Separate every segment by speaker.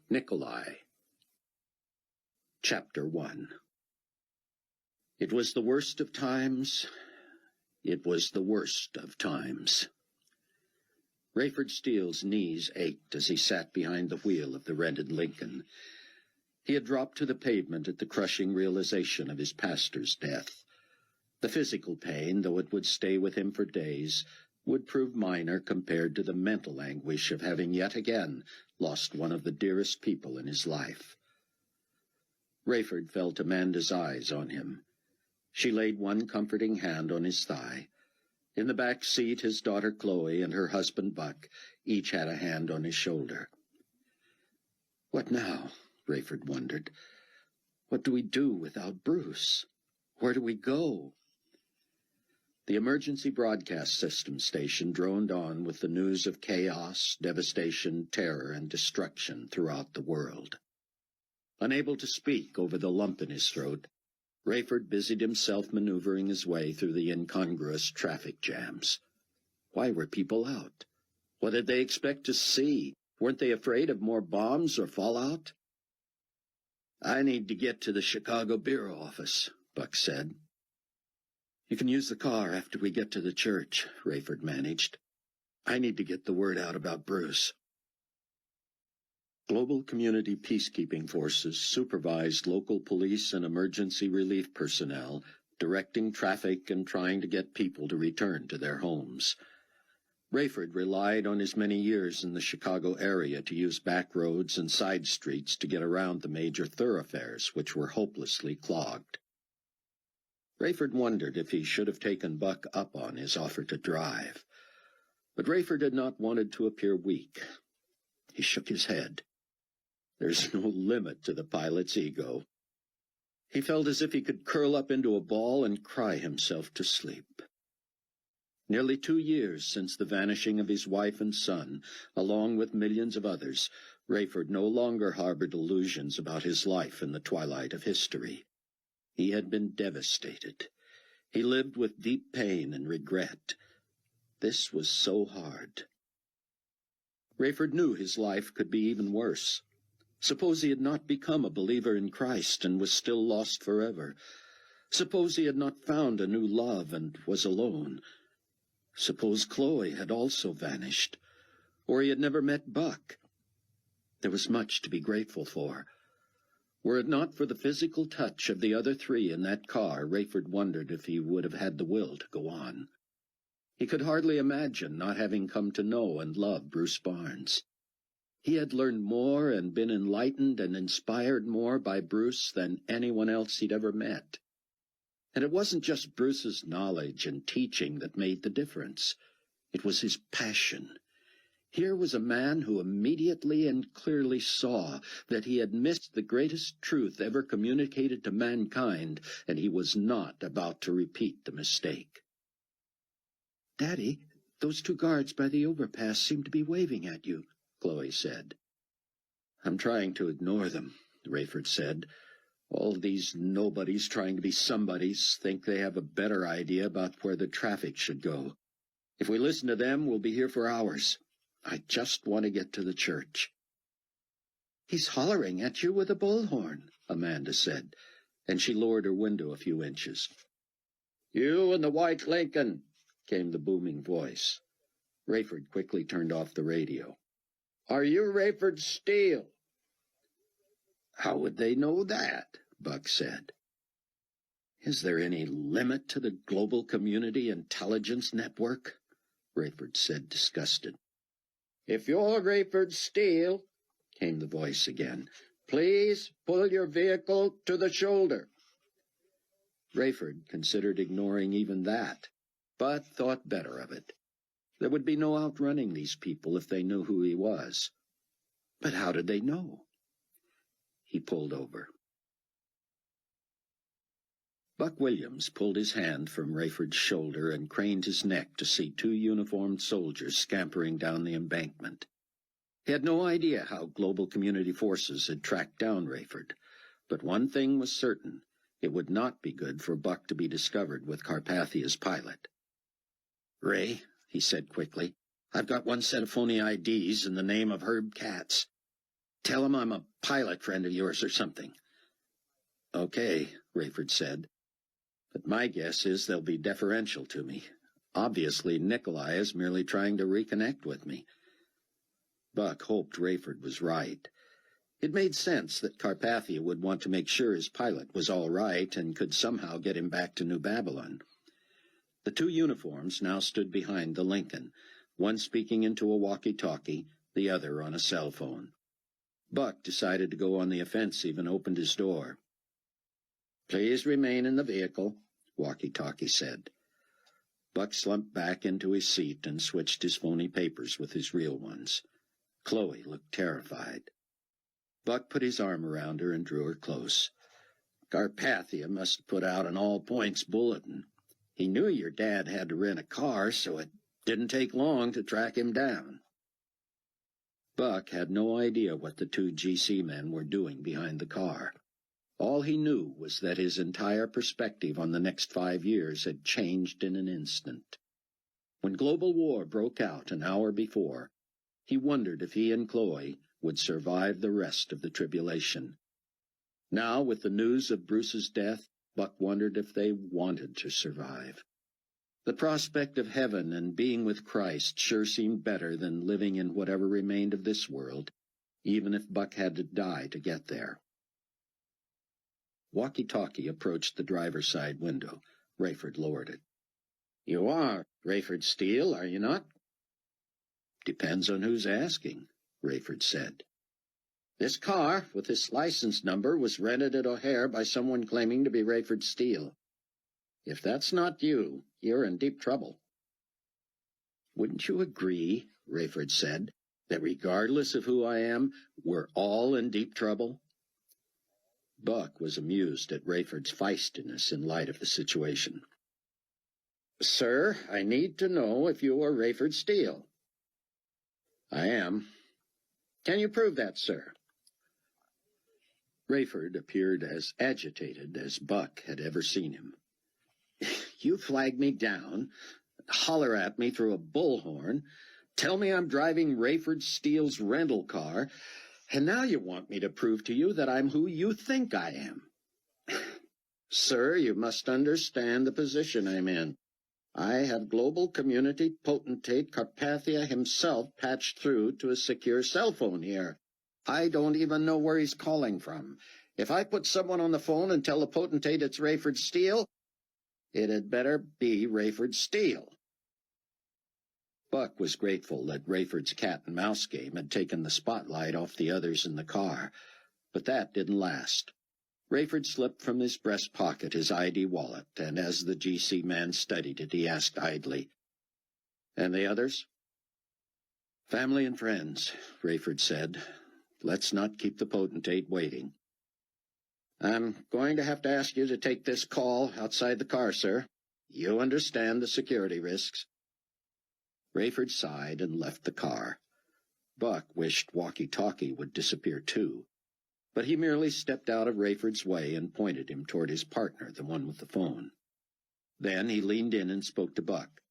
Speaker 1: Nicolae. Chapter 1. It was the worst of times. It was the worst of times. Rayford Steele's knees ached as he sat behind the wheel of the rented Lincoln. He had dropped to the pavement at the crushing realization of his pastor's death. The physical pain, though it would stay with him for days, would prove minor compared to the mental anguish of having yet again lost one of the dearest people in his life. Rayford felt Amanda's eyes on him. She laid one comforting hand on his thigh. In the back seat, his daughter Chloe and her husband Buck each had a hand on his shoulder. What now? Rayford wondered. What do we do without Bruce? Where do we go? The emergency broadcast system station droned on with the news of chaos, devastation, terror, and destruction throughout the world. Unable to speak over the lump in his throat, Rayford busied himself maneuvering his way through the incongruous traffic jams. Why were people out? What did they expect to see? Weren't they afraid of more bombs or fallout? "I need to get to the Chicago Bureau office," Buck said. "You can use the car after we get to the church," Rayford managed. "I need to get the word out about Bruce." Global community peacekeeping forces supervised local police and emergency relief personnel, directing traffic and trying to get people to return to their homes. Rayford relied on his many years in the Chicago area to use back roads and side streets to get around the major thoroughfares, which were hopelessly clogged. Rayford wondered if he should have taken Buck up on his offer to drive. But Rayford had not wanted to appear weak. He shook his head. There's no limit to the pilot's ego. He felt as if he could curl up into a ball and cry himself to sleep. Nearly 2 years since the vanishing of his wife and son, along with millions of others, Rayford no longer harbored illusions about his life in the twilight of history. He had been devastated. He lived with deep pain and regret. This was so hard. Rayford knew his life could be even worse. Suppose he had not become a believer in Christ and was still lost forever. Suppose he had not found a new love and was alone. Suppose Chloe had also vanished, or he had never met Buck. There was much to be grateful for. Were it not for the physical touch of the other three in that car, Rayford wondered if he would have had the will to go on. He could hardly imagine not having come to know and love Bruce Barnes. He had learned more and been enlightened and inspired more by Bruce than anyone else he'd ever met. And it wasn't just Bruce's knowledge and teaching that made the difference. It was his passion. Here was a man who immediately and clearly saw that he had missed the greatest truth ever communicated to mankind, and he was not about to repeat the mistake. "Daddy, those 2 guards by the overpass seem to be waving at you," Chloe said. "I'm trying to ignore them," Rayford said. "All these nobodies trying to be somebodies think they have a better idea about where the traffic should go. If we listen to them, we'll be here for hours. I just want to get to the church." "He's hollering at you with a bullhorn," Amanda said, and she lowered her window a few inches. "You in the white Lincoln," came the booming voice. Rayford quickly turned off the radio. "Are you Rayford Steele?" "How would they know that?" Buck said. "Is there any limit to the Global Community Intelligence Network?" Rayford said, disgusted. "If you're Rayford Steele," came the voice again, "please pull your vehicle to the shoulder." Rayford considered ignoring even that, but thought better of it. There would be no outrunning these people if they knew who he was. But how did they know? He pulled over. Buck Williams pulled his hand from Rayford's shoulder and craned his neck to see 2 uniformed soldiers scampering down the embankment. He had no idea how Global Community Forces had tracked down Rayford, but one thing was certain. It would not be good for Buck to be discovered with Carpathia's pilot. "Ray," he said quickly, "I've got 1 set of phony IDs in the name of Herb Katz. Tell him I'm a pilot friend of yours or something. Okay, Rayford said. But my guess is they'll be deferential to me. Obviously, Nicolae is merely trying to reconnect with me. Buck hoped Rayford was right. It made sense that Carpathia would want to make sure his pilot was all right and could somehow get him back to New Babylon. The two uniforms now stood behind the Lincoln, one speaking into a walkie-talkie, the other on a cell phone. Buck decided to go on the offensive and opened his door. "Please remain in the vehicle," walkie-talkie said. Buck slumped back into his seat and switched his phony papers with his real ones. Chloe looked terrified. Buck put his arm around her and drew her close. "Carpathia must have put out an all-points bulletin. He knew your dad had to rent a car, so it didn't take long to track him down." Buck had no idea what the two GC men were doing behind the car. All he knew was that his entire perspective on the next 5 years had changed in an instant. When global war broke out an hour before, he wondered if he and Chloe would survive the rest of the tribulation. Now, with the news of Bruce's death, Buck wondered if they wanted to survive. The prospect of heaven and being with Christ sure seemed better than living in whatever remained of this world, even if Buck had to die to get there. Walkie-talkie approached the driver's side window. Rayford lowered it. "You are Rayford Steele, are you not?" "Depends on who's asking," Rayford said. "This car, with this license number, was rented at O'Hare by someone claiming to be Rayford Steele. If that's not you, you're in deep trouble." "Wouldn't you agree," Rayford said, "that regardless of who I am, we're all in deep trouble?" Buck was amused at Rayford's feistiness in light of the situation. "Sir, I need to know if you are Rayford Steele." "I am." "Can you prove that, sir?" Rayford appeared as agitated as Buck had ever seen him. "You flag me down, holler at me through a bullhorn, tell me I'm driving Rayford Steele's rental car, and now you want me to prove to you that I'm who you think I am. Sir, you must understand the position I'm in. I have global community potentate Carpathia himself patched through to a secure cell phone here. I don't even know where he's calling from. If I put someone on the phone and tell the potentate it's Rayford Steele, it had better be Rayford Steele." Buck was grateful that Rayford's cat-and-mouse game had taken the spotlight off the others in the car, but that didn't last. Rayford slipped from his breast pocket his ID wallet, and as the GC man studied it, he asked idly, "And the others?" "Family and friends," Rayford said. "Let's not keep the potentate waiting." "I'm going to have to ask you to take this call outside the car, sir. You understand the security risks." Rayford sighed and left the car. Buck wished walkie-talkie would disappear too, but he merely stepped out of Rayford's way and pointed him toward his partner, the one with the phone. Then he leaned in and spoke to Buck.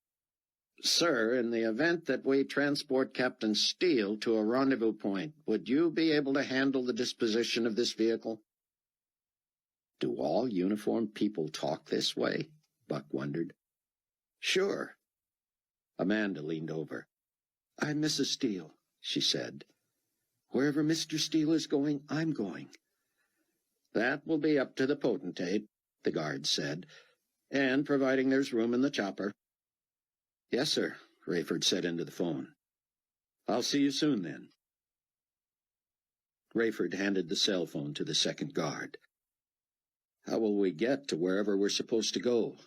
Speaker 1: "Sir, in the event that we transport Captain Steele to a rendezvous point, would you be able to handle the disposition of this vehicle?" "Do all uniformed people talk this way?" Buck wondered. "Sure." Amanda leaned over. "I'm Mrs. Steele," she said. "Wherever Mr. Steele is going, I'm going." "That will be up to the potentate," the guard said, "and providing there's room in the chopper." "Yes, sir," Rayford said into the phone. "I'll see you soon, then." Rayford handed the cell phone to the second guard. "How will we get to wherever we're supposed to go?"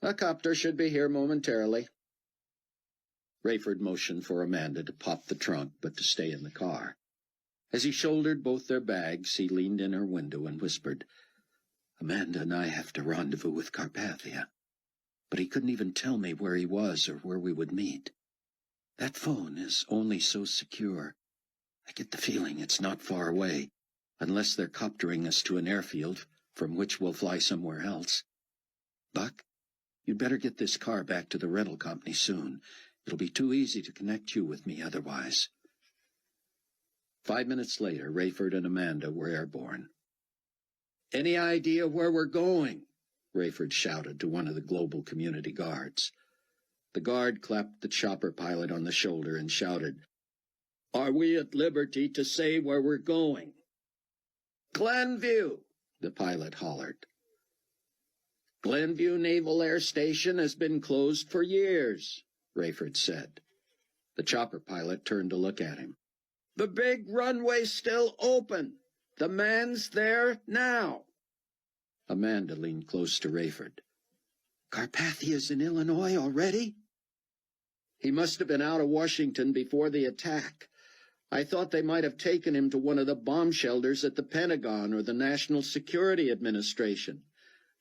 Speaker 1: "A copter should be here momentarily." Rayford motioned for Amanda to pop the trunk, but to stay in the car. As he shouldered both their bags, he leaned in her window and whispered, "Amanda and I have to rendezvous with Carpathia, but he couldn't even tell me where he was or where we would meet. That phone is only so secure. I get the feeling it's not far away, unless they're coptering us to an airfield from which we'll fly somewhere else. Buck, you'd better get this car back to the rental company soon. It'll be too easy to connect you with me otherwise." 5 minutes later, Rayford and Amanda were airborne. "Any idea where we're going?" Rayford shouted to one of the global community guards. The guard clapped the chopper pilot on the shoulder and shouted, "Are we at liberty to say where we're going?" "Glenview," the pilot hollered. "Glenview Naval Air Station has been closed for years," Rayford said. The chopper pilot turned to look at him. "The big runway's still open. The man's there now." Amanda leaned close to Rayford. "Carpathia's in Illinois already?" "He must have been out of Washington before the attack. I thought they might have taken him to one of the bomb shelters at the Pentagon or the National Security Administration.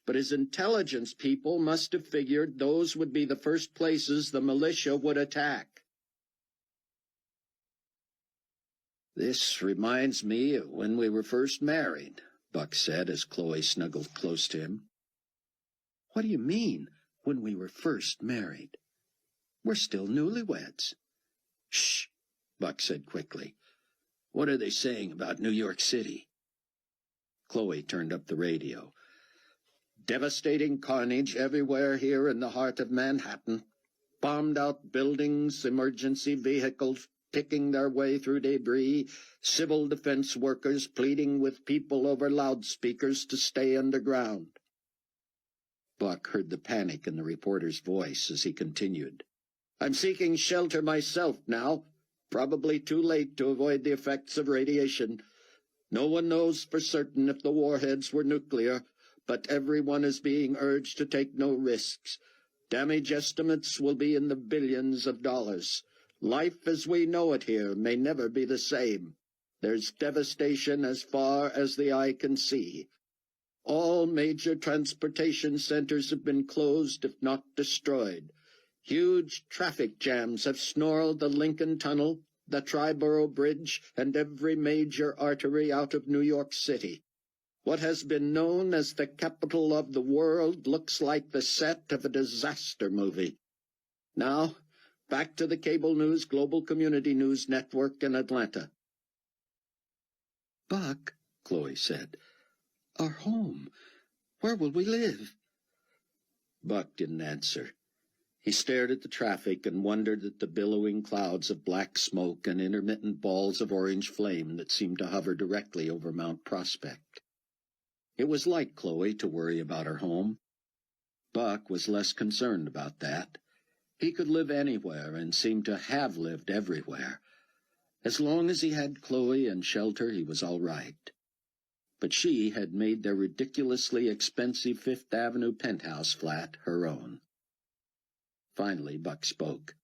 Speaker 1: But his intelligence people must have figured those would be the first places the militia would attack." "This reminds me of when we were first married," Buck said as Chloe snuggled close to him. "What do you mean, when we were first married? We're still newlyweds." "Shh," Buck said quickly. "What are they saying about New York City?" Chloe turned up the radio. "Devastating carnage everywhere here in the heart of Manhattan. Bombed-out buildings, emergency vehicles picking their way through debris, civil defense workers pleading with people over loudspeakers to stay underground." Buck heard the panic in the reporter's voice as he continued. "I'm seeking shelter myself now, probably too late to avoid the effects of radiation. No one knows for certain if the warheads were nuclear, but everyone is being urged to take no risks. Damage estimates will be in the billions of dollars. Life as we know it here may never be the same. There's devastation as far as the eye can see. All major transportation centers have been closed, if not destroyed. Huge traffic jams have snarled the Lincoln Tunnel, the Triborough Bridge, and every major artery out of New York City. What has been known as the capital of the world looks like the set of a disaster movie. Now, back to the Cable News Global Community News Network in Atlanta." "Buck," Chloe said, "our home. Where will we live?" Buck didn't answer. He stared at the traffic and wondered at the billowing clouds of black smoke and intermittent balls of orange flame that seemed to hover directly over Mount Prospect. It was like Chloe to worry about her home. Buck was less concerned about that. He could live anywhere and seemed to have lived everywhere. As long as he had Chloe and shelter, he was all right. But she had made their ridiculously expensive Fifth Avenue penthouse flat her own. Finally, Buck spoke.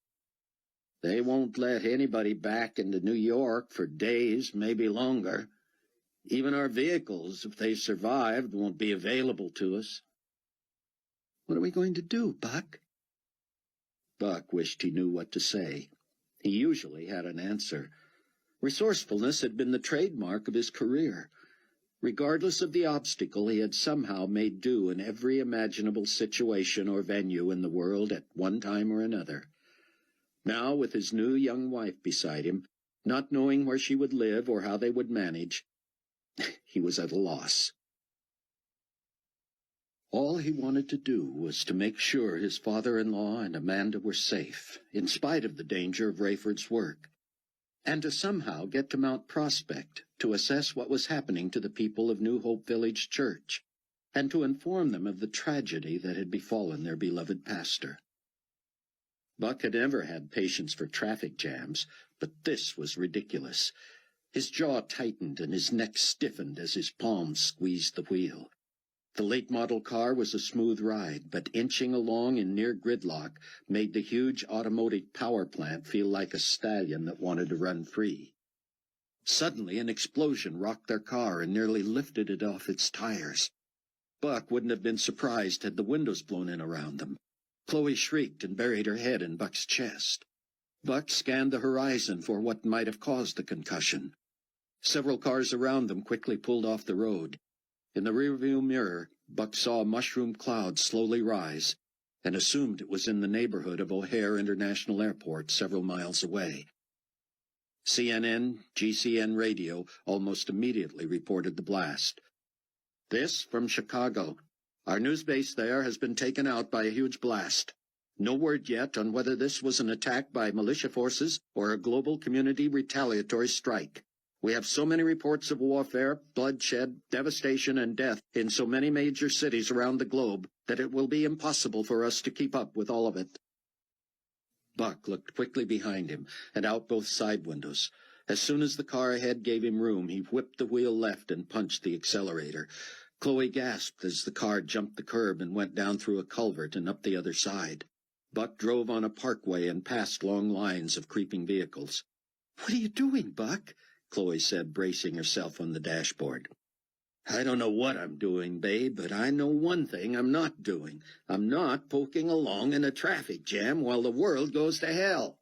Speaker 1: "They won't let anybody back into New York for days, maybe longer. Even our vehicles, if they survived, won't be available to us." "What are we going to do, Buck?" Buck wished he knew what to say. He usually had an answer. Resourcefulness had been the trademark of his career. Regardless of the obstacle, he had somehow made do in every imaginable situation or venue in the world at one time or another. Now, with his new young wife beside him, not knowing where she would live or how they would manage, he was at a loss. All he wanted to do was to make sure his father-in-law and Amanda were safe, in spite of the danger of Rayford's work, and to somehow get to Mount Prospect to assess what was happening to the people of New Hope Village Church, and to inform them of the tragedy that had befallen their beloved pastor. Buck had never had patience for traffic jams, but this was ridiculous. His jaw tightened and his neck stiffened as his palms squeezed the wheel. The late-model car was a smooth ride, but inching along in near gridlock made the huge automotive power plant feel like a stallion that wanted to run free. Suddenly, an explosion rocked their car and nearly lifted it off its tires. Buck wouldn't have been surprised had the windows blown in around them. Chloe shrieked and buried her head in Buck's chest. Buck scanned the horizon for what might have caused the concussion. Several cars around them quickly pulled off the road. In the rearview mirror, Buck saw a mushroom cloud slowly rise, and assumed it was in the neighborhood of O'Hare International Airport several miles away. CNN, GCN radio almost immediately reported the blast. This from Chicago. Our news base there has been taken out by a huge blast. No word yet on whether this was an attack by militia forces or a global community retaliatory strike. We have so many reports of warfare, bloodshed, devastation, and death in so many major cities around the globe that it will be impossible for us to keep up with all of it. Buck looked quickly behind him and out both side windows. As soon as the car ahead gave him room, he whipped the wheel left and punched the accelerator. Chloe gasped as the car jumped the curb and went down through a culvert and up the other side. Buck drove on a parkway and past long lines of creeping vehicles. "What are you doing, Buck?" Chloe said, bracing herself on the dashboard. "I don't know what I'm doing, babe, but I know one thing I'm not doing. I'm not poking along in a traffic jam while the world goes to hell."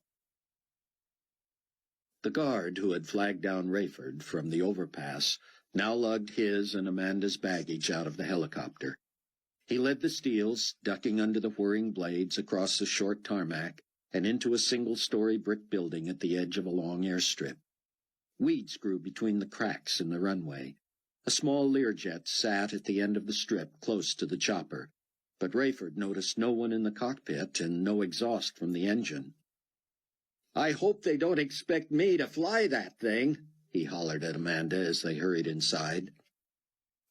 Speaker 1: The guard who had flagged down Rayford from the overpass now lugged his and Amanda's baggage out of the helicopter. He led the Steels, ducking under the whirring blades, across the short tarmac and into a single-story brick building at the edge of a long airstrip. Weeds grew between the cracks in the runway. A small Learjet sat at the end of the strip close to the chopper, but Rayford noticed no one in the cockpit and no exhaust from the engine. "I hope they don't expect me to fly that thing," he hollered at Amanda as they hurried inside.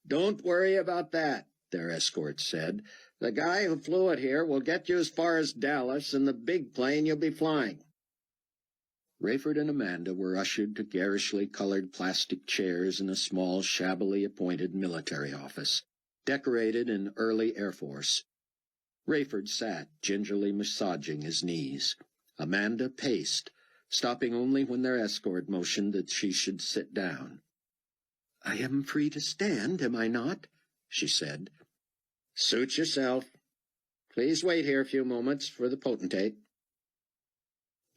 Speaker 1: "Don't worry about that," their escort said. "The guy who flew it here will get you as far as Dallas in the big plane you'll be flying." Rayford and Amanda were ushered to garishly colored plastic chairs in a small, shabbily appointed military office, decorated in early Air Force. Rayford sat, gingerly massaging his knees. Amanda paced, stopping only when their escort motioned that she should sit down. "I am free to stand, am I not?" she said. "Suit yourself. Please wait here a few moments for the potentate."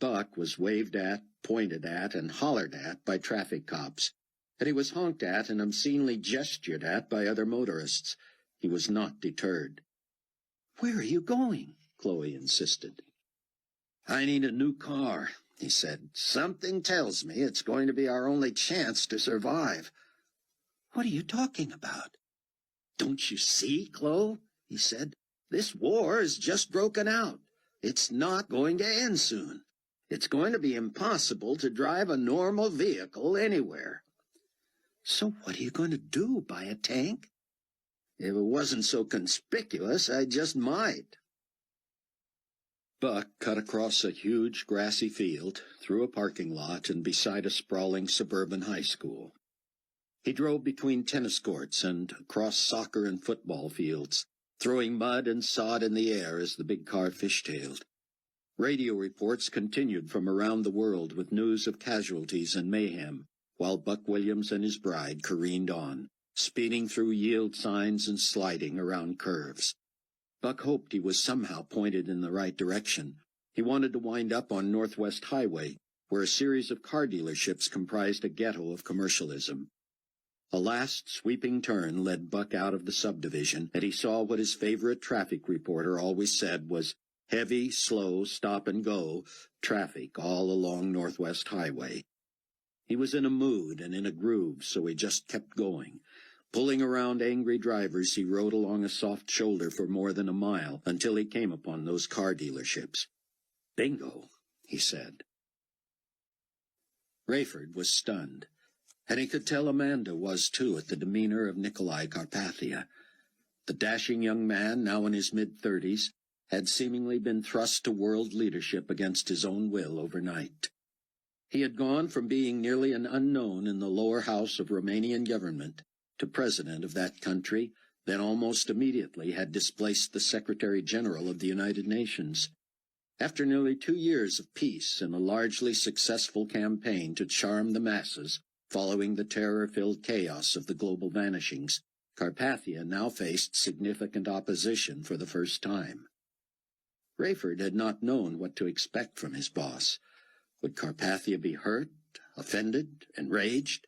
Speaker 1: Buck was waved at, pointed at, and hollered at by traffic cops, and he was honked at and obscenely gestured at by other motorists. He was not deterred. "Where are you going?" Chloe insisted. "I need a new car," he said. "Something tells me it's going to be our only chance to survive." "What are you talking about?" "Don't you see, Chloe?" he said. "This war has just broken out. It's not going to end soon. It's going to be impossible to drive a normal vehicle anywhere." "So what are you going to do, buy a tank?" "If it wasn't so conspicuous, I just might." Buck cut across a huge grassy field, through a parking lot, and beside a sprawling suburban high school. He drove between tennis courts and across soccer and football fields, throwing mud and sod in the air as the big car fishtailed. Radio reports continued from around the world with news of casualties and mayhem, while Buck Williams and his bride careened on, speeding through yield signs and sliding around curves. Buck hoped he was somehow pointed in the right direction. He wanted to wind up on Northwest Highway, where a series of car dealerships comprised a ghetto of commercialism. A last sweeping turn led Buck out of the subdivision, and he saw what his favorite traffic reporter always said was heavy, slow, stop-and-go traffic all along Northwest Highway. He was in a mood and in a groove, so he just kept going. Pulling around angry drivers, he rode along a soft shoulder for more than a mile until he came upon those car dealerships. "Bingo," he said. Rayford was stunned, and he could tell Amanda was too at the demeanor of Nicolae Carpathia. The dashing young man, now in his mid-30s, had seemingly been thrust to world leadership against his own will overnight. He had gone from being nearly an unknown in the lower house of Romanian government to president of that country, then almost immediately had displaced the Secretary-General of the United Nations. After nearly 2 years of peace and a largely successful campaign to charm the masses following the terror-filled chaos of the global vanishings, Carpathia now faced significant opposition for the first time. Rayford had not known what to expect from his boss. Would Carpathia be hurt, offended, enraged?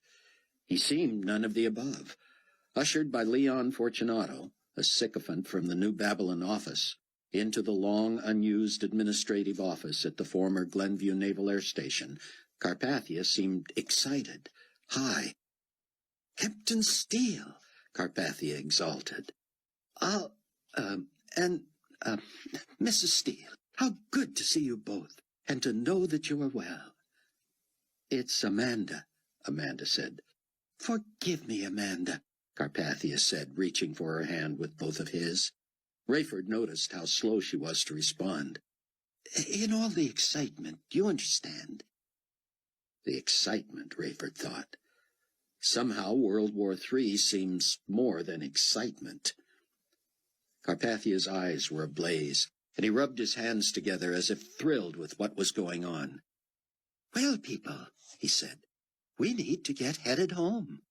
Speaker 1: He seemed none of the above. Ushered by Leon Fortunato, a sycophant from the New Babylon office, into the long, unused administrative office at the former Glenview Naval Air Station, Carpathia seemed excited. Hi. Captain Steele, Carpathia exulted. Mrs. Steele, how good to see you both, and to know that you are well. It's Amanda, Amanda said. Forgive me, Amanda, Carpathia said, reaching for her hand with both of his. Rayford noticed how slow she was to respond. In all the excitement, you understand? The excitement, Rayford thought. Somehow World War III seems more than excitement. Carpathia's eyes were ablaze, and he rubbed his hands together as if thrilled with what was going on. Well, people, he said, we need to get headed home.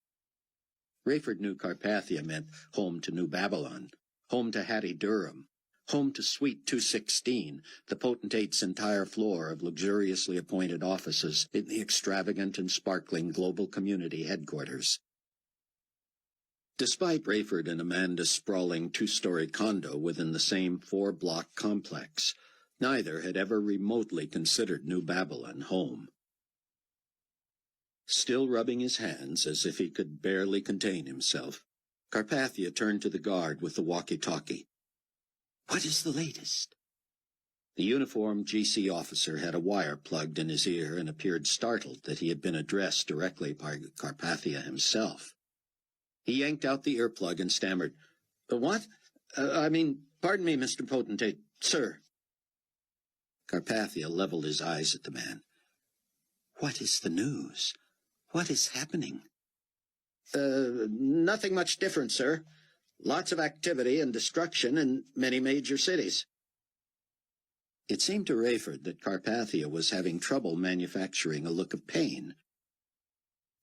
Speaker 1: Rayford knew Carpathia meant home to New Babylon, home to Hattie Durham, home to Suite 216, the potentate's entire floor of luxuriously appointed offices in the extravagant and sparkling global community headquarters. Despite Rayford and Amanda's sprawling two-story condo within the same four-block complex, neither had ever remotely considered New Babylon home. Still rubbing his hands as if he could barely contain himself, Carpathia turned to the guard with the walkie-talkie. What is the latest? The uniformed GC officer had a wire plugged in his ear and appeared startled that he had been addressed directly by Carpathia himself. He yanked out the earplug and stammered, What? Pardon me, Mr. Potentate, sir. Carpathia leveled his eyes at the man. What is the news? What is happening? Nothing much different, sir. Lots of activity and destruction in many major cities. It seemed to Rayford that Carpathia was having trouble manufacturing a look of pain.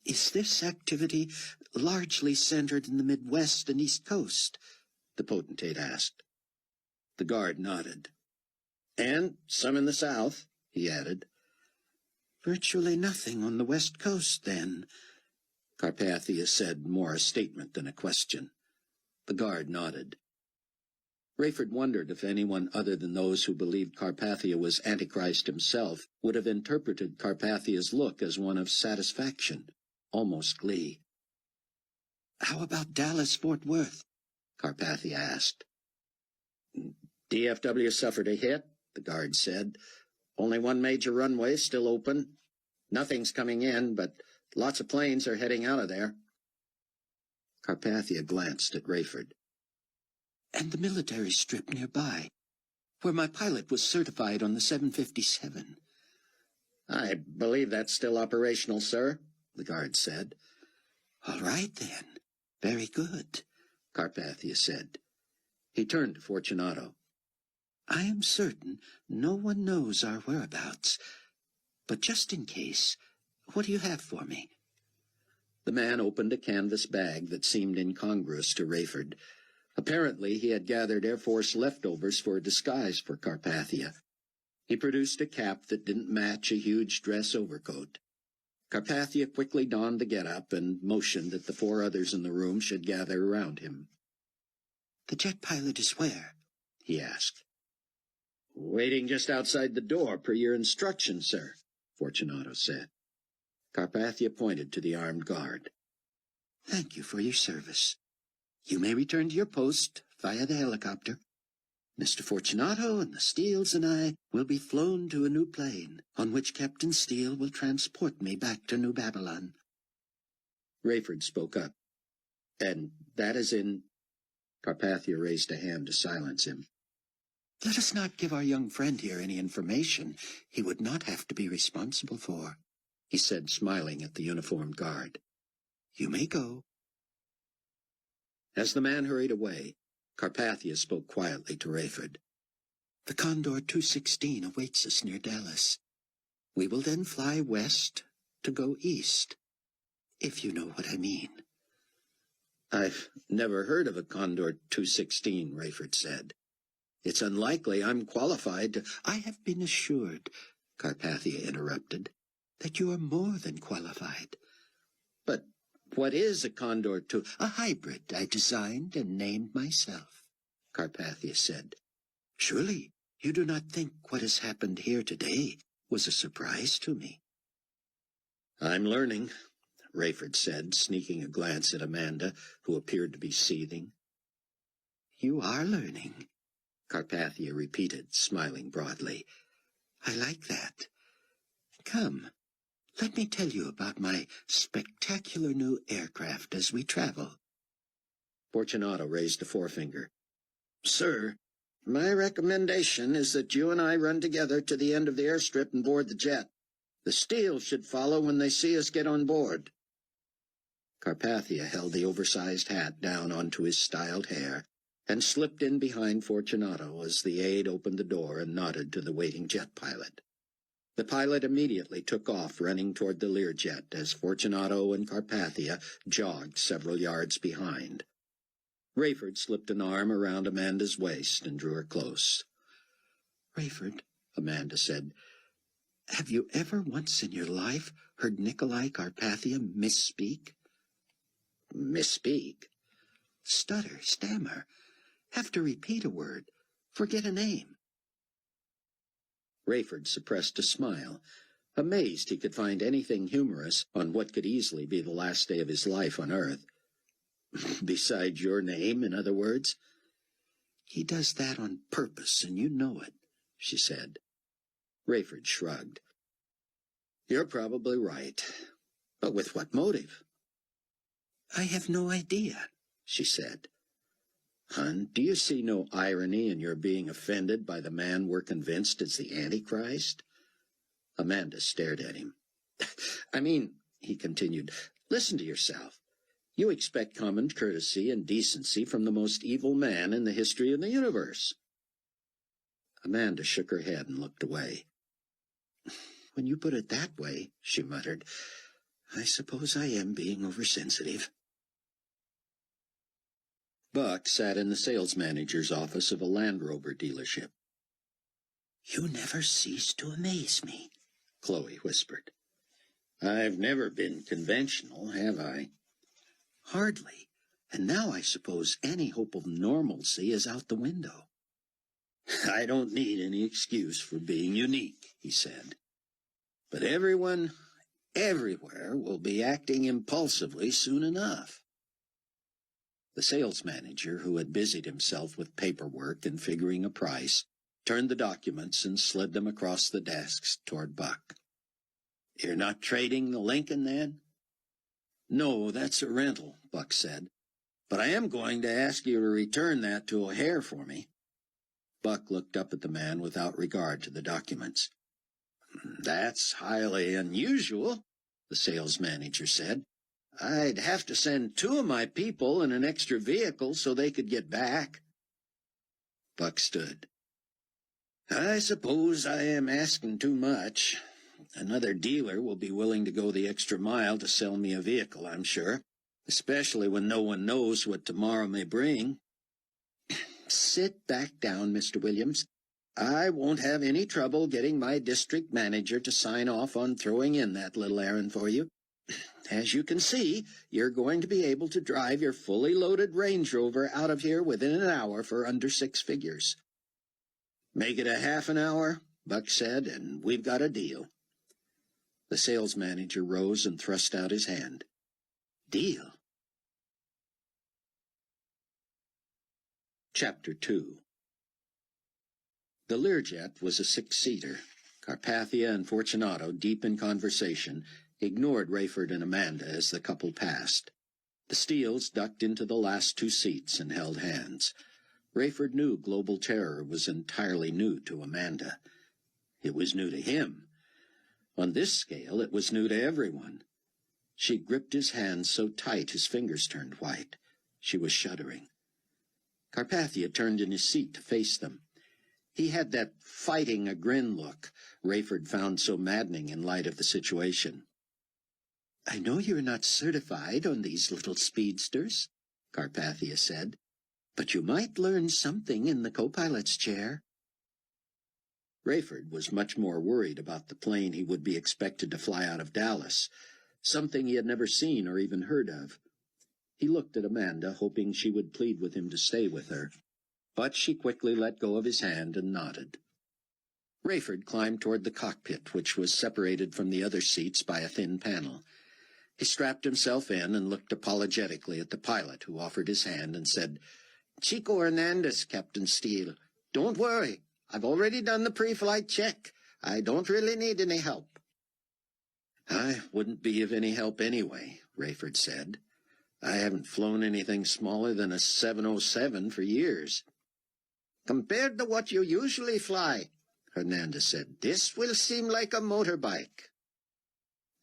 Speaker 1: Is this activity largely centered in the Midwest and East Coast? The potentate asked. The guard nodded. And some in the South, he added. Virtually nothing on the West Coast, then, Carpathia said, more a statement than a question. The guard nodded. Rayford wondered if anyone other than those who believed Carpathia was Antichrist himself would have interpreted Carpathia's look as one of satisfaction, almost glee. How about Dallas-Fort Worth? Carpathia asked. DFW suffered a hit, the guard said. Only one major runway still open. Nothing's coming in, but lots of planes are heading out of there. Carpathia glanced at Rayford. And the military strip nearby, where my pilot was certified on the 757. I believe that's still operational, sir, the guard said. All right, then. Very good, Carpathia said. He turned to Fortunato. I am certain no one knows our whereabouts, but just in case, what do you have for me? The man opened a canvas bag that seemed incongruous to Rayford. Apparently he had gathered Air Force leftovers for a disguise for Carpathia. He produced a cap that didn't match a huge dress overcoat. Carpathia quickly donned the get-up and motioned that the four others in the room should gather around him. The jet pilot is where? He asked. Waiting just outside the door, per your instructions, sir, Fortunato said. Carpathia pointed to the armed guard. Thank you for your service. You may return to your post via the helicopter. Mr. Fortunato and the Steeles and I will be flown to a new plane, on which Captain Steele will transport me back to New Babylon. Rayford spoke up. And that is in... Carpathia raised a hand to silence him. Let us not give our young friend here any information he would not have to be responsible for, he said, smiling at the uniformed guard. You may go. As the man hurried away, Carpathia spoke quietly to Rayford. The Condor 216 awaits us near Dallas. We will then fly west to go east, if you know what I mean. I've never heard of a Condor 216, Rayford said. It's unlikely I'm qualified to... I have been assured, Carpathia interrupted, that you are more than qualified. But what is a Condor 2? A hybrid I designed and named myself, Carpathia said. Surely you do not think what has happened here today was a surprise to me. I'm learning, Rayford said, sneaking a glance at Amanda, who appeared to be seething.
Speaker 2: You are learning, Carpathia repeated, smiling broadly. I like that. Come, let me tell you about my spectacular new aircraft as we travel.
Speaker 1: Fortunato raised a forefinger. Sir, my recommendation is that you and I run together to the end of the airstrip and board the jet. The Steel should follow when they see us get on board.
Speaker 2: Carpathia held the oversized hat down onto his styled hair and slipped in behind Fortunato as the aide opened the door and nodded to the waiting jet pilot. The pilot immediately took off, running toward the Learjet as Fortunato and Carpathia jogged several yards behind. Rayford slipped an arm around Amanda's waist and drew her close.
Speaker 3: Rayford, Amanda said, have you ever once in your life heard Nicolae Carpathia misspeak?
Speaker 2: Misspeak?
Speaker 3: Stutter, stammer, have to repeat a word, forget a name.
Speaker 2: Rayford suppressed a smile, amazed he could find anything humorous on what could easily be the last day of his life on Earth. Besides your name, in other words?
Speaker 3: He does that on purpose, and you know it, she said.
Speaker 2: Rayford shrugged. You're probably right, but with what motive?
Speaker 3: I have no idea,
Speaker 2: she said. Hun, do you see no irony in your being offended by the man we're convinced is the Antichrist? Amanda stared at him. I mean, he continued, listen to yourself. You expect common courtesy and decency from the most evil man in the history of the universe. Amanda shook her head and looked away.
Speaker 3: When you put it that way, she muttered, I suppose I am being oversensitive.
Speaker 1: Buck sat in the sales manager's office of a Land Rover dealership.
Speaker 3: You never cease to amaze me,
Speaker 1: Chloe whispered. I've never been conventional, have I?
Speaker 3: Hardly, and now I suppose any hope of normalcy is out the window.
Speaker 1: I don't need any excuse for being unique, he said. But everyone, everywhere, will be acting impulsively soon enough.
Speaker 2: The sales manager, who had busied himself with paperwork and figuring a price, turned the documents and slid them across the desks toward Buck.
Speaker 1: You're not trading the Lincoln, then?
Speaker 2: No, that's a rental, Buck said.
Speaker 1: But I am going to ask you to return that to O'Hare for me.
Speaker 2: Buck looked up at the man without regard to the documents.
Speaker 1: That's highly unusual, the sales manager said. I'd have to send 2 of my people in an extra vehicle so they could get back.
Speaker 2: Buck stood.
Speaker 1: I suppose I am asking too much. Another dealer will be willing to go the extra mile to sell me a vehicle, I'm sure, especially when no one knows what tomorrow may bring.
Speaker 2: Sit back down, Mr. Williams.
Speaker 1: I won't have any trouble getting my district manager to sign off on throwing in that little errand for you. As you can see, you're going to be able to drive your fully loaded Range Rover out of here within an hour for under 6 figures. Make it a half an hour, Buck said, and we've got a deal.
Speaker 2: The sales manager rose and thrust out his hand.
Speaker 3: Deal?
Speaker 2: Chapter 2. The Learjet was a 6-seater. Carpathia and Fortunato, deep in conversation, ignored Rayford and Amanda as the couple passed. The Steels ducked into the last 2 seats and held hands. Rayford knew global terror was entirely new to Amanda. It was new to him. On this scale, it was new to everyone. She gripped his hands so tight his fingers turned white. She was shuddering. Carpathia turned in his seat to face them. He had that fighting a grin look Rayford found so maddening in light of the situation.
Speaker 3: I know you're not certified on these little speedsters, Carpathia said, but you might learn something in the co-pilot's chair.
Speaker 2: Rayford was much more worried about the plane he would be expected to fly out of Dallas, something he had never seen or even heard of. He looked at Amanda, hoping she would plead with him to stay with her, but she quickly let go of his hand and nodded. Rayford climbed toward the cockpit, which was separated from the other seats by a thin panel. He strapped himself in and looked apologetically at the pilot, who offered his hand and said, "Chico Hernandez, Captain Steele. Don't worry. I've already done the pre-flight check. I don't really need any help." "I wouldn't be of any help anyway," Rayford said. "I haven't flown anything smaller than a 707 for years." "Compared to what you usually fly," Hernandez said, "this will seem like a motorbike."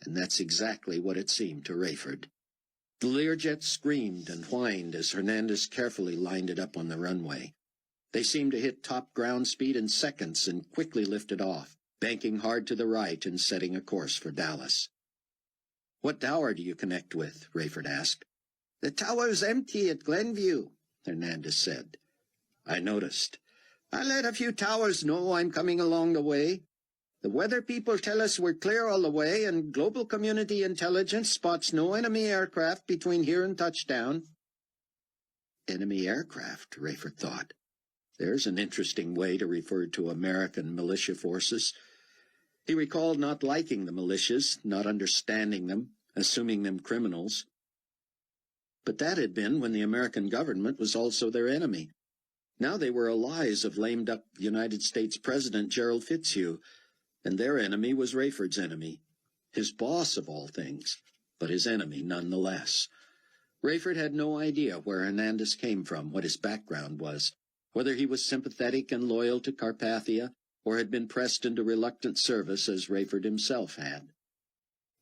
Speaker 2: And that's exactly what it seemed to Rayford. The Learjet screamed and whined as Hernandez carefully lined it up on the runway. They seemed to hit top ground speed in seconds and quickly lifted off, banking hard to the right and setting a course for Dallas. "What tower do you connect with?" Rayford asked. "The tower's empty at Glenview," Hernandez said. "I noticed. I let a few towers know I'm coming along the way. The weather people tell us we're clear all the way, and global community intelligence spots no enemy aircraft between here and touchdown." Enemy aircraft, Rayford thought. There's an interesting way to refer to American militia forces. He recalled not liking the militias, not understanding them, assuming them criminals. But that had been when the American government was also their enemy. Now they were allies of lamed-up United States President Gerald Fitzhugh, and their enemy was Rayford's enemy, his boss of all things, but his enemy nonetheless. Rayford had no idea where Hernandez came from, what his background was, whether he was sympathetic and loyal to Carpathia, or had been pressed into reluctant service as Rayford himself had.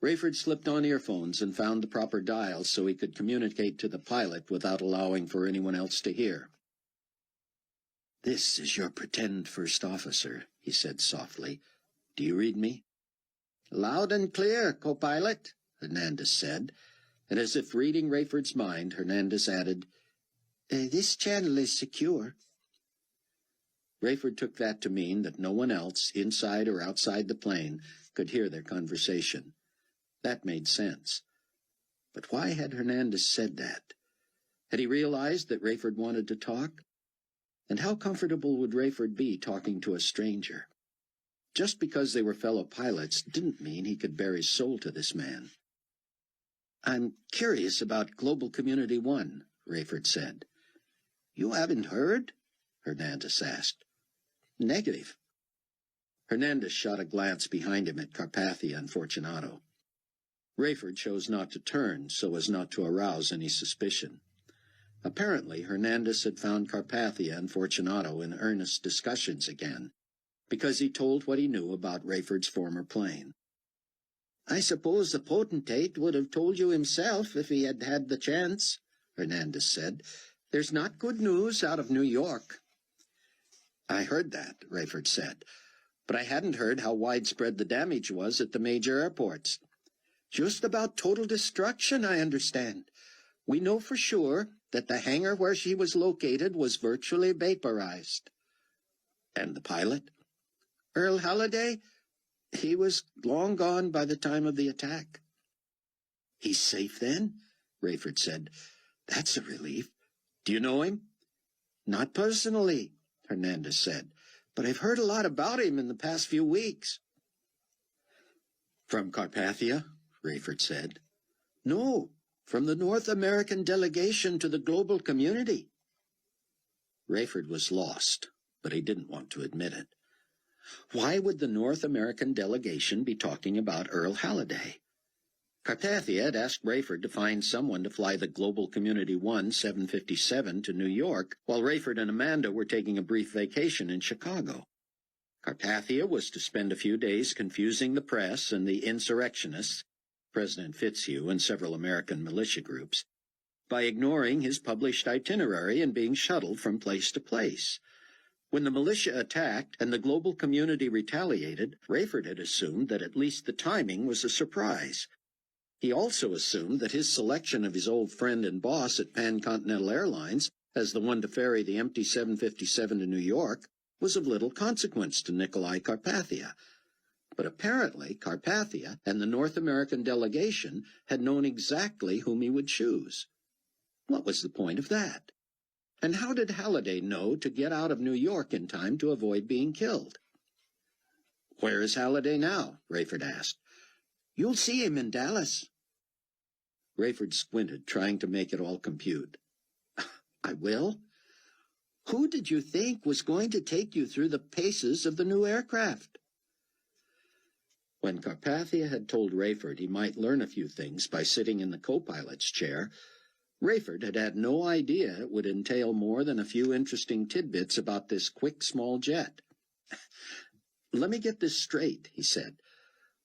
Speaker 2: Rayford slipped on earphones and found the proper dial so he could communicate to the pilot without allowing for anyone else to hear. "This is your pretend first officer," he said softly. "Do you read me?" "Loud and clear, co-pilot," Hernandez said, and as if reading Rayford's mind, Hernandez added, "This channel is secure." Rayford took that to mean that no one else, inside or outside the plane, could hear their conversation. That made sense. But why had Hernandez said that? Had he realized that Rayford wanted to talk? And how comfortable would Rayford be talking to a stranger? Just because they were fellow pilots didn't mean he could bare his soul to this man. "I'm curious about Global Community 1, Rayford said. "You haven't heard?" Hernandez asked. "Negative." Hernandez shot a glance behind him at Carpathia and Fortunato. Rayford chose not to turn so as not to arouse any suspicion. Apparently, Hernandez had found Carpathia and Fortunato in earnest discussions again, because he told what he knew about Rayford's former plane. "I suppose the potentate would have told you himself if he had had the chance," Hernandez said. "There's not good news out of New York." "I heard that," Rayford said, "but I hadn't heard how widespread the damage was at the major airports." "Just about total destruction, I understand. We know for sure that the hangar where she was located was virtually vaporized." "And the pilot?" "Earl Halliday? He was long gone by the time of the attack." "He's safe then?" Rayford said. "That's a relief. Do you know him?" "Not personally," Hernandez said, "but I've heard a lot about him in the past few weeks." "From Carpathia?" Rayford said. "No, from the North American delegation to the global community." Rayford was lost, but he didn't want to admit it. Why would the North American delegation be talking about Earl Halliday? Carpathia had asked Rayford to find someone to fly the Global Community 1 757 to New York, while Rayford and Amanda were taking a brief vacation in Chicago. Carpathia was to spend a few days confusing the press and the insurrectionists, President Fitzhugh and several American militia groups, by ignoring his published itinerary and being shuttled from place to place. When the militia attacked and the global community retaliated, Rayford had assumed that at least the timing was a surprise. He also assumed that his selection of his old friend and boss at Pan-Continental Airlines as the one to ferry the empty 757 to New York was of little consequence to Nicolae Carpathia. But apparently Carpathia and the North American delegation had known exactly whom he would choose. What was the point of that? And how did Halliday know to get out of New York in time to avoid being killed? "Where is Halliday now?" Rayford asked.
Speaker 3: "You'll see him in Dallas."
Speaker 2: Rayford squinted, trying to make it all compute.
Speaker 3: "I will? Who did you think was going to take you through the paces of the new aircraft?"
Speaker 2: When Carpathia had told Rayford he might learn a few things by sitting in the co-pilot's chair, Rayford had had no idea it would entail more than a few interesting tidbits about this quick, small jet. "Let me get this straight," he said.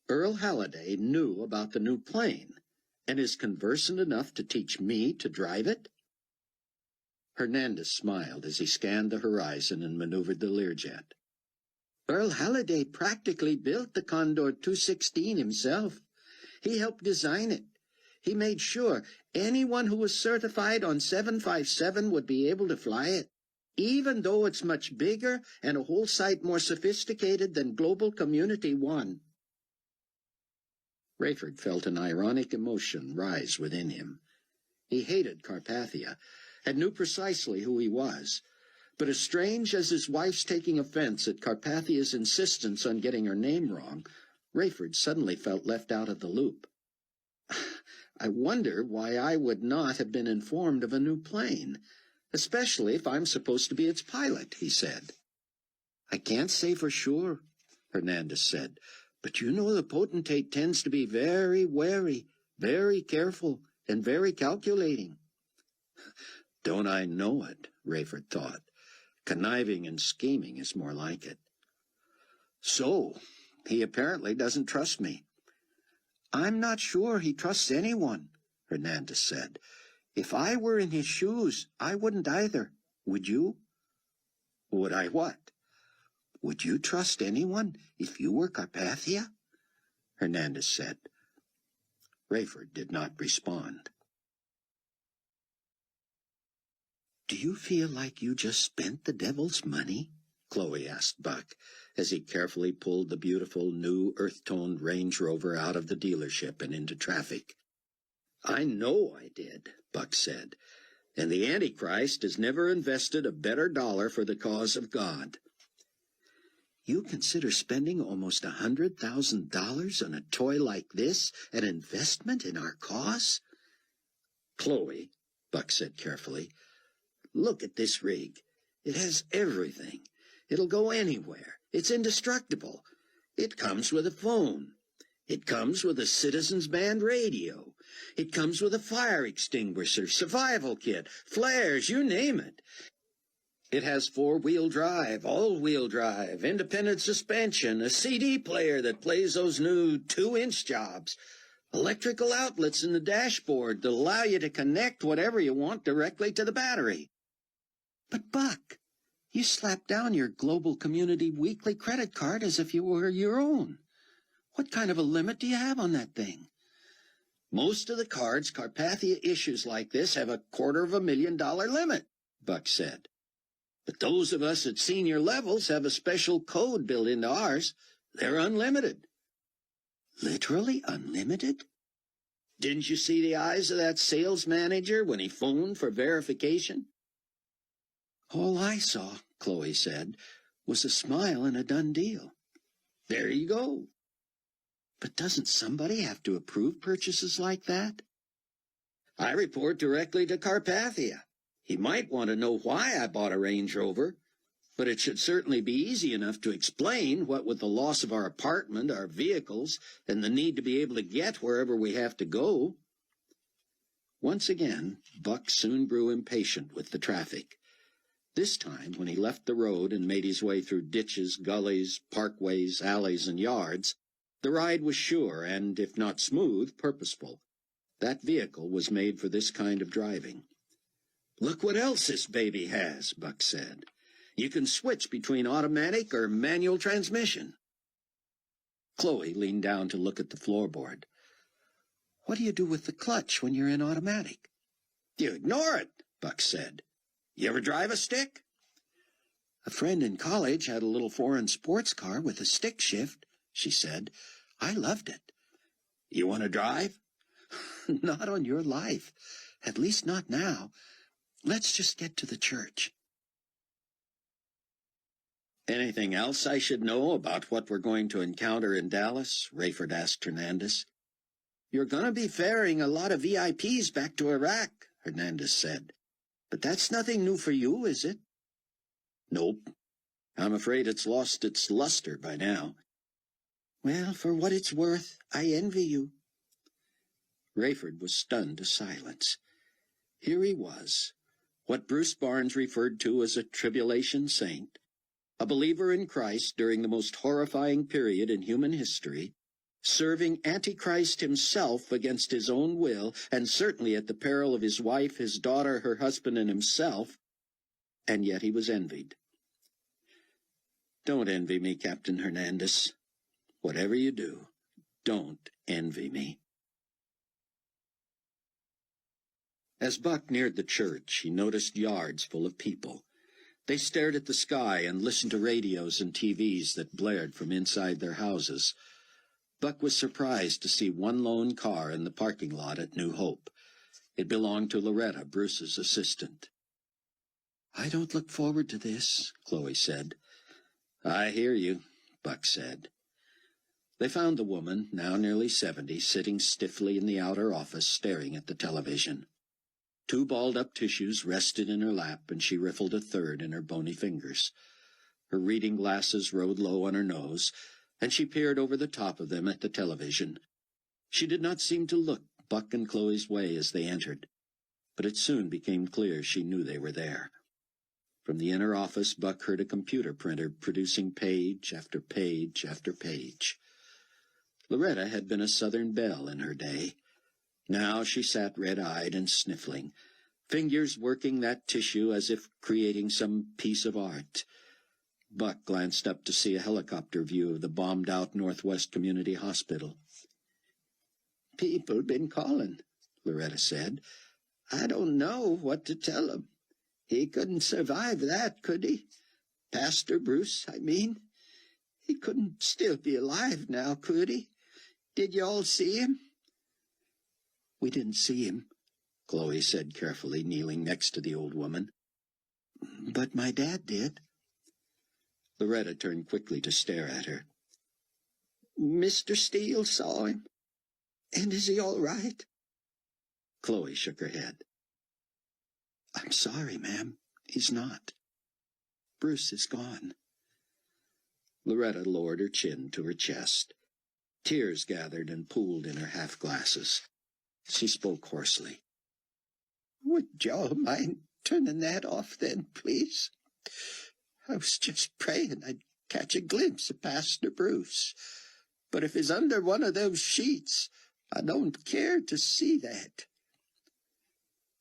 Speaker 2: "Earl Halliday knew about the new plane, and is conversant enough to teach me to drive it?" Hernandez smiled as he scanned the horizon and maneuvered the Learjet.
Speaker 3: "Earl Halliday practically built the Condor 216 himself. He helped design it. He made sure anyone who was certified on 757 would be able to fly it, even though it's much bigger and a whole sight more sophisticated than Global Community 1.
Speaker 2: Rayford felt an ironic emotion rise within him. He hated Carpathia, and knew precisely who he was. But as strange as his wife's taking offense at Carpathia's insistence on getting her name wrong, Rayford suddenly felt left out of the loop. "I wonder why I would not have been informed of a new plane, especially if I'm supposed to be its pilot," he said.
Speaker 3: "I can't say for sure," Hernandez said, "but you know the potentate tends to be very wary, very careful, and very calculating."
Speaker 2: "Don't I know it?" Rayford thought. "Conniving and scheming is more like it."
Speaker 3: "So, he apparently doesn't trust me." "I'm not sure he trusts anyone," Hernandez said. "If I were in his shoes, I wouldn't either. Would you?"
Speaker 2: "Would I what?"
Speaker 3: "Would you trust anyone if you were Carpathia?"
Speaker 2: Hernandez said. Rayford did not respond.
Speaker 3: "Do you feel like you just spent the devil's money?"
Speaker 2: Chloe asked Buck, as he carefully pulled the beautiful, new, earth-toned Range Rover out of the dealership and into traffic. "I know I did," Buck said, "and the Antichrist has never invested a better dollar for the cause of God."
Speaker 3: "You consider spending almost $100,000 on a toy like this an investment in our cause?"
Speaker 2: "Chloe," Buck said carefully, "look at this rig. It has everything. It'll go anywhere. It's indestructible. It comes with a phone. It comes with a Citizens Band radio. It comes with a fire extinguisher, survival kit, flares, you name it. It has four-wheel drive, all-wheel drive, independent suspension, a CD player that plays those new 2-inch jobs, electrical outlets in the dashboard that allow you to connect whatever you want directly to the battery."
Speaker 3: "But, Buck, you slapped down your Global Community Weekly credit card as if you were your own. What kind of a limit do you have on that thing?"
Speaker 2: "Most of the cards Carpathia issues like this have a $250,000 limit," Buck said. "But those of us at senior levels have a special code built into ours. They're unlimited."
Speaker 3: "Literally unlimited?"
Speaker 2: "Didn't you see the eyes of that sales manager when he phoned for verification?"
Speaker 3: "All I saw," Chloe said, "was a smile and a done deal."
Speaker 2: "There you go."
Speaker 3: "But doesn't somebody have to approve purchases like that?"
Speaker 2: "I report directly to Carpathia. He might want to know why I bought a Range Rover, but it should certainly be easy enough to explain, what with the loss of our apartment, our vehicles, and the need to be able to get wherever we have to go." Once again, Buck soon grew impatient with the traffic. This time, when he left the road and made his way through ditches, gullies, parkways, alleys, and yards, the ride was sure and, if not smooth, purposeful. That vehicle was made for this kind of driving. "Look what else this baby has," Buck said. "You can switch between automatic or manual transmission." Chloe leaned down to look at the floorboard.
Speaker 3: "What do you do with the clutch when you're in automatic?"
Speaker 2: "You ignore it," Buck said. "You ever drive a stick?"
Speaker 3: "A friend in college had a little foreign sports car with a stick shift," she said. "I loved it."
Speaker 2: "You want to drive?"
Speaker 3: "Not on your life. At least not now. Let's just get to the church."
Speaker 2: Anything else I should know about what we're going to encounter in Dallas? Rayford asked Hernandez.
Speaker 3: You're going to be ferrying a lot of VIPs back to Iraq, Hernandez said. But that's nothing new for you, is it?
Speaker 2: Nope. I'm afraid it's lost its luster by now.
Speaker 3: Well, for what it's worth, I envy you.
Speaker 2: Rayford was stunned to silence. Here he was, what Bruce Barnes referred to as a tribulation saint, a believer in Christ during the most horrifying period in human history, serving Antichrist himself against his own will, and certainly at the peril of his wife, his daughter, her husband, and himself, and yet he was envied. Don't envy me, Captain Hernandez. Whatever you do, don't envy me. As Buck neared the church, he noticed yards full of people. They stared at the sky and listened to radios and TVs that blared from inside their houses. Buck was surprised to see one lone car in the parking lot at New Hope. It belonged to Loretta, Bruce's assistant.
Speaker 3: I don't look forward to this, Chloe said.
Speaker 2: I hear you, Buck said. They found the woman, now nearly 70, sitting stiffly in the outer office, staring at the television. 2 balled-up tissues rested in her lap, and she riffled a third in her bony fingers. Her reading glasses rode low on her nose, and she peered over the top of them at the television. She did not seem to look Buck and Chloe's way as they entered, but it soon became clear she knew they were there. From the inner office, Buck heard a computer printer producing page after page after page. Loretta had been a Southern belle in her day. Now she sat red-eyed and sniffling, fingers working that tissue as if creating some piece of art. Buck glanced up to see a helicopter view of the bombed-out Northwest Community Hospital.
Speaker 3: People been calling, Loretta said. I don't know what to tell 'em. He couldn't survive that, could he? Pastor Bruce, I mean. He couldn't still be alive now, could he? Did you all see him?
Speaker 2: We didn't see him, Chloe said carefully, kneeling next to the old woman.
Speaker 3: But my dad did.
Speaker 2: Loretta turned quickly to stare at her.
Speaker 3: Mr. Steele saw him. And is he all right?
Speaker 2: Chloe shook her head.
Speaker 3: I'm sorry, ma'am. He's not. Bruce is gone.
Speaker 2: Loretta lowered her chin to her chest. Tears gathered and pooled in her half-glasses. She spoke hoarsely.
Speaker 3: Would y'all mind turning that off then, please? I was just praying I'd catch a glimpse of Pastor Bruce. But if he's under one of those sheets, I don't care to see that.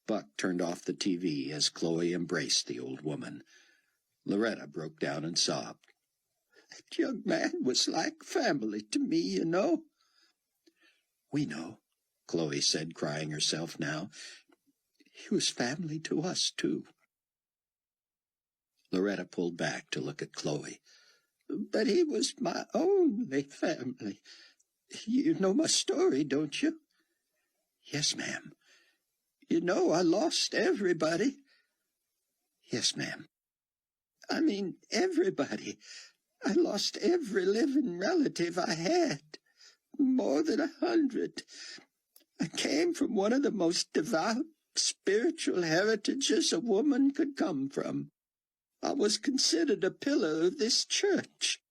Speaker 2: Buck turned off the TV as Chloe embraced the old woman. Loretta broke down and sobbed.
Speaker 3: That young man was like family to me, you know.
Speaker 2: We know, Chloe said, crying herself now.
Speaker 3: He was family to us, too.
Speaker 2: Loretta pulled back to look at Chloe.
Speaker 3: But he was my only family. You know my story, don't you?
Speaker 2: Yes, ma'am.
Speaker 3: You know I lost everybody.
Speaker 2: Yes, ma'am.
Speaker 3: I mean, everybody. I lost every living relative I had. More than 100. I came from one of the most devout, spiritual heritages a woman could come from. I was considered a pillar of this church.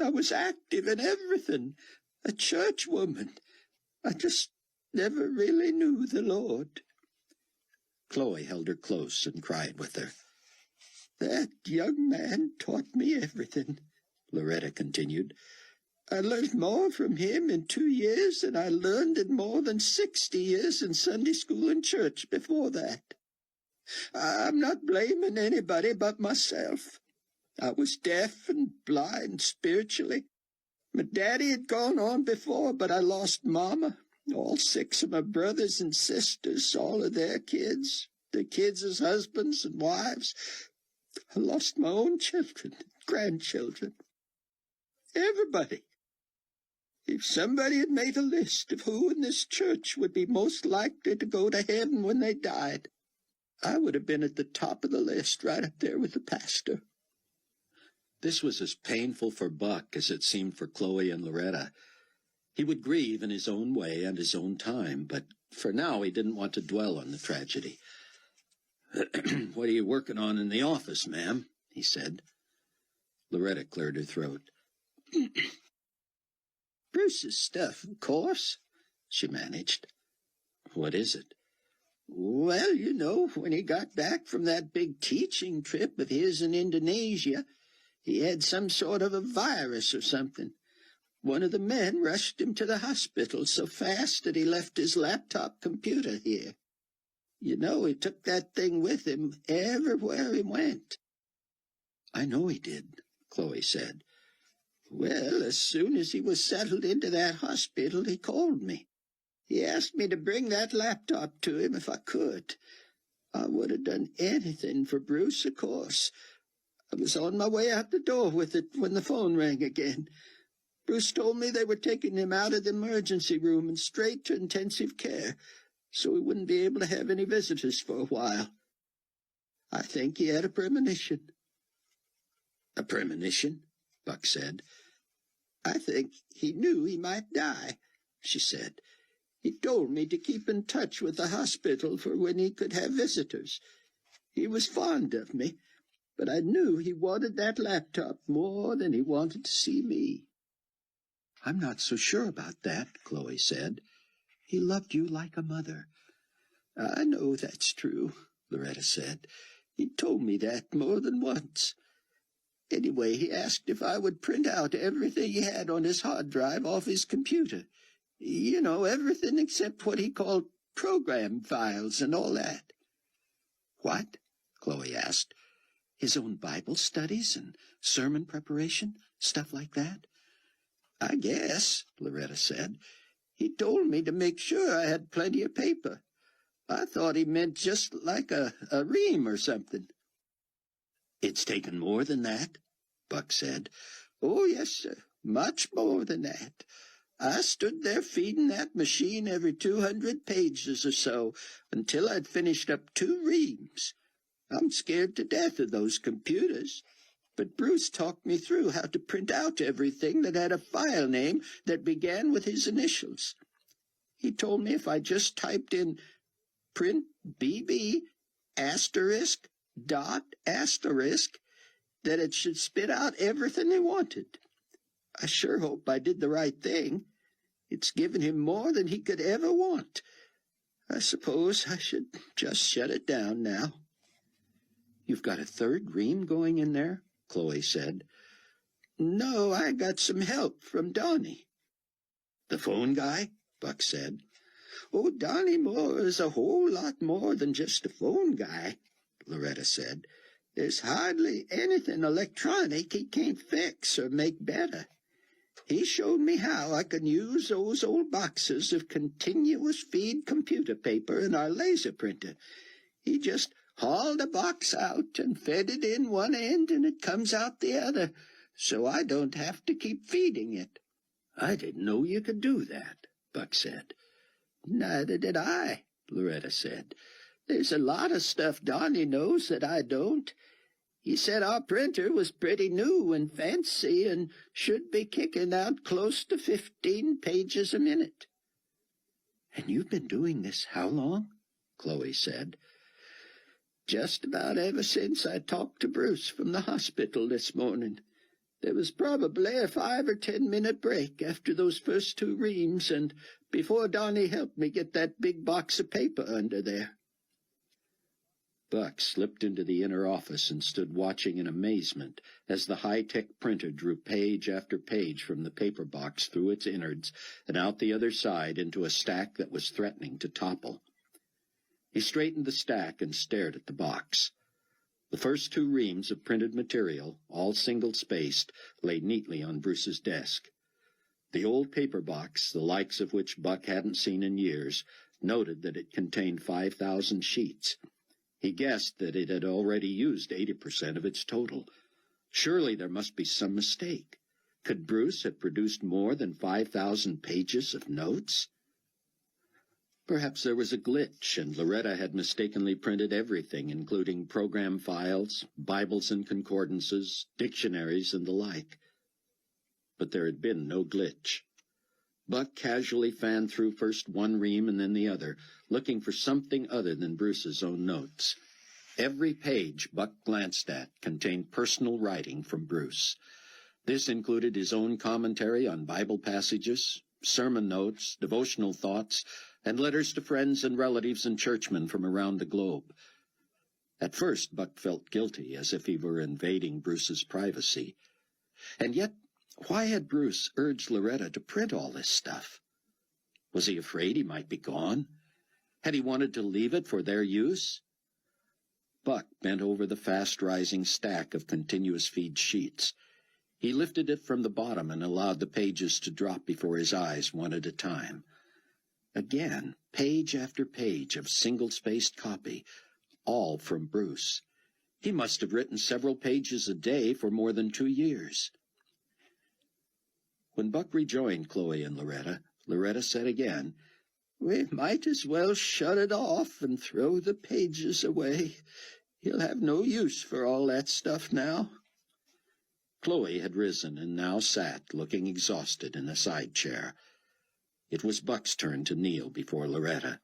Speaker 3: I was active in everything, a churchwoman. I just never really knew the Lord.
Speaker 2: Chloe held her close and cried with her.
Speaker 3: That young man taught me everything, Loretta continued. I learned more from him in 2 years than I learned in more than 60 years in Sunday school and church before that. I'm not blaming anybody but myself. I was deaf and blind spiritually. My daddy had gone on before, but I lost Mama, all 6 of my brothers and sisters, all of their kids as husbands and wives. I lost my own children and grandchildren. Everybody. If somebody had made a list of who in this church would be most likely to go to heaven when they died, I would have been at the top of the list, right up there with the pastor.
Speaker 1: This was as painful for Buck as it seemed for Chloe and Loretta. He would grieve in his own way and his own time, but for now he didn't want to dwell on the tragedy. "What are you working on in the office, ma'am?" he said. Loretta cleared her throat.
Speaker 3: "Bruce's stuff, of course," she managed.
Speaker 1: "What is it?"
Speaker 3: "Well, you know, when he got back from that big teaching trip of his in Indonesia, he had some sort of a virus or something. One of the men rushed him to the hospital so fast that he left his laptop computer here. You know, he took that thing with him everywhere he went."
Speaker 1: "I know he did," Chloe said.
Speaker 3: "Well, as soon as he was settled into that hospital, he called me. He asked me to bring that laptop to him if I could. I would have done anything for Bruce, of course. I was on my way out the door with it when the phone rang again. Bruce told me they were taking him out of the emergency room and straight to intensive care, so he wouldn't be able to have any visitors for a while. I think he had a premonition."
Speaker 1: "A premonition?" Buck said.
Speaker 3: "I think he knew he might die," she said. "He told me to keep in touch with the hospital for when he could have visitors. He was fond of me, but I knew he wanted that laptop more than he wanted to see me."
Speaker 1: "I'm not so sure about that," Chloe said. "He loved you like a mother."
Speaker 3: "I know that's true," Loretta said. "He told me that more than once. Anyway, he asked if I would print out everything he had on his hard drive off his computer. You know, everything except what he called program files and all that."
Speaker 1: "What?" Chloe asked. "His own Bible studies and sermon preparation, stuff like that?"
Speaker 3: "I guess," Loretta said. "He told me to make sure I had plenty of paper. I thought he meant just like a ream or something."
Speaker 1: "It's taken more than that," Buck said.
Speaker 3: "Oh, yes, sir, much more than that. I stood there feeding that machine every 200 pages or so until I'd finished up 2 reams. I'm scared to death of those computers. But Bruce talked me through how to print out everything that had a file name that began with his initials. He told me if I just typed in print BB asterisk dot asterisk that it should spit out everything he wanted. I sure hope I did the right thing. It's given him more than he could ever want. I suppose I should just shut it down now."
Speaker 1: "You've got a third ream going in there?" Chloe said.
Speaker 3: "No, I got some help from Donnie."
Speaker 1: "The phone guy?" Buck said.
Speaker 3: "Oh, Donnie Moore is a whole lot more than just a phone guy," Loretta said. "There's hardly anything electronic he can't fix or make better. He showed me how I can use those old boxes of continuous feed computer paper in our laser printer. He just hauled a box out and fed it in one end, and it comes out the other, so I don't have to keep feeding it."
Speaker 1: "I didn't know you could do that," Buck said.
Speaker 3: "Neither did I," Loretta said. "There's a lot of stuff Donnie knows that I don't. He said our printer was pretty new and fancy and should be kicking out close to 15 pages a minute."
Speaker 1: "And you've been doing this how long?" Chloe said.
Speaker 3: "Just about ever since I talked to Bruce from the hospital this morning. There was probably a 5 or 10 minute break after those first 2 reams and before Donnie helped me get that big box of paper under there."
Speaker 1: Buck slipped into the inner office and stood watching in amazement as the high-tech printer drew page after page from the paper box through its innards and out the other side into a stack that was threatening to topple. He straightened the stack and stared at the box. The first 2 reams of printed material, all single-spaced, lay neatly on Bruce's desk. The old paper box, the likes of which Buck hadn't seen in years, noted that it contained 5,000 sheets. He guessed that it had already used 80% of its total. Surely there must be some mistake. Could Bruce have produced more than 5,000 pages of notes? Perhaps there was a glitch, and Loretta had mistakenly printed everything, including program files, Bibles and concordances, dictionaries, and the like. But there had been no glitch. Buck casually fanned through first one ream and then the other, looking for something other than Bruce's own notes. Every page Buck glanced at contained personal writing from Bruce. This included his own commentary on Bible passages, sermon notes, devotional thoughts, and letters to friends and relatives and churchmen from around the globe. At first, Buck felt guilty, as if he were invading Bruce's privacy. And yet, why had Bruce urged Loretta to print all this stuff? Was he afraid he might be gone? Had he wanted to leave it for their use? Buck bent over the fast-rising stack of continuous feed sheets. He lifted it from the bottom and allowed the pages to drop before his eyes one at a time. Again, page after page of single-spaced copy, all from Bruce. He must have written several pages a day for more than 2 years. When Buck rejoined Chloe and Loretta said again, "We might as well shut it off and throw the pages away. He'll have no use for all that stuff now." Chloe had risen and now sat, looking exhausted, in a side chair. It was Buck's turn to kneel before Loretta.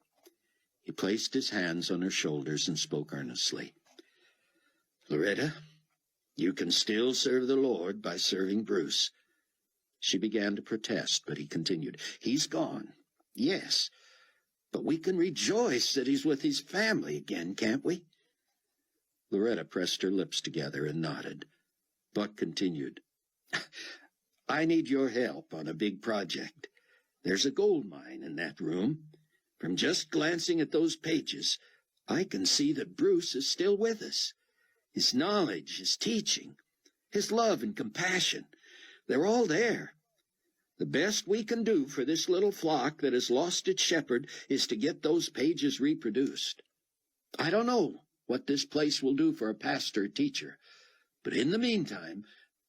Speaker 1: He placed his hands on her shoulders and spoke earnestly. "Loretta, you can still serve the Lord by serving Bruce." She began to protest, but he continued, "He's gone, yes, but we can rejoice that he's with his family again, can't we?" Loretta pressed her lips together and nodded. Buck continued, "I need your help on a big project. There's a gold mine in that room. From just glancing at those pages, I can see that Bruce is still with us. His knowledge, his teaching, his love and compassion, they're all there. The best we can do for this little flock that has lost its shepherd is to get those pages reproduced. I don't know what this place will do for a pastor or teacher, but in the meantime,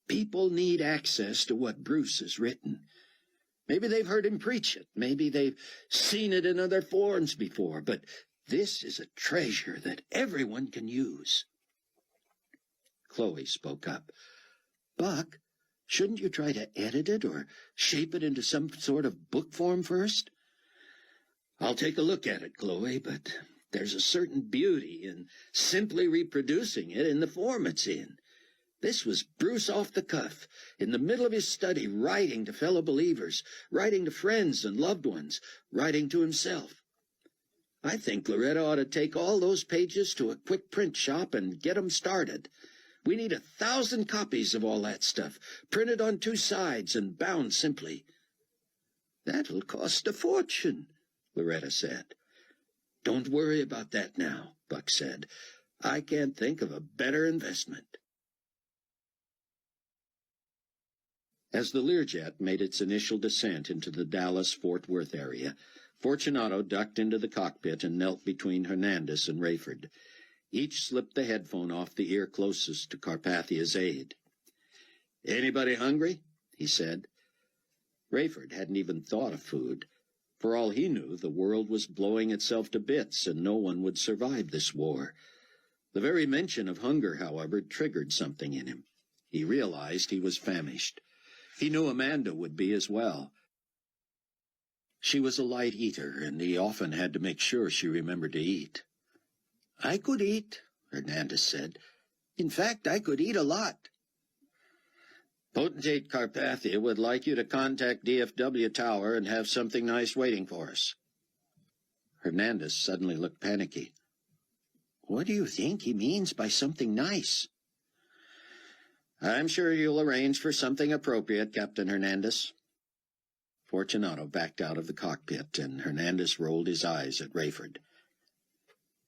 Speaker 1: people need access to what Bruce has written. Maybe they've heard him preach it. Maybe they've seen it in other forms before, but this is a treasure that everyone can use." Chloe spoke up. "Buck, shouldn't you try to edit it or shape it into some sort of book form first?" "I'll take a look at it, Chloe, but there's a certain beauty in simply reproducing it in the form it's in. This was Bruce off the cuff, in the middle of his study, writing to fellow believers, writing to friends and loved ones, writing to himself. I think Loretta ought to take all those pages to a quick print shop and get 'em started. We need 1,000 copies of all that stuff, printed on 2 sides and bound simply." "That'll cost a fortune," Loretta said. "Don't worry about that now," Buck said. "I can't think of a better investment." As the Learjet made its initial descent into the Dallas-Fort Worth area, Fortunato ducked into the cockpit and knelt between Hernandez and Rayford. Each slipped the headphone off the ear closest to Carpathia's aide. "Anybody hungry?" he said. Rayford hadn't even thought of food. For all he knew, the world was blowing itself to bits, and no one would survive this war. The very mention of hunger, however, triggered something in him. He realized he was famished. He knew Amanda would be as well. She was a light eater, and he often had to make sure she remembered to eat. "I could eat," Hernandez said. "In fact, I could eat a lot." "Potentate Carpathia would like you to contact DFW Tower and have something nice waiting for us." Hernandez suddenly looked panicky. "What do you think he means by something nice?" "I'm sure you'll arrange for something appropriate, Captain Hernandez." Fortunato backed out of the cockpit, and Hernandez rolled his eyes at Rayford.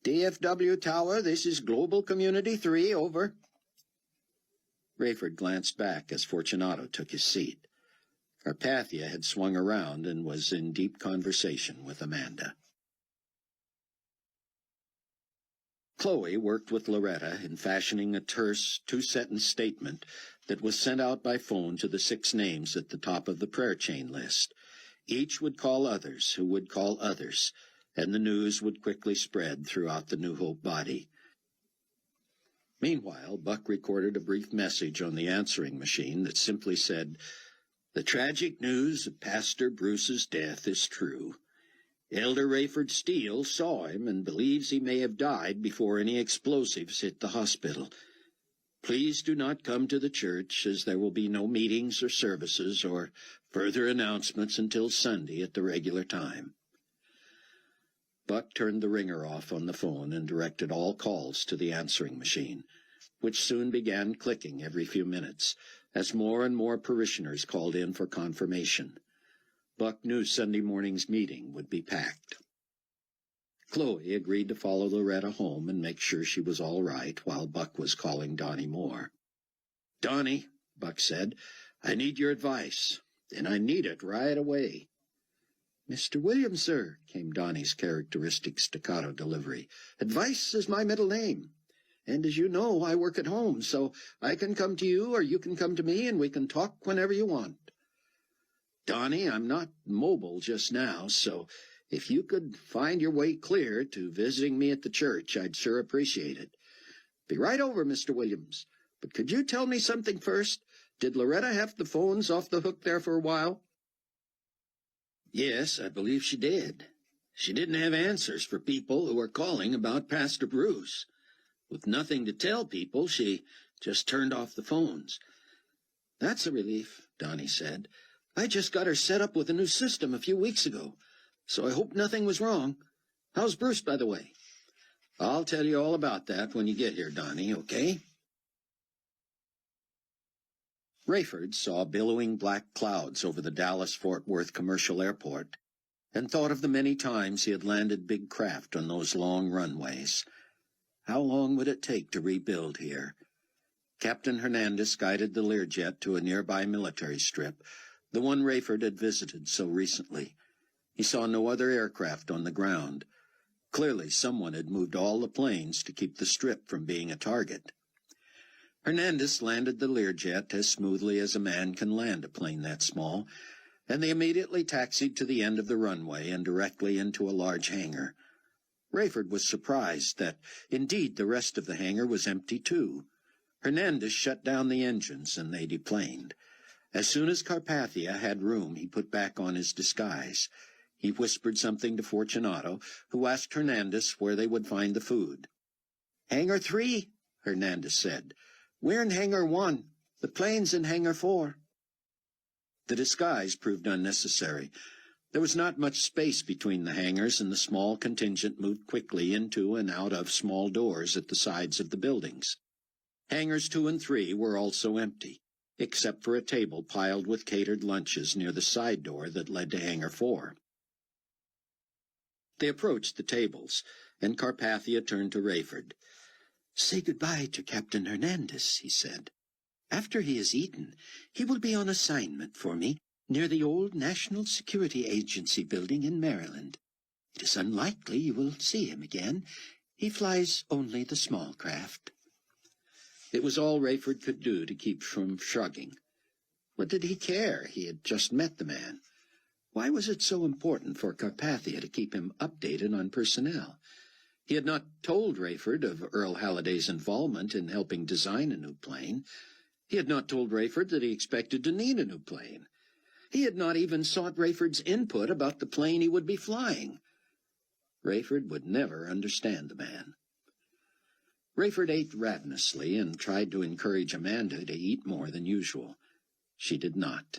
Speaker 1: "DFW Tower, this is Global Community 3, over." Rayford glanced back as Fortunato took his seat. Carpathia had swung around and was in deep conversation with Amanda. Chloe worked with Loretta in fashioning a terse, 2-sentence statement that was sent out by phone to the 6 names at the top of the prayer chain list. Each would call others, who would call others. and the news would quickly spread throughout the New Hope body. Meanwhile, Buck recorded a brief message on the answering machine that simply said, "The tragic news of Pastor Bruce's death is true. Elder Rayford Steele saw him and believes he may have died before any explosives hit the hospital. Please do not come to the church, as there will be no meetings or services or further announcements until Sunday at the regular time." Buck turned the ringer off on the phone and directed all calls to the answering machine, which soon began clicking every few minutes, as more and more parishioners called in for confirmation. Buck knew Sunday morning's meeting would be packed. Chloe agreed to follow Loretta home and make sure she was all right while Buck was calling Donnie Moore. "Donnie," Buck said, "I need your advice, and I need it right away."
Speaker 3: "Mr. Williams, sir," came Donnie's characteristic staccato delivery. "Advice is my middle name. And as you know, I work at home, so I can come to you or you can come to me and we can talk whenever you want."
Speaker 1: "Donnie, I'm not mobile just now, so if you could find your way clear to visiting me at the church, I'd sure appreciate it."
Speaker 3: "Be right over, Mr. Williams. But could you tell me something first? Did Loretta have the phones off the hook there for a while?"
Speaker 1: "Yes, I believe she did. She didn't have answers for people who were calling about Pastor Bruce. With nothing to tell people, she just turned off the phones."
Speaker 3: "That's a relief," Donnie said. "I just got her set up with a new system a few weeks ago, so I hope nothing was wrong. How's Bruce, by the way?"
Speaker 1: "I'll tell you all about that when you get here, Donnie, okay?" Rayford saw billowing black clouds over the Dallas-Fort Worth commercial airport and thought of the many times he had landed big craft on those long runways. How long would it take to rebuild here? Captain Hernandez guided the Learjet to a nearby military strip, the one Rayford had visited so recently. He saw no other aircraft on the ground. Clearly someone had moved all the planes to keep the strip from being a target. Hernandez landed the Learjet as smoothly as a man can land a plane that small, and they immediately taxied to the end of the runway and directly into a large hangar. Rayford was surprised that, indeed, the rest of the hangar was empty too. Hernandez shut down the engines and they deplaned. As soon as Carpathia had room, he put back on his disguise. He whispered something to Fortunato, who asked Hernandez where they would find the food.
Speaker 3: "Hangar 3, Hernandez said. "We're in Hangar 1. The plane's in Hangar 4.
Speaker 1: The disguise proved unnecessary. There was not much space between the hangars, and the small contingent moved quickly into and out of small doors at the sides of the buildings. Hangars 2 and 3 were also empty, except for a table piled with catered lunches near the side door that led to Hangar 4. They approached the tables, and Carpathia turned to Rayford.
Speaker 3: "Say goodbye to Captain Hernandez," he said. "After he has eaten, he will be on assignment for me near the old National Security Agency building in Maryland. It is unlikely you will see him again. He flies only the small craft."
Speaker 1: It was all Rayford could do to keep from shrugging. What did he care? He had just met the man. Why was it so important for Carpathia to keep him updated on personnel? He had not told Rayford of Earl Halliday's involvement in helping design a new plane. He had not told Rayford that he expected to need a new plane. He had not even sought Rayford's input about the plane he would be flying. Rayford would never understand the man. Rayford ate ravenously and tried to encourage Amanda to eat more than usual. She did not.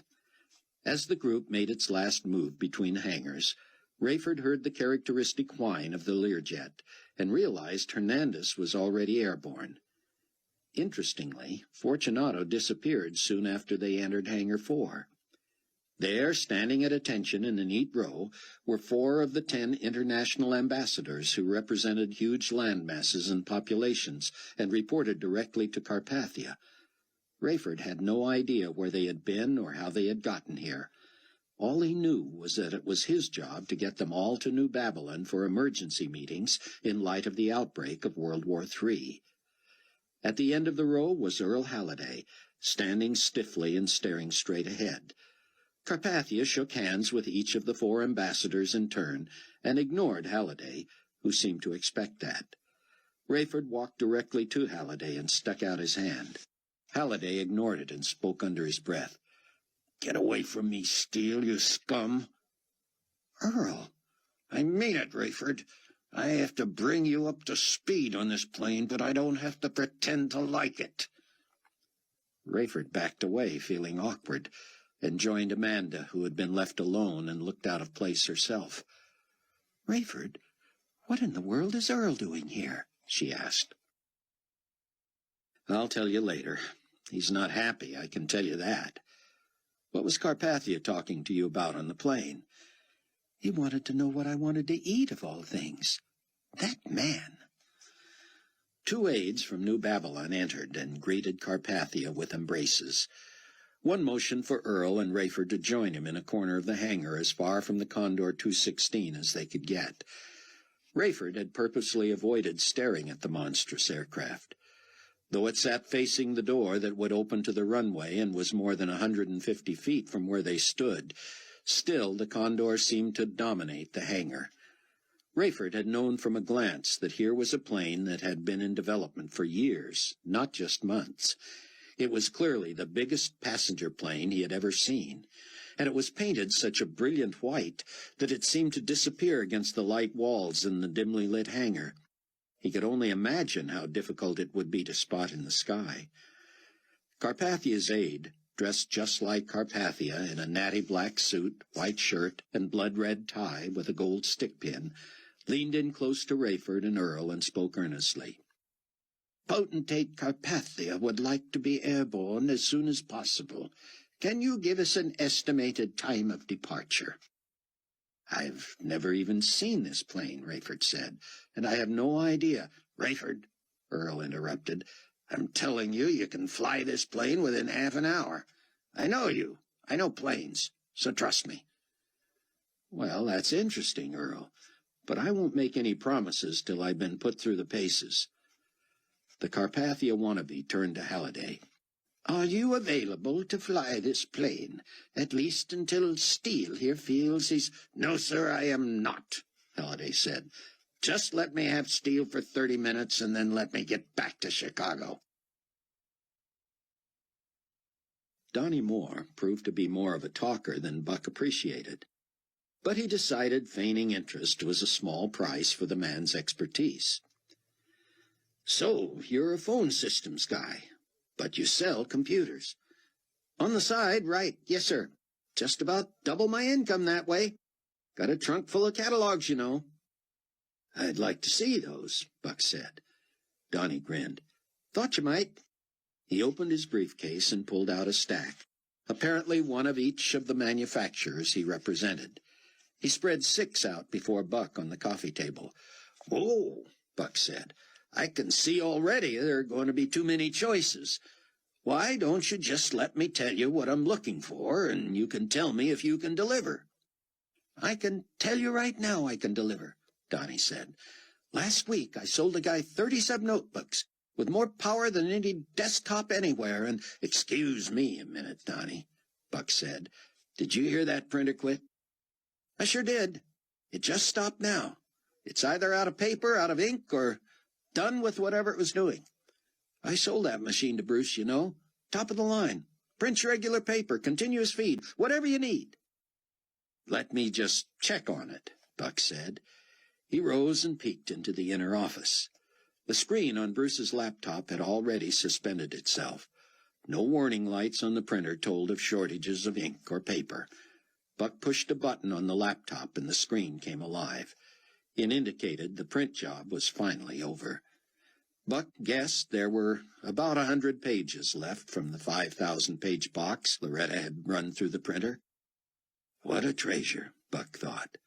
Speaker 1: As the group made its last move between hangars, Rayford heard the characteristic whine of the Learjet and realized Hernandez was already airborne. Interestingly, Fortunato disappeared soon after they entered Hangar 4. There, standing at attention in a neat row, were 4 of the 10 international ambassadors who represented huge land masses and populations and reported directly to Carpathia. Rayford had no idea where they had been or how they had gotten here. All he knew was that it was his job to get them all to New Babylon for emergency meetings in light of the outbreak of World War III. At the end of the row was Earl Halliday, standing stiffly and staring straight ahead. Carpathia shook hands with each of the 4 ambassadors in turn
Speaker 2: and ignored Halliday, who seemed to expect that. Rayford walked directly to Halliday and stuck out his hand. Halliday ignored it and spoke under his breath. "Get away from me, Steele, you scum!" "Earl!" "I mean it, Rayford. I have to bring you up to speed on this plane, but I don't have to pretend to like it." Rayford backed away, feeling awkward, and joined Amanda, who had been left alone and looked out of place herself. "Rayford, what in the world is Earl doing here?" she asked. "I'll tell you later. He's not happy, I can tell you that. What was Carpathia talking to you about on the plane?" "He wanted to know what I wanted to eat, of all things. That man!" Two aides from New Babylon entered and greeted Carpathia with embraces. One motioned for Earl and Rayford to join him in a corner of the hangar as far from the Condor 216 as they could get. Rayford had purposely avoided staring at the monstrous aircraft. Though it sat facing the door that would open to the runway and was more than 150 feet from where they stood, still the Condor seemed to dominate the hangar. Rayford had known from a glance that here was a plane that had been in development for years, not just months. It was clearly the biggest passenger plane he had ever seen, and it was painted such a brilliant white that it seemed to disappear against the light walls in the dimly lit hangar. He could only imagine how difficult it would be to spot in the sky. Carpathia's aide, dressed just like Carpathia in a natty black suit, white shirt, and blood-red tie with a gold stick-pin, leaned in close to Rayford and Earl and spoke earnestly. "Potentate Carpathia would like to be airborne as soon as possible. Can you give us an estimated time of departure?" "I've never even seen this plane," Rayford said, "and I have no idea—" "Rayford," Earl interrupted, "I'm telling you, you can fly this plane within half an hour. I know you. I know planes, so trust me." "Well, that's interesting, Earl, but I won't make any promises till I've been put through the paces." The Carpathia wannabe turned to Halliday. "Are you available to fly this plane, at least until Steele here feels he's—" "No, sir, I am not," Halliday said. "Just let me have Steele for 30 minutes, and then let me get back to Chicago." Donnie Moore proved to be more of a talker than Buck appreciated, but he decided feigning interest was a small price for the man's expertise. "So, you're a phone systems guy, but you sell computers." "On the side, right, yes, sir. Just about double my income that way. Got a trunk full of catalogs, you know." "I'd like to see those," Buck said. Donnie grinned. "Thought you might." He opened his briefcase and pulled out a stack, apparently one of each of the manufacturers he represented. He spread 6 out before Buck on the coffee table. "Whoa," Buck said. "I can see already there are going to be too many choices. Why don't you just let me tell you what I'm looking for, and you can tell me if you can deliver?" "I can tell you right now I can deliver," Donnie said. "Last week I sold a guy 37 notebooks, with more power than any desktop anywhere, and—" "Excuse me a minute, Donnie," Buck said. "Did you hear that printer quit?" "I sure did. It just stopped now. It's either out of paper, out of ink, or done with whatever it was doing. I sold that machine to Bruce, you know. Top of the line. Prints regular paper, continuous feed, whatever you need." "Let me just check on it," Buck said. He rose and peeked into the inner office. The screen on Bruce's laptop had already suspended itself. No warning lights on the printer told of shortages of ink or paper. Buck pushed a button on the laptop and the screen came alive. It indicated the print job was finally over. Buck guessed there were about 100 pages left from the 5,000-page box Loretta had run through the printer. What a treasure, Buck thought.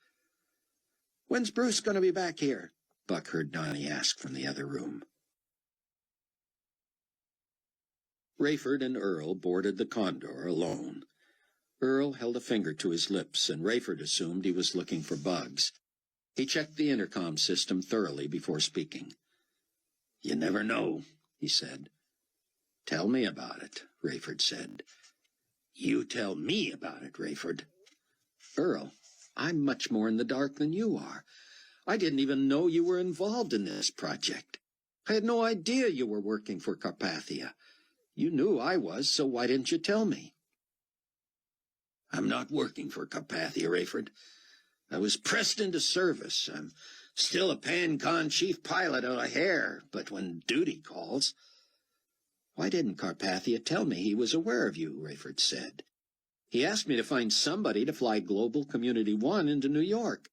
Speaker 2: "When's Bruce going to be back here?" Buck heard Donnie ask from the other room. Rayford and Earl boarded the Condor alone. Earl held a finger to his lips, and Rayford assumed he was looking for bugs. He checked the intercom system thoroughly before speaking. "You never know," he said. "Tell me about it," Rayford said. "You tell me about it, Rayford." "Earl,
Speaker 3: I'm much more in the dark than you are. I didn't even know you were involved in this project. I had no idea you were working for Carpathia. You knew I was, so why didn't you tell me? I'm not working for Carpathia, Rayford. I was pressed into service. I'm still a Pan-Con chief pilot out of Hare, but when duty calls... Why didn't Carpathia tell me he was aware of you, Rayford said. He asked me to find somebody to fly Global Community 1 into New York.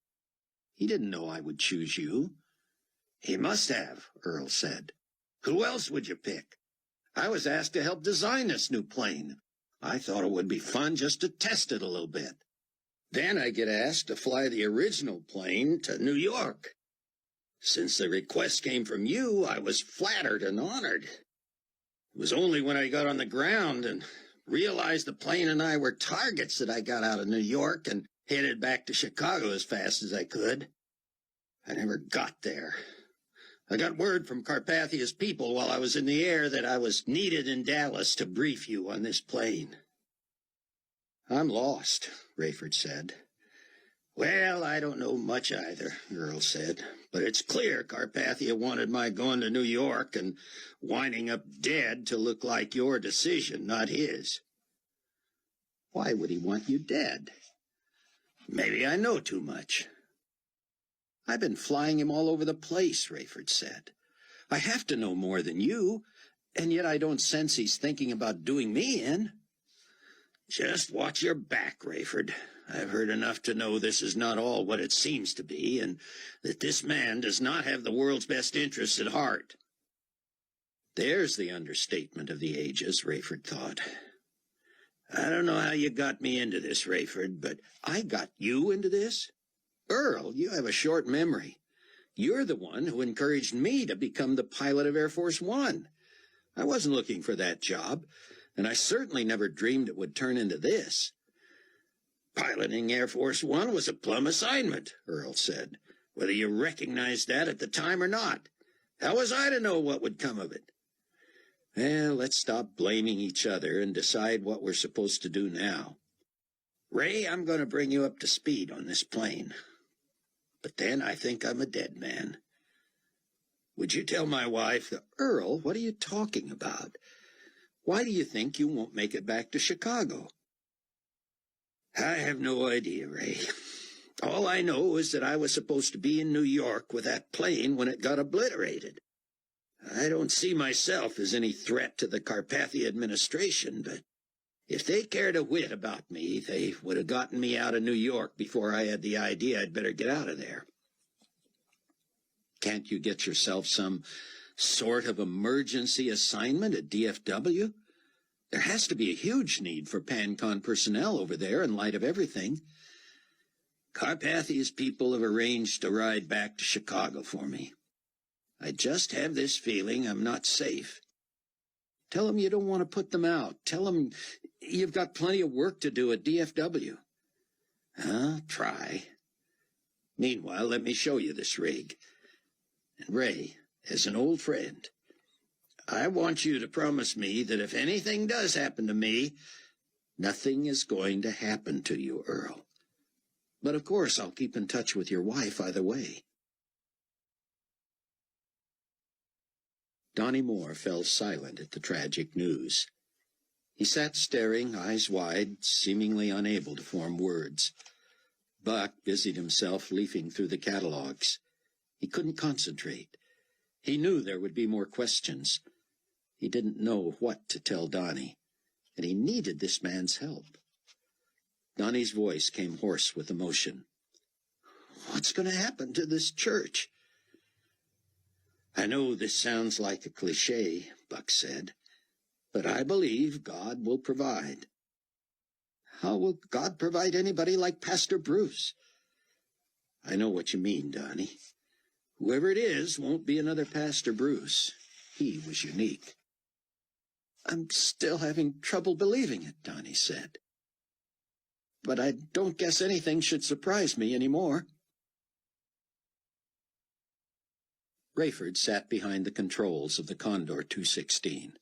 Speaker 3: He didn't know I would choose you. He must have, Earl said. Who else would you pick? I was asked to help design this new plane. I thought it would be fun just to test it a little bit. Then I get asked to fly the original plane to New York. Since the request came from you, I was flattered and honored. It was only when I got on the ground and realized the plane and I were targets that I got out of New York and headed back to Chicago as fast as I could. I never got there. I got word from Carpathia's people while I was in the air that I was needed in Dallas to brief you on this plane. I'm lost, Rayford said. Well, I don't know much either, Earl said, but it's clear Carpathia wanted my going to New York and winding up dead to look like your decision, not his. Why would he want you dead? Maybe I know too much. I've been flying him all over the place, Rayford said. I have to know more than you, and yet I don't sense he's thinking about doing me in. Just watch your back, Rayford. I've heard enough to know this is not all what it seems to be, and that this man does not have the world's best interests at heart. There's the understatement of the ages, Rayford thought. I don't know how you got me into this, Rayford, but I got you into this? Earl, you have a short memory. You're the one who encouraged me to become the pilot of Air Force One. I wasn't looking for that job, and I certainly never dreamed it would turn into this. Piloting Air Force One was a plum assignment, Earl said, whether you recognized that at the time or not. How was I to know what would come of it? Well, let's stop blaming each other and decide what we're supposed to do now. Ray, I'm going to bring you up to speed on this plane. But then I think I'm a dead man. Would you tell my wife that... Earl, what are you talking about? Why do you think you won't make it back to Chicago? I have no idea, Ray. All I know is that I was supposed to be in New York with that plane when it got obliterated. I don't see myself as any threat to the Carpathia administration, but if they cared a whit about me, they would have gotten me out of New York before I had the idea I'd better get out of there. Can't you get yourself some sort of emergency assignment at DFW? There has to be a huge need for Pan-Con personnel over there in light of everything. Carpathia's people have arranged a ride back to Chicago for me. I just have this feeling I'm not safe. Tell them you don't want to put them out. Tell them you've got plenty of work to do at DFW. I'll try. Meanwhile, let me show you this rig. And Ray, as an old friend, I want you to promise me that if anything does happen to me, nothing is going to happen to you, Earl. But of course, I'll keep in touch with your wife either way. Donnie Moore fell silent at the tragic news. He sat staring, eyes wide, seemingly unable to form words. Buck busied himself leafing through the catalogs. He couldn't concentrate. He knew there would be more questions. He didn't know what to tell Donnie, and he needed this man's help. Donnie's voice came hoarse with emotion. What's going to happen to this church? I know this sounds like a cliché, Buck said, but I believe God will provide. How will God provide anybody like Pastor Bruce? I know what you mean, Donnie. Whoever it is won't be another Pastor Bruce. He was unique. I'm still having trouble believing it, Donnie said. But I don't guess anything should surprise me anymore. Rayford sat behind the controls of the Condor 216.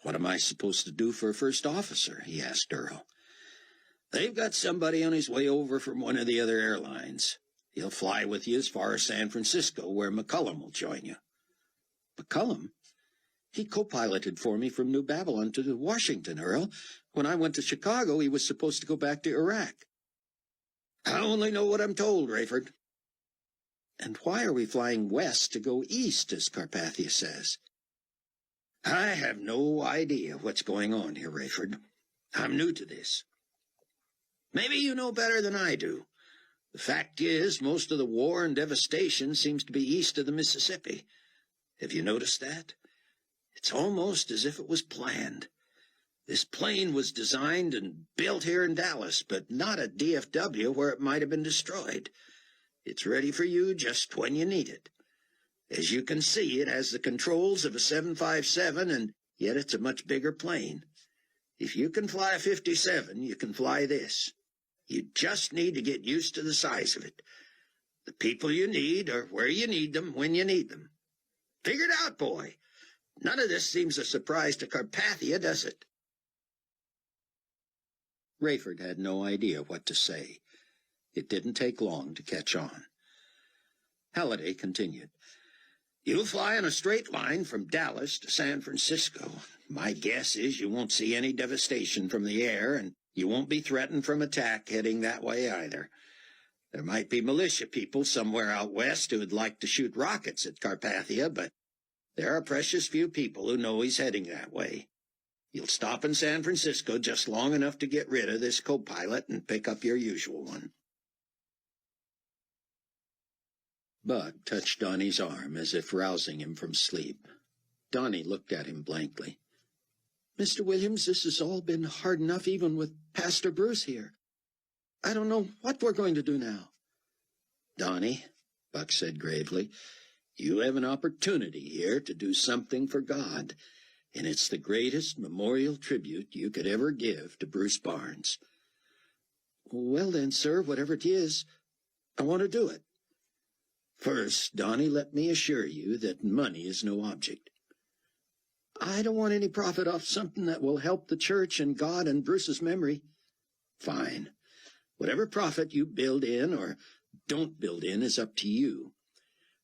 Speaker 3: What am I supposed to do for a first officer? He asked Earl.
Speaker 2: They've got somebody on his way over from one of the other airlines. He'll fly with you as far as San Francisco, where McCullum will join you.
Speaker 3: McCullum? He co-piloted for me from New Babylon to Washington, Earl. When I went to Chicago, he was supposed to go back to Iraq.
Speaker 2: I only know what I'm told, Rayford.
Speaker 3: And why are we flying west to go east, as Carpathia says?
Speaker 2: I have no idea what's going on here, Rayford. I'm new to this. Maybe you know better than I do. The fact is, most of the war and devastation seems to be east of the Mississippi. Have you noticed that? It's almost as if it was planned. This plane was designed and built here in Dallas, but not at DFW where it might have been destroyed. It's ready for you just when you need it. As you can see, it has the controls of a 757, and yet it's a much bigger plane. If you can fly a 57, you can fly this. You just need to get used to the size of it. The people you need are where you need them when you need them. Figure it out, boy. None of this seems a surprise to Carpathia, does it?
Speaker 1: Rayford had no idea what to say. It didn't take long to catch on. Halliday continued.
Speaker 2: You'll fly in a straight line from Dallas to San Francisco. My guess is you won't see any devastation from the air, and you won't be threatened from attack heading that way either. There might be militia people somewhere out west who would like to shoot rockets at Carpathia, but there are precious few people who know he's heading that way. You'll stop in San Francisco just long enough to get rid of this co-pilot and pick up your usual one.
Speaker 1: Buck touched Donnie's arm as if rousing him from sleep. Donnie looked at him blankly.
Speaker 3: Mr. Williams, this has all been hard enough even with Pastor Bruce here. I don't know what we're going to do now.
Speaker 1: Donnie, Buck said gravely, you have an opportunity here to do something for God, and it's the greatest memorial tribute you could ever give to Bruce Barnes.
Speaker 3: Well then, sir, whatever it is, I want to do it.
Speaker 1: First, Donnie, let me assure you that money is no object.
Speaker 3: I don't want any profit off something that will help the church and God and Bruce's memory.
Speaker 1: Fine. Whatever profit you build in or don't build in is up to you.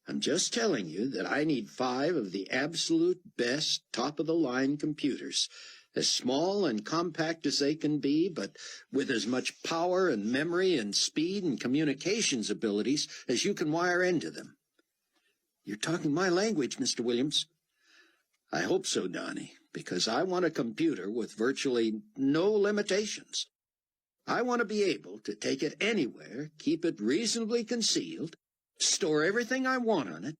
Speaker 1: I'm just telling you that I need 5 of the absolute best top-of-the-line computers, as small and compact as they can be, but with as much power and memory and speed and communications abilities as you can wire into them.
Speaker 3: You're talking my language, Mr. Williams.
Speaker 1: I hope so, Donnie, because I want a computer with virtually no limitations. I want to be able to take it anywhere, keep it reasonably concealed, store everything I want on it,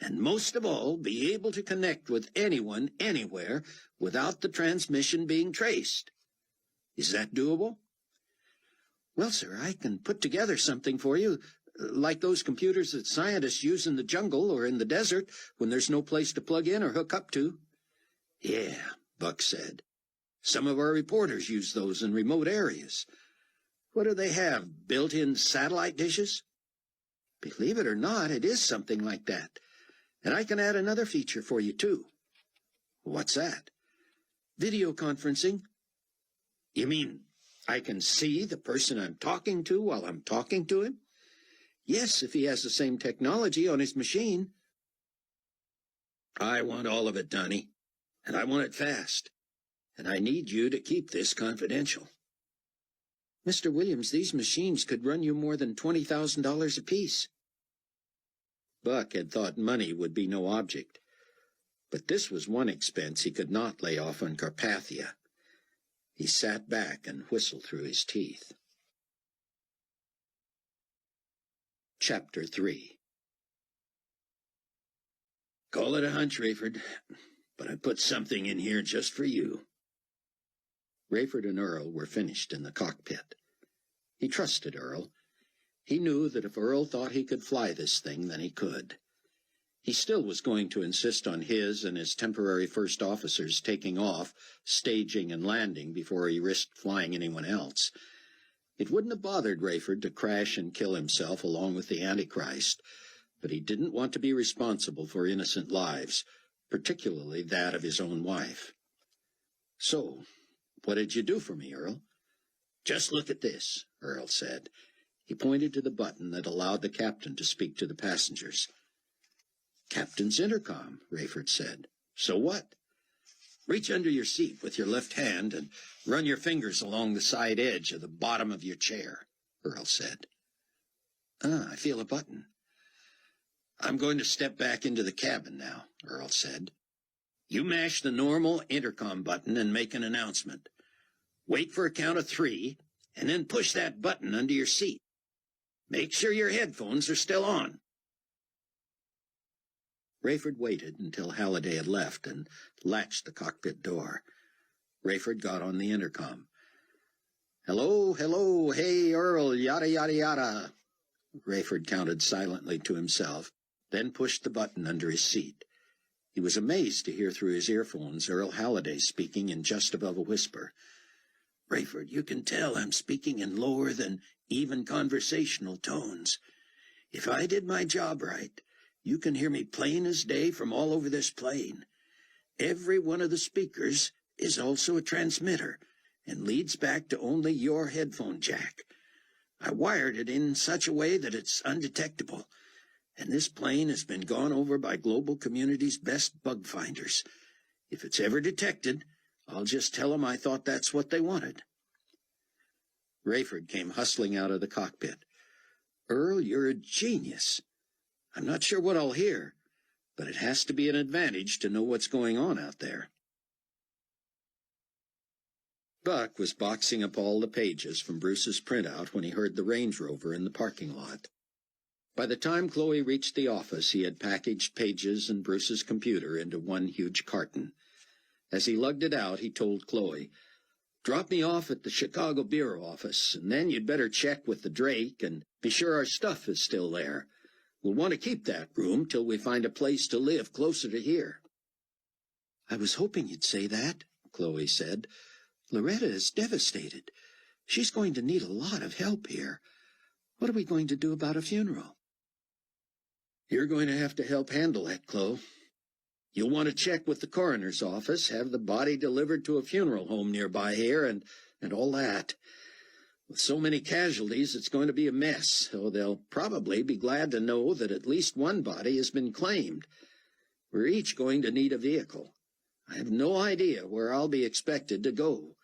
Speaker 1: and most of all, be able to connect with anyone, anywhere, without the transmission being traced. Is that doable?
Speaker 3: Well, sir, I can put together something for you, like those computers that scientists use in the jungle or in the desert when there's no place to plug in or hook up to.
Speaker 1: Yeah, Buck said. Some of our reporters use those in remote areas. What do they have, built-in satellite dishes?
Speaker 3: Believe it or not, it is something like that. And I can add another feature for you, too.
Speaker 1: What's that?
Speaker 3: Video conferencing.
Speaker 1: You mean I can see the person I'm talking to while I'm talking to him?
Speaker 3: Yes, if he has the same technology on his machine.
Speaker 1: I want all of it, Donnie, and I want it fast. And I need you to keep this confidential.
Speaker 3: Mr. Williams, these machines could run you more than $20,000 apiece.
Speaker 1: Buck had thought money would be no object, but this was one expense he could not lay off on Carpathia. He sat back and whistled through his teeth. Chapter 3. Call it a hunch, Rayford, but I put something in here just for you. Rayford and Earl were finished in the cockpit. He trusted Earl. He knew that if Earl thought he could fly this thing, then he could. He still was going to insist on his and his temporary first officers taking off, staging and landing before he risked flying anyone else. It wouldn't have bothered Rayford to crash and kill himself along with the Antichrist, but he didn't want to be responsible for innocent lives, particularly that of his own wife. So, what did you do for me, Earl?
Speaker 2: Just look at this, Earl said. He pointed to the button that allowed the captain to speak to the passengers. Captain's intercom, Rayford said. So what? Reach under your seat with your left hand and run your fingers along the side edge of the bottom of your chair, Earl said. I feel a button. I'm going to step back into the cabin now, Earl said. You mash the normal intercom button and make an announcement. Wait for a count of 3, and then push that button under your seat. Make sure your headphones are still on. Rayford waited until Halliday had left and latched the cockpit door. Rayford got on the intercom. Hello, hello, hey, Earl, yada, yada, yada. Rayford counted silently to himself, then pushed the button under his seat. He was amazed to hear through his earphones Earl Halliday speaking in just above a whisper. Rayford, you can tell I'm speaking in lower than even conversational tones. If I did my job right, you can hear me plain as day from all over this plane. Every one of the speakers is also a transmitter and leads back to only your headphone jack. I wired it in such a way that it's undetectable, and this plane has been gone over by Global Community's best bug finders. If it's ever detected, I'll just tell them I thought that's what they wanted. Rayford came hustling out of the cockpit. Earl, you're a genius. I'm not sure what I'll hear, but it has to be an advantage to know what's going on out there. Buck was boxing up all the pages from Bruce's printout when he heard the Range Rover in the parking lot. By the time Chloe reached the office, he had packaged pages and Bruce's computer into one huge carton. As he lugged it out, he told Chloe, "Drop me off at the Chicago Bureau office, and then you'd better check with the Drake and be sure our stuff is still there. We'll want to keep that room till we find a place to live closer to here." "I was hoping you'd say that," Chloe said. "Loretta is devastated. She's going to need a lot of help here. What are we going to do about a funeral?" "You're going to have to help handle that, Chloe. You'll want to check with the coroner's office, have the body delivered to a funeral home nearby here, and all that. With so many casualties, it's going to be a mess, so they'll probably be glad to know that at least one body has been claimed. We're each going to need a vehicle. I have no idea where I'll be expected to go.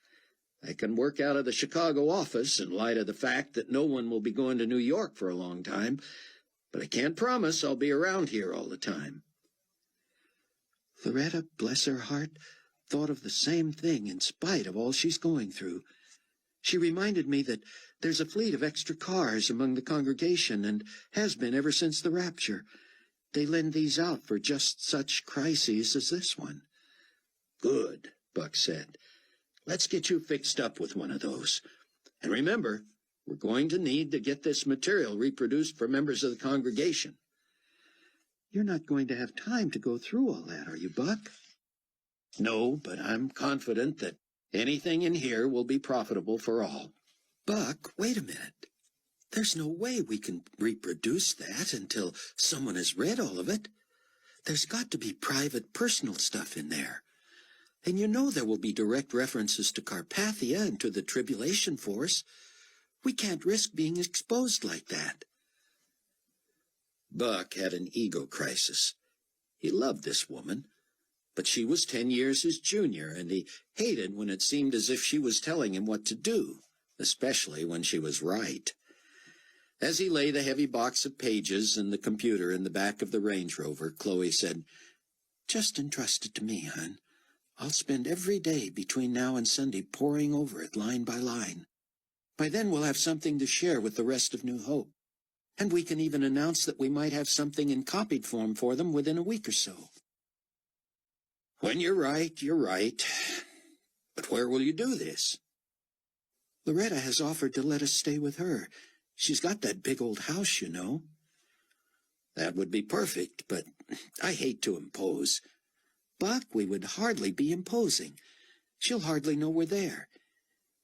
Speaker 2: I can work out of the Chicago office in light of the fact that no one will be going to New York for a long time, but I can't promise I'll be around here all the time." Loretta, bless her heart, thought of the same thing in spite of all she's going through. She reminded me that there's a fleet of extra cars among the congregation and has been ever since the rapture. They lend these out for just such crises as this one. "Good," Buck said. "Let's get you fixed up with one of those. And remember, we're going to need to get this material reproduced for members of the congregation." "You're not going to have time to go through all that, are you, Buck?" "No, but I'm confident that anything in here will be profitable for all." "Buck, wait a minute. There's no way we can reproduce that until someone has read all of it. There's got to be private, personal stuff in there. And you know there will be direct references to Carpathia and to the Tribulation Force. We can't risk being exposed like that." Buck had an ego crisis. He loved this woman, but she was 10 years his junior, and he hated when it seemed as if she was telling him what to do, especially when she was right. As he laid the heavy box of pages and the computer in the back of the Range Rover, Chloe said, "Just entrust it to me, hon. I'll spend every day between now and Sunday poring over it line by line. By then we'll have something to share with the rest of New Hope. And we can even announce that we might have something in copied form for them within a week or so." "When you're right, you're right. But where will you do this?" "Loretta has offered to let us stay with her. She's got that big old house, you know." "That would be perfect, but I hate to impose." "Buck, we would hardly be imposing. She'll hardly know we're there.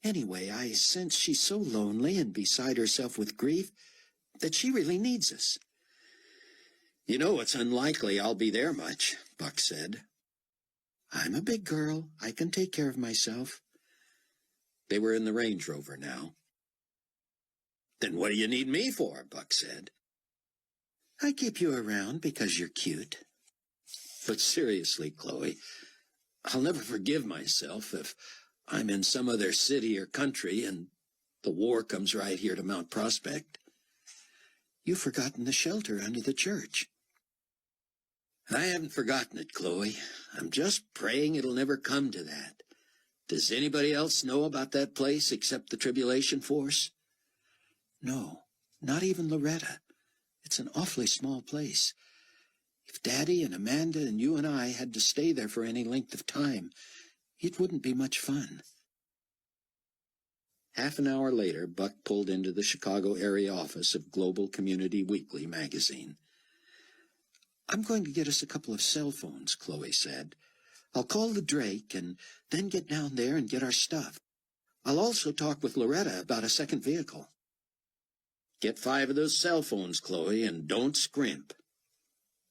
Speaker 2: Anyway, I sense she's so lonely and beside herself with grief that she really needs us." "You know, it's unlikely I'll be there much," Buck said. "I'm a big girl. I can take care of myself." They were in the Range Rover now. "Then what do you need me for?" Buck said.
Speaker 3: "I keep you around because you're cute."
Speaker 2: "But seriously, Chloe, I'll never forgive myself if I'm in some other city or country and the war comes right here to Mount Prospect."
Speaker 3: "You've forgotten the shelter under the church."
Speaker 2: "I haven't forgotten it, Chloe. I'm just praying it'll never come to that. Does anybody else know about that place except the Tribulation Force?"
Speaker 3: "No, not even Loretta. It's an awfully small place. If Daddy and Amanda and you and I had to stay there for any length of time, it wouldn't be much fun."
Speaker 2: Half an hour later, Buck pulled into the Chicago area office of Global Community Weekly magazine.
Speaker 3: "I'm going to get us a couple of cell phones," Chloe said. "I'll call the Drake and then get down there and get our stuff. I'll also talk with Loretta about a second vehicle."
Speaker 2: "Get 5 of those cell phones, Chloe, and don't scrimp."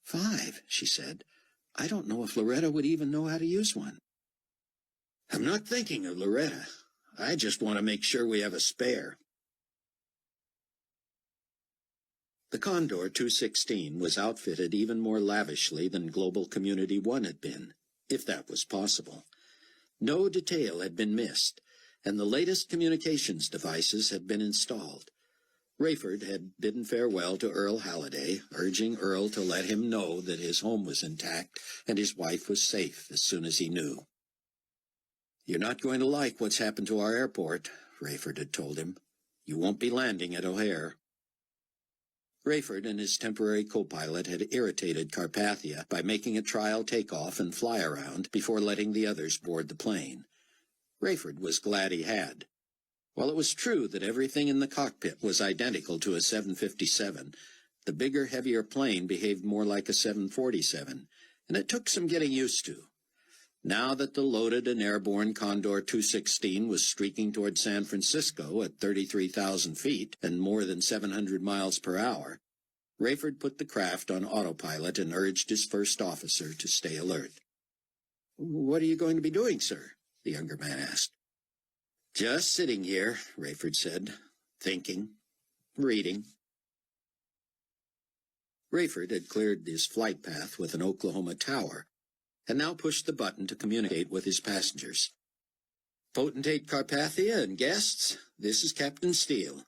Speaker 3: 5, she said. "I don't know if Loretta would even know how to use one."
Speaker 2: "I'm not thinking of Loretta. I just want to make sure we have a spare." The Condor 216 was outfitted even more lavishly than Global Community 1 had been, if that was possible. No detail had been missed, and the latest communications devices had been installed. Rayford had bidden farewell to Earl Halliday, urging Earl to let him know that his home was intact and his wife was safe as soon as he knew. "You're not going to like what's happened to our airport," Rayford had told him. "You won't be landing at O'Hare." Rayford and his temporary co-pilot had irritated Carpathia by making a trial takeoff and fly-around before letting the others board the plane. Rayford was glad he had. While it was true that everything in the cockpit was identical to a 757, the bigger, heavier plane behaved more like a 747, and it took some getting used to. Now that the loaded and airborne Condor 216 was streaking toward San Francisco at 33,000 feet and more than 700 miles per hour, Rayford put the craft on autopilot and urged his first officer to stay alert. "What are you going to be doing, sir?" the younger man asked. "Just sitting here," Rayford said, "thinking, reading." Rayford had cleared his flight path with an Oklahoma tower, and now pushed the button to communicate with his passengers. "Potentate Carpathia and guests, this is Captain Steele.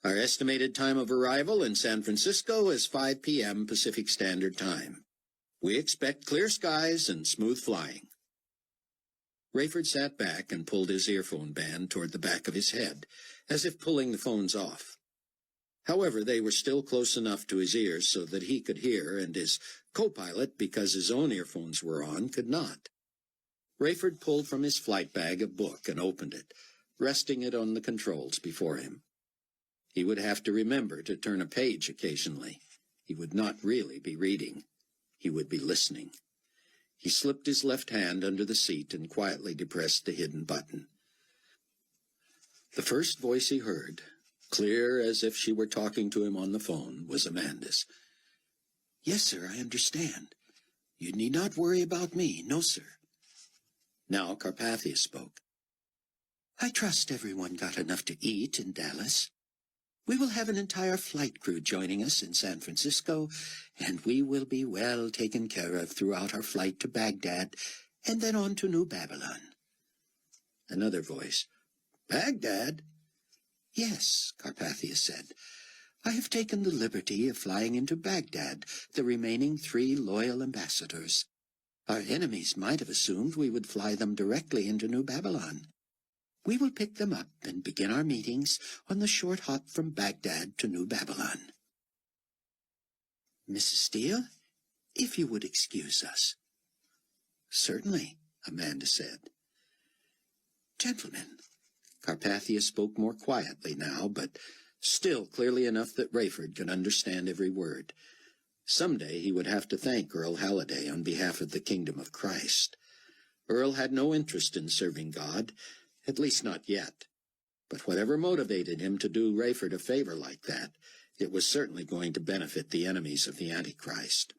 Speaker 2: Our estimated time of arrival in San Francisco is 5 p.m. Pacific Standard Time. We expect clear skies and smooth flying." Rayford sat back and pulled his earphone band toward the back of his head, as if pulling the phones off. However, they were still close enough to his ears so that he could hear, and his co-pilot, because his own earphones were on, could not. Rayford pulled from his flight bag a book and opened it, resting it on the controls before him. He would have to remember to turn a page occasionally. He would not really be reading. He would be listening. He slipped his left hand under the seat and quietly depressed the hidden button. The first voice he heard, clear as if she were talking to him on the phone, was Amanda's.
Speaker 3: "Yes, sir, I understand. You need not worry about me. No, sir."
Speaker 2: Now Carpathia spoke.
Speaker 3: "I trust everyone got enough to eat in Dallas. We will have an entire flight crew joining us in San Francisco, and we will be well taken care of throughout our flight to Baghdad and then on to New Babylon."
Speaker 2: Another voice. "Baghdad?"
Speaker 3: "Yes," Carpathia said. "I have taken the liberty of flying into Baghdad the remaining 3 loyal ambassadors. Our enemies might have assumed we would fly them directly into New Babylon. We will pick them up and begin our meetings on the short hop from Baghdad to New Babylon. Mrs. Steele, if you would excuse us."
Speaker 2: "Certainly," Amanda said.
Speaker 3: "Gentlemen,"
Speaker 2: Carpathia spoke more quietly now, but still clearly enough that Rayford could understand every word. Someday he would have to thank Earl Halliday on behalf of the kingdom of Christ. Earl had no interest in serving God, at least not yet. But whatever motivated him to do Rayford a favor like that, it was certainly going to benefit the enemies of the Antichrist.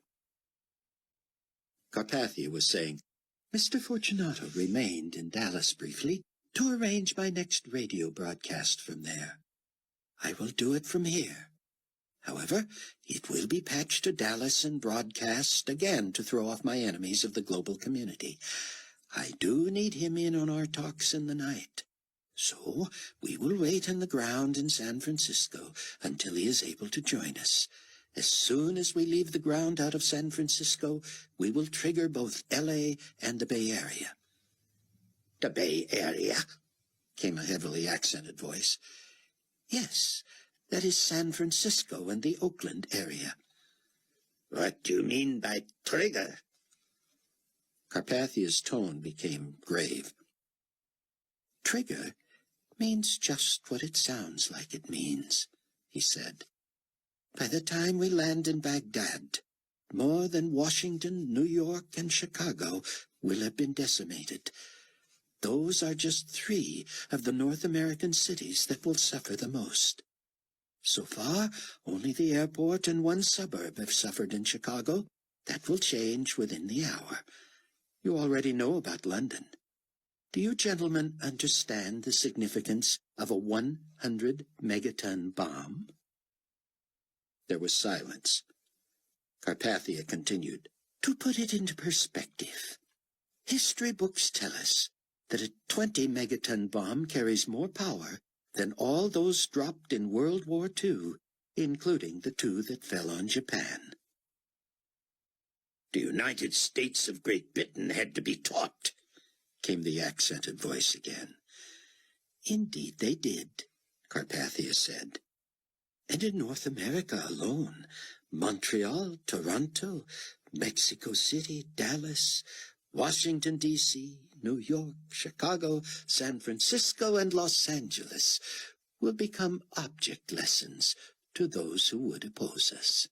Speaker 2: Carpathia was saying,
Speaker 3: "Mr. Fortunato remained in Dallas briefly to arrange my next radio broadcast from there. I will do it from here. However, it will be patched to Dallas and broadcast again to throw off my enemies of the global community. I do need him in on our talks in the night. So we will wait on the ground in San Francisco until he is able to join us. As soon as we leave the ground out of San Francisco, we will trigger both L.A. and the Bay Area. The Bay Area? Came a heavily accented voice. Yes, that is San Francisco and the Oakland area. What do you mean by trigger? Carpathia's tone became grave. Trigger means just what it sounds like it means, he said. By the time we land in Baghdad, more than Washington, New York, and Chicago will have been decimated. Those are just 3 of the North American cities that will suffer the most. So far, only the airport and 1 suburb have suffered in Chicago. That will change within the hour. You already know about London. Do you gentlemen understand the significance of a 100-megaton bomb? There was silence. Carpathia continued. To put it into perspective, history books tell us that a 20-megaton bomb carries more power than all those dropped in World War II, including the 2 that fell on Japan. The United States of Great Britain had to be taught, came the accented voice again. Indeed they did, Carpathia said. And in North America alone, Montreal, Toronto, Mexico City, Dallas, Washington, D.C., New York, Chicago, San Francisco, and Los Angeles will become object lessons to those who would oppose us.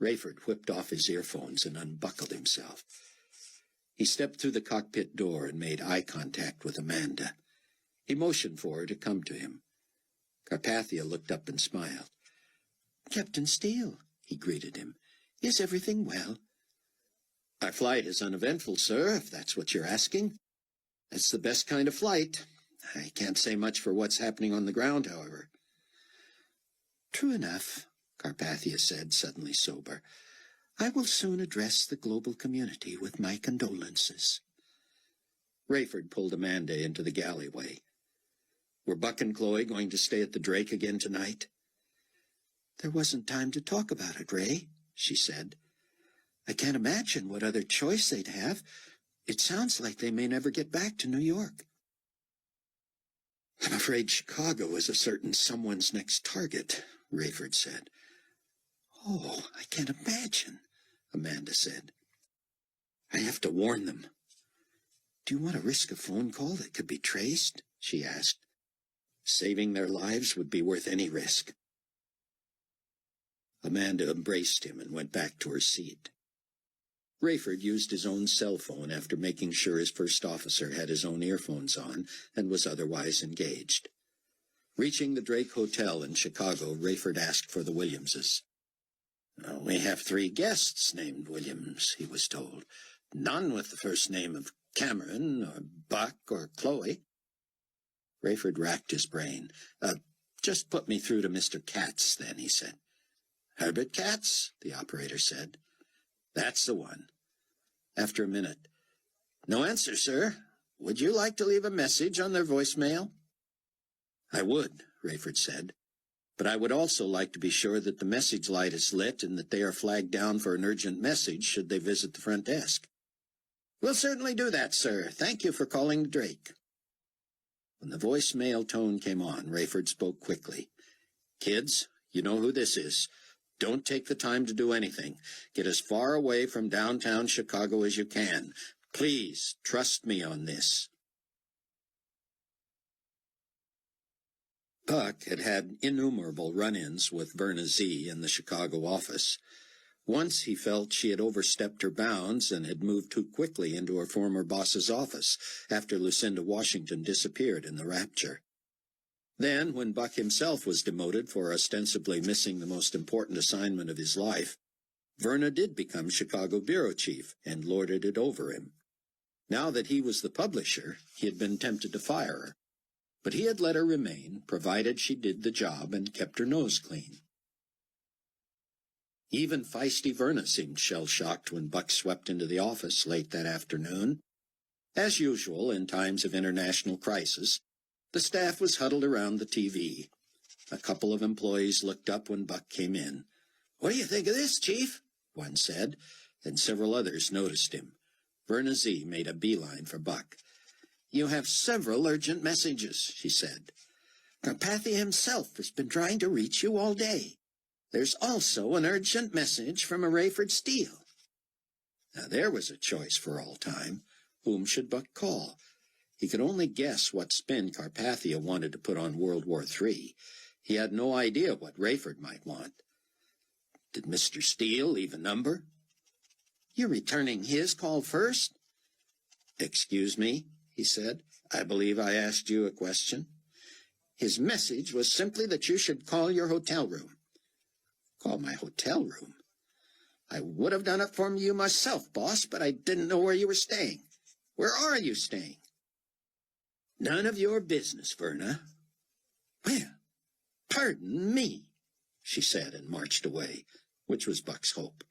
Speaker 3: Rayford whipped off his earphones and unbuckled himself. He stepped through the cockpit door and made eye contact with Amanda. He motioned for her to come to him. Carpathia looked up and smiled. Captain Steele, he greeted him. Is everything well? Our flight is uneventful, sir, if that's what you're asking. That's the best kind of flight. I can't say much for what's happening on the ground, however. True enough, Carpathia said, suddenly sober. I will soon address the global community with my condolences. Rayford pulled Amanda into the galleyway. Were Buck and Chloe going to stay at the Drake again tonight? There wasn't time to talk about it, Ray, she said. I can't imagine what other choice they'd have. It sounds like they may never get back to New York. I'm afraid Chicago is a certain someone's next target, Rayford said. Oh, I can't imagine, Amanda said. I have to warn them. Do you want to risk a phone call that could be traced? She asked. Saving their lives would be worth any risk. Amanda embraced him and went back to her seat. Rayford used his own cell phone after making sure his first officer had his own earphones on and was otherwise engaged. Reaching the Drake Hotel in Chicago, Rayford asked for the Williamses. We have 3 guests named Williams, he was told. None with the first name of Cameron, or Buck, or Chloe. Rayford racked his brain. Just put me through to Mr. Katz, then, he said. Herbert Katz, the operator said. That's the one. After a minute. No answer, sir. Would you like to leave a message on their voicemail? I would, Rayford said. But I would also like to be sure that the message light is lit and that they are flagged down for an urgent message should they visit the front desk. We'll certainly do that, sir. Thank you for calling the Drake. When the voicemail tone came on, Rayford spoke quickly. Kids, you know who this is. Don't take the time to do anything. Get as far away from downtown Chicago as you can. Please, trust me on this. Buck had had innumerable run-ins with Verna Z in the Chicago office. Once he felt she had overstepped her bounds and had moved too quickly into her former boss's office after Lucinda Washington disappeared in the rapture. Then, when Buck himself was demoted for ostensibly missing the most important assignment of his life, Verna did become Chicago bureau chief and lorded it over him.
Speaker 2: Now that he was the publisher, he had been tempted to fire her, but he had let her remain, provided she did the job and kept her nose clean. Even feisty Verna seemed shell-shocked when Buck swept into the office late that afternoon. As usual, in times of international crisis, the staff was huddled around the TV. A couple of employees looked up when Buck came in. "What do you think of this, Chief?" one said, and several others noticed him. Verna Z made a beeline for Buck. "You have several urgent messages," she said. "Carpathia himself has been trying to reach you all day. There's also an urgent message from a Rayford Steele." Now there was a choice for all time. Whom should Buck call? He could only guess what spin Carpathia wanted to put on World War III. He had no idea what Rayford might want. Did Mr. Steele leave a number? "You're returning his call first?" "Excuse me," he said. "I believe I asked you a question." "His message was simply that you should call your hotel room." "Call my hotel room?" "I would have done it for you myself, boss, but I didn't know where you were staying. Where are you staying?" "None of your business, Verna." "Well, pardon me," she said, and marched away, which was Buck's hope.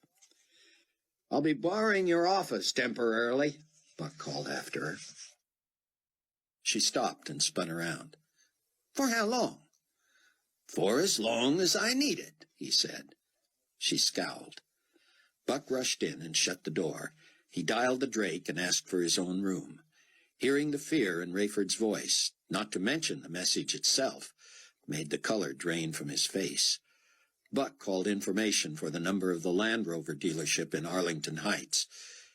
Speaker 2: "I'll be borrowing your office temporarily," Buck called after her. She stopped and spun around. "For how long?" "For as long as I need it," he said. She scowled. Buck rushed in and shut the door. He dialed the Drake and asked for his own room. Hearing the fear in Rayford's voice, not to mention the message itself, made the color drain from his face. Buck called information for the number of the Land Rover dealership in Arlington Heights.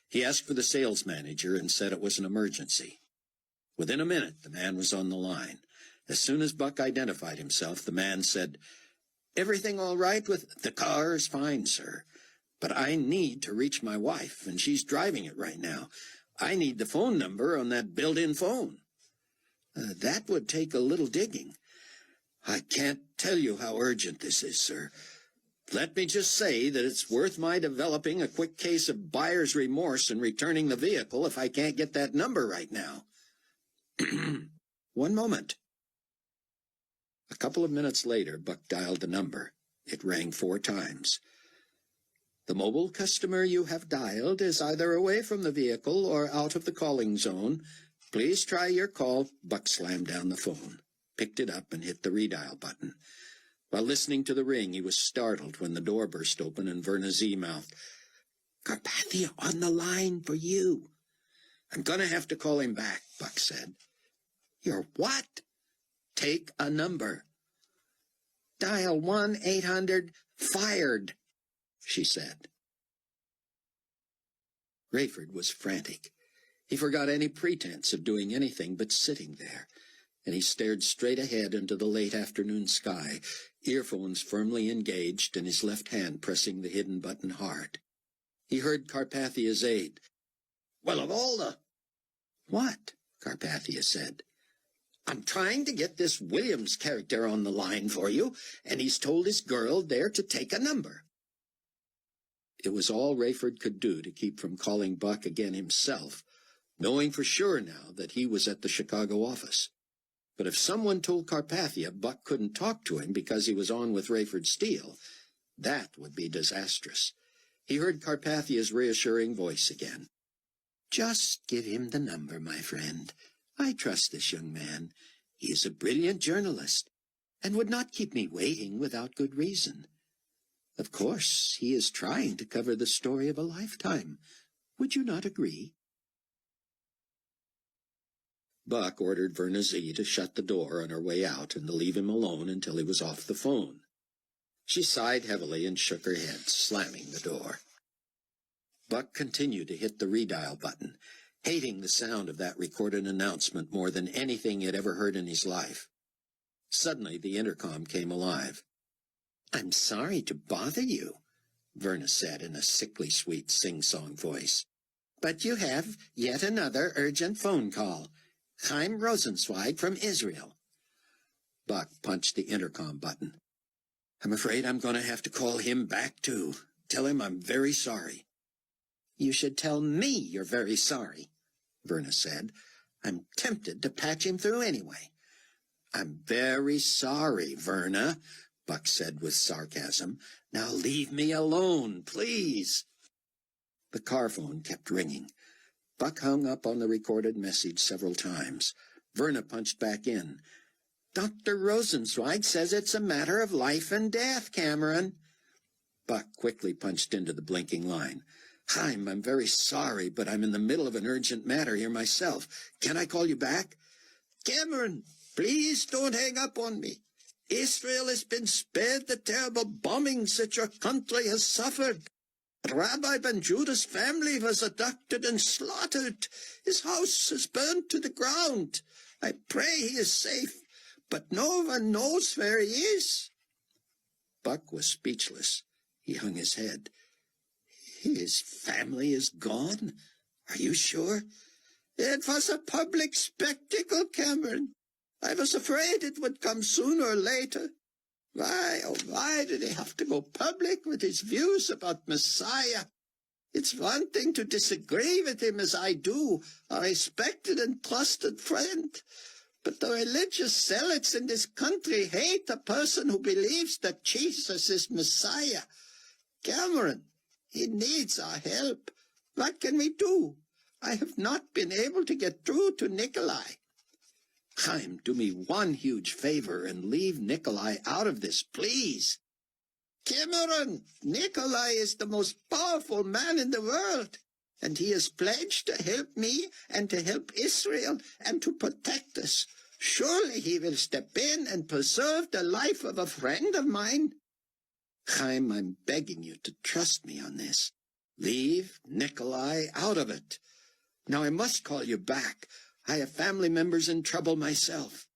Speaker 2: He asked for the sales manager and said it was an emergency. Within a minute, the man was on the line. As soon as Buck identified himself, the man said, "Everything all right with—" "The car is fine, sir. But I need to reach my wife, and she's driving it right now. I need the phone number on that built-in phone." That would take a little digging." "I can't tell you how urgent this is, sir. Let me just say that it's worth my developing a quick case of buyer's remorse and returning the vehicle if I can't get that number right now." "One moment." A couple of minutes later, Buck dialed the number. It rang 4 times. "The mobile customer you have dialed is either away from the vehicle or out of the calling zone. Please try your call." Buck slammed down the phone, picked it up, and hit the redial button. While listening to the ring, he was startled when the door burst open and Verna Z mouthed, "Carpathia on the line for you." "I'm going to have to call him back," Buck said. "You're what?" "Take a number." "Dial 1-800-FIRED, she said. Rayford was frantic. He forgot any pretense of doing anything but sitting there, and he stared straight ahead into the late afternoon sky, earphones firmly engaged and his left hand pressing the hidden button hard. He heard Carpathia's aide. "Well, of all the—" "What?" Carpathia said. "I'm trying to get this Williams character on the line for you, and he's told his girl there to take a number." It was all Rayford could do to keep from calling Buck again himself, knowing for sure now that he was at the Chicago office. But if someone told Carpathia Buck couldn't talk to him because he was on with Rayford Steele, that would be disastrous. He heard Carpathia's reassuring voice again. "Just give him the number, my friend. I trust this young man. He is a brilliant journalist, and would not keep me waiting without good reason. Of course, he is trying to cover the story of a lifetime. Would you not agree?" Buck ordered Verna Z to shut the door on her way out and to leave him alone until he was off the phone. She sighed heavily and shook her head, slamming the door. Buck continued to hit the redial button, hating the sound of that recorded announcement more than anything he had ever heard in his life. Suddenly the intercom came alive. "I'm sorry to bother you," Verna said in a sickly sweet sing-song voice, "but you have yet another urgent phone call. Chaim Rosenzweig from Israel." Buck punched the intercom button. "I'm afraid I'm going to have to call him back, too. Tell him I'm very sorry." "You should tell me you're very sorry."
Speaker 3: Verna said. I'm tempted to patch him through anyway. I'm very sorry, Verna, Buck said with sarcasm. Now leave me alone, please. The car phone kept ringing. Buck hung up on the recorded message several times. Verna punched back in. Dr. Rosenzweig says it's a matter of life and death, Cameron. Buck quickly punched into the blinking line. Chaim, I'm very sorry, but I'm in the middle of an urgent matter here myself. Can I call you back? Cameron, please don't hang up on me. Israel has been spared the terrible bombings that your country has suffered. Rabbi Ben Judah's family was abducted and slaughtered. His house is burned to the ground. I pray he is safe, but no one knows where he is. Buck was speechless. He hung his head. His family is gone? Are you sure? It was a public spectacle, Cameron. I was afraid it would come sooner or later. Why, oh, why did he have to go public with his views about Messiah? It's one thing to disagree with him as I do, a respected and trusted friend. But the religious zealots in this country hate a person who believes that Jesus is Messiah. Cameron, he needs our help. What can we do? I have not been able to get through to Nicolae. Chaim, do me one huge favor and leave Nicolae out of this, please. Cameron, Nicolae is the most powerful man in the world, and he has pledged to help me and to help Israel and to protect us. Surely he will step in and preserve the life of a friend of mine. Chaim, I'm begging you to trust me on this. Leave Nicolae out of it. Now I must call you back. I have family members in trouble myself.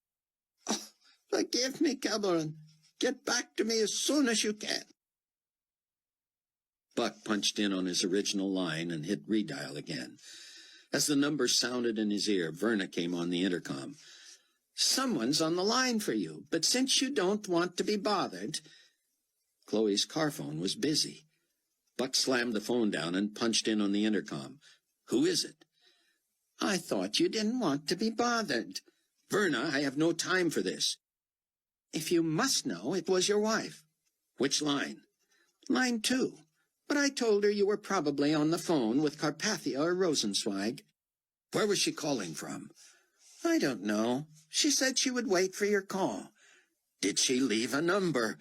Speaker 3: Oh, forgive me, Cameron. Get back to me as soon as you can.
Speaker 2: Buck punched in on his original line and hit redial again. As the number sounded in his ear, Verna came on the intercom.
Speaker 3: Someone's on the line for you, but since you don't want to be bothered...
Speaker 2: Chloe's car phone was busy. Buck slammed the phone down and punched in on the intercom. Who is it?
Speaker 3: I thought you didn't want to be bothered.
Speaker 2: Verna, I have no time for this.
Speaker 3: If you must know, it was your wife.
Speaker 2: Which line?
Speaker 3: Line 2. But I told her you were probably on the phone with Carpathia or Rosenzweig.
Speaker 2: Where was she calling from?
Speaker 3: I don't know. She said she would wait for your call.
Speaker 2: Did she leave a number?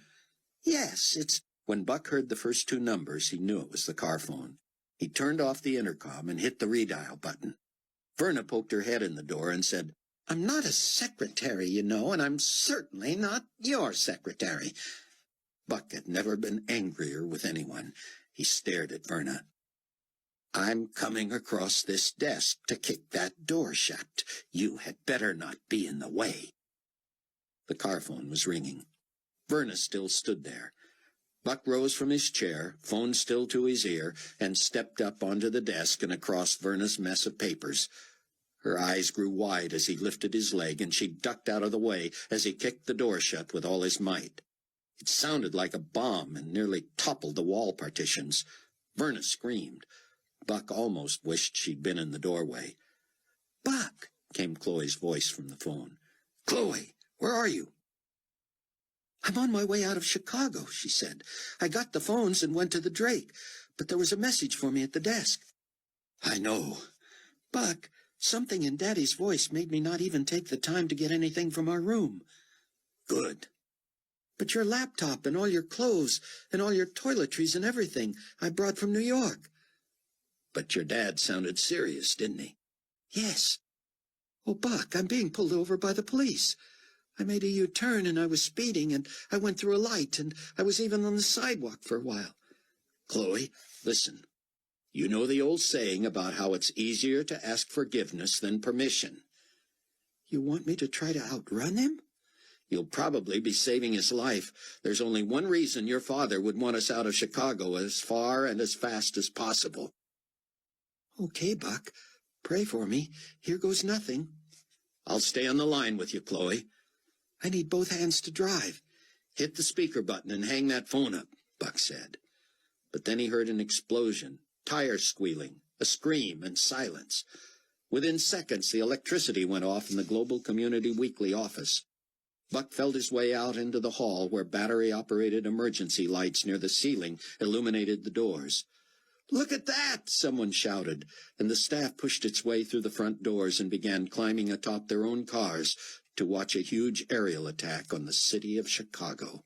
Speaker 3: Yes, it's...
Speaker 2: When Buck heard the first two numbers, he knew it was the car phone. He turned off the intercom and hit the redial button. Verna poked her head in the door and said,
Speaker 3: I'm not a secretary, you know, and I'm certainly not your secretary.
Speaker 2: Buck had never been angrier with anyone. He stared at Verna.
Speaker 3: I'm coming across this desk to kick that door shut. You had better not be in the way.
Speaker 2: The car phone was ringing. Verna still stood there. Buck rose from his chair, phone still to his ear, and stepped up onto the desk and across Verna's mess of papers. Her eyes grew wide as he lifted his leg, and she ducked out of the way as he kicked the door shut with all his might. It sounded like a bomb and nearly toppled the wall partitions. Verna screamed. Buck almost wished she'd been in the doorway.
Speaker 3: Buck,
Speaker 2: came Chloe's voice from the phone.
Speaker 3: Chloe, where are you? I'm on my way out of Chicago, she said. I got the phones and went to the Drake, but there was a message for me at the desk.
Speaker 2: I know.
Speaker 3: Buck, something in Daddy's voice made me not even take the time to get anything from our room.
Speaker 2: Good.
Speaker 3: But your laptop and all your clothes and all your toiletries and everything I brought from New York.
Speaker 2: But your dad sounded serious, didn't he?
Speaker 3: Yes. Oh, Buck, I'm being pulled over by the police. I made a U-turn and I was speeding and I went through a light and I was even on the sidewalk for a while.
Speaker 2: Chloe, listen. You know the old saying about how it's easier to ask forgiveness than permission.
Speaker 3: You want me to try to outrun him?
Speaker 2: You'll probably be saving his life. There's only one reason your father would want us out of Chicago as far and as fast as possible.
Speaker 3: Okay, Buck. Pray for me. Here goes nothing.
Speaker 2: I'll stay on the line with you, Chloe.
Speaker 3: I need both hands to drive.
Speaker 2: Hit the speaker button and hang that phone up, Buck said. But then he heard an explosion, tires squealing, a scream, and silence. Within seconds, the electricity went off in the Global Community Weekly office. Buck felt his way out into the hall where battery-operated emergency lights near the ceiling illuminated the doors. "Look at that!" someone shouted, and the staff pushed its way through the front doors and began climbing atop their own cars to watch a huge aerial attack on the city of Chicago.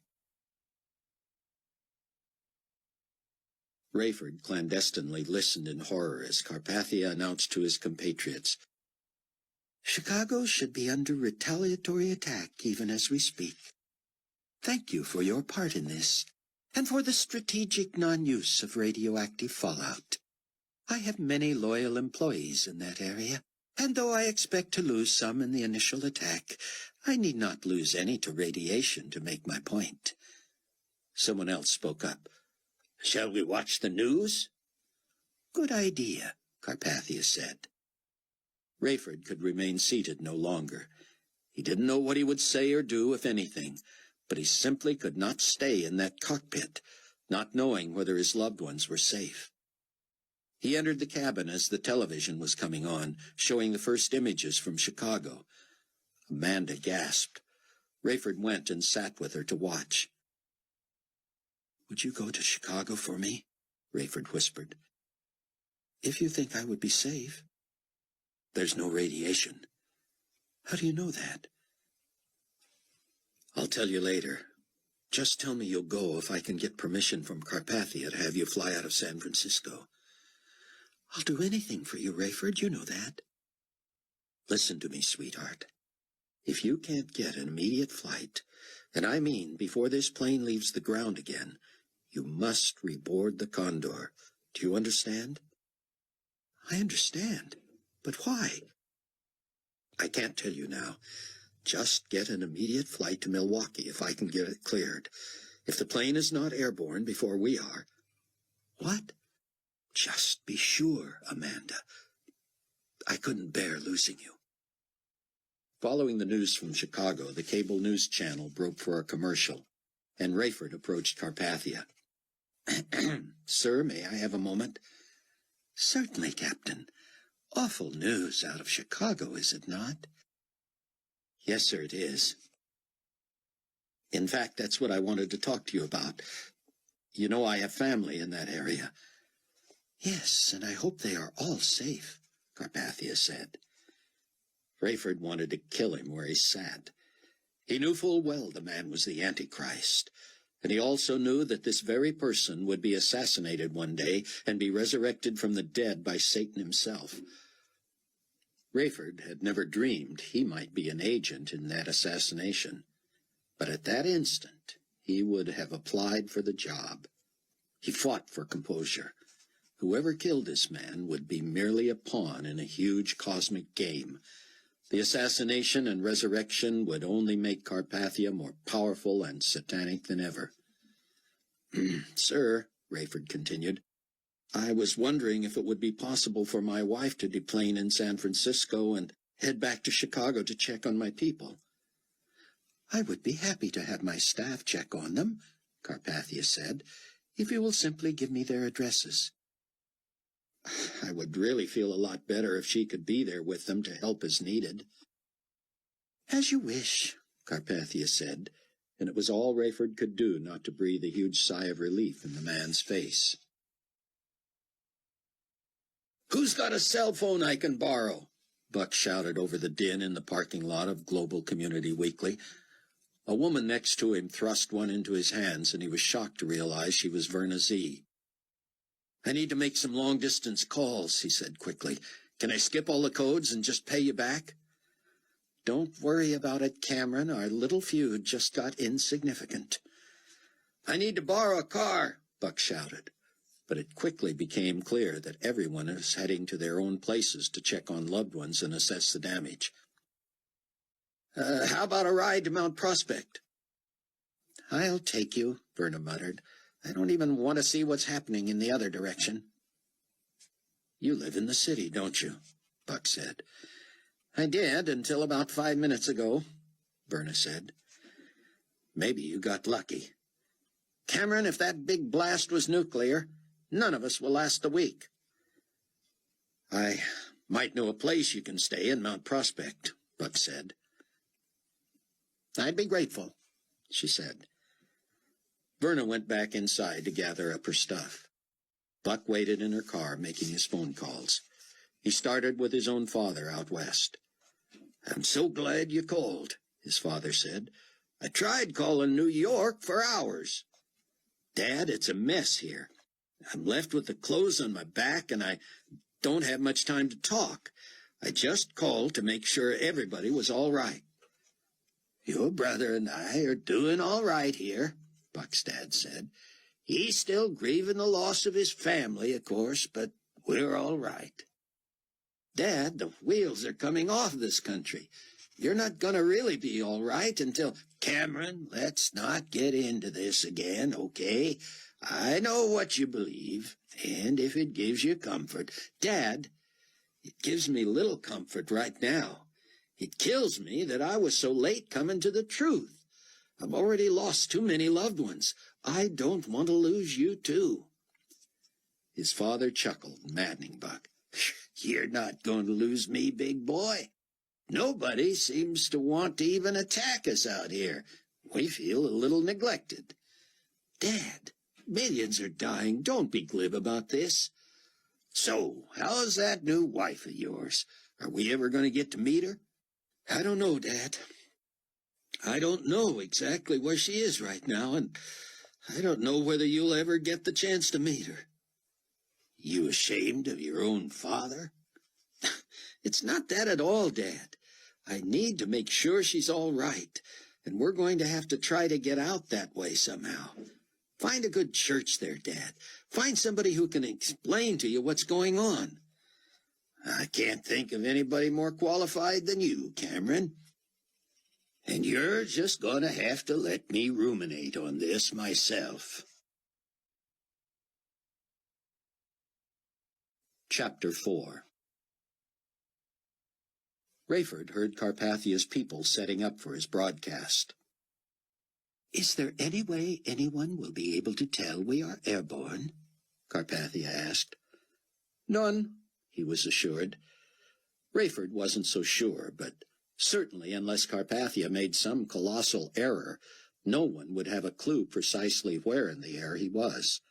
Speaker 2: Rayford clandestinely listened in horror as Carpathia announced to his compatriots, "Chicago should be under retaliatory attack even as we speak. Thank you for your part in this, and for the strategic non-use of radioactive fallout. I have many loyal employees in that area, and though I expect to lose some in the initial attack, I need not lose any to radiation to make my point." Someone else spoke up. "Shall we watch the news?" "Good idea," Carpathia said. Rayford could remain seated no longer. He didn't know what he would say or do, if anything, but he simply could not stay in that cockpit, not knowing whether his loved ones were safe. He entered the cabin as the television was coming on, showing the first images from Chicago. Amanda gasped. Rayford went and sat with her to watch. "Would you go to Chicago for me?" Rayford whispered. "If you think I would be safe." "There's no radiation." "How do you know that?" "I'll tell you later. Just tell me you'll go if I can get permission from Carpathia to have you fly out of San Francisco." "I'll do anything for you, Rayford, you know that." "Listen to me, sweetheart. If you can't get an immediate flight, and I mean before this plane leaves the ground again, you must reboard the Condor. Do you understand?" "I understand. But why?" "I can't tell you now. Just get an immediate flight to Milwaukee if I can get it cleared. If the plane is not airborne before we are—" "What?" "Just be sure, Amanda. I couldn't bear losing you." Following the news from Chicago, the cable news channel broke for a commercial, and Rayford approached Carpathia. "Sir, may I have a moment?" "Certainly, Captain. Awful news out of Chicago, is it not?" "Yes, sir, it is. In fact, that's what I wanted to talk to you about. You know I have family in that area." "Yes, and I hope they are all safe," Carpathia said. Rayford wanted to kill him where he sat. He knew full well the man was the Antichrist, and he also knew that this very person would be assassinated one day and be resurrected from the dead by Satan himself. Rayford had never dreamed he might be an agent in that assassination, but at that instant he would have applied for the job. He fought for composure. Whoever killed this man would be merely a pawn in a huge cosmic game. The assassination and resurrection would only make Carpathia more powerful and satanic than ever. "Sir," Rayford continued, "I was wondering if it would be possible for my wife to deplane in San Francisco and head back to Chicago to check on my people." "I would be happy to have my staff check on them," Carpathia said, "if you will simply give me their addresses." "I would really feel a lot better if she could be there with them to help as needed." "As you wish," Carpathia said, and it was all Rayford could do not to breathe a huge sigh of relief in the man's face. "Who's got a cell phone I can borrow?" Buck shouted over the din in the parking lot of Global Community Weekly. A woman next to him thrust one into his hands, and he was shocked to realize she was Verna Z. "I need to make some long-distance calls," he said quickly. "Can I skip all the codes and just pay you back?" "Don't worry about it, Cameron. Our little feud just got insignificant." "I need to borrow a car," Buck shouted. But it quickly became clear that everyone was heading to their own places to check on loved ones and assess the damage. How about a ride to Mount Prospect?" "I'll take you," Verna muttered. "I don't even want to see what's happening in the other direction." "You live in the city, don't you?" Buck said. "I did until about 5 minutes ago," Verna said. "Maybe you got lucky." "Cameron, if that big blast was nuclear, none of us will last a week." I Might know a place you can stay in Mount Prospect, Buck said.
Speaker 3: I'd be grateful,
Speaker 2: she said. Verna went back inside to gather up her stuff. Buck waited in her car, making his phone calls. He started with his own father out west. "I'm so glad you called," his father said. "I tried calling New York for hours. Dad, it's a mess here. I'm left with the clothes on my back, and I don't have much time to talk. I just called to make sure everybody was all right." "Your brother and I are doing all right here," Buck's dad said. "He's still grieving the loss of his family, of course, but we're all right." "Dad, the wheels are coming off this country. You're not going to really be all right until—" "Cameron, let's not get into this again, okay? I know what you believe, and if it gives you comfort—" "Dad, it gives me little comfort right now. It kills me that I was so late coming to the truth. I've already lost too many loved ones. I don't want to lose you, too." His father chuckled, maddening Buck. "You're not going to lose me, big boy. Nobody seems to want to even attack us out here. We feel a little neglected." "Dad, millions are dying. Don't be glib about this." "So, how's that new wife of yours? Are we ever going to get to meet her?" "I don't know, Dad. I don't know exactly where she is right now, and I don't know whether you'll ever get the chance to meet her." "You ashamed of your own father?" "It's not that at all, Dad. I need to make sure she's all right, and we're going to have to try to get out that way somehow. Find a good church there, Dad. Find somebody who can explain to you what's going on." "I can't think of anybody more qualified than you, Cameron. And you're just going to have to let me ruminate on this myself."
Speaker 1: Chapter 4. Rayford heard Carpathia's people setting up for his broadcast.
Speaker 3: "Is there any way anyone will be able to tell we are airborne?" Carpathia asked.
Speaker 1: "None," he was assured. Rayford wasn't so sure, but certainly unless Carpathia made some colossal error, no one would have a clue precisely where in the air he was.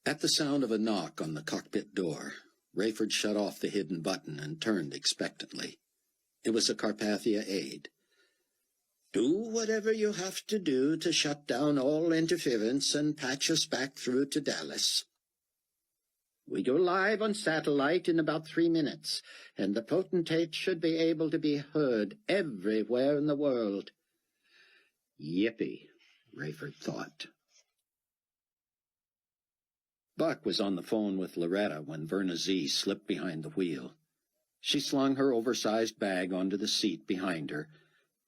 Speaker 1: At the sound of a knock on the cockpit door, Rayford shut off the hidden button and turned expectantly. It was a Carpathia aide.
Speaker 3: "Do whatever you have to do to shut down all interference and patch us back through to Dallas. We go live on satellite in about 3 minutes, and the potentate should be able to be heard everywhere in the world."
Speaker 1: Yippee, Rayford thought. Buck was on the phone with Loretta when Verna Z slipped behind the wheel. She slung her oversized bag onto the seat behind her,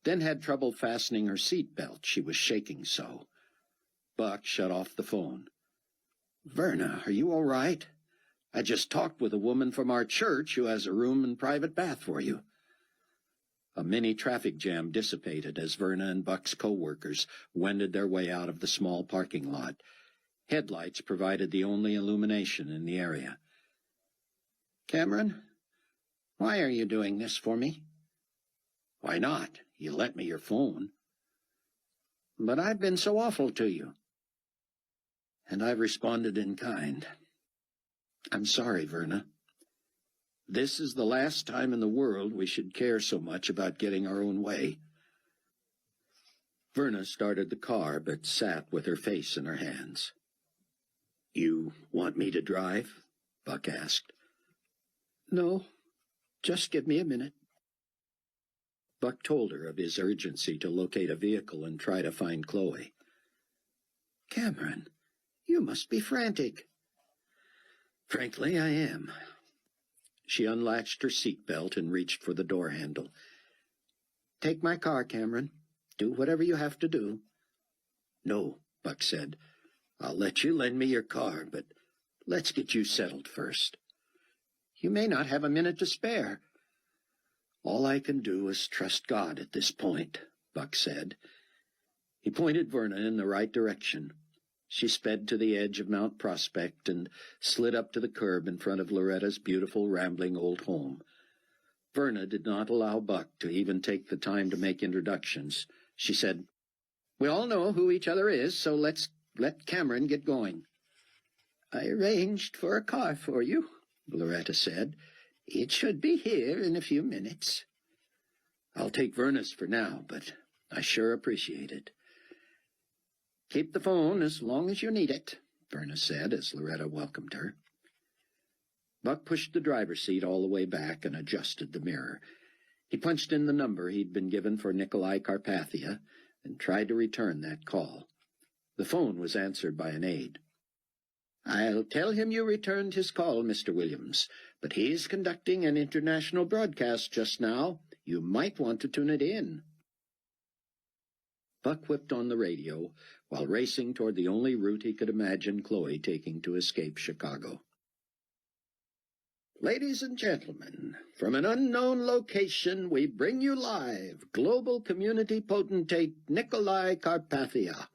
Speaker 1: then had trouble fastening her seat belt, she was shaking so. Buck shut off the phone. "Verna, are you all right? I just talked with a woman from our church who has a room and private bath for you." A mini traffic jam dissipated as Verna and Buck's co-workers wended their way out of the small parking lot. Headlights provided the only illumination in the area.
Speaker 3: "Cameron, why are you doing this for me?"
Speaker 1: "Why not? You lent me your phone."
Speaker 3: "But I've been so awful to you."
Speaker 1: "And I've responded in kind. I'm sorry, Verna. This is the last time in the world we should care so much about getting our own way." Verna started the car, but sat with her face in her hands. "You want me to drive?" Buck asked.
Speaker 3: "No, just give me a minute."
Speaker 1: Buck told her of his urgency to locate a vehicle and try to find Chloe.
Speaker 3: "Cameron, you must be frantic."
Speaker 1: "Frankly, I am." She unlatched her seat belt and reached for the door handle.
Speaker 3: "Take my car, Cameron. Do whatever you have to do."
Speaker 1: "No," Buck said. "I'll let you lend me your car, but let's get you settled first."
Speaker 3: "You may not have a minute to spare."
Speaker 1: "All I can do is trust God at this point," Buck said. He pointed Verna in the right direction.
Speaker 2: She sped to the edge of Mount Prospect and slid up to the curb in front of Loretta's beautiful, rambling old home. Verna did not allow Buck to even take the time to make introductions. She said, "We all know who each other is, so let's let Cameron get going." "I arranged for a car for you," Loretta said. "It should be here in a few minutes." "I'll take Verna's for now, but I sure appreciate it." "Keep the phone as long as you need it," Verna said as Loretta welcomed her. Buck pushed the driver's seat all the way back and adjusted the mirror. He punched in the number he'd been given for Nicolae Carpathia and tried to return that call. The phone was answered by an aide. "I'll tell him you returned his call, Mr. Williams, but he's conducting an international broadcast just now. You might want to tune it in." Buck whipped on the radio while racing toward the only route he could imagine Chloe taking to escape Chicago. "Ladies and gentlemen, from an unknown location, we bring you live global community potentate Nicolae Carpathia."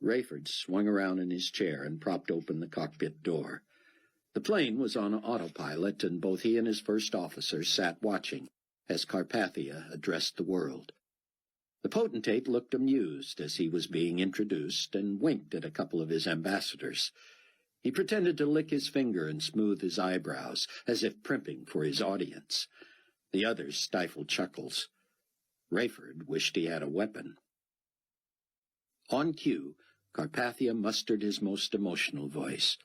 Speaker 2: Rayford swung around in his chair and propped open the cockpit door. The plane was on autopilot, and both he and his first officer sat watching as Carpathia addressed the world. The potentate looked amused as he was being introduced and winked at a couple of his ambassadors. He pretended to lick his finger and smooth his eyebrows, as if primping for his audience. The others stifled chuckles. Rayford wished he had a weapon. On cue, Carpathia mustered his most emotional voice.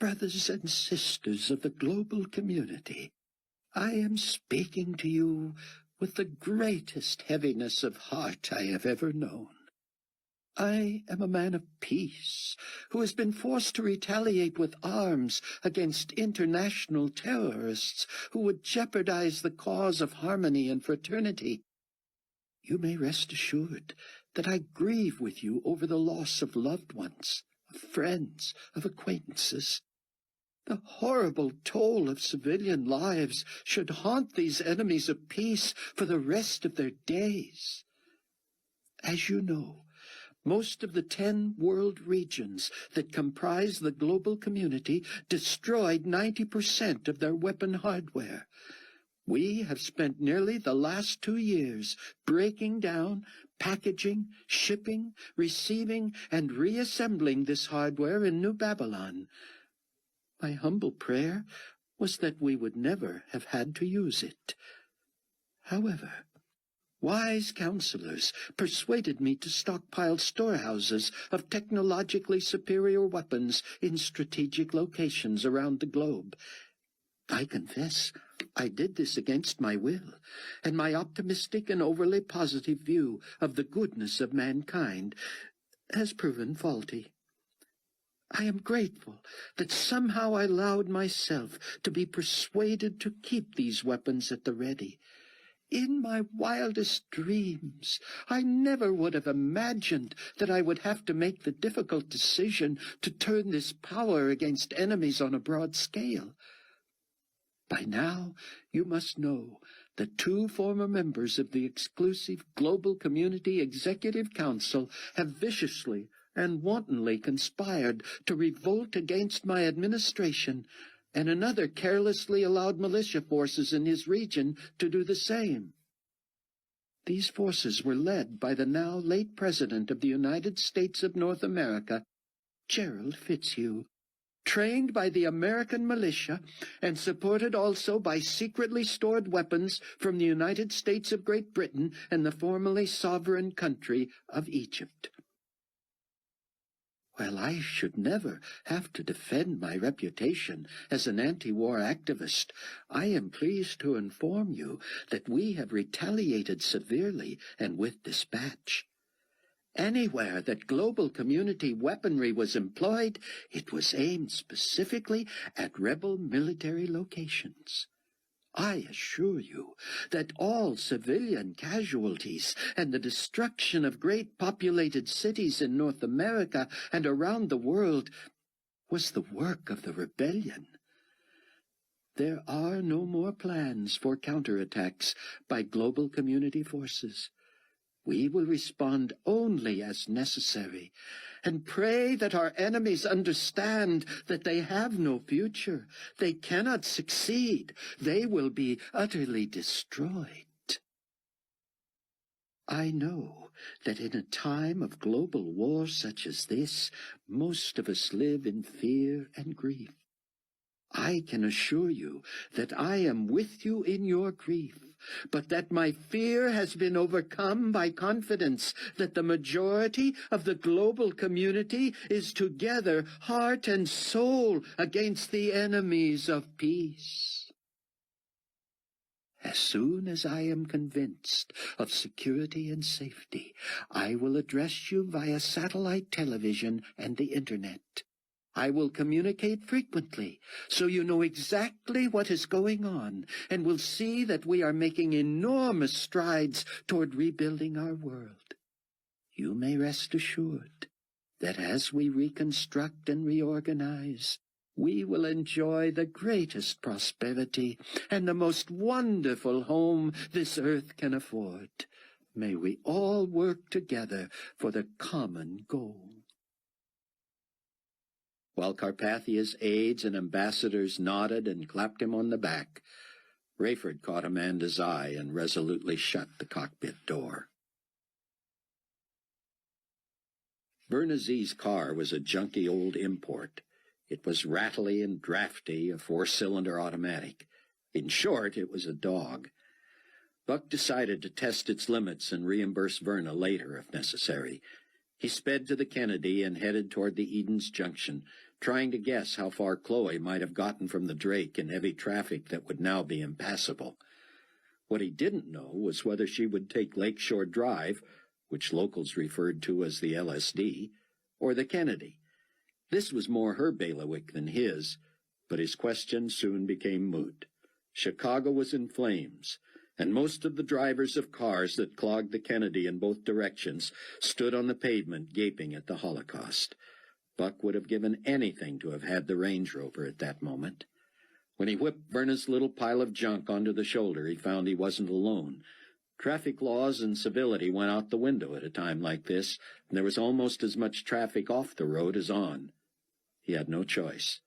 Speaker 2: "Brothers and sisters of the global community, I am speaking to you with the greatest heaviness of heart I have ever known. I am a man of peace who has been forced to retaliate with arms against international terrorists who would jeopardize the cause of harmony and fraternity. You may rest assured that I grieve with you over the loss of loved ones, of friends, of acquaintances. The horrible toll of civilian lives should haunt these enemies of peace for the rest of their days. As you know, most of the 10 world regions that comprise the global community destroyed 90% of their weapon hardware. We have spent nearly the last 2 years breaking down, packaging, shipping, receiving, and reassembling this hardware in New Babylon. My humble prayer was that we would never have had to use it. However, wise counselors persuaded me to stockpile storehouses of technologically superior weapons in strategic locations around the globe. I confess, I did this against my will, and my optimistic and overly positive view of the goodness of mankind has proven faulty. I am grateful that somehow I allowed myself to be persuaded to keep these weapons at the ready. In my wildest dreams, I never would have imagined that I would have to make the difficult decision to turn this power against enemies on a broad scale. By now, you must know that 2 former members of the exclusive Global Community Executive Council have viciously and wantonly conspired to revolt against my administration, and another carelessly allowed militia forces in his region to do the same. These forces were led by the now late President of the United States of North America, Gerald Fitzhugh, trained by the American militia and supported also by secretly stored weapons from the United States of Great Britain and the formerly sovereign country of Egypt. While I should never have to defend my reputation as an anti-war activist, I am pleased to inform you that we have retaliated severely and with dispatch. Anywhere that global community weaponry was employed, it was aimed specifically at rebel military locations. I assure you that all civilian casualties and the destruction of great populated cities in North America and around the world was the work of the rebellion. There are no more plans for counterattacks by global community forces.
Speaker 3: We will respond only as necessary, and pray that our enemies understand that they have no future. They cannot succeed. They will be utterly destroyed. I know that in a time of global war such as this, most of us live in fear and grief. I can assure you that I am with you in your grief, but that my fear has been overcome by confidence that the majority of the global community is together, heart and soul, against the enemies of peace. As soon as I am convinced of security and safety, I will address you via satellite television and the Internet. I will communicate frequently, so you know exactly what is going on, and will see that we are making enormous strides toward rebuilding our world. You may rest assured that as we reconstruct and reorganize, we will enjoy the greatest prosperity and the most wonderful home this earth can afford. May we all work together for the common goal.
Speaker 2: While Carpathia's aides and ambassadors nodded and clapped him on the back, Rayford caught Amanda's eye and resolutely shut the cockpit door. Bernazee's car was a junky old import. It was rattly and drafty, a 4-cylinder automatic. In short, it was a dog. Buck decided to test its limits and reimburse Verna later if necessary. He sped to the Kennedy and headed toward the Edens Junction, trying to guess how far Chloe might have gotten from the Drake in heavy traffic that would now be impassable. What he didn't know was whether she would take Lakeshore Drive, which locals referred to as the LSD, or the Kennedy. This was more her bailiwick than his, but his question soon became moot. Chicago was in flames, and most of the drivers of cars that clogged the Kennedy in both directions stood on the pavement gaping at the Holocaust. Buck would have given anything to have had the Range Rover at that moment. When he whipped Verna's little pile of junk onto the shoulder, he found he wasn't alone. Traffic laws and civility went out the window at a time like this, and there was almost as much traffic off the road as on. He had no choice.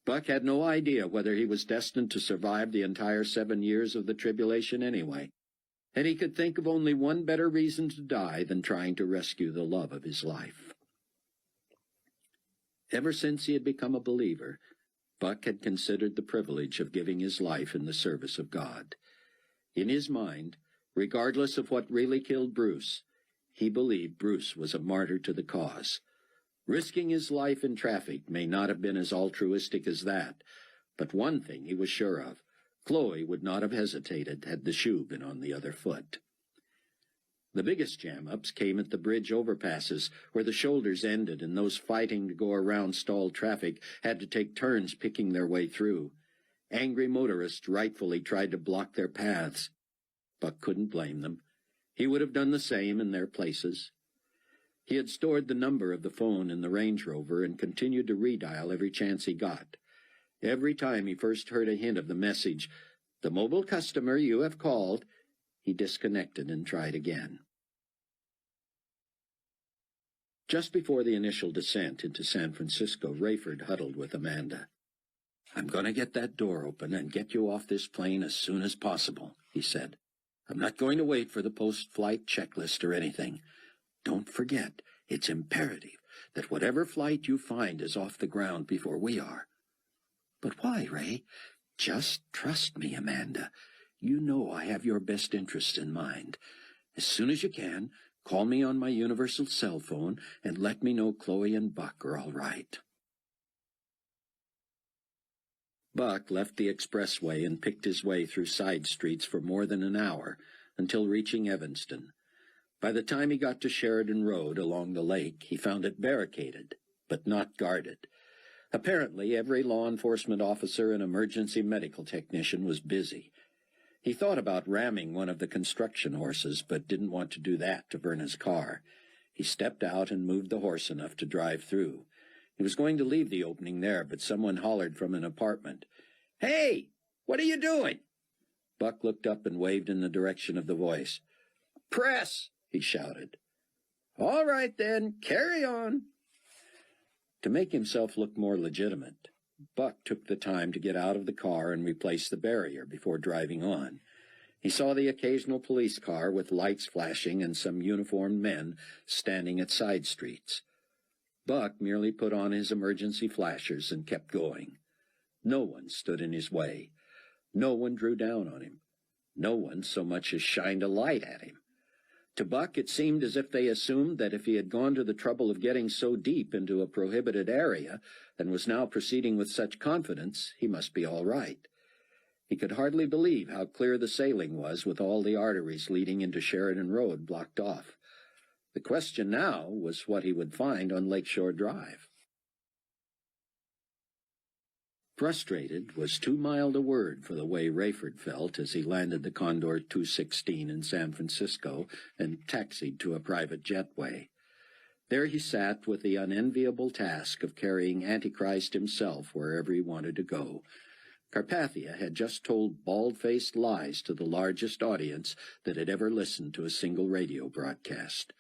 Speaker 2: Buck had no idea whether he was destined to survive the entire 7 years of the tribulation anyway, and he could think of only one better reason to die than trying to rescue the love of his life. Ever since he had become a believer, Buck had considered the privilege of giving his life in the service of God. In his mind, regardless of what really killed Bruce, he believed Bruce was a martyr to the cause. Risking his life in traffic may not have been as altruistic as that, but one thing he was sure of: Chloe would not have hesitated had the shoe been on the other foot. The biggest jam-ups came at the bridge overpasses, where the shoulders ended, and those fighting to go around stalled traffic had to take turns picking their way through. Angry motorists rightfully tried to block their paths. Buck couldn't blame them. He would have done the same in their places. He had stored the number of the phone in the Range Rover and continued to redial every chance he got. Every time he first heard a hint of the message, "The mobile customer you have called," he disconnected and tried again. Just before the initial descent into San Francisco, Rayford huddled with Amanda. "I'm going to get that door open and get you off this plane as soon as possible," he said. "I'm not going to wait for the post-flight checklist or anything. Don't forget, it's imperative that whatever flight you find is off the ground before we are." "But why, Ray?" "Just trust me, Amanda. You know I have your best interests in mind. As soon as you can, call me on my universal cell phone and let me know Chloe and Buck are all right." Buck left the expressway and picked his way through side streets for more than an hour, until reaching Evanston. By the time he got to Sheridan Road along the lake, he found it barricaded, but not guarded. Apparently, every law enforcement officer and emergency medical technician was busy. He thought about ramming one of the construction horses, but didn't want to do that to Verna's car. He stepped out and moved the horse enough to drive through. He was going to leave the opening there, but someone hollered from an apartment, "Hey, what are you doing?" Buck looked up and waved in the direction of the voice. "Press! he shouted. "All right, then, carry on." To make himself look more legitimate, Buck took the time to get out of the car and replace the barrier before driving on. He saw the occasional police car with lights flashing and some uniformed men standing at side streets. Buck merely put on his emergency flashers and kept going. No one stood in his way. No one drew down on him. No one so much as shined a light at him. To Buck, it seemed as if they assumed that if he had gone to the trouble of getting so deep into a prohibited area and was now proceeding with such confidence, he must be all right. He could hardly believe how clear the sailing was with all the arteries leading into Sheridan Road blocked off. The question now was what he would find on Lakeshore Drive. Frustrated was too mild a word for the way Rayford felt as he landed the Condor 216 in San Francisco and taxied to a private jetway. There he sat with the unenviable task of carrying Antichrist himself wherever he wanted to go. Carpathia had just told bald-faced lies to the largest audience that had ever listened to a single radio broadcast.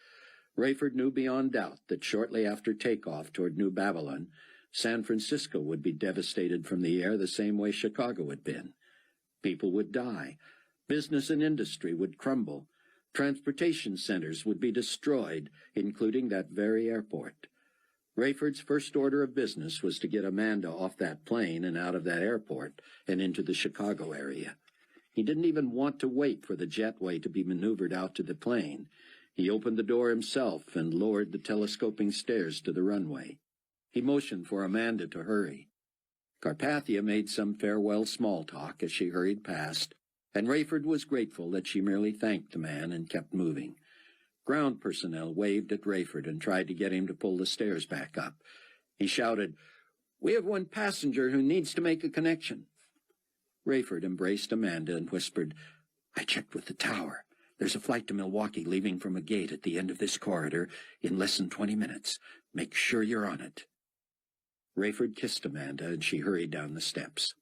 Speaker 2: Rayford knew beyond doubt that shortly after takeoff toward New Babylon, San Francisco would be devastated from the air the same way Chicago had been. People would die. Business and industry would crumble. Transportation centers would be destroyed, including that very airport. Rayford's first order of business was to get Amanda off that plane and out of that airport and into the Chicago area. He didn't even want to wait for the jetway to be maneuvered out to the plane. He opened the door himself and lowered the telescoping stairs to the runway. He motioned for Amanda to hurry. Carpathia made some farewell small talk as she hurried past, and Rayford was grateful that she merely thanked the man and kept moving. Ground personnel waved at Rayford and tried to get him to pull the stairs back up. He shouted, "We have one passenger who needs to make a connection." Rayford embraced Amanda and whispered, "I checked with the tower. There's a flight to Milwaukee leaving from a gate at the end of this corridor in less than 20 minutes. Make sure you're on it." Rayford kissed Amanda, and she hurried down the steps.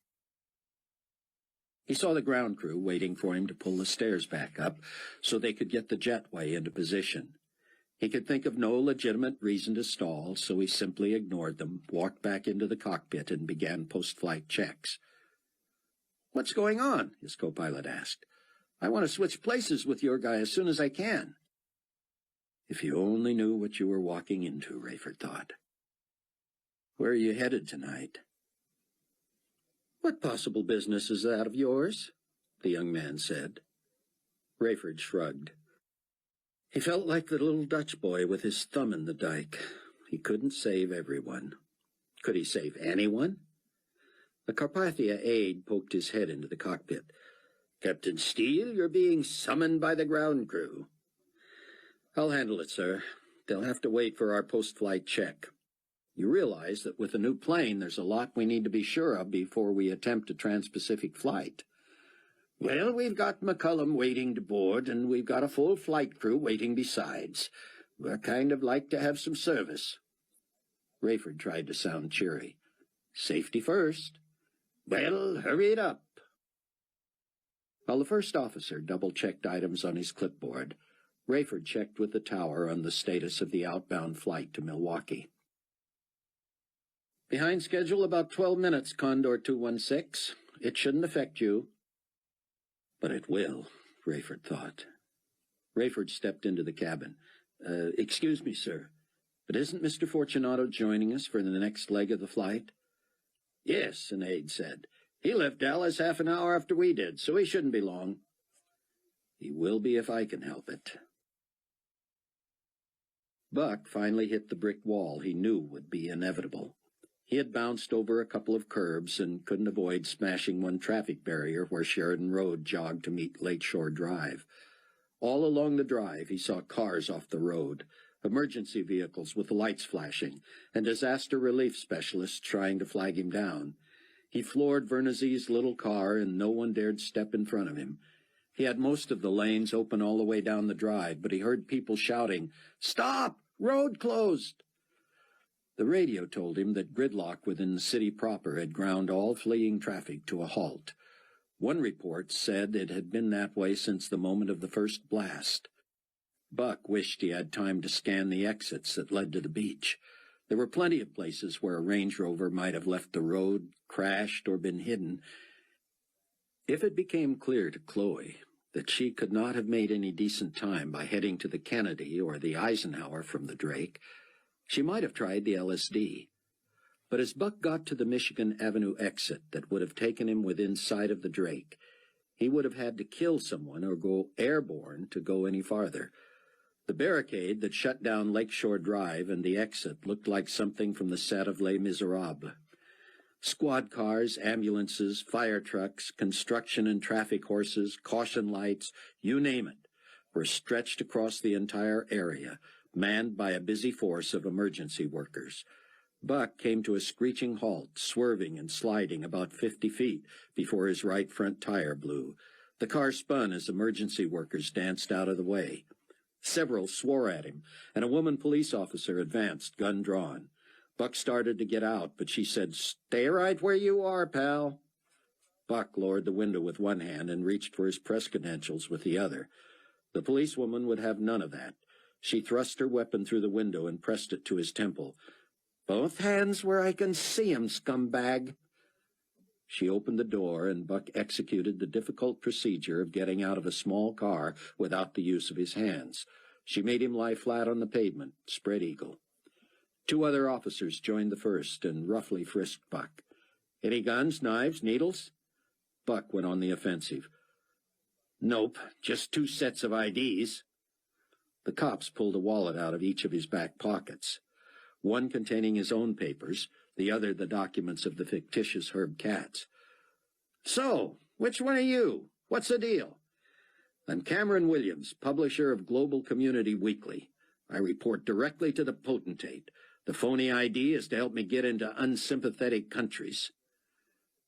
Speaker 2: He saw the ground crew waiting for him to pull the stairs back up so they could get the jetway into position. He could think of no legitimate reason to stall, so he simply ignored them, walked back into the cockpit, and began post-flight checks. "What's going on?" his co-pilot asked. "I want to switch places with your guy as soon as I can." If you only knew what you were walking into, Rayford thought. "Where are you headed tonight?" "What possible business is that of yours?" the young man said. Rayford shrugged. He felt like the little Dutch boy with his thumb in the dike. He couldn't save everyone. Could he save anyone? The Carpathia aide poked his head into the cockpit. "Captain Steele, you're being summoned by the ground crew." "I'll handle it, sir. They'll have to wait for our post-flight check. You realize that with a new plane, there's a lot we need to be sure of before we attempt a trans-Pacific flight." "Well, we've got McCullum waiting to board, and we've got a full flight crew waiting besides. We're kind of like to have some service." Rayford tried to sound cheery. "Safety first." "Well, hurry it up." While the first officer double-checked items on his clipboard, Rayford checked with the tower on the status of the outbound flight to Milwaukee. "Behind schedule about 12 minutes, Condor 216. It shouldn't affect you." But it will, Rayford thought. Rayford stepped into the cabin. Excuse me, sir, but isn't Mr. Fortunato joining us for the next leg of the flight?" "Yes," an aide said. "He left Dallas half an hour after we did, so he shouldn't be long." "He will be if I can help it." Buck finally hit the brick wall he knew would be inevitable. He had bounced over a couple of curbs and couldn't avoid smashing one traffic barrier where Sheridan Road jogged to meet Lakeshore Drive. All along the drive he saw cars off the road, emergency vehicles with lights flashing, and disaster relief specialists trying to flag him down. He floored Vernazzi's little car, and no one dared step in front of him. He had most of the lanes open all the way down the drive, but he heard people shouting, "Stop! Road closed!" The radio told him that gridlock within the city proper had ground all fleeing traffic to a halt. One report said it had been that way since the moment of the first blast. Buck wished he had time to scan the exits that led to the beach. There were plenty of places where a Range Rover might have left the road, crashed, or been hidden. If it became clear to Chloe that she could not have made any decent time by heading to the Kennedy or the Eisenhower from the Drake, she might have tried the LSD. But as Buck got to the Michigan Avenue exit that would have taken him within sight of the Drake, he would have had to kill someone or go airborne to go any farther. The barricade that shut down Lakeshore Drive and the exit looked like something from the set of Les Miserables. Squad cars, ambulances, fire trucks, construction and traffic horses, caution lights, you name it, were stretched across the entire area, manned by a busy force of emergency workers. Buck came to a screeching halt, swerving and sliding about 50 feet before his right front tire blew. The car spun as emergency workers danced out of the way. Several swore at him, and a woman police officer advanced, gun drawn. Buck started to get out, but she said, "Stay right where you are, pal." Buck lowered the window with one hand and reached for his press credentials with the other. The policewoman would have none of that. She thrust her weapon through the window and pressed it to his temple. "Both hands where I can see 'em, scumbag." She opened the door, and Buck executed the difficult procedure of getting out of a small car without the use of his hands. She made him lie flat on the pavement, spread eagle. 2 other officers joined the first and roughly frisked Buck. "Any guns, knives, needles?" Buck went on the offensive. "Nope, just 2 sets of IDs. The cops pulled a wallet out of each of his back pockets, one containing his own papers, the other the documents of the fictitious Herb Katz. "So, which one are you? What's the deal?" "I'm Cameron Williams, publisher of Global Community Weekly. I report directly to the potentate. The phony ID is to help me get into unsympathetic countries."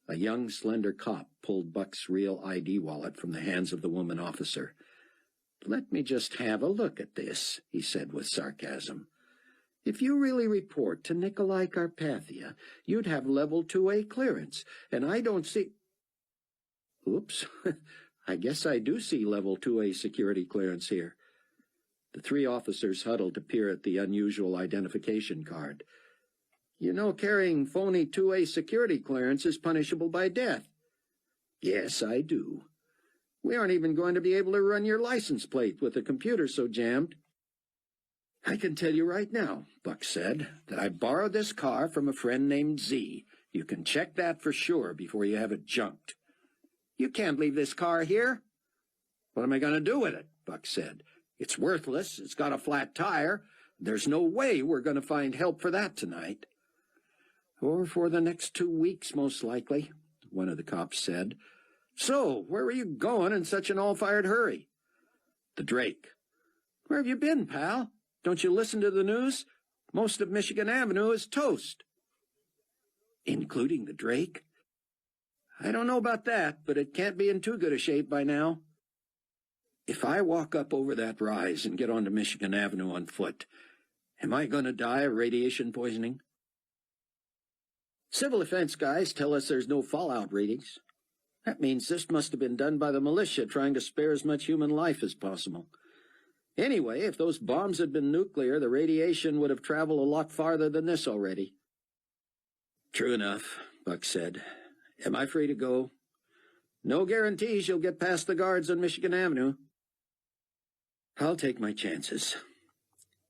Speaker 2: A young, slender cop pulled Buck's real ID wallet from the hands of the woman officer. "Let me just have a look at this," he said with sarcasm. "If you really report to Nicolae Carpathia, you'd have level 2A clearance, and I don't see—" "Oops, I guess I do see level 2A security clearance here." The 3 officers huddled to peer at the unusual identification card. "You know carrying phony 2A security clearance is punishable by death." "Yes, I do." "We aren't even going to be able to run your license plate with the computer so jammed." "I can tell you right now," Buck said, "that I borrowed this car from a friend named Z. You can check that for sure before you have it junked." "You can't leave this car here." "What am I going to do with it?" Buck said. "It's worthless. It's got a flat tire. There's no way we're going to find help for that tonight." "Or for the next 2 weeks, most likely," one of the cops said. "So, where were you going in such an all-fired hurry?" "The Drake." "Where have you been, pal? Don't you listen to the news? Most of Michigan Avenue is toast." "Including the Drake?" "I don't know about that, but it can't be in too good a shape by now." "If I walk up over that rise and get onto Michigan Avenue on foot, am I going to die of radiation poisoning?" "Civil defense guys tell us there's no fallout readings. That means this must have been done by the militia trying to spare as much human life as possible. Anyway, if those bombs had been nuclear, the radiation would have traveled a lot farther than this already." "True enough," Buck said. "Am I free to go?" "No guarantees you'll get past the guards on Michigan Avenue." "I'll take my chances."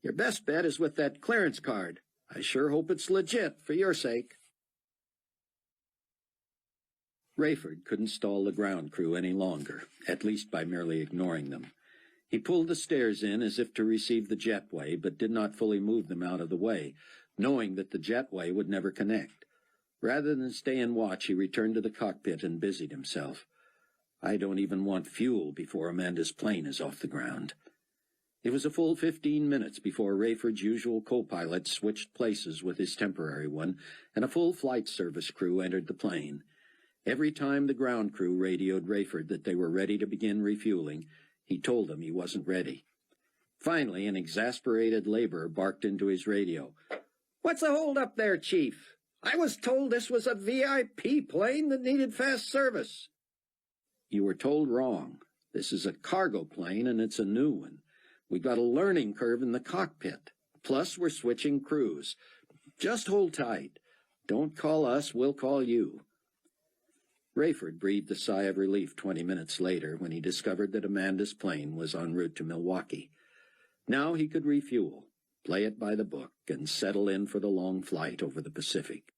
Speaker 2: "Your best bet is with that clearance card. I sure hope it's legit, for your sake." Rayford couldn't stall the ground crew any longer, at least by merely ignoring them. He pulled the stairs in as if to receive the jetway, but did not fully move them out of the way, knowing that the jetway would never connect. Rather than stay and watch, he returned to the cockpit and busied himself. "I don't even want fuel before Amanda's plane is off the ground." It was a full 15 minutes before Rayford's usual co-pilot switched places with his temporary one, and a full flight service crew entered the plane. Every time the ground crew radioed Rayford that they were ready to begin refueling, he told them he wasn't ready. Finally, an exasperated laborer barked into his radio. "What's the hold up there, Chief? I was told this was a VIP plane that needed fast service." "You were told wrong. This is a cargo plane, and it's a new one. We got a learning curve in the cockpit. Plus, we're switching crews. Just hold tight. Don't call us, we'll call you. Rayford breathed a sigh of relief 20 minutes later when he discovered that Amanda's plane was en route to Milwaukee. Now he could refuel, play it by the book, and settle in for the long flight over the Pacific.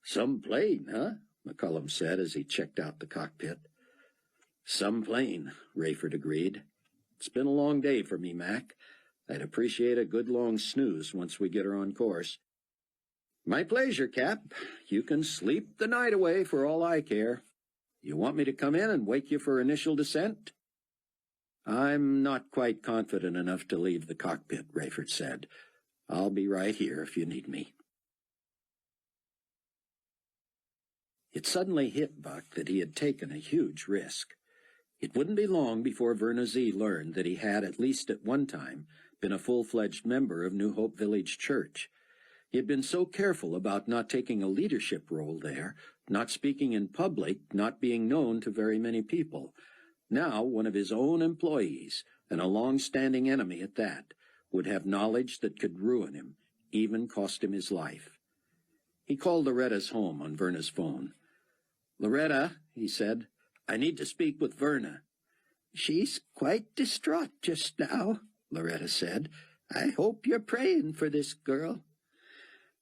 Speaker 2: "Some plane, huh?" McCullum said as he checked out the cockpit. "Some plane," Rayford agreed. "It's been a long day for me, Mac. I'd appreciate a good long snooze once we get her on course." "My pleasure, Cap. You can sleep the night away for all I care. You want me to come in and wake you for initial descent?" "I'm not quite confident enough to leave the cockpit," Rayford said. "I'll be right here if you need me." It suddenly hit Buck that he had taken a huge risk. It wouldn't be long before Verna Z learned that he had, at least at one time, been a full-fledged member of New Hope Village Church. He had been so careful about not taking a leadership role there, not speaking in public, not being known to very many people. Now one of his own employees, and a long-standing enemy at that, would have knowledge that could ruin him, even cost him his life. He called Loretta's home on Verna's phone. "Loretta," he said, "I need to speak with Verna." "She's quite distraught just now," Loretta said. "I hope you're praying for this girl."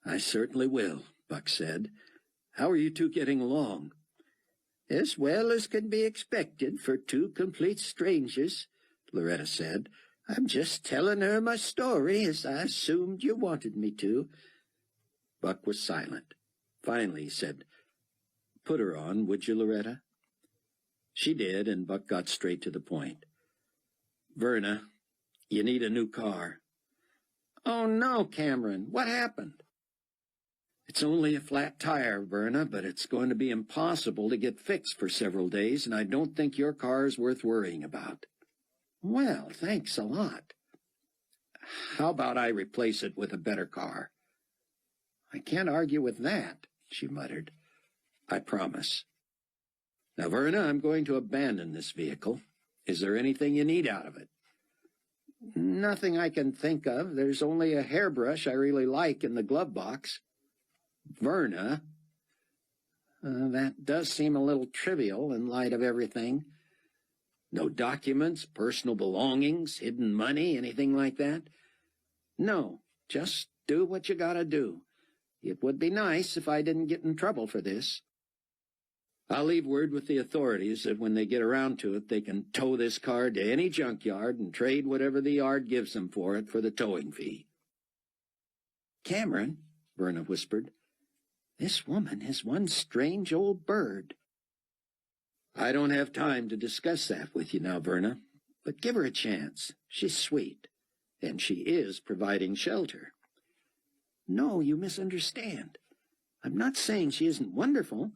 Speaker 2: "I certainly will," Buck said. "How are you two getting along?" "As well as can be expected for two complete strangers," Loretta said. "I'm just telling her my story as I assumed you wanted me to." Buck was silent. Finally he said, "Put her on, would you, Loretta?" She did, and Buck got straight to the point. "Verna, you need a new car." "Oh, no, Cameron. What happened?" "It's only a flat tire, Verna, but it's going to be impossible to get fixed for several days, and I don't think your car is worth worrying about." "Well, thanks a lot." "How about I replace it with a better car?" "I can't argue with that," she muttered. "I promise." "Now, Verna, I'm going to abandon this vehicle. Is there anything you need out of it?" "Nothing I can think of. There's only a hairbrush I really like in the glove box." "Verna." That does seem a little trivial in light of everything." "No documents, personal belongings, hidden money, anything like that?" "No, just do what you gotta do. It would be nice if I didn't get in trouble for this." "I'll leave word with the authorities that when they get around to it, they can tow this car to any junkyard and trade whatever the yard gives them for it for the towing fee." "Cameron," Verna whispered, "this woman is one strange old bird." "I don't have time to discuss that with you now, Verna, but give her a chance. She's sweet, and she is providing shelter." "No, you misunderstand. I'm not saying she isn't wonderful.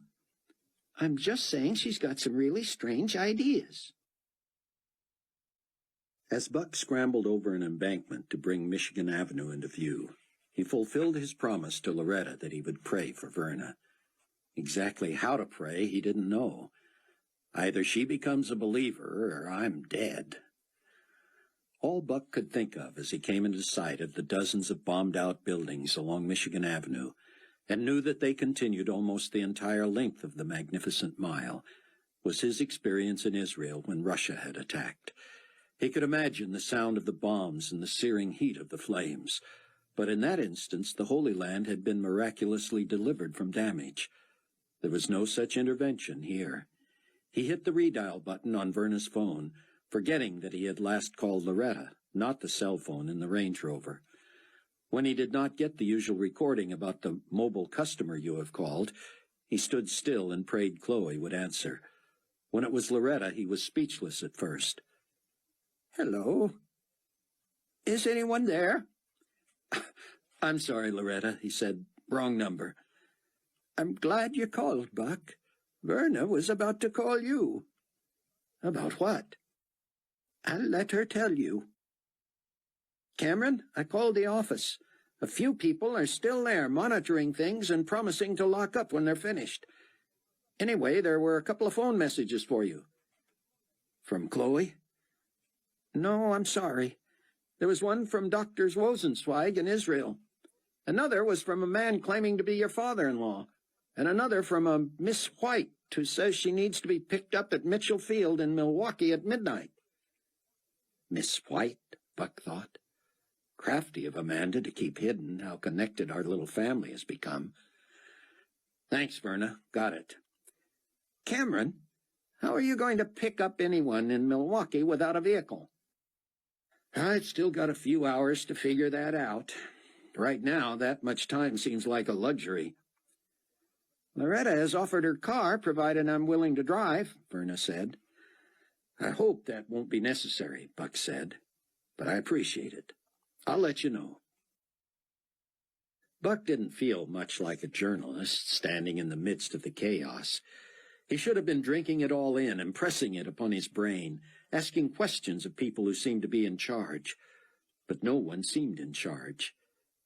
Speaker 2: I'm just saying she's got some really strange ideas." As Buck scrambled over an embankment to bring Michigan Avenue into view, he fulfilled his promise to Loretta that he would pray for Verna. Exactly how to pray he didn't know. Either she becomes a believer or I'm dead. All Buck could think of as he came into sight of the dozens of bombed-out buildings along Michigan Avenue, and knew that they continued almost the entire length of the magnificent mile, was his experience in Israel when Russia had attacked. He could imagine the sound of the bombs and the searing heat of the flames, but in that instance the Holy Land had been miraculously delivered from damage. There was no such intervention here. He hit the redial button on Verna's phone, forgetting that he had last called Loretta, not the cell phone in the Range Rover. When he did not get the usual recording about the mobile customer you have called, he stood still and prayed Chloe would answer. When it was Loretta, he was speechless at first. "Hello? Is anyone there?" "I'm sorry, Loretta," he said. "Wrong number." "I'm glad you called, Buck. Verna was about to call you." "About what?" "I'll let her tell you." "Cameron, I called the office. A few people are still there monitoring things and promising to lock up when they're finished. Anyway, there were a couple of phone messages for you." "From Chloe?"
Speaker 3: No, I'm sorry. There was one from Dr. Rosenzweig in Israel. Another was from a man claiming to be your father-in-law, and another from a Miss White who says she needs to be picked up at Mitchell Field in Milwaukee at midnight. Miss White, Buck thought. Crafty of Amanda to keep hidden how connected our little family has become. Thanks, Verna. Got it. Cameron, how are you going to pick up anyone in Milwaukee without a vehicle? I've still got a few hours to figure that out. Right now, that much time seems like a luxury. Loretta has offered her car, provided I'm willing to drive, Verna said. I hope that won't be necessary, Buck said, but I appreciate it. I'll let you know. Buck didn't feel much like a journalist standing in the midst of the chaos. He should have been drinking it all in, impressing it upon his brain, asking questions of people who seemed to be in charge. But no one seemed in charge.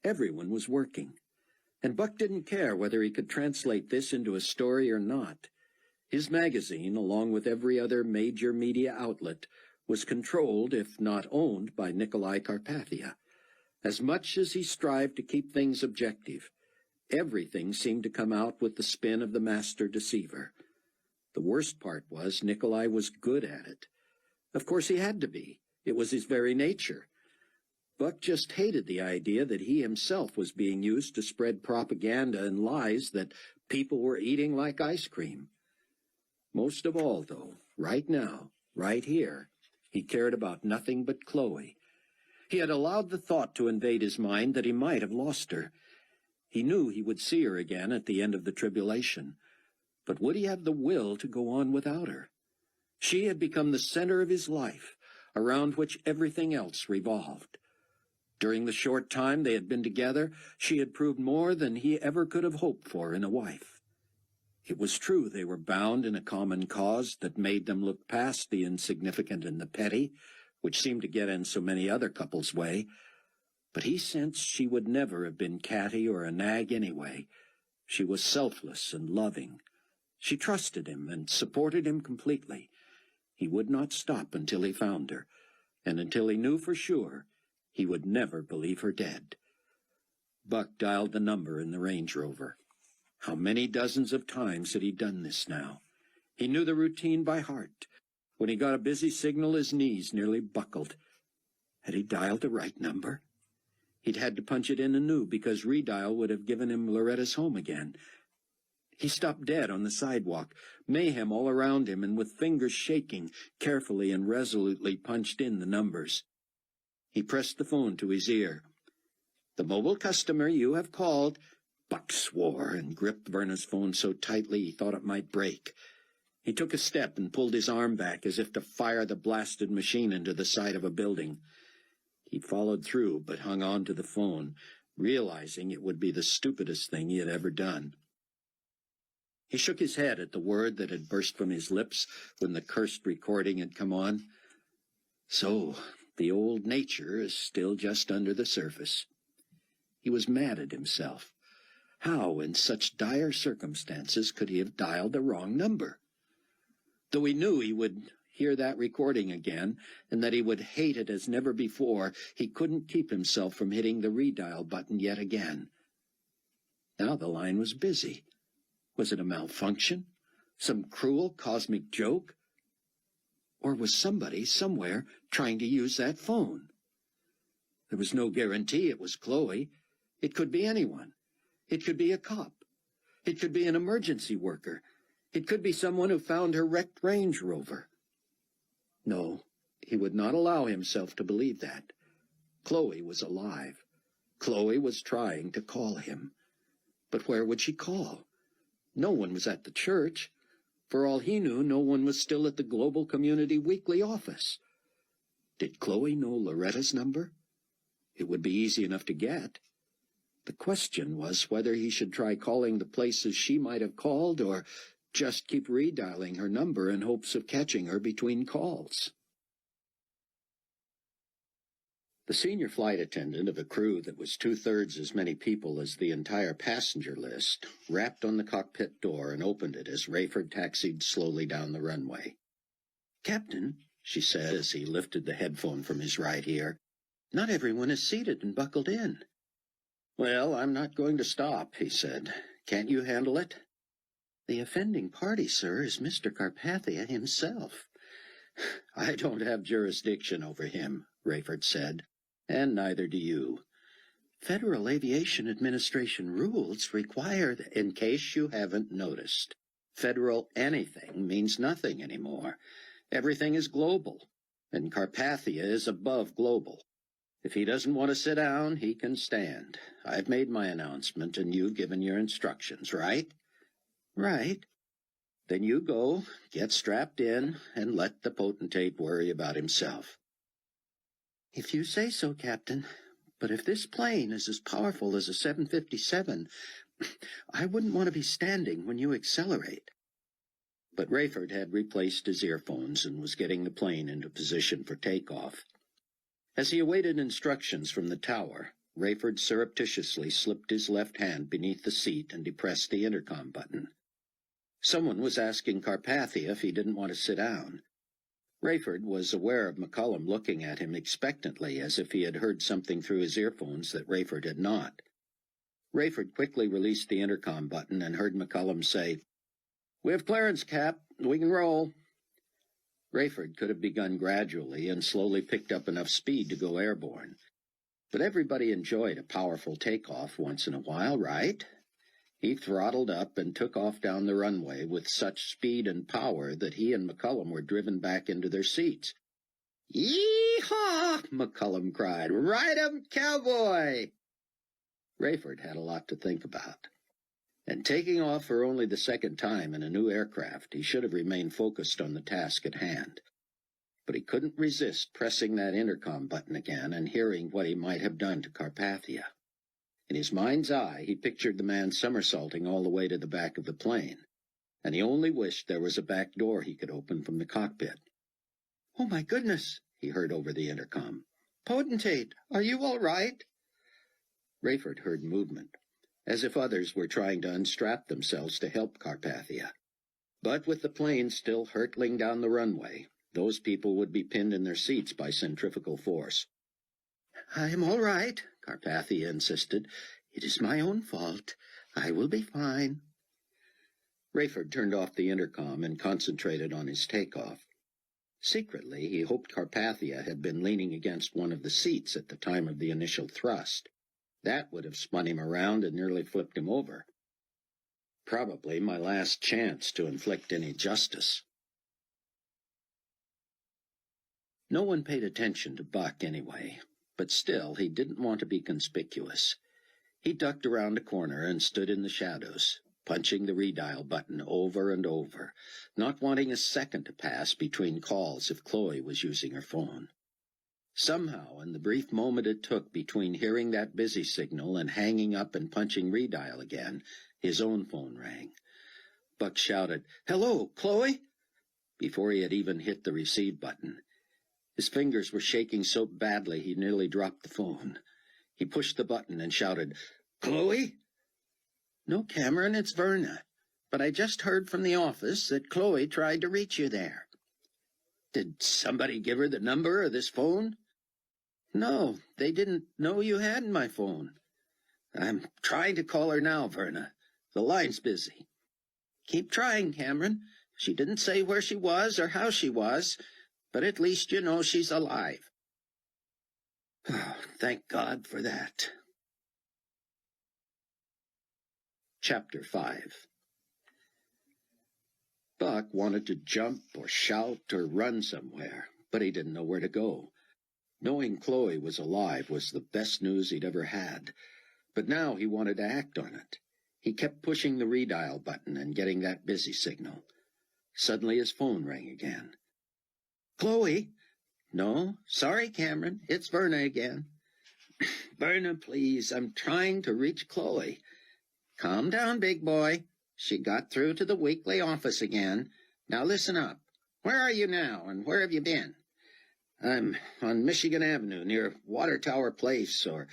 Speaker 3: Everyone was working. And Buck didn't care whether he could translate this into a story or not. His magazine, along with every other major media outlet, was controlled, if not owned, by Nicolae Carpathia. As much as he strived to keep things objective, everything seemed to come out with the spin of the master deceiver. The worst part was Nicolae was good at it. Of course he had to be. It was his very nature. Buck just hated the idea that he himself was being used to spread propaganda and lies that people were eating like ice cream. Most of all, though, right now, right here, he cared about nothing but Chloe. He had allowed the thought to invade his mind that he might have lost her. He knew he would see her again at the end of the tribulation. But would he have the will to go on without her? She had become the center of his life, around which everything else revolved. During the short time they had been together, she had proved more than he ever could have hoped for in a wife. It was true they were bound in a common cause that made them look past the insignificant and the petty, which seemed to get in so many other couples' way. But he sensed she would never have been catty or a nag anyway. She was selfless and loving. She trusted him and supported him completely. He would not stop until he found her, and until he knew for sure he would never believe her dead. Buck dialed the number in the Range Rover. How many dozens of times had he done this now? He knew the routine by heart. When he got a busy signal, his knees nearly buckled. Had he dialed the right number? He'd had to punch it in anew because redial would have given him Loretta's home again. He stopped dead on the sidewalk, mayhem all around him, and with fingers shaking, carefully and resolutely punched in the numbers. He pressed the phone to his ear. "The mobile customer you have called," Buck swore and gripped Verna's phone so tightly he thought it might break. He took a step and pulled his arm back as if to fire the blasted machine into the side of a building. He followed through, but hung on to the phone, realizing it would be the stupidest thing he had ever done. He shook his head at the word that had burst from his lips when the cursed recording had come on. So, the old nature is still just under the surface. He was mad at himself. How, in such dire circumstances, could he have dialed the wrong number? Though he knew he would hear that recording again, and that he would hate it as never before, he couldn't keep himself from hitting the redial button yet again. Now the line was busy. Was it a malfunction? Some cruel cosmic joke? Or was somebody somewhere trying to use that phone? There was no guarantee it was Chloe. It could be anyone. It could be a cop. It could be an emergency worker. It could be someone who found her wrecked Range Rover. No, he would not allow himself to believe that. Chloe was alive. Chloe was trying to call him. But where would she call? No one was at the church. For all he knew, no one was still at the Global Community Weekly office. Did Chloe know Loretta's number? It would be easy enough to get. The question was whether he should try calling the places she might have called or just keep redialing her number in hopes of catching her between calls. The senior flight attendant of a crew that was 2/3 as many people as the entire passenger list rapped on the cockpit door and opened it as Rayford taxied slowly down the runway. "Captain,
Speaker 2: she said as he lifted the headphone from his right ear. "Not everyone is seated and buckled in." "Well, I'm not going to stop," he said. "Can't you handle it?" "The offending party, sir, is Mr. Carpathia himself." "I don't have jurisdiction over him," Rayford said, "and neither do you. Federal Aviation Administration rules require that, in case you haven't noticed, federal anything means nothing anymore. Everything is global, and Carpathia is above global. If he doesn't want to sit down, he can stand. I've made my announcement, and you've given your instructions, right?" "Right." "Then you go, get strapped in, and let the potentate worry about himself." "If you say so, Captain. But if this plane is as powerful as a 757, I wouldn't want to be standing when you accelerate." But Rayford had replaced his earphones and was getting the plane into position for takeoff. As he awaited instructions from the tower, Rayford surreptitiously slipped his left hand beneath the seat and depressed the intercom button. Someone was asking Carpathia if he didn't want to sit down. Rayford was aware of McCullum looking at him expectantly, as if he had heard something through his earphones that Rayford had not. Rayford quickly released the intercom button and heard McCullum say, "We have clearance, Cap. We can roll." Rayford could have begun gradually and slowly picked up enough speed to go airborne. But everybody enjoyed a powerful takeoff once in a while, right? He throttled up and took off down the runway with such speed and power that he and McCullum were driven back into their seats. "Yee-haw!" McCullum cried. "Ride 'em, cowboy!" Rayford had a lot to think about. And taking off for only the second time in a new aircraft, he should have remained focused on the task at hand. But he couldn't resist pressing that intercom button again and hearing what he might have done to Carpathia. In his mind's eye, he pictured the man somersaulting all the way to the back of the plane, and he only wished there was a back door he could open from the cockpit. "Oh, my goodness," he heard over the intercom. "Potentate, are you all right?" Rayford heard movement, as if others were trying to unstrap themselves to help Carpathia. But with the plane still hurtling down the runway, those people would be pinned in their seats by centrifugal force. "I'm all right," Carpathia insisted. "It is my own fault. I will be fine." Rayford turned off the intercom and concentrated on his takeoff. Secretly, he hoped Carpathia had been leaning against one of the seats at the time of the initial thrust. That would have spun him around and nearly flipped him over. Probably my last chance to inflict any justice. No one paid attention to Buck anyway, but still he didn't want to be conspicuous. He ducked around a corner and stood in the shadows, punching the redial button over and over, not wanting a second to pass between calls if Chloe was using her phone. Somehow, in the brief moment it took between hearing that busy signal and hanging up and punching redial again, his own phone rang. Buck shouted, "Hello, Chloe?" before he had even hit the receive button. His fingers were shaking so badly he nearly dropped the phone. He pushed the button and shouted, "Chloe?" "No, Cameron, it's Verna. But I just heard from the office that Chloe tried to reach you there." "Did somebody give her the number of this phone?" "No, they didn't know you had my phone." "I'm trying to call her now, Verna. The line's busy." "Keep trying, Cameron. She didn't say where she was or how she was, but at least you know she's alive." Oh, thank God for that. Chapter 5. Buck wanted to jump or shout or run somewhere, but he didn't know where to go. Knowing Chloe was alive was the best news he'd ever had, but now he wanted to act on it. He kept pushing the redial button and getting that busy signal. Suddenly his phone rang again. "Chloe?" "No, sorry, Cameron, it's Verna again." "Verna, please, I'm trying to reach Chloe." "Calm down, big boy. She got through to the weekly office again. Now listen up. Where are you now, and where have you been?" "I'm on Michigan Avenue, near Water Tower Place, or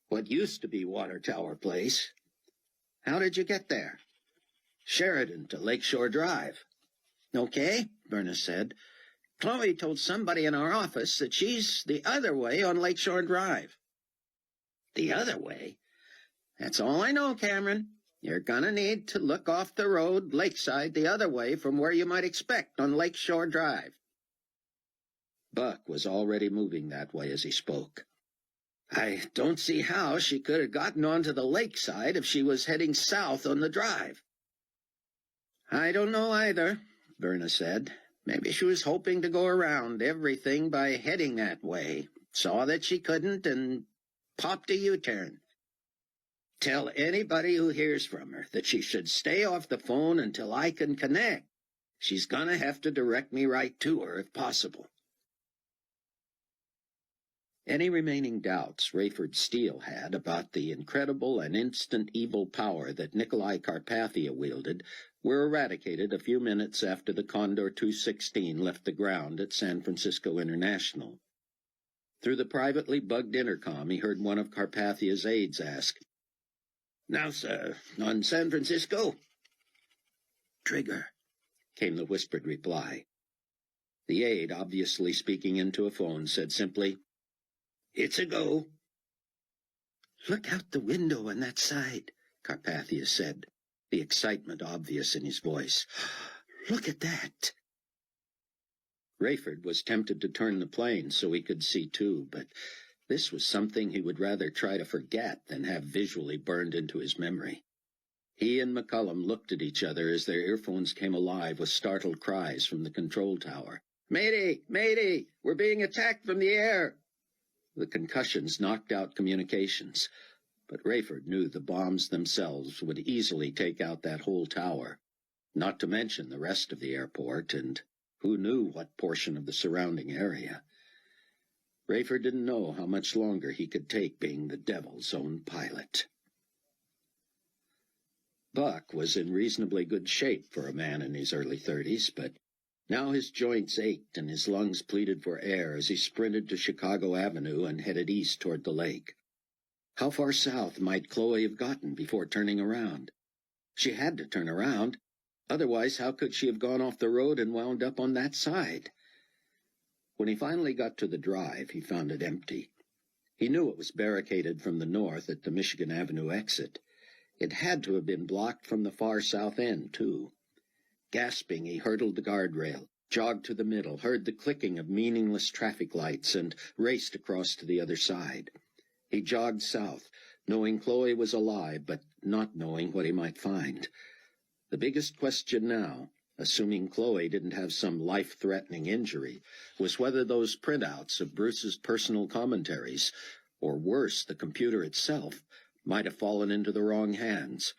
Speaker 2: what used to be Water Tower Place." "How did you get there?" "Sheridan to Lakeshore Drive." "Okay," Verna said.
Speaker 3: Chloe told somebody in our office that she's the other way on Lakeshore Drive. The other way? That's all I know, Cameron. You're gonna need to look off the road, lakeside, the other way from where you might expect on Lakeshore Drive.
Speaker 2: Buck was already moving that way as he spoke.
Speaker 3: I don't see how she could have gotten onto the lakeside if she was heading south on the drive. I don't know either, Verna said. Maybe she was hoping to go around everything by heading that way, saw that she couldn't, and popped a U-turn. Tell anybody who hears from her that she should stay off the phone until I can connect. She's gonna have to direct me right to her if possible.
Speaker 2: Any remaining doubts Rayford Steele had about the incredible and instant evil power that Nicolae Carpathia wielded were eradicated a few minutes after the Condor 216 left the ground at San Francisco International. Through the privately bugged intercom, he heard one of Carpathia's aides ask,
Speaker 3: "Now, sir, on San Francisco?"
Speaker 2: "Trigger," came the whispered reply. The aide, obviously speaking into a phone, said simply,
Speaker 3: "It's a go."
Speaker 2: "Look out the window on that side," Carpathia said, the excitement obvious in his voice. "Look at that." Rayford was tempted to turn the plane so he could see too, but this was something he would rather try to forget than have visually burned into his memory. He and McCullum looked at each other as their earphones came alive with startled cries from the control tower.
Speaker 3: "Mayday! Mayday! We're being attacked from the air!"
Speaker 2: The concussions knocked out communications, but Rayford knew the bombs themselves would easily take out that whole tower, not to mention the rest of the airport, and who knew what portion of the surrounding area. Rayford didn't know how much longer he could take being the devil's own pilot. Buck was in reasonably good shape for a man in his early 30s, but now his joints ached and his lungs pleaded for air as he sprinted to Chicago Avenue and headed east toward the lake. How far south might Chloe have gotten before turning around? She had to turn around. Otherwise, how could she have gone off the road and wound up on that side? When he finally got to the drive, he found it empty. He knew it was barricaded from the north at the Michigan Avenue exit. It had to have been blocked from the far south end, too. Gasping, he hurdled the guardrail, jogged to the middle, heard the clicking of meaningless traffic lights, and raced across to the other side. He jogged south, knowing Chloe was alive, but not knowing what he might find. The biggest question now, assuming Chloe didn't have some life-threatening injury, was whether those printouts of Bruce's personal commentaries, or worse, the computer itself, might have fallen into the wrong hands.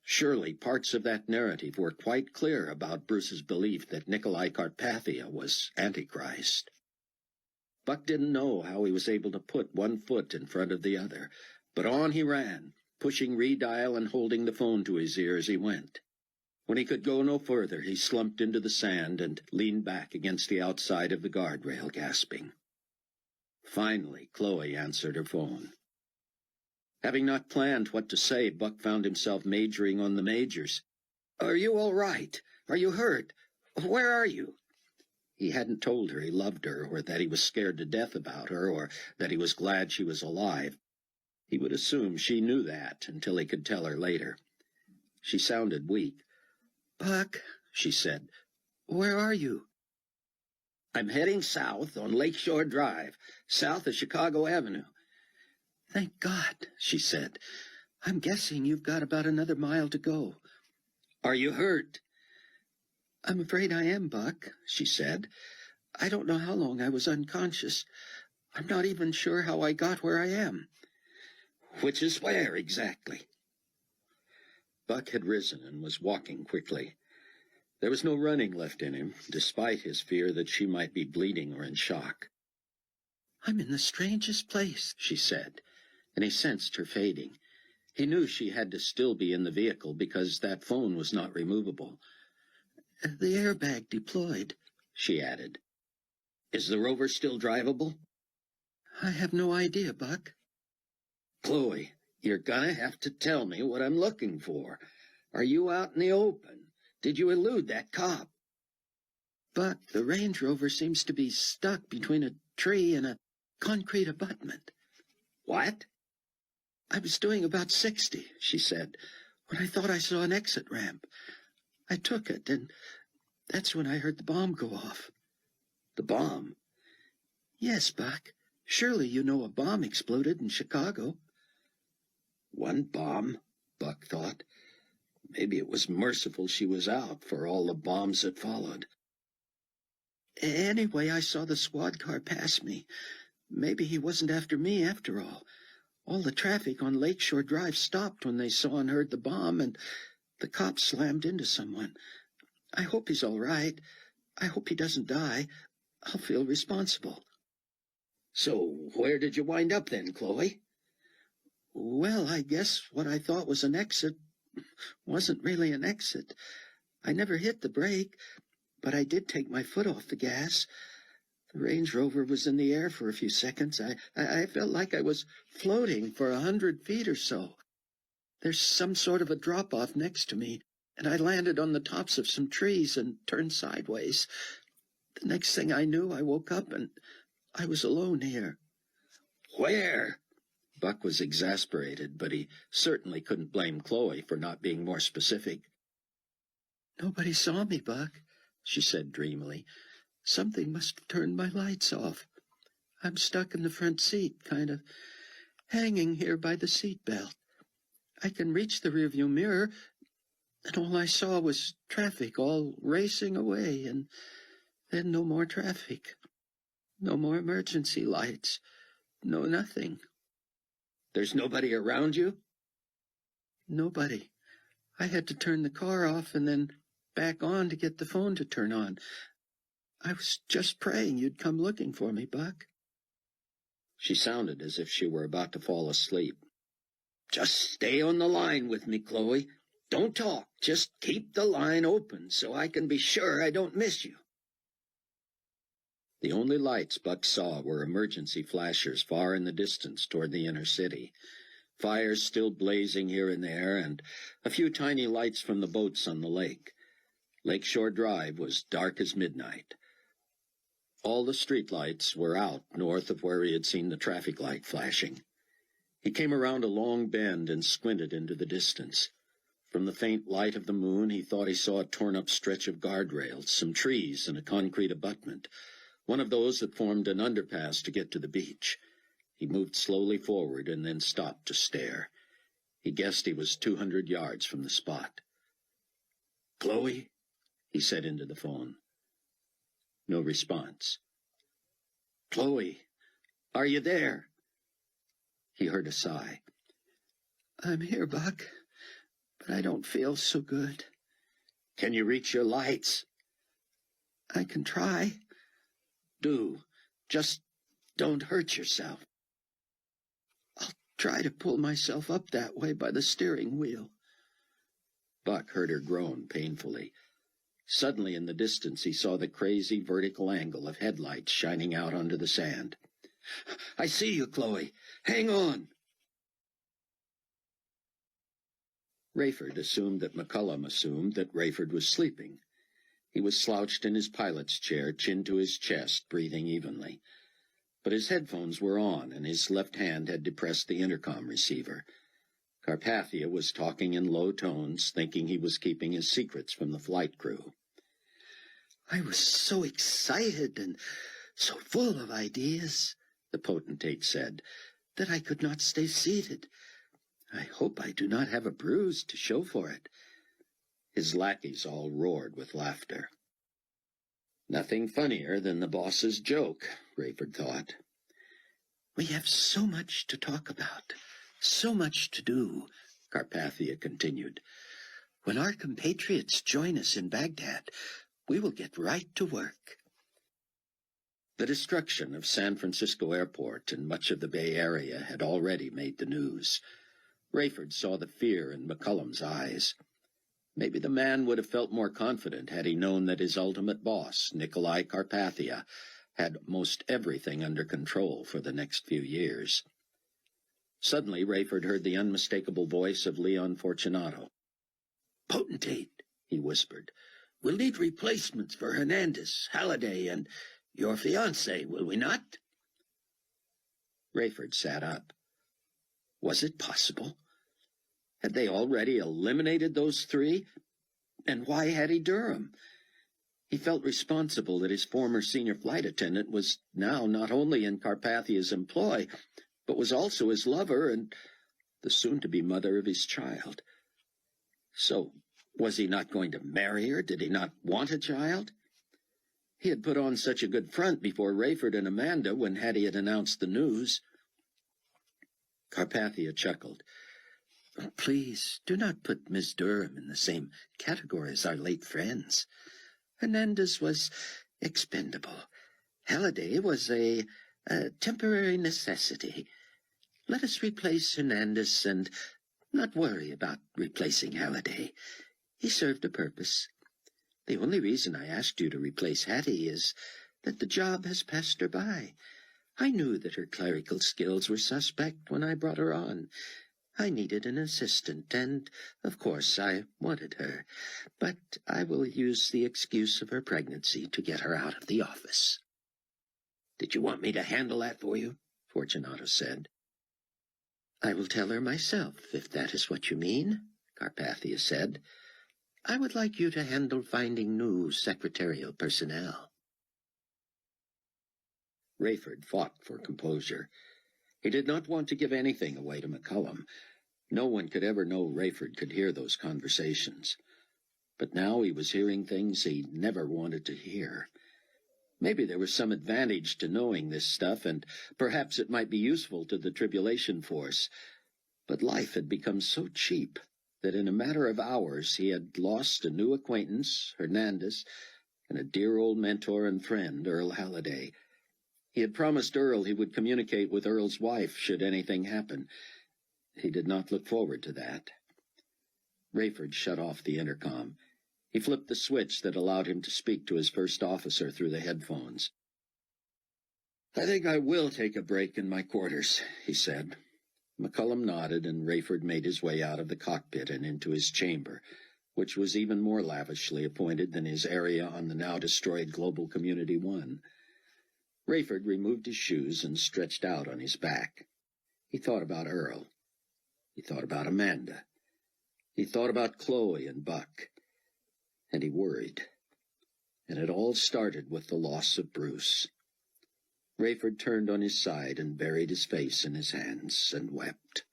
Speaker 2: Surely parts of that narrative were quite clear about Bruce's belief that Nicolae Carpathia was Antichrist. Buck didn't know how he was able to put one foot in front of the other, but on he ran, pushing redial and holding the phone to his ear as he went. When he could go no further, he slumped into the sand and leaned back against the outside of the guardrail, gasping. Finally, Chloe answered her phone. Having not planned what to say, Buck found himself majoring on the majors. "Are you all right? Are you hurt? Where are you?" He hadn't told her he loved her, or that he was scared to death about her, or that he was glad she was alive. He would assume she knew that until he could tell her later. She sounded weak. "Buck," she said, "where are you?" "I'm heading south on Lakeshore Drive, south of Chicago Avenue." "Thank God," she said. "I'm guessing you've got about another mile to go." "Are you hurt?" "I'm afraid I am, Buck," she said. "I don't know how long I was unconscious. I'm not even sure how I got where I am." "Which is where, exactly?" Buck had risen and was walking quickly. There was no running left in him, despite his fear that she might be bleeding or in shock. "I'm in the strangest place," she said, and he sensed her fading. He knew she had to still be in the vehicle because that phone was not removable. "The airbag deployed," she added. "Is the rover still drivable?" "I have no idea, Buck." "Chloe, you're gonna have to tell me what I'm looking for. Are you out in the open? Did you elude that cop?"
Speaker 3: Buck, the Range Rover seems to be stuck between a tree and a concrete abutment.
Speaker 2: What?
Speaker 3: I was doing about 60, she said, when I thought I saw an exit ramp. I took it, and that's when I heard the bomb go off.
Speaker 2: The bomb?
Speaker 3: Yes, Buck. Surely you know a bomb exploded in Chicago.
Speaker 2: One bomb, Buck thought. Maybe it was merciful she was out for all the bombs that followed.
Speaker 3: Anyway, I saw the squad car pass me. Maybe he wasn't after me after all. All the traffic on Lakeshore Drive stopped when they saw and heard the bomb, and the cops slammed into someone. I hope he's all right. I hope he doesn't die. I'll feel responsible.
Speaker 2: So where did you wind up then, Chloe?
Speaker 3: Well, I guess what I thought was an exit wasn't really an exit. I never hit the brake, but I did take my foot off the gas. The Range Rover was in the air for a few seconds. I felt like I was floating for 100 feet or so. There's some sort of a drop-off next to me, and I landed on the tops of some trees and turned sideways. The next thing I knew, I woke up and I was alone here.
Speaker 2: Where? Buck was exasperated, but he certainly couldn't blame Chloe for not being more specific.
Speaker 3: Nobody saw me, Buck, she said dreamily. Something must have turned my lights off. I'm stuck in the front seat, kind of hanging here by the seat belt. I can reach the rearview mirror, and all I saw was traffic all racing away, and then no more traffic. No more emergency lights. No nothing.
Speaker 2: There's nobody around you?
Speaker 3: Nobody. I had to turn the car off and then back on to get the phone to turn on. I was just praying you'd come looking for me, Buck.
Speaker 2: She sounded as if she were about to fall asleep. Just stay on the line with me, Chloe. Don't talk. Just keep the line open so I can be sure I don't miss you. The only lights Buck saw were emergency flashers far in the distance toward the inner city, fires still blazing here and there, and a few tiny lights from the boats on the lake. Lakeshore Drive was dark as midnight. All the street lights were out north of where he had seen the traffic light flashing. He came around a long bend and squinted into the distance. From the faint light of the moon, he thought he saw a torn-up stretch of guardrails, some trees, and a concrete abutment, one of those that formed an underpass to get to the beach. He moved slowly forward and then stopped to stare. He guessed he was 200 yards from the spot. "Chloe?" he said into the phone. No response. "Chloe, are you there?" He heard a sigh.
Speaker 3: I'm here, Buck, but I don't feel so good.
Speaker 2: "Can you reach your lights?"
Speaker 3: I can try.
Speaker 2: "Do. Just don't hurt yourself."
Speaker 3: I'll try to pull myself up that way by the steering wheel.
Speaker 2: Buck heard her groan painfully. Suddenly in the distance he saw the crazy vertical angle of headlights shining out onto the sand. "I see you, Chloe. Hang on." Rayford assumed that McCullum assumed that Rayford was sleeping. He was slouched in his pilot's chair, chin to his chest, breathing evenly. But his headphones were on, and his left hand had depressed the intercom receiver. Carpathia was talking in low tones, thinking he was keeping his secrets from the flight crew.
Speaker 3: I was so excited and so full of ideas, the potentate said, that I could not stay seated. I hope I do not have a bruise to show for it. His lackeys all roared with laughter. Nothing funnier than the boss's joke, Rayford thought. We have so much to talk about, so much to do, Carpathia continued. When our compatriots join us in Baghdad, we will get right to work.
Speaker 2: The destruction of San Francisco Airport and much of the Bay Area had already made the news. Rayford saw the fear in McCullum's eyes. Maybe the man would have felt more confident had he known that his ultimate boss, Nicolae Carpathia, had most everything under control for the next few years. Suddenly Rayford heard the unmistakable voice of Leon Fortunato.
Speaker 3: Potentate, he whispered, We'll need replacements for Hernandez, Halliday, and your fiancé, will we not?
Speaker 2: Rayford sat up. Was it possible? Had they already eliminated those three? And why had he Durham? He felt responsible that his former senior flight attendant was now not only in Carpathia's employ, but was also his lover and the soon-to-be mother of his child. So, was he not going to marry her? Did he not want a child? He had put on such a good front before Rayford and Amanda when Hattie had announced the news. Carpathia chuckled. "Oh, please, do not put Miss Durham in the same category as our late friends. Hernandez was expendable. Halliday was a temporary necessity. Let us replace Hernandez and not worry about replacing Halliday. He served a purpose. The only reason I asked you to replace Hattie is that the job has passed her by. I knew that her clerical skills were suspect when I brought her on. I needed an assistant, and, of course, I wanted her. But I will use the excuse of her pregnancy to get her out of the office." "Did you want me to handle that for you?" Fortunato said. "I will tell her myself, if that is what you mean," Carpathia said. "I would like you to handle finding new secretarial personnel." Rayford fought for composure. He did not want to give anything away to McCullum. No one could ever know Rayford could hear those conversations. But now he was hearing things he never wanted to hear. Maybe there was some advantage to knowing this stuff, and perhaps it might be useful to the Tribulation Force. But life had become so cheap that in a matter of hours he had lost a new acquaintance, Hernandez, and a dear old mentor and friend, Earl Halliday. He had promised Earl he would communicate with Earl's wife should anything happen. He did not look forward to that. Rayford shut off the intercom. He flipped the switch that allowed him to speak to his first officer through the headphones. "I think I will take a break in my quarters," he said. McCullum nodded, and Rayford made his way out of the cockpit and into his chamber, which was even more lavishly appointed than his area on the now-destroyed Global Community 1. Rayford removed his shoes and stretched out on his back. He thought about Earl. He thought about Amanda. He thought about Chloe and Buck. And he worried. And it all started with the loss of Bruce. Rayford turned on his side and buried his face in his hands and wept.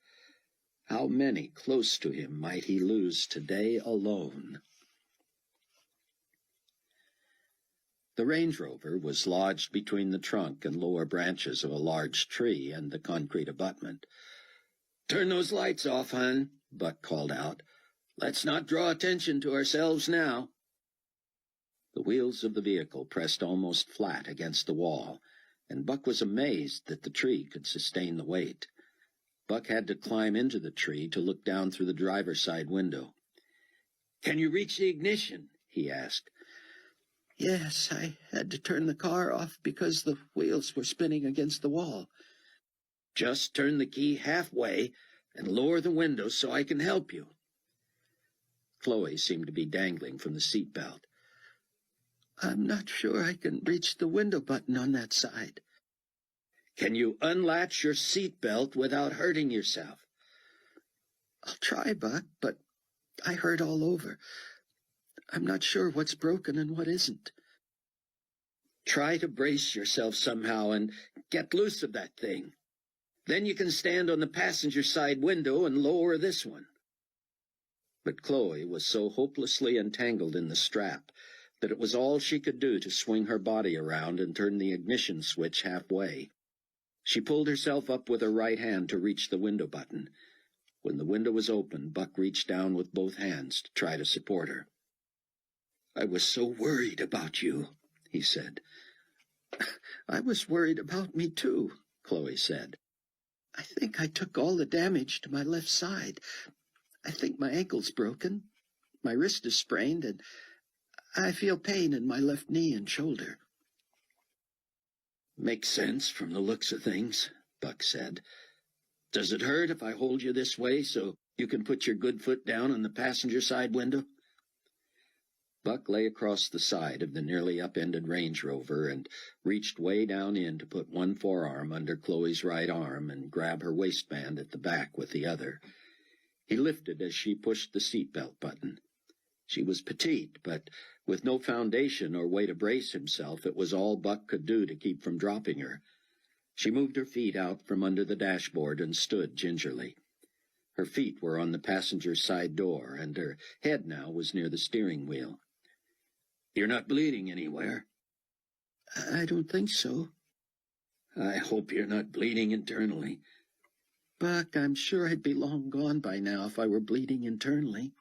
Speaker 2: How many close to him might he lose today alone? The Range Rover was lodged between the trunk and lower branches of a large tree and the concrete abutment. "Turn those lights off, hon," Buck called out. "Let's not draw attention to ourselves now." The wheels of the vehicle pressed almost flat against the wall, and Buck was amazed that the tree could sustain the weight. Buck had to climb into the tree to look down through the driver's side window. "Can you reach the ignition?" he asked. "Yes, I had to turn the car off because the wheels were spinning against the wall." "Just turn the key halfway and lower the window so I can help you." Chloe seemed to be dangling from the seat belt. "I'm not sure I can reach the window button on that side." "Can you unlatch your seat belt without hurting yourself?" "I'll try, Buck, but I hurt all over. I'm not sure what's broken and what isn't." "Try to brace yourself somehow and get loose of that thing. Then you can stand on the passenger side window and lower this one." But Chloe was so hopelessly entangled in the strap that it was all she could do to swing her body around and turn the ignition switch halfway. She pulled herself up with her right hand to reach the window button. When the window was open, Buck reached down with both hands to try to support her. "I was so worried about you," he said. "I was worried about me, too," Chloe said. "I think I took all the damage to my left side. I think my ankle's broken, my wrist is sprained, and I feel pain in my left knee and shoulder." "Makes sense from the looks of things," Buck said. "Does it hurt if I hold you this way so you can put your good foot down on the passenger side window?" Buck lay across the side of the nearly upended Range Rover and reached way down in to put one forearm under Chloe's right arm and grab her waistband at the back with the other. He lifted as she pushed the seatbelt button. She was petite, but with no foundation or way to brace himself, it was all Buck could do to keep from dropping her. She moved her feet out from under the dashboard and stood gingerly. Her feet were on the passenger's side door, and her head now was near the steering wheel. "You're not bleeding anywhere?"
Speaker 3: I don't think so.
Speaker 2: "I hope you're not bleeding internally."
Speaker 3: Buck, I'm sure I'd be long gone by now if I were bleeding internally.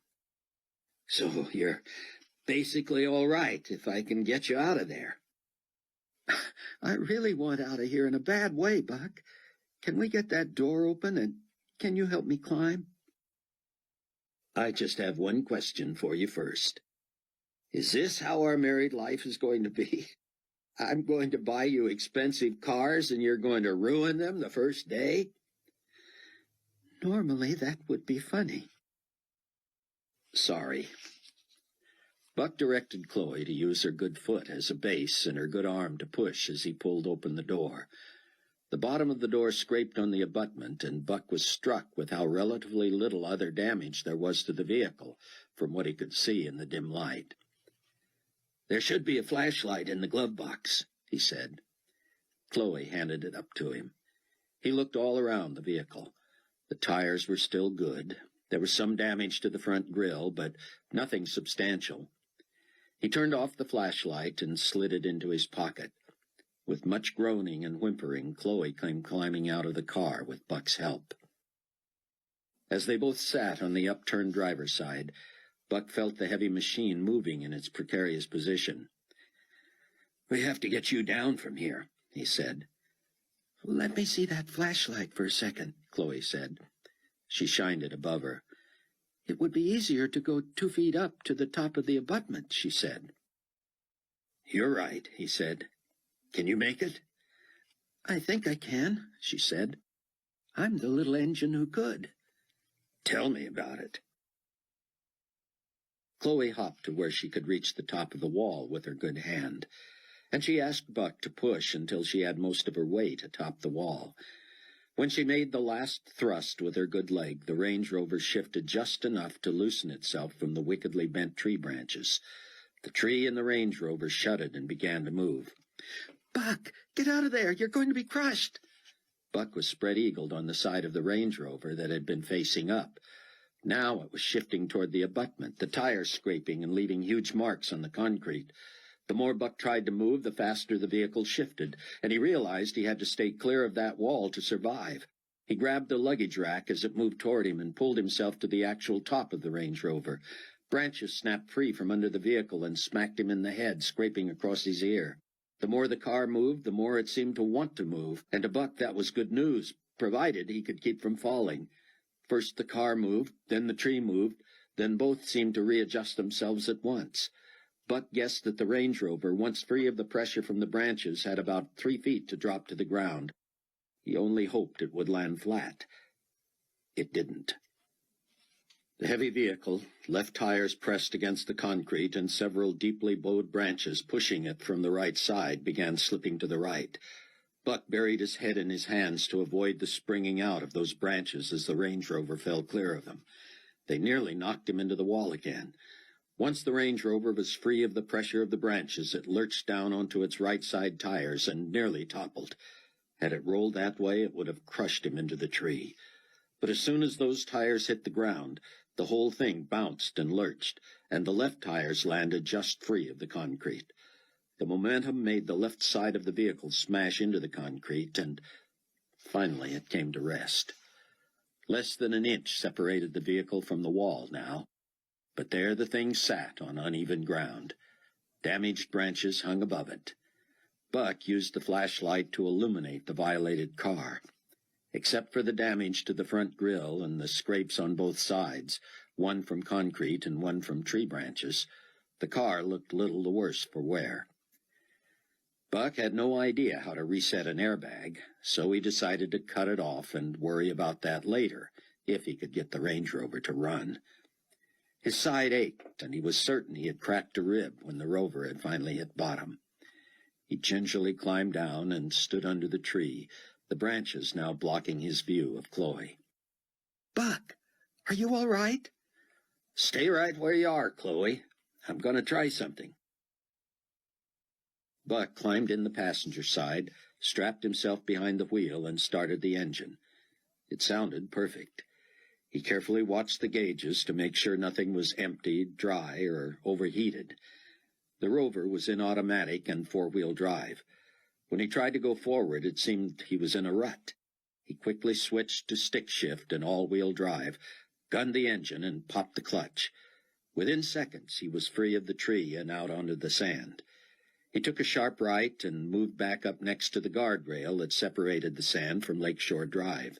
Speaker 2: "So you're basically all right if I can get you out of there."
Speaker 3: I really want out of here in a bad way, Buck. Can we get that door open, and can you help me climb?
Speaker 2: "I just have one question for you first. Is this how our married life is going to be? I'm going to buy you expensive cars, and you're going to ruin them the first day?"
Speaker 3: Normally that would be funny.
Speaker 2: "Sorry." Buck directed Chloe to use her good foot as a base and her good arm to push as he pulled open the door. The bottom of the door scraped on the abutment, and Buck was struck with how relatively little other damage there was to the vehicle from what he could see in the dim light. "There should be a flashlight in the glove box," he said. Chloe handed it up to him. He looked all around the vehicle. The tires were still good. There was some damage to the front grille, but nothing substantial. He turned off the flashlight and slid it into his pocket. With much groaning and whimpering, Chloe came climbing out of the car with Buck's help. As they both sat on the upturned driver's side, Buck felt the heavy machine moving in its precarious position. "We have to get you down from here," he said.
Speaker 3: "Let me see that flashlight for a second,"
Speaker 2: Chloe said. She shined it above her.
Speaker 3: "It would be easier to go 2 feet up to the top of the abutment," she said.
Speaker 2: "You're right," he said. "Can you make it?"
Speaker 3: "I think I can," she said. "I'm the little engine who could."
Speaker 2: "Tell me about it." Chloe hopped to where she could reach the top of the wall with her good hand, and she asked Buck to push until she had most of her weight atop the wall. When she made the last thrust with her good leg, the Range Rover shifted just enough to loosen itself from the wickedly bent tree branches. The tree and the Range Rover shuddered and began to move.
Speaker 3: "Buck, get out of there! You're going to be crushed!"
Speaker 2: Buck was spread-eagled on the side of the Range Rover that had been facing up. Now it was shifting toward the abutment, the tires scraping and leaving huge marks on the concrete. The more Buck tried to move, the faster the vehicle shifted, and he realized he had to stay clear of that wall to survive. He grabbed the luggage rack as it moved toward him and pulled himself to the actual top of the Range Rover. Branches snapped free from under the vehicle and smacked him in the head, scraping across his ear. The more the car moved, the more it seemed to want to move, and to Buck that was good news, provided he could keep from falling. First the car moved, then the tree moved, then both seemed to readjust themselves at once. Buck guessed that the Range Rover, once free of the pressure from the branches, had about 3 feet to drop to the ground. He only hoped it would land flat. It didn't. The heavy vehicle, left tires pressed against the concrete and several deeply bowed branches pushing it from the right side, began slipping to the right. Buck buried his head in his hands to avoid the springing out of those branches as the Range Rover fell clear of them. They nearly knocked him into the wall again. Once the Range Rover was free of the pressure of the branches, it lurched down onto its right side tires and nearly toppled. Had it rolled that way, it would have crushed him into the tree. But as soon as those tires hit the ground, the whole thing bounced and lurched, and the left tires landed just free of the concrete. The momentum made the left side of the vehicle smash into the concrete, and finally it came to rest. Less than an inch separated the vehicle from the wall now, but there the thing sat on uneven ground. Damaged branches hung above it. Buck used the flashlight to illuminate the violated car. Except for the damage to the front grille and the scrapes on both sides, one from concrete and one from tree branches, the car looked little the worse for wear. Buck had no idea how to reset an airbag, so he decided to cut it off and worry about that later, if he could get the Range Rover to run. His side ached, and he was certain he had cracked a rib when the rover had finally hit bottom. He gingerly climbed down and stood under the tree, the branches now blocking his view of Chloe.
Speaker 3: Buck, are you all right?
Speaker 2: Stay right where you are, Chloe. I'm going to try something. Buck climbed in the passenger side, strapped himself behind the wheel, and started the engine. It sounded perfect. He carefully watched the gauges to make sure nothing was emptied, dry, or overheated. The rover was in automatic and four-wheel drive. When he tried to go forward, it seemed he was in a rut. He quickly switched to stick shift and all-wheel drive, gunned the engine, and popped the clutch. Within seconds, he was free of the tree and out onto the sand. He took a sharp right and moved back up next to the guardrail that separated the sand from Lakeshore Drive.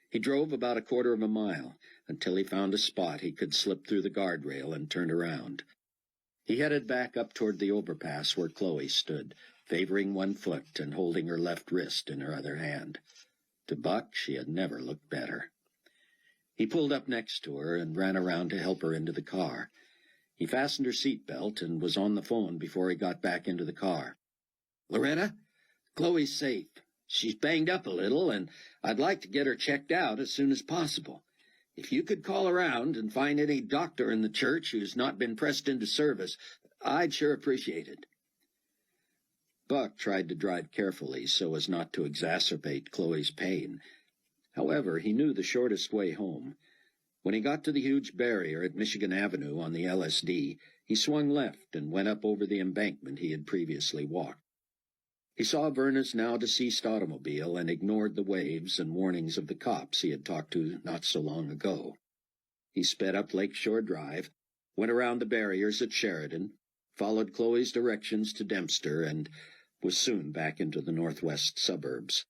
Speaker 2: He drove about a quarter of a mile until he found a spot he could slip through the guardrail and turn around. He headed back up toward the overpass where Chloe stood, favoring one foot and holding her left wrist in her other hand. To Buck, she had never looked better. He pulled up next to her and ran around to help her into the car. He fastened her seatbelt and was on the phone before he got back into the car. "Loretta, Chloe's safe. She's banged up a little, and I'd like to get her checked out as soon as possible. If you could call around and find any doctor in the church who's not been pressed into service, I'd sure appreciate it." Buck tried to drive carefully so as not to exacerbate Chloe's pain. However, he knew the shortest way home. When he got to the huge barrier at Michigan Avenue on the LSD, he swung left and went up over the embankment he had previously walked. He saw Verna's now-deceased automobile and ignored the waves and warnings of the cops he had talked to not so long ago. He sped up Lakeshore Drive, went around the barriers at Sheridan, followed Chloe's directions to Dempster, and was soon back into the northwest suburbs.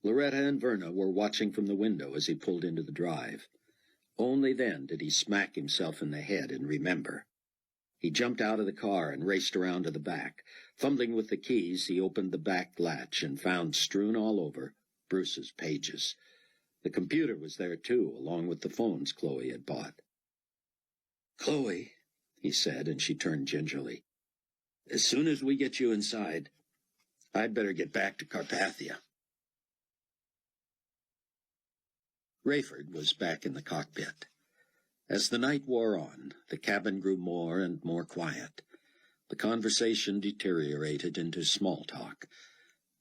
Speaker 2: Loretta and Verna were watching from the window as he pulled into the drive. Only then did he smack himself in the head and remember. He jumped out of the car and raced around to the back. Fumbling with the keys, he opened the back latch and found strewn all over Bruce's pages. The computer was there, too, along with the phones Chloe had bought. "Chloe," he said, and she turned gingerly, "as soon as we get you inside, I'd better get back to Carpathia." Rayford was back in the cockpit. As the night wore on, the cabin grew more and more quiet. The conversation deteriorated into small talk.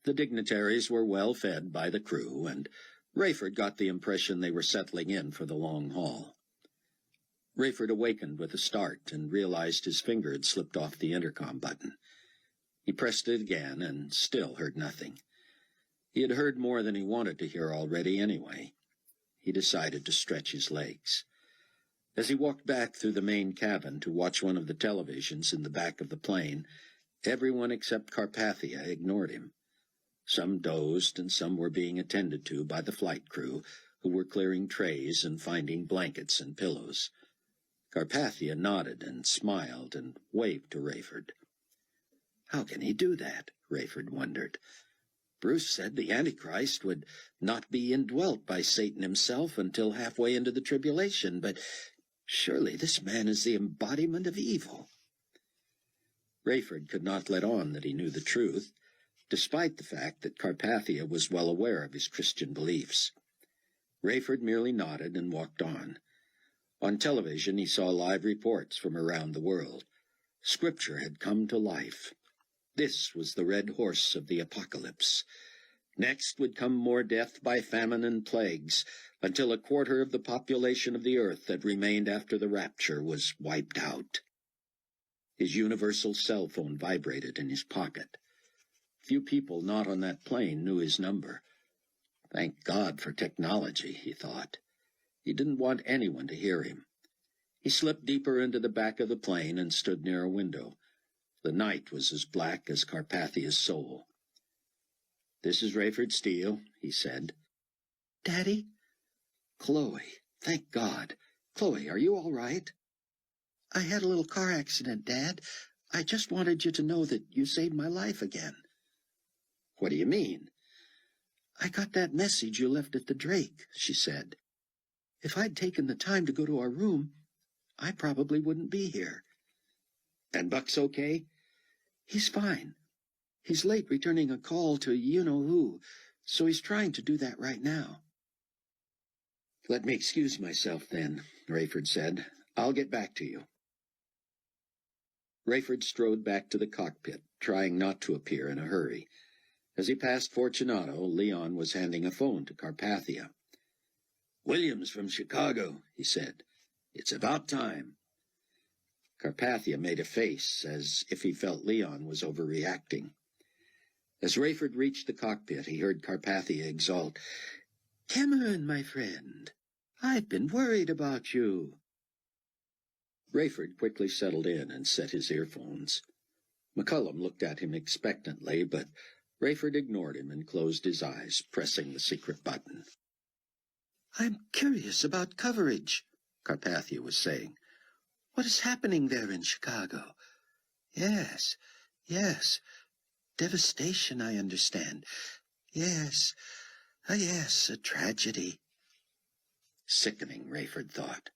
Speaker 2: The dignitaries were well fed by the crew, and Rayford got the impression they were settling in for the long haul. Rayford awakened with a start and realized his finger had slipped off the intercom button. He pressed it again and still heard nothing. He had heard more than he wanted to hear already anyway. He decided to stretch his legs. As he walked back through the main cabin to watch one of the televisions in the back of the plane, everyone except Carpathia ignored him. Some dozed and some were being attended to by the flight crew, who were clearing trays and finding blankets and pillows. Carpathia nodded and smiled and waved to Rayford. How can he do that? Rayford wondered. Bruce said the Antichrist would not be indwelt by Satan himself until halfway into the tribulation, but surely this man is the embodiment of evil. Rayford could not let on that he knew the truth, despite the fact that Carpathia was well aware of his Christian beliefs. Rayford merely nodded and walked on. On television he saw live reports from around the world. Scripture had come to life. This was the red horse of the apocalypse. Next would come more death by famine and plagues, until a quarter of the population of the earth that remained after the rapture was wiped out. His universal cell phone vibrated in his pocket. Few people not on that plane knew his number. Thank God for technology, he thought. He didn't want anyone to hear him. He slipped deeper into the back of the plane and stood near a window. The night was as black as Carpathia's soul. "This is Rayford Steele," he said.
Speaker 3: "Daddy?"
Speaker 2: "Chloe, thank God. Chloe, are you all right?"
Speaker 3: "I had a little car accident, Dad. I just wanted you to know that you saved my life again."
Speaker 2: "What do you mean?"
Speaker 3: "I got that message you left at the Drake," she said. If I'd taken the time to go to our room, I probably wouldn't be here.
Speaker 2: And Buck's okay?
Speaker 3: He's fine. He's late returning a call to you-know-who, so he's trying to do that right now.
Speaker 2: Let me excuse myself, then, Rayford said. I'll get back to you. Rayford strode back to the cockpit, trying not to appear in a hurry. As he passed Fortunato, Leon was handing a phone to Carpathia. "Williams from Chicago," he said. "It's about time." Carpathia made a face, as if he felt Leon was overreacting. As Rayford reached the cockpit, he heard Carpathia exult,
Speaker 3: "Cameron, my friend, I've been worried about you."
Speaker 2: Rayford quickly settled in and set his earphones. McCullum looked at him expectantly, but Rayford ignored him and closed his eyes, pressing the secret button.
Speaker 3: "I'm curious about coverage," Carpathia was saying. "What is happening there in Chicago?" Yes. Devastation, I understand. Yes, a tragedy."
Speaker 2: Sickening, Rayford thought.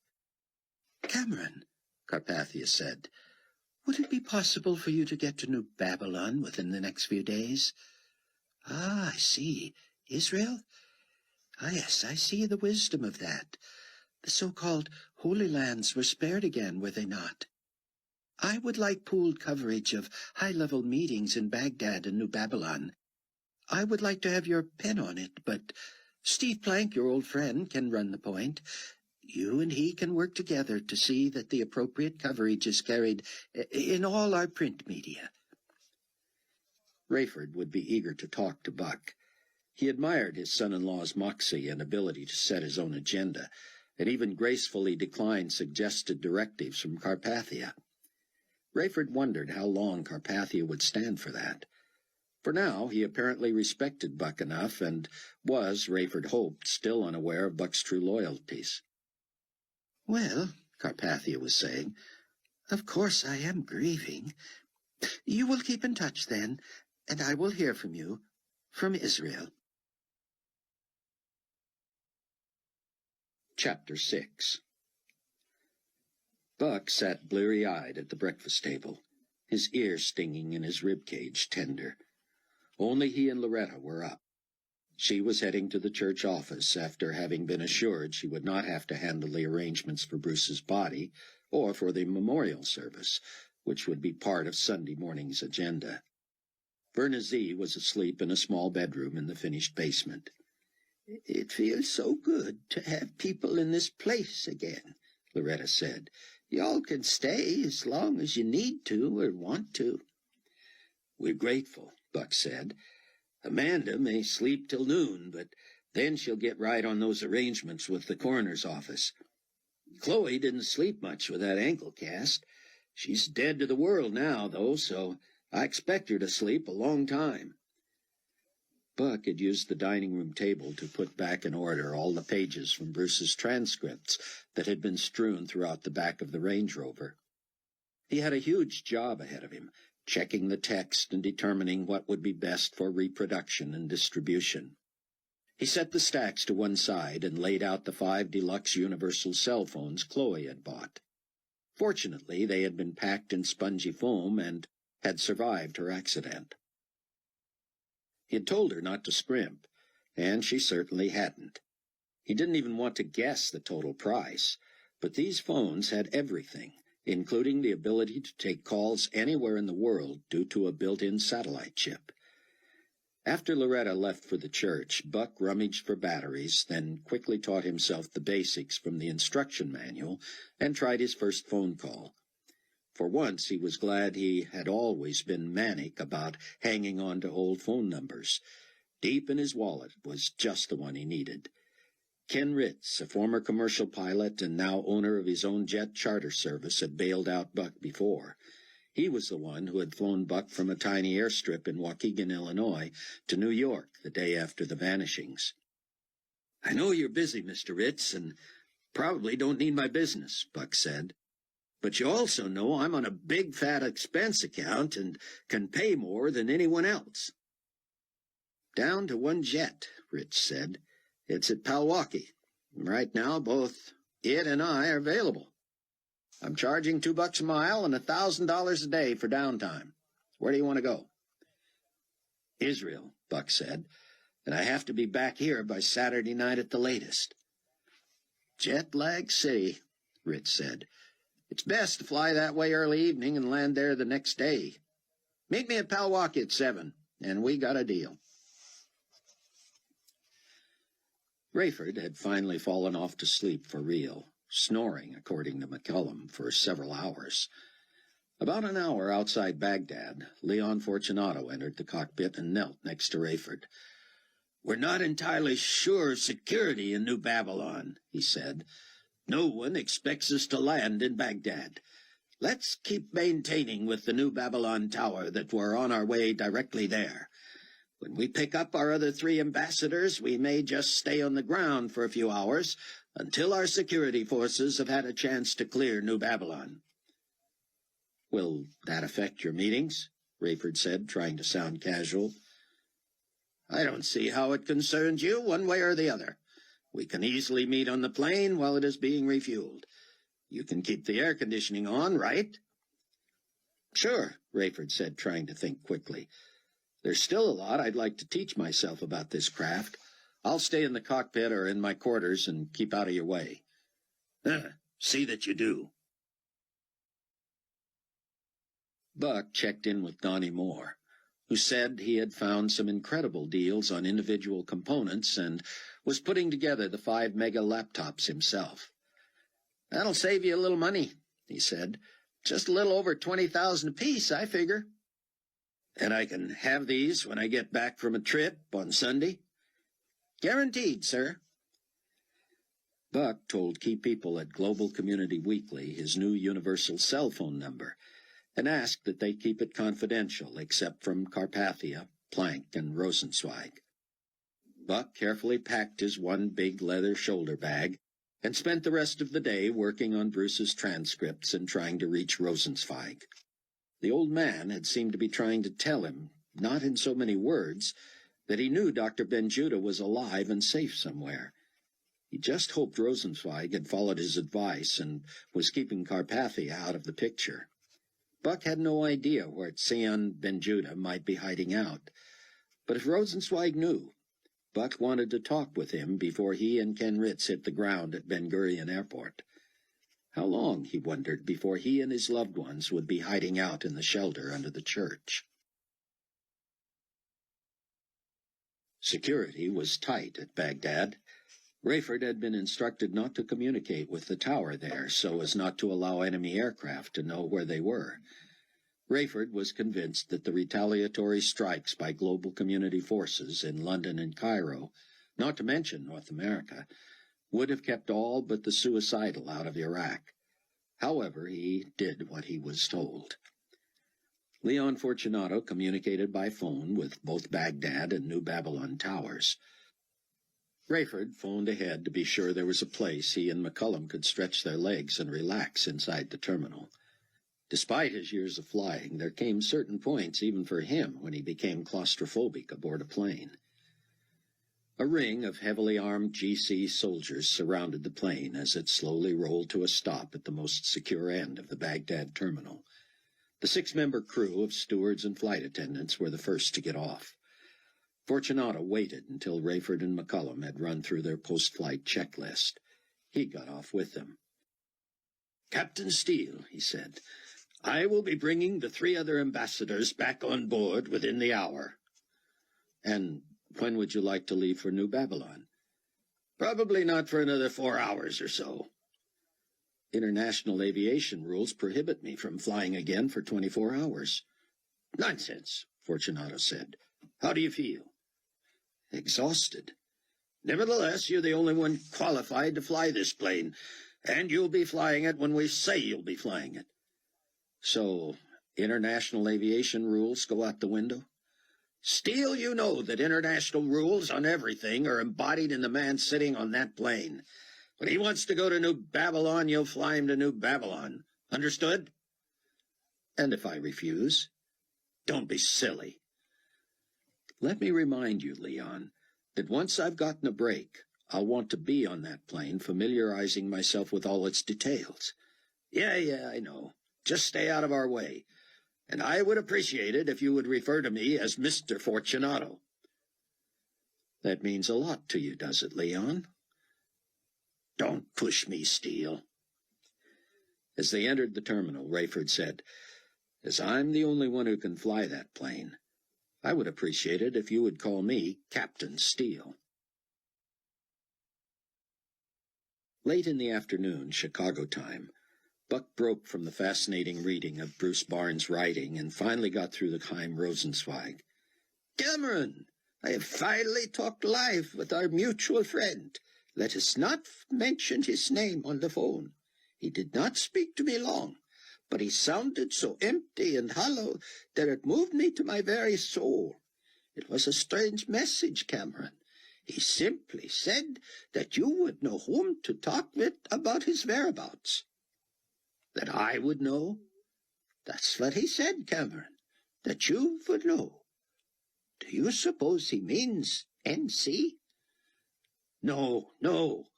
Speaker 3: "Cameron," Carpathia said, "would it be possible for you to get to New Babylon within the next few days?" "Ah, I see. Israel? Ah, yes, I see the wisdom of that. The so-called Holy Lands were spared again, were they not? I would like pooled coverage of high-level meetings in Baghdad and New Babylon. I would like to have your pen on it, but Steve Plank, your old friend, can run the point. You and he can work together to see that the appropriate coverage is carried in all our print media."
Speaker 2: Rayford would be eager to talk to Buck. He admired his son-in-law's moxie and ability to set his own agenda, and even gracefully declined suggested directives from Carpathia. Rayford wondered how long Carpathia would stand for that. For now, he apparently respected Buck enough, and was, Rayford hoped, still unaware of Buck's true loyalties.
Speaker 3: "Well," Carpathia was saying, "of course I am grieving. You will keep in touch, then, and I will hear from you, from Israel."
Speaker 2: Chapter 6. Buck sat bleary-eyed at the breakfast table, his ear stinging and his rib-cage tender. Only he and Loretta were up. She was heading to the church office after having been assured she would not have to handle the arrangements for Bruce's body or for the memorial service, which would be part of Sunday morning's agenda. Verna Z. was asleep in a small bedroom in the finished basement.
Speaker 3: "It feels so good to have people in this place again," Loretta said. "Y'all can stay as long as you need to or want to."
Speaker 2: "We're grateful," Buck said. "Amanda may sleep till noon, but then she'll get right on those arrangements with the coroner's office. Chloe didn't sleep much with that ankle cast. She's dead to the world now, though, so I expect her to sleep a long time." Buck had used the dining-room table to put back in order all the pages from Bruce's transcripts that had been strewn throughout the back of the Range Rover. He had a huge job ahead of him, checking the text and determining what would be best for reproduction and distribution. He set the stacks to one side and laid out the 5 deluxe universal cell phones Chloe had bought. Fortunately, they had been packed in spongy foam and had survived her accident. He had told her not to scrimp, and she certainly hadn't. He didn't even want to guess the total price, but these phones had everything, including the ability to take calls anywhere in the world due to a built-in satellite chip. After Loretta left for the church, Buck rummaged for batteries, then quickly taught himself the basics from the instruction manual and tried his first phone call. For once he was glad he had always been manic about hanging on to old phone numbers. Deep in his wallet was just the one he needed. Ken Ritz, a former commercial pilot and now owner of his own jet charter service, had bailed out Buck before. He was the one who had flown Buck from a tiny airstrip in Waukegan, Illinois, to New York the day after the vanishings. "I know you're busy, Mr. Ritz, and probably don't need my business," Buck said. "But you also know I'm on a big fat expense account and can pay more than anyone else."
Speaker 3: "Down to one jet," Rich said. "It's at Palwaukee. Right now, both it and I are available. I'm charging $2 a mile and $1,000 a day for downtime. Where do you want to go?
Speaker 2: Israel, Buck said, and I have to be back here by Saturday night at the latest.
Speaker 3: Jet lag city, Ritz said. It's best to fly that way early evening and land there the next day. Meet me at Palwaki at 7, and we got a deal.
Speaker 2: Rayford had finally fallen off to sleep for real, snoring, according to McCullum, for several hours. About an hour outside Baghdad, Leon Fortunato entered the cockpit and knelt next to Rayford.
Speaker 4: "We're not entirely sure of security in New Babylon," he said. "No one expects us to land in Baghdad. Let's keep maintaining with the New Babylon Tower that we're on our way directly there. When we pick up our other 3 ambassadors, we may just stay on the ground for a few hours until our security forces have had a chance to clear New Babylon."
Speaker 2: "Will that affect your meetings?" Rayford said, trying to sound casual.
Speaker 4: "I don't see how it concerns you one way or the other. We can easily meet on the plane while it is being refueled. You can keep the air conditioning on, right?"
Speaker 2: "Sure," Rayford said, trying to think quickly. "There's still a lot I'd like to teach myself about this craft. I'll stay in the cockpit or in my quarters and keep out of your way."
Speaker 4: See that you do."
Speaker 2: Buck checked in with Donnie Moore, who said he had found some incredible deals on individual components and was putting together the 5 mega laptops himself.
Speaker 3: "That'll save you a little money," he said. "Just a little over 20,000 apiece, I figure."
Speaker 4: "And I can have these when I get back from a trip on Sunday?"
Speaker 3: "Guaranteed, sir."
Speaker 2: Buck told key people at Global Community Weekly his new universal cell phone number, and asked that they keep it confidential except from Carpathia, Planck, and Rosenzweig. Buck carefully packed his one big leather shoulder bag and spent the rest of the day working on Bruce's transcripts and trying to reach Rosenzweig. The old man had seemed to be trying to tell him, not in so many words, that he knew Dr. Benjuda was alive and safe somewhere. He just hoped Rosenzweig had followed his advice and was keeping Carpathia out of the picture. Buck had no idea where Sion Benjuda might be hiding out, but if Rosenzweig knew, Buck wanted to talk with him before he and Ken Ritz hit the ground at Ben Gurion Airport. How long, he wondered, before he and his loved ones would be hiding out in the shelter under the church? Security was tight at Baghdad. Rayford had been instructed not to communicate with the tower there so as not to allow enemy aircraft to know where they were. Rayford was convinced that the retaliatory strikes by global community forces in London and Cairo, not to mention North America, would have kept all but the suicidal out of Iraq. However, he did what he was told. Leon Fortunato communicated by phone with both Baghdad and New Babylon towers. Rayford phoned ahead to be sure there was a place he and McCullum could stretch their legs and relax inside the terminal. Despite his years of flying, there came certain points even for him when he became claustrophobic aboard a plane. A ring of heavily armed GC soldiers surrounded the plane as it slowly rolled to a stop at the most secure end of the Baghdad terminal. The 6-member crew of stewards and flight attendants were the first to get off. Fortunato waited until Rayford and McCullum had run through their post-flight checklist. He got off with them.
Speaker 4: "Captain Steele," he said, "I will be bringing the 3 other ambassadors back on board within the hour."
Speaker 2: "And when would you like to leave for New Babylon?"
Speaker 4: "Probably not for another 4 hours or so."
Speaker 2: "International aviation rules prohibit me from flying again for 24 hours.
Speaker 4: "Nonsense,"
Speaker 2: Fortunato said.
Speaker 4: "How do you feel?"
Speaker 2: "Exhausted."
Speaker 4: "Nevertheless, you're the only one qualified to fly this plane, and you'll be flying it when we say you'll be flying it."
Speaker 2: "So, international aviation rules go out the window?"
Speaker 4: "Steele, you know that international rules on everything are embodied in the man sitting on that plane. When he wants to go to New Babylon, you'll fly him to New Babylon. Understood?"
Speaker 2: "And if I refuse?"
Speaker 4: "Don't be silly."
Speaker 2: "Let me remind you, Leon, that once I've gotten a break, I'll want to be on that plane, familiarizing myself with all its details.
Speaker 4: Yeah, I know. Just stay out of our way. And I would appreciate it if you would refer to me as Mr. Fortunato.
Speaker 2: That means a lot to you, does it, Leon?
Speaker 4: Don't push me, Steele.
Speaker 2: As they entered the terminal, Rayford said, "As I'm the only one who can fly that plane, I would appreciate it if you would call me Captain Steele." Late in the afternoon, Chicago time, Buck broke from the fascinating reading of Bruce Barnes' writing and finally got through the Chaim Rosenzweig.
Speaker 3: Cameron, I have finally talked live with our mutual friend. Let us not mention his name on the phone. He did not speak to me long, but he sounded so empty and hollow that it moved me to my very soul. It was a strange message, Cameron. He simply said that you would know whom to talk with about his whereabouts.
Speaker 4: That I would know?
Speaker 3: That's what he said, Cameron, that you would know. Do you suppose he means N.C.?
Speaker 4: No,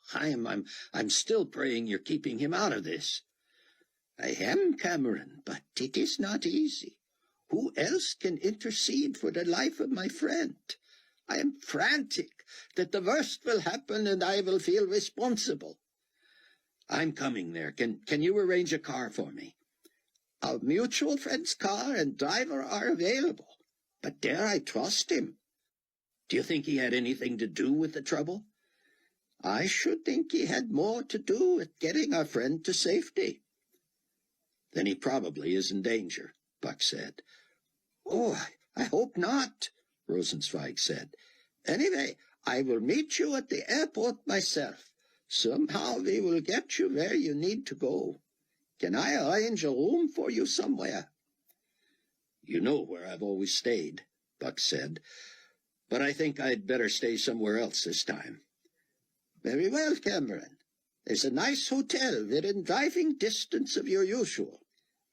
Speaker 4: Chaim, I'm still praying you're keeping him out of this.
Speaker 3: I am, Cameron, but it is not easy. Who else can intercede for the life of my friend? I am frantic that the worst will happen and I will feel responsible.
Speaker 4: I'm coming there. Can you arrange a car for me?
Speaker 3: Our mutual friend's car and driver are available, but dare I trust him?
Speaker 4: Do you think he had anything to do with the trouble?
Speaker 3: I should think he had more to do with getting our friend to safety.
Speaker 2: Then he probably is in danger, Buck said.
Speaker 3: Oh, I hope not,
Speaker 2: Rosenzweig said.
Speaker 3: Anyway, I will meet you at the airport myself. Somehow we will get you where you need to go. Can I arrange a room for you somewhere?
Speaker 2: You know where I've always stayed, Buck said, but I think I'd better stay somewhere else this time.
Speaker 3: Very well, Cameron. There's a nice hotel within driving distance of your usual,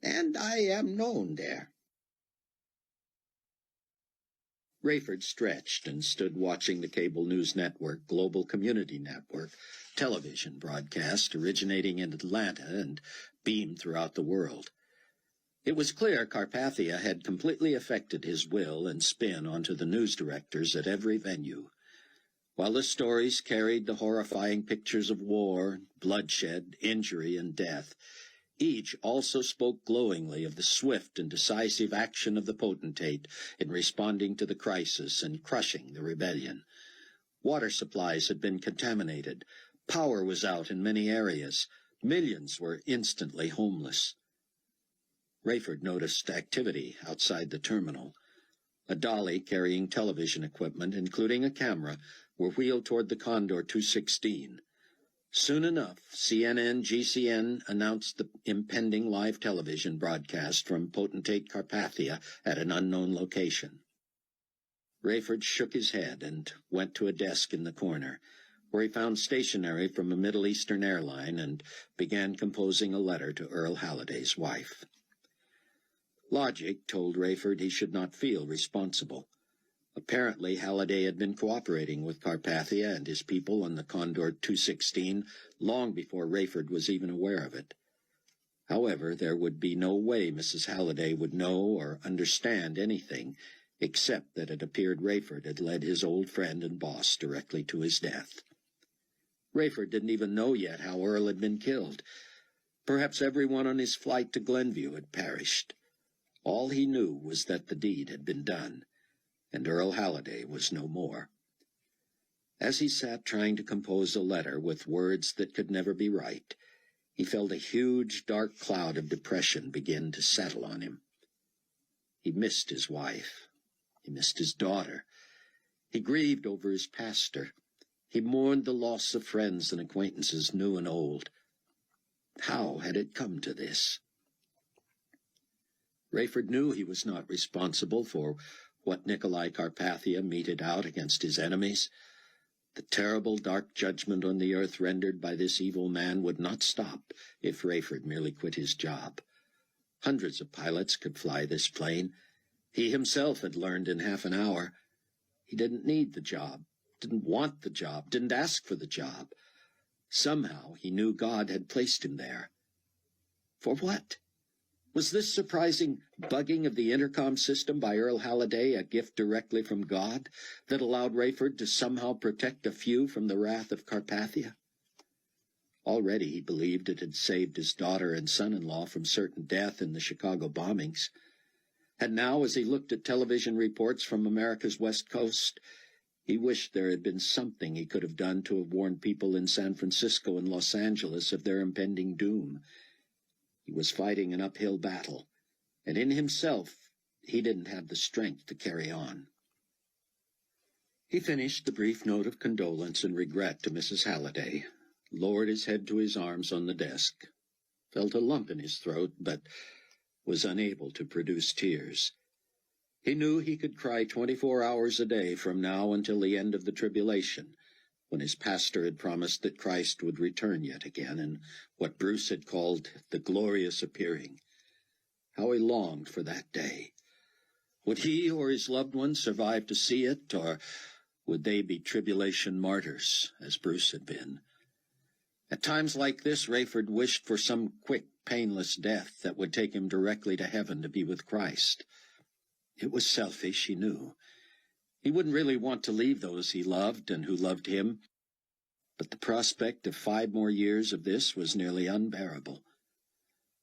Speaker 3: and I am known there.
Speaker 2: Rayford stretched and stood watching the cable news network, Global Community Network, television broadcast originating in Atlanta and beamed throughout the world. It was clear Carpathia had completely affected his will and spin onto the news directors at every venue. While the stories carried the horrifying pictures of war, bloodshed, injury, and death, each also spoke glowingly of the swift and decisive action of the potentate in responding to the crisis and crushing the rebellion. Water supplies had been contaminated. Power was out in many areas. Millions were instantly homeless. Rayford noticed activity outside the terminal. A dolly carrying television equipment, including a camera, were wheeled toward the Condor 216. Soon enough, CNN-GCN announced the impending live television broadcast from potentate Carpathia at an unknown location. Rayford shook his head and went to a desk in the corner, where he found stationery from a Middle Eastern airline and began composing a letter to Earl Halliday's wife. Logic told Rayford he should not feel responsible. Apparently, Halliday had been cooperating with Carpathia and his people on the Condor 216 long before Rayford was even aware of it. However, there would be no way Mrs. Halliday would know or understand anything, except that it appeared Rayford had led his old friend and boss directly to his death. Rayford didn't even know yet how Earl had been killed. Perhaps everyone on his flight to Glenview had perished. All he knew was that the deed had been done, and Earl Halliday was no more. As he sat trying to compose a letter with words that could never be right, he felt a huge, dark cloud of depression begin to settle on him. He missed his wife. He missed his daughter. He grieved over his pastor. He mourned the loss of friends and acquaintances new and old. How had it come to this? Rayford knew he was not responsible for what Nicolae Carpathia meted out against his enemies. The terrible dark judgment on the earth rendered by this evil man would not stop if Rayford merely quit his job. Hundreds of pilots could fly this plane. He himself had learned in half an hour. He didn't need the job
Speaker 1: didn't want the job, didn't ask for the job. Somehow he knew God had placed him there. For what? Was this surprising bugging of the intercom system by Earl Halliday a gift directly from God that allowed Rayford to somehow protect a few from the wrath of Carpathia? Already he believed it had saved his daughter and son-in-law from certain death in the Chicago bombings. And now, as he looked at television reports from America's West Coast, he wished there had been something he could have done to have warned people in San Francisco and Los Angeles of their impending doom. He was fighting an uphill battle, and in himself he didn't have the strength to carry on. He finished the brief note of condolence and regret to Mrs. Halliday, lowered his head to his arms on the desk, felt a lump in his throat, but was unable to produce tears. He knew he could cry 24 hours a day from now until the end of the tribulation, when his pastor had promised that Christ would return yet again, and what Bruce had called the glorious appearing. How he longed for that day. Would he or his loved ones survive to see it, or would they be tribulation martyrs, as Bruce had been? At times like this, Rayford wished for some quick, painless death that would take him directly to heaven to be with Christ. It was selfish, he knew. He wouldn't really want to leave those he loved and who loved him, but the prospect of 5 more years of this was nearly unbearable.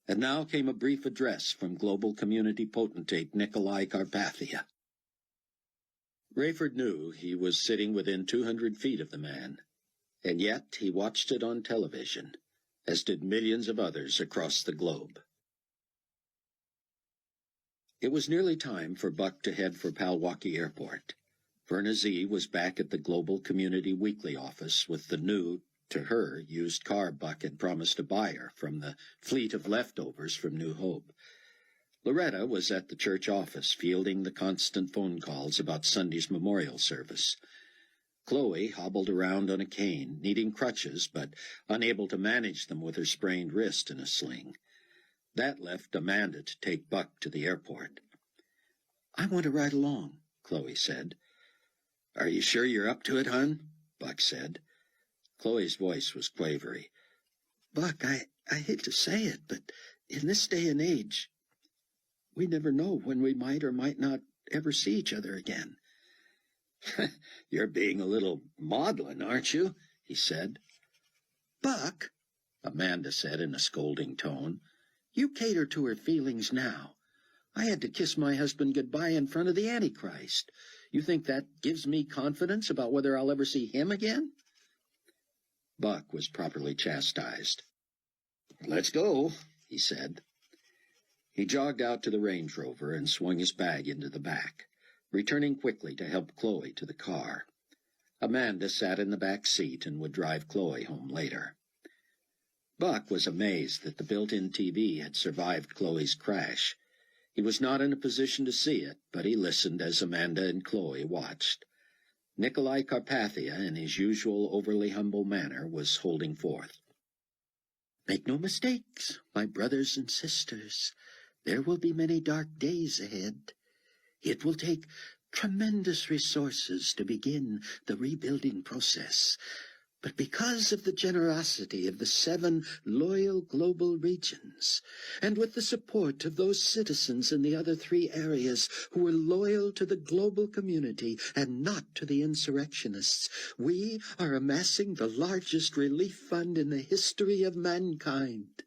Speaker 1: And now came a brief address from global community potentate Nicolae Carpathia. Rayford knew he was sitting within 200 feet of the man, and yet he watched it on television, as did millions of others across the globe. It was nearly time for Buck to head for Palwaukee Airport. Verna Z was back at the Global Community Weekly office with the new, to her, used car Buck had promised to buy her from the fleet of leftovers from New Hope. Loretta was at the church office, fielding the constant phone calls about Sunday's memorial service. Chloe hobbled around on a cane, needing crutches, but unable to manage them with her sprained wrist in a sling. That left Amanda to take Buck to the airport. "I want to ride along," Chloe said. "Are you sure you're up to it, hon?" Buck said. Chloe's voice was quavery. "Buck, I hate to say it, but in this day and age, we never know when we might or might not ever see each other again." "You're being a little maudlin, aren't you?" he said.
Speaker 3: "Buck,"
Speaker 1: Amanda said in a scolding tone,
Speaker 3: "you cater to her feelings now. I had to kiss my husband goodbye in front of the Antichrist. You think that gives me confidence about whether I'll ever see him again?"
Speaker 1: Buck was properly chastised.
Speaker 4: "Let's go,"
Speaker 1: he said. He jogged out to the Range Rover and swung his bag into the back, returning quickly to help Chloe to the car. Amanda sat in the back seat and would drive Chloe home later. Buck was amazed that the built-in TV had survived Chloe's crash. He was not in a position to see it, but he listened as Amanda and Chloe watched. Nicolae Carpathia, in his usual overly humble manner, was holding forth.
Speaker 3: "Make no mistakes, my brothers and sisters. There will be many dark days ahead. It will take tremendous resources to begin the rebuilding process. But because of the generosity of the 7 loyal global regions, and with the support of those citizens in the other 3 areas who were loyal to the global community and not to the insurrectionists, we are amassing the largest relief fund in the history of mankind.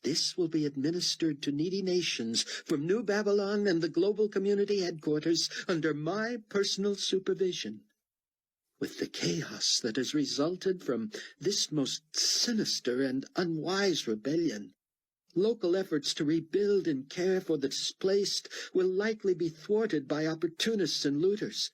Speaker 3: This will be administered to needy nations from New Babylon and the global community headquarters under my personal supervision. With the chaos that has resulted from this most sinister and unwise rebellion, local efforts to rebuild and care for the displaced will likely be thwarted by opportunists and looters.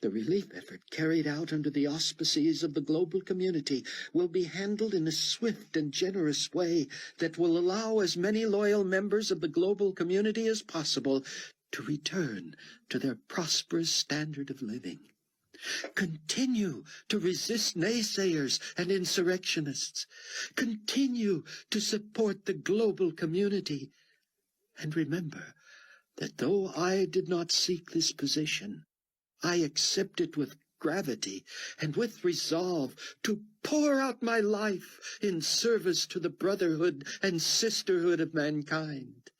Speaker 3: The relief effort carried out under the auspices of the global community will be handled in a swift and generous way that will allow as many loyal members of the global community as possible to return to their prosperous standard of living. Continue to resist naysayers and insurrectionists. Continue to support the global community. And remember that though I did not seek this position, I accept it with gravity and with resolve to pour out my life in service to the brotherhood and sisterhood of mankind.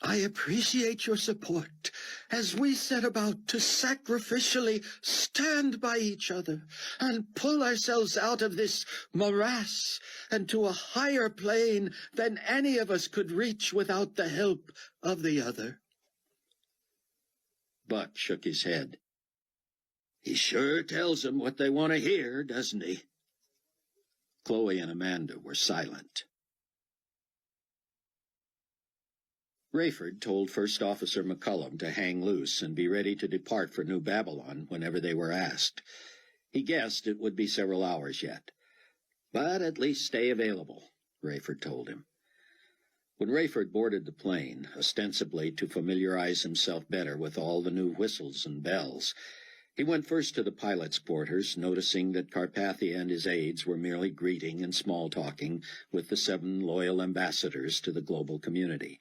Speaker 3: I appreciate your support as we set about to sacrificially stand by each other and pull ourselves out of this morass and to a higher plane than any of us could reach without the help of the other.
Speaker 2: Buck shook his head. He sure tells them what they want to hear, doesn't he? Chloe and Amanda were silent. Rayford told First Officer McCullum to hang loose and be ready to depart for New Babylon whenever they were asked. He guessed it would be several hours yet. But at least stay available, Rayford told him. When Rayford boarded the plane, ostensibly to familiarize himself better with all the new whistles and bells, he went first to the pilot's quarters, noticing that Carpathia and his aides were merely greeting and small-talking with the 7 loyal ambassadors to the global community.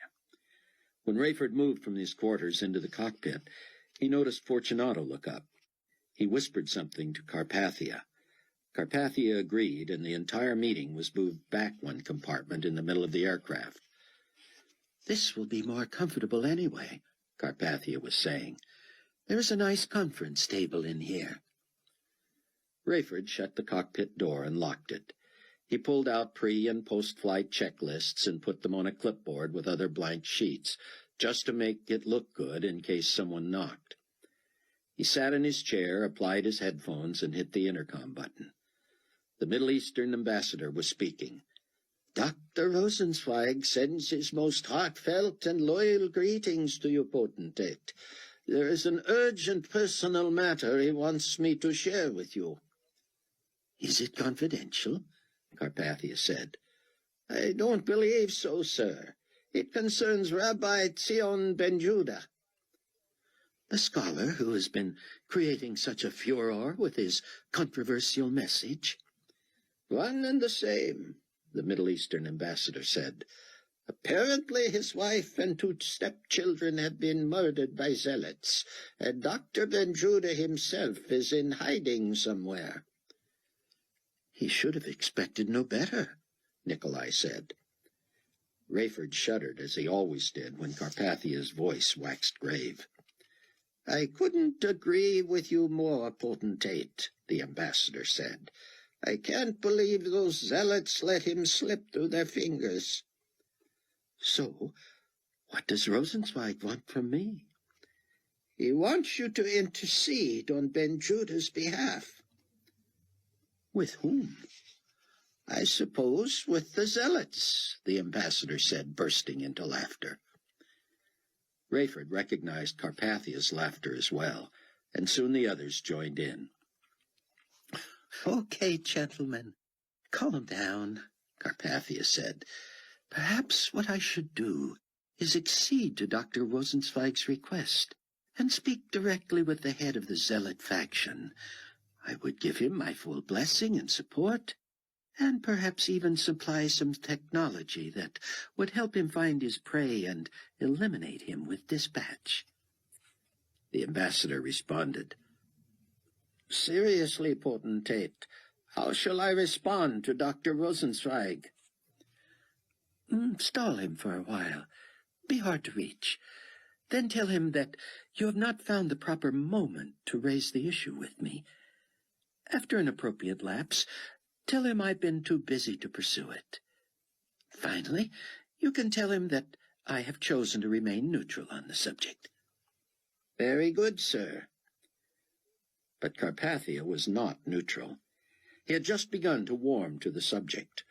Speaker 2: When Rayford moved from his quarters into the cockpit, he noticed Fortunato look up. He whispered something to Carpathia. Carpathia agreed, and the entire meeting was moved back one compartment in the middle of the aircraft.
Speaker 3: This will be more comfortable anyway, Carpathia was saying. There's a nice conference table in here.
Speaker 2: Rayford shut the cockpit door and locked it. He pulled out pre- and post-flight checklists and put them on a clipboard with other blank sheets, just to make it look good in case someone knocked. He sat in his chair, applied his headphones, and hit the intercom button. The Middle Eastern ambassador was speaking.
Speaker 3: Dr. Rosenzweig sends his most heartfelt and loyal greetings to you, Potentate. There is an urgent personal matter he wants me to share with you. Is it confidential? Carpathia said. I don't believe so, sir. It concerns Rabbi Tzion Ben Judah. The scholar who has been creating such a furor with his controversial message? One and the same, the Middle Eastern ambassador said. Apparently his wife and 2 stepchildren have been murdered by zealots, and Dr. Ben Judah himself is in hiding somewhere. He should have expected no better, Nicolae said.
Speaker 2: Rayford shuddered, as he always did when Carpathia's voice waxed grave.
Speaker 3: I couldn't agree with you more, Potentate, the ambassador said. I can't believe those zealots let him slip through their fingers. So, what does Rosenzweig want from me? He wants you to intercede on Ben Judah's behalf. With whom? I suppose with the zealots, the ambassador said, bursting into laughter.
Speaker 2: Rayford recognized Carpathia's laughter as well, and soon the others joined in.
Speaker 3: Okay, gentlemen, calm down, Carpathia said. Perhaps what I should do is accede to Dr. Rosenzweig's request and speak directly with the head of the zealot faction. I would give him my full blessing and support, and perhaps even supply some technology that would help him find his prey and eliminate him with dispatch.
Speaker 2: The ambassador responded.
Speaker 3: Seriously, Potentate, how shall I respond to Dr. Rosenzweig? Stall him for a while. Be hard to reach. Then tell him that you have not found the proper moment to raise the issue with me. After an appropriate lapse, tell him I've been too busy to pursue it. Finally, you can tell him that I have chosen to remain neutral on the subject. Very good, sir.
Speaker 2: But Carpathia was not neutral. He had just begun to warm to the subject.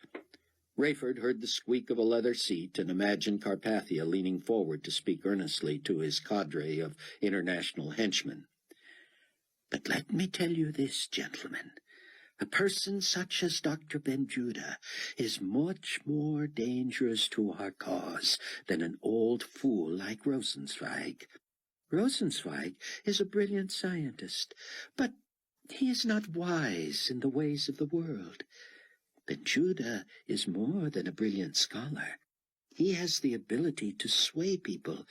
Speaker 2: Rayford heard the squeak of a leather seat and imagined Carpathia leaning forward to speak earnestly to his cadre of international henchmen.
Speaker 3: But let me tell you this, gentlemen. A person such as Dr. Ben Judah is much more dangerous to our cause than an old fool like Rosenzweig. Rosenzweig is a brilliant scientist, but he is not wise in the ways of the world. Ben Judah is more than a brilliant scholar. He has the ability to sway people,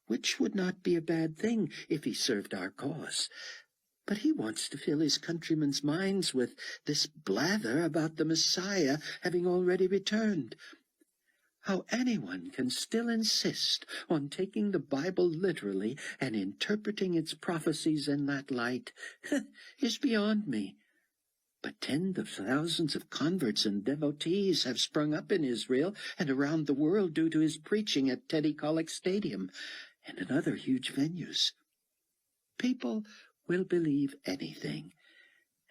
Speaker 3: which would not be a bad thing if he served our cause. But he wants to fill his countrymen's minds with this blather about the Messiah having already returned. How anyone can still insist on taking the Bible literally and interpreting its prophecies in that light is beyond me. But tens of thousands of converts and devotees have sprung up in Israel and around the world due to his preaching at Teddy Kollek Stadium and in other huge venues. People will believe anything,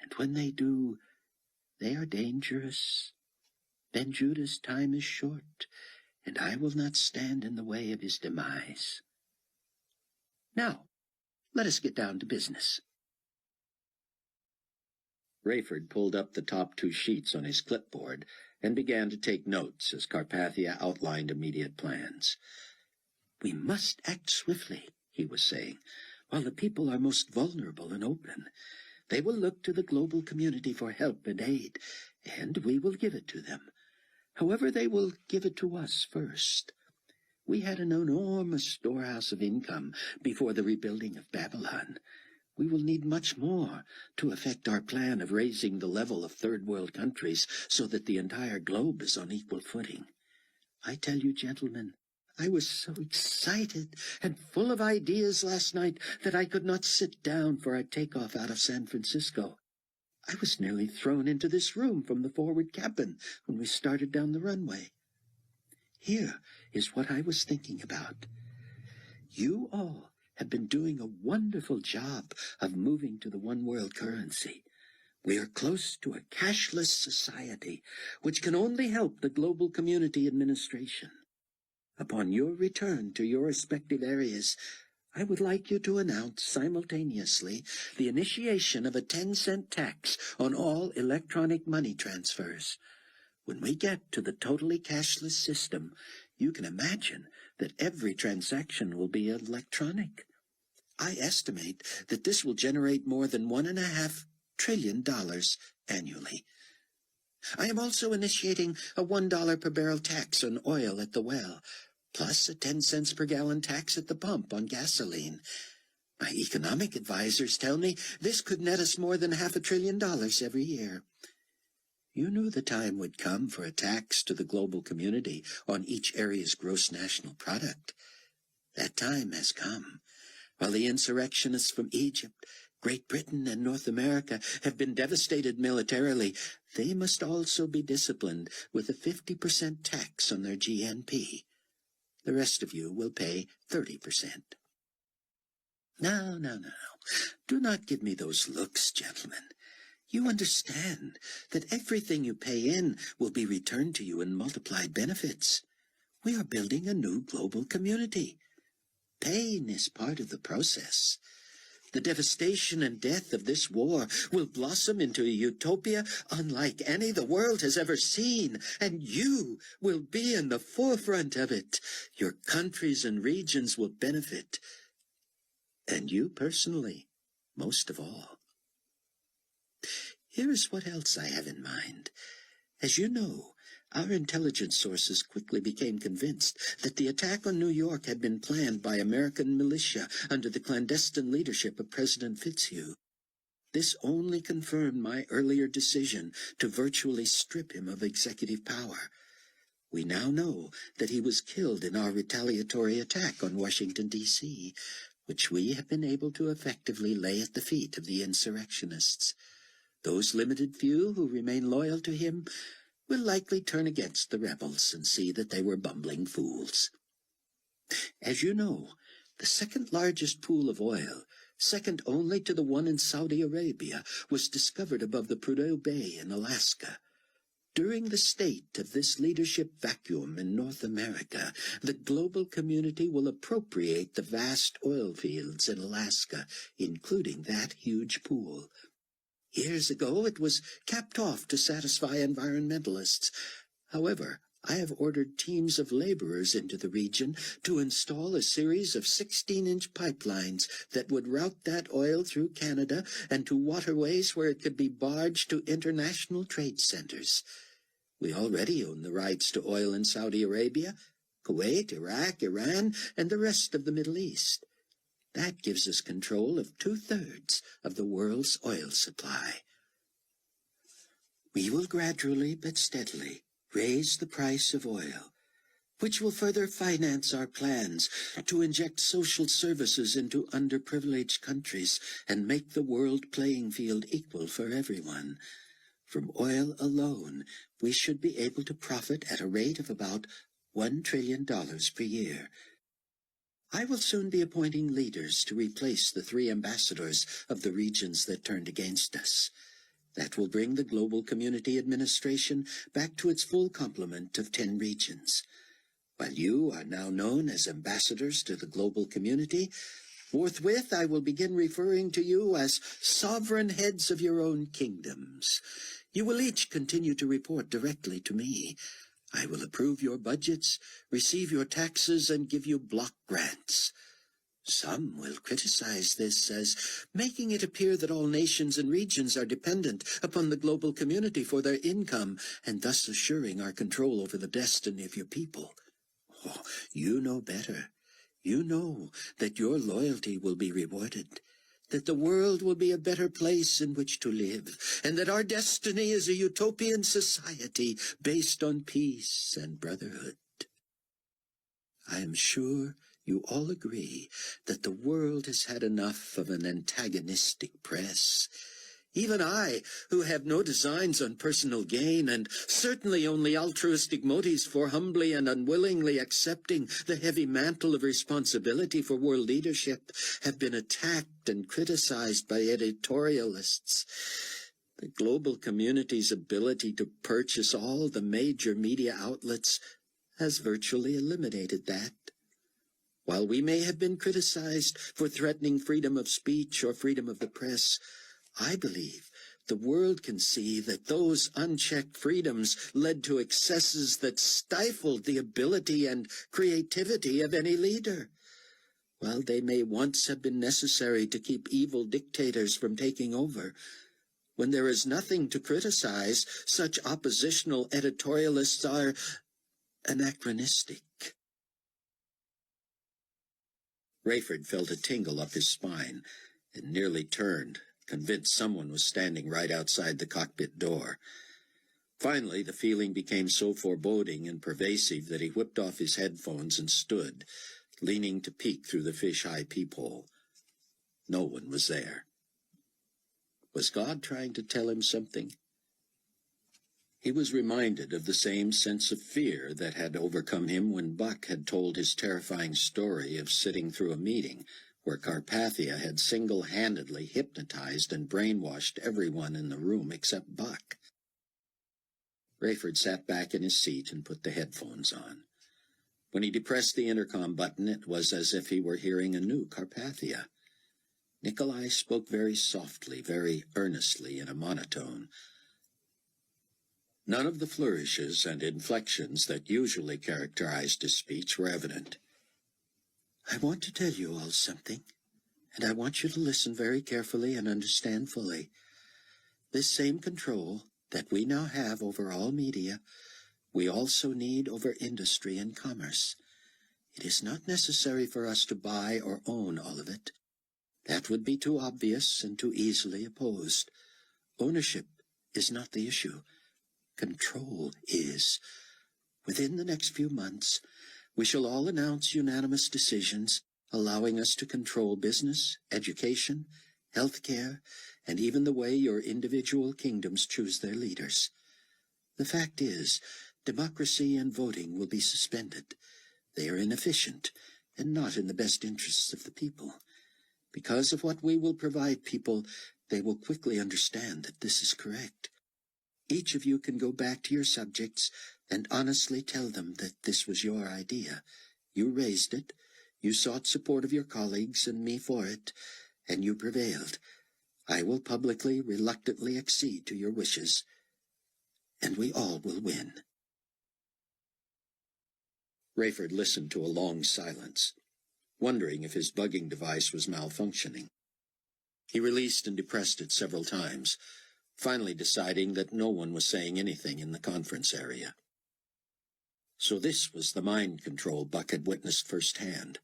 Speaker 3: and when they do, they are dangerous. Ben Judah's time is short, and I will not stand in the way of his demise. Now, let us get down to business.
Speaker 1: Rayford pulled up the top 2 sheets on his clipboard and began to take notes as Carpathia outlined immediate plans.
Speaker 3: We must act swiftly, he was saying, while the people are most vulnerable and open. They will look to the global community for help and aid, and we will give it to them. However, they will give it to us first. We had an enormous storehouse of income before the rebuilding of Babylon. We will need much more to effect our plan of raising the level of third world countries so that the entire globe is on equal footing. I tell you, gentlemen, I was so excited and full of ideas last night that I could not sit down for our takeoff out of San Francisco. I was nearly thrown into this room from the forward cabin when we started down the runway. Here is what I was thinking about. You all have been doing a wonderful job of moving to the one-world currency. We are close to a cashless society, which can only help the global community administration. Upon your return to your respective areas, I would like you to announce simultaneously the initiation of a 10-cent tax on all electronic money transfers. When we get to the totally cashless system, you can imagine that every transaction will be electronic. I estimate that this will generate more than $1.5 trillion annually. I am also initiating a $1 per barrel tax on oil at the well, plus a 10 cents per gallon tax at the pump on gasoline. My economic advisors tell me this could net us more than $500 billion every year. You knew the time would come for a tax to the global community on each area's gross national product. That time has come. While the insurrectionists from Egypt, Great Britain, and North America have been devastated militarily, they must also be disciplined with a 50% tax on their GNP. The rest of you will pay 30%. No. Do not give me those looks, gentlemen. You understand that everything you pay in will be returned to you in multiplied benefits. We are building a new global community. Pain is part of the process. The devastation and death of this war will blossom into a utopia unlike any the world has ever seen, and you will be in the forefront of it. Your countries and regions will benefit, and you personally, most of all. Here is what else I have in mind. As you know, our intelligence sources quickly became convinced that the attack on New York had been planned by American militia under the clandestine leadership of President Fitzhugh. This only confirmed my earlier decision to virtually strip him of executive power. We now know that he was killed in our retaliatory attack on Washington, D.C., which we have been able to effectively lay at the feet of the insurrectionists. Those limited few who remain loyal to him will likely turn against the rebels and see that they were bumbling fools. As you know, the second largest pool of oil, second only to the one in Saudi Arabia, was discovered above the Prudhoe Bay in Alaska. During the state of this leadership vacuum in North America, the global community will appropriate the vast oil fields in Alaska, including that huge pool. Years ago, it was capped off to satisfy environmentalists. However, I have ordered teams of laborers into the region to install a series of 16-inch pipelines that would route that oil through Canada and to waterways where it could be barged to international trade centers. We already own the rights to oil in Saudi Arabia, Kuwait, Iraq, Iran, and the rest of the Middle East. That gives us control of 2/3 of the world's oil supply. We will gradually but steadily raise the price of oil, which will further finance our plans to inject social services into underprivileged countries and make the world playing field equal for everyone. From oil alone, we should be able to profit at a rate of about $1 trillion per year. I will soon be appointing leaders to replace the 3 ambassadors of the regions that turned against us. That will bring the Global Community Administration back to its full complement of 10 regions. While you are now known as ambassadors to the global community, forthwith I will begin referring to you as sovereign heads of your own kingdoms. You will each continue to report directly to me. I will approve your budgets, receive your taxes, and give you block grants. Some will criticize this as making it appear that all nations and regions are dependent upon the global community for their income, and thus assuring our control over the destiny of your people. Oh, you know better. You know that your loyalty will be rewarded, that the world will be a better place in which to live, and that our destiny is a utopian society based on peace and brotherhood. I am sure you all agree that the world has had enough of an antagonistic press. Even I, who have no designs on personal gain and certainly only altruistic motives for humbly and unwillingly accepting the heavy mantle of responsibility for world leadership, have been attacked and criticized by editorialists. The global community's ability to purchase all the major media outlets has virtually eliminated that. While we may have been criticized for threatening freedom of speech or freedom of the press, I believe the world can see that those unchecked freedoms led to excesses that stifled the ability and creativity of any leader. While they may once have been necessary to keep evil dictators from taking over, when there is nothing to criticize, such oppositional editorialists are anachronistic. Rayford felt a tingle up his spine and nearly turned, convinced someone was standing right outside the cockpit door. Finally, the feeling became so foreboding and pervasive that he whipped off his headphones and stood, leaning to peek through the fish-eye peephole. No one was there. Was God trying to tell him something? He was reminded of the same sense of fear that had overcome him when Buck had told his terrifying story of sitting through a meeting where Carpathia had single-handedly hypnotized and brainwashed everyone in the room except Buck. Rayford sat back in his seat and put the headphones on. When he depressed the intercom button, it was as if he were hearing a new Carpathia. Nicolae spoke very softly, very earnestly, in a monotone. None of the flourishes and inflections that usually characterized his speech were evident. I want to tell you all something, and I want you to listen very carefully and understand fully. This same control that we now have over all media, we also need over industry and commerce. It is not necessary for us to buy or own all of it. That would be too obvious and too easily opposed. Ownership is not the issue. Control is. Within the next few months, we shall all announce unanimous decisions allowing us to control business, education, health care, and even the way your individual kingdoms choose their leaders. The fact is, democracy and voting will be suspended. They are inefficient and not in the best interests of the people. Because of what we will provide people, they will quickly understand that this is correct. Each of you can go back to your subjects and honestly tell them that this was your idea. You raised it, you sought support of your colleagues and me for it, and you prevailed. I will publicly, reluctantly accede to your wishes, and we all will win. Rayford listened to a long silence, wondering if his bugging device was malfunctioning. He released and depressed it several times, finally deciding that no one was saying anything in the conference area. So this was the mind control Buck had witnessed firsthand.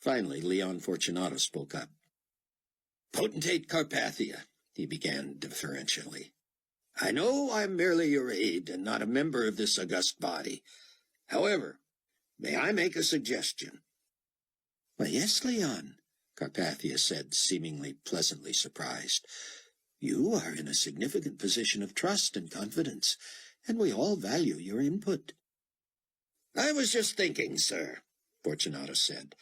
Speaker 2: Finally, Leon Fortunato spoke up.
Speaker 4: Potentate Carpathia, he began deferentially. I know I'm merely your aide and not a member of this august body. However, may I make a suggestion?
Speaker 2: Why, yes, Leon, Carpathia said, seemingly pleasantly surprised. You are in a significant position of trust and confidence, and we all value your input.
Speaker 4: I was just thinking, sir, Fortunato said,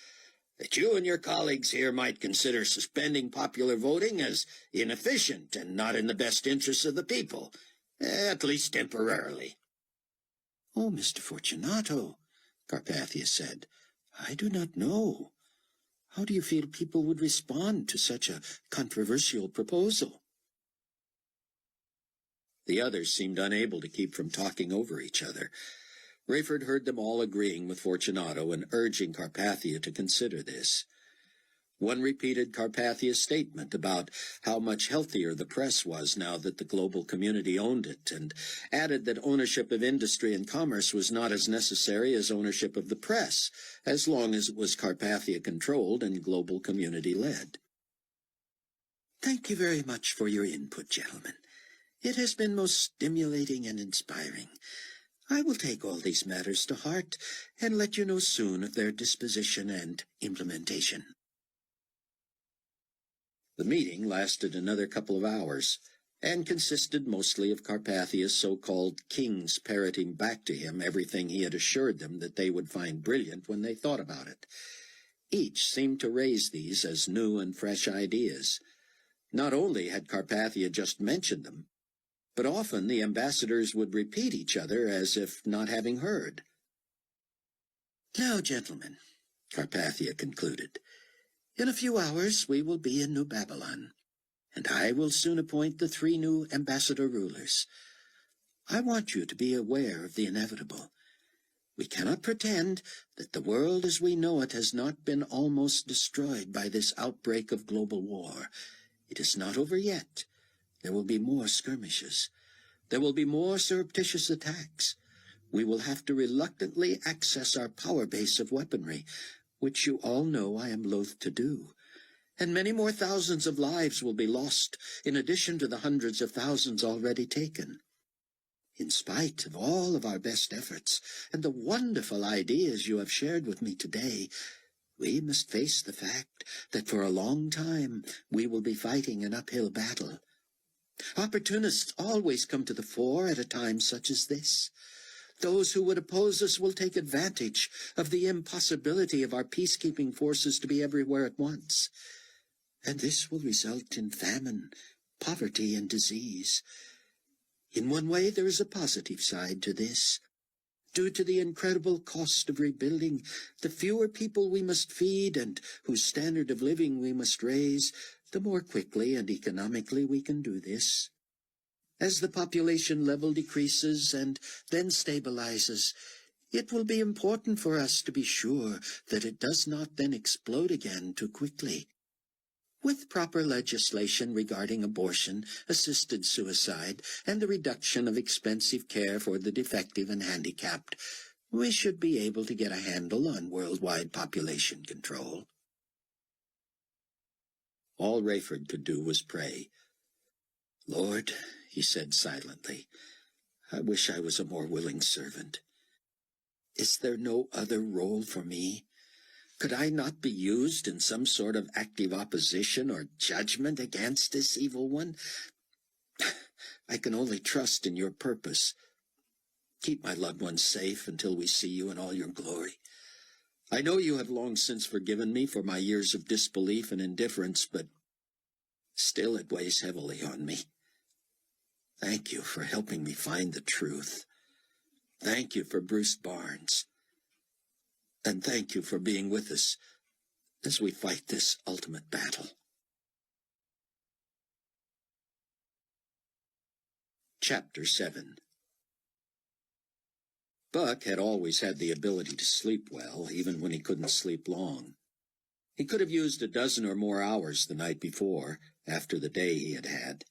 Speaker 4: that you and your colleagues here might consider suspending popular voting as inefficient and not in the best interests of the people, at least temporarily.
Speaker 2: Oh, Mr. Fortunato, Carpathia said, I do not know. How do you feel people would respond to such a controversial proposal? The others seemed unable to keep from talking over each other. Rayford heard them all agreeing with Fortunato and urging Carpathia to consider this. One repeated Carpathia's statement about how much healthier the press was now that the global community owned it, and added that ownership of industry and commerce was not as necessary as ownership of the press, as long as it was Carpathia-controlled and global community-led. Thank you very much for your input, gentlemen. It has been most stimulating and inspiring. I will take all these matters to heart and let you know soon of their disposition and implementation. The meeting lasted another couple of hours, and consisted mostly of Carpathia's so-called kings parroting back to him everything he had assured them that they would find brilliant when they thought about it. Each seemed to raise these as new and fresh ideas. Not only had Carpathia just mentioned them, but often the ambassadors would repeat each other as if not having heard. Now, gentlemen, Carpathia concluded, in a few hours we will be in New Babylon, and I will soon appoint the 3 new ambassador rulers. I want you to be aware of the inevitable. We cannot pretend that the world as we know it has not been almost destroyed by this outbreak of global war. It is not over yet. There will be more skirmishes. There will be more surreptitious attacks. We will have to reluctantly access our power base of weaponry, which you all know I am loath to do. And many more thousands of lives will be lost, in addition to the hundreds of thousands already taken. In spite of all of our best efforts and the wonderful ideas you have shared with me today, we must face the fact that for a long time we will be fighting an uphill battle. Opportunists always come to the fore at a time such as this. Those who would oppose us will take advantage of the impossibility of our peacekeeping forces to be everywhere at once. And this will result in famine, poverty, and disease. In one way, there is a positive side to this. Due to the incredible cost of rebuilding, the fewer people we must feed and whose standard of living we must raise, the more quickly and economically we can do this. As the population level decreases and then stabilizes, it will be important for us to be sure that it does not then explode again too quickly. With proper legislation regarding abortion, assisted suicide, and the reduction of expensive care for the defective and handicapped, we should be able to get a handle on worldwide population control. All Rayford could do was pray. Lord, he said silently, I wish I was a more willing servant. Is there no other role for me? Could I not be used in some sort of active opposition or judgment against this evil one? I can only trust in your purpose. Keep my loved ones safe until we see you in all your glory. I know you have long since forgiven me for my years of disbelief and indifference, but still it weighs heavily on me. Thank you for helping me find the truth. Thank you for Bruce Barnes. And thank you for being with us as we fight this ultimate battle. Chapter 7. Buck had always had the ability to sleep well, even when he couldn't sleep long. He could have used a dozen or more hours the night before, after the day he had had.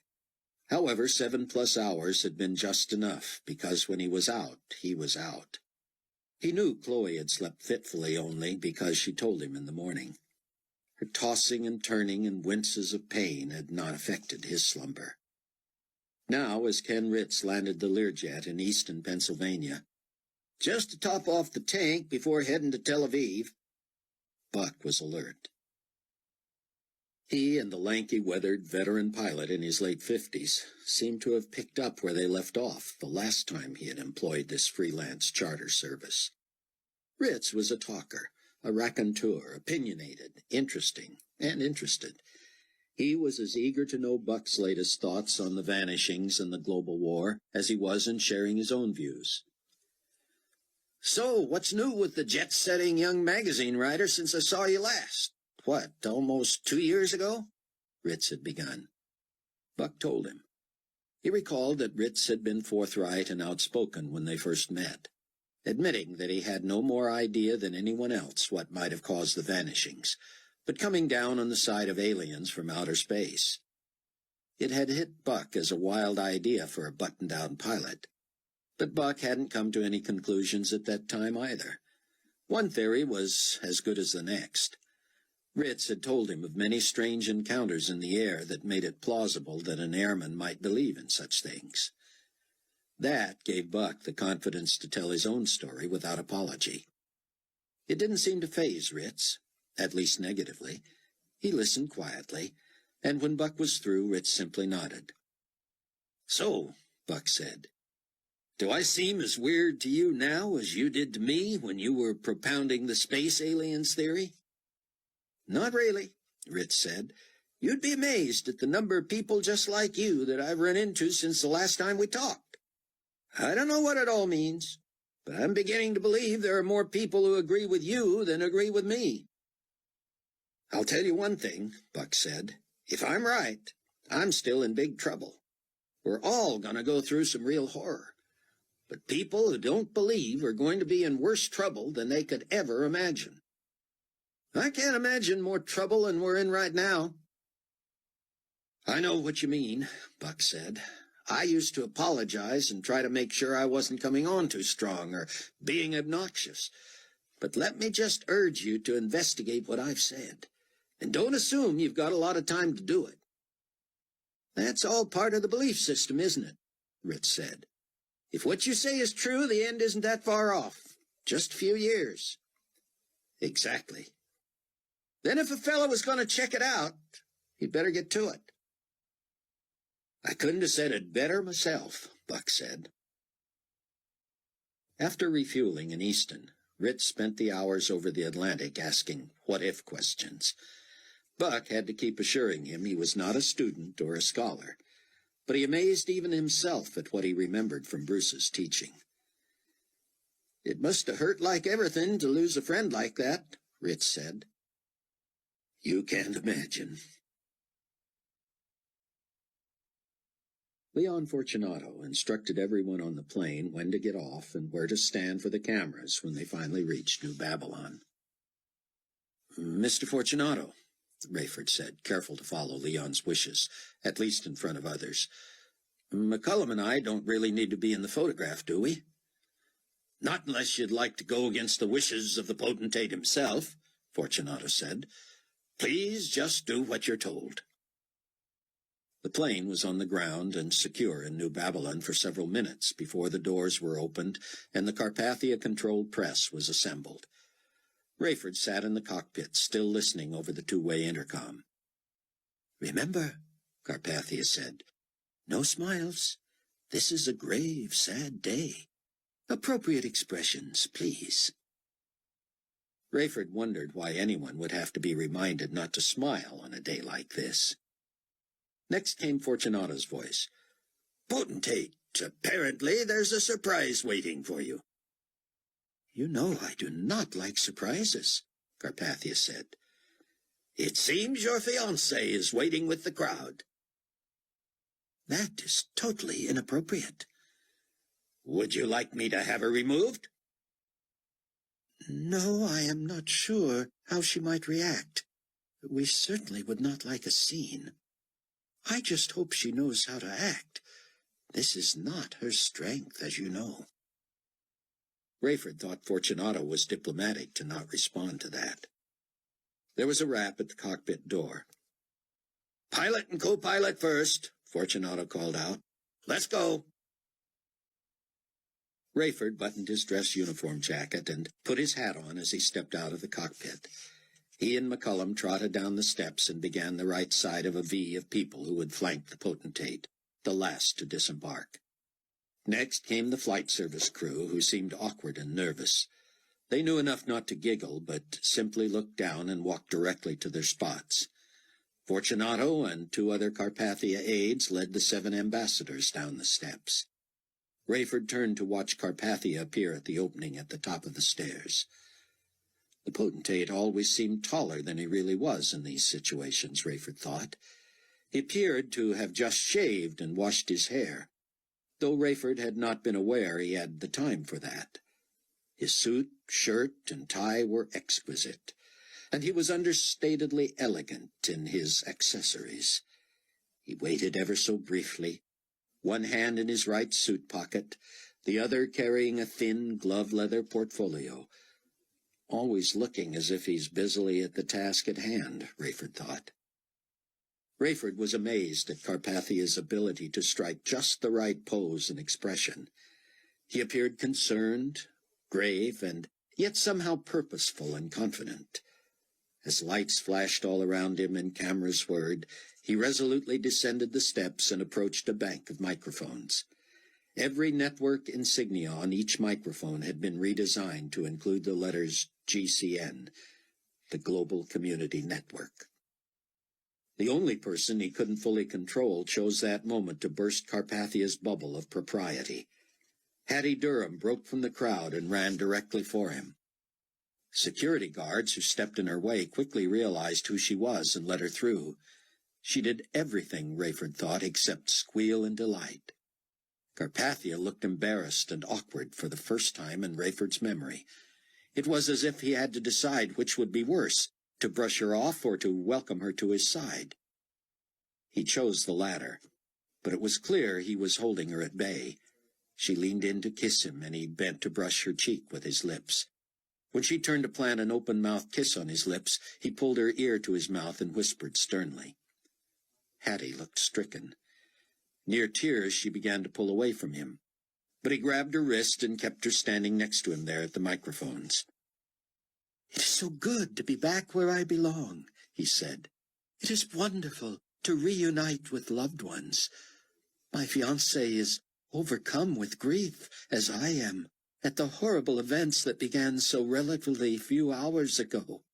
Speaker 2: However, 7+ hours had been just enough, because when he was out, he was out. He knew Chloe had slept fitfully only because she told him in the morning. Her tossing and turning and winces of pain had not affected his slumber. Now, as Ken Ritz landed the Learjet in eastern Pennsylvania,
Speaker 4: "Just to top off the tank before heading to Tel Aviv."
Speaker 2: Buck was alert. He and the lanky, weathered veteran pilot in his late 50s seemed to have picked up where they left off the last time he had employed this freelance charter service. Ritz was a talker, a raconteur, opinionated, interesting, and interested. He was as eager to know Buck's latest thoughts on the vanishings and the global war as he was in sharing his own views.
Speaker 4: "So, what's new with the jet-setting young magazine writer since I saw you last? What, almost 2 years ago?"
Speaker 2: Ritz had begun. Buck told him. He recalled that Ritz had been forthright and outspoken when they first met, admitting that he had no more idea than anyone else what might have caused the vanishings, but coming down on the side of aliens from outer space. It had hit Buck as a wild idea for a buttoned-down pilot, but Buck hadn't come to any conclusions at that time either. One theory was as good as the next. Ritz had told him of many strange encounters in the air that made it plausible that an airman might believe in such things. That gave Buck the confidence to tell his own story without apology. It didn't seem to faze Ritz, at least negatively. He listened quietly, and when Buck was through, Ritz simply nodded.
Speaker 4: "So,"
Speaker 2: Buck said,
Speaker 4: "do I seem as weird to you now as you did to me when you were propounding the space aliens theory?"
Speaker 2: "Not really," Ritz said.
Speaker 4: "You'd be amazed at the number of people just like you that I've run into since the last time we talked. I don't know what it all means, but I'm beginning to believe there are more people who agree with you than agree with me."
Speaker 2: "I'll tell you one thing," Buck said.
Speaker 4: "If I'm right, I'm still in big trouble. We're all going to go through some real horror. But people who don't believe are going to be in worse trouble than they could ever imagine. I can't imagine more trouble than we're in right now."
Speaker 2: "I know what you mean," Buck said.
Speaker 4: I used to apologize and try to make sure I wasn't coming on too strong or being obnoxious. But let me just urge you to investigate what I've said. And don't assume you've got a lot of time to do it. That's all part of the belief system, isn't it?" Ritz said. "If what you say is true, the end isn't that far off. Just a few years."
Speaker 2: "Exactly."
Speaker 4: "Then if a fellow was going to check it out, he'd better get to it."
Speaker 2: "I couldn't have said it better myself," Buck said. After refueling in Easton, Ritz spent the hours over the Atlantic asking what-if questions. Buck had to keep assuring him he was not a student or a scholar, but he amazed even himself at what he remembered from Bruce's teaching.
Speaker 4: "It must have hurt like everything to lose a friend like that," Ritz said.
Speaker 2: "You can't imagine." Leon Fortunato instructed everyone on the plane when to get off and where to stand for the cameras when they finally reached New Babylon.
Speaker 1: "Mr. Fortunato," Rayford said, careful to follow Leon's wishes, at least in front of others. "McCullum and I don't really need to be in the photograph, do we?"
Speaker 4: "Not unless you'd like to go against the wishes of the potentate himself," Fortunato said. "Please just do what you're told."
Speaker 1: The plane was on the ground and secure in New Babylon for several minutes before the doors were opened and the Carpathia-controlled press was assembled. Rayford sat in the cockpit, still listening over the two-way intercom.
Speaker 2: "Remember," Carpathia said, "no smiles. This is a grave, sad day. Appropriate expressions, please."
Speaker 1: Rayford wondered why anyone would have to be reminded not to smile on a day like this. Next came Fortunato's voice.
Speaker 4: "Potentate, apparently there's a surprise waiting for you."
Speaker 2: "You know I do not like surprises," Carpathia said.
Speaker 4: "It seems your fiancé is waiting with the crowd."
Speaker 2: "That is totally inappropriate."
Speaker 4: "Would you like me to have her removed?"
Speaker 2: "No, I am not sure how she might react. We certainly would not like a scene. I just hope she knows how to act. This is not her strength, as you know." Rayford thought Fortunato was diplomatic to not respond to that. There was a rap at the cockpit door. "Pilot and co-pilot first," Fortunato called out. "Let's go." Rayford buttoned his dress uniform jacket and put his hat on as he stepped out of the cockpit. He and McCullum trotted down the steps and began the right side of a V of people who would flank the potentate, the last to disembark. Next came the flight service crew, who seemed awkward and nervous. They knew enough not to giggle, but simply looked down and walked directly to their spots. Fortunato and 2 other Carpathia aides led the 7 ambassadors down the steps. Rayford turned to watch Carpathia appear at the opening at the top of the stairs. The potentate always seemed taller than he really was in these situations, Rayford thought. He appeared to have just shaved and washed his hair, though Rayford had not been aware he had the time for that. His suit, shirt, and tie were exquisite, and he was understatedly elegant in his accessories. He waited ever so briefly, one hand in his right suit pocket, the other carrying a thin glove-leather portfolio. Always looking as if he's busily at the task at hand, Rayford thought. Rayford was amazed at Carpathia's ability to strike just the right pose and expression. He appeared concerned, grave, and yet somehow purposeful and confident. As lights flashed all around him and cameras whirred, he resolutely descended the steps and approached a bank of microphones. Every network insignia on each microphone had been redesigned to include the letters GCN, the Global Community Network. The only person he couldn't fully control chose that moment to burst Carpathia's bubble of propriety. Hattie Durham broke from the crowd and ran directly for him. Security guards who stepped in her way quickly realized who she was and let her through. She did everything, Rayford thought, except squeal in delight. Carpathia looked embarrassed and awkward for the first time in Rayford's memory. It was as if he had to decide which would be worse, to brush her off or to welcome her to his side. He chose the latter, but it was clear he was holding her at bay. She leaned in to kiss him, and he bent to brush her cheek with his lips. When she turned to plant an open-mouthed kiss on his lips, he pulled her ear to his mouth and whispered sternly. Hattie looked stricken. Near tears, she began to pull away from him, but he grabbed her wrist and kept her standing next to him there at the microphones. "It is so good to be back where I belong," he said. "It is wonderful to reunite with loved ones. My fiancé is overcome with grief, as I am, at the horrible events that began so relatively few hours ago.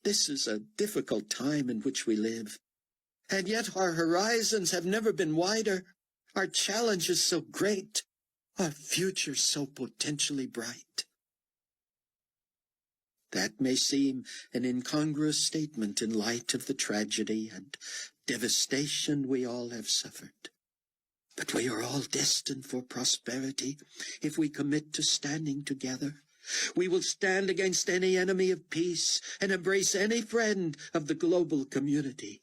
Speaker 2: This is a difficult time in which we live, and yet our horizons have never been wider, our challenges so great, our future so potentially bright." That may seem an incongruous statement in light of the tragedy and devastation we all have suffered. But we are all destined for prosperity if we commit to standing together. We will stand against any enemy of peace and embrace any friend of the global community.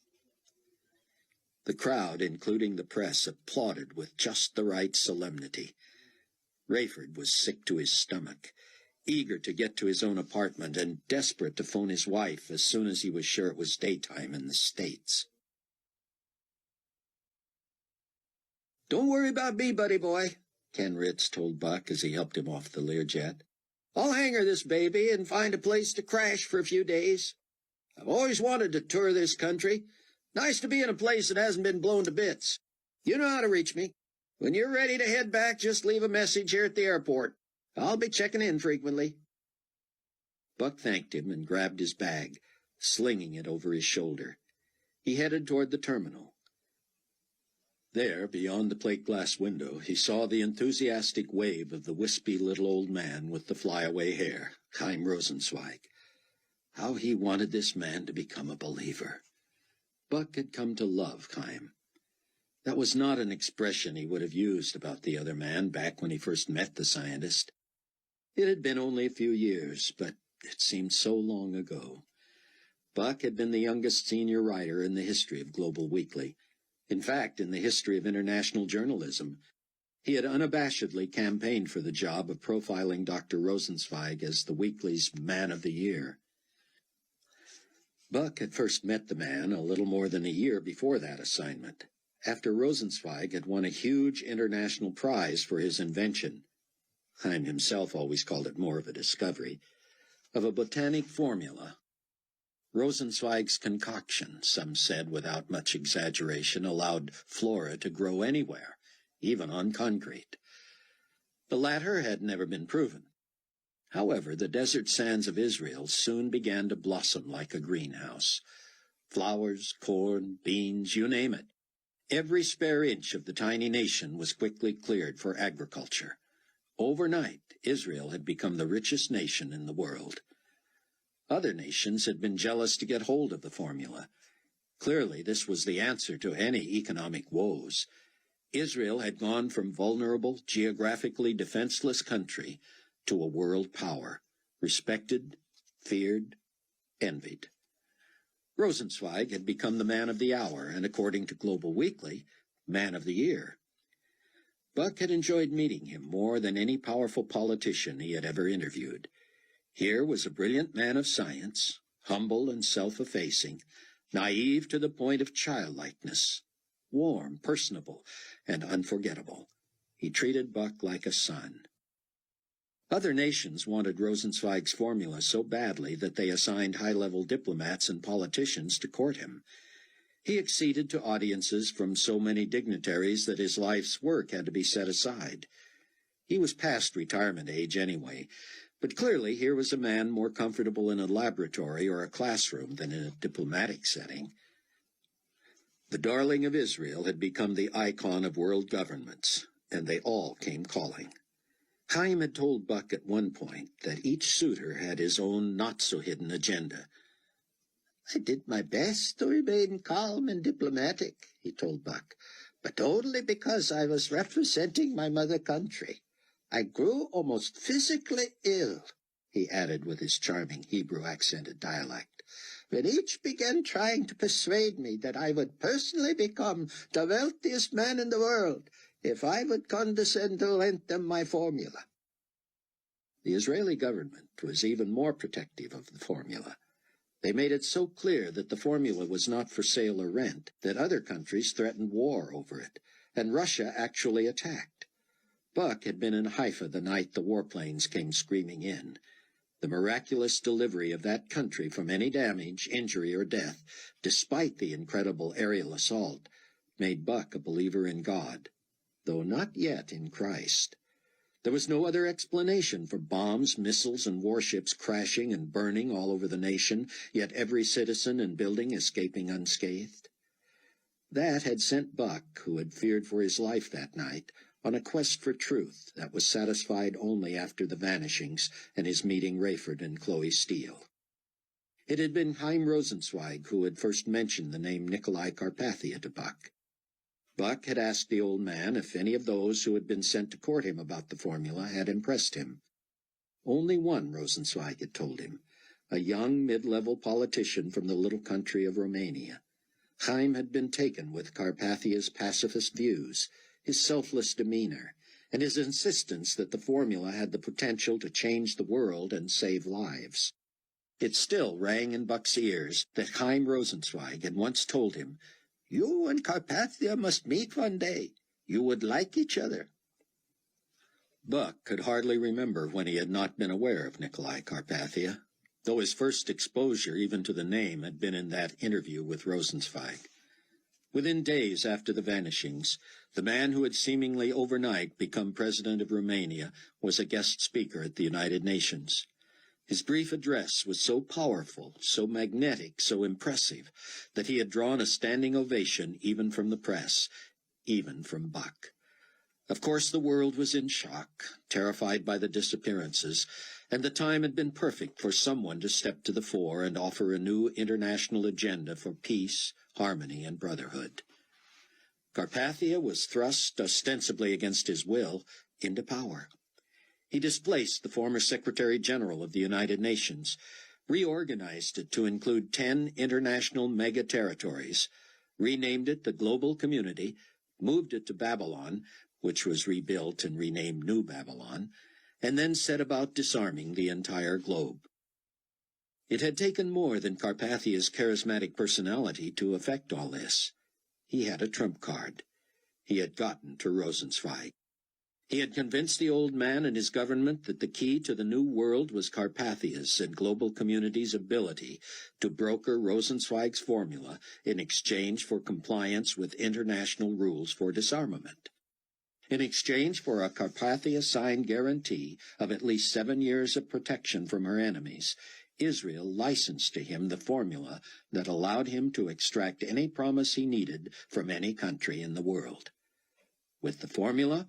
Speaker 2: The crowd, including the press, applauded with just the right solemnity. Rayford was sick to his stomach, eager to get to his own apartment and desperate to phone his wife as soon as he was sure it was daytime in the States. "Don't worry about me, buddy boy," Ken Ritz told Buck as he helped him off the Learjet. "I'll hangar this baby and find a place to crash for a few days. I've always wanted to tour this country. Nice to be in a place that hasn't been blown to bits. You know how to reach me. When you're ready to head back, just leave a message here at the airport. I'll be checking in frequently." Buck thanked him and grabbed his bag, slinging it over his shoulder. He headed toward the terminal. There, beyond the plate-glass window, he saw the enthusiastic wave of the wispy little old man with the flyaway hair, Chaim Rosenzweig. How he wanted this man to become a believer. Buck had come to love Chaim. That was not an expression he would have used about the other man back when he first met the scientist. It had been only a few years, but it seemed so long ago. Buck had been the youngest senior writer in the history of Global Weekly. In fact, in the history of international journalism. He had unabashedly campaigned for the job of profiling Dr. Rosenzweig as the weekly's Man of the Year. Buck had first met the man a little more than a year before that assignment, after Rosenzweig had won a huge international prize for his invention — Heim himself always called it more of a discovery — of a botanic formula. Rosenzweig's concoction, some said without much exaggeration, allowed flora to grow anywhere, even on concrete. The latter had never been proven. However, the desert sands of Israel soon began to blossom like a greenhouse. Flowers, corn, beans, you name it. Every spare inch of the tiny nation was quickly cleared for agriculture. Overnight, Israel had become the richest nation in the world. Other nations had been jealous to get hold of the formula. Clearly, this was the answer to any economic woes. Israel had gone from vulnerable, geographically defenseless country to a world power, respected, feared, envied. Rosenzweig had become the man of the hour, and according to Global Weekly, Man of the Year. Buck had enjoyed meeting him more than any powerful politician he had ever interviewed. Here was a brilliant man of science, humble and self-effacing, naive to the point of childlikeness, warm, personable, and unforgettable. He treated Buck like a son. Other nations wanted Rosenzweig's formula so badly that they assigned high-level diplomats and politicians to court him. He acceded to audiences from so many dignitaries that his life's work had to be set aside. He was past retirement age anyway, but clearly here was a man more comfortable in a laboratory or a classroom than in a diplomatic setting. The darling of Israel had become the icon of world governments, and they all came calling. Chaim had told Buck at one point that each suitor had his own not-so-hidden agenda.
Speaker 3: "I did my best to remain calm and diplomatic," he told Buck, "but only because I was representing my mother country. I grew almost physically ill," he added with his charming Hebrew-accented dialect, "when each began trying to persuade me that I would personally become the wealthiest man in the world if I would condescend to lend them my formula."
Speaker 2: The Israeli government was even more protective of the formula. They made it so clear that the formula was not for sale or rent that other countries threatened war over it, and Russia actually attacked. Buck had been in Haifa the night the warplanes came screaming in. The miraculous delivery of that country from any damage, injury, or death, despite the incredible aerial assault, made Buck a believer in God, though not yet in Christ. There was no other explanation for bombs, missiles, and warships crashing and burning all over the nation, yet every citizen and building escaping unscathed. That had sent Buck, who had feared for his life that night, on a quest for truth that was satisfied only after the vanishings and his meeting Rayford and Chloe Steele. It had been Chaim Rosenzweig who had first mentioned the name Nicolae Carpathia to Buck. Buck had asked the old man if any of those who had been sent to court him about the formula had impressed him. Only one, Rosenzweig had told him, a young mid-level politician from the little country of Romania. Chaim had been taken with Carpathia's pacifist views, his selfless demeanor, and his insistence that the formula had the potential to change the world and save lives. It still rang in Buck's ears that Chaim Rosenzweig had once told him, "You and Carpathia must meet one day. You would like each other." Buck could hardly remember when he had not been aware of Nicolae Carpathia, though his first exposure even to the name had been in that interview with Rosenzweig. Within days after the vanishings, the man who had seemingly overnight become president of Romania was a guest speaker at the United Nations. His brief address was so powerful, so magnetic, so impressive, that he had drawn a standing ovation even from the press, even from Buck. Of course the world was in shock, terrified by the disappearances, and the time had been perfect for someone to step to the fore and offer a new international agenda for peace, harmony, and brotherhood. Carpathia was thrust, ostensibly against his will, into power. He displaced the former Secretary-General of the United Nations, reorganized it to include 10 international mega-territories, renamed it the Global Community, moved it to Babylon, which was rebuilt and renamed New Babylon, and then set about disarming the entire globe. It had taken more than Carpathia's charismatic personality to effect all this. He had a trump card. He had gotten to Rosenzweig. He had convinced the old man and his government that the key to the new world was Carpathia's and global community's ability to broker Rosenzweig's formula in exchange for compliance with international rules for disarmament. In exchange for a Carpathia-signed guarantee of at least 7 years of protection from her enemies, Israel licensed to him the formula that allowed him to extract any promise he needed from any country in the world. With the formula,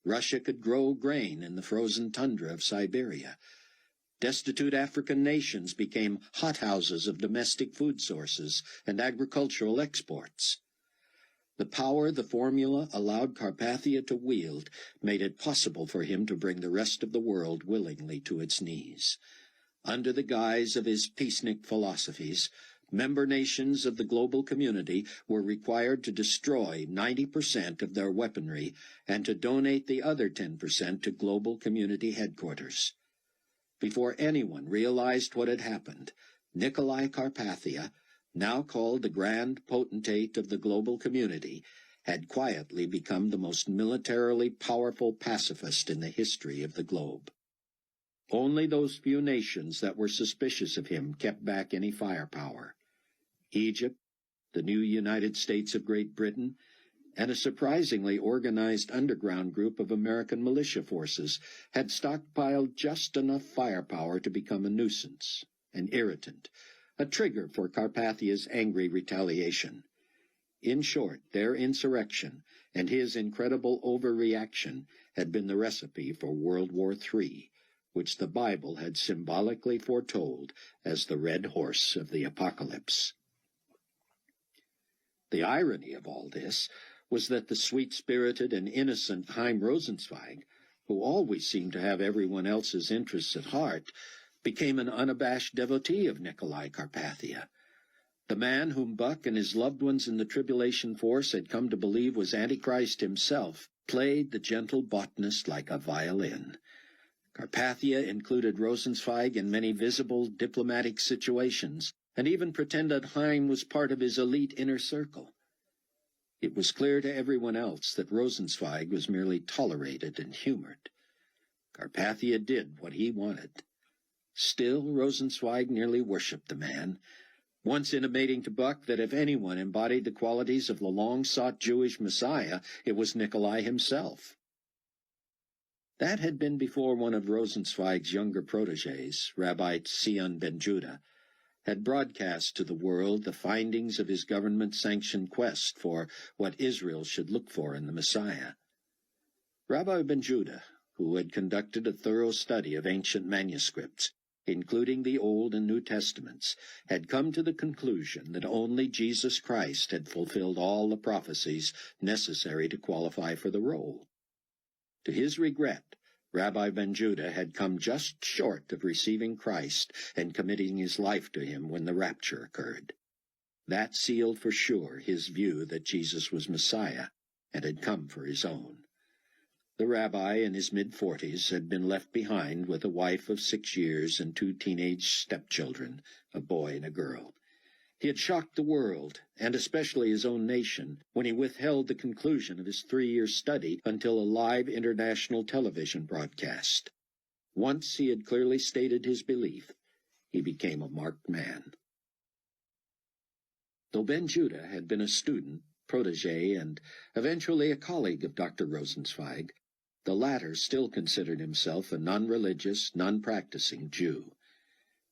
Speaker 2: Russia could grow grain in the frozen tundra of Siberia. Destitute African nations became hothouses of domestic food sources and agricultural exports. The power the formula allowed Carpathia to wield made it possible for him to bring the rest of the world willingly to its knees. Under the guise of his peacenik philosophies, member nations of the global community were required to destroy 90% of their weaponry and to donate the other 10% to global community headquarters. Before anyone realized what had happened, Nicolae Carpathia, now called the Grand Potentate of the global community, had quietly become the most militarily powerful pacifist in the history of the globe. Only those few nations that were suspicious of him kept back any firepower. Egypt, the new United States of Great Britain, and a surprisingly organized underground group of American militia forces had stockpiled just enough firepower to become a nuisance, an irritant, a trigger for Carpathia's angry retaliation. In short, their insurrection and his incredible overreaction had been the recipe for World War III, which the Bible had symbolically foretold as the red horse of the apocalypse. The irony of all this was that the sweet-spirited and innocent Chaim Rosenzweig, who always seemed to have everyone else's interests at heart, became an unabashed devotee of Nicolae Carpathia. The man whom Buck and his loved ones in the tribulation force had come to believe was Antichrist himself played the gentle botanist like a violin. Carpathia included Rosenzweig in many visible diplomatic situations, and even pretended Chaim was part of his elite inner circle. It was clear to everyone else that Rosenzweig was merely tolerated and humored. Carpathia did what he wanted. Still, Rosenzweig nearly worshipped the man, once intimating to Buck that if anyone embodied the qualities of the long-sought Jewish Messiah, it was Nicolae himself. That had been before one of Rosenzweig's younger protégés, Rabbi Tzion ben Judah, had broadcast to the world the findings of his government-sanctioned quest for what Israel should look for in the Messiah. Rabbi ben Judah, who had conducted a thorough study of ancient manuscripts, including the Old and New Testaments, had come to the conclusion that only Jesus Christ had fulfilled all the prophecies necessary to qualify for the role. To his regret, Rabbi ben Judah had come just short of receiving Christ and committing his life to him when the rapture occurred. That sealed for sure his view that Jesus was Messiah and had come for his own. The rabbi in his mid-40s had been left behind with a wife of 6 years and 2 teenage stepchildren, a boy and a girl. He had shocked the world, and especially his own nation, when he withheld the conclusion of his 3-year study until a live international television broadcast. Once he had clearly stated his belief, he became a marked man. Though Ben Judah had been a student, protégé, and eventually a colleague of Dr. Rosenzweig, the latter still considered himself a non-religious, non-practicing Jew.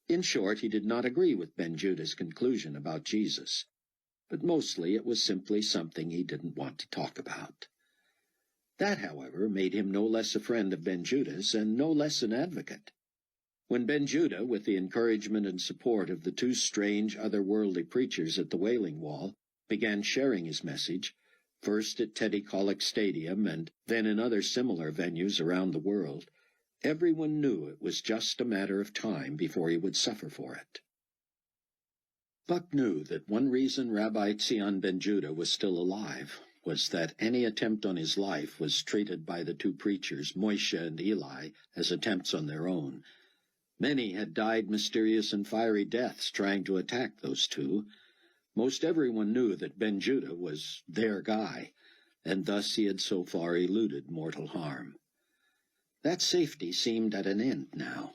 Speaker 2: In short, he did not agree with Ben Judah's conclusion about Jesus, but mostly it was simply something he didn't want to talk about. That, however, made him no less a friend of Ben Judah's and no less an advocate. When Ben Judah, with the encouragement and support of the 2 strange, otherworldly preachers at the Wailing Wall, began sharing his message, first at Teddy Kollek Stadium and then in other similar venues around the world, everyone knew it was just a matter of time before he would suffer for it. Buck knew that one reason Rabbi Tzion ben Judah was still alive
Speaker 1: was that any attempt on his life was treated by the two preachers, Moishe and Eli, as attempts on their own. Many had died mysterious and fiery deaths trying to attack those two. Most everyone knew that Ben Judah was their guy, and thus he had so far eluded mortal harm. That safety seemed at an end now,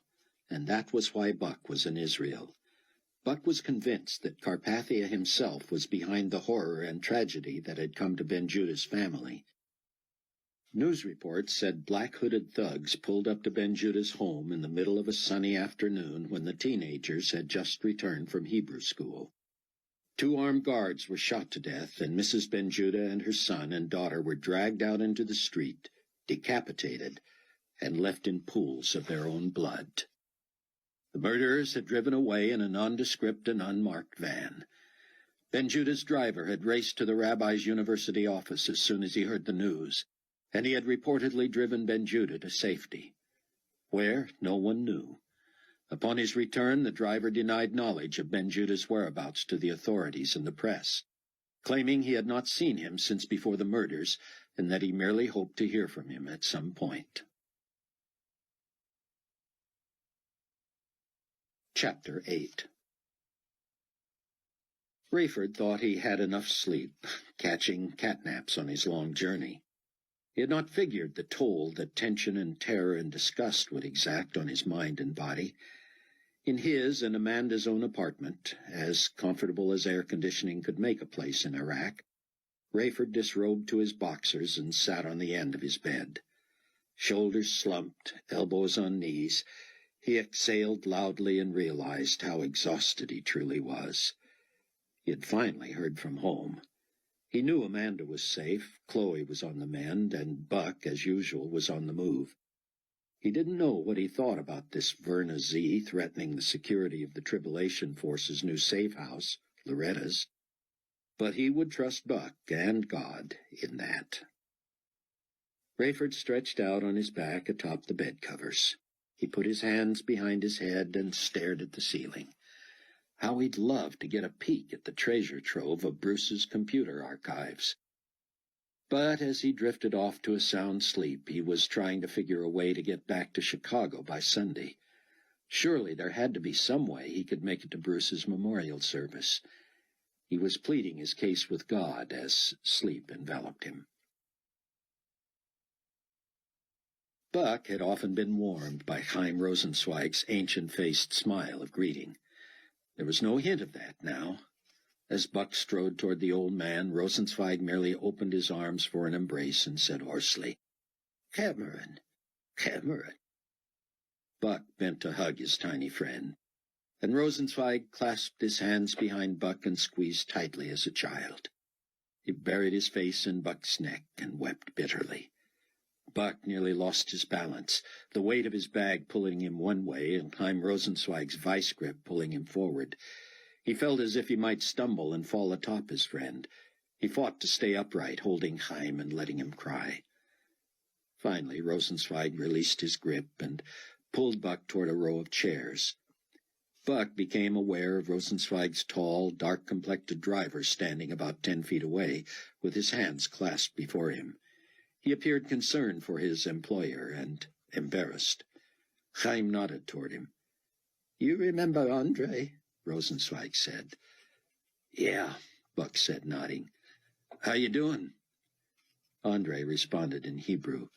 Speaker 1: and that was why Buck was in Israel. Buck was convinced that Carpathia himself was behind the horror and tragedy that had come to Ben Judah's family. News reports said black-hooded thugs pulled up to Ben Judah's home in the middle of a sunny afternoon when the teenagers had just returned from Hebrew school. 2 armed guards were shot to death, and Mrs. Ben Judah and her son and daughter were dragged out into the street, decapitated, and left in pools of their own blood. The murderers had driven away in a nondescript and unmarked van. Ben Judah's driver had raced to the rabbi's university office as soon as he heard the news, and he had reportedly driven Ben Judah to safety. Where, no one knew. Upon his return, the driver denied knowledge of Ben Judah's whereabouts to the authorities and the press, claiming he had not seen him since before the murders, and that he merely hoped to hear from him at some point. Chapter 8. Rayford thought he had enough sleep, catching catnaps on his long journey. He had not figured the toll that tension and terror and disgust would exact on his mind and body. In his and Amanda's own apartment, as comfortable as air conditioning could make a place in Iraq, Rayford disrobed to his boxers and sat on the end of his bed. Shoulders slumped, elbows on knees, he exhaled loudly and realized how exhausted he truly was. He had finally heard from home. He knew Amanda was safe, Chloe was on the mend, and Buck, as usual, was on the move. He didn't know what he thought about this Verna Z threatening the security of the Tribulation Force's new safe house, Loretta's, but he would trust Buck and God in that. Rayford stretched out on his back atop the bed covers. He put his hands behind his head and stared at the ceiling. How he'd love to get a peek at the treasure trove of Bruce's computer archives. But as he drifted off to a sound sleep, he was trying to figure a way to get back to Chicago by Sunday. Surely there had to be some way he could make it to Bruce's memorial service. He was pleading his case with God as sleep enveloped him. Buck had often been warmed by Chaim Rosenzweig's ancient-faced smile of greeting. There was no hint of that now. As Buck strode toward the old man, Rosenzweig merely opened his arms for an embrace and said hoarsely, "Cameron, Cameron." Buck bent to hug his tiny friend, and Rosenzweig clasped his hands behind Buck and squeezed tightly as a child. He buried his face in Buck's neck and wept bitterly. Buck nearly lost his balance, the weight of his bag pulling him one way and Chaim Rosenzweig's vice grip pulling him forward. He felt as if he might stumble and fall atop his friend. He fought to stay upright, holding Chaim and letting him cry. Finally, Rosenzweig released his grip and pulled Buck toward a row of chairs. Buck became aware of Rosenzweig's tall, dark-complected driver standing about 10 feet away, with his hands clasped before him. He appeared concerned for his employer and embarrassed. Chaim nodded toward him. "You remember Andre?" Rosenzweig said. "Yeah," Buck said, nodding. "How you doing?" Andre responded in Hebrew.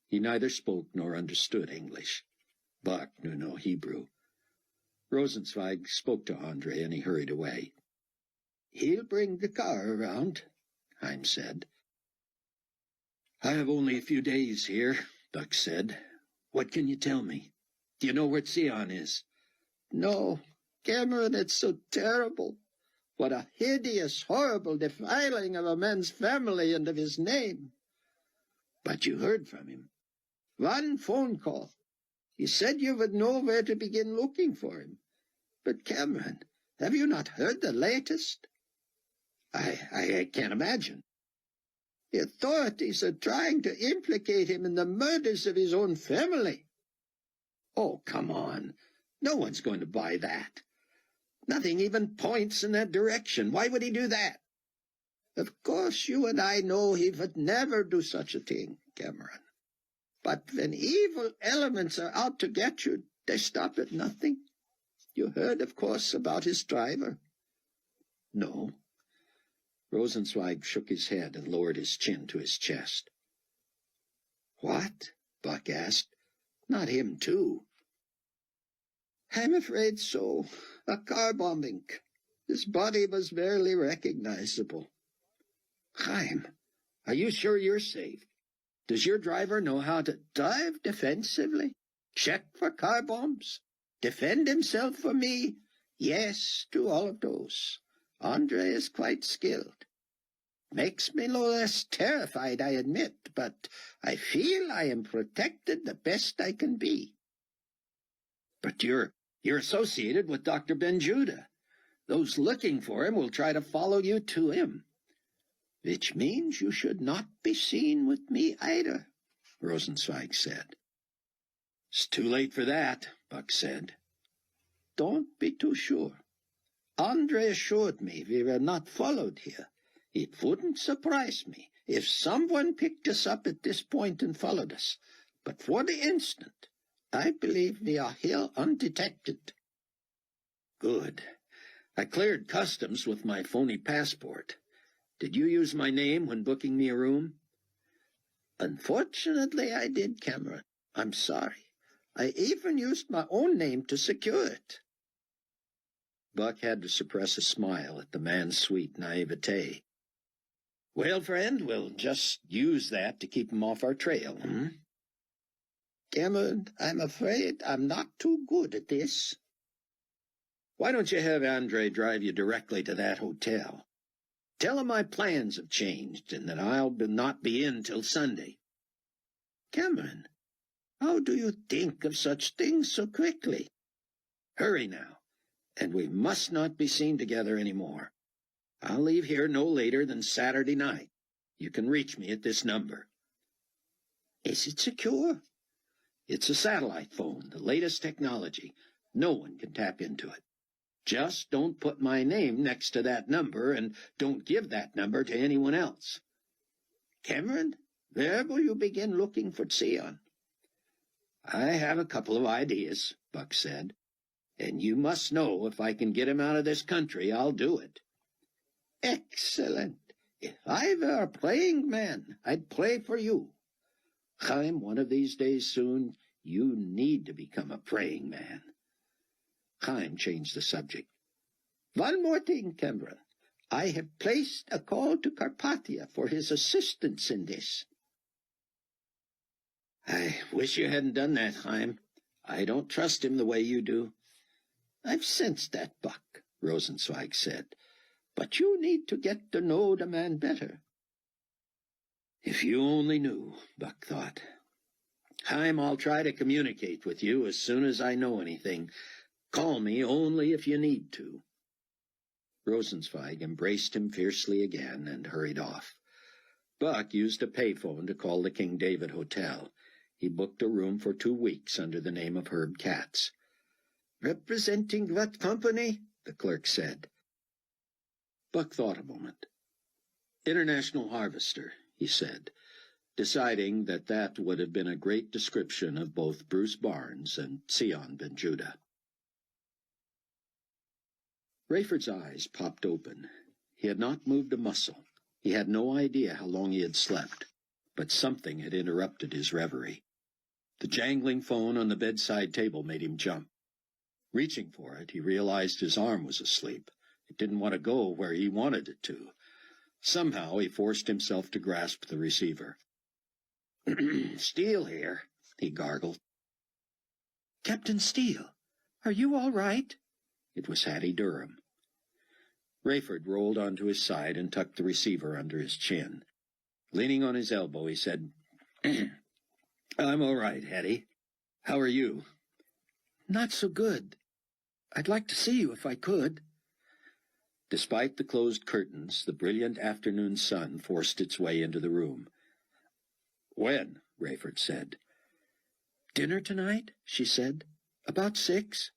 Speaker 1: He neither spoke nor understood English. Buck knew no Hebrew. Rosenzweig spoke to Andre, and he hurried away. "He'll bring the car around," Chaim said. "I have only a few days here," Buck said. "What can you tell me? Do you know where Zion is?"
Speaker 3: "No, Cameron, it's so terrible. What a hideous, horrible defiling of a man's family and of his name."
Speaker 4: "But you heard from him."
Speaker 3: "One phone call. He said you would know where to begin looking for him. But, Cameron, have you not heard the latest?"
Speaker 4: I can't imagine."
Speaker 3: "The authorities are trying to implicate him in the murders of his own family."
Speaker 4: "Oh, come on. No one's going to buy that. Nothing even points in that direction. Why would he do that?"
Speaker 3: Of course you and I know he would never do such a thing, Cameron. But when evil elements are out to get you, they stop at nothing. You heard, of course, about his driver.
Speaker 2: No. Rosenzweig shook his head and lowered his chin to his chest. What? Buck asked. Not him, too.
Speaker 3: I'm afraid so. A car bombing. His body was barely recognizable.
Speaker 2: Chaim, are you sure you're safe? Does your driver know how to
Speaker 3: drive defensively? Check for car bombs? Defend himself for me? Yes, to all of those. Andre is quite skilled. Makes me no less terrified, I admit, but I feel I am protected the best I can be.
Speaker 2: But you're associated with Dr. Ben-Judah. Those looking for him will try to follow you to him.
Speaker 3: Which means you should not be seen with me either, Rosenzweig said.
Speaker 2: It's too late for that, Buck said.
Speaker 3: Don't be too sure. Andre assured me we were not followed here. It wouldn't surprise me if someone picked us up at this point and followed us. But for the instant, I believe we are here undetected.
Speaker 2: Good. I cleared customs with my phony passport. Did you use my name when booking me a room?
Speaker 3: Unfortunately, I did, Cameron. I'm sorry. I even used my own name to secure it.
Speaker 2: Buck had to suppress a smile at the man's sweet naivete. Well, friend, we'll just use that to keep him off our trail,
Speaker 3: Cameron, I'm afraid I'm not too good at this.
Speaker 2: Why don't you have Andre drive you directly to that hotel? Tell him my plans have changed and that I'll not be in till Sunday.
Speaker 3: Cameron, how do you think of such things so quickly?
Speaker 2: Hurry now, and we must not be seen together any more. I'll leave here no later than Saturday night. You can reach me at this number.
Speaker 3: Is it secure?
Speaker 2: It's a satellite phone, the latest technology. No one can tap into it. Just don't put my name next to that number, and don't give that number to anyone else.
Speaker 3: Cameron, where will you begin looking for Sion?
Speaker 2: I have a couple of ideas, Buck said. And you must know if I can get him out of this country, I'll do it.
Speaker 3: Excellent. If I were a praying man, I'd pray for you.
Speaker 2: Chaim, one of these days soon, you need to become a praying man. Chaim changed the subject.
Speaker 3: One more thing, Cameron. I have placed a call to Carpathia for his assistance in this.
Speaker 2: I wish you hadn't done that, Chaim. I don't trust him the way you do.
Speaker 3: I've sensed that, Buck, Rosenzweig said. But you need to get to know the man better.
Speaker 2: If you only knew, Buck thought. Chaim, I'll try to communicate with you as soon as I know anything. Call me only if you need to. Rosenzweig embraced him fiercely again and hurried off. Buck used a payphone to call the King David Hotel. He booked a room for 2 weeks under the name of Herb Katz.
Speaker 3: Representing what company? The clerk said.
Speaker 2: Buck thought a moment. International Harvester, he said, deciding that that would have been a great description of both Bruce Barnes and Sion Ben-Judah. Rayford's eyes popped open. He had not moved a muscle. He had no idea how long he had slept, but something had interrupted his reverie. The jangling phone on the bedside table made him jump. Reaching for it, he realized his arm was asleep. It didn't want to go where he wanted it to. Somehow he forced himself to grasp the receiver. "Steele here," he gargled.
Speaker 3: "Captain Steele, are you all right?"
Speaker 2: It was Hattie Durham. Rayford rolled onto his side and tucked the receiver under his chin. Leaning on his elbow, he said, "I'm all right, Hattie. How are you?"
Speaker 3: "Not so good. I'd like to see you if I could."
Speaker 2: Despite the closed curtains, the brilliant afternoon sun forced its way into the room. "When?" Rayford said.
Speaker 3: "Dinner tonight?" she said. "About 6.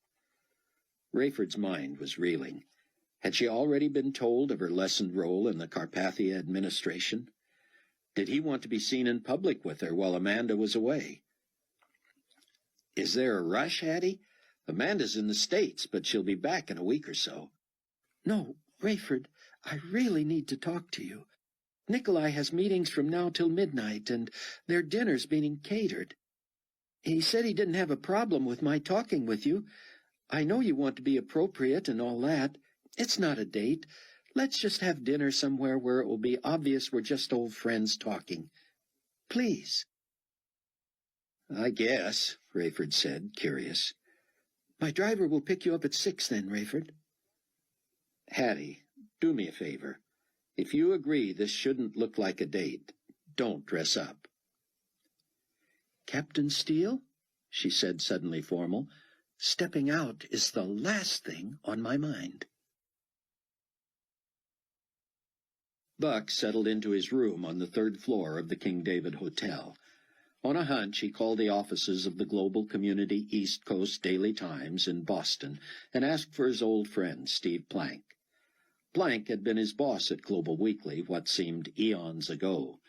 Speaker 2: Rayford's mind was reeling. Had she already been told of her lessened role in the Carpathia administration? Did he want to be seen in public with her while Amanda was away? "Is there a rush, Hattie? Amanda's in the States, but she'll be back in a week or so."
Speaker 3: "No, Rayford, I really need to talk to you. Nicolae has meetings from now till midnight, and their dinner's being catered. He said he didn't have a problem with my talking with you. I know you want to be appropriate and all that. It's not a date. Let's just have dinner somewhere where it will be obvious we're just old friends talking. Please."
Speaker 2: "I guess," Rayford said, curious.
Speaker 3: "My driver will pick you up at 6 then, Rayford."
Speaker 2: "Hattie, do me a favor. If you agree this shouldn't look like a date, don't dress up."
Speaker 3: "Captain Steele," she said, suddenly formal, "stepping out is the last thing on my mind."
Speaker 2: Buck settled into his room on the 3rd floor of the King David Hotel. On a hunch, he called the offices of the Global Community East Coast Daily Times in Boston and asked for his old friend, Steve Plank. Plank had been his boss at Global Weekly what seemed eons ago.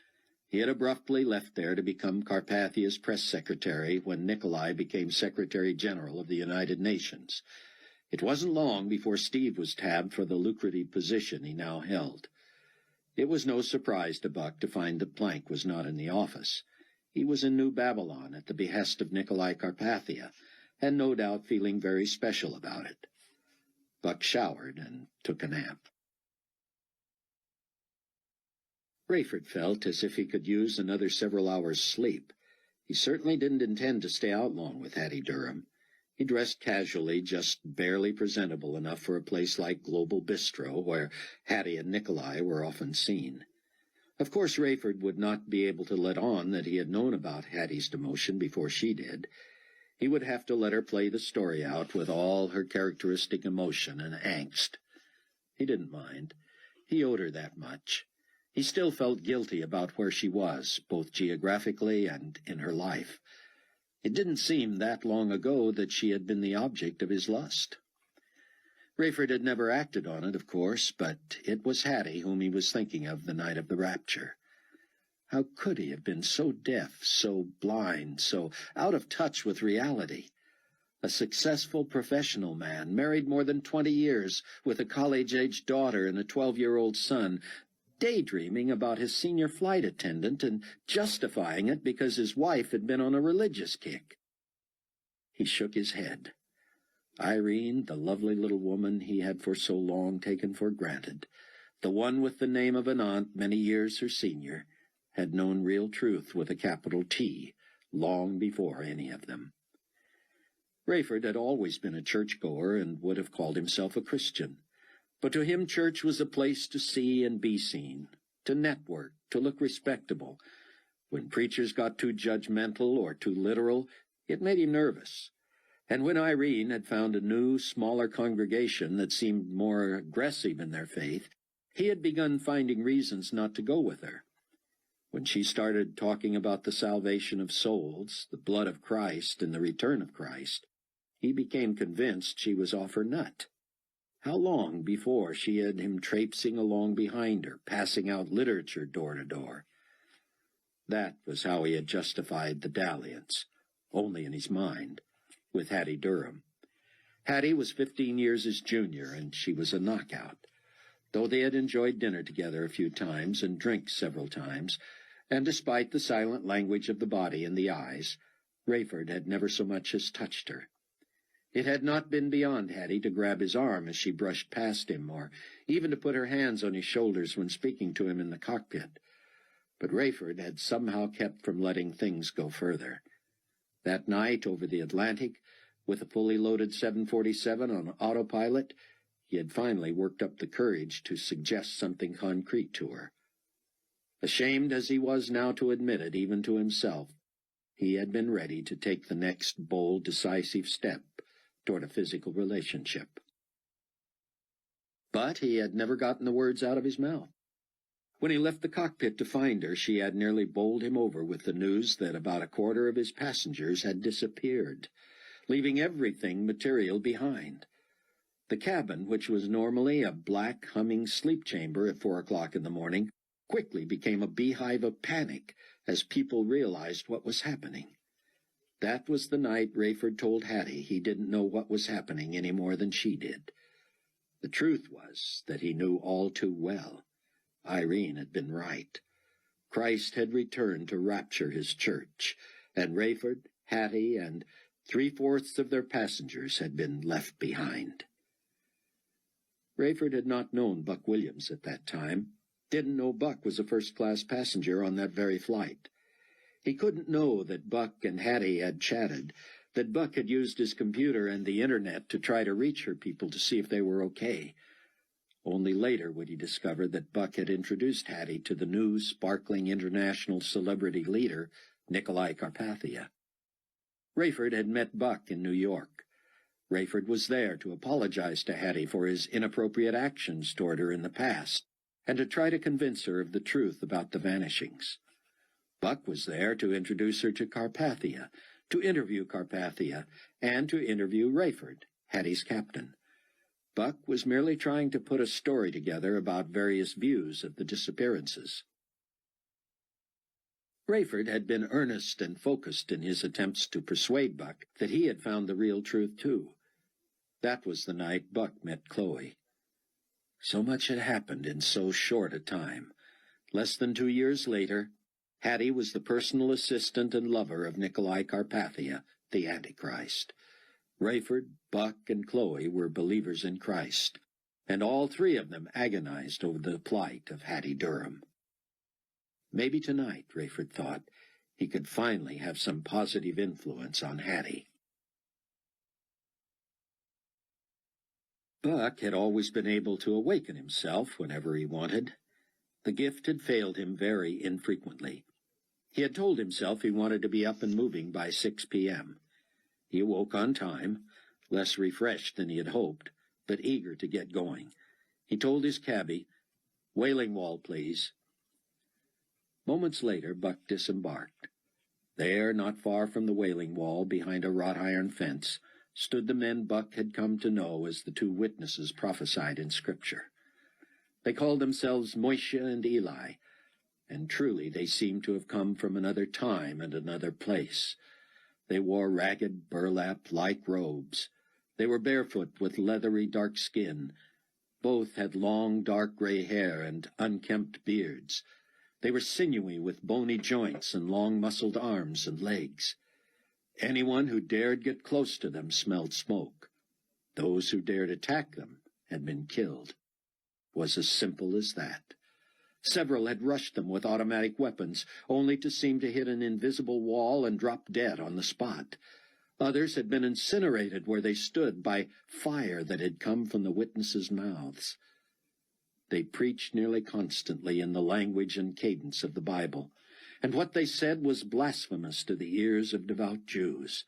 Speaker 2: He had abruptly left there to become Carpathia's press secretary when Nicolae became Secretary General of the United Nations. It wasn't long before Steve was tabbed for the lucrative position he now held. It was no surprise to Buck to find that Plank was not in the office. He was in New Babylon at the behest of Nicolae Carpathia, and no doubt feeling very special about it. Buck showered and took a nap. Rayford felt as if he could use another several hours' sleep. He certainly didn't intend to stay out long with Hattie Durham. He dressed casually, just barely presentable enough for a place like Global Bistro, where Hattie and Nicolae were often seen. Of course, Rayford would not be able to let on that he had known about Hattie's demotion before she did. He would have to let her play the story out with all her characteristic emotion and angst. He didn't mind. He owed her that much. He still felt guilty about where she was, both geographically and in her life. It didn't seem that long ago that she had been the object of his lust. Rayford had never acted on it, of course, but it was Hattie whom he was thinking of the night of the rapture. How could he have been so deaf, so blind, so out of touch with reality? A successful professional man, married more than 20 years, with a college-aged daughter and a 12-year-old son, daydreaming about his senior flight attendant and justifying it because his wife had been on a religious kick. He shook his head. Irene, the lovely little woman he had for so long taken for granted, the one with the name of an aunt many years her senior, had known real truth with a capital T long before any of them. Rayford had always been a churchgoer and would have called himself a Christian. But to him church was a place to see and be seen, to network, to look respectable. When preachers got too judgmental or too literal, it made him nervous. And when Irene had found a new, smaller congregation that seemed more aggressive in their faith, he had begun finding reasons not to go with her. When she started talking about the salvation of souls, the blood of Christ, and the return of Christ, he became convinced she was off her nut. How long before she had him traipsing along behind her, passing out literature door to door? That was how he had justified the dalliance, only in his mind, with Hattie Durham. Hattie was 15 years his junior, and she was a knockout. Though they had enjoyed dinner together a few times and drinks several times, and despite the silent language of the body and the eyes, Rayford had never so much as touched her. It had not been beyond Hattie to grab his arm as she brushed past him, or even to put her hands on his shoulders when speaking to him in the cockpit. But Rayford had somehow kept from letting things go further. That night over the Atlantic, with a fully loaded 747 on autopilot, he had finally worked up the courage to suggest something concrete to her. Ashamed as he was now to admit it, even to himself, he had been ready to take the next bold, decisive step toward a physical relationship. But he had never gotten the words out of his mouth. When he left the cockpit to find her, she had nearly bowled him over with the news that about a quarter of his passengers had disappeared, leaving everything material behind.
Speaker 1: The cabin, which was normally a black, humming sleep chamber at 4 o'clock in the morning, quickly became a beehive of panic as people realized what was happening. That was the night Rayford told Hattie he didn't know what was happening any more than she did. The truth was that he knew all too well. Irene had been right. Christ had returned to rapture his church, and Rayford, Hattie, and 3/4 of their passengers had been left behind. Rayford had not known Buck Williams at that time, didn't know Buck was a first-class passenger on that very flight. He couldn't know that Buck and Hattie had chatted, that Buck had used his computer and the internet to try to reach her people to see if they were okay. Only later would he discover that Buck had introduced Hattie to the new, sparkling international celebrity leader, Nicolae Carpathia. Rayford had met Buck in New York. Rayford was there to apologize to Hattie for his inappropriate actions toward her in the past, and to try to convince her of the truth about the vanishings. Buck was there to introduce her to Carpathia, to interview Carpathia, and to interview Rayford, Hattie's captain. Buck was merely trying to put a story together about various views of the disappearances. Rayford had been earnest and focused in his attempts to persuade Buck that he had found the real truth, too. That was the night Buck met Chloe. So much had happened in so short a time. Less than 2 years later, Hattie was the personal assistant and lover of Nicolae Carpathia, the Antichrist. Rayford, Buck, and Chloe were believers in Christ, and all 3 of them agonized over the plight of Hattie Durham. Maybe tonight, Rayford thought, he could finally have some positive influence on Hattie. Buck had always been able to awaken himself whenever he wanted. The gift had failed him very infrequently. He had told himself he wanted to be up and moving by 6 p.m. He awoke on time, less refreshed than he had hoped, but eager to get going. He told his cabbie, "Wailing wall, please." Moments later, Buck disembarked. There, not far from the wailing wall, behind a wrought iron fence, stood the men Buck had come to know as the 2 witnesses prophesied in Scripture. They called themselves Moshe and Eli, and truly they seemed to have come from another time and another place. They wore ragged, burlap-like robes. They were barefoot with leathery dark skin. Both had long, dark gray hair and unkempt beards. They were sinewy with bony joints and long-muscled arms and legs. Anyone who dared get close to them smelled smoke. Those who dared attack them had been killed. It was as simple as that. Several had rushed them with automatic weapons, only to seem to hit an invisible wall and drop dead on the spot. Others had been incinerated where they stood by fire that had come from the witnesses' mouths. They preached nearly constantly in the language and cadence of the Bible, and what they said was blasphemous to the ears of devout Jews.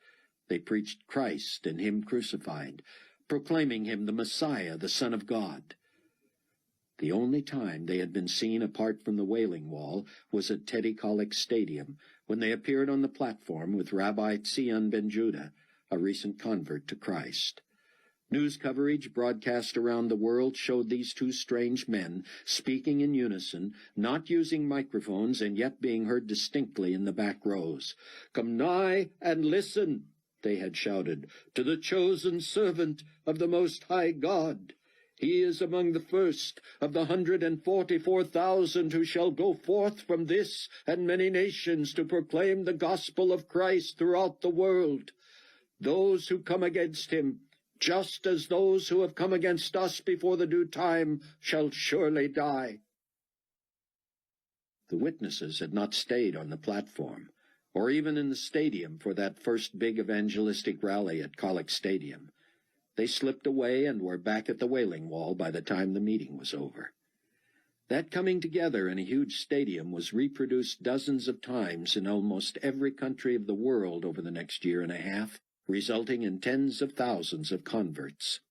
Speaker 1: They preached Christ and Him crucified, proclaiming Him the Messiah, the Son of God. The only time they had been seen apart from the Wailing Wall was at Teddy Kollek Stadium, when they appeared on the platform with Rabbi Tzion Ben Judah, a recent convert to Christ. News coverage broadcast around the world showed these 2 strange men speaking in unison, not using microphones and yet being heard distinctly in the back rows. "Come nigh and listen," they had shouted, "to the chosen servant of the Most High God. He is among the first of the 144,000 who shall go forth from this and many nations to proclaim the gospel of Christ throughout the world. Those who come against him, just as those who have come against us before the due time, shall surely die." The witnesses had not stayed on the platform, or even in the stadium for that first big evangelistic rally at Kollek Stadium. They slipped away and were back at the Wailing Wall by the time the meeting was over. That coming together in a huge stadium was reproduced dozens of times in almost every country of the world over the next year and a half, resulting in tens of thousands of converts.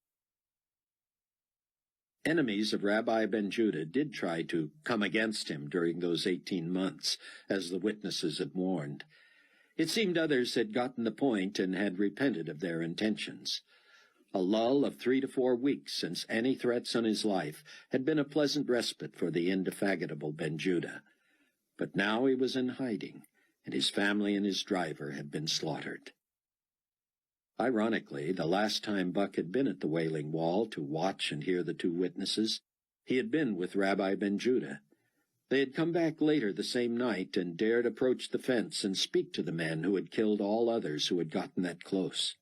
Speaker 1: Enemies of Rabbi Ben Judah did try to come against him during those 18 months, as the witnesses had warned. It seemed others had gotten the point and had repented of their intentions. A lull of 3 to 4 weeks since any threats on his life had been a pleasant respite for the indefatigable Ben-Judah. But now he was in hiding, and his family and his driver had been slaughtered. Ironically, the last time Buck had been at the Wailing Wall to watch and hear the two witnesses, he had been with Rabbi Ben-Judah. They had come back later the same night and dared approach the fence and speak to the men who had killed all others who had gotten that close.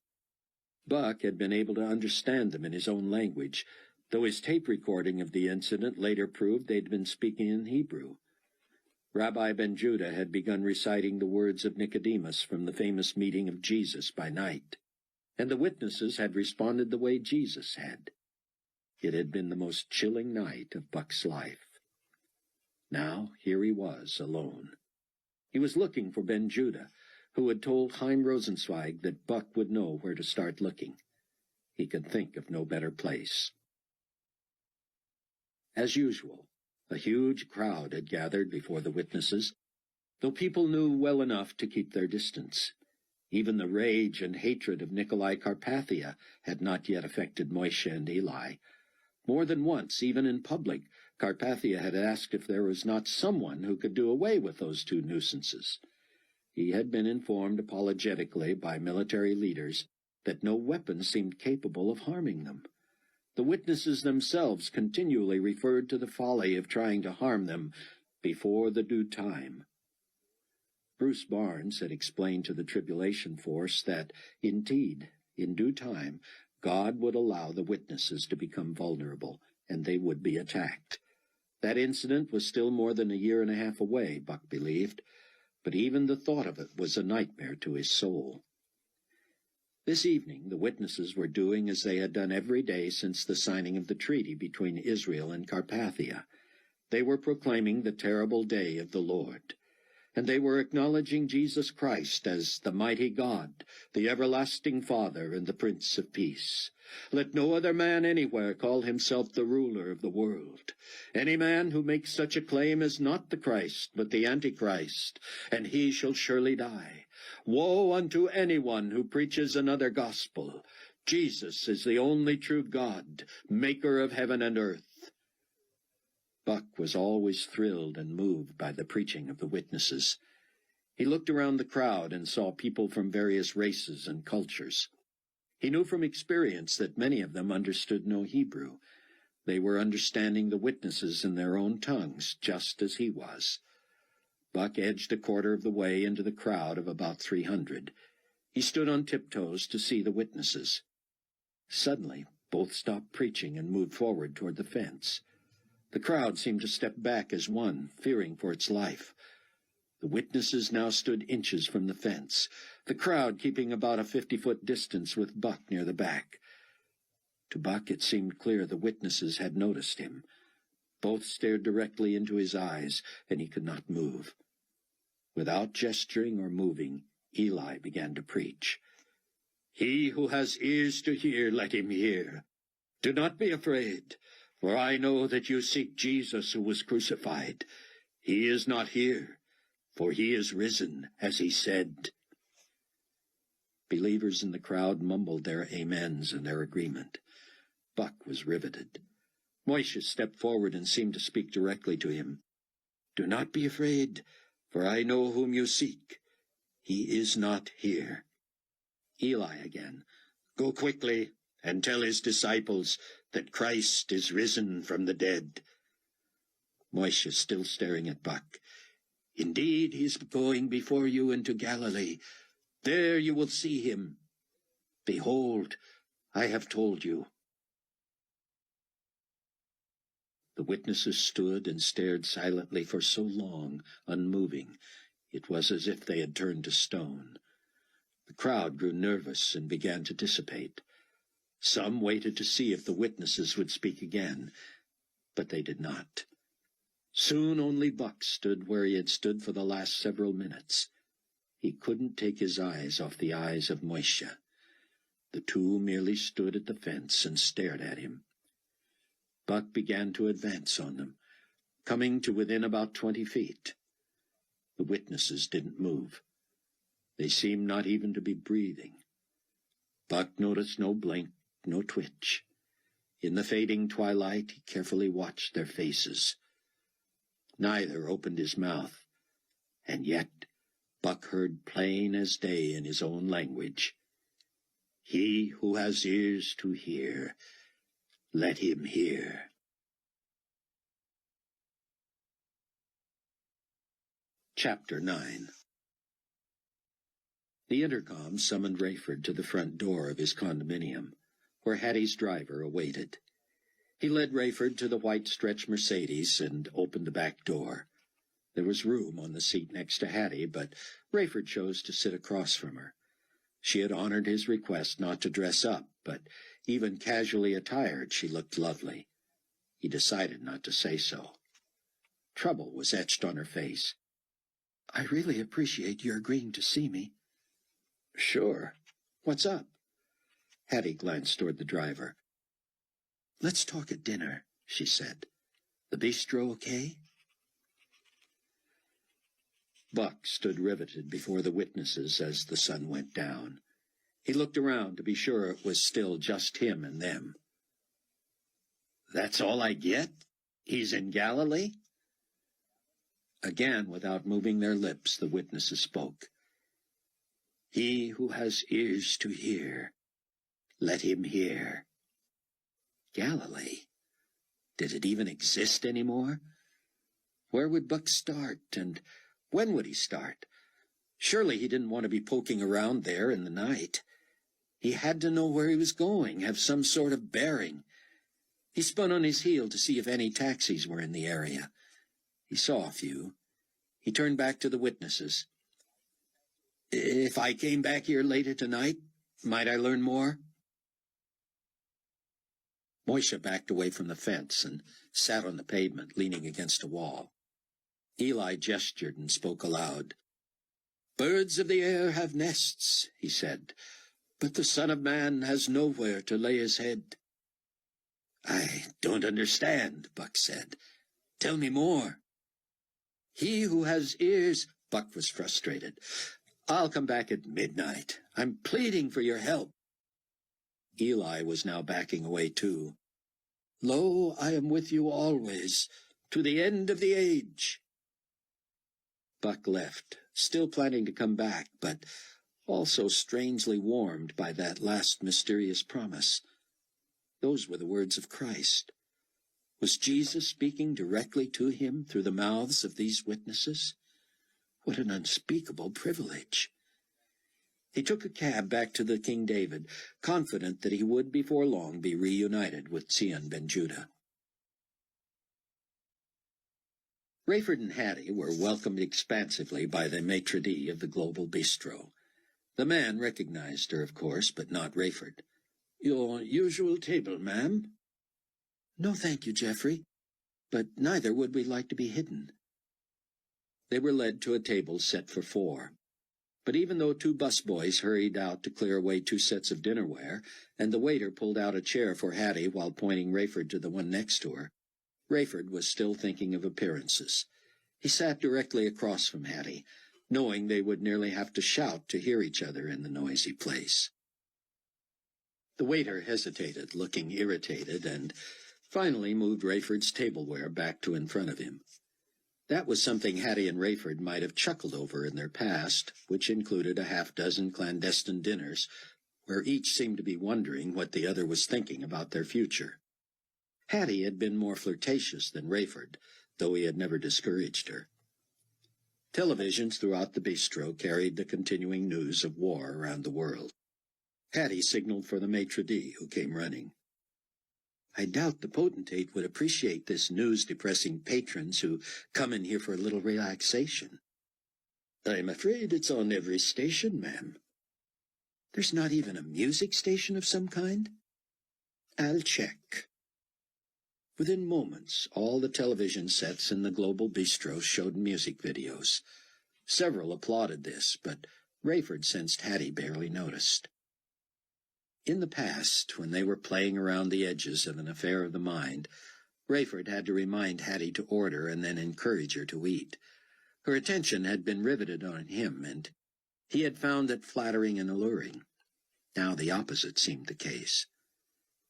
Speaker 1: Buck had been able to understand them in his own language, though his tape recording of the incident later proved they'd been speaking in Hebrew. Rabbi Ben-Judah had begun reciting the words of Nicodemus from the famous meeting of Jesus by night, and the witnesses had responded the way Jesus had. It had been the most chilling night of Buck's life. Now here he was, alone. He was looking for Ben-Judah, who had told Chaim Rosenzweig that Buck would know where to start looking. He could think of no better place. As usual, a huge crowd had gathered before the witnesses, though people knew well enough to keep their distance. Even the rage and hatred of Nicolae Carpathia had not yet affected Moshe and Eli. More than once, even in public, Carpathia had asked if there was not someone who could do away with those two nuisances. He had been informed apologetically by military leaders that no weapon seemed capable of harming them. The witnesses themselves continually referred to the folly of trying to harm them before the due time. Bruce Barnes had explained to the Tribulation Force that, indeed, in due time, God would allow the witnesses to become vulnerable, and they would be attacked. That incident was still more than a year and a half away, Buck believed, but even the thought of it was a nightmare to his soul. This evening the witnesses were doing as they had done every day since the signing of the treaty between Israel and Carpathia. They were proclaiming the terrible day of the Lord, and they were acknowledging Jesus Christ as the mighty God, the everlasting Father, and the Prince of Peace. Let no other man anywhere call himself the ruler of the world. Any man who makes such a claim is not the Christ, but the Antichrist, and he shall surely die. Woe unto anyone who preaches another gospel. Jesus is the only true God, maker of heaven and earth. Buck was always thrilled and moved by the preaching of the witnesses. He looked around the crowd and saw people from various races and cultures. He knew from experience that many of them understood no Hebrew. They were understanding the witnesses in their own tongues, just as he was. Buck edged a quarter of the way into the crowd of about 300. He stood on tiptoes to see the witnesses. Suddenly, both stopped preaching and moved forward toward the fence. The crowd seemed to step back as one, fearing for its life. The witnesses now stood inches from the fence, the crowd keeping about a 50-foot distance with Buck near the back. To Buck it seemed clear the witnesses had noticed him. Both stared directly into his eyes, and he could not move. Without gesturing or moving, Eli began to preach. He who has ears to hear, let him hear. Do not be afraid, for I know that you seek Jesus who was crucified. He is not here, for he is risen, as he said. Believers in the crowd mumbled their amens and their agreement. Buck was riveted. Moshe stepped forward and seemed to speak directly to him. Do not be afraid, for I know whom you seek. He is not here. Eli again. Go quickly and tell his disciples that Christ is risen from the dead. Moshe still staring at Buck. Indeed, he is going before you into Galilee. There you will see him. Behold, I have told you. The witnesses stood and stared silently for so long, unmoving. It was as if they had turned to stone. The crowd grew nervous and began to dissipate. Some waited to see if the witnesses would speak again, but they did not. Soon only Buck stood where he had stood for the last several minutes. He couldn't take his eyes off the eyes of Moshe. The two merely stood at the fence and stared at him. Buck began to advance on them, coming to within about 20 feet. The witnesses didn't move. They seemed not even to be breathing. Buck noticed no blink,
Speaker 2: no twitch. In the fading twilight, he carefully watched their faces. Neither opened his mouth, and yet Buck heard plain as day in his own language. He who has ears to hear, let him hear. Chapter 9. The intercom summoned Rayford to the front door of his condominium, where Hattie's driver awaited. He led Rayford to the white stretch Mercedes and opened the back door. There was room on the seat next to Hattie, but Rayford chose to sit across from her. She had honored his request not to dress up, but even casually attired she looked lovely. He decided not to say so. Trouble was etched on her face. "I really appreciate your agreeing to see me." "Sure. What's up?" Hattie glanced toward the driver. "Let's talk at dinner," she said. "The bistro okay?" Buck stood riveted before the witnesses as the sun went down. He looked around to be sure it was still just him and them. "That's all I get? He's in Galilee?" Again, without moving their lips, the witnesses spoke. "He who has ears to hear, let him hear." Galilee? Did it even exist anymore? Where would Buck start, and when would he start? Surely he didn't want to be poking around there in the night. He had to know where he was going, have some sort of bearing. He spun on his heel to see if any taxis were in the area. He saw a few. He turned back to the witnesses. "If I came back here later tonight, might I learn more?" Moisha backed away from the fence and sat on the pavement, leaning against a wall. Eli gestured and spoke aloud. "Birds of the air have nests," he said, "but the Son of Man has nowhere to lay his head." "I don't understand," Buck said. "Tell me more." "He who has ears—" Buck was frustrated. "I'll come back at midnight. I'm pleading for your help." Eli was now backing away too. "Lo, I am with you always, to the end of the age." Buck left, still planning to come back, but also strangely warmed by that last mysterious promise. Those were the words of Christ. Was Jesus speaking directly to him through the mouths of these witnesses? What an unspeakable privilege! He took a cab back to the King David, confident that he would before long be reunited with Zion ben Judah. Rayford and Hattie were welcomed expansively by the maitre d' of the Global Bistro. The man recognized her, of course, but not Rayford. "Your usual table, ma'am?" "No, thank you, Geoffrey, but neither would we like to be hidden." They were led to a table set for 4. But even though 2 busboys hurried out to clear away 2 sets of dinnerware, and the waiter pulled out a chair for Hattie while pointing Rayford to the one next to her, Rayford was still thinking of appearances. He sat directly across from Hattie, knowing they would nearly have to shout to hear each other in the noisy place. The waiter hesitated, looking irritated, and finally moved Rayford's tableware back to in front of him. That was something Hattie and Rayford might have chuckled over in their past, which included a half-dozen clandestine dinners, where each seemed to be wondering what the other was thinking about their future. Hattie had been more flirtatious than Rayford, though he had never discouraged her. Televisions throughout the bistro carried the continuing news of war around the world. Hattie signaled for the maitre d', who came running. "I doubt the potentate would appreciate this news-depressing patrons who come in here for a little relaxation." "I'm afraid it's on every station, ma'am." "There's not even a music station of some kind?" "I'll check." Within moments, all the television sets in the Global Bistro showed music videos. Several applauded this, but Rayford sensed Hattie barely noticed. In the past, when they were playing around the edges of an affair of the mind, Rayford had to remind Hattie to order and then encourage her to eat. Her attention had been riveted on him, and he had found it flattering and alluring. Now the opposite seemed the case.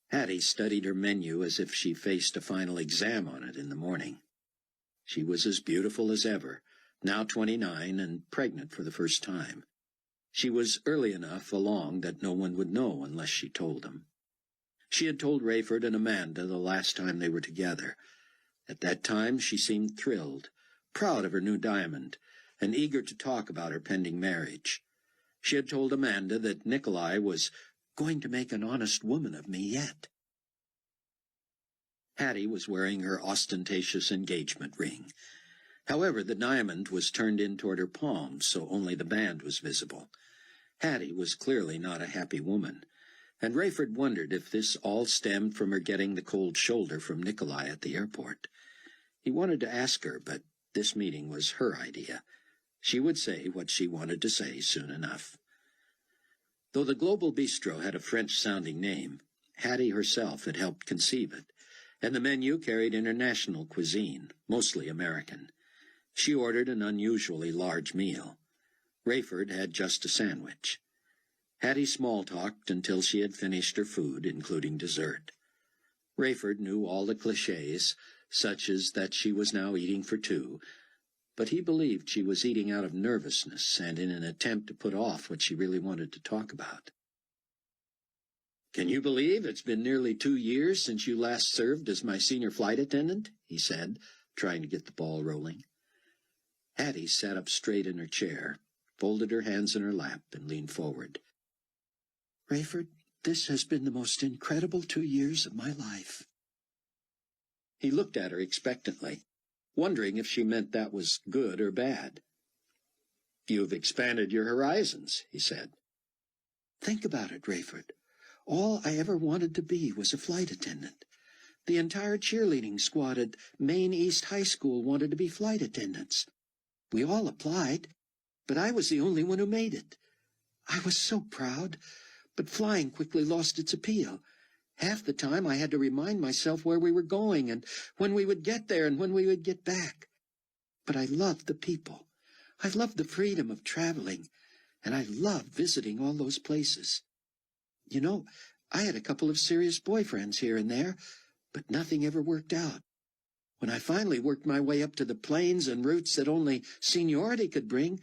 Speaker 2: Hattie studied her menu as if she faced a final exam on it in the morning. She was as beautiful as ever, now 29 and pregnant for the first time. She was early enough along that no one would know unless she told them. She had told Rayford and Amanda the last time they were together. At that time she seemed thrilled, proud of her new diamond, and eager to talk about her pending marriage. She had told Amanda that Nicolae was going to make an honest woman of me yet. Hattie was wearing her ostentatious engagement ring. However, the diamond was turned in toward her palm, so only the band was visible. Hattie was clearly not a happy woman, and Rayford wondered if this all stemmed from her getting the cold shoulder from Nicolae at the airport. He wanted to ask her, but this meeting was her idea. She would say what she wanted to say soon enough. Though the Global Bistro had a French-sounding name, Hattie herself had helped conceive it, and the menu carried international cuisine, mostly American. She ordered an unusually large meal. Rayford had just a sandwich. Hattie small-talked until she had finished her food, including dessert. Rayford knew all the clichés, such as that she was now eating for two, but he believed she was eating out of nervousness and in an attempt to put off what she really wanted to talk about. "Can you believe it's been nearly 2 years since you last served as my senior flight attendant?" he said, trying to get the ball rolling. Hattie sat up straight in her chair, folded her hands in her lap, and leaned forward. "Rayford, this has been the most incredible 2 years of my life." He looked at her expectantly, wondering if she meant that was good or bad. "You've expanded your horizons," he said. "Think about it, Rayford. All I ever wanted to be was a flight attendant. The entire cheerleading squad at Maine East High School wanted to be flight attendants. We all applied, but I was the only one who made it. I was so proud, but flying quickly lost its appeal. Half the time I had to remind myself where we were going and when we would get there and when we would get back. But I loved the people. I loved the freedom of traveling, and I loved visiting all those places. You know, I had a couple of serious boyfriends here and there, but nothing ever worked out. When I finally worked my way up to the planes and routes that only seniority could bring,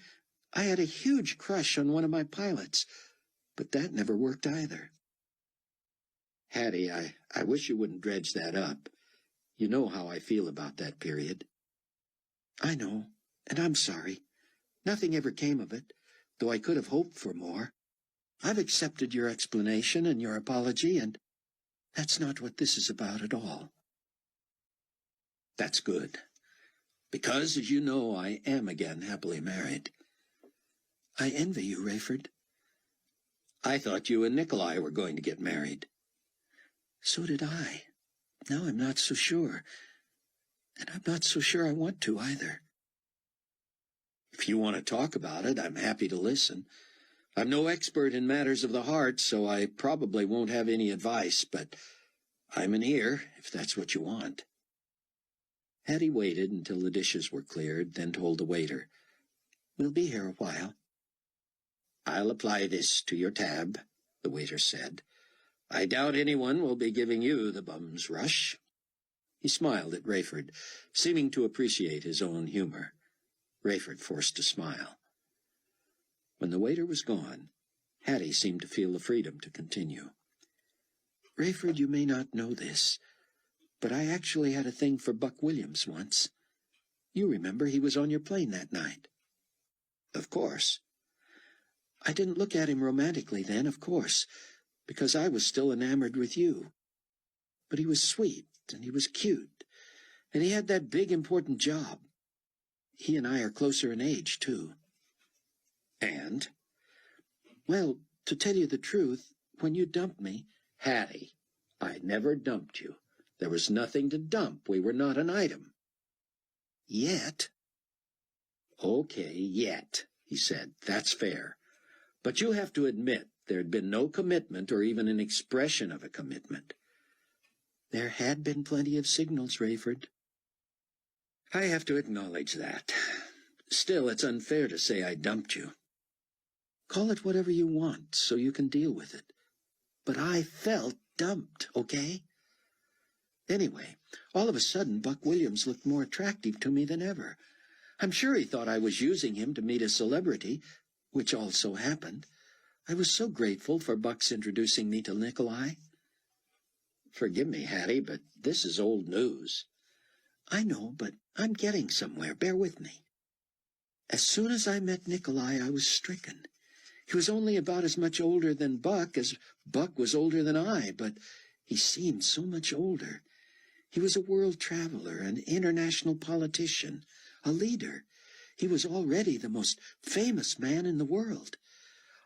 Speaker 2: I had a huge crush on one of my pilots, but that never worked either." "Hattie, I wish you wouldn't dredge that up. You know how I feel about that period." "I know, and I'm sorry. Nothing ever came of it, though I could have hoped for more. I've accepted your explanation and your apology, and that's not what this is about at all." "That's good, because, as you know, I am again happily married." "I envy you, Rayford." "I thought you and Nicolae were going to get married." "So did I. Now I'm not so sure. And I'm not so sure I want to either." "If you want to talk about it, I'm happy to listen. I'm no expert in matters of the heart, so I probably won't have any advice, but I'm an ear, if that's what you want." Hattie waited until the dishes were cleared, then told the waiter, "We'll be here a while." "I'll apply this to your tab," the waiter said. "I doubt anyone will be giving you the bum's rush." He smiled at Rayford, seeming to appreciate his own humor. Rayford forced a smile. When the waiter was gone, Hattie seemed to feel the freedom to continue. "Rayford, you may not know this, but I actually had a thing for Buck Williams once. You remember he was on your plane that night." "Of course." "I didn't look at him romantically then, of course, because I was still enamored with you. But he was sweet, and he was cute, and he had that big, important job. He and I are closer in age, too." "And?" "Well, to tell you the truth, when you dumped me—" "Hattie, I never dumped you. There was nothing to dump. We were not an item." "Yet." "Okay, yet," he said. "That's fair. But you have to admit there had been no commitment or even an expression of a commitment." "There had been plenty of signals, Rayford." "I have to acknowledge that. Still, it's unfair to say I dumped you." "Call it whatever you want, so you can deal with it. But I felt
Speaker 3: dumped, okay? Anyway, all of a sudden, Buck Williams looked more attractive to me than ever. I'm sure he thought I was using him to meet a celebrity, which also happened. I was so grateful for Buck's introducing me to Nicolae.
Speaker 2: Forgive me, Hattie, but this is old news.
Speaker 3: I know, but I'm getting somewhere. Bear with me. As soon as I met Nicolae, I was stricken. He was only about as much older than Buck as Buck was older than I, but he seemed so much older. He was a world traveler, an international politician, a leader. He was already the most famous man in the world.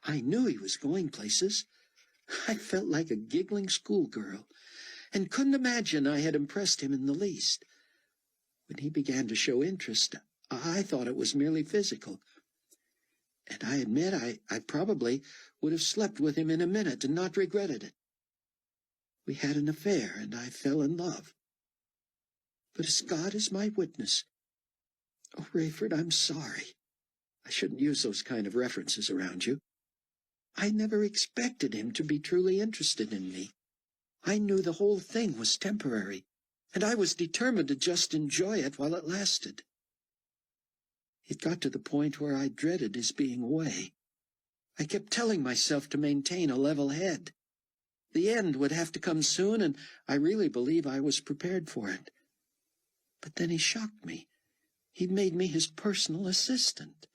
Speaker 3: I knew he was going places. I felt like a giggling schoolgirl, and couldn't imagine I had impressed him in the least. When he began to show interest, I thought it was merely physical. And I admit I probably would have slept with him in a minute and not regretted it. We had an affair, and I fell in love. But as God is my witness, oh, Rayford, I'm sorry. I shouldn't use those kind of references around you. I never expected him to be truly interested in me. I knew the whole thing was temporary, and I was determined to just enjoy it while it lasted. It got to the point where I dreaded his being away. I kept telling myself to maintain a level head. The end would have to come soon, and I really believe I was prepared for it. But then he shocked me. He made me his personal assistant.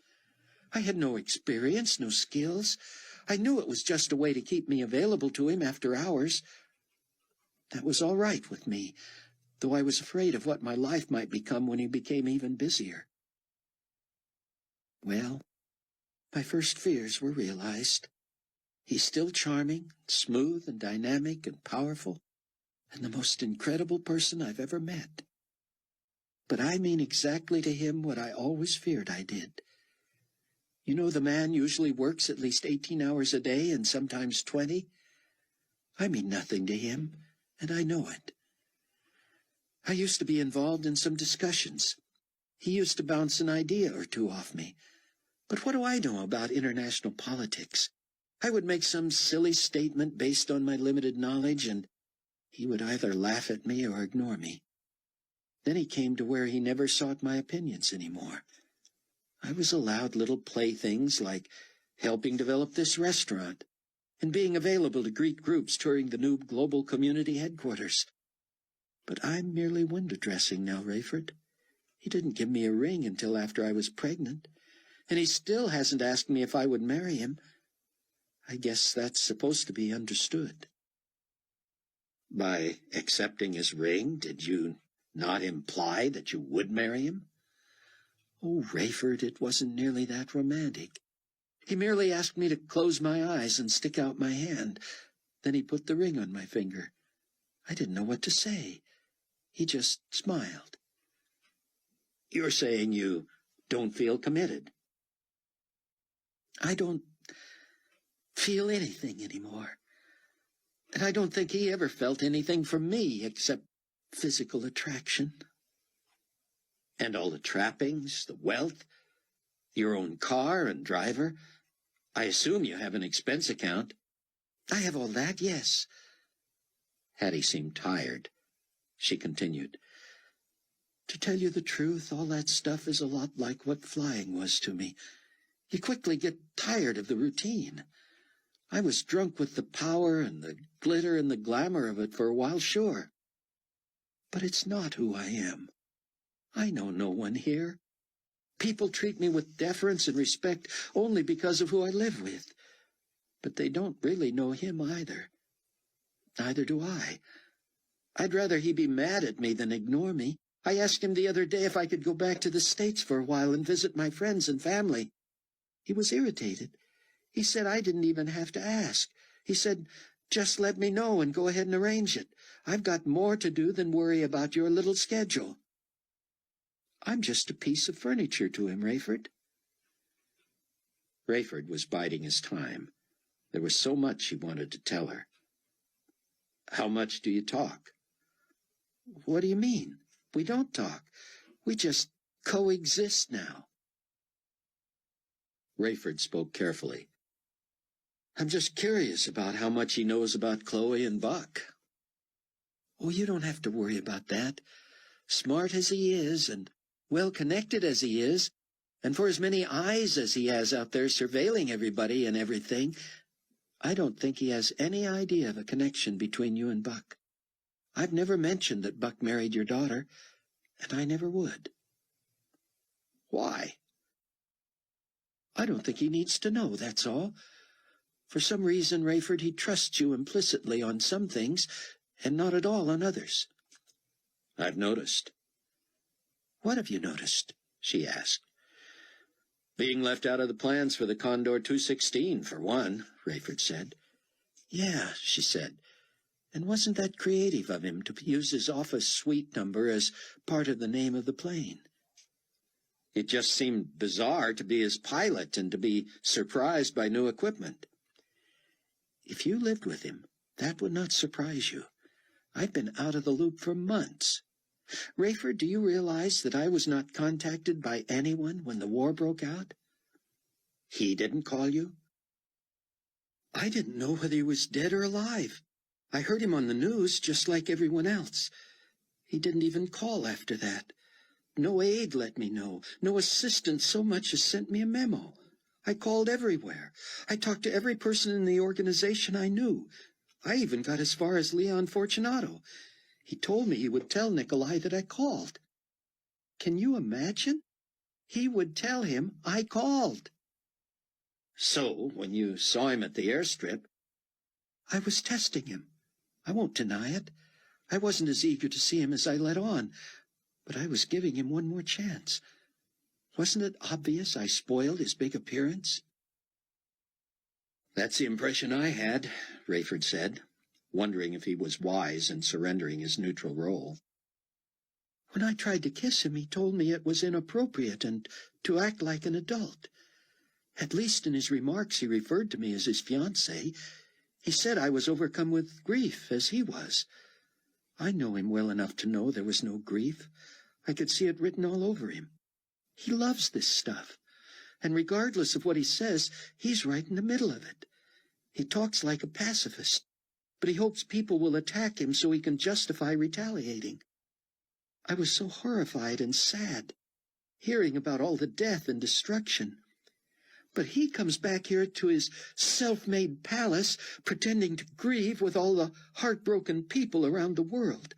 Speaker 3: I had no experience, no skills. I knew it was just a way to keep me available to him after hours. That was all right with me, though I was afraid of what my life might become when he became even busier. Well, my first fears were realized. He's still charming, smooth and dynamic and powerful, and the most incredible person I've ever met. But I mean exactly to him what I always feared I did. You know, the man usually works at least 18 hours a day and sometimes 20. I mean nothing to him, and I know it. I used to be involved in some discussions. He used to bounce an idea or two off me. But what do I know about international politics? I would make some silly statement based on my limited knowledge, and he would either laugh at me or ignore me. Then he came to where he never sought my opinions anymore. I was allowed little playthings like helping develop this restaurant and being available to greet groups touring the new global community headquarters. But I'm merely window dressing now, Rayford. He didn't give me a ring until after I was pregnant, and he still hasn't asked me if I would marry him. I guess that's supposed to be understood.
Speaker 2: By accepting his ring, did you not imply that you would marry him?
Speaker 3: Oh, Rayford, it wasn't nearly that romantic. He merely asked me to close my eyes and stick out my hand. Then he put the ring on my finger. I didn't know what to say. He just smiled.
Speaker 2: You're saying you don't feel committed?
Speaker 3: I don't feel anything anymore. And I don't think he ever felt anything for me except physical attraction.
Speaker 2: And all the trappings, the wealth, your own car and driver? I assume you have an expense account.
Speaker 3: I have all that, yes.
Speaker 2: Hattie seemed tired. She continued,
Speaker 3: To tell you the truth, all that stuff is a lot like what flying was to me. You quickly get tired of the routine. I was drunk with the power and the glitter and the glamour of it for a while, sure. But it's not who I am. I know no one here. People treat me with deference and respect only because of who I live with. But they don't really know him either. Neither do I. I'd rather he be mad at me than ignore me. I asked him the other day if I could go back to the States for a while and visit my friends and family. He was irritated. He said I didn't even have to ask. He said, just let me know and go ahead and arrange it. I've got more to do than worry about your little schedule. I'm just a piece of furniture to him, Rayford.
Speaker 2: Rayford was biding his time. There was so much he wanted to tell her. How much do you talk?
Speaker 3: What do you mean? We don't talk. We just coexist now.
Speaker 2: Rayford spoke carefully. I'm just curious about how much he knows about Chloe and Buck.
Speaker 3: Oh, you don't have to worry about that. Smart as he is, and well-connected as he is, and for as many eyes as he has out there surveilling everybody and everything, I don't think he has any idea of a connection between you and Buck. I've never mentioned that Buck married your daughter, and I never would.
Speaker 2: Why?
Speaker 3: I don't think he needs to know, that's all. For some reason, Rayford, he trusts you implicitly on some things, and not at all on others.
Speaker 2: I've noticed.
Speaker 3: What have you noticed? She asked.
Speaker 2: Being left out of the plans for the Condor 216, for one, Rayford said.
Speaker 3: Yeah, she said. And wasn't that creative of him to use his office suite number as part of the name of the plane?
Speaker 2: It just seemed bizarre to be his pilot and to be surprised by new equipment.
Speaker 3: If you lived with him, that would not surprise you. I've been out of the loop for months. Rayford, do you realize that I was not contacted by anyone when the war broke out?
Speaker 2: He didn't call you?
Speaker 3: I didn't know whether he was dead or alive. I heard him on the news just like everyone else. He didn't even call after that. No aide let me know. No assistant so much as sent me a memo. I called everywhere. I talked to every person in the organization I knew. I even got as far as Leon Fortunato. He told me he would tell Nicolae that I called. Can you imagine? He would tell him I called.
Speaker 2: So, when you saw him at the airstrip...
Speaker 3: I was testing him. I won't deny it. I wasn't as eager to see him as I let on, but I was giving him one more chance. Wasn't it obvious I spoiled his big appearance?
Speaker 2: That's the impression I had, Rayford said, wondering if he was wise in surrendering his neutral role.
Speaker 3: When I tried to kiss him, he told me it was inappropriate and to act like an adult. At least in his remarks he referred to me as his fiancée. He said I was overcome with grief, as he was. I know him well enough to know there was no grief. I could see it written all over him. He loves this stuff, and regardless of what he says, he's right in the middle of it. He talks like a pacifist, but he hopes people will attack him so he can justify retaliating. I was so horrified and sad, hearing about all the death and destruction. But he comes back here to his self-made palace, pretending to grieve with all the heartbroken people around the world.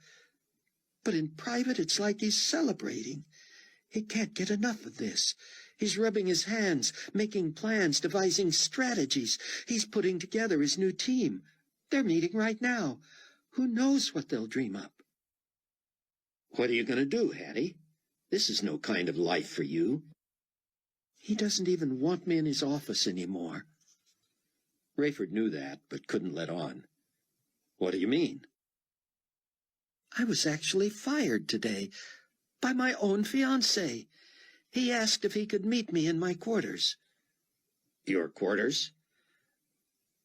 Speaker 3: But in private, it's like he's celebrating. He can't get enough of this. He's rubbing his hands, making plans, devising strategies. He's putting together his new team. They're meeting right now. Who knows what they'll dream up?
Speaker 2: What are you going to do, Hattie? This is no kind of life for you.
Speaker 3: He doesn't even want me in his office anymore.
Speaker 2: Rayford knew that, but couldn't let on. What do you mean?
Speaker 3: I was actually fired today by my own fiancé. He asked if he could meet me in my quarters.
Speaker 2: Your quarters?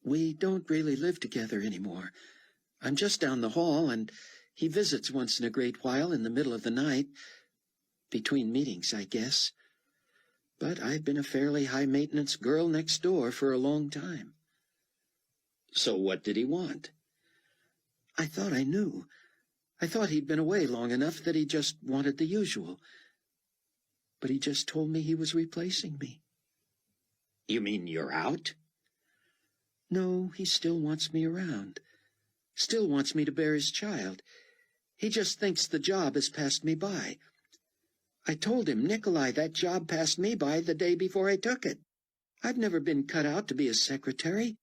Speaker 3: We don't really live together anymore. I'm just down the hall, and he visits once in a great while in the middle of the night. Between meetings, I guess. But I've been a fairly high-maintenance girl next door for a long time.
Speaker 2: So what did he want?
Speaker 3: I thought I knew. I thought he'd been away long enough that he just wanted the usual. But he just told me he was replacing me.
Speaker 2: You mean you're out?
Speaker 3: No, he still wants me around. Still wants me to bear his child. He just thinks the job has passed me by. I told him, Nicolae, that job passed me by the day before I took it. I've never been cut out to be a secretary.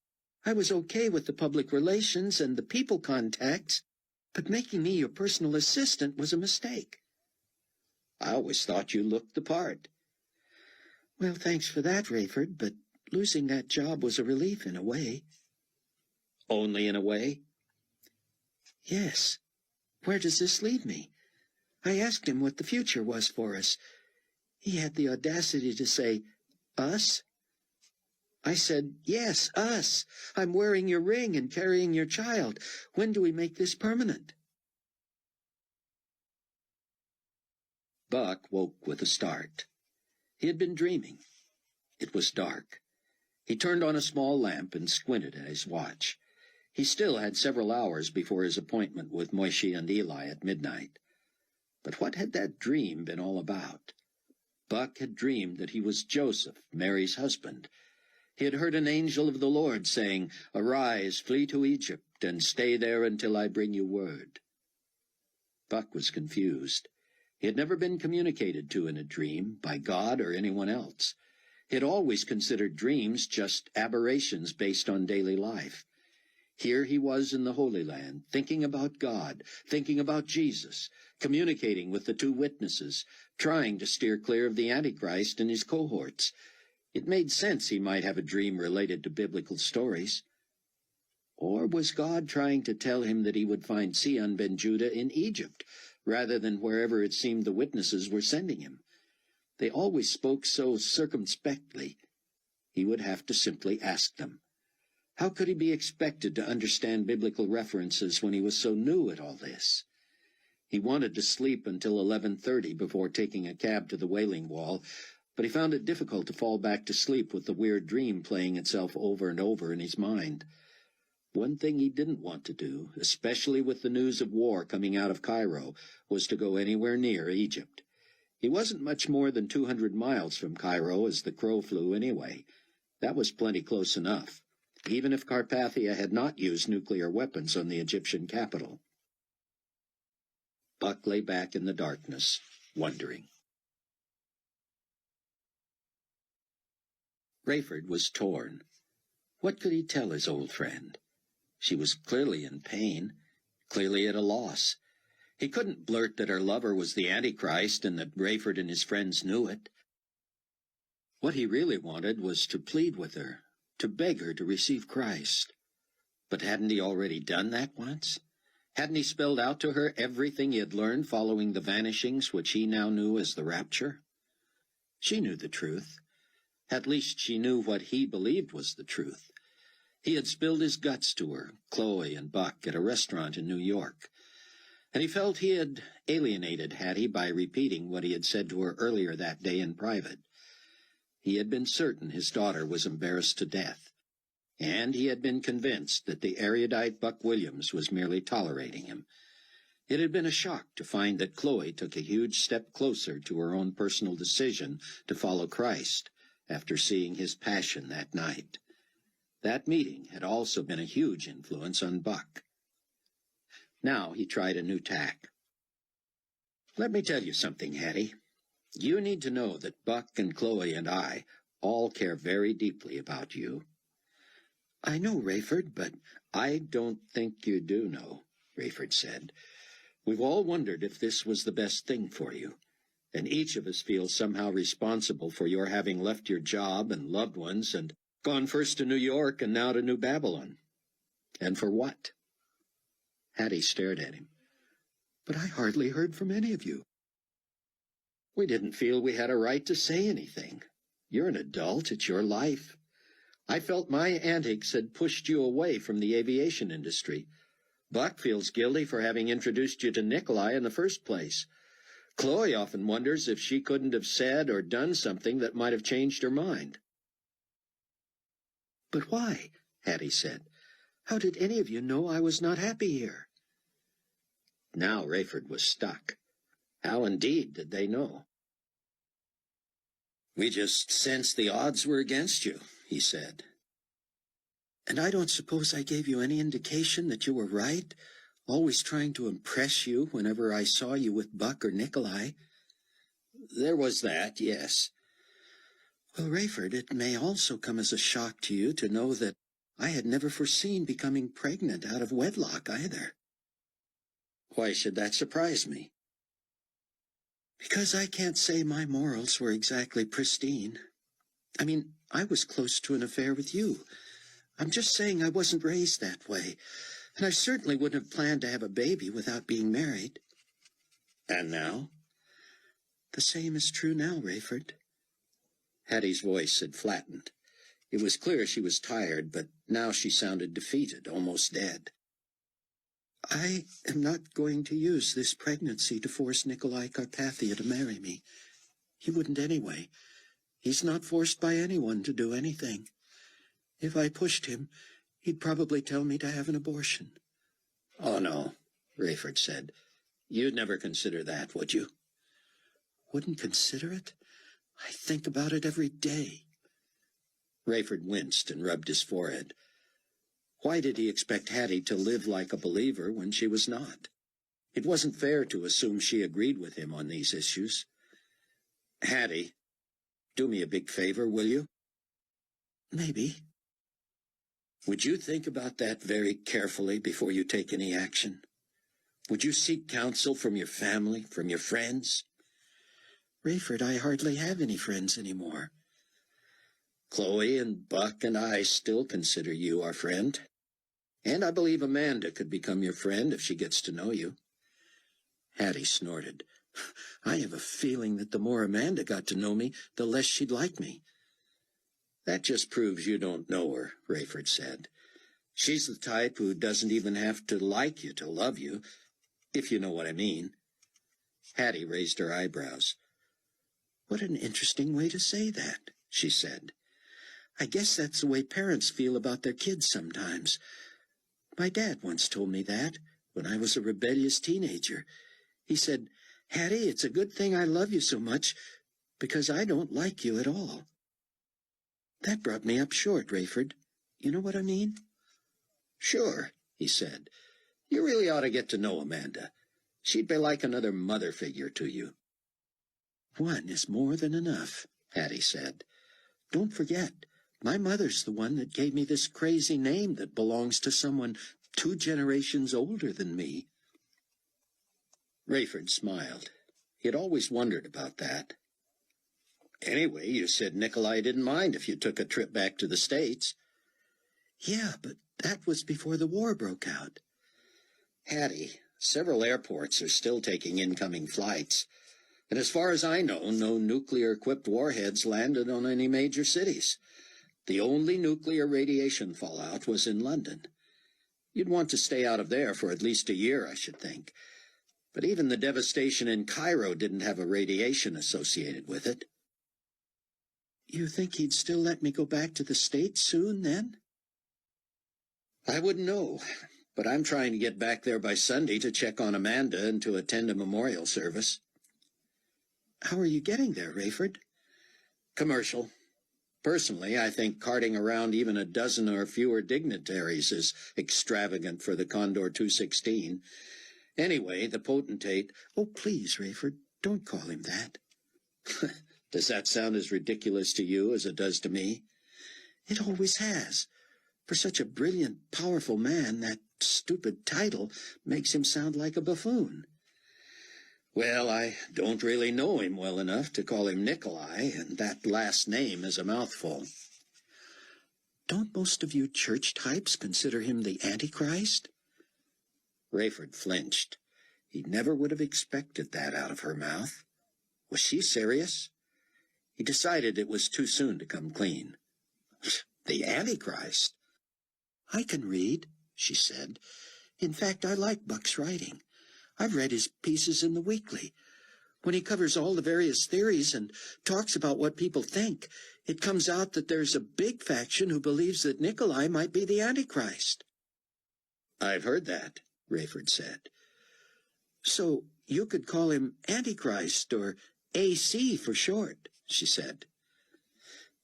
Speaker 3: I was okay with the public relations and the people contacts, but making me your personal assistant was a mistake.
Speaker 2: I always thought you looked the part.
Speaker 3: Well, thanks for that, Rayford, but losing that job was a relief in a way.
Speaker 2: Only in a way?
Speaker 3: Yes. Where does this leave me? I asked him what the future was for us. He had the audacity to say, us? I said, yes, us. I'm wearing your ring and carrying your child. When do we make this permanent?
Speaker 2: Buck woke with a start. He had been dreaming. It was dark. He turned on a small lamp and squinted at his watch. He still had several hours before his appointment with Moishe and Eli at midnight. But what had that dream been all about? Buck had dreamed that he was Joseph, Mary's husband. He had heard an angel of the Lord saying, "Arise, flee to Egypt, and stay there until I bring you word." Buck was confused. He had never been communicated to in a dream, by God or anyone else. He had always considered dreams just aberrations based on daily life. Here he was in the Holy Land, thinking about God, thinking about Jesus, communicating with the two witnesses, trying to steer clear of the Antichrist and his cohorts. It made sense he might have a dream related to biblical stories. Or was God trying to tell him that he would find Sion ben Judah in Egypt, rather than wherever it seemed the witnesses were sending him? They always spoke so circumspectly. He would have to simply ask them. How could he be expected to understand biblical references when he was so new at all this? He wanted to sleep until 11:30 before taking a cab to the Wailing Wall, but he found it difficult to fall back to sleep with the weird dream playing itself over and over in his mind. One thing he didn't want to do, especially with the news of war coming out of Cairo, was to go anywhere near Egypt. He wasn't much more than 200 miles from Cairo as the crow flew anyway. That was plenty close enough, even if Carpathia had not used nuclear weapons on the Egyptian capital. Buck lay back in the darkness, wondering. Rayford was torn. What could he tell his old friend? She was clearly in pain, clearly at a loss. He couldn't blurt that her lover was the Antichrist and that Rayford and his friends knew it. What he really wanted was to plead with her, to beg her to receive Christ. But hadn't he already done that once? Hadn't he spelled out to her everything he had learned following the vanishings which he now knew as the rapture? She knew the truth. At least she knew what he believed was the truth. He had spilled his guts to her, Chloe and Buck, at a restaurant in New York. And he felt he had alienated Hattie by repeating what he had said to her earlier that day in private. He had been certain his daughter was embarrassed to death, and he had been convinced that the erudite Buck Williams was merely tolerating him. It had been a shock to find that Chloe took a huge step closer to her own personal decision to follow Christ after seeing his passion that night. That meeting had also been a huge influence on Buck. Now he tried a new tack. "Let me tell you something, Hattie. You need to know that Buck and Chloe and I all care very deeply about you." "I know, Rayford, but—" "I don't think you do know," Rayford said. "We've all wondered if this was the best thing for you, and each of us feels somehow responsible for your having left your job and loved ones and gone first to New York and now to New Babylon. And for what?" Hattie stared at him. "But I hardly heard from any of you." "We didn't feel we had a right to say anything. You're an adult. It's your life. I felt my antics had pushed you away from the aviation industry. Buck feels guilty for having introduced you to Nicolae in the first place. Chloe often wonders if she couldn't have said or done something that might have changed her mind." "But why?" Hattie said. "How did any of you know I was not happy here?" Now Rayford was stuck. How indeed did they know? "We just sensed the odds were against you," he said. "And I don't suppose I gave you any indication that you were right, always trying to impress you whenever I saw you with Buck or Nicolae?" "There was that, yes." "Well, Rayford, it may also come as a shock to you to know that I had never foreseen becoming pregnant out of wedlock either." "Why should that surprise me?" "Because I can't say my morals were exactly pristine. I mean, I was close to an affair with you. I'm just saying I wasn't raised that way, and I certainly wouldn't have planned to have a baby without being married." "And now?" "The same is true now, Rayford." Hattie's voice had flattened. It was clear she was tired, but now she sounded defeated, almost dead. "I am not going to use this pregnancy to force Nicolae Carpathia to marry me. He wouldn't anyway. He's not forced by anyone to do anything.
Speaker 3: If I pushed him, he'd probably tell me to have an abortion.
Speaker 2: Oh, no, Rayford said. You'd never consider that, would you?
Speaker 3: Wouldn't consider it? I think about it every day.
Speaker 2: Rayford winced and rubbed his forehead. Why did he expect Hattie to live like a believer when she was not? It wasn't fair to assume she agreed with him on these issues. Hattie, do me a big favor, will you?
Speaker 3: Maybe.
Speaker 2: Would you think about that very carefully before you take any action? Would you seek counsel from your family, from your friends?
Speaker 3: Rayford, I hardly have any friends anymore.
Speaker 2: Chloe and Buck and I still consider you our friend. And I believe Amanda could become your friend if she gets to know you.
Speaker 3: Hattie snorted. I have a feeling that the more Amanda got to know me, the less she'd like me.
Speaker 2: That just proves you don't know her, Rayford said. She's the type who doesn't even have to like you to love you, if you know what I mean. Hattie raised her eyebrows.
Speaker 3: What an interesting way to say that, she said. I guess that's the way parents feel about their kids sometimes. My dad once told me that, when I was a rebellious teenager. He said, Hattie, it's a good thing I love you so much, because I don't like you at all. That brought me up short, Rayford. You know what I mean?
Speaker 2: Sure, he said. You really ought to get to know Amanda. She'd be like another mother figure to you.
Speaker 3: One is more than enough, Hattie said. Don't forget, my mother's the one that gave me this crazy name that belongs to someone 2 generations older than me.
Speaker 2: Rayford smiled. He had always wondered about that. Anyway, you said Nicolae didn't mind if you took a trip back to the States.
Speaker 3: Yeah, but that was before the war broke out.
Speaker 2: Hattie, several airports are still taking incoming flights. And as far as I know, no nuclear-equipped warheads landed on any major cities. The only nuclear radiation fallout was in London. You'd want to stay out of there for at least a year, I should think. But even the devastation in Cairo didn't have a radiation associated with it.
Speaker 3: You think he'd still let me go back to the States soon, then?
Speaker 2: I wouldn't know, but I'm trying to get back there by Sunday to check on Amanda and to attend a memorial service.
Speaker 3: How are you getting there, Rayford?
Speaker 2: Commercial. Personally, I think carting around even a dozen or fewer dignitaries is extravagant for the Condor 216. Anyway, the potentate—
Speaker 3: Oh, please, Rayford, don't call him that.
Speaker 2: Does that sound as ridiculous to you as it does to me?
Speaker 3: It always has. For such a brilliant, powerful man, that stupid title makes him sound like a buffoon.
Speaker 2: Well, I don't really know him well enough to call him Nicolae, and that last name is a mouthful.
Speaker 3: Don't most of you church types consider him the Antichrist?
Speaker 2: Rayford flinched. He never would have expected that out of her mouth. Was she serious? He decided it was too soon to come clean. The Antichrist?
Speaker 3: I can read, she said. In fact, I like Buck's writing. I've read his pieces in the Weekly. When he covers all the various theories and talks about what people think, it comes out that there's a big faction who believes that Nicolae might be the Antichrist.
Speaker 2: I've heard that, Rayford said.
Speaker 3: So you could call him Antichrist, or AC for short, she said.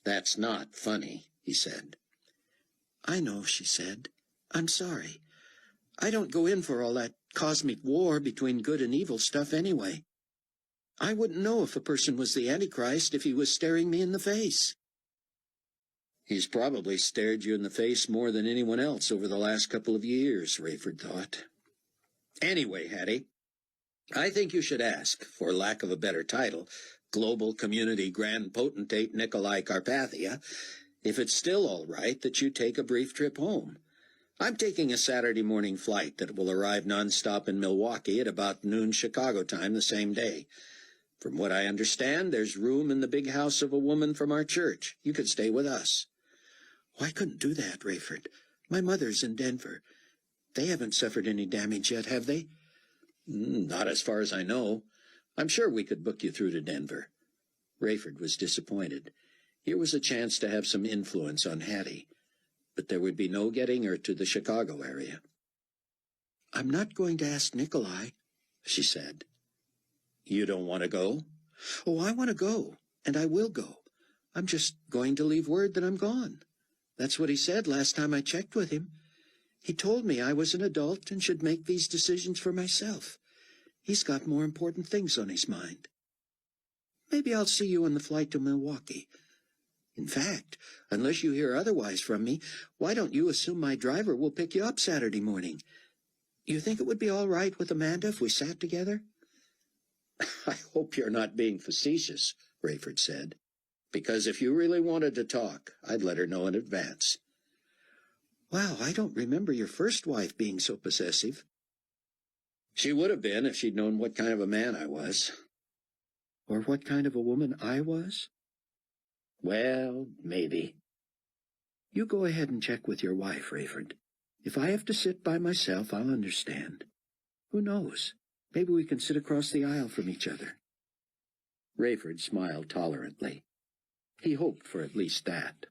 Speaker 2: That's not funny, he said.
Speaker 3: I know, she said. I'm sorry. I don't go in for all that cosmic war between good and evil stuff anyway. I wouldn't know if a person was the Antichrist if he was staring me in the face.
Speaker 2: He's probably stared you in the face more than anyone else over the last couple of years, Rayford thought. Anyway, Hattie, I think you should ask, for lack of a better title, Global Community Grand Potentate Nicolae Carpathia, if it's still all right that you take a brief trip home. I'm taking a Saturday morning flight that will arrive nonstop in Milwaukee at about noon Chicago time the same day. From what I understand, there's room in the big house of a woman from our church. You could stay with us.
Speaker 3: Oh, I couldn't do that, Rayford. My mother's in Denver. They haven't suffered any damage yet, have they?
Speaker 2: Not as far as I know. I'm sure we could book you through to Denver. Rayford was disappointed. Here was a chance to have some influence on Hattie. but there would be no getting her to the Chicago area.
Speaker 3: "I'm not going to ask Nicolae," she said.
Speaker 2: "You don't want to go?"
Speaker 3: "Oh, I want to go, and I will go. I'm just going to leave word that I'm gone. That's what he said last time I checked with him. He told me I was an adult and should make these decisions for myself. He's got more important things on his mind. Maybe I'll see you on the flight to Milwaukee. In fact, unless you hear otherwise from me, why don't you assume my driver will pick you up Saturday morning? You think it would be all right with Amanda if we sat together?"
Speaker 2: "I hope you're not being facetious," Rayford said, "because if you really wanted to talk, I'd let her know in advance."
Speaker 3: "Wow, I don't remember your first wife being so possessive."
Speaker 2: "She would have been if she'd known what kind of a man I was."
Speaker 3: "Or what kind of a woman I was?"
Speaker 2: "Well, maybe."
Speaker 3: "You go ahead and check with your wife, Rayford. If I have to sit by myself, I'll understand. Who knows? Maybe we can sit across the aisle from each other."
Speaker 2: Rayford smiled tolerantly. He hoped for at least that.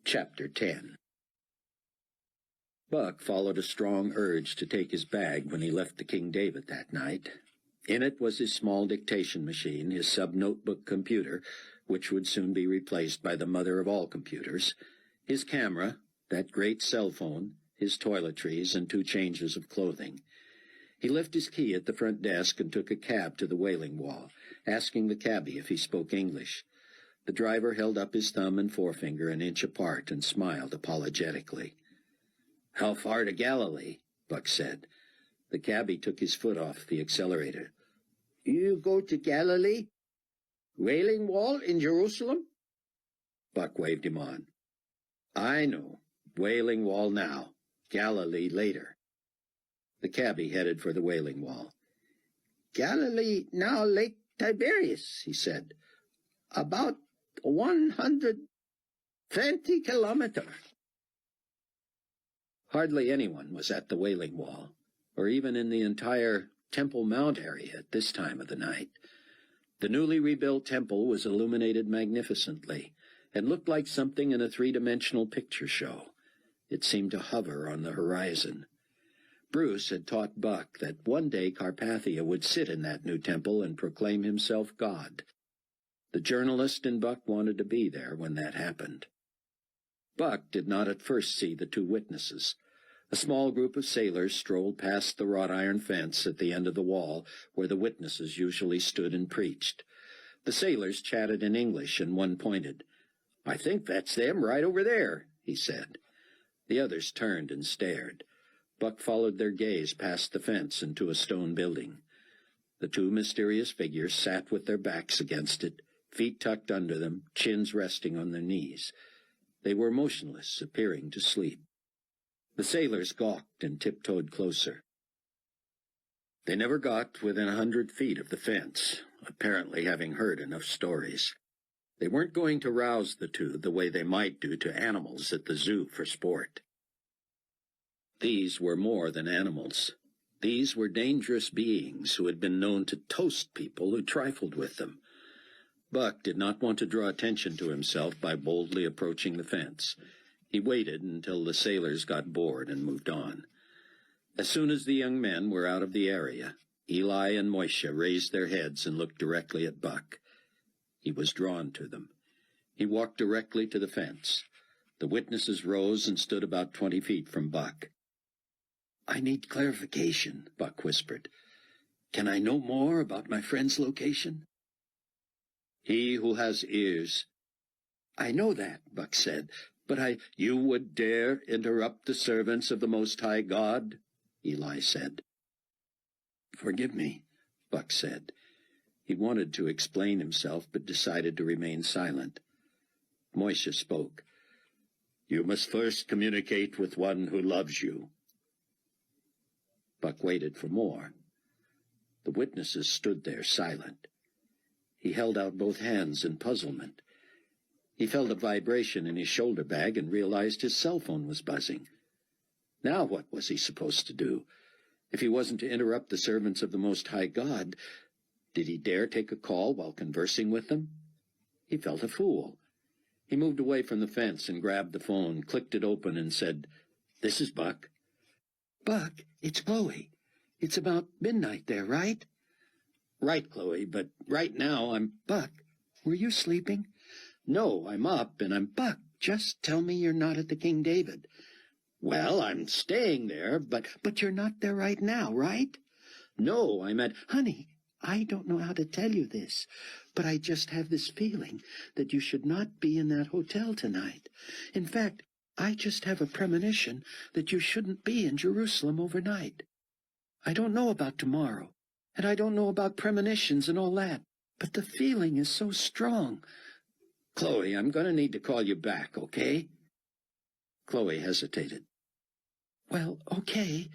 Speaker 2: Chapter 10. Buck followed a strong urge to take his bag when he left the King David that night. In it was his small dictation machine, his sub-notebook computer, which would soon be replaced by the mother of all computers, his camera, that great cell phone, his toiletries, and 2 changes of clothing. He left his key at the front desk and took a cab to the Wailing Wall, asking the cabbie if he spoke English. The driver held up his thumb and forefinger an inch apart and smiled apologetically. "How far to Galilee?" Buck said. The cabbie took his foot off the accelerator. "You go to Galilee? Wailing Wall in Jerusalem?" Buck waved him on. "I know. Wailing Wall now. Galilee later." The cabbie headed for the Wailing Wall. "Galilee now Lake Tiberias," he said. "About 120 kilometers." Hardly anyone was at the Wailing Wall, or even in the entire Temple Mount area at this time of the night. The newly rebuilt temple was illuminated magnificently, and looked like something in a 3-dimensional picture show. It seemed to hover on the horizon. Bruce had taught Buck that one day Carpathia would sit in that new temple and proclaim himself God. The journalist in Buck wanted to be there when that happened. Buck did not at first see the 2 witnesses. A small group of sailors strolled past the wrought iron fence at the end of the wall where the witnesses usually stood and preached. The sailors chatted in English, and one pointed. "I think that's them right over there," he said. The others turned and stared. Buck followed their gaze past the fence and to a stone building. The 2 mysterious figures sat with their backs against it, feet tucked under them, chins resting on their knees. They were motionless, appearing to sleep. The sailors gawked and tiptoed closer. They never got within 100 feet of the fence, apparently having heard enough stories. They weren't going to rouse the 2 the way they might do to animals at the zoo for sport. These were more than animals. These were dangerous beings who had been known to toast people who trifled with them. Buck did not want to draw attention to himself by boldly approaching the fence. He waited until the sailors got bored and moved on. As soon as the young men were out of the area, Eli and Moishe raised their heads and looked directly at Buck. He was drawn to them. He walked directly to the fence. The witnesses rose and stood about 20 feet from Buck. "I need clarification," Buck whispered. "Can I know more about my friend's location?" "He who has ears." "I know that," Buck said, "but You would dare interrupt the servants of the Most High God?" Eli said. "Forgive me," Buck said. He wanted to explain himself, but decided to remain silent. Moishe spoke. "You must first communicate with one who loves you." Buck waited for more. The witnesses stood there silent. He held out both hands in puzzlement. He felt a vibration in his shoulder bag and realized his cell phone was buzzing. Now what was he supposed to do? If he wasn't to interrupt the servants of the Most High God, did he dare take a call while conversing with them?
Speaker 1: He felt a fool. He moved away from the fence and grabbed the phone, clicked it open, and said, "This is Buck."
Speaker 3: Buck, it's Chloe. It's about midnight there, right?
Speaker 1: "Right, Chloe, but right now I'm—"
Speaker 3: Buck, were you sleeping?
Speaker 1: "No, I'm up, and I'm—"
Speaker 3: Buck, just tell me you're not at the King David.
Speaker 1: "Well, I'm staying there, but—"
Speaker 3: But you're not there right now, right?
Speaker 1: "No, I'm at—"
Speaker 3: Honey, I don't know how to tell you this, but I just have this feeling that you should not be in that hotel tonight. In fact, I just have a premonition that you shouldn't be in Jerusalem overnight. I don't know about tomorrow, and I don't know about premonitions and all that, but the feeling is so strong."
Speaker 1: "Chloe, I'm going to need to call you back, okay?" Chloe hesitated.
Speaker 3: "Well, okay,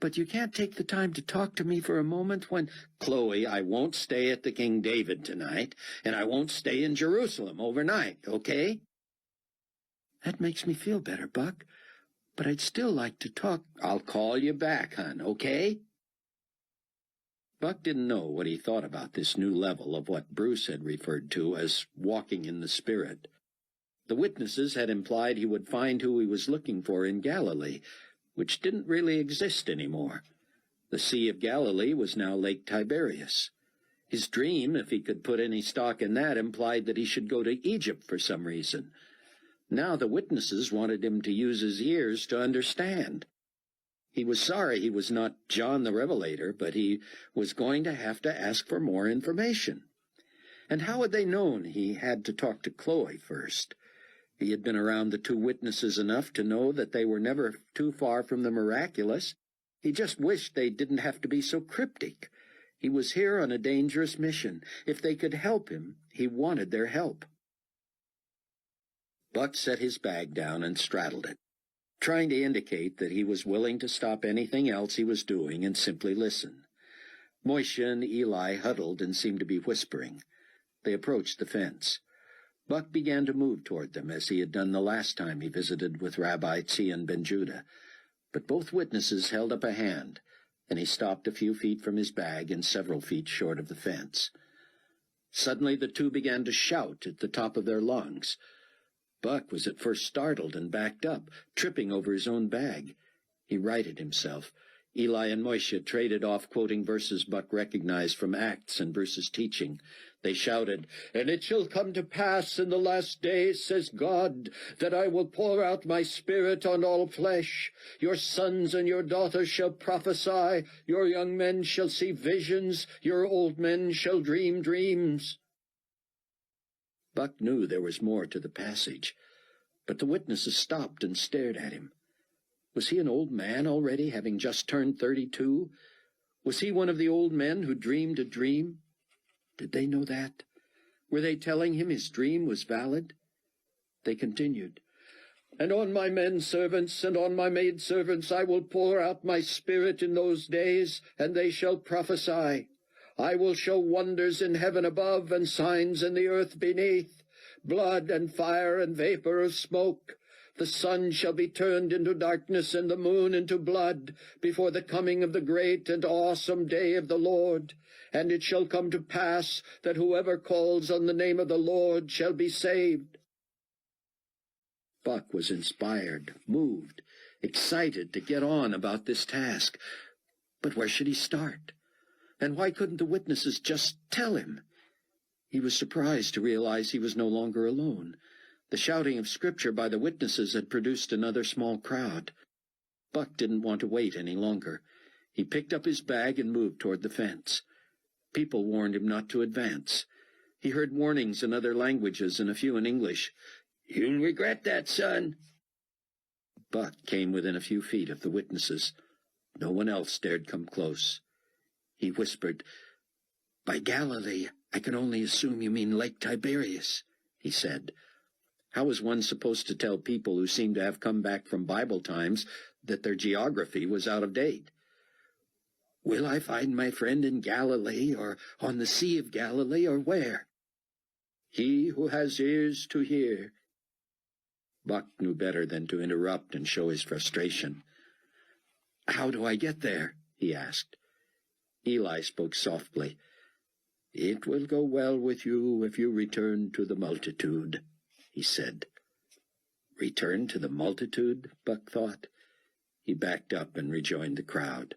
Speaker 3: but you can't take the time to talk to me for a moment when—"
Speaker 1: "Chloe, I won't stay at the King David tonight, and I won't stay in Jerusalem overnight, okay?"
Speaker 3: "That makes me feel better, Buck, but I'd still like to talk—"
Speaker 1: "I'll call you back, hon, okay?" Buck didn't know what he thought about this new level of what Bruce had referred to as walking in the Spirit. The witnesses had implied he would find who he was looking for in Galilee, which didn't really exist anymore. The Sea of Galilee was now Lake Tiberias. His dream, if he could put any stock in that, implied that he should go to Egypt for some reason. Now the witnesses wanted him to use his ears to understand. He was sorry he was not John the Revelator, but he was going to have to ask for more information. And how had they known he had to talk to Chloe first? He had been around the two witnesses enough to know that they were never too far from the miraculous. He just wished they didn't have to be so cryptic. He was here on a dangerous mission. If they could help him, he wanted their help. Buck set his bag down and straddled it, trying to indicate that he was willing to stop anything else he was doing and simply listen. Moishe and Eli huddled and seemed to be whispering. They approached the fence. Buck began to move toward them, as he had done the last time he visited with Rabbi Tzion ben Judah. But both witnesses held up a hand, and he stopped a few feet from his bag and several feet short of the fence. Suddenly the two began to shout at the top of their lungs. Buck was at first startled and backed up, tripping over his own bag. He righted himself. Eli and Moishe traded off, quoting verses Buck recognized from Acts and Bruce's teaching. They shouted, "And it shall come to pass in the last days, says God, that I will pour out my Spirit on all flesh. Your sons and your daughters shall prophesy, your young men shall see visions, your old men shall dream dreams." Buck knew there was more to the passage, but the witnesses stopped and stared at him. Was he an old man already, having just turned 32? Was he one of the old men who dreamed a dream? Did they know that? Were they telling him his dream was valid? They continued, "And on my men servants and on my maid servants I will pour out my Spirit in those days, and they shall prophesy. I will show wonders in heaven above and signs in the earth beneath, blood and fire and vapor of smoke. The sun shall be turned into darkness and the moon into blood before the coming of the great and awesome day of the Lord. And it shall come to pass that whoever calls on the name of the Lord shall be saved." Buck was inspired, moved, excited to get on about this task. But where should he start? And why couldn't the witnesses just tell him? He was surprised to realize he was no longer alone. The shouting of Scripture by the witnesses had produced another small crowd. Buck didn't want to wait any longer. He picked up his bag and moved toward the fence. People warned him not to advance. He heard warnings in other languages and a few in English. "You'll regret that, son." Buck came within a few feet of the witnesses. No one else dared come close. He whispered, "By Galilee, I can only assume you mean Lake Tiberias," he said. How was one supposed to tell people who seemed to have come back from Bible times that their geography was out of date? "Will I find my friend in Galilee, or on the Sea of Galilee, or where?" "He who has ears to hear." Buck knew better than to interrupt and show his frustration. "How do I get there?" he asked. Eli spoke softly.
Speaker 2: "It will go well with you if you return to the multitude," he said. Return to the multitude, Buck thought. He backed up and rejoined the crowd.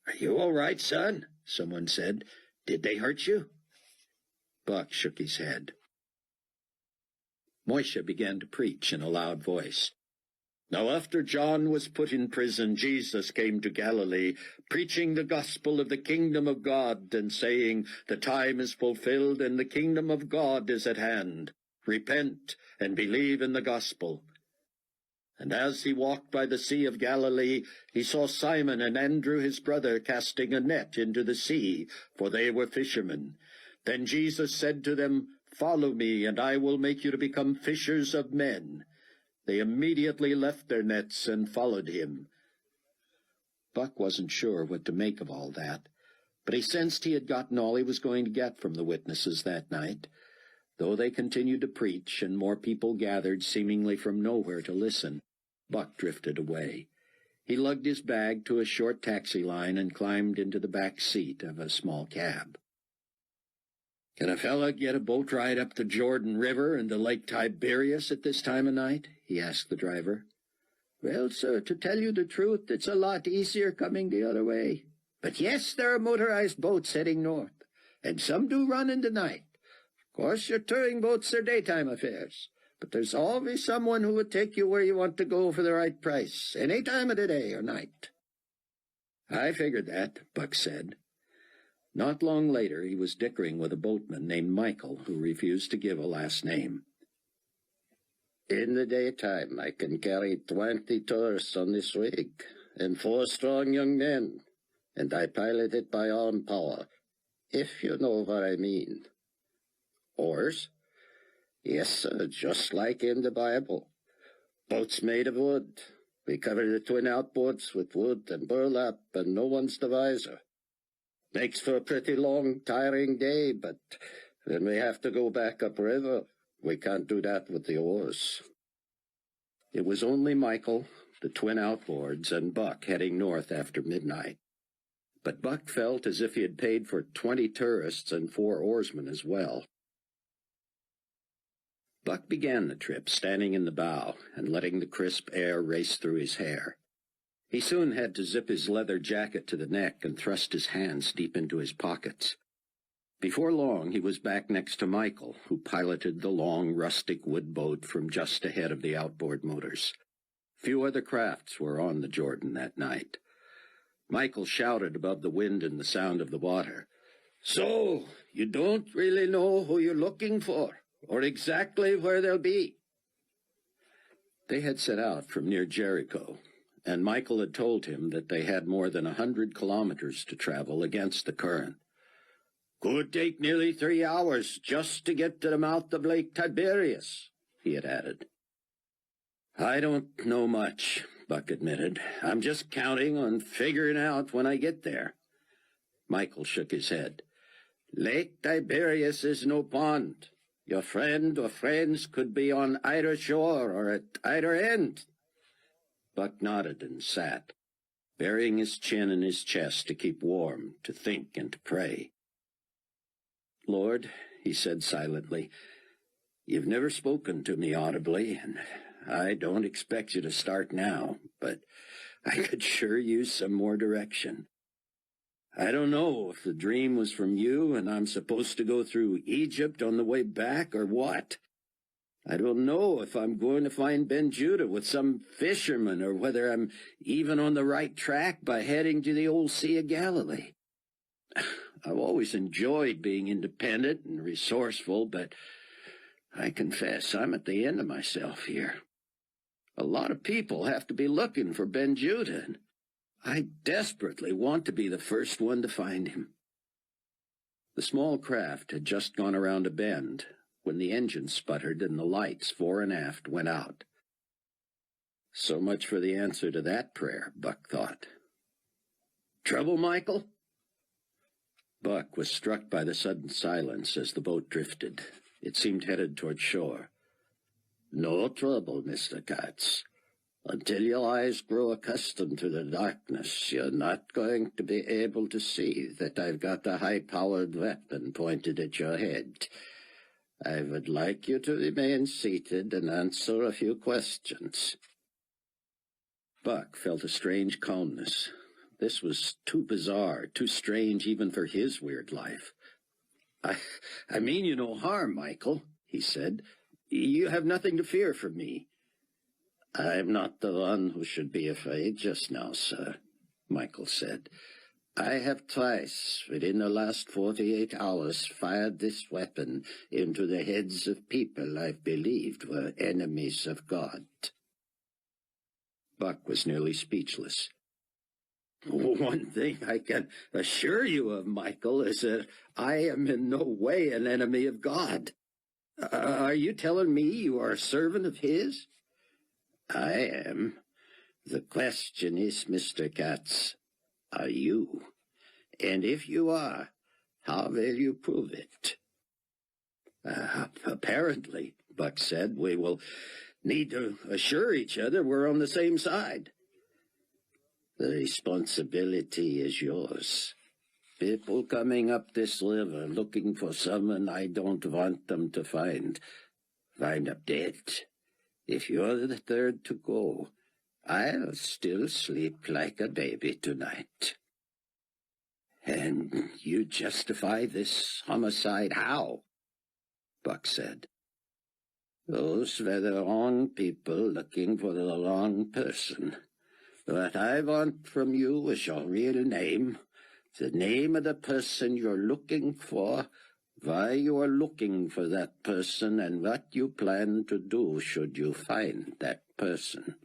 Speaker 2: "Are you all right, son?" someone said. "Did they hurt you?" Buck shook his head. Moishe began to preach in a loud voice. "Now after John was put in prison, Jesus came to Galilee, preaching the gospel of the kingdom of God, and saying, 'The time is fulfilled, and the kingdom of God is at hand. Repent and believe in the gospel.' And as he walked by the Sea of Galilee, he saw Simon and Andrew his brother casting a net into the sea, for they were fishermen. Then Jesus said to them, 'Follow me, and I will make you to become fishers of men.' They immediately left their nets and followed him." Buck wasn't sure what to make of all that, but he sensed he had gotten all he was going to get from the witnesses that night. Though they continued to preach, and more people gathered seemingly from nowhere to listen, Buck drifted away. He lugged his bag to a short taxi line and climbed into the back seat of a small cab. "Can a fella get a boat ride up the Jordan River and to Lake Tiberias at this time of night?" he asked the driver. "Well, sir, to tell you the truth, it's a lot easier coming the other way. But yes, there are motorized boats heading north, and some do run in the night. Of course, your touring boats are daytime affairs, but there's always someone who would take you where you want to go for the right price, any time of the day or night." "I figured that," Buck said. Not long later, he was dickering with a boatman named Michael, who refused to give a last name. "In the daytime, I can carry 20 tourists on this rig, and 4 strong young men, and I pilot it by arm power, if you know what I mean." "Oars?" "Yes, sir, just like in the Bible. Boats made of wood. We cover the twin outboards with wood and burlap, and no one's the wiser. Makes for a pretty long, tiring day, but when we have to go back upriver, we can't do that with the oars." It was only Michael, the twin outboards, and Buck heading north after midnight. But Buck felt as if he had paid for 20 tourists and 4 oarsmen as well. Buck began the trip standing in the bow and letting the crisp air race through his hair. He soon had to zip his leather jacket to the neck and thrust his hands deep into his pockets. Before long, he was back next to Michael, who piloted the long, rustic wood boat from just ahead of the outboard motors. Few other crafts were on the Jordan that night. Michael shouted above the wind and the sound of the water, "So, you don't really know who you're looking for, or exactly where they'll be?" They had set out from near Jericho, and Michael had told him that they had more than 100 kilometers to travel against the current. "Could take nearly 3 hours just to get to the mouth of Lake Tiberias," he had added. "I don't know much," Buck admitted. "I'm just counting on figuring out when I get there." Michael shook his head. "Lake Tiberias is no pond. Your friend or friends could be on either shore or at either end." Buck nodded and sat, burying his chin in his chest to keep warm, to think and to pray. "Lord," he said silently, "you've never spoken to me audibly, and I don't expect you to start now, but I could sure use some more direction. I don't know if the dream was from you and I'm supposed to go through Egypt on the way back or what. I don't know if I'm going to find Ben Judah with some fisherman or whether I'm even on the right track by heading to the old Sea of Galilee. I've always enjoyed being independent and resourceful, but I confess I'm at the end of myself here. A lot of people have to be looking for Ben Judah, and I desperately want to be the first one to find him." The small craft had just gone around a bend when the engine sputtered and the lights fore and aft went out. So much for the answer to that prayer, Buck thought. "Trouble, Michael?" Buck was struck by the sudden silence as the boat drifted. It seemed headed toward shore. "No trouble, Mr. Katz. Until your eyes grow accustomed to the darkness, you're not going to be able to see that I've got a high-powered weapon pointed at your head. I would like you to remain seated and answer a few questions."
Speaker 1: Buck felt a strange calmness. This was too bizarre, too strange even for his weird life. I mean you no harm, Michael," he said. "You have nothing to fear from me."
Speaker 2: "I'm not the one who should be afraid just now, sir," Michael said. "I have twice, within the last 48 hours, fired this weapon into the heads of people I've believed were enemies of God."
Speaker 1: Buck was nearly speechless.
Speaker 2: "One thing I can assure you of, Michael, is that I am in no way an enemy of God. Are you telling me you are a servant of His?" "I am. The question is, Mr. Katz, are you? And if you are, how will you prove it?"
Speaker 1: Apparently," Buck said, "we will need to assure each other we're on the same side."
Speaker 2: "The responsibility is yours. People coming up this river looking for someone I don't want them to find up dead. If you're the third to go, I'll still sleep like a baby tonight."
Speaker 1: "And you justify this homicide how?" Buck said.
Speaker 2: "Those were the wrong people looking for the wrong person. What I want from you is your real name, the name of the person you're looking for, why you are looking for that person, and what you plan to do should you find that person."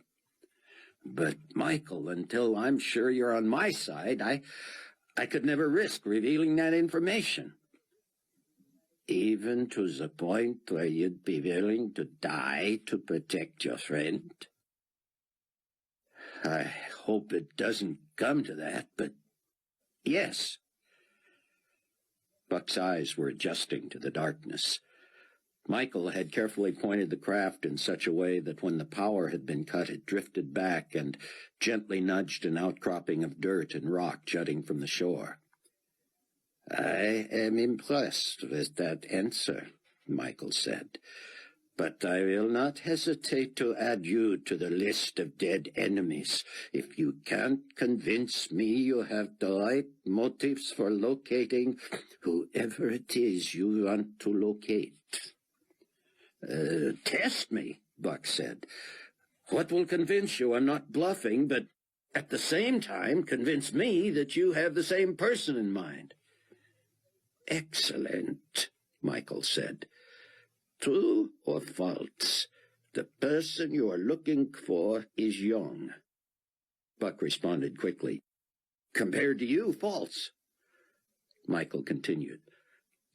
Speaker 1: "But, Michael, until I'm sure you're on my side, I could never risk revealing that information."
Speaker 2: "Even to the point where you'd be willing to die to protect your friend?"
Speaker 1: "I hope it doesn't come to that, but yes." Buck's eyes were adjusting to the darkness. Michael had carefully pointed the craft in such a way that when the power had been cut, it drifted back and gently nudged an outcropping of dirt and rock jutting from the shore.
Speaker 2: "I am impressed with that answer," Michael said, "but I will not hesitate to add you to the list of dead enemies if you can't convince me you have the right motives for locating whoever it is you want to locate."
Speaker 1: Test me," Buck said. "What will convince you I'm not bluffing, but at the same time convince me that you have the same person in mind?"
Speaker 2: "Excellent," Michael said. "True or false, the person you are looking for is young."
Speaker 1: Buck responded quickly. "Compared to you, false."
Speaker 2: Michael continued.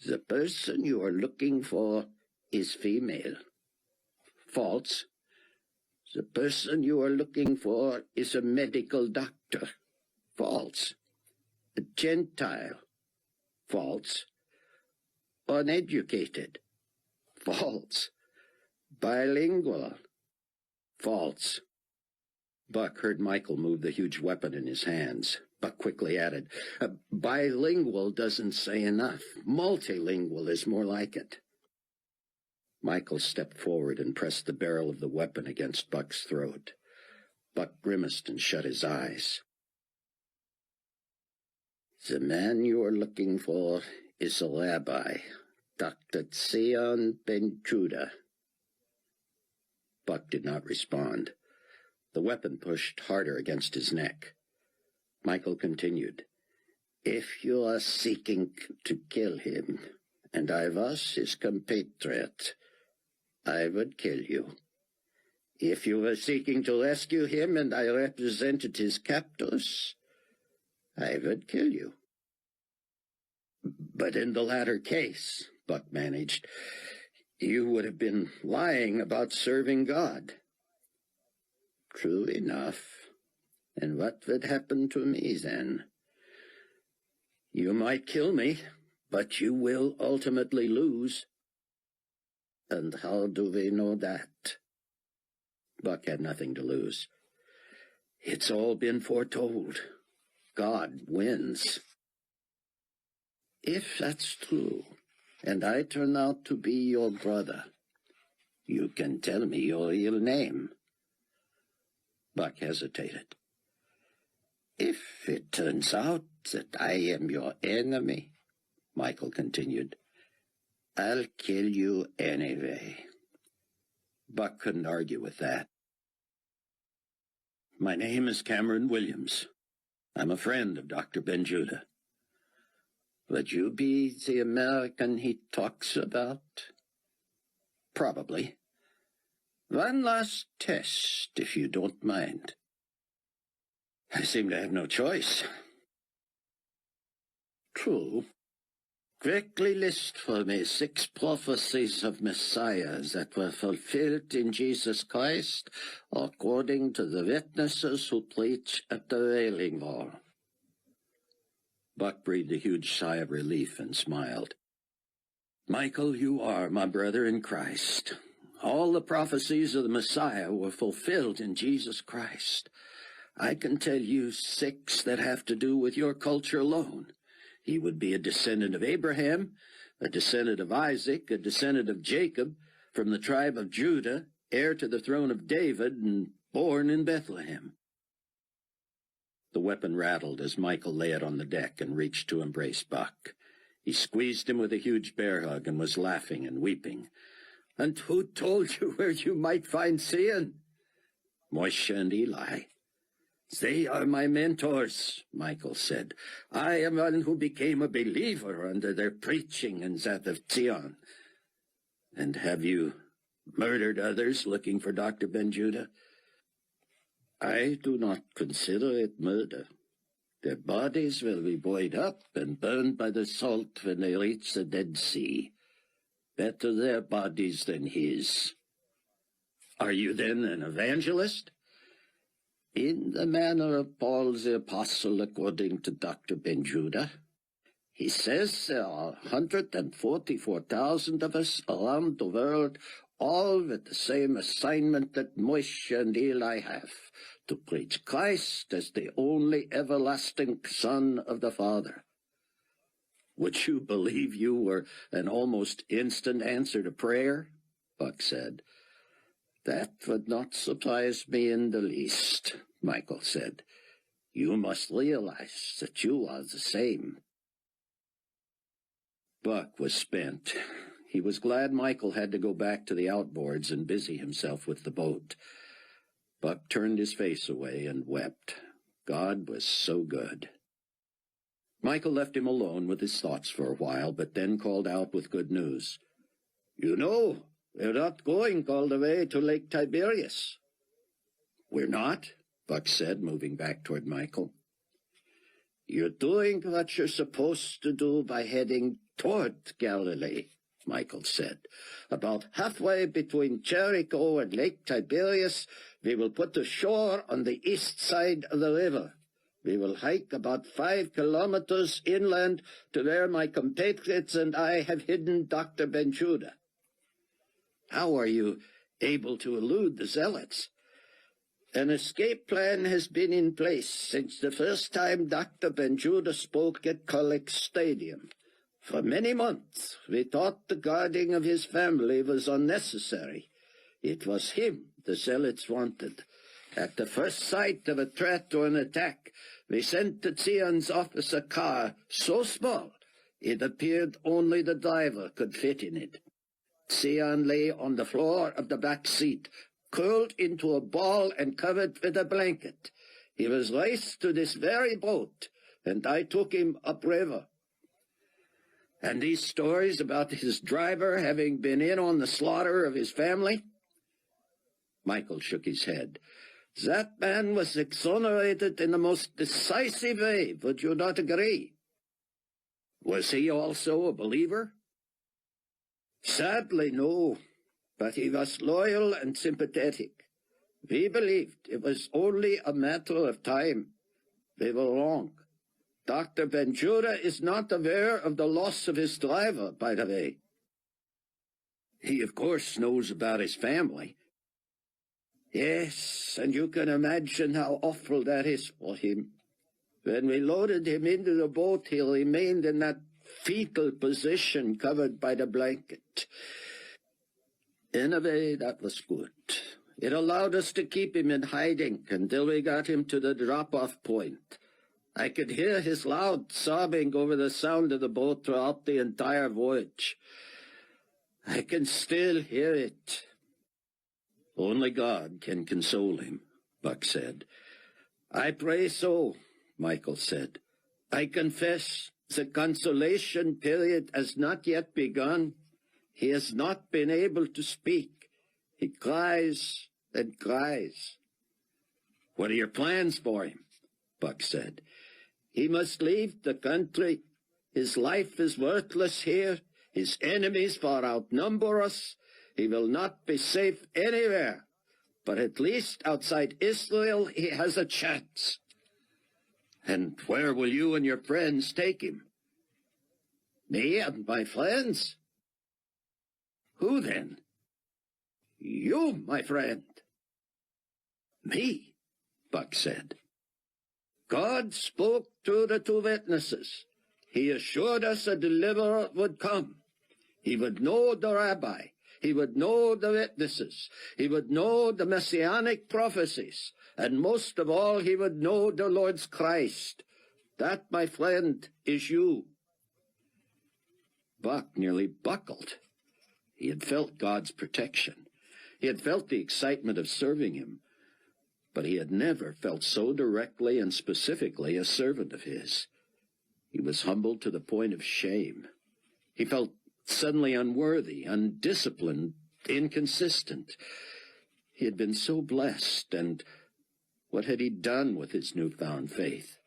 Speaker 2: "The person you are looking for is female."
Speaker 1: False.
Speaker 2: "The person you are looking for is a medical doctor."
Speaker 1: False.
Speaker 2: "A Gentile."
Speaker 1: False.
Speaker 2: "Uneducated."
Speaker 1: False.
Speaker 2: "Bilingual."
Speaker 1: False. Buck heard Michael move the huge weapon in his hands. Buck quickly added, "Bilingual doesn't say enough. Multilingual is more like it." Michael stepped forward and pressed the barrel of the weapon against Buck's throat. Buck grimaced and shut his eyes.
Speaker 2: "The man you are looking for is a rabbi, Dr. Zion Ben Judah."
Speaker 1: Buck did not respond. The weapon pushed harder against his neck. Michael continued,
Speaker 2: "If you are seeking to kill him, and I was his compatriot, I would kill you. If you were seeking to rescue him and I represented his captors, I would kill you."
Speaker 1: "But in the latter case," Buck managed, "you would have been lying about serving God."
Speaker 2: "True enough. And what would happen to me then?"
Speaker 1: "You might kill me, but you will ultimately lose."
Speaker 2: "And how do we know that?"
Speaker 1: Buck had nothing to lose.
Speaker 4: It's all been foretold. God wins.
Speaker 2: If that's true, and I turn out to be your brother, you can tell me your real name.
Speaker 1: Buck hesitated.
Speaker 2: If it turns out that I am your enemy,
Speaker 1: Michael continued,
Speaker 2: I'll kill you anyway.
Speaker 1: Buck couldn't argue with that. My name is Cameron Williams. I'm a friend of Dr. Benjuda.
Speaker 2: Would you be the American he talks about?
Speaker 1: Probably.
Speaker 2: One last test, if you don't mind.
Speaker 1: I seem to have no choice.
Speaker 2: True. Quickly list for me 6 prophecies of Messiahs that were fulfilled in Jesus Christ, according to the witnesses who preach at the Wailing Wall.
Speaker 1: Buck breathed a huge sigh of relief and smiled. Michael, you are my brother in Christ. All the prophecies of the Messiah were fulfilled in Jesus Christ. I can tell you 6 that have to do with your culture alone. He would be a descendant of Abraham, a descendant of Isaac, a descendant of Jacob, from the tribe of Judah, heir to the throne of David, and born in Bethlehem. The weapon rattled as Michael lay it on the deck and reached to embrace Buck. He squeezed him with a huge bear hug and was laughing and weeping.
Speaker 4: And who told you where you might find Sion?
Speaker 1: Moshe and Eli.
Speaker 4: They are my mentors, Michael said. I am one who became a believer under their preaching and that of Zion.
Speaker 1: And have you murdered others looking for Dr. Benjuda?
Speaker 2: I do not consider it murder. Their bodies will be boiled up and burned by the salt when they reach the Dead Sea. Better their bodies than his.
Speaker 1: Are you then an evangelist?
Speaker 2: In the manner of Paul the Apostle, according to Dr. Benjuda. He says there are 144,000 of us around the world, all with the same assignment that Moshe and Eli have, to preach Christ as the only everlasting Son of the Father.
Speaker 1: Would you believe you were an almost instant answer to prayer? Buck said.
Speaker 2: That would not surprise me in the least, Michael said. You must realize that you are the same.
Speaker 1: Buck was spent. He was glad Michael had to go back to the outboards and busy himself with the boat. Buck turned his face away and wept. God was so good. Michael left him alone with his thoughts for a while, but then called out with good news.
Speaker 4: You know, we're not going all the way to Lake Tiberias.
Speaker 1: We're not? Buck said, moving back toward Michael.
Speaker 2: You're doing what you're supposed to do by heading toward Galilee, Michael said. About halfway between Jericho and Lake Tiberias, we will put ashore on the east side of the river. We will hike about 5 kilometers inland to where my compatriots and I have hidden Dr. Benjuda.
Speaker 1: How are you able to elude the zealots?
Speaker 2: An escape plan has been in place since the first time Dr. Benjuda spoke at Collect Stadium. For many months, we thought the guarding of his family was unnecessary. It was him the zealots wanted. At the first sight of a threat or an attack, we sent to Zion's office a car so small it appeared only the driver could fit in it. Zion lay on the floor of the back seat, curled into a ball and covered with a blanket. He was raced to this very boat, and I took him upriver.
Speaker 1: And these stories about his driver having been in on the slaughter of his family?
Speaker 2: Michael shook his head. That man was exonerated in the most decisive way, would you not agree?
Speaker 1: Was he also a believer?
Speaker 2: Sadly, no, but he was loyal and sympathetic. We believed it was only a matter of time. We were wrong. Dr. Benjuda is not aware of the loss of his driver, by the way.
Speaker 1: He, of course, knows about his family.
Speaker 4: Yes, and you can imagine how awful that is for him. When we loaded him into the boat, he remained in that fetal position covered by the blanket. In a way, that was good. It allowed us to keep him in hiding until we got him to the drop-off point. I could hear his loud sobbing over the sound of the boat throughout the entire voyage. I can still hear it. Only God can console him, Buck said. I pray so, Michael said. I confess the consolation period has not yet begun. He has not been able to speak. He cries and cries. What are your plans for him? Buck said. He must leave the country. His life is worthless here. His enemies far outnumber us. He will not be safe anywhere. But at least outside Israel he has a chance. And where will you and your friends take him? Me and my friends? Who then? You, my friend. Me, Buck said. God spoke through the two witnesses. He assured us a deliverer would come. He would know the rabbi. He would know the witnesses. He would know the messianic prophecies. And most of all, he would know the Lord's Christ. That, my friend, is you. Buck nearly buckled. He had felt God's protection. He had felt the excitement of serving him. But he had never felt so directly and specifically a servant of his. He was humbled to the point of shame. He felt suddenly unworthy, undisciplined, inconsistent. He had been so blessed, and what had he done with his newfound faith?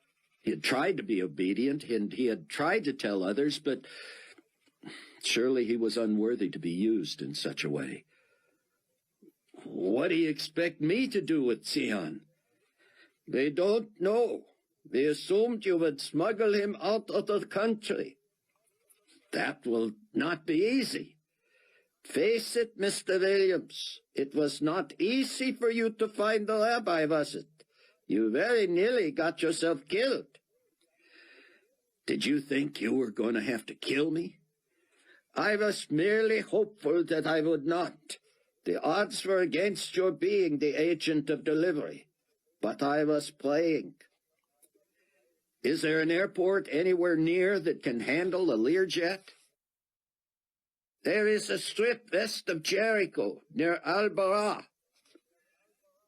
Speaker 4: He had tried to be obedient, and he had tried to tell others, but surely he was unworthy to be used in such a way. What do you expect me to do with Sion? They don't know. They assumed you would smuggle him out of the country. That will not be easy. Face it, Mr. Williams. It was not easy for you to find the rabbi, was it? You very nearly got yourself killed. Did you think you were going to have to kill me? I was merely hopeful that I would not. The odds were against your being the agent of delivery, but I was praying. Is there an airport anywhere near that can handle a Learjet? There is a strip west of Jericho, near Al-Barah.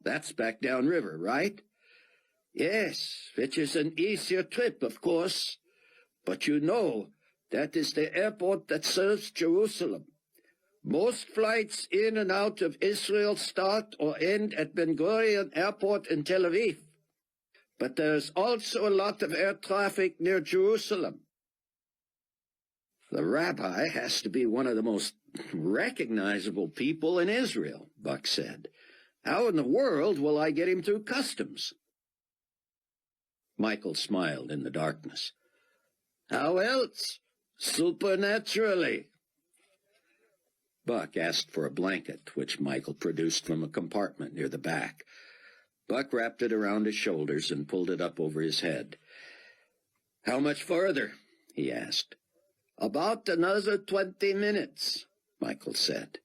Speaker 4: That's back downriver, right? Yes, which is an easier trip, of course. But you know, that is the airport that serves Jerusalem. Most flights in and out of Israel start or end at Ben Gurion Airport in Tel Aviv. But there's also a lot of air traffic near Jerusalem. The rabbi has to be one of the most recognizable people in Israel, Buck said. How in the world will I get him through customs? Michael smiled in the darkness. How else? Supernaturally. Buck asked for a blanket, which Michael produced from a compartment near the back. Buck wrapped it around his shoulders and pulled it up over his head. How much further? He asked. About another 20 minutes, Michael said.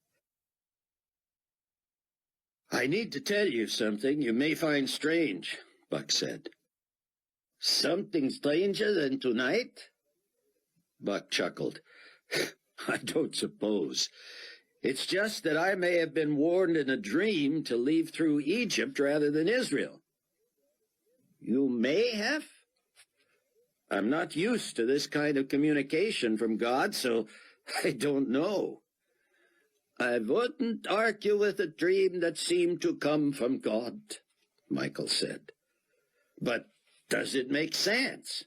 Speaker 4: I need to tell you something you may find strange, Buck said. Something stranger than tonight? Buck chuckled. I don't suppose. It's just that I may have been warned in a dream to leave through Egypt rather than Israel. You may have? I'm not used to this kind of communication from God, so I don't know. I wouldn't argue with a dream that seemed to come from God, Michael said. But does it make sense?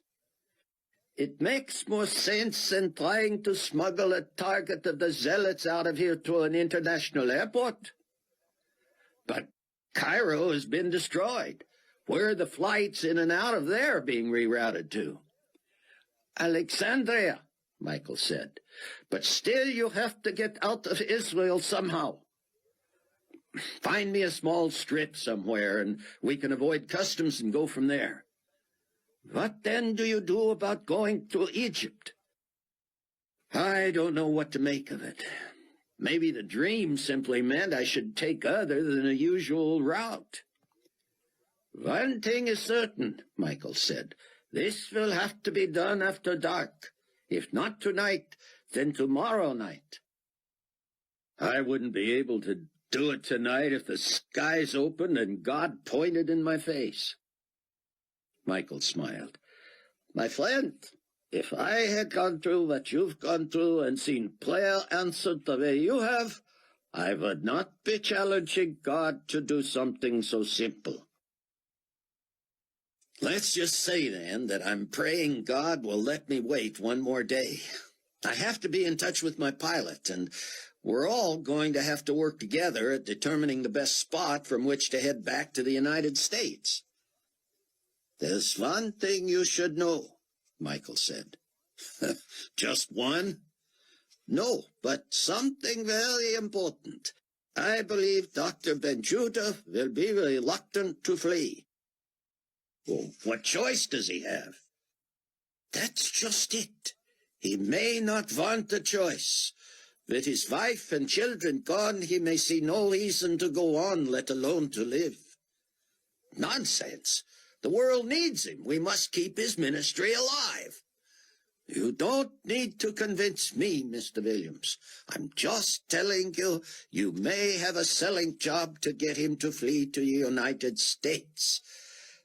Speaker 4: It makes more sense than trying to smuggle a target of the zealots out of here to an international airport. But Cairo has been destroyed. Where are the flights in and out of there being rerouted to? Alexandria, Michael said. But still you have to get out of Israel somehow. Find me a small strip somewhere, and we can avoid customs and go from there. What then do you do about going to Egypt? I don't know what to make of it. Maybe the dream simply meant I should take other than the usual route. One thing is certain, Michael said. This will have to be done after dark. If not tonight, then tomorrow night. I wouldn't be able to do it tonight if the skies opened and God pointed in my face. Michael smiled. My friend, if I had gone through what you've gone through and seen prayer answered the way you have, I would not be challenging God to do something so simple. Let's just say, then, that I'm praying God will let me wait one more day. I have to be in touch with my pilot, and we're all going to have to work together at determining the best spot from which to head back to the United States. There's one thing you should know, Michael said. Just one? No, but something very important. I believe Dr. Benjuda will be reluctant to flee. Well, what choice does he have? That's just it. He may not want a choice. With his wife and children gone, he may see no reason to go on, let alone to live. Nonsense. The world needs him. We must keep his ministry alive. You don't need to convince me, Mr. Williams. I'm just telling you, you may have a selling job to get him to flee to the United States.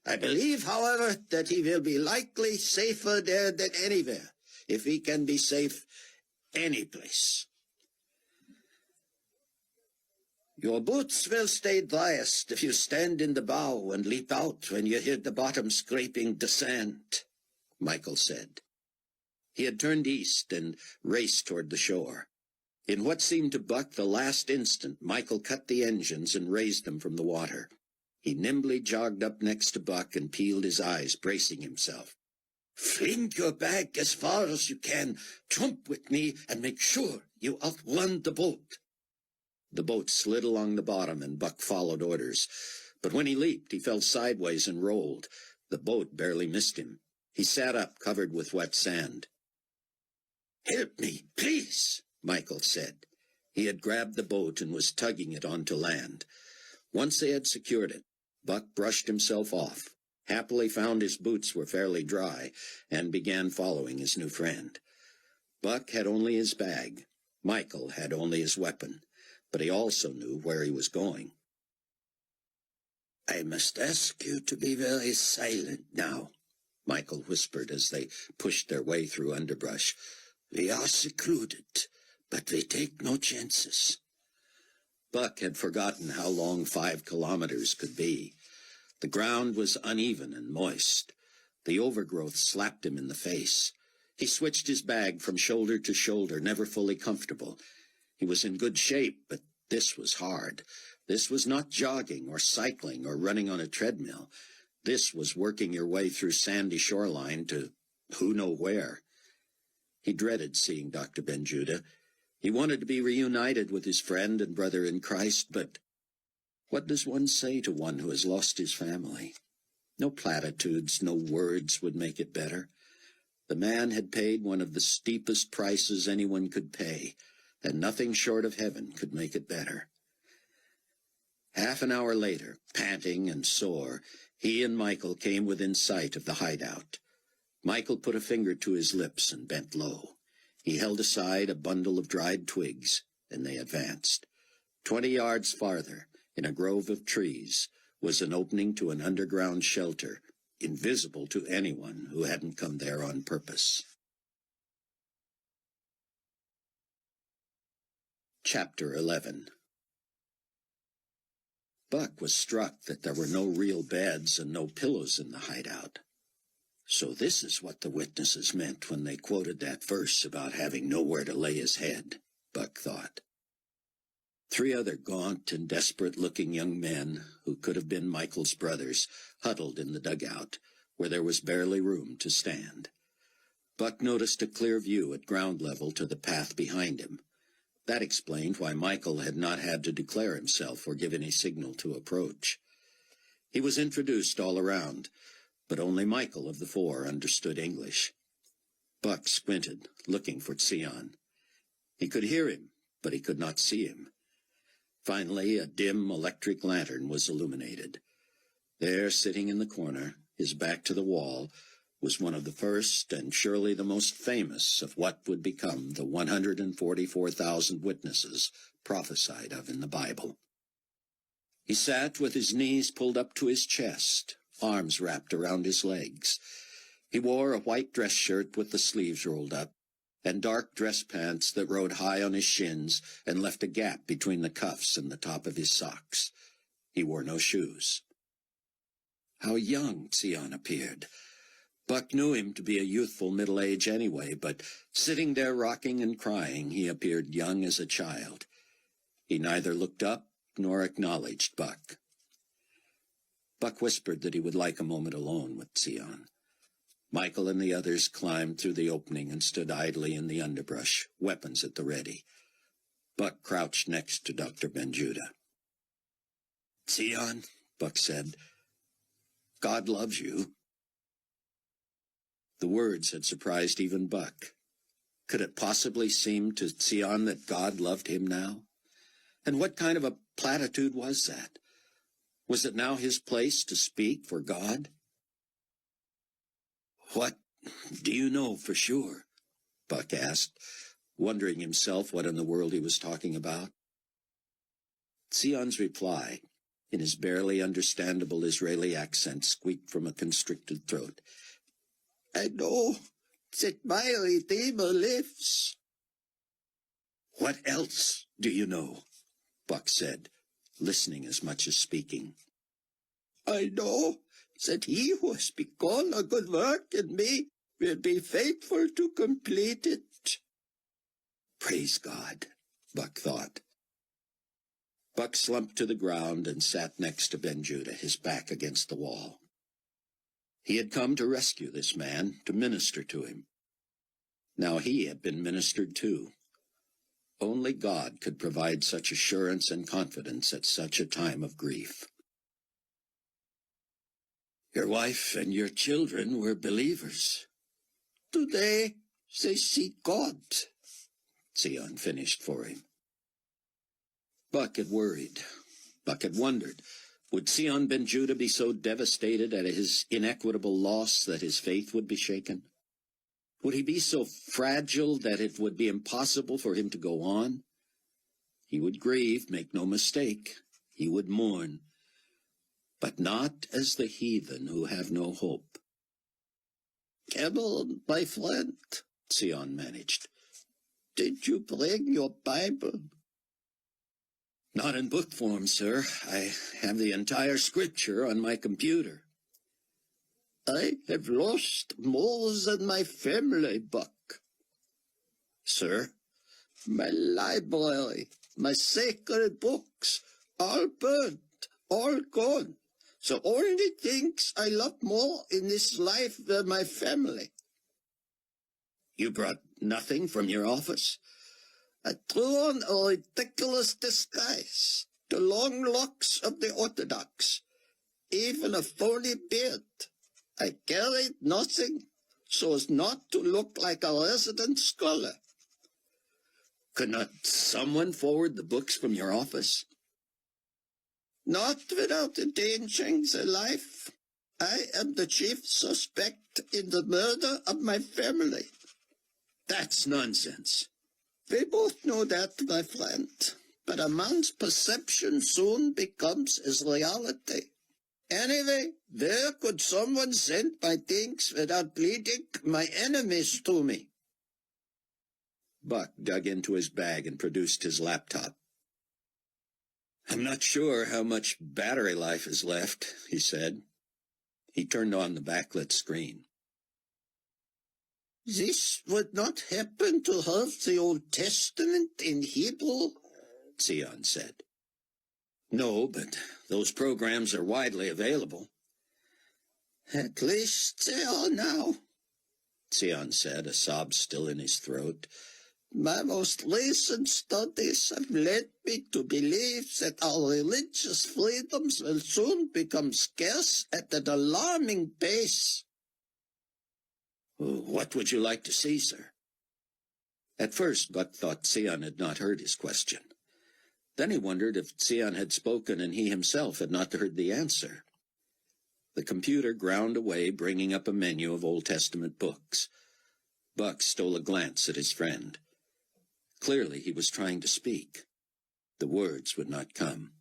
Speaker 4: I believe, however, that he will be likely safer there than anywhere, if he can be safe any place. Your boots will stay driest if you stand in the bow and leap out when you hear the bottom scraping the sand, Michael said. He had turned east and raced toward the shore. In what seemed to Buck the last instant, Michael cut the engines and raised them from the water. He nimbly jogged up next to Buck and peeled his eyes, bracing himself. Fling your bag as far as you can, jump with me, and make sure you outrun the boat. The boat slid along the bottom, and Buck followed orders. But when he leaped, he fell sideways and rolled. The boat barely missed him. He sat up, covered with wet sand. Help me, please, Michael said. He had grabbed the boat and was tugging it onto land. Once they had secured it, Buck brushed himself off, happily found his boots were fairly dry, and began following his new friend. Buck had only his bag. Michael had only his weapon, but he also knew where he was going. I must ask you to be very silent now, Michael whispered as they pushed their way through underbrush. We are secluded, but we take no chances. Buck had forgotten how long 5 kilometers could be. The ground was uneven and moist. The overgrowth slapped him in the face. He switched his bag from shoulder to shoulder, never fully comfortable. He was in good shape, but this was hard. This was not jogging or cycling or running on a treadmill. This was working your way through sandy shoreline to who know where. He dreaded seeing Dr. Benjuda. He wanted to be reunited with his friend and brother in Christ, but what does one say to one who has lost his family? No platitudes, no words would make it better. The man had paid one of the steepest prices anyone could pay, and nothing short of heaven could make it better. Half an hour later, panting and sore, he and Michael came within sight of the hideout. Michael put a finger to his lips and bent low. He held aside a bundle of dried twigs, and they advanced. 20 yards farther, in a grove of trees, was an opening to an underground shelter, invisible to anyone who hadn't come there on purpose. Chapter 11. Buck was struck that there were no real beds and no pillows in the hideout. So this is what the witnesses meant when they quoted that verse about having nowhere to lay his head, Buck thought. 3 other gaunt and desperate-looking young men, who could have been Michael's brothers, huddled in the dugout, where there was barely room to stand. Buck noticed a clear view at ground level to the path behind him.
Speaker 2: That explained why Michael had not had to declare himself or give any signal to approach. He was introduced all around, but only Michael of the four understood English. Buck squinted, looking for Sion. He could hear him, but he could not see him. Finally, a dim electric lantern was illuminated. There, sitting in the corner, his back to the wall, was one of the first and surely the most famous of what would become the 144,000 witnesses prophesied of in the Bible. He sat with his knees pulled up to his chest, arms wrapped around his legs. He wore a white dress shirt with the sleeves rolled up, and dark dress pants that rode high on his shins and left a gap between the cuffs and the top of his socks. He wore no shoes. How young Sion appeared! Buck knew him to be a youthful middle age anyway, but sitting there rocking and crying, he appeared young as a child. He neither looked up nor acknowledged Buck. Buck whispered that he would like a moment alone with Sion. Michael and the others climbed through the opening and stood idly in the underbrush, weapons at the ready. Buck crouched next to Dr. Benjuda. "Sion," Buck said, "God loves you." The words had surprised even Buck. Could it possibly seem to Sion that God loved him now? And what kind of a platitude was that? Was it now his place to speak for God? "What do you know for sure?" Buck asked, wondering himself what in the world he was talking about. Sion's reply, in his barely understandable Israeli accent, squeaked from a constricted throat. "I know that my Redeemer lives." "What else do you know?" Buck said, listening as much as speaking. "I know that he who has begun a good work in me will be faithful to complete it." Praise God, Buck thought. Buck slumped to the ground and sat next to Benjuda, his back against the wall. He had come to rescue this man, to minister to him. Now he had been ministered to. Only God could provide such assurance and confidence at such a time of grief. "Your wife and your children were believers. Today they see God," Sion finished for him. Buck had worried. Buck had wondered, would Sion Benjuda be so devastated at his inequitable loss that his faith would be shaken? Would he be so fragile that it would be impossible for him to go on? He would grieve, make no mistake. He would mourn. But not as the heathen who have no hope. "Cameron, my friend," Sion managed, "did you bring your Bible?" "Not in book form, sir. I have the entire scripture on my computer." "I have lost more than my family, Buck." "Sir?" "My library, my sacred books, all burnt, all gone. The only things I love more in this life were my family." "You brought nothing from your office?" "I threw on a ridiculous disguise, the long locks of the Orthodox, even a phony beard. I carried nothing, so as not to look like a resident scholar." "Could not someone forward the books from your office?" "Not without endangering their life. I am the chief suspect in the murder of my family." "That's nonsense." "We both know that, my friend, but a man's perception soon becomes his reality. Anyway, where could someone send my things without bleeding my enemies to me?" Buck dug into his bag and produced his laptop. "I'm not sure how much battery life is left," he said. He turned on the backlit screen. "This would not happen to have the Old Testament in Hebrew?" Sion said. "No, but those programs are widely available." "At least they are now," Sion said, a sob still in his throat.
Speaker 3: My most recent studies have led me to believe that our religious freedoms will soon become scarce at an alarming pace.
Speaker 4: What would you like to see, sir?
Speaker 2: At first, Buck thought Sion had not heard his question. Then he wondered if Sion had spoken and he himself had not heard the answer. The computer ground away, bringing up a menu of Old Testament books. Buck stole a glance at his friend. Clearly he was trying to speak. The words would not come.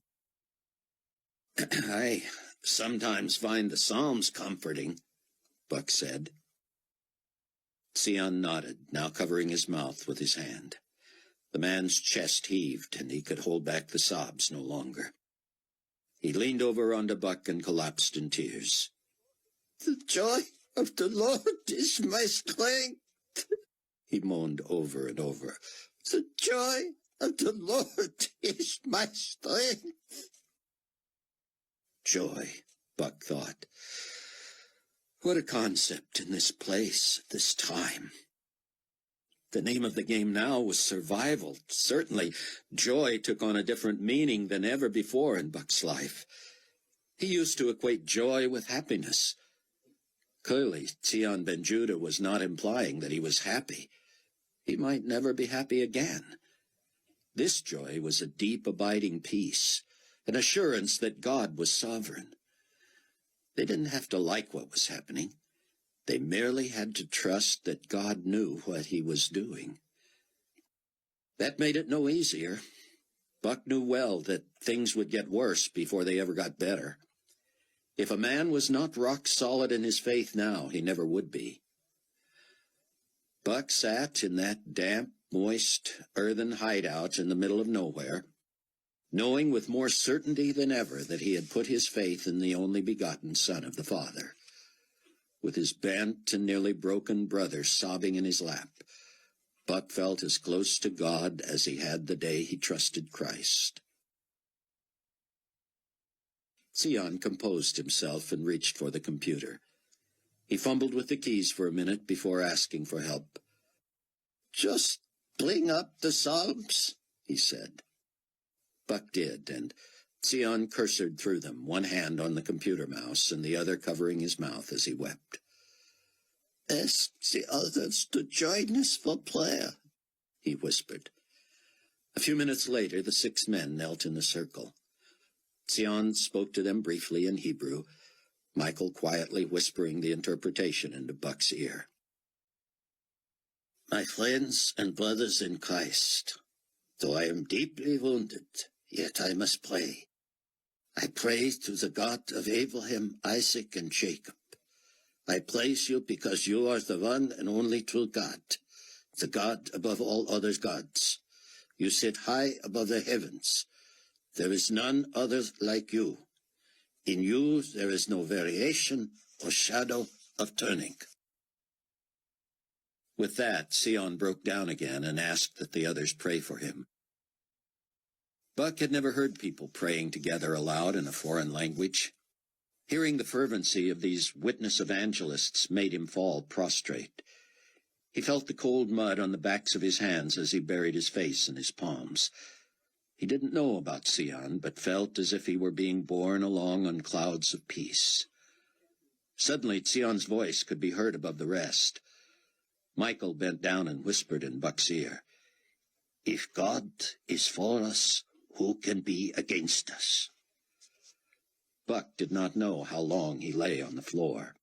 Speaker 4: I sometimes find the Psalms comforting, Buck said.
Speaker 2: Sion nodded, now covering his mouth with his hand. The man's chest heaved, and he could hold back the sobs no longer. He leaned over onto Buck and collapsed in tears.
Speaker 3: The joy of the Lord is my strength,
Speaker 2: he moaned over and over.
Speaker 3: The joy of the Lord is my strength.
Speaker 2: Joy, Buck thought. What a concept in this place, this time. The name of the game now was survival. Certainly, joy took on a different meaning than ever before in Buck's life. He used to equate joy with happiness. Clearly, Sion Ben Judah was not implying that he was happy. He might never be happy again. This joy was a deep, abiding peace, an assurance that God was sovereign. They didn't have to like what was happening. They merely had to trust that God knew what he was doing. That made it no easier. Buck knew well that things would get worse before they ever got better. If a man was not rock solid in his faith now, he never would be. Buck sat in that damp, moist, earthen hideout in the middle of nowhere, knowing with more certainty than ever that he had put his faith in the only begotten Son of the Father. With his bent and nearly broken brother sobbing in his lap, Buck felt as close to God as he had the day he trusted Christ. Sion composed himself and reached for the computer. He fumbled with the keys for a minute before asking for help.
Speaker 3: Just bring up the Psalms, he said.
Speaker 2: Buck did, and Sion cursored through them, one hand on the computer mouse and the other covering his mouth as he wept.
Speaker 3: Ask the others to join us for prayer,
Speaker 2: he whispered. A few minutes later, the 6 men knelt in a circle. Sion spoke to them briefly in Hebrew, Michael quietly whispering the interpretation into Buck's ear.
Speaker 3: My friends and brothers in Christ, though I am deeply wounded, yet I must pray. I pray to the God of Abraham, Isaac, and Jacob. I praise you because you are the one and only true God, the God above all other gods. You sit high above the heavens. There is none other like you. In you there is no variation or shadow of turning.
Speaker 2: With that, Sion broke down again and asked that the others pray for him. Buck had never heard people praying together aloud in a foreign language. Hearing the fervency of these witness evangelists made him fall prostrate. He felt the cold mud on the backs of his hands as he buried his face in his palms. He didn't know about Sion, but felt as if he were being borne along on clouds of peace. Suddenly, Sion's voice could be heard above the rest. Michael bent down and whispered in Buck's ear, "If God is for us, who can be against us?" Buck did not know how long he lay on the floor.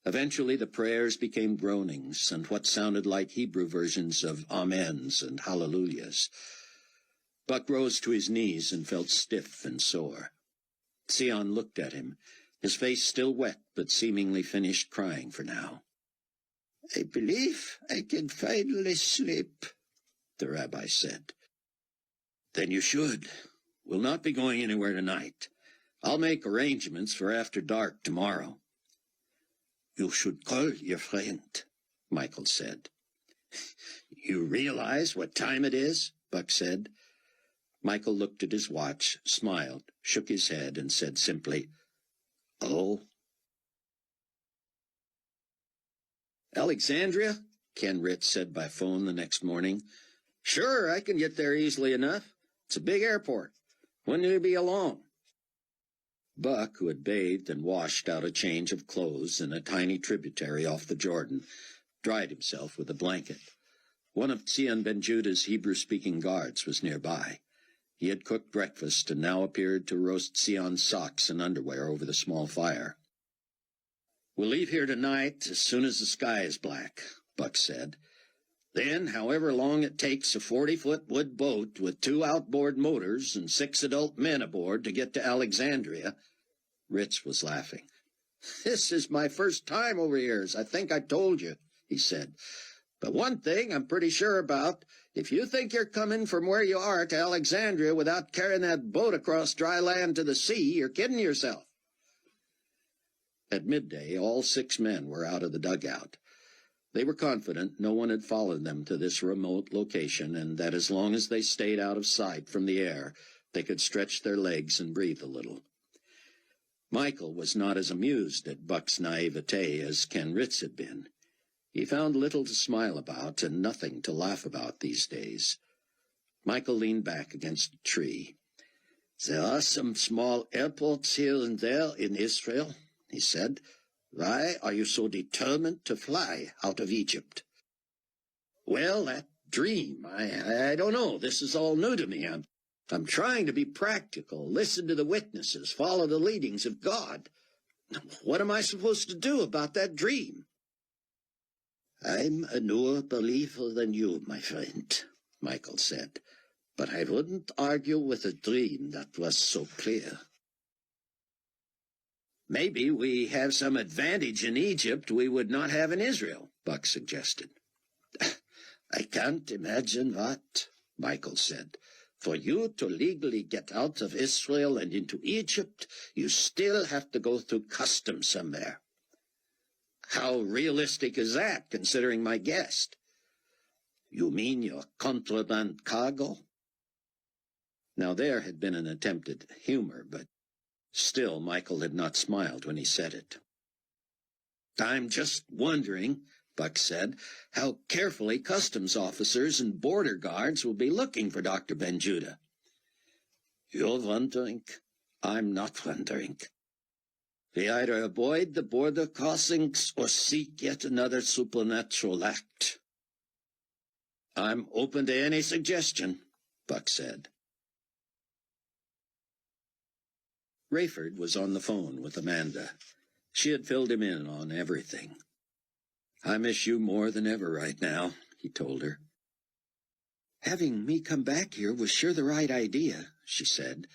Speaker 2: Eventually the prayers became groanings and what sounded like Hebrew versions of amens and hallelujahs. Buck rose to his knees and felt stiff and sore. Sion looked at him, his face still wet but seemingly finished crying for now.
Speaker 3: I believe I can finally sleep,
Speaker 2: the rabbi said. Then you should. We'll not be going anywhere tonight. I'll make arrangements for after dark tomorrow.
Speaker 3: You should call your friend,
Speaker 2: Michael said. You realize what time it is? Buck said. Michael looked at his watch, smiled, shook his head, and said simply, "Oh." Alexandria, Ken Ritz said by phone the next morning. "Sure, I can get there easily enough. It's a big airport. When will you be along?" Buck, who had bathed and washed out a change of clothes in a tiny tributary off the Jordan, dried himself with a blanket. One of Tzion Ben Judah's Hebrew-speaking guards was nearby. He had cooked breakfast and now appeared to roast Tzion's socks and underwear over the small fire. "We'll leave here tonight as soon as the sky is black," Buck said. "Then, however long it takes a 40-foot wood boat with 2 outboard motors and 6 adult men aboard to get to Alexandria." Ritz was laughing. "This is my first time over here, as I think I told you," he said. "But one thing I'm pretty sure about, if you think you're coming from where you are to Alexandria without carrying that boat across dry land to the sea, you're kidding yourself." At midday, all 6 men were out of the dugout. They were confident no one had followed them to this remote location, and that as long as they stayed out of sight from the air, they could stretch their legs and breathe a little. Michael was not as amused at Buck's naivete as Ken Ritz had been. He found little to smile about and nothing to laugh about these days. Michael leaned back against a tree. "There are some small airports here and there in Israel," he said. "Why are you so determined to fly out of Egypt?" "Well, that dream, I don't know. This is all new to me. I'm trying to be practical, listen to the witnesses, follow the leadings of God. What am I supposed to do about that dream?" "I'm a newer believer than you, my friend," Michael said, "but I wouldn't argue with a dream that was so clear." "Maybe we have some advantage in Egypt we would not have in Israel," Buck suggested. "I can't imagine what," Michael said. "For you to legally get out of Israel and into Egypt, you still have to go through customs somewhere." "How realistic is that, considering my guest?" "You mean your contraband cargo?" Now there had been an attempt at humor, but still Michael had not smiled when he said it. "I'm just wondering," Buck said, "how carefully customs officers and border guards will be looking for Dr. Ben Judah." "You're wondering? I'm not wondering. We either avoid the border crossings or seek yet another supernatural act." "I'm open to any suggestion," Buck said. Rayford was on the phone with Amanda. She had filled him in on everything. "I miss you more than ever right now," he told her. "Having me come back here was sure the right idea," she said.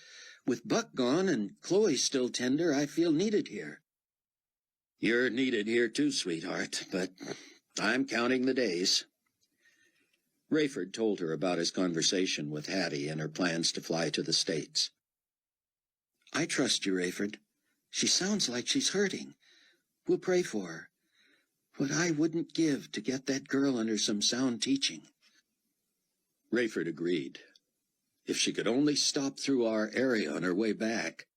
Speaker 2: "With Buck gone and Chloe still tender, I feel needed here." "You're needed here too, sweetheart, but I'm counting the days." Rayford told her about his conversation with Hattie and her plans to fly to the States. "I trust you, Rayford. She sounds like she's hurting. We'll pray for her. What I wouldn't give to get that girl under some sound teaching." Rayford agreed. If she could only stop through our area on her way back.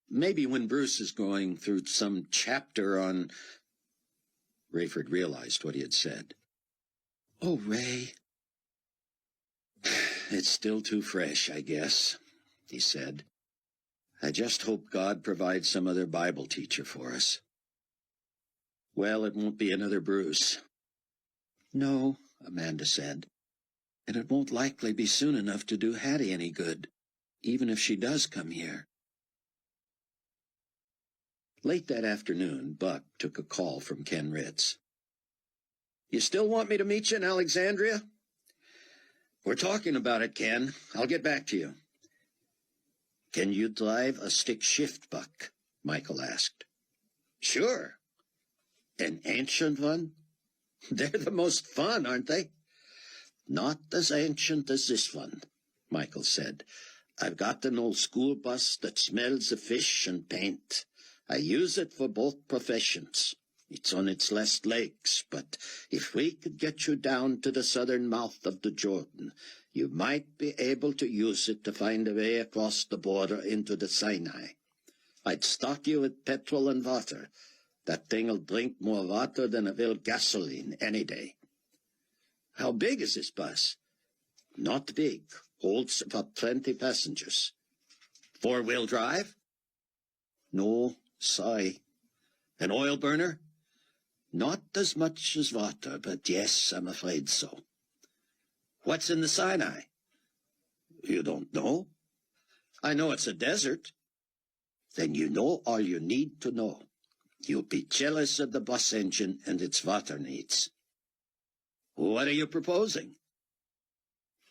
Speaker 2: Maybe when Bruce is going through some chapter on... Rayford realized what he had said. "Oh, Ray." "It's still too fresh, I guess," he said. "I just hope God provides some other Bible teacher for us." "Well, it won't be another Bruce." "No," Amanda said. "And it won't likely be soon enough to do Hattie any good, even if she does come here." Late that afternoon, Buck took a call from Ken Ritz. "You still want me to meet you in Alexandria?" "We're talking about it, Ken. I'll get back to you." "Can you drive a stick shift, Buck?" Michael asked. "Sure." "An ancient one?" "They're the most fun, aren't they?" "Not as ancient as this one," Michael said. "I've got an old school bus that smells of fish and paint. I use it for both professions. It's on its last legs, but if we could get you down to the southern mouth of the Jordan, you might be able to use it to find a way across the border into the Sinai. I'd stock you with petrol and water. That thing'll drink more water than it will gasoline any day."
Speaker 4: How big is this bus?
Speaker 3: Not big. Holds about 20 passengers.
Speaker 4: 4-wheel drive?
Speaker 3: No, sigh.
Speaker 4: An oil burner?
Speaker 3: Not as much as water, but yes, I'm afraid so.
Speaker 4: What's in the Sinai?
Speaker 3: You don't know?
Speaker 4: I know it's a desert.
Speaker 3: Then you know all you need to know. You'll be jealous of the bus engine and its water needs.
Speaker 4: What are you proposing?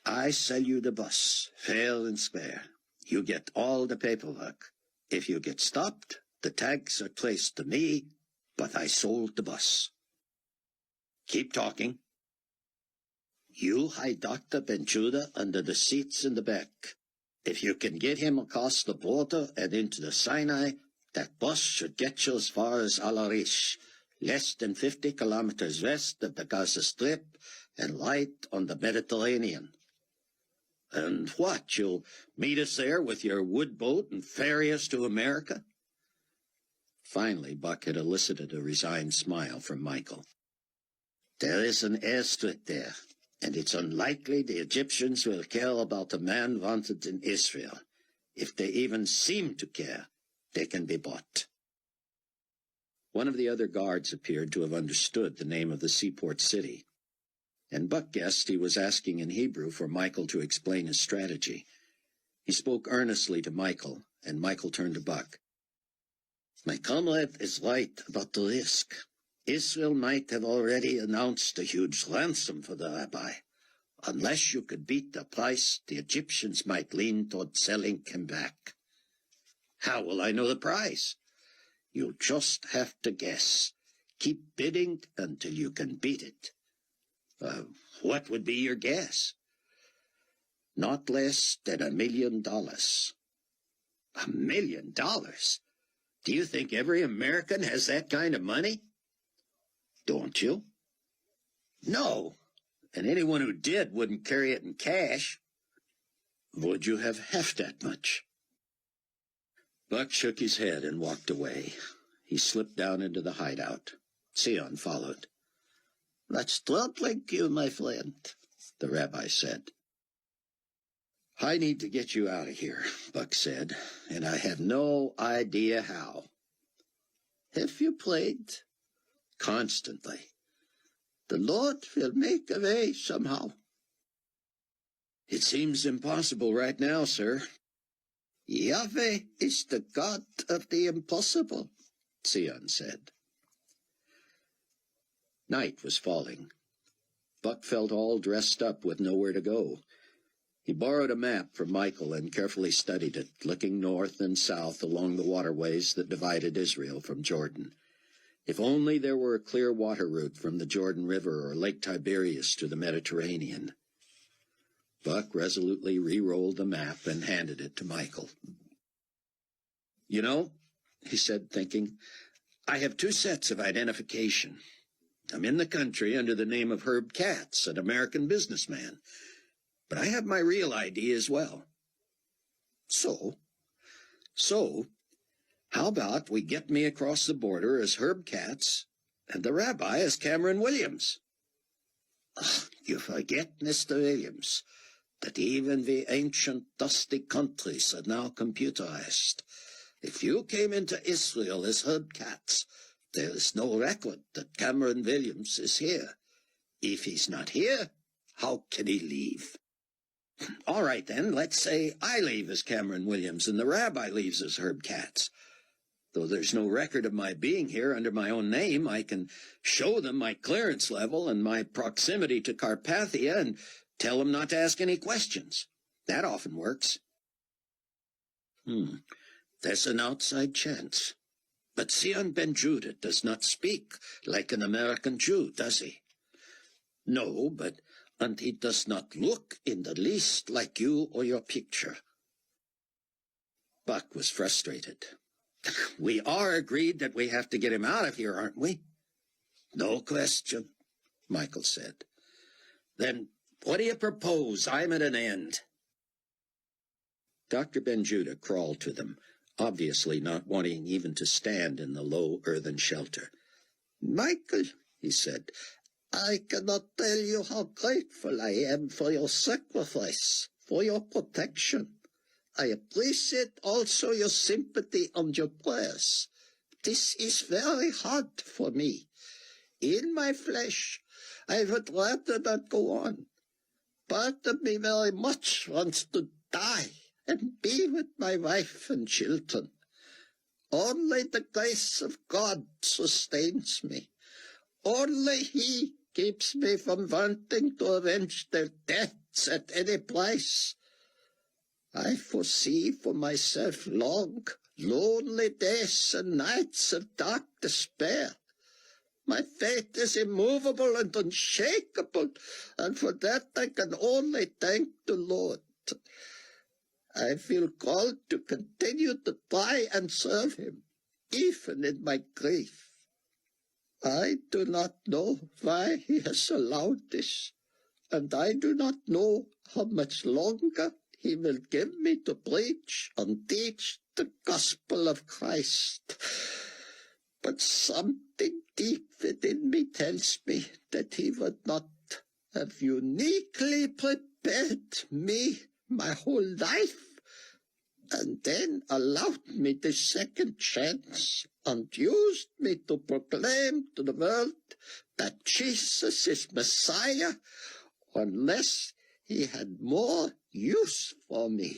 Speaker 3: I sell you the bus, fair and square. You get all the paperwork. If you get stopped, the tags are traced to me, but I sold the bus.
Speaker 4: Keep talking.
Speaker 3: You hide Dr. Benjuda under the seats in the back. If you can get him across the border and into the Sinai, that bus should get you as far as Al-Arish, less than 50 kilometers west of the Gaza Strip and light on the Mediterranean.
Speaker 4: And what, you'll meet us there with your wood boat and ferry us to America?
Speaker 2: Finally, Buck had elicited a resigned smile from Michael.
Speaker 3: There is an airstrip there, and it's unlikely the Egyptians will care about a man wanted in Israel. If they even seem to care, they can be bought.
Speaker 2: One of the other guards appeared to have understood the name of the seaport city, and Buck guessed he was asking in Hebrew for Michael to explain his strategy. He spoke earnestly to Michael, and Michael turned to Buck.
Speaker 3: My comrade is right about the risk. Israel might have already announced a huge ransom for the rabbi. Unless you could beat the price, the Egyptians might lean toward selling him back.
Speaker 4: How will I know the price?
Speaker 3: You'll just have to guess. Keep bidding until you can beat it.
Speaker 4: What would be your guess?
Speaker 3: Not less than $1 million.
Speaker 4: $1 million? Do you think every American has that kind of money?
Speaker 3: Don't you?
Speaker 4: No, and anyone who did wouldn't carry it in cash.
Speaker 3: Would you have half that much?
Speaker 2: Buck shook his head and walked away. He slipped down into the hideout. Sion followed.
Speaker 3: That's troubling you, my friend,
Speaker 2: the rabbi said. I need to get you out of here, Buck said, and I have no idea how.
Speaker 3: Have you prayed?
Speaker 2: Constantly.
Speaker 3: The Lord will make a way somehow.
Speaker 2: It seems impossible right now, sir.
Speaker 3: Yahweh is the God of the impossible,
Speaker 2: Sion said. Night was falling. Buck felt all dressed up with nowhere to go. He borrowed a map from Michael and carefully studied it, looking north and south along the waterways that divided Israel from Jordan. If only there were a clear water route from the Jordan River or Lake Tiberias to the Mediterranean. Buck resolutely re-rolled the map and handed it to Michael. You know, he said, thinking, I have 2 sets of identification. I'm in the country under the name of Herb Katz, an American businessman. But I have my real ID as well. So, how about we get me across the border as Herb Katz and the rabbi as Cameron Williams?
Speaker 3: You forget, Mr. Williams, that even the ancient dusty countries are now computerized. If you came into Israel as Herb Katz, there is no record that Cameron Williams is here. If he's not here, how can he leave?
Speaker 4: All right, then, let's say I leave as Cameron Williams and the rabbi leaves as Herb Katz. Though there's no record of my being here under my own name, I can show them my clearance level and my proximity to Carpathia and tell them not to ask any questions. That often works.
Speaker 3: There's an outside chance. But Sion Ben-Judah does not speak like an American Jew, does he? No, and he does not look in the least like you or your picture.
Speaker 2: Buck was frustrated.
Speaker 4: We are agreed that we have to get him out of here, aren't we?
Speaker 3: No question,
Speaker 2: Michael said.
Speaker 4: Then what do you propose? I'm at an end.
Speaker 2: Dr. Ben-Judah crawled to them, obviously not wanting even to stand in the low earthen shelter.
Speaker 3: Michael, he said, I cannot tell you how grateful I am for your sacrifice, for your protection. I appreciate also your sympathy and your prayers. This is very hard for me. In my flesh, I would rather not go on. Part of me very much wants to die and be with my wife and children. Only the grace of God sustains me. Only He keeps me from wanting to avenge their deaths at any price. I foresee for myself long, lonely days and nights of dark despair. My faith is immovable and unshakable, and for that I can only thank the Lord. I feel called to continue to try and serve Him, even in my grief. I do not know why He has allowed this, and I do not know how much longer He will give me to preach and teach the gospel of Christ. But something deep within me tells me that He would not have uniquely prepared me my whole life, and then allowed me the second chance, and used me to proclaim to the world that Jesus is Messiah, unless He had more use for me.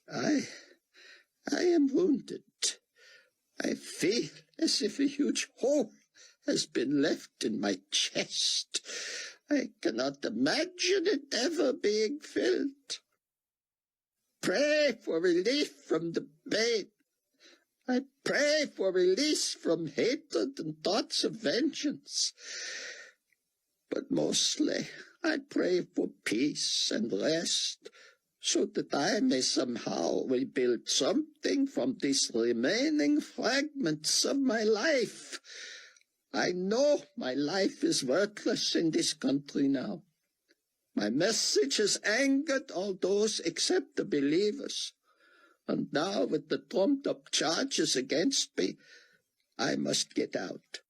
Speaker 3: I am wounded. I feel as if a huge hole has been left in my chest. I cannot imagine it ever being filled. Pray for relief from the pain. I pray for release from hatred and thoughts of vengeance. But mostly I pray for peace and rest, so that I may somehow rebuild something from these remaining fragments of my life. I know my life is worthless in this country now. My message has angered all those except the believers. And now, with the trumped-up charges against me, I must get out.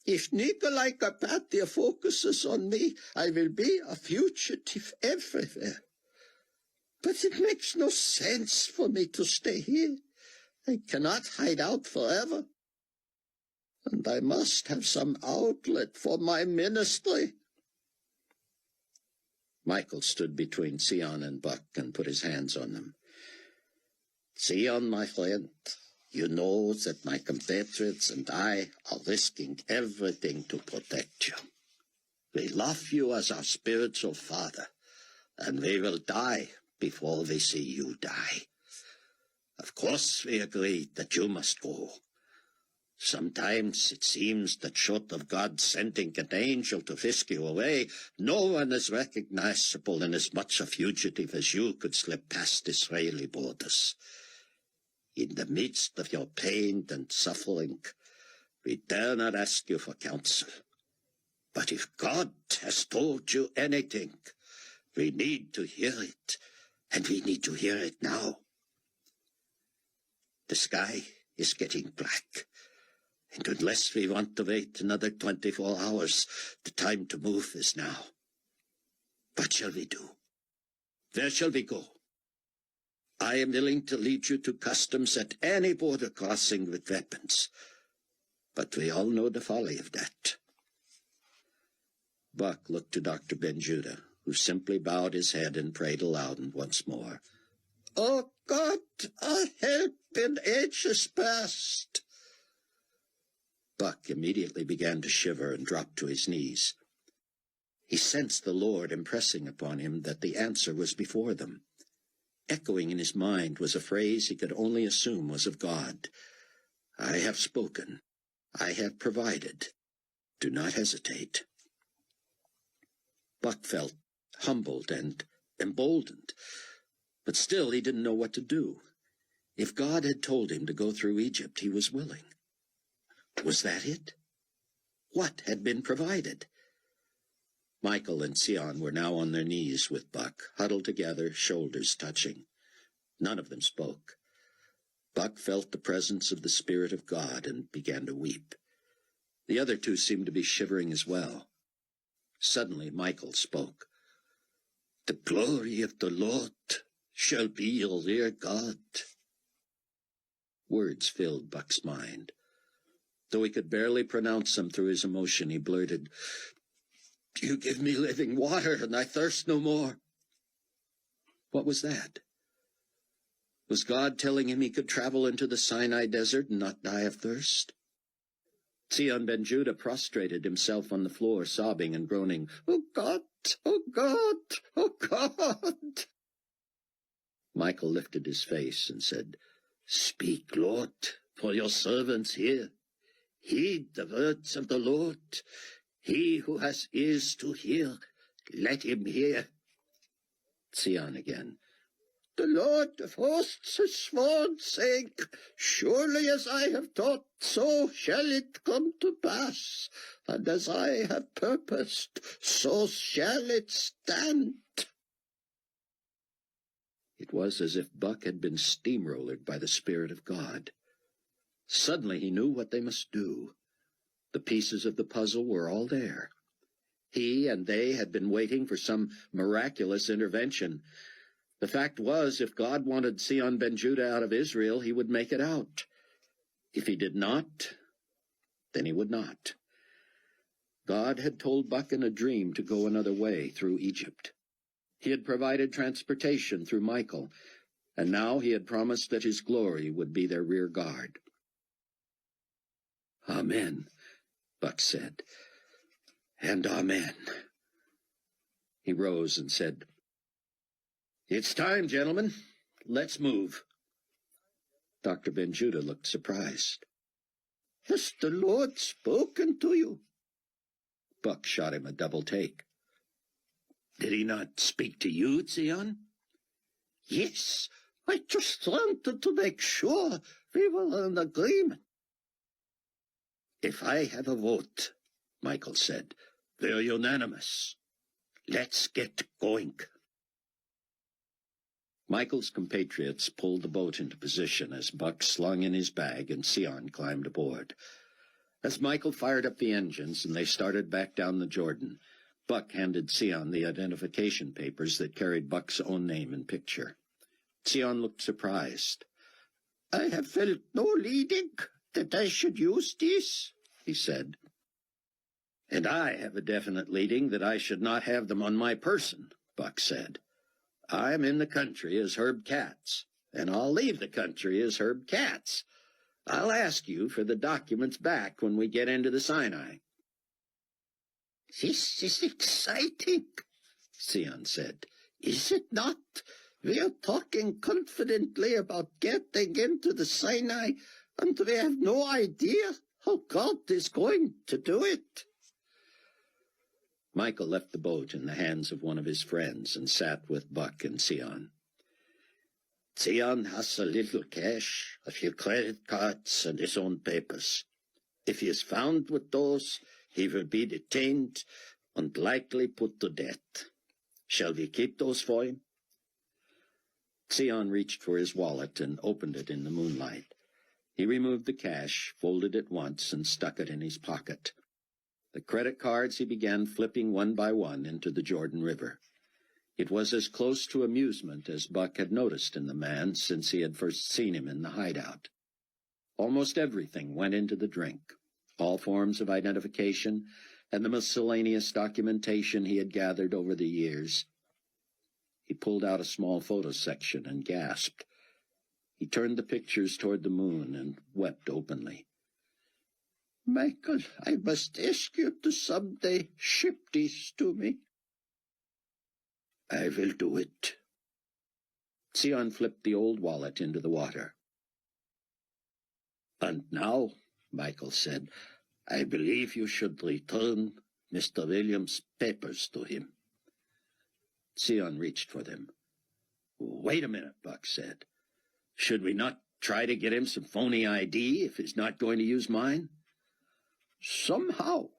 Speaker 3: If Nicolae Carpathia focuses on me, I will be a fugitive everywhere. But it makes no sense for me to stay here. I cannot hide out forever. And I must have some outlet for my ministry.
Speaker 2: Michael stood between Sion and Buck and put his hands on them. Sion, my friend, you know that my compatriots and I are risking everything to protect you. We love you as our spiritual father, and we will die before we see you die. Of course we agree that you must go. Sometimes it seems that short of God sending an angel to whisk you away, no one is recognizable and as much a fugitive as you could slip past Israeli borders. In the midst of your pain and suffering, we dare not ask you for counsel. But if God has told you anything, we need to hear it, and we need to hear it now. The sky is getting black, and unless we want to wait another 24 hours, the time to move is now. What shall we do? Where shall we go? I am willing to lead you to customs at any border crossing with weapons, but we all know the folly of that. Buck looked to Dr. Ben-Judah, who simply bowed his head and prayed aloud once more.
Speaker 3: Oh God, our help in ages past.
Speaker 2: Buck immediately began to shiver and dropped to his knees. He sensed the Lord impressing upon him that the answer was before them. Echoing in his mind was a phrase he could only assume was of God. I have spoken. I have provided. Do not hesitate. Buck felt humbled and emboldened, but still he didn't know what to do. If God had told him to go through Egypt, he was willing. Was that it? What had been provided? Michael and Sion were now on their knees with Buck, huddled together, shoulders touching. None of them spoke. Buck felt the presence of the Spirit of God and began to weep. The other two seemed to be shivering as well. Suddenly Michael spoke.
Speaker 4: "The glory of the Lord shall be your rear guard."
Speaker 2: Words filled Buck's mind. Though he could barely pronounce them through his emotion, he blurted,
Speaker 4: "You give me living water, and I thirst no more."
Speaker 2: What was that? Was God telling him he could travel into the Sinai desert and not die of thirst? Zion ben Judah prostrated himself on the floor, sobbing and groaning,
Speaker 3: "Oh God! Oh God! Oh God!"
Speaker 2: Michael lifted his face and said,
Speaker 4: "Speak, Lord, for your servants hear. Heed the words of the Lord. He who has ears to hear, let him hear."
Speaker 2: Zion again.
Speaker 3: "The Lord of hosts has sworn, saying, Surely as I have taught, so shall it come to pass, and as I have purposed, so shall it stand."
Speaker 2: It was as if Buck had been steamrollered by the Spirit of God. Suddenly he knew what they must do. The pieces of the puzzle were all there. He and they had been waiting for some miraculous intervention. The fact was, if God wanted Zion ben Judah out of Israel, he would make it out. If he did not, then he would not. God had told Buck in a dream to go another way through Egypt. He had provided transportation through Michael, and now he had promised that his glory would be their rear guard.
Speaker 4: "Amen," Buck said, "and amen."
Speaker 2: He rose and said, "It's time, gentlemen. Let's move." Dr. Ben Judah looked surprised.
Speaker 3: "Has the Lord spoken to you?"
Speaker 2: Buck shot him a double take.
Speaker 4: "Did he not speak to you, Zion?"
Speaker 3: "Yes, I just wanted to make sure we were in agreement."
Speaker 4: "If I have a vote," Michael said, "we're unanimous. Let's get going."
Speaker 2: Michael's compatriots pulled the boat into position as Buck slung in his bag and Zion climbed aboard. As Michael fired up the engines and they started back down the Jordan, Buck handed Zion the identification papers that carried Buck's own name and picture. Zion looked surprised.
Speaker 3: "I have felt no leading that I should use these," he said.
Speaker 2: "And I have a definite leading that I should not have them on my person," Buck said. "I'm in the country as Herb Katz, and I'll leave the country as Herb Katz. I'll ask you for the documents back when we get into the Sinai."
Speaker 3: "This is exciting," Zion said. "Is it not? We are talking confidently about getting into the Sinai, and we have no idea how God is going to do it."
Speaker 2: Michael left the boat in the hands of one of his friends and sat with Buck and Zion.
Speaker 4: "Zion has a little cash, a few credit cards, and his own papers. If he is found with those, he will be detained and likely put to death. Shall we keep those for him?"
Speaker 2: Zion reached for his wallet and opened it in the moonlight. He removed the cash, folded it once, and stuck it in his pocket. The credit cards he began flipping one by one into the Jordan River. It was as close to amusement as Buck had noticed in the man since he had first seen him in the hideout. Almost everything went into the drink, all forms of identification, and the miscellaneous documentation he had gathered over the years. He pulled out a small photo section and gasped. He turned the pictures toward the moon and wept openly.
Speaker 3: "Michael, I must ask you to someday ship these to me."
Speaker 4: "I will do it."
Speaker 2: Zion flipped the old wallet into the water.
Speaker 4: "And now," Michael said, "I believe you should return Mr. Williams' papers to him."
Speaker 2: Zion reached for them.
Speaker 4: "Wait a minute," Buck said. "Should we not try to get him some phony ID if he's not going to use mine?"
Speaker 3: "Somehow,"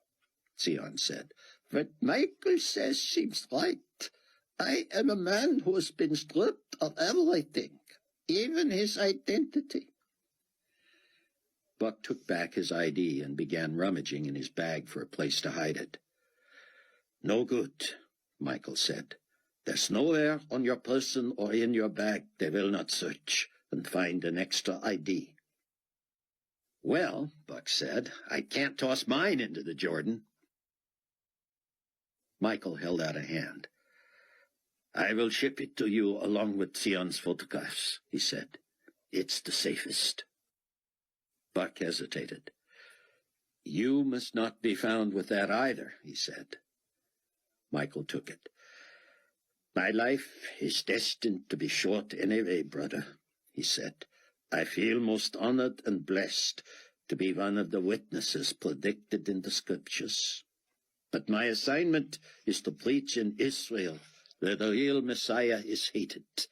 Speaker 3: Zion said, "what Michael says seems right. I am a man who has been stripped of everything, even his identity."
Speaker 2: Buck took back his ID and began rummaging in his bag for a place to hide it.
Speaker 4: "No good," Michael said. "There's nowhere on your person or in your bag they will not search and find an extra ID."
Speaker 2: "Well," Buck said, "I can't toss mine into the Jordan."
Speaker 1: Michael held out a hand.
Speaker 4: "I will ship it to you along with Sion's photographs," he said. "It's the safest."
Speaker 2: Buck hesitated. "You must not be found with that either," he said. Michael took it.
Speaker 4: "My life is destined to be short anyway, brother," he said. "I feel most honored and blessed to be one of the witnesses predicted in the scriptures. But my assignment is to preach in Israel, where the real Messiah is hated.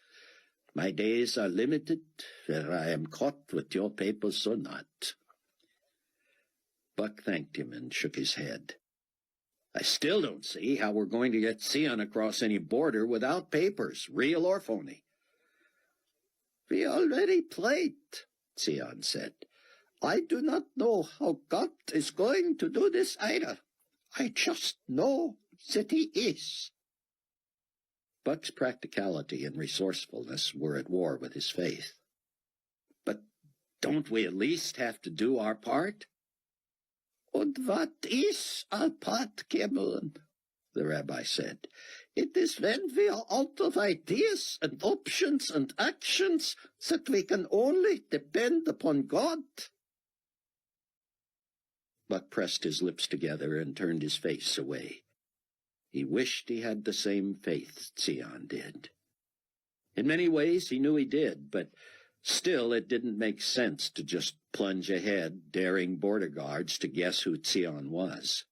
Speaker 4: My days are limited, whether I am caught with your papers or not."
Speaker 2: Buck thanked him and shook his head. "I still don't see how we're going to get Sion across any border without papers, real or phony."
Speaker 4: "We already prayed," Sion said. "I do not know how God is going to do this either. I just know that he is."
Speaker 2: Buck's practicality and resourcefulness were at war with his faith. "But don't we at least have to do our part?"
Speaker 4: "And what is our part, Cameron?" the rabbi said. "It is when we are out of ideas and options and actions that we can only depend upon God."
Speaker 2: Buck pressed his lips together and turned his face away. He wished he had the same faith Sion did. In many ways he knew he did, but still it didn't make sense to just plunge ahead, daring border guards to guess who Sion was.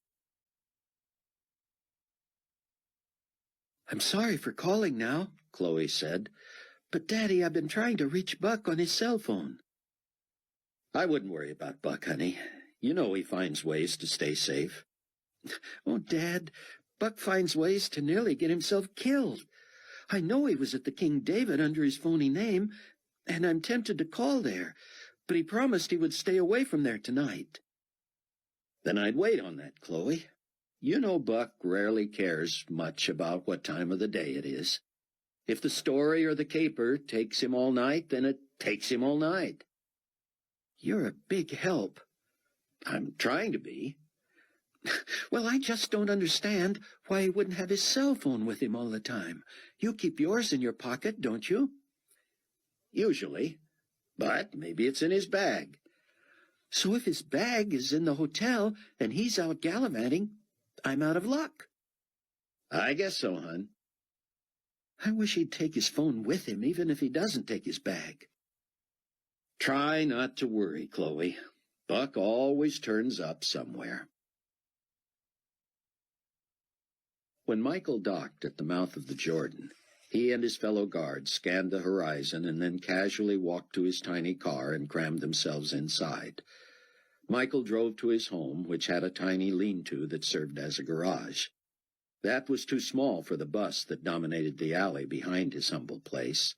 Speaker 3: "I'm sorry for calling now," Chloe said, "but, Daddy, I've been trying to reach Buck on his cell phone."
Speaker 2: "I wouldn't worry about Buck, honey. You know he finds ways to stay safe."
Speaker 3: "Oh, Dad, Buck finds ways to nearly get himself killed. I know he was at the King David under his phony name, and I'm tempted to call there, but he promised he would stay away from there tonight."
Speaker 2: "Then I'd wait on that, Chloe. You know Buck rarely cares much about what time of the day it is. If the story or the caper takes him all night, then it takes him all night."
Speaker 3: "You're a big help."
Speaker 2: "I'm trying to be."
Speaker 3: "Well, I just don't understand why he wouldn't have his cell phone with him all the time. You keep yours in your pocket, don't you?"
Speaker 2: "Usually. But maybe it's in his bag."
Speaker 3: "So if his bag is in the hotel and he's out gallivanting, I'm out of luck."
Speaker 2: "I guess so, hon."
Speaker 3: "I wish he'd take his phone with him, even if he doesn't take his bag."
Speaker 2: "Try not to worry, Chloe. Buck always turns up somewhere." When Michael docked at the mouth of the Jordan, he and his fellow guards scanned the horizon and then casually walked to his tiny car and crammed themselves inside. Michael drove to his home, which had a tiny lean-to that served as a garage. That was too small for the bus that dominated the alley behind his humble place.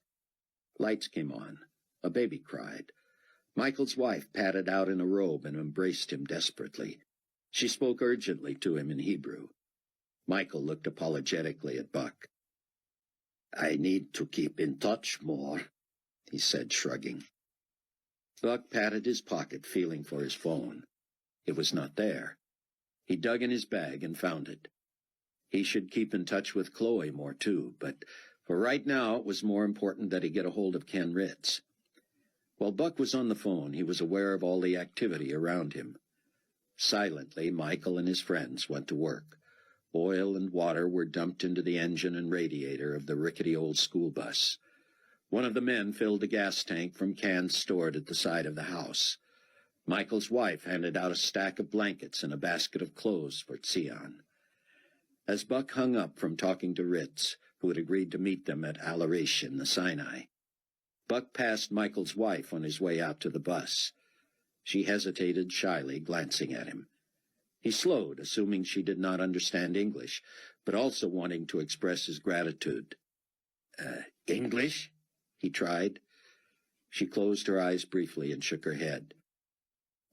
Speaker 2: Lights came on. A baby cried. Michael's wife padded out in a robe and embraced him desperately. She spoke urgently to him in Hebrew. Michael looked apologetically at Buck.
Speaker 4: "I need to keep in touch more," he said, shrugging.
Speaker 2: Buck patted his pocket, feeling for his phone. It was not there. He dug in his bag and found it. He should keep in touch with Chloe more, too, but for right now it was more important that he get a hold of Ken Ritz. While Buck was on the phone, he was aware of all the activity around him. Silently, Michael and his friends went to work. Oil and water were dumped into the engine and radiator of the rickety old school bus. One of the men filled the gas tank from cans stored at the side of the house. Michael's wife handed out a stack of blankets and a basket of clothes for Sion. As Buck hung up from talking to Ritz, who had agreed to meet them at Al-Arish in the Sinai, Buck passed Michael's wife on his way out to the bus. She hesitated shyly, glancing at him. He slowed, assuming she did not understand English, but also wanting to express his gratitude.
Speaker 4: English?"
Speaker 2: he tried. She closed her eyes briefly and shook her head.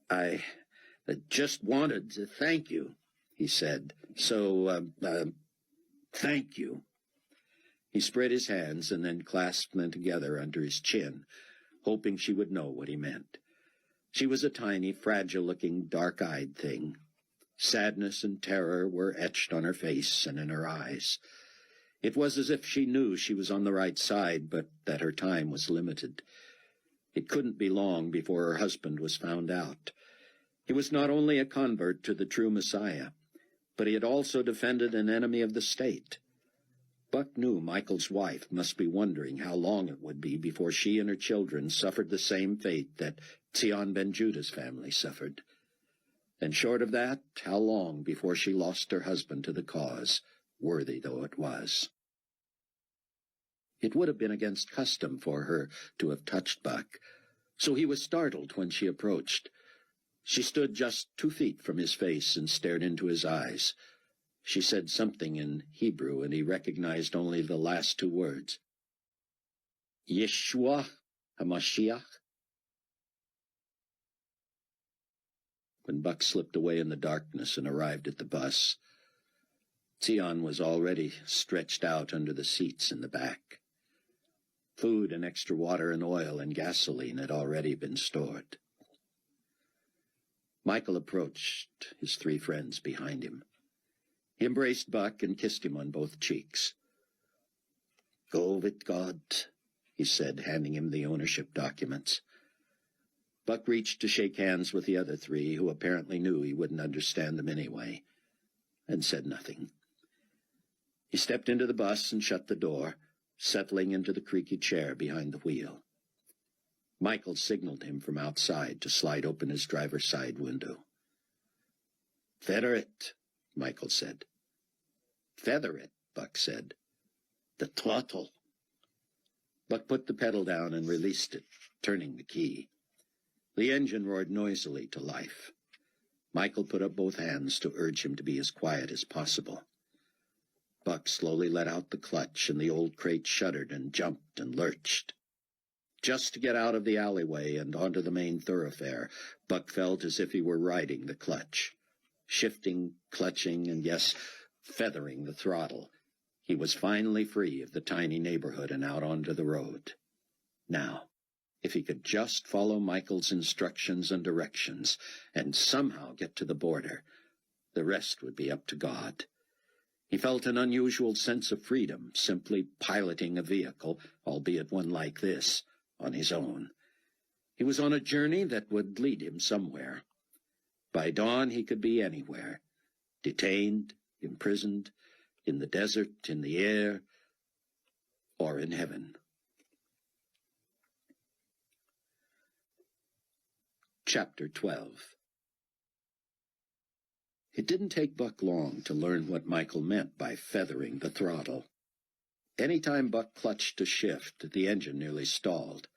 Speaker 4: I just wanted to thank you, he said. So, thank you.
Speaker 1: He spread his hands and then clasped them together under his chin, hoping she would know what he meant. She was a tiny, fragile-looking, dark-eyed thing. Sadness and terror were etched on her face and in her eyes. It was as if she knew she was on the right side, but that her time was limited. It couldn't be long before her husband was found out. He was not only a convert to the true Messiah, but he had also defended an enemy of the state. Buck knew Michael's wife must be wondering how long it would be before she and her children suffered the same fate that Zion ben Judah's family suffered. And short of that, how long before she lost her husband to the cause, worthy though it was. It would have been against custom for her to have touched Buck, so he was startled when she approached. She stood just 2 feet from his face and stared into his eyes. She said something in Hebrew, and he recognized only the last 2 words. Yeshua HaMashiach. When Buck slipped away in the darkness and arrived at the bus, Zion was already stretched out under the seats in the back. Food and extra water and oil and gasoline had already been stored. Michael approached, his 3 friends behind him. He embraced Buck and kissed him on both cheeks. "Go with God," he said, handing him the ownership documents. Buck reached to shake hands with the other 3, who apparently knew he wouldn't understand them anyway, and said nothing. He stepped into the bus and shut the door, settling into the creaky chair behind the wheel. Michael signaled him from outside to slide open his driver's side window. "Feather it," Michael said. "Feather it," Buck said. "The throttle." Buck put the pedal down and released it, turning the key. The engine roared noisily to life. Michael put up both hands to urge him to be as quiet as possible. Buck slowly let out the clutch, and the old crate shuddered and jumped and lurched. Just to get out of the alleyway and onto the main thoroughfare, Buck felt as if he were riding the clutch, shifting, clutching, and yes, feathering the throttle. He was finally free of the tiny neighborhood and out onto the road. Now, if he could just follow Michael's instructions and directions and somehow get to the border, the rest would be up to God. He felt an unusual sense of freedom, simply piloting a vehicle, albeit one like this, on his own. He was on a journey that would lead him somewhere. By dawn he could be anywhere, detained, imprisoned, in the desert, in the air, or in heaven. Chapter 12. It didn't take Buck long to learn what Michael meant by feathering the throttle. Any time Buck clutched to shift, the engine nearly stalled.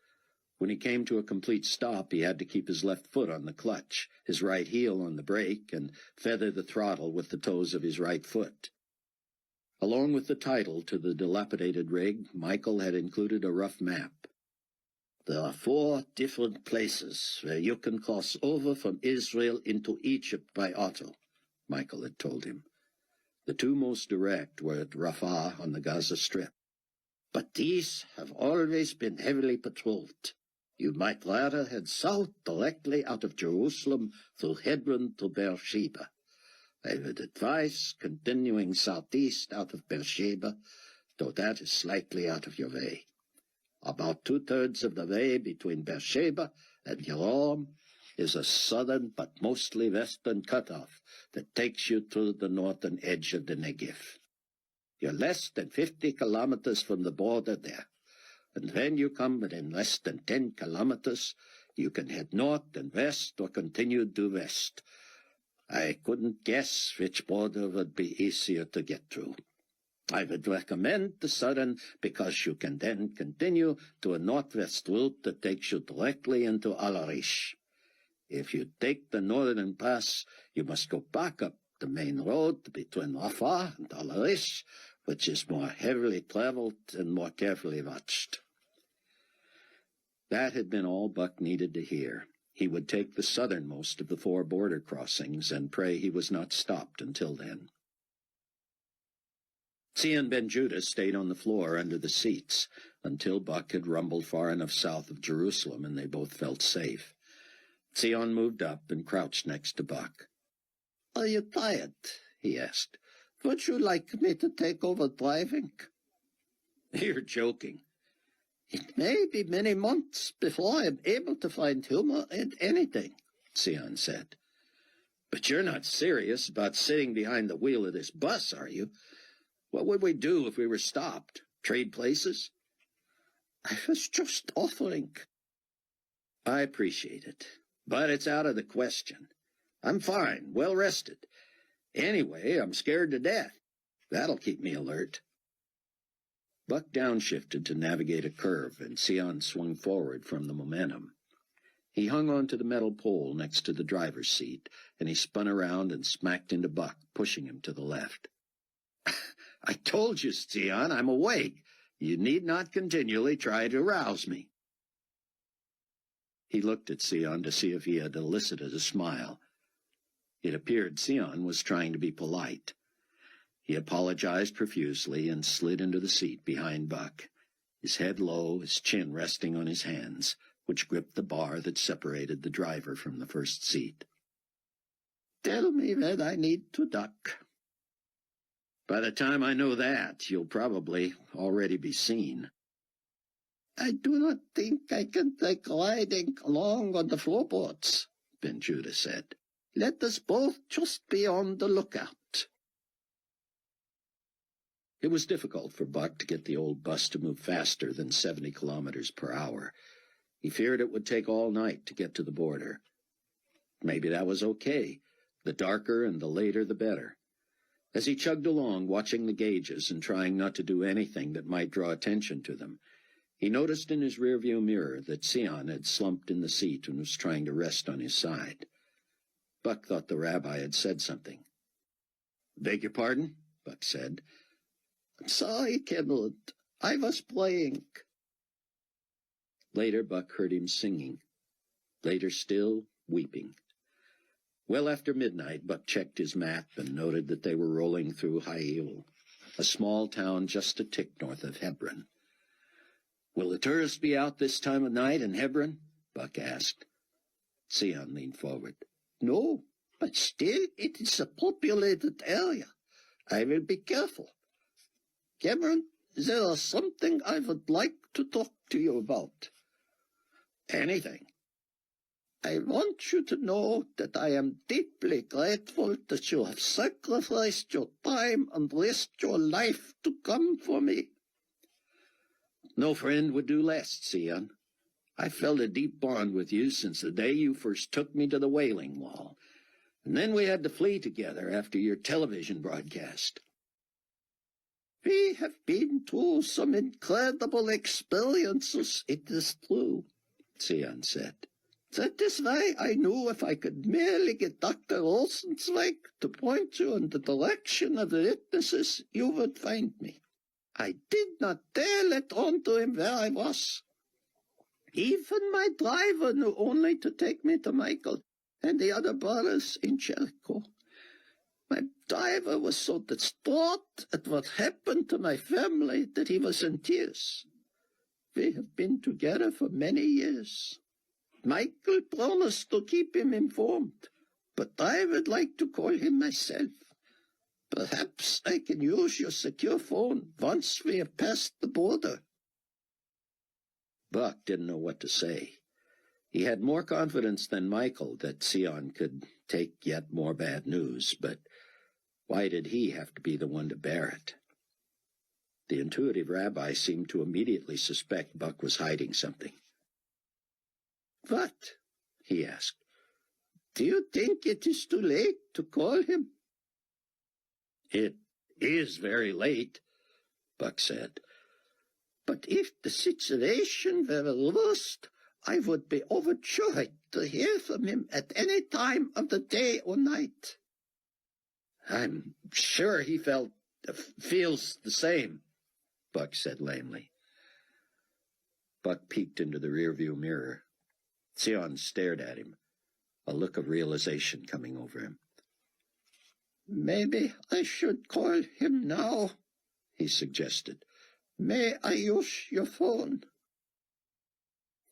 Speaker 1: When he came to a complete stop, he had to keep his left foot on the clutch, his right heel on the brake, and feather the throttle with the toes of his right foot. Along with the title to the dilapidated rig, Michael had included a rough map. "There are 4 different places where you can cross over from Israel into Egypt by auto," Michael had told him. The 2 most direct were at Rafah on the Gaza Strip. "But these have always been heavily patrolled. You might rather head south directly out of Jerusalem through Hebron to Beersheba. I would advise continuing southeast out of Beersheba, though that is slightly out of your way. About 2/3 of the way between Beersheba and Yerom is a southern but mostly western cutoff that takes you to the northern edge of the Negev. You're less than 50 kilometers from the border there, and when you come within less than 10 kilometers, you can head north and west or continue due west. I couldn't guess which border would be easier to get through. I would recommend the southern because you can then continue to a northwest route that takes you directly into Al-Arish. If you take the northern pass, you must go back up the main road between Rafah and Al-Arish, which is more heavily traveled and more carefully watched." That had been all Buck needed to hear. He would take the southernmost of the 4 border crossings and pray he was not stopped until then. Sion Ben Judah stayed on the floor under the seats until Buck had rumbled far enough south of Jerusalem and they both felt safe. Sion moved up and crouched next to Buck.
Speaker 3: "Are you tired?" he asked. "Would you like me to take over driving?"
Speaker 1: "You're joking."
Speaker 3: "It may be many months before I am able to find humor in anything,"
Speaker 1: Sion said. "But you're not serious about sitting behind the wheel of this bus, are you? What would we do if we were stopped? Trade places?"
Speaker 3: "I was just offering."
Speaker 1: "I appreciate it, but it's out of the question. I'm fine, well rested. Anyway, I'm scared to death. That'll keep me alert." Buck downshifted to navigate a curve, and Sion swung forward from the momentum. He hung onto the metal pole next to the driver's seat, and he spun around and smacked into Buck, pushing him to the left. "I told you, Sion, I'm awake. You need not continually try to rouse me." He looked at Sion to see if he had elicited a smile. It appeared Sion was trying to be polite. He apologized profusely and slid into the seat behind Buck, his head low, his chin resting on his hands, which gripped the bar that separated the driver from the first seat.
Speaker 3: "Tell me when I need to duck."
Speaker 1: "By the time I know that, you'll probably already be seen."
Speaker 3: "I do not think I can take riding along on the floorboards," Ben Judah said. "Let us both just be on the lookout."
Speaker 1: It was difficult for Buck to get the old bus to move faster than 70 kilometers per hour. He feared it would take all night to get to the border. Maybe that was okay. The darker and the later, the better. As he chugged along, watching the gauges and trying not to do anything that might draw attention to them, he noticed in his rearview mirror that Sion had slumped in the seat and was trying to rest on his side. Buck thought the rabbi had said something. "Beg your pardon?" Buck said.
Speaker 3: "I'm sorry, Cameron. I was playing."
Speaker 1: Later, Buck heard him singing. Later still, weeping. Well after midnight, Buck checked his map and noted that they were rolling through Ha'il, a small town just a tick north of Hebron. "Will the tourists be out this time of night in Hebron?" Buck asked. Sion leaned forward.
Speaker 3: "No, but still it is a populated area. I will be careful. Cameron, there is something I would like to talk to you about."
Speaker 1: "Anything."
Speaker 3: "I want you to know that I am deeply grateful that you have sacrificed your time and risked your life to come for me."
Speaker 1: "No friend would do less, Sion. I felt a deep bond with you since the day you first took me to the Wailing Wall, and then we had to flee together after your television broadcast."
Speaker 3: "We have been through some incredible experiences, it is true,"
Speaker 1: Sion said.
Speaker 3: "That is why I knew if I could merely get Dr. Rosenzweig to point you in the direction of the witnesses, you would find me. I did not dare let on to him where I was. Even my driver knew only to take me to Michael and the other brothers in Jericho. My driver was so distraught at what happened to my family that he was in tears. We have been together for many years. Michael promised to keep him informed, but I would like to call him myself. Perhaps I can use your secure phone once we have passed the border."
Speaker 1: Buck didn't know what to say. He had more confidence than Michael that Sion could take yet more bad news, but why did he have to be the one to bear it? The intuitive rabbi seemed to immediately suspect Buck was hiding something.
Speaker 3: "What?" he asked. "Do you think it is too late to call him?"
Speaker 1: "It is very late," Buck said.
Speaker 3: "But if the situation were reversed, I would be overjoyed to hear from him at any time of the day or night."
Speaker 1: "I'm sure he feels the same," Buck said lamely. Buck peeked into the rearview mirror.
Speaker 2: Sion stared at him, a look of realization coming over him.
Speaker 3: Maybe I should call him now, he suggested. May I use your phone?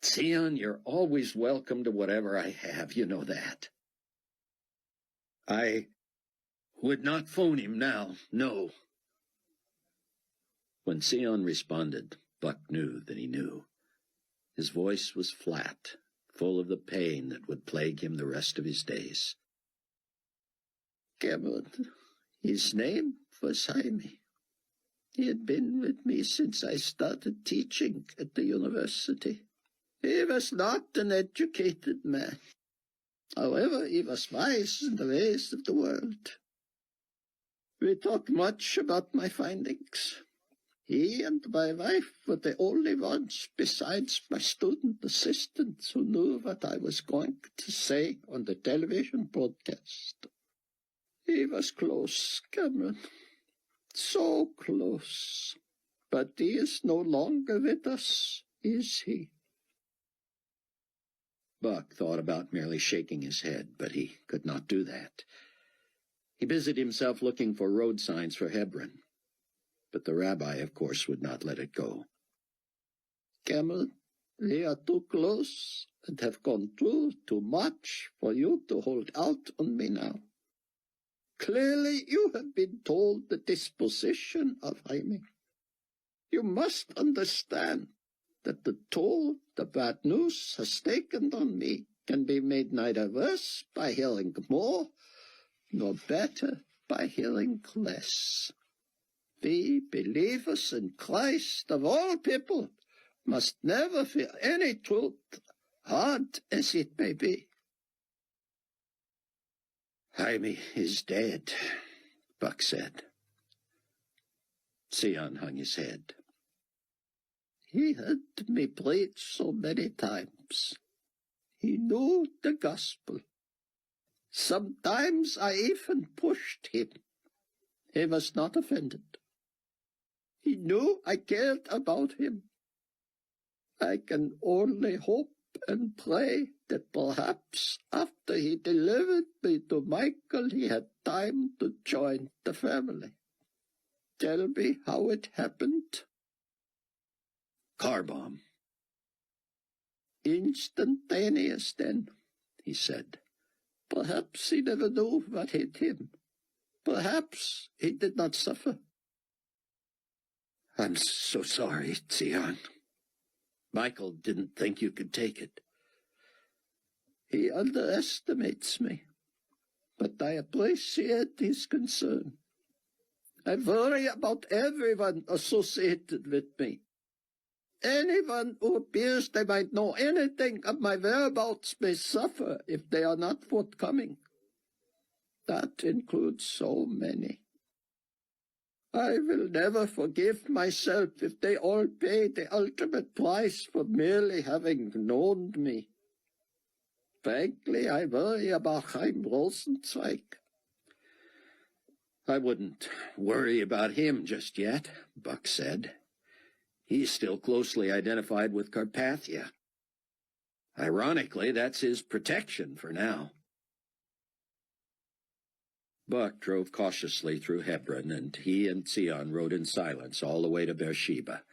Speaker 2: Sion, you're always welcome to whatever I have, you know that. I would not phone him now, no. When Sion responded, Buck knew that he knew. His voice was flat, full of the pain that would plague him the rest of his days.
Speaker 3: Cameron, his name was Jaime. He had been with me since I started teaching at the university. He was not an educated man. However, he was wise in the ways of the world. We talked much about my findings. He and my wife were the only ones besides my student assistants who knew what I was going to say on the television broadcast. He was close, Cameron. So close. But he is no longer with us, is he?
Speaker 2: Buck thought about merely shaking his head, but he could not do that. He busied himself looking for road signs for Hebron. But the rabbi, of course, would not let it go.
Speaker 3: Cameron, we are too close and have gone through too much for you to hold out on me now. Clearly you have been told the disposition of Jaime. You must understand that the toll the bad news has taken on me can be made neither worse by hearing more, nor better by hearing less. We believers in Christ of all people must never fear any truth, hard as it may be.
Speaker 2: Jaime is dead, Buck said. Sion hung his head.
Speaker 3: He heard me preach so many times. He knew the gospel. Sometimes I even pushed him. He was not offended. He knew I cared about him. I can only hope and pray that perhaps after he delivered me to Michael, he had time to join the family. Tell me how it happened.
Speaker 2: Car bomb.
Speaker 3: Instantaneous, then, he said. Perhaps he never knew what hit him. Perhaps he did not suffer.
Speaker 2: I'm so sorry, Sion. Michael didn't think you could take it.
Speaker 3: He underestimates me, but I appreciate his concern. I worry about everyone associated with me. Anyone who appears they might know anything of my whereabouts may suffer if they are not forthcoming. That includes so many. I will never forgive myself if they all pay the ultimate price for merely having known me. Frankly, I worry about Chaim Rosenzweig.
Speaker 2: I wouldn't worry about him just yet, Buck said. He's still closely identified with Carpathia. Ironically, that's his protection for now. Buck drove cautiously through Hebron, and he and Sion rode in silence all the way to Beersheba.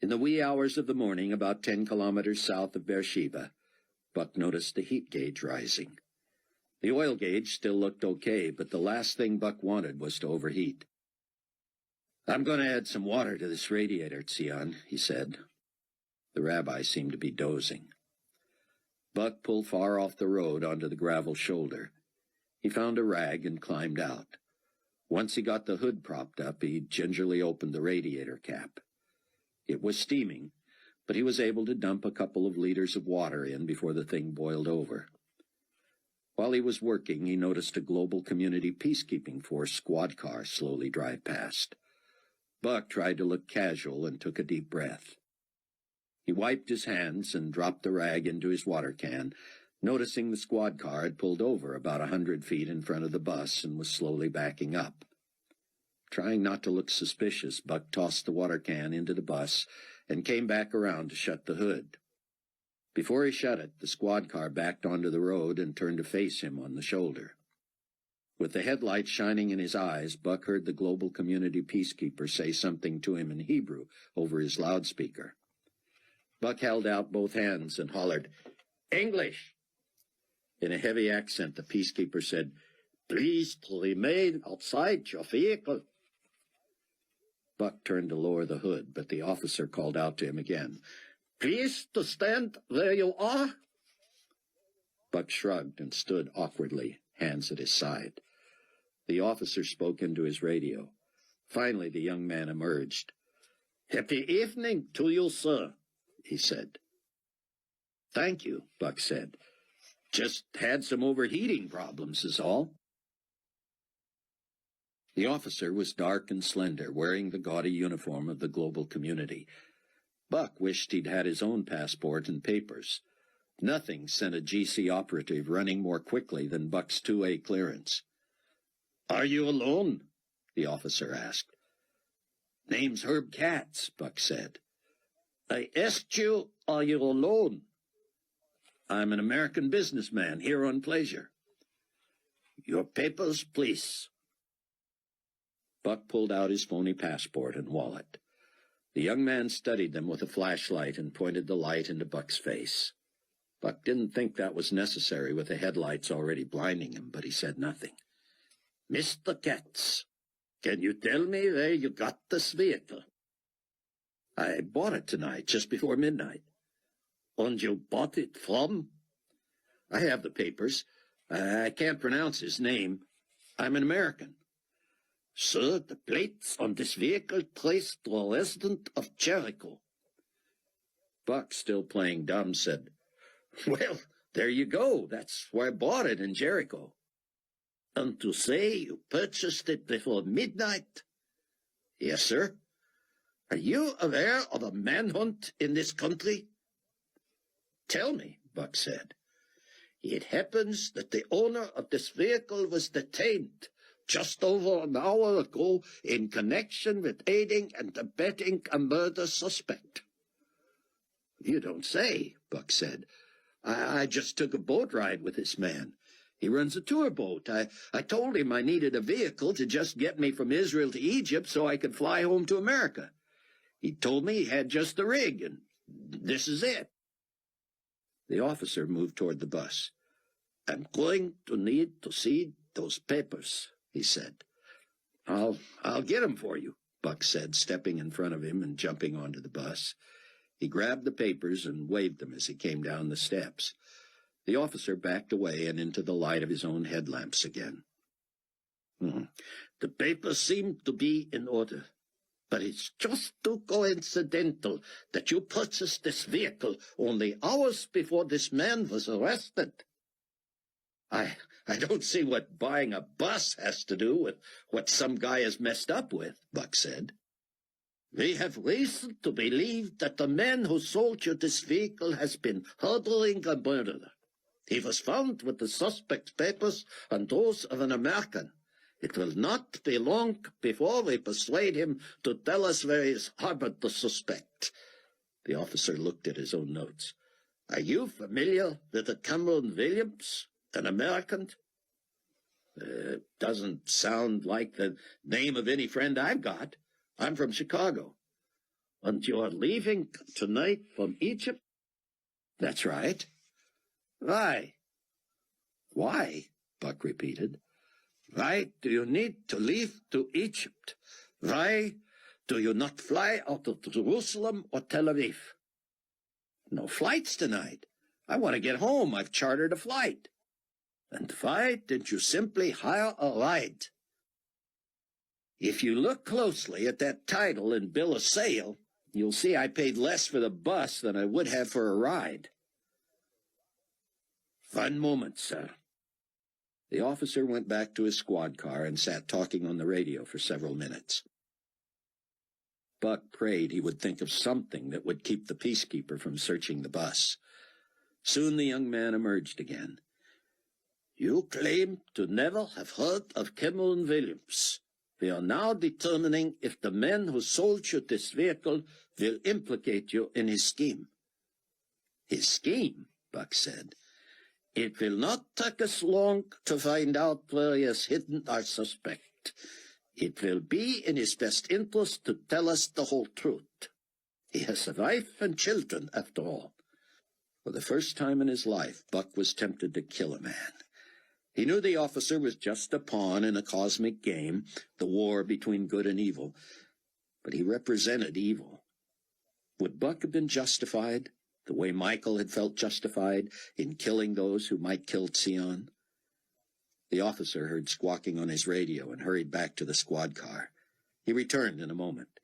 Speaker 2: In the wee hours of the morning, about 10 kilometers south of Beersheba, Buck noticed the heat gauge rising. The oil gauge still looked okay, but the last thing Buck wanted was to overheat. I'm going to add some water to this radiator, Sion, he said. The rabbi seemed to be dozing. Buck pulled far off the road onto the gravel shoulder. He found a rag and climbed out. Once he got the hood propped up, he gingerly opened the radiator cap. It was steaming, but he was able to dump a couple of liters of water in before the thing boiled over. While he was working, he noticed a Global Community Peacekeeping Force squad car slowly drive past. Buck tried to look casual and took a deep breath. He wiped his hands and dropped the rag into his water can, noticing the squad car had pulled over about 100 feet in front of the bus and was slowly backing up. Trying not to look suspicious, Buck tossed the water can into the bus and came back around to shut the hood. Before he shut it, the squad car backed onto the road and turned to face him on the shoulder. With the headlights shining in his eyes, Buck heard the global community peacekeeper say something to him in Hebrew over his loudspeaker. Buck held out both hands and hollered, "English!" In a heavy accent, the peacekeeper said, "Please to remain outside your vehicle." Buck turned to lower the hood, but the officer called out to him again, "Please to stand where you are." Buck shrugged and stood awkwardly, hands at his side. The officer spoke into his radio. Finally, the young man emerged. "Happy evening to you, sir," he said. "Thank you," Buck said. "Just had some overheating problems is all." The officer was dark and slender, wearing the gaudy uniform of the global community. Buck wished he'd had his own passport and papers. Nothing sent a GC operative running more quickly than Buck's 2A clearance. "Are you alone?" the officer asked. "Name's Herb Katz," Buck said. "I asked you, are you alone?" "I'm an American businessman here on pleasure." "Your papers, please." Buck pulled out his phony passport and wallet. The young man studied them with a flashlight and pointed the light into Buck's face. Buck didn't think that was necessary with the headlights already blinding him, but he said nothing. "Mr. Katz, can you tell me where you got this vehicle?" "I bought it tonight, just before midnight." "And you bought it from?" "I have the papers. I can't pronounce his name. I'm an American." "Sir, the plates on this vehicle trace to a resident of Jericho." Buck, still playing dumb, said, "Well, there you go. That's where I bought it, in Jericho." "And to say you purchased it before midnight?" "Yes, sir." "Are you aware of a manhunt in this country?" "Tell me," Buck said. "It happens that the owner of this vehicle was detained just over an hour ago in connection with aiding and abetting a murder suspect." "You don't say," Buck said. I just took a boat ride with this man. He runs a tour boat. I told him I needed a vehicle to just get me from Israel to Egypt so I could fly home to America. He told me he had just the rig, and this is it." The officer moved toward the bus. "I'm going to need to see those papers," he said. I'll get 'em for you," Buck said, stepping in front of him and jumping onto the bus. He grabbed the papers and waved them as he came down the steps. The officer backed away and into the light of his own headlamps again. "The papers seem to be in order, but it's just too coincidental that you purchased this vehicle only hours before this man was arrested." I don't see what buying a bus has to do with what some guy is messed up with," Buck said. "We have reason to believe that the man who sold you this vehicle has been harboring a murderer. He was found with the suspect's papers and those of an American. It will not be long before we persuade him to tell us where he has harbored the suspect." The officer looked at his own notes. "Are you familiar with the Cameron Williams, an American?" Doesn't sound like the name of any friend I've got. I'm from Chicago." "And you're leaving tonight from Egypt?" "That's right." "Why?" "Why?" Buck repeated. "Why do you need to leave to Egypt? Why do you not fly out of Jerusalem or Tel Aviv?" "No flights tonight. I want to get home. I've chartered a flight." "And why didn't you simply hire a ride?" "If you look closely at that title and bill of sale, you'll see I paid less for the bus than I would have for a ride." "One moment, sir." The officer went back to his squad car and sat talking on the radio for several minutes. Buck prayed he would think of something that would keep the peacekeeper from searching the bus. Soon the young man emerged again. "You claim to never have heard of Cameron Williams. We are now determining if the man who sold you this vehicle will implicate you in his scheme."
Speaker 4: His scheme, Buck said. It will not take us long to find out where he has hidden our suspect. It will be in his best interest to tell us the whole truth. He has a wife and children, after all.
Speaker 1: For the first time in his life, Buck was tempted to kill a man. He knew the officer was just a pawn in a cosmic game, the war between good and evil. But he represented evil. Would Buck have been justified, the way Michael had felt justified, in killing those who might kill Sion? The officer heard squawking on his radio and hurried back to the squad car. He returned in a moment.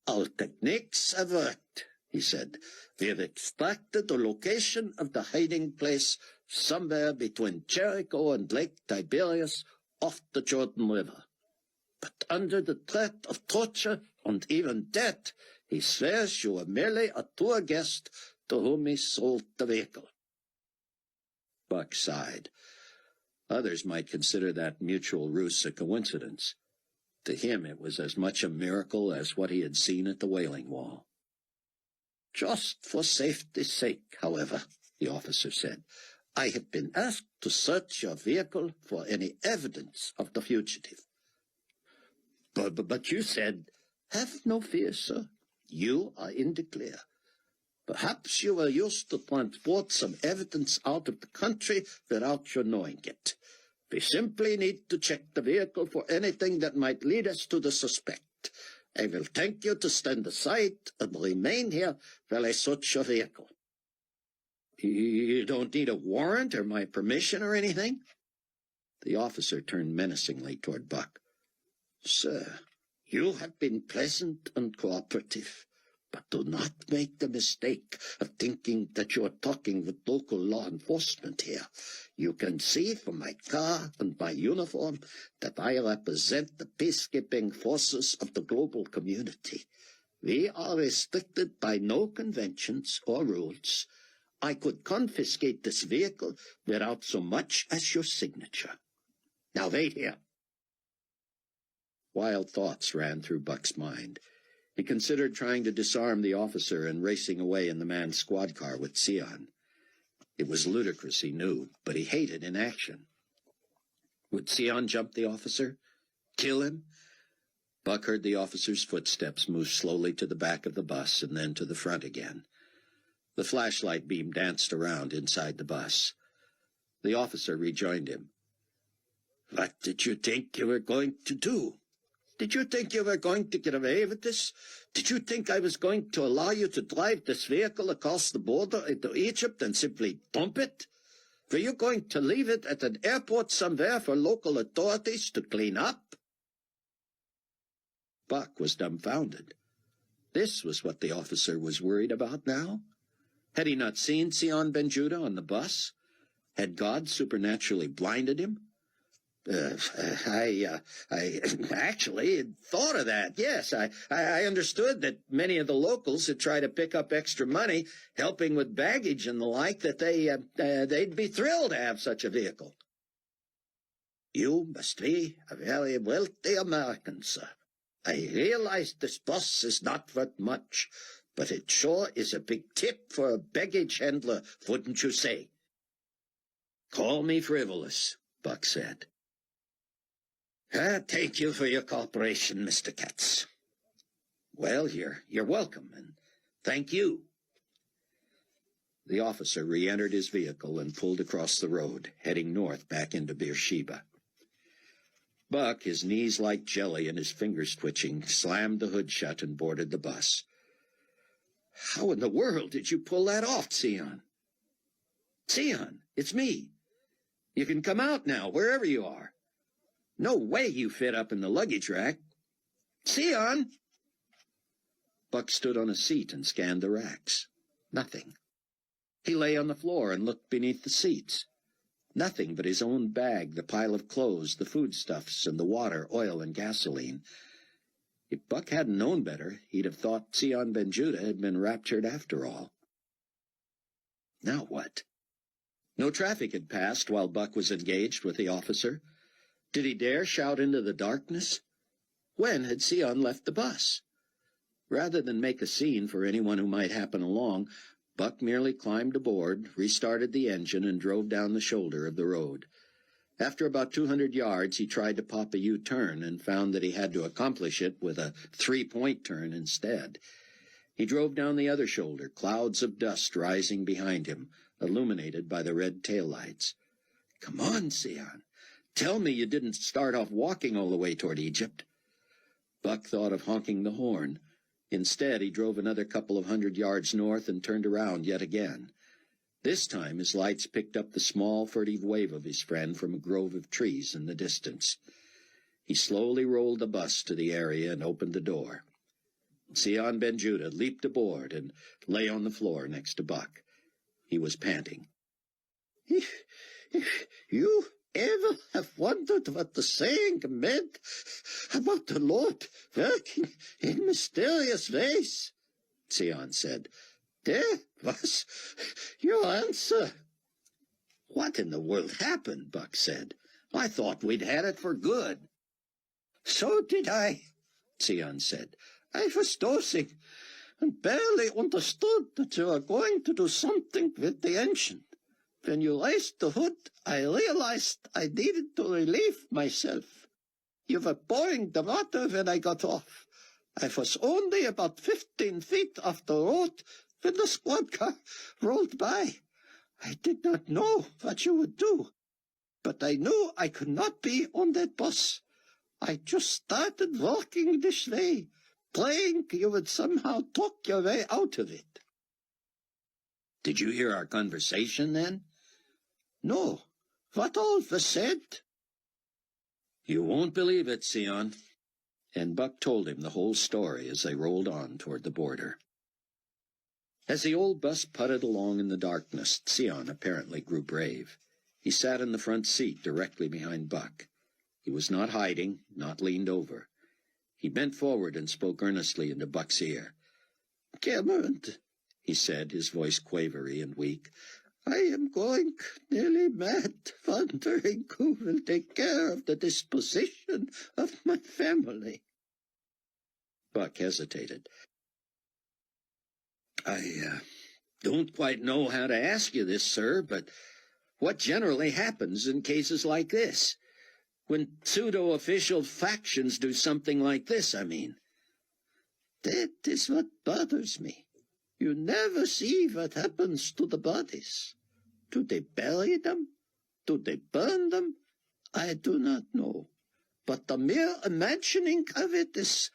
Speaker 4: Our techniques have worked, he said. We have extracted the location of the hiding place somewhere between Jericho and Lake Tiberias off the Jordan River. But under the threat of torture and even death, he swears you were merely a tour guest to whom he sold the vehicle.
Speaker 1: Buck sighed. Others might consider that mutual ruse a coincidence. To him it was as much a miracle as what he had seen at the Wailing Wall.
Speaker 4: Just for safety's sake, however, the officer said, I have been asked to search your vehicle for any evidence of the fugitive. But you said, have no fear, sir. You are in the clear. Perhaps you were used to transport some evidence out of the country without your knowing it. We simply need to check the vehicle for anything that might lead us to the suspect. I will thank you to stand aside and remain here while I search your vehicle.
Speaker 1: You don't need a warrant or my permission or anything? The officer turned menacingly toward Buck.
Speaker 4: Sir, you have been pleasant and cooperative, but do not make the mistake of thinking that you are talking with local law enforcement here. You can see from my car and my uniform that I represent the peacekeeping forces of the global community. We are restricted by no conventions or rules. I could confiscate this vehicle without so much as your signature. Now wait here.
Speaker 1: Wild thoughts ran through Buck's mind. He considered trying to disarm the officer and racing away in the man's squad car with Sion. It was ludicrous, he knew, but he hated inaction. Would Sion jump the officer? Kill him? Buck heard the officer's footsteps move slowly to the back of the bus and then to the front again. The flashlight beam danced around inside the bus. The officer rejoined him.
Speaker 4: What did you think you were going to do? Did you think you were going to get away with this? Did you think I was going to allow you to drive this vehicle across the border into Egypt and simply dump it? Were you going to leave it at an airport somewhere for local authorities to clean up?
Speaker 1: Buck was dumbfounded. This was what the officer was worried about now? Had he not seen Sion Ben Judah on the bus? Had God supernaturally blinded him?
Speaker 4: I actually had thought of that, yes. I understood that many of the locals had tried to pick up extra money, helping with baggage and the like, that they'd be thrilled to have such a vehicle. You must be a very wealthy American, sir. I realize this bus is not worth much, but it sure is a big tip for a baggage handler, wouldn't you say?
Speaker 1: Call me frivolous, Buck said.
Speaker 4: Thank you for your cooperation, Mr. Katz.
Speaker 1: Well, you're welcome, and thank you. The officer re-entered his vehicle and pulled across the road, heading north back into Beersheba. Buck, his knees like jelly and his fingers twitching, slammed the hood shut and boarded the bus.
Speaker 4: How in the world did you pull that off, Sion?
Speaker 1: Sion, it's me. You can come out now, wherever you are. No way you fit up in the luggage rack.
Speaker 4: Sion!
Speaker 1: Buck stood on a seat and scanned the racks. Nothing. He lay on the floor and looked beneath the seats. Nothing but his own bag, the pile of clothes, the foodstuffs, and the water, oil, and gasoline. If Buck hadn't known better, he'd have thought Sion Ben Judah had been raptured after all. Now what? No traffic had passed while Buck was engaged with the officer. Did he dare shout into the darkness? When had Sion left the bus? Rather than make a scene for anyone who might happen along,
Speaker 2: Buck merely climbed aboard, restarted the engine, and drove down the shoulder of the road. After about 200 yards, he tried to pop a U-turn and found that he had to accomplish it with a three-point turn instead. He drove down the other shoulder, clouds of dust rising behind him, illuminated by the red taillights. "Come on, Sion. Tell me you didn't start off walking all the way toward Egypt." Buck thought of honking the horn. Instead, he drove another couple of 100 yards north and turned around yet again. This time his lights picked up the small, furtive wave of his friend from a grove of trees in the distance. He slowly rolled the bus to the area and opened the door. Sion Ben Judah leaped aboard and lay on the floor next to Buck. He was panting.
Speaker 3: If you ever have wondered what the saying meant about the Lord working in mysterious ways,
Speaker 2: Sion said,
Speaker 3: there was your answer.
Speaker 2: "What in the world happened?" Buck said. "I thought we'd had it for good."
Speaker 3: "So did I,"
Speaker 2: Sion said.
Speaker 3: "I was dozing and barely understood that you were going to do something with the engine. When you raised the hood, I realized I needed to relieve myself. You were pouring the water when I got off. I was only about 15 feet off the road when the squad car rolled by. I did not know what you would do, but I knew I could not be on that bus. I just started walking this way, praying you would somehow talk your way out of it."
Speaker 2: "Did you hear our conversation then?"
Speaker 3: "No. What all was said?"
Speaker 2: "You won't believe it, Sion." And Buck told him the whole story as they rolled on toward the border. As the old bus putted along in the darkness, Sion apparently grew brave. He sat in the front seat directly behind Buck. He was not hiding, not leaned over. He bent forward and spoke earnestly into Buck's ear.
Speaker 3: "Cameron,"
Speaker 2: he said, his voice quavery and weak,
Speaker 3: "I am going nearly mad, wondering who will take care of the disposition of my family."
Speaker 2: Buck hesitated. "I don't quite know how to ask you this, sir, but what generally happens in cases like this? When pseudo-official factions do something like this, I mean."
Speaker 3: "That is what bothers me. You never see what happens to the bodies. Do they bury them? Do they burn them? I do not know. But the mere imagining of it is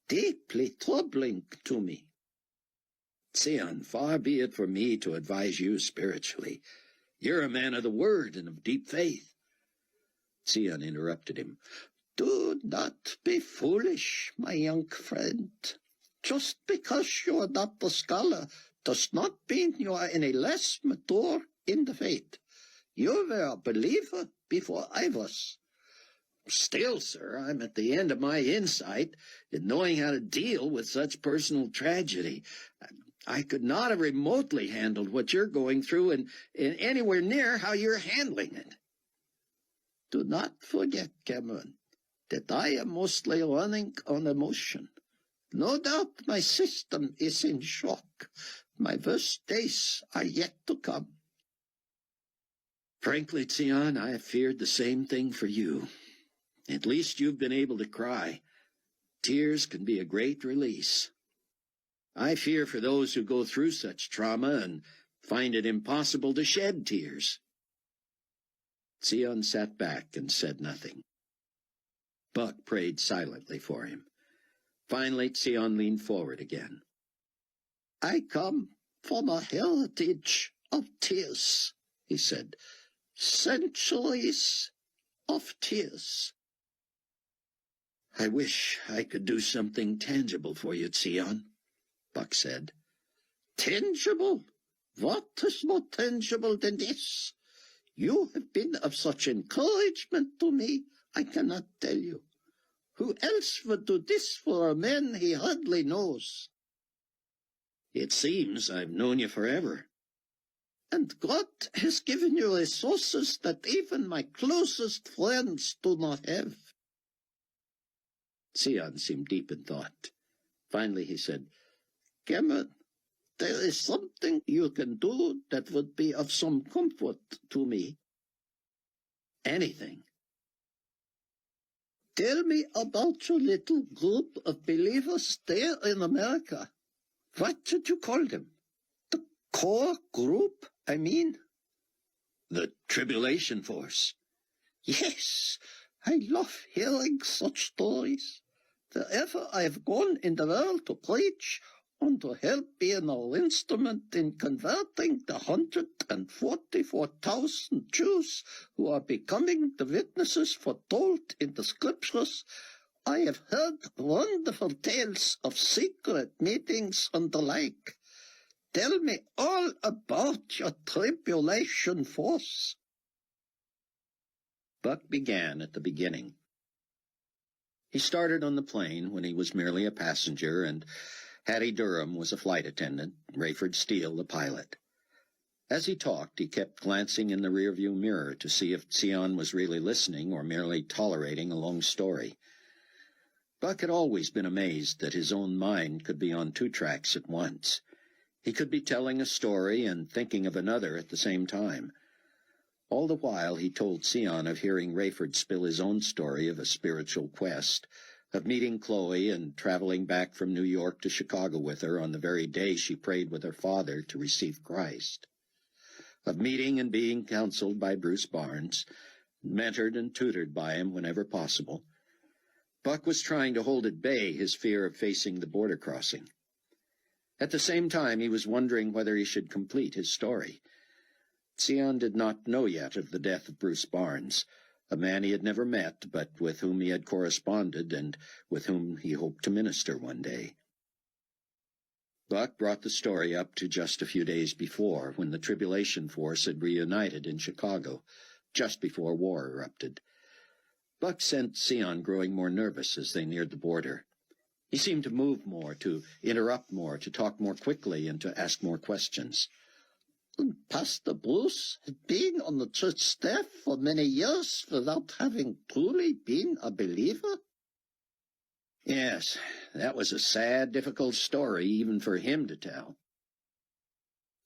Speaker 3: deeply troubling to me."
Speaker 2: "Sion, far be it from me to advise you spiritually. You're a man of the word and of deep faith." Sion interrupted him.
Speaker 3: "Do not be foolish, my young friend. Just because you are not a scholar does not mean you are any less mature in the faith. You were a believer before I was."
Speaker 2: "Still, sir, I'm at the end of my insight in knowing how to deal with such personal tragedy. I could not have remotely handled what you're going through and anywhere near how you're handling it."
Speaker 3: "Do not forget, Cameron, that I am mostly running on emotion. No doubt my system is in shock. My worst days are yet to come."
Speaker 2: "Frankly, Sion, I have feared the same thing for you. At least you've been able to cry. Tears can be a great release. I fear for those who go through such trauma and find it impossible to shed tears." Sion sat back and said nothing. Buck prayed silently for him. Finally, Sion leaned forward again.
Speaker 3: "I come from a heritage of tears," he said. "Centuries of tears."
Speaker 2: "I wish I could do something tangible for you, Sion," Buck said.
Speaker 3: "Tangible? What is more tangible than this? You have been of such encouragement to me, I cannot tell you. Who else would do this for a man he hardly knows?"
Speaker 2: "It seems I've known you forever."
Speaker 3: "And God has given you resources that even my closest friends do not have."
Speaker 2: Sion seemed deep in thought. Finally he said,
Speaker 3: "Cameron,
Speaker 4: there is something you can do that would be of some comfort to me.
Speaker 1: Anything.
Speaker 4: Tell me about your little group of believers there in America. What should you call them? The core group, I mean?
Speaker 1: The Tribulation Force.
Speaker 4: Yes, I love hearing such stories. Wherever I've gone in the world to preach and to help be an instrument in converting the 144,000 Jews who are becoming the witnesses foretold in the scriptures, I have heard wonderful tales of secret meetings and the like. Tell me all about your tribulation force.
Speaker 1: Buck began at the beginning. He started on the plane when he was merely a passenger, and Hattie Durham was a flight attendant, Rayford Steele the pilot. As he talked, he kept glancing in the rearview mirror to see if Sion was really listening or merely tolerating a long story. Buck had always been amazed that his own mind could be on two tracks at once. He could be telling a story and thinking of another at the same time. All the while he told Sion of hearing Rayford spill his own story of a spiritual quest, of meeting Chloe and traveling back from New York to Chicago with her on the very day she prayed with her father to receive Christ, of meeting and being counseled by Bruce Barnes, mentored and tutored by him whenever possible. Buck was trying to hold at bay his fear of facing the border crossing. At the same time, he was wondering whether he should complete his story. Sion did not know yet of the death of Bruce Barnes, a man he had never met, but with whom he had corresponded and with whom he hoped to minister one day. Buck brought the story up to just a few days before, when the Tribulation Force had reunited in Chicago, just before war erupted. Buck sensed Sion growing more nervous as they neared the border. He seemed to move more, to interrupt more, to talk more quickly, and to ask more questions.
Speaker 4: And Pastor Bruce had been on the church staff for many years without having truly been a believer?
Speaker 1: Yes, that was a sad, difficult story even for him to tell.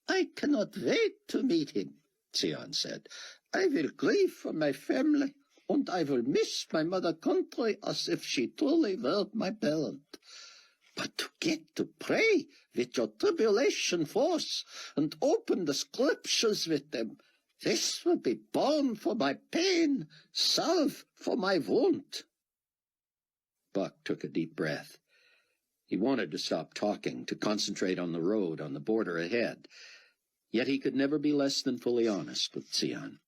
Speaker 4: I cannot wait to meet him, Sion said. I will grieve for my family, and I will miss my mother country as if she truly were my parent. But to get to pray with your tribulation force and open the scriptures with them, this will be balm for my pain, salve for my wound.
Speaker 1: Buck took a deep breath. He wanted to stop talking, to concentrate on the road, on the border ahead. Yet he could never be less than fully honest with Sion.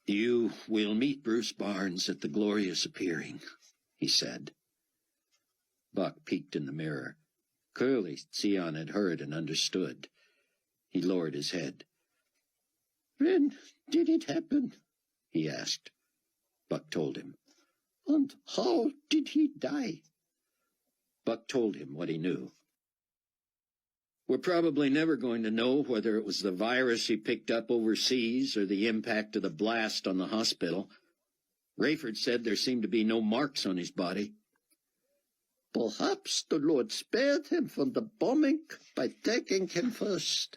Speaker 1: "You will meet Bruce Barnes at the glorious appearing," he said. Buck peeked in the mirror. Clearly Sion had heard and understood. He lowered his head.
Speaker 4: "When did it happen?"
Speaker 1: he asked. Buck told him.
Speaker 4: "And how did he die?"
Speaker 1: Buck told him what he knew. "We're probably never going to know whether it was the virus he picked up overseas or the impact of the blast on the hospital. Rayford said there seemed to be no marks on his body."
Speaker 4: "Perhaps the Lord spared him from the bombing by taking him first."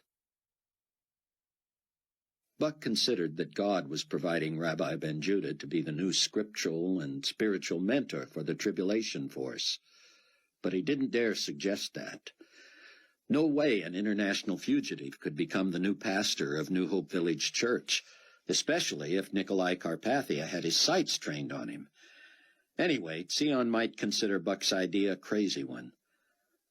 Speaker 1: Buck considered that God was providing Rabbi Ben-Judah to be the new scriptural and spiritual mentor for the Tribulation Force. But he didn't dare suggest that. No way an international fugitive could become the new pastor of New Hope Village Church, especially if Nicolae Carpathia had his sights trained on him. Anyway, Sion might consider Buck's idea a crazy one.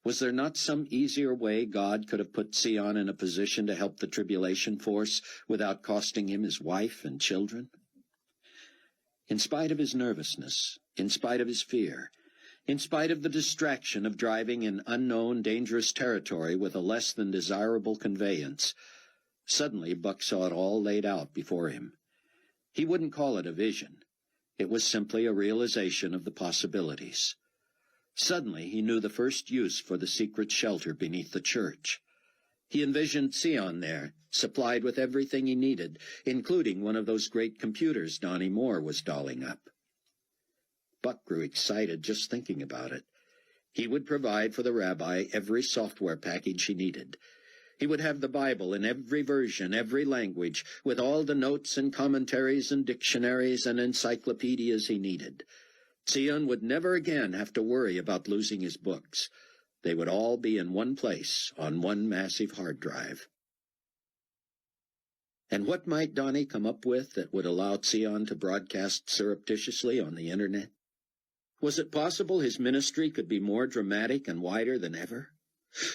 Speaker 1: Was there not some easier way God could have put Sion in a position to help the Tribulation Force without costing him his wife and children? In spite of his nervousness, in spite of his fear, in spite of the distraction of driving in unknown, dangerous territory with a less than desirable conveyance, suddenly Buck saw it all laid out before him. He wouldn't call it a vision. It was simply a realization of the possibilities. Suddenly he knew the first use for the secret shelter beneath the church. He envisioned Sion there, supplied with everything he needed, including one of those great computers Donnie Moore was dolling up. Buck grew excited just thinking about it. He would provide for the rabbi every software package he needed. He would have the Bible in every version, every language, with all the notes and commentaries and dictionaries and encyclopedias he needed. Zion would never again have to worry about losing his books. They would all be in one place, on one massive hard drive. And what might Donnie come up with that would allow Zion to broadcast surreptitiously on the Internet? Was it possible his ministry could be more dramatic and wider than ever?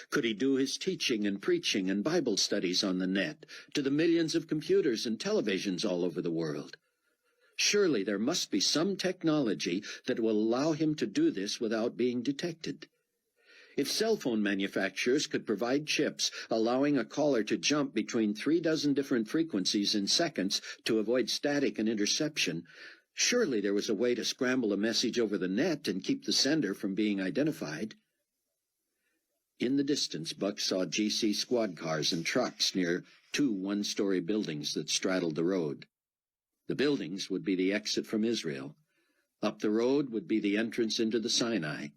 Speaker 1: Could he do his teaching and preaching and Bible studies on the net to the millions of computers and televisions all over the world? Surely there must be some technology that will allow him to do this without being detected. If cell phone manufacturers could provide chips allowing a caller to jump between 36 different frequencies in seconds to avoid static and interception, surely there was a way to scramble a message over the net and keep the sender from being identified. In the distance, Buck saw GC squad cars and trucks near 2 one-story buildings that straddled the road. The buildings would be the exit from Israel. Up the road would be the entrance into the Sinai.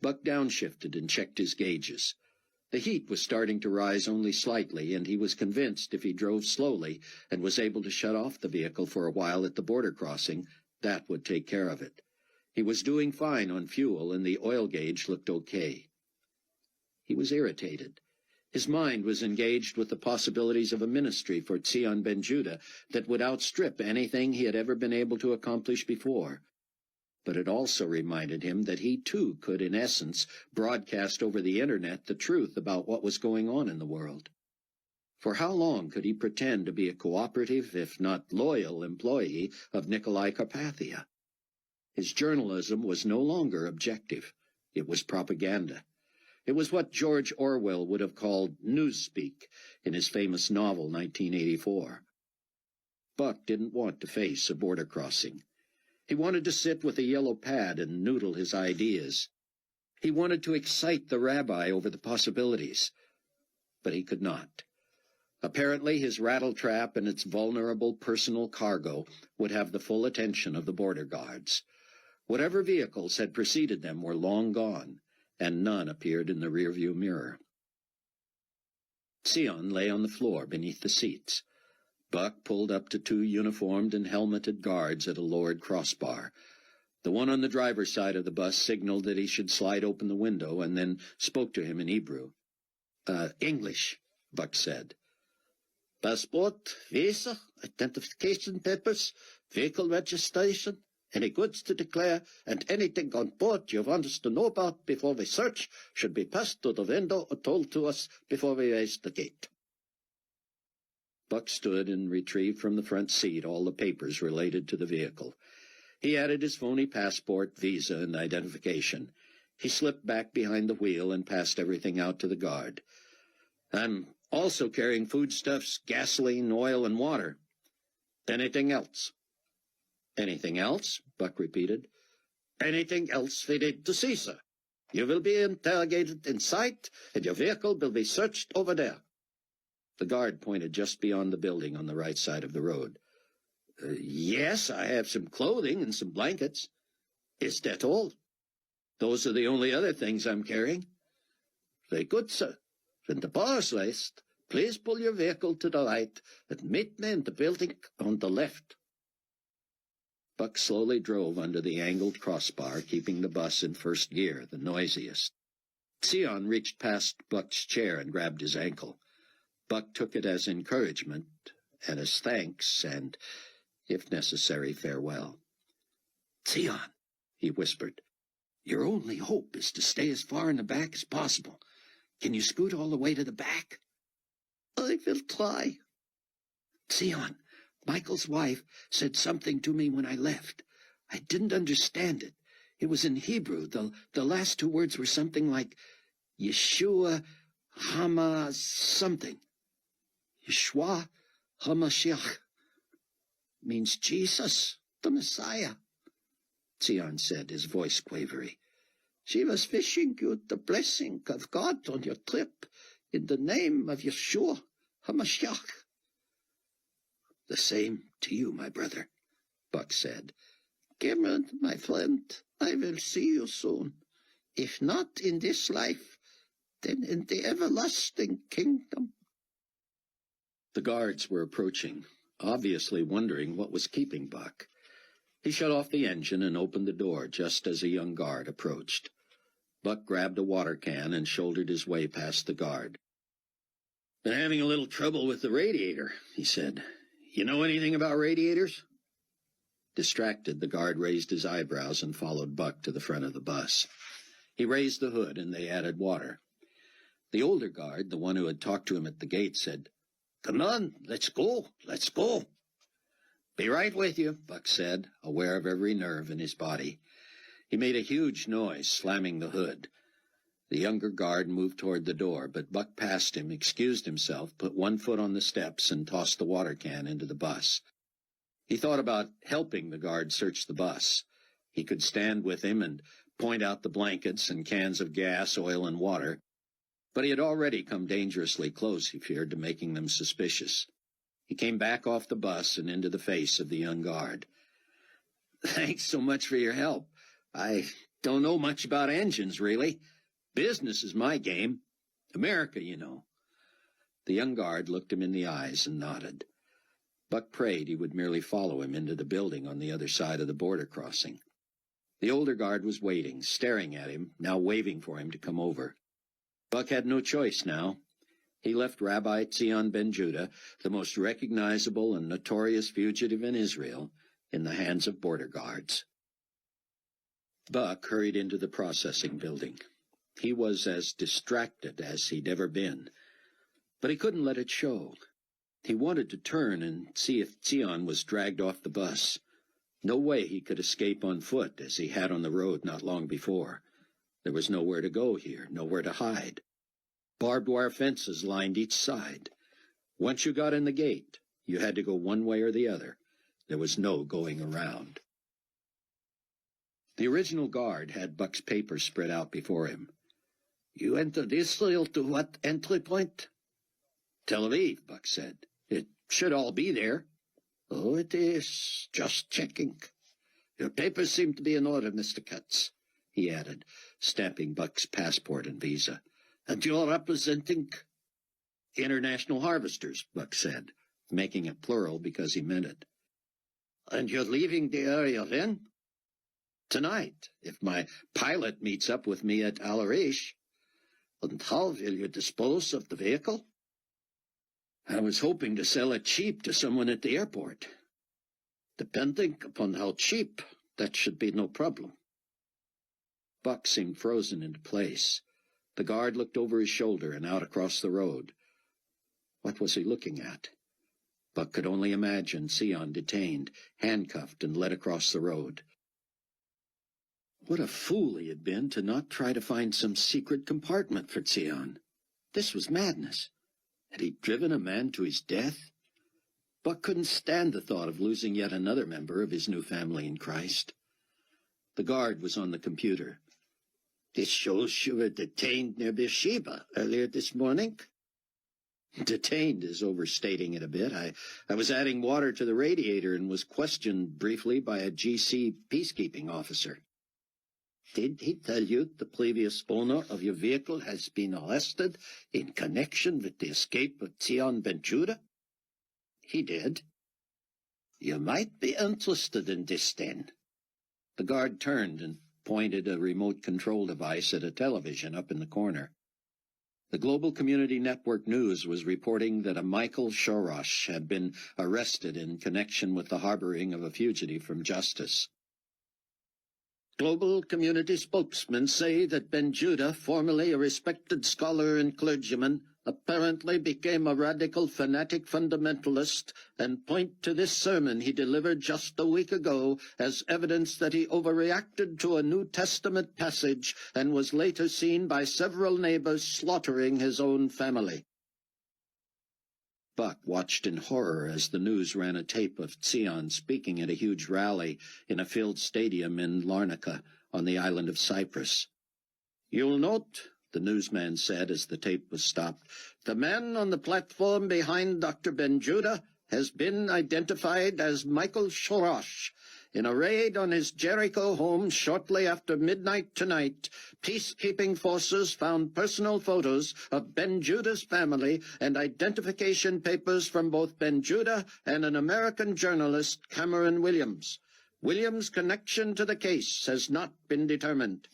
Speaker 1: Buck downshifted and checked his gauges. The heat was starting to rise only slightly, and he was convinced if he drove slowly and was able to shut off the vehicle for a while at the border crossing, that would take care of it. He was doing fine on fuel, and the oil gauge looked okay. He was irritated. His mind was engaged with the possibilities of a ministry for Zion ben Judah that would outstrip anything he had ever been able to accomplish before. But it also reminded him that he, too, could, in essence, broadcast over the Internet the truth about what was going on in the world. For how long could he pretend to be a cooperative, if not loyal, employee of Nicolae Carpathia? His journalism was no longer objective. It was propaganda. It was what George Orwell would have called newspeak in his famous novel 1984. Buck didn't want to face a border crossing. He wanted to sit with a yellow pad and noodle his ideas. He wanted to excite the rabbi over the possibilities, but he could not. Apparently his rattletrap and its vulnerable personal cargo would have the full attention of the border guards. Whatever vehicles had preceded them were long gone, and none appeared in the rearview mirror. Zion lay on the floor beneath the seats. Buck pulled up to 2 uniformed and helmeted guards at a lowered crossbar. The one on the driver's side of the bus signaled that he should slide open the window and then spoke to him in Hebrew. English, Buck said. Passport, visa, identification papers, vehicle registration, any goods to declare, and anything on board you want us to know about before we search should be passed through the window or told to us before we raise the gate. Buck stood and retrieved from the front seat all the papers related to the vehicle. He added his phony passport, visa, and identification. He slipped back behind the wheel and passed everything out to the guard. I'm also carrying foodstuffs, gasoline, oil, and water. Anything else? Anything else? Buck repeated. Anything else we need to see, sir. You will be interrogated in sight, and your vehicle will be searched over there. The guard pointed just beyond the building on the right side of the road. Yes, I have some clothing and some blankets. Is that all? Those are the only other things I'm carrying. Very good, sir. When the bar is raised, please pull your vehicle to the right and meet me in the building on the left. Buck slowly drove under the angled crossbar, keeping the bus in first gear, the noisiest. Zion reached past Buck's chair and grabbed his ankle. Buck took it as encouragement and as thanks and, if necessary, farewell. Zion, he whispered, your only hope is to stay as far in the back as possible. Can you scoot all the way to the back? I will try. Zion, Michael's wife said something to me when I left. I didn't understand it. It was in Hebrew. The last 2 words were something like Yeshua Hama something. Yeshua HaMashiach means Jesus, the Messiah, Zion said, his voice quavery. She was wishing you the blessing of God on your trip in the name of Yeshua HaMashiach. The same to you, my brother, Buck said. Cameron, my friend, I will see you soon.
Speaker 3: If not in this life, then in the everlasting kingdom.
Speaker 2: The guards were approaching, obviously wondering what was keeping Buck. He shut off the engine and opened the door just as a young guard approached. Buck grabbed a water can and shouldered his way past the guard.
Speaker 4: "Been having a little trouble with the radiator," he said. "You know anything about radiators?"
Speaker 2: Distracted, the guard raised his eyebrows and followed Buck to the front of the bus. He raised the hood, and they added water. The older guard, the one who had talked to him at the gate, said,
Speaker 4: "Come on, let's go, let's go."
Speaker 2: "Be right with you," Buck said, aware of every nerve in his body. He made a huge noise, slamming the hood. The younger guard moved toward the door, but Buck passed him, excused himself, put one foot on the steps, and tossed the water can into the bus. He thought about helping the guard search the bus. He could stand with him and point out the blankets and cans of gas, oil, and water, but he had already come dangerously close, he feared, to making them suspicious. He came back off the bus and into the face of the young guard.
Speaker 4: "Thanks so much for your help. I don't know much about engines, really. Business is my game. America, you know."
Speaker 2: The young guard looked him in the eyes and nodded. Buck prayed he would merely follow him into the building on the other side of the border crossing. The older guard was waiting, staring at him, now waving for him to come over. Buck had no choice now. He left Rabbi Tzion ben Judah, the most recognizable and notorious fugitive in Israel, in the hands of border guards. Buck hurried into the processing building. He was as distracted as he'd ever been, but he couldn't let it show. He wanted to turn and see if Tzion was dragged off the bus. No way he could escape on foot, as he had on the road not long before. There was nowhere to go here, nowhere to hide. Barbed wire fences lined each side. Once you got in the gate, you had to go one way or the other. There was no going around. The original guard had Buck's papers spread out before him.
Speaker 3: "You entered Israel to what entry point?"
Speaker 2: "Tel Aviv," Buck said. "It should all be there."
Speaker 3: "Oh, it is. Just checking. Your papers seem to be in order, Mr. Katz," he added, stamping Buck's passport and visa. "And you're representing—"
Speaker 2: "International Harvesters," Buck said, making it plural because he meant it.
Speaker 3: "And you're leaving the area then?"
Speaker 2: "Tonight, if my pilot meets up with me at Al Arish."
Speaker 3: "And how will you dispose of the vehicle?"
Speaker 2: "I was hoping to sell it cheap to someone at the airport."
Speaker 3: "Depending upon how cheap, that should be no problem."
Speaker 2: Buck seemed frozen into place. The guard looked over his shoulder and out across the road. What was he looking at? Buck could only imagine Tzion detained, handcuffed, and led across the road. What a fool he had been to not try to find some secret compartment for Tzion. This was madness. Had he driven a man to his death? Buck couldn't stand the thought of losing yet another member of his new family in Christ. The guard was on the computer.
Speaker 3: "This shows you were detained near Beersheba earlier this morning."
Speaker 2: Detained is overstating it a bit. I was adding water to the radiator and was questioned briefly by a GC peacekeeping officer.
Speaker 3: "Did he tell you the previous owner of your vehicle has been arrested in connection with the escape of Tzion ben Judah?"
Speaker 2: "He did."
Speaker 3: "You might be interested in this then."
Speaker 2: The guard turned and pointed a remote control device at a television up in the corner. The Global Community Network News was reporting that a Michael Shorosh had been arrested in connection with the harboring of a fugitive from justice.
Speaker 3: "Global community spokesmen say that Ben Judah, formerly a respected scholar and clergyman, apparently became a radical fanatic fundamentalist, and point to this sermon he delivered just a week ago as evidence that he overreacted to a New Testament passage and was later seen by several neighbors slaughtering his own family."
Speaker 2: Buck watched in horror as the news ran a tape of Tzion speaking at a huge rally in a filled stadium in Larnaca on the island of Cyprus.
Speaker 3: "You'll note,"
Speaker 2: the newsman said as the tape was stopped,
Speaker 3: "the man on the platform behind Dr. Ben Judah has been identified as Michael Shorosh, In a raid on his Jericho home shortly after midnight tonight, peacekeeping forces found personal photos of Ben Judah's family and identification papers from both Ben Judah and an American journalist, Cameron Williams. Williams' connection to the case has not been determined.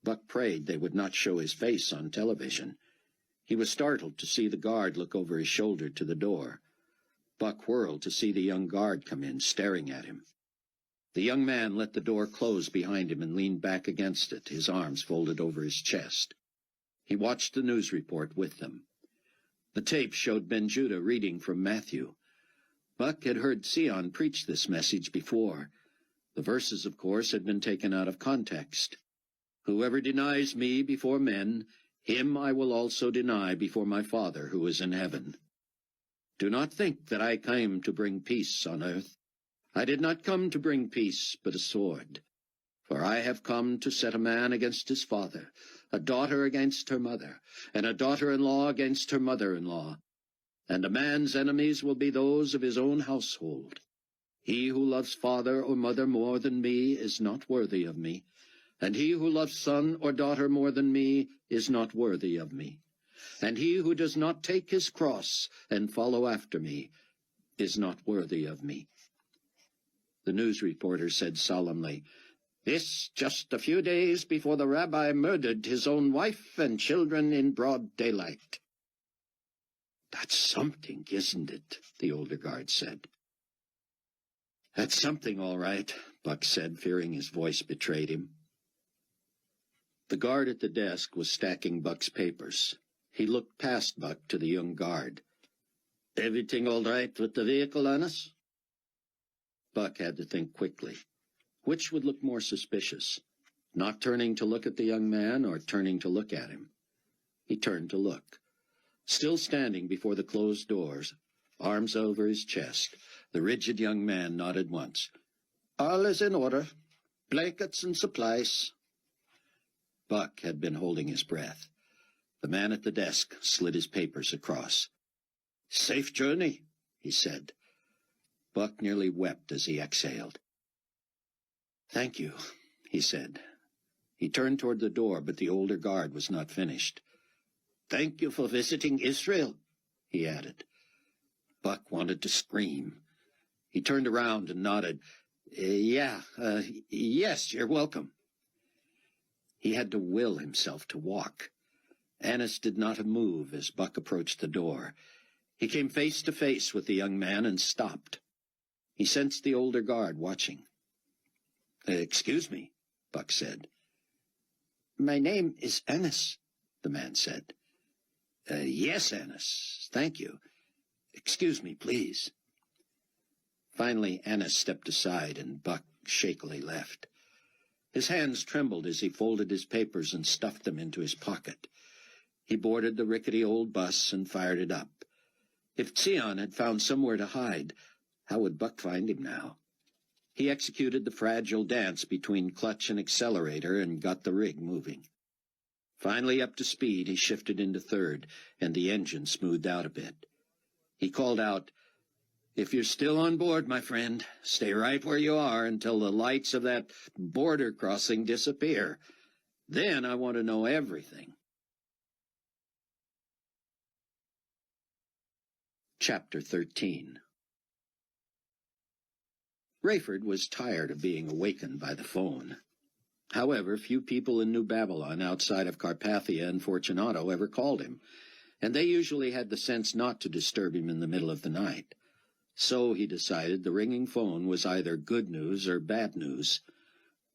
Speaker 2: Buck prayed they would not show his face on television. He was startled to see the guard look over his shoulder to the door. Buck whirled to see the young guard come in, staring at him. The young man let the door close behind him and leaned back against it, his arms folded over his chest. He watched the news report with them. The tape showed Ben Judah reading from Matthew. Buck had heard Sion preach this message before. The verses, of course, had been taken out of context. "Whoever denies me before men, him I will also deny before my Father who is in heaven. Do not think that I came to bring peace on earth. I did not come to bring peace, but a sword. For I have come to set a man against his father, a daughter against her mother, and a daughter-in-law against her mother-in-law. And a man's enemies will be those of his own household. He who loves father or mother more than me is not worthy of me, and he who loves son or daughter more than me is not worthy of me. And he who does not take his cross and follow after me is not worthy of me." The news reporter said solemnly, "This just a few days before the rabbi murdered his own wife and children in broad daylight." "That's something, isn't it?" the older guard said. "That's something, all right," Buck said, fearing his voice betrayed him. The guard at the desk was stacking Buck's papers. He looked past Buck to the young guard. "Everything all right with the vehicle, Annis?" Buck had to think quickly. Which would look more suspicious, not turning to look at the young man or turning to look at him? He turned to look. Still standing before the closed doors, arms over his chest, the rigid young man nodded once. "All is in order. Blankets and supplies." Buck had been holding his breath. The man at the desk slid his papers across. "Safe journey," he said. Buck nearly wept as he exhaled. "Thank you," he said. He turned toward the door, but the older guard was not finished. "Thank you for visiting Israel," he added. Buck wanted to scream. He turned around and nodded. Yes, you're welcome." He had to will himself to walk. Annis did not move as Buck approached the door. He came face to face with the young man and stopped. He sensed the older guard watching. "Excuse me," Buck said. "My name is Annis," the man said. Yes, Annis, thank you. Excuse me, please." Finally, Annis stepped aside, and Buck shakily left. His hands trembled as he folded his papers and stuffed them into his pocket. He boarded the rickety old bus and fired it up. If Sion had found somewhere to hide, how would Buck find him now? He executed the fragile dance between clutch and accelerator and got the rig moving. Finally up to speed, he shifted into third, and the engine smoothed out a bit. He called out, "If you're still on board, my friend, stay right where you are until the lights of that border crossing disappear. Then I want to know everything." Chapter 13. Rayford was tired of being awakened by the phone. However, few people in New Babylon outside of Carpathia and Fortunato ever called him, and they usually had the sense not to disturb him in the middle of the night. So he decided the ringing phone was either good news or bad news.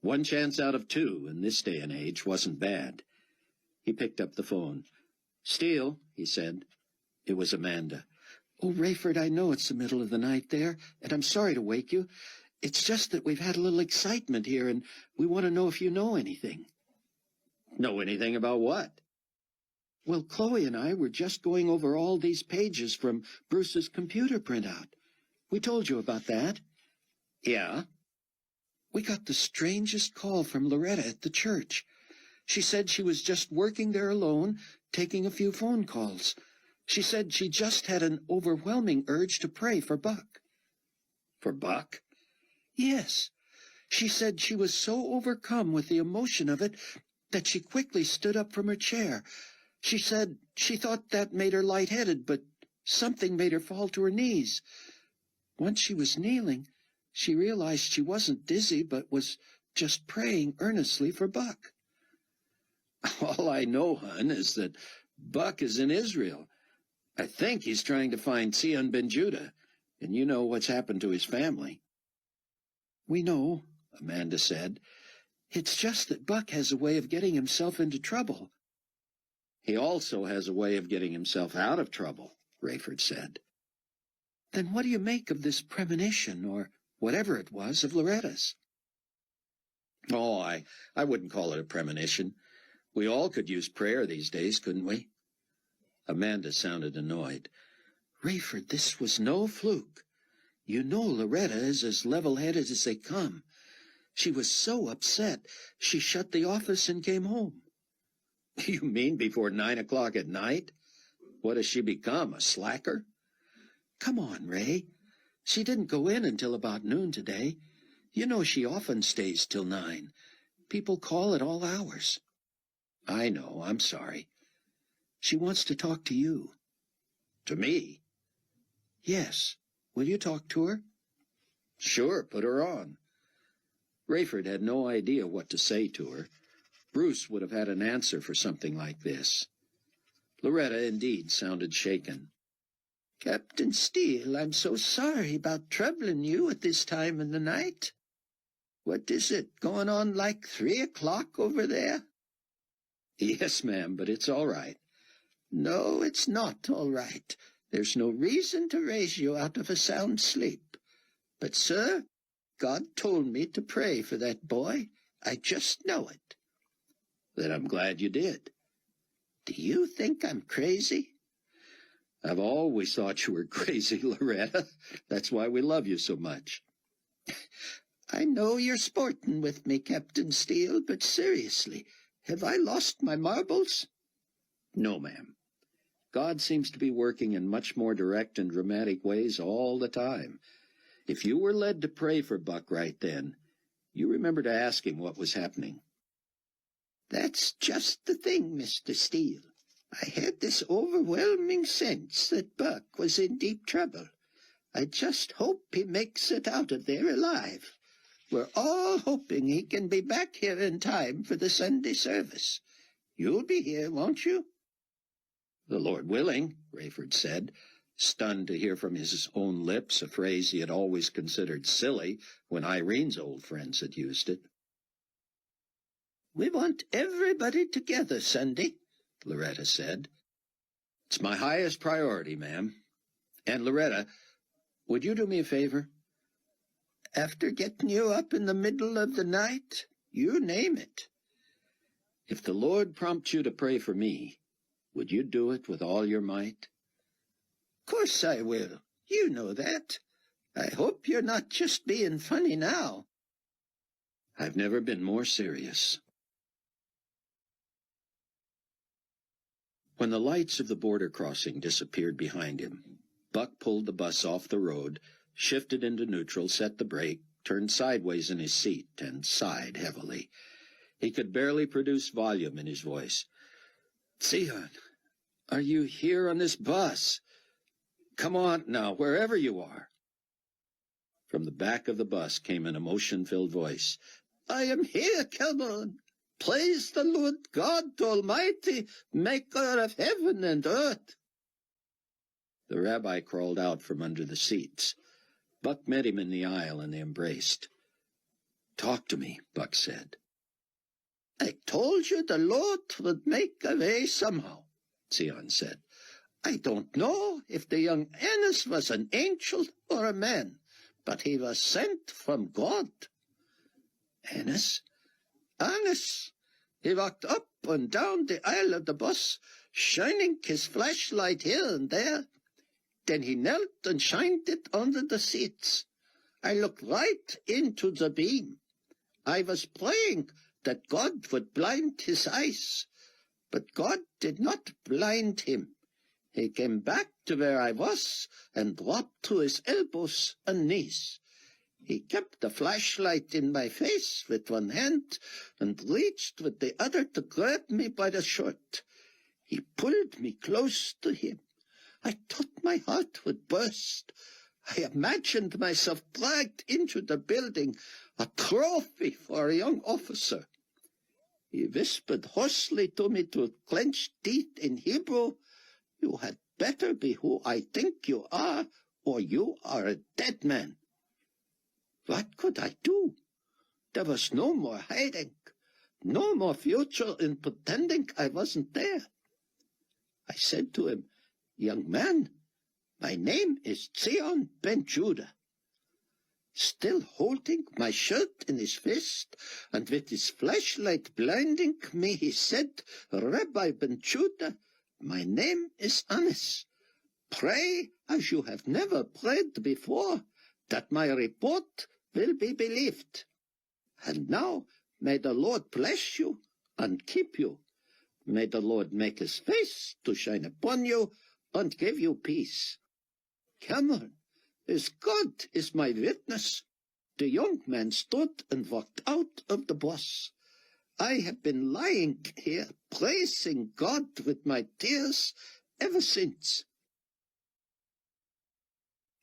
Speaker 2: One chance out of two in this day and age wasn't bad. He picked up the phone. "Steele," he said. It was Amanda. "Oh, Rayford, I know it's the middle of the night there, and I'm sorry to wake you. It's just that we've had a little excitement here, and we want to know if you know anything." "Know anything about what?" "Well, Chloe and I were just going over all these pages from Bruce's computer printout. We told you about that." "Yeah?" "We got the strangest call from Loretta at the church. She said she was just working there alone, taking a few phone calls. She said she just had an overwhelming urge to pray for Buck." "For Buck?"
Speaker 3: Yes. She said she was so overcome with the emotion of it that she quickly stood up from her chair. She said she thought that made her lightheaded, but something made her fall to her knees. Once she was kneeling, she realized she wasn't dizzy, but was just praying earnestly for Buck.
Speaker 2: All I know, hon, is that Buck is in Israel. I think he's trying to find Sion ben Judah, and you know what's happened to his family.
Speaker 3: We know, Amanda said. It's just that Buck has a way of getting himself into trouble.
Speaker 2: He also has a way of getting himself out of trouble, Rayford said.
Speaker 3: Then what do you make of this premonition, or whatever it was, of Loretta's?
Speaker 2: Oh, I wouldn't call it a premonition. We all could use prayer these days, couldn't we? Amanda sounded annoyed.
Speaker 3: Rayford, this was no fluke. You know Loretta is as level-headed as they come. She was so upset, she shut the office and came home.
Speaker 2: You mean before 9 o'clock at night? What has she become, a slacker?
Speaker 3: Come on, Ray. She didn't go in until about noon today. You know she often stays till 9. People call at all hours.
Speaker 2: I know, I'm sorry.
Speaker 3: She wants to talk to you.
Speaker 2: To me?
Speaker 3: Yes. Will you talk to her?
Speaker 2: Sure, put her on. Rayford had no idea what to say to her. Bruce would have had an answer for something like this. Loretta, indeed, sounded shaken.
Speaker 3: Captain Steele, I'm so sorry about troubling you at this time in the night. What is it, going on like 3 o'clock over there?
Speaker 2: Yes, ma'am, but it's all right.
Speaker 3: No, it's not all right. There's no reason to raise you out of a sound sleep. But, sir, God told me to pray for that boy. I just know it.
Speaker 2: Then I'm glad you did.
Speaker 3: Do you think I'm crazy?
Speaker 2: I've always thought you were crazy, Loretta. That's why we love you so much.
Speaker 3: I know you're sporting with me, Captain Steele, but seriously, have I lost my marbles?
Speaker 2: No, ma'am. God seems to be working in much more direct and dramatic ways all the time. If you were led to pray for Buck right then, you remember to ask him what was happening.
Speaker 3: That's just the thing, Mr. Steele. I had this overwhelming sense that Buck was in deep trouble. I just hope he makes it out of there alive. We're all hoping he can be back here in time for the Sunday service. You'll be here, won't you?
Speaker 2: The Lord willing, Rayford said, stunned to hear from his own lips a phrase he had always considered silly when Irene's old friends had used it.
Speaker 3: We want everybody together Sunday, Loretta said.
Speaker 2: It's my highest priority, ma'am. And Loretta, would you do me a favor?
Speaker 3: After getting you up in the middle of the night, you name it.
Speaker 2: If the Lord prompts you to pray for me, would you do it with all your might?
Speaker 3: Course I will. You know that. I hope you're not just being funny now.
Speaker 2: I've never been more serious. When the lights of the border crossing disappeared behind him, Buck pulled the bus off the road, shifted into neutral, set the brake, turned sideways in his seat, and sighed heavily. He could barely produce volume in his voice. "Sion, are you here on this bus? Come on now, wherever you are." From the back of the bus came an emotion-filled voice.
Speaker 3: I am here, come on. Praise the Lord God Almighty, maker of heaven and earth.
Speaker 2: The rabbi crawled out from under the seats. Buck met him in the aisle, and they embraced. "Talk to me," Buck said.
Speaker 3: I told you the Lord would make a way somehow,
Speaker 2: Sion said.
Speaker 3: I don't know if the young Annas was an angel or a man, but he was sent from God.
Speaker 2: Annas?
Speaker 3: Annas. He walked up and down the aisle of the bus, shining his flashlight here and there. Then he knelt and shined it under the seats. I looked right into the beam. I was praying that God would blind his eyes, but God did not blind him. He came back to where I was and dropped to his elbows and knees. He kept the flashlight in my face with one hand and reached with the other to grab me by the shirt. He pulled me close to him. I thought my heart would burst. I imagined myself dragged into the building, a trophy for a young officer. He whispered hoarsely to me through clenched teeth in Hebrew, "You had better be who I think you are, or you are a dead man." What could I do? There was no more hiding, no more future in pretending I wasn't there. I said to him, "Young man, my name is Zion Ben Judah." Still holding my shirt in his fist, and with his flashlight blinding me, he said, "Rabbi Ben Judah, my name is Anis. Pray as you have never prayed before, that my report will be believed. And now may the Lord bless you and keep you. May the Lord make his face to shine upon you and give you peace." Come on, as God is my witness, the young man stood and walked out of the bus. I have been lying here praising God with my tears ever since.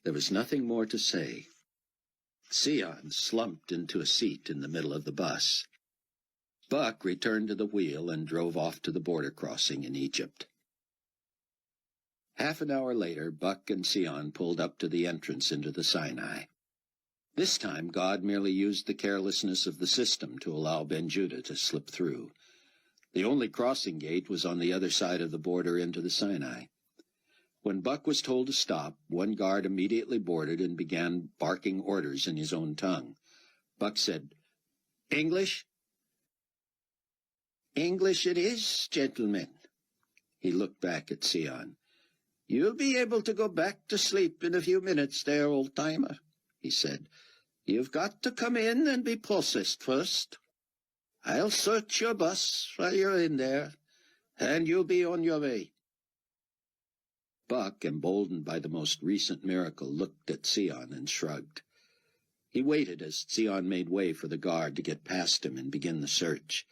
Speaker 2: There was nothing more to say. Sion slumped into a seat in the middle of the bus. Buck returned to the wheel and drove off to the border crossing in Egypt. Half an hour later, Buck and Sion pulled up to the entrance into the Sinai. This time, God merely used the carelessness of the system to allow Ben Judah to slip through. The only crossing gate was on the other side of the border into the Sinai. When Buck was told to stop, one guard immediately boarded and began barking orders in his own tongue. Buck said, "English?"
Speaker 3: "English it is, gentlemen."
Speaker 2: He looked back at Sion.
Speaker 3: "You'll be able to go back to sleep in a few minutes there, old-timer," he said. "You've got to come in and be processed first. I'll search your bus while you're in there, and you'll be on your way."
Speaker 2: Buck, emboldened by the most recent miracle, looked at Sion and shrugged. He waited as Sion made way for the guard to get past him and begin the search.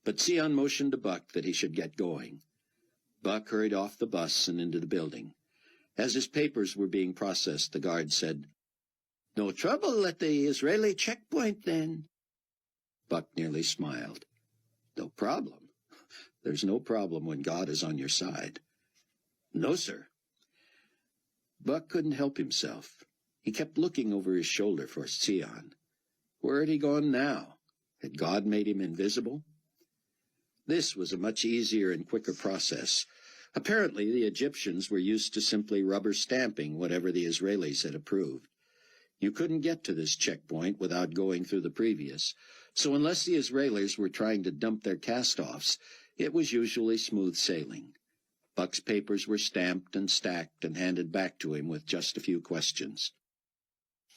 Speaker 2: But Sion motioned to Buck that he should get going. Buck hurried off the bus and into the building. As his papers were being processed, the guard said,
Speaker 3: "No trouble at the Israeli checkpoint, then?"
Speaker 2: Buck nearly smiled. "No problem. There's no problem when God is on your side." "No, sir." Buck couldn't help himself. He kept looking over his shoulder for Sion. Where had he gone now? Had God made him invisible? This was a much easier and quicker process. Apparently, the Egyptians were used to simply rubber stamping whatever the Israelis had approved. You couldn't get to this checkpoint without going through the previous, so unless the Israelis were trying to dump their cast-offs, it was usually smooth sailing. Buck's papers were stamped and stacked and handed back to him with just a few questions.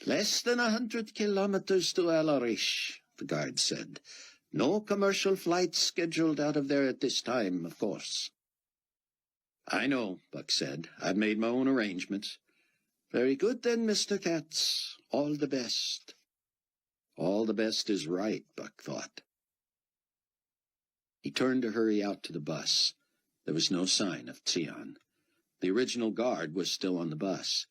Speaker 3: "Less than 100 kilometers to El Arish," the guard said. "No commercial flights scheduled out of there at this time, of course."
Speaker 2: "I know," Buck said. "I've made my own arrangements."
Speaker 3: "Very good then, Mr. Katz. All the best."
Speaker 2: All the best is right, Buck thought. He turned to hurry out to the bus. There was no sign of Sion. The original guard was still on the bus.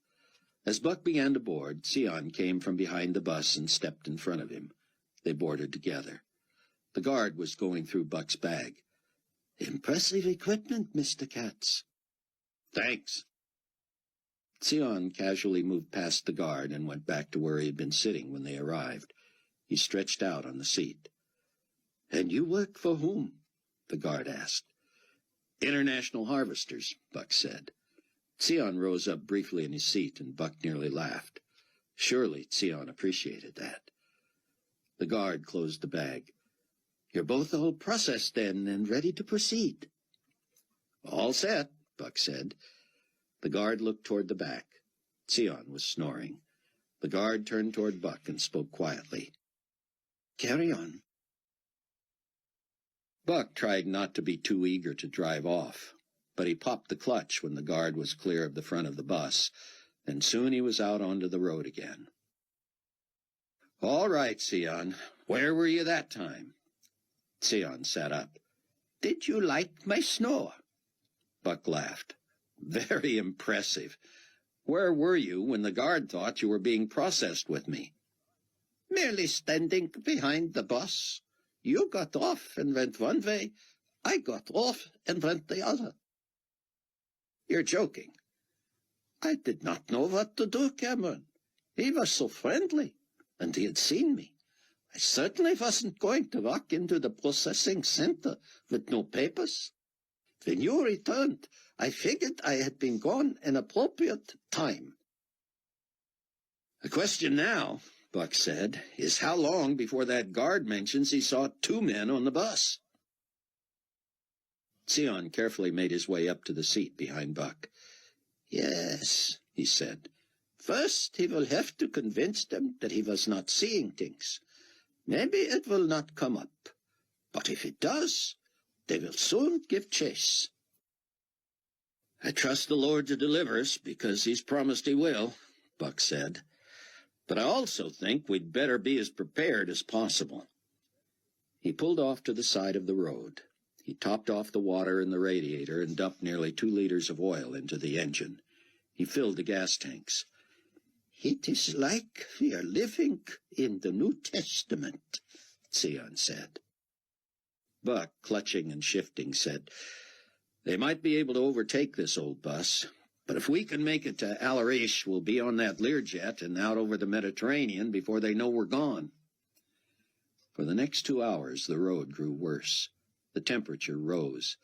Speaker 2: As Buck began to board, Sion came from behind the bus and stepped in front of him. They boarded together. The guard was going through Buck's bag.
Speaker 3: "Impressive equipment, Mr. Katz."
Speaker 2: "Thanks." Sion casually moved past the guard and went back to where he had been sitting when they arrived. He stretched out on the seat.
Speaker 3: "And you work for whom?"
Speaker 2: the guard asked. "International Harvesters," Buck said. Sion rose up briefly in his seat, and Buck nearly laughed. Surely Sion appreciated that. The guard closed the bag.
Speaker 3: "You're both all processed, then, and ready to proceed."
Speaker 2: "All set," Buck said. The guard looked toward the back. Sion was snoring. The guard turned toward Buck and spoke quietly.
Speaker 3: "Carry on."
Speaker 2: Buck tried not to be too eager to drive off, but he popped the clutch when the guard was clear of the front of the bus, and soon he was out onto the road again. All right, Sion. Where were you that time? Sion sat up.
Speaker 4: Did you like my snore?
Speaker 2: Buck laughed. Very impressive. Where were you when the guard thought you were being processed with me?
Speaker 4: Merely standing behind the bus. You got off and went one way. I got off and went the other.
Speaker 2: You're joking.
Speaker 4: I did not know what to do, Cameron. He was so friendly, and he had seen me. I certainly wasn't going to walk into the processing center with no papers. When you returned, I figured I had been gone an appropriate time.
Speaker 2: The question now, Buck said, is how long before that guard mentions he saw 2 men on the bus? Sion carefully made his way up to the seat behind Buck.
Speaker 4: Yes, he said. First, he will have to convince them that he was not seeing things. Maybe it will not come up. But if it does, they will soon give chase.
Speaker 2: I trust the Lord to deliver us, because he's promised he will, Buck said. But I also think we'd better be as prepared as possible. He pulled off to the side of the road. He topped off the water in the radiator and dumped nearly 2 liters of oil into the engine. He filled the gas tanks.
Speaker 4: It is like we are living in the New Testament, Sion said.
Speaker 2: Buck, clutching and shifting, said, They might be able to overtake this old bus, but if we can make it to Alarish, we'll be on that Learjet and out over the Mediterranean before they know we're gone. For the next 2 hours, the road grew worse. The temperature rose.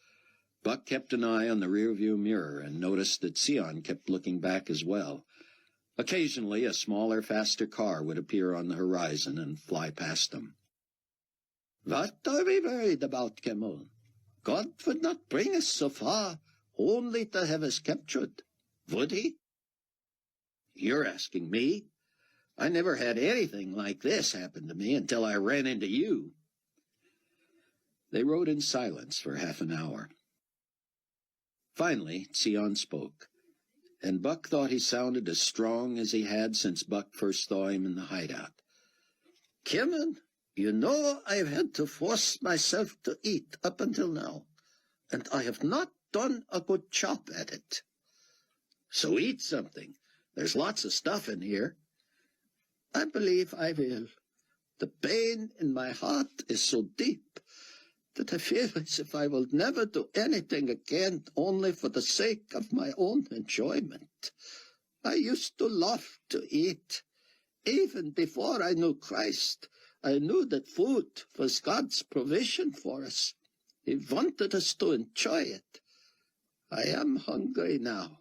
Speaker 2: Buck kept an eye on the rearview mirror and noticed that Sion kept looking back as well. Occasionally, a smaller, faster car would appear on the horizon and fly past them.
Speaker 4: What are we worried about, Cameron? God would not bring us so far only to have us captured, would he?
Speaker 2: You're asking me? I never had anything like this happen to me until I ran into you. They rode in silence for half an hour. Finally, Sion spoke, and Buck thought he sounded as strong as he had since Buck first saw him in the hideout.
Speaker 4: Cameron, you know I've had to force myself to eat up until now, and I have not done a good job at it.
Speaker 2: So eat something. There's lots of stuff in here.
Speaker 4: I believe I will. The pain in my heart is so deep that I feel as if I will never do anything again only for the sake of my own enjoyment. I used to love to eat. Even before I knew Christ, I knew that food was God's provision for us. He wanted us to enjoy it. I am hungry now,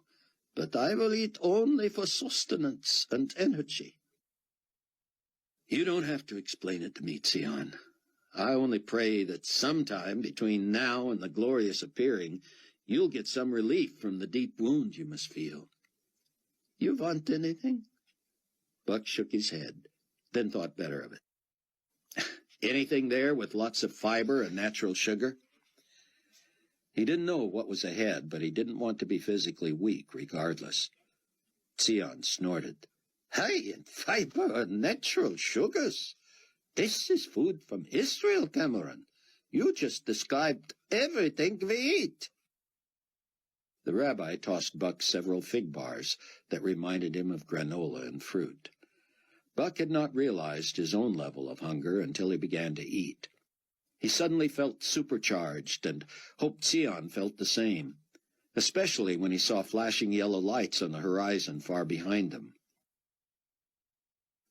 Speaker 4: but I will eat only for sustenance and energy.
Speaker 2: You don't have to explain it to me, Sion. I only pray that sometime between now and the glorious appearing, you'll get some relief from the deep wound you must feel.
Speaker 4: You want anything?
Speaker 2: Buck shook his head, then thought better of it. Anything there with lots of fiber and natural sugar? He didn't know what was ahead, but he didn't want to be physically weak regardless. Sion snorted.
Speaker 4: High in fiber and natural sugars. This is food from Israel, Cameron. You just described everything we eat.
Speaker 2: The rabbi tossed Buck several fig bars that reminded him of granola and fruit. Buck had not realized his own level of hunger until he began to eat. He suddenly felt supercharged and hoped Sion felt the same, especially when he saw flashing yellow lights on the horizon far behind them.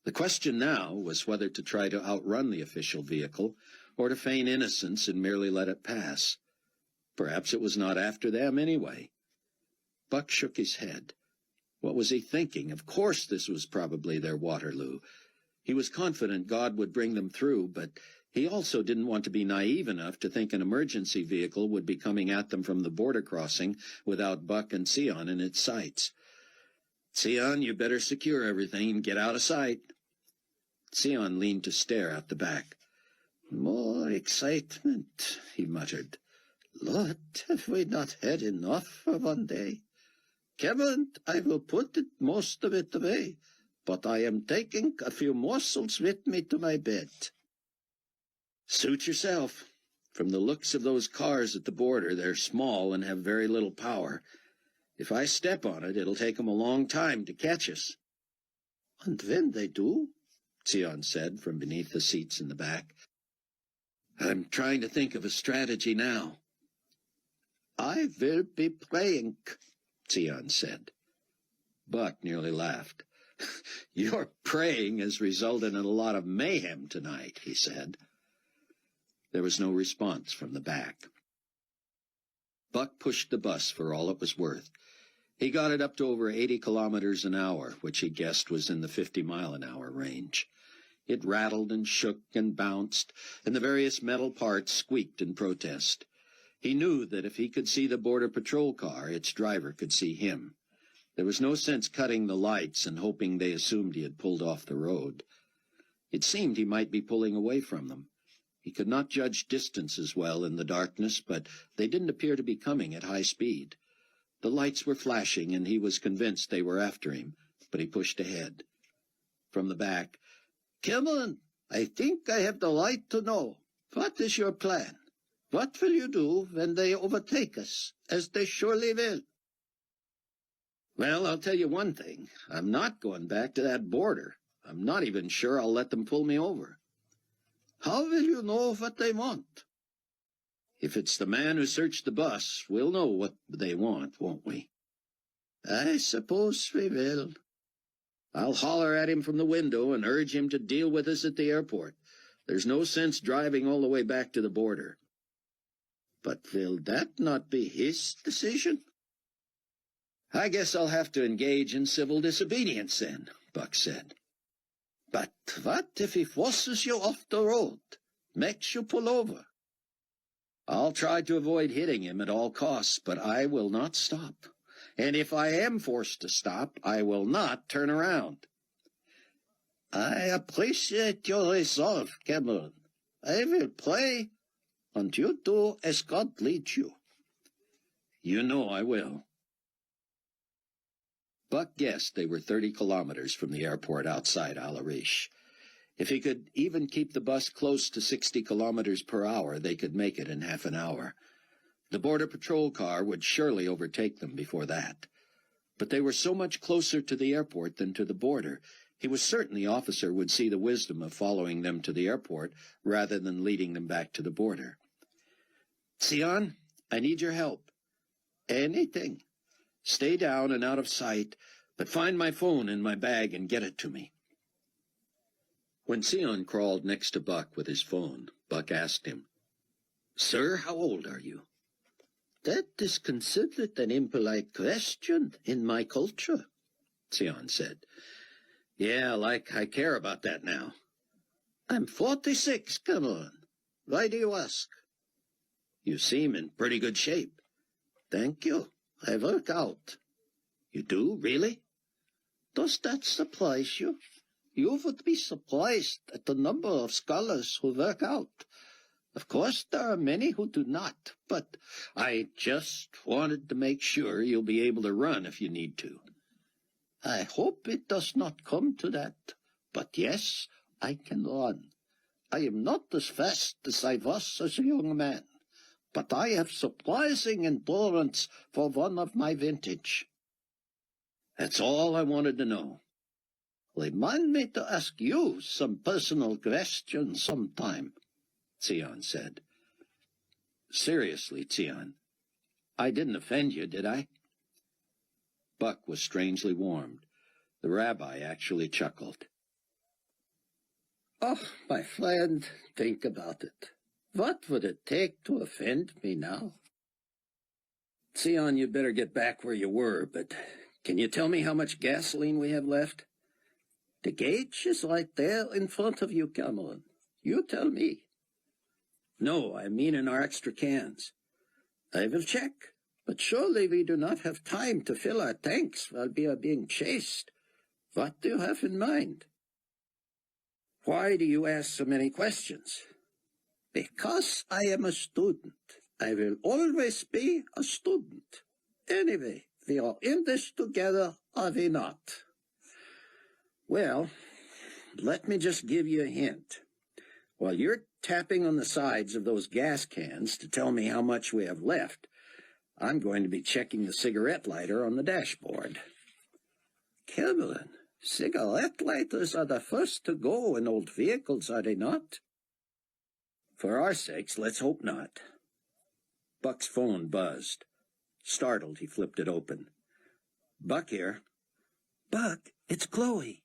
Speaker 2: The question now was whether to try to outrun the official vehicle or to feign innocence and merely let it pass. Perhaps it was not after them anyway. Buck shook his head. What was he thinking? Of course this was probably their Waterloo. He was confident God would bring them through, but he also didn't want to be naive enough to think an emergency vehicle would be coming at them from the border crossing without Buck and Sion in its sights. Sion, you better secure everything and get out of sight. Sion leaned to stare out the back.
Speaker 4: More excitement, he muttered. Lord, have we not had enough for one day? Cameron, I will put most of it away,
Speaker 3: but I am taking a few morsels with me to my bed.
Speaker 2: Suit yourself. From the looks of those cars at the border, they're small and have very little power. If I step on it, it'll take them a long time to catch us.
Speaker 3: And when they do,
Speaker 2: Sion said from beneath the seats in the back. I'm trying to think of a strategy now.
Speaker 3: I will be praying,
Speaker 2: Sion said. Buck nearly laughed. Your praying has resulted in a lot of mayhem tonight, he said. There was no response from the back. Buck pushed the bus for all it was worth. He got it up to over 80 kilometers an hour, which he guessed was in the 50-mile-an-hour range. It rattled and shook and bounced, and the various metal parts squeaked in protest. He knew that if he could see the border patrol car, its driver could see him. There was no sense cutting the lights and hoping they assumed he had pulled off the road. It seemed he might be pulling away from them. He could not judge distance as well in the darkness, but they didn't appear to be coming at high speed. The lights were flashing, and he was convinced they were after him, but he pushed ahead. From the back,
Speaker 3: Cameron, I think I have the right to know. What is your plan? What will you do when they overtake us, as they surely will?
Speaker 2: Well, I'll tell you one thing. I'm not going back to that border. I'm not even sure I'll let them pull me over.
Speaker 3: How will you know what they want?
Speaker 2: If it's the man who searched the bus, we'll know what they want, won't we?
Speaker 3: I suppose we will.
Speaker 2: I'll holler at him from the window and urge him to deal with us at the airport. There's no sense driving all the way back to the border.
Speaker 3: But will that not be his decision?
Speaker 2: I guess I'll have to engage in civil disobedience then, Buck said.
Speaker 3: But what if he forces you off the road, makes you pull over?
Speaker 2: I'll try to avoid hitting him at all costs, but I will not stop. And if I am forced to stop, I will not turn around.
Speaker 3: I appreciate your resolve, Cameron. I will pray, and you do as God leads you.
Speaker 2: You know I will. Buck guessed they were 30 kilometers from the airport outside Al-Arish. If he could even keep the bus close to 60 kilometers per hour, they could make it in half an hour. The border patrol car would surely overtake them before that. But they were so much closer to the airport than to the border. He was certain the officer would see the wisdom of following them to the airport rather than leading them back to the border. Sion, I need your help.
Speaker 3: Anything.
Speaker 2: Stay down and out of sight, but find my phone in my bag and get it to me. When Sion crawled next to Buck with his phone, Buck asked him, Sir, how old are you?
Speaker 3: That is considered an impolite question in my culture,
Speaker 2: Sion said. Yeah, like I care about that now.
Speaker 3: I'm 46, Cameron. Why do you ask?
Speaker 2: You seem in pretty good shape.
Speaker 3: Thank you. I work out.
Speaker 2: You do, really?
Speaker 3: Does that surprise you? You would be surprised at the number of scholars who work out. Of course, there are many who do not, but
Speaker 2: I just wanted to make sure you'll be able to run if you need to.
Speaker 3: I hope it does not come to that, but yes, I can run. I am not as fast as I was as a young man, but I have surprising endurance for one of my vintage.
Speaker 2: That's all I wanted to know.
Speaker 3: Remind me to ask you some personal questions sometime,
Speaker 2: Sion said. Seriously, Sion, I didn't offend you, did I? Buck was strangely warmed. The rabbi actually chuckled.
Speaker 3: Oh, my friend, think about it. What would it take to offend me now?
Speaker 2: Sion, you better get back where you were, but can you tell me how much gasoline we have left?
Speaker 3: The gauge is right there in front of you, Cameron. You tell me.
Speaker 2: No, I mean in our extra cans.
Speaker 3: I will check, but surely we do not have time to fill our tanks while we are being chased. What do you have in mind?
Speaker 2: Why do you ask so many questions?
Speaker 3: Because I am a student. I will always be a student. Anyway, we are in this together, are we not?
Speaker 2: Well, let me just give you a hint. While you're tapping on the sides of those gas cans to tell me how much we have left, I'm going to be checking the cigarette lighter on the dashboard.
Speaker 3: Cameron, cigarette lighters are the first to go in old vehicles, are they not?
Speaker 2: For our sakes, let's hope not. Buck's phone buzzed. Startled, he flipped it open. Buck here.
Speaker 3: Buck, it's Chloe.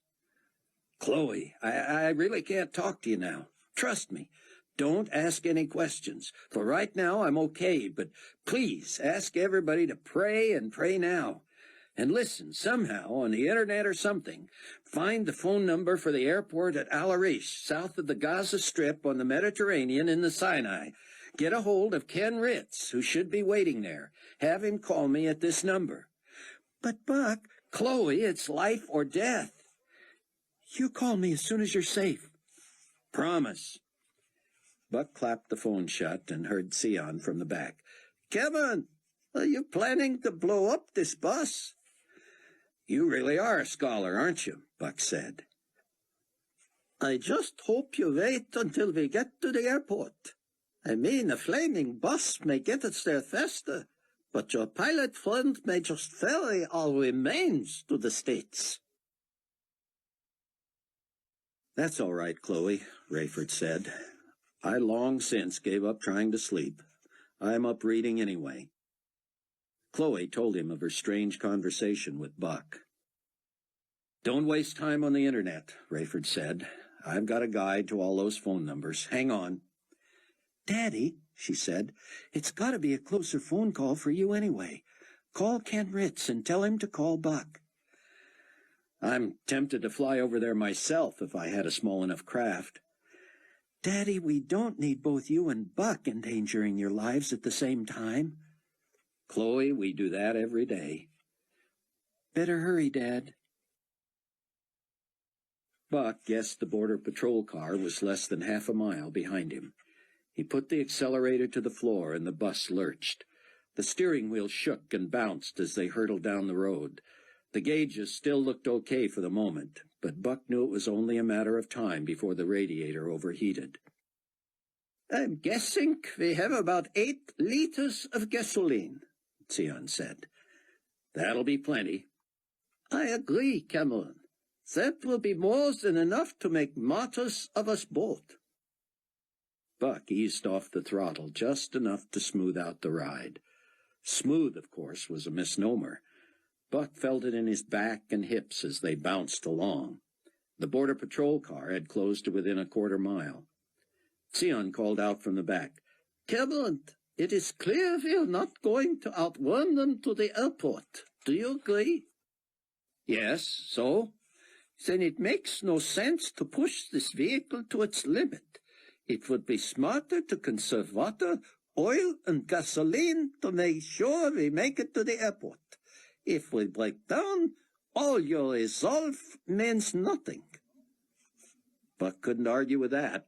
Speaker 2: Chloe, I really can't talk to you now. Trust me. Don't ask any questions. For right now, I'm okay, but please ask everybody to pray and pray now. And listen, somehow, on the internet or something, find the phone number for the airport at Al Arish, south of the Gaza Strip on the Mediterranean in the Sinai. Get a hold of Ken Ritz, who should be waiting there. Have him call me at this number.
Speaker 3: But, Buck,
Speaker 2: Chloe, it's life or death.
Speaker 3: You call me as soon as you're safe.
Speaker 2: Promise. Buck clapped the phone shut and heard Sion from the back.
Speaker 3: Kevin, are you planning to blow up this bus?
Speaker 2: You really are a scholar, aren't you? Buck said.
Speaker 3: I just hope you wait until we get to the airport. I mean, a flaming bus may get us there faster, but your pilot friend may just ferry our remains to the States.
Speaker 2: That's all right, Chloe, Rayford said. I long since gave up trying to sleep. I'm up reading anyway. Chloe told him of her strange conversation with Buck. Don't waste time on the internet, Rayford said. I've got a guide to all those phone numbers. Hang on.
Speaker 3: Daddy, she said, it's got to be a closer phone call for you anyway. Call Ken Ritz and tell him to call Buck.
Speaker 2: I'm tempted to fly over there myself if I had a small enough craft.
Speaker 3: Daddy, we don't need both you and Buck endangering your lives at the same time.
Speaker 2: Chloe, we do that every day.
Speaker 3: Better hurry, Dad.
Speaker 2: Buck guessed the Border Patrol car was less than half a mile behind him. He put the accelerator to the floor and the bus lurched. The steering wheel shook and bounced as they hurtled down the road. The gauges still looked okay for the moment, but Buck knew it was only a matter of time before the radiator overheated.
Speaker 3: I'm guessing we have about 8 liters of gasoline,
Speaker 2: Sion said. That'll be plenty.
Speaker 3: I agree, Cameron. That will be more than enough to make martyrs of us both.
Speaker 2: Buck eased off the throttle just enough to smooth out the ride. Smooth, of course, was a misnomer. Buck felt it in his back and hips as they bounced along. The Border Patrol car had closed to within a quarter mile. Sion called out from the back.
Speaker 3: Cameron, it is clear we are not going to outrun them to the airport. Do you agree?
Speaker 2: Yes, so?
Speaker 3: Then it makes no sense to push this vehicle to its limit. It would be smarter to conserve water, oil, and gasoline to make sure we make it to the airport. If we break down, all your resolve means nothing.
Speaker 2: Buck couldn't argue with that.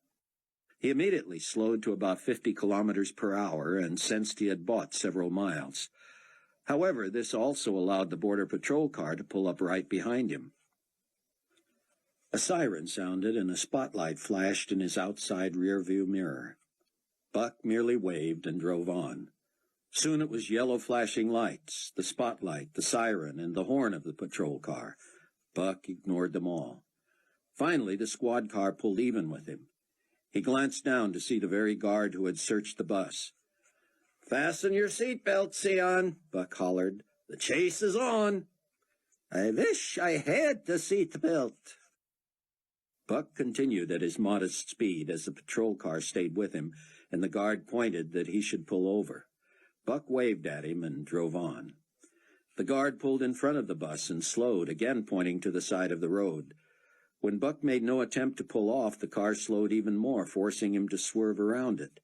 Speaker 2: He immediately slowed to about 50 kilometers per hour and sensed he had bought several miles. However, this also allowed the Border Patrol car to pull up right behind him. A siren sounded and a spotlight flashed in his outside rearview mirror. Buck merely waved and drove on. Soon it was yellow flashing lights, the spotlight, the siren, and the horn of the patrol car. Buck ignored them all. Finally, the squad car pulled even with him. He glanced down to see the very guard who had searched the bus. "Fasten your seatbelt, Sion," Buck hollered. "The chase is on."
Speaker 3: "I wish I had the seatbelt."
Speaker 2: Buck continued at his modest speed as the patrol car stayed with him, and the guard pointed that he should pull over. Buck waved at him and drove on. The guard pulled in front of the bus and slowed, again pointing to the side of the road. When Buck made no attempt to pull off, the car slowed even more, forcing him to swerve around it.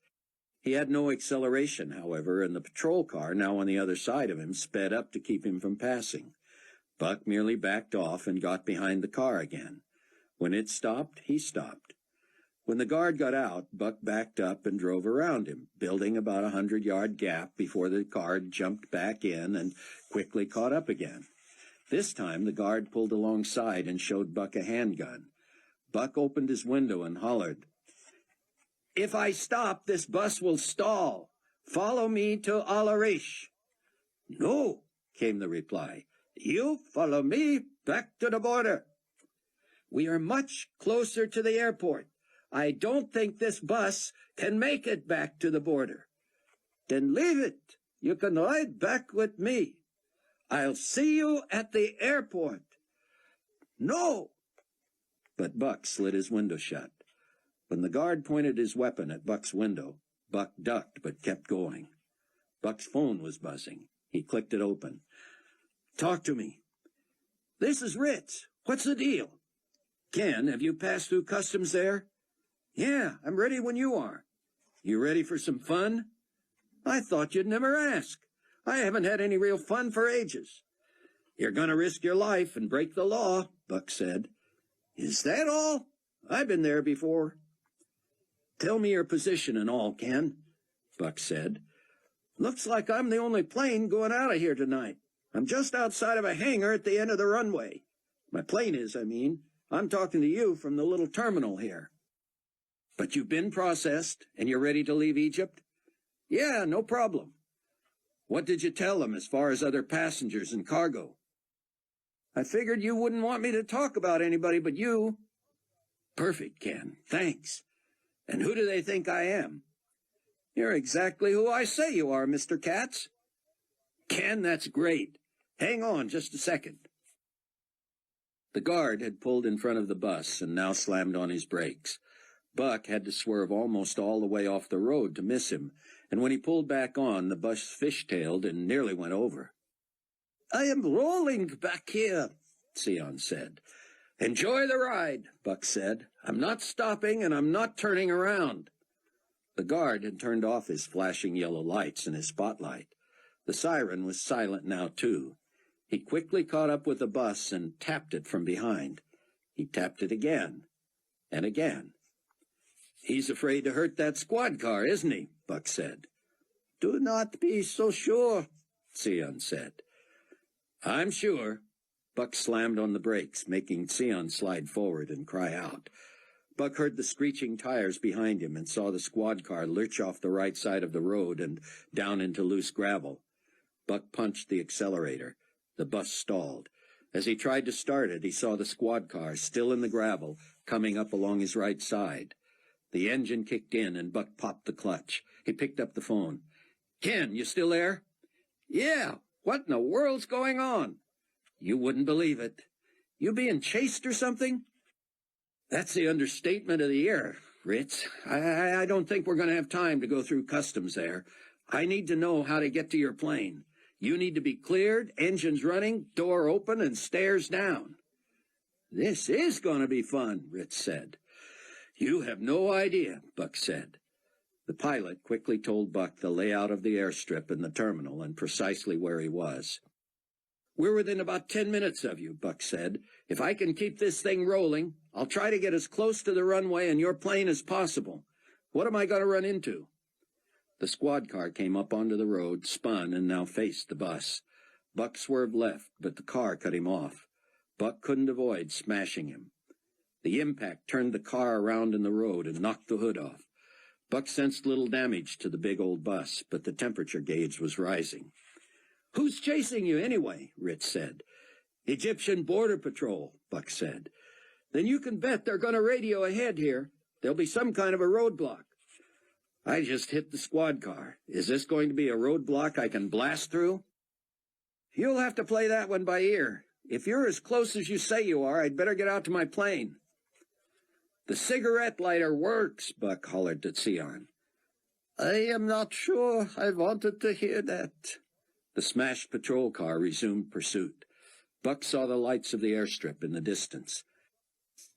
Speaker 2: He had no acceleration, however, and the patrol car, now on the other side of him, sped up to keep him from passing. Buck merely backed off and got behind the car again. When it stopped, he stopped. When the guard got out, Buck backed up and drove around him, building about 100-yard gap before the car jumped back in and quickly caught up again. This time the guard pulled alongside and showed Buck a handgun. Buck opened his window and hollered, "If I stop, this bus will stall. Follow me to Unabridged." "No," came the reply. "You follow me back to the border." "We are much closer to the airport. I don't think this bus can make it back to the border." "Then leave it. You can ride back with me. I'll see you at the airport." "No." But Buck slid his window shut. When the guard pointed his weapon at Buck's window, Buck ducked but kept going. Buck's phone was buzzing. He clicked it open. "Talk to me." "This is Ritz. What's the deal?" "Ken, have you passed through customs there?" "Yeah, I'm ready when you are." "You ready for some fun?" "I thought you'd never ask. I haven't had any real fun for ages." "You're going to risk your life and break the law," Buck said. "Is that all? I've been there before." "Tell me your position and all, Ken," Buck said. "Looks like I'm the only plane going out of here tonight. I'm just outside of a hangar at the end of the runway. My plane is, I mean. I'm talking to you from the little terminal here." "But you've been processed, and you're ready to leave Egypt?" "Yeah, no problem." "What did you tell them as far as other passengers and cargo?" "I figured you wouldn't want me to talk about anybody but you." "Perfect, Ken. Thanks. And who do they think I am?" "You're exactly who I say you are, Mr. Katz." "Ken, that's great. Hang on just a second." The guard had pulled in front of the bus and now slammed on his brakes. Buck had to swerve almost all the way off the road to miss him, and when he pulled back on, the bus fishtailed and nearly went over. "I am rolling back here," Sion said. "Enjoy the ride," Buck said. "I'm not stopping and I'm not turning around." The guard had turned off his flashing yellow lights and his spotlight. The siren was silent now, too. He quickly caught up with the bus and tapped it from behind. He tapped it again and again. "He's afraid to hurt that squad car, isn't he?" Buck said. "Do not be so sure," Sion said. "I'm sure." Buck slammed on the brakes, making Sion slide forward and cry out. Buck heard the screeching tires behind him and saw the squad car lurch off the right side of the road and down into loose gravel. Buck punched the accelerator. The bus stalled. As he tried to start it, he saw the squad car, still in the gravel, coming up along his right side. The engine kicked in, and Buck popped the clutch. He picked up the phone. "Ken, you still there?" "Yeah. What in the world's going on?" "You wouldn't believe it." "You being chased or something?" "That's the understatement of the year, Ritz. I don't think we're going to have time to go through customs there. I need to know how to get to your plane. You need to be cleared, engines running, door open, and stairs down." "This is going to be fun," Ritz said. "You have no idea," Buck said. The pilot quickly told Buck the layout of the airstrip and the terminal and precisely where he was. "We're within about 10 minutes of you," Buck said. "If I can keep this thing rolling, I'll try to get as close to the runway and your plane as possible. What am I going to run into?" The squad car came up onto the road, spun, and now faced the bus. Buck swerved left, but the car cut him off. Buck couldn't avoid smashing him. The impact turned the car around in the road and knocked the hood off. Buck sensed little damage to the big old bus, but the temperature gauge was rising. "Who's chasing you anyway?" Ritz said. "Egyptian Border Patrol," Buck said. "Then you can bet they're going to radio ahead here. There'll be some kind of a roadblock." "I just hit the squad car. Is this going to be a roadblock I can blast through?" "You'll have to play that one by ear. If you're as close as you say you are, I'd better get out to my plane." "The cigarette lighter works," Buck hollered to Sion. "I am not sure I wanted to hear that." The smashed patrol car resumed pursuit. Buck saw the lights of the airstrip in the distance.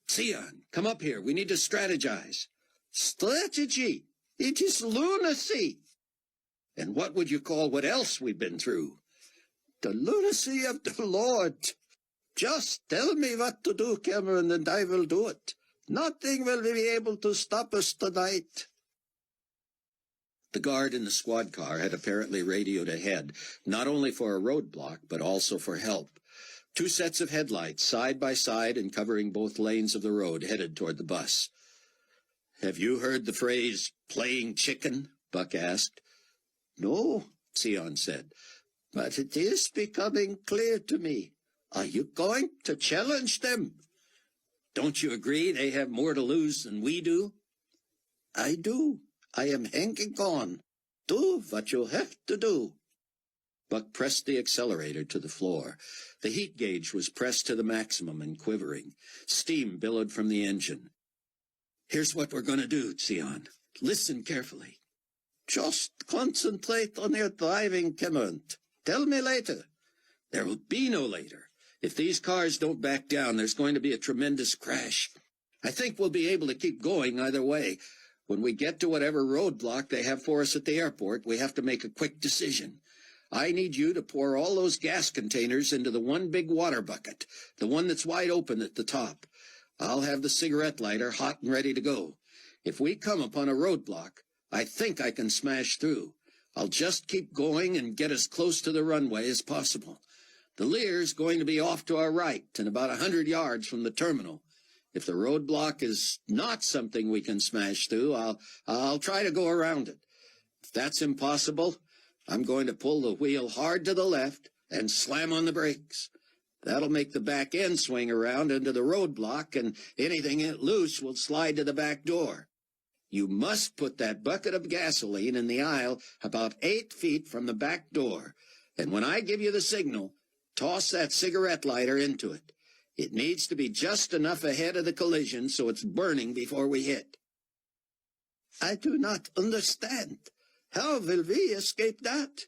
Speaker 2: "Sion, come up here. We need to strategize." "Strategy? It is lunacy." "And what would you call what else we've been through?" "The lunacy of the Lord. Just tell me what to do, Cameron, and I will do it. Nothing will be able to stop us tonight." The guard in the squad car had apparently radioed ahead, not only for a roadblock, but also for help. Two sets of headlights, side by side and covering both lanes of the road, headed toward the bus. "Have you heard the phrase, playing chicken?" Buck asked.
Speaker 3: "No," Sion said, "but it is becoming clear to me. Are you going to challenge them?"
Speaker 2: "Don't you agree they have more to lose than we do?"
Speaker 3: "I do. I am hanging on. Do what you have to do."
Speaker 2: Buck pressed the accelerator to the floor. The heat gauge was pressed to the maximum and quivering. Steam billowed from the engine. "Here's what we're going to do, Sion. Listen carefully."
Speaker 3: "Just concentrate on your driving, Cameron. Tell me later."
Speaker 2: "There will be no later. If these cars don't back down, there's going to be a tremendous crash. I think we'll be able to keep going either way. When we get to whatever roadblock they have for us at the airport, we have to make a quick decision. I need you to pour all those gas containers into the one big water bucket, the one that's wide open at the top. I'll have the cigarette lighter hot and ready to go. If we come upon a roadblock, I think I can smash through. I'll just keep going and get as close to the runway as possible. The Lear's going to be off to our right and about 100 yards from the terminal. If the roadblock is not something we can smash through, I'll try to go around it. If that's impossible, I'm going to pull the wheel hard to the left and slam on the brakes. That'll make the back end swing around into the roadblock, and anything loose will slide to the back door. You must put that bucket of gasoline in the aisle about 8 feet from the back door, and when I give you the signal, toss that cigarette lighter into it. It needs to be just enough ahead of the collision so it's burning before we hit."
Speaker 3: "I do not understand. How will we escape that?"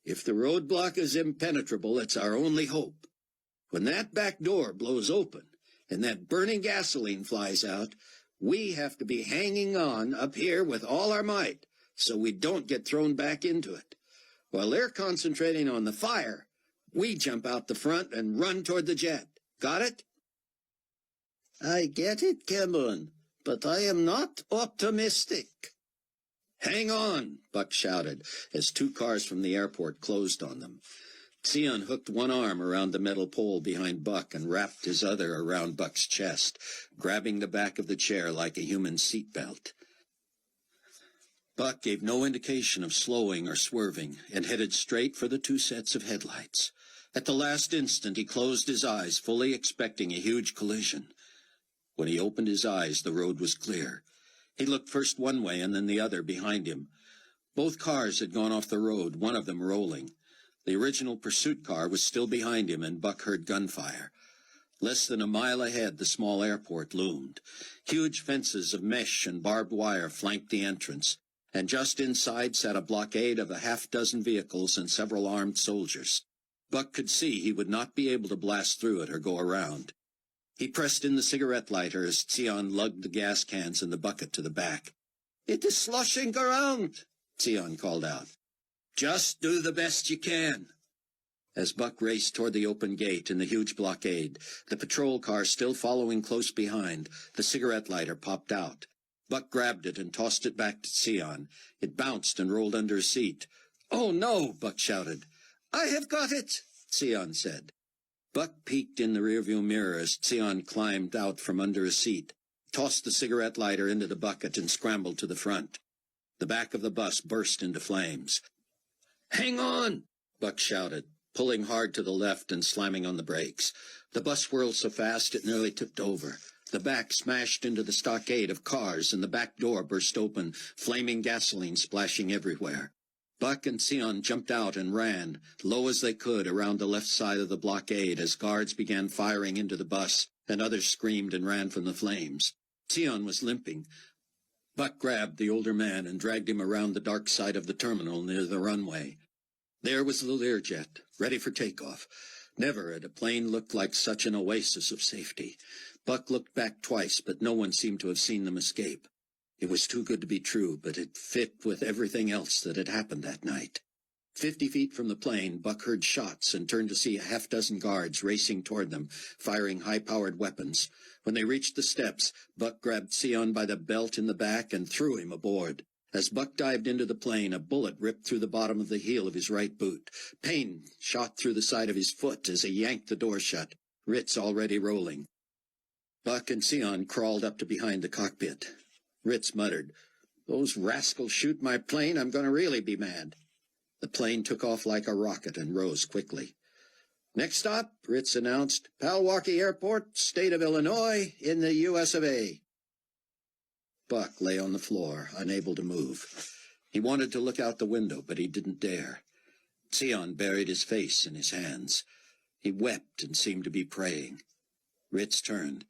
Speaker 2: "If the roadblock is impenetrable, it's our only hope. When that back door blows open and that burning gasoline flies out, we have to be hanging on up here with all our might so we don't get thrown back into it. While they're concentrating on the fire, we jump out the front and run toward the jet. Got it?"
Speaker 3: "I get it, Cameron, but I am not optimistic."
Speaker 2: "Hang on," Buck shouted, as two cars from the airport closed on them. Sion hooked one arm around the metal pole behind Buck and wrapped his other around Buck's chest, grabbing the back of the chair like a human seatbelt. Buck gave no indication of slowing or swerving and headed straight for the two sets of headlights. At the last instant, he closed his eyes, fully expecting a huge collision. When he opened his eyes, the road was clear. He looked first one way and then the other behind him. Both cars had gone off the road, one of them rolling. The original pursuit car was still behind him, and Buck heard gunfire. Less than a mile ahead, the small airport loomed. Huge fences of mesh and barbed wire flanked the entrance, and just inside sat a blockade of a half-dozen vehicles and several armed soldiers. Buck could see he would not be able to blast through it or go around. He pressed in the cigarette lighter as Sion lugged the gas cans in the bucket to the back.
Speaker 3: "It is sloshing around,"
Speaker 2: Sion called out. "Just do the best you can." As Buck raced toward the open gate in the huge blockade, the patrol car still following close behind, the cigarette lighter popped out. Buck grabbed it and tossed it back to Sion. It bounced and rolled under his seat. "Oh, no!" Buck shouted.
Speaker 3: "I have got it,"
Speaker 2: Sion said. Buck peeked in the rearview mirror as Sion climbed out from under his seat, tossed the cigarette lighter into the bucket, and scrambled to the front. The back of the bus burst into flames. "Hang on!" Buck shouted, pulling hard to the left and slamming on the brakes. The bus whirled so fast it nearly tipped over. The back smashed into the stockade of cars, and the back door burst open, flaming gasoline splashing everywhere. Buck and Sion jumped out and ran, low as they could, around the left side of the blockade as guards began firing into the bus, and others screamed and ran from the flames. Sion was limping. Buck grabbed the older man and dragged him around the dark side of the terminal near the runway. There was the Learjet, ready for takeoff. Never had a plane looked like such an oasis of safety. Buck looked back twice, but no one seemed to have seen them escape. It was too good to be true, but it fit with everything else that had happened that night. 50 feet from the plane, Buck heard shots and turned to see a half-dozen guards racing toward them, firing high-powered weapons. When they reached the steps, Buck grabbed Sion by the belt in the back and threw him aboard. As Buck dived into the plane, a bullet ripped through the bottom of the heel of his right boot. Pain shot through the side of his foot as he yanked the door shut, Ritz already rolling. Buck and Sion crawled up to behind the cockpit. Ritz muttered, "Those rascals shoot my plane, I'm going to really be mad." The plane took off like a rocket and rose quickly. "Next stop," Ritz announced, "Palwaukee Airport, state of Illinois, in the U.S. of A." Buck lay on the floor, unable to move. He wanted to look out the window, but he didn't dare. Sion buried his face in his hands. He wept and seemed to be praying. Ritz turned.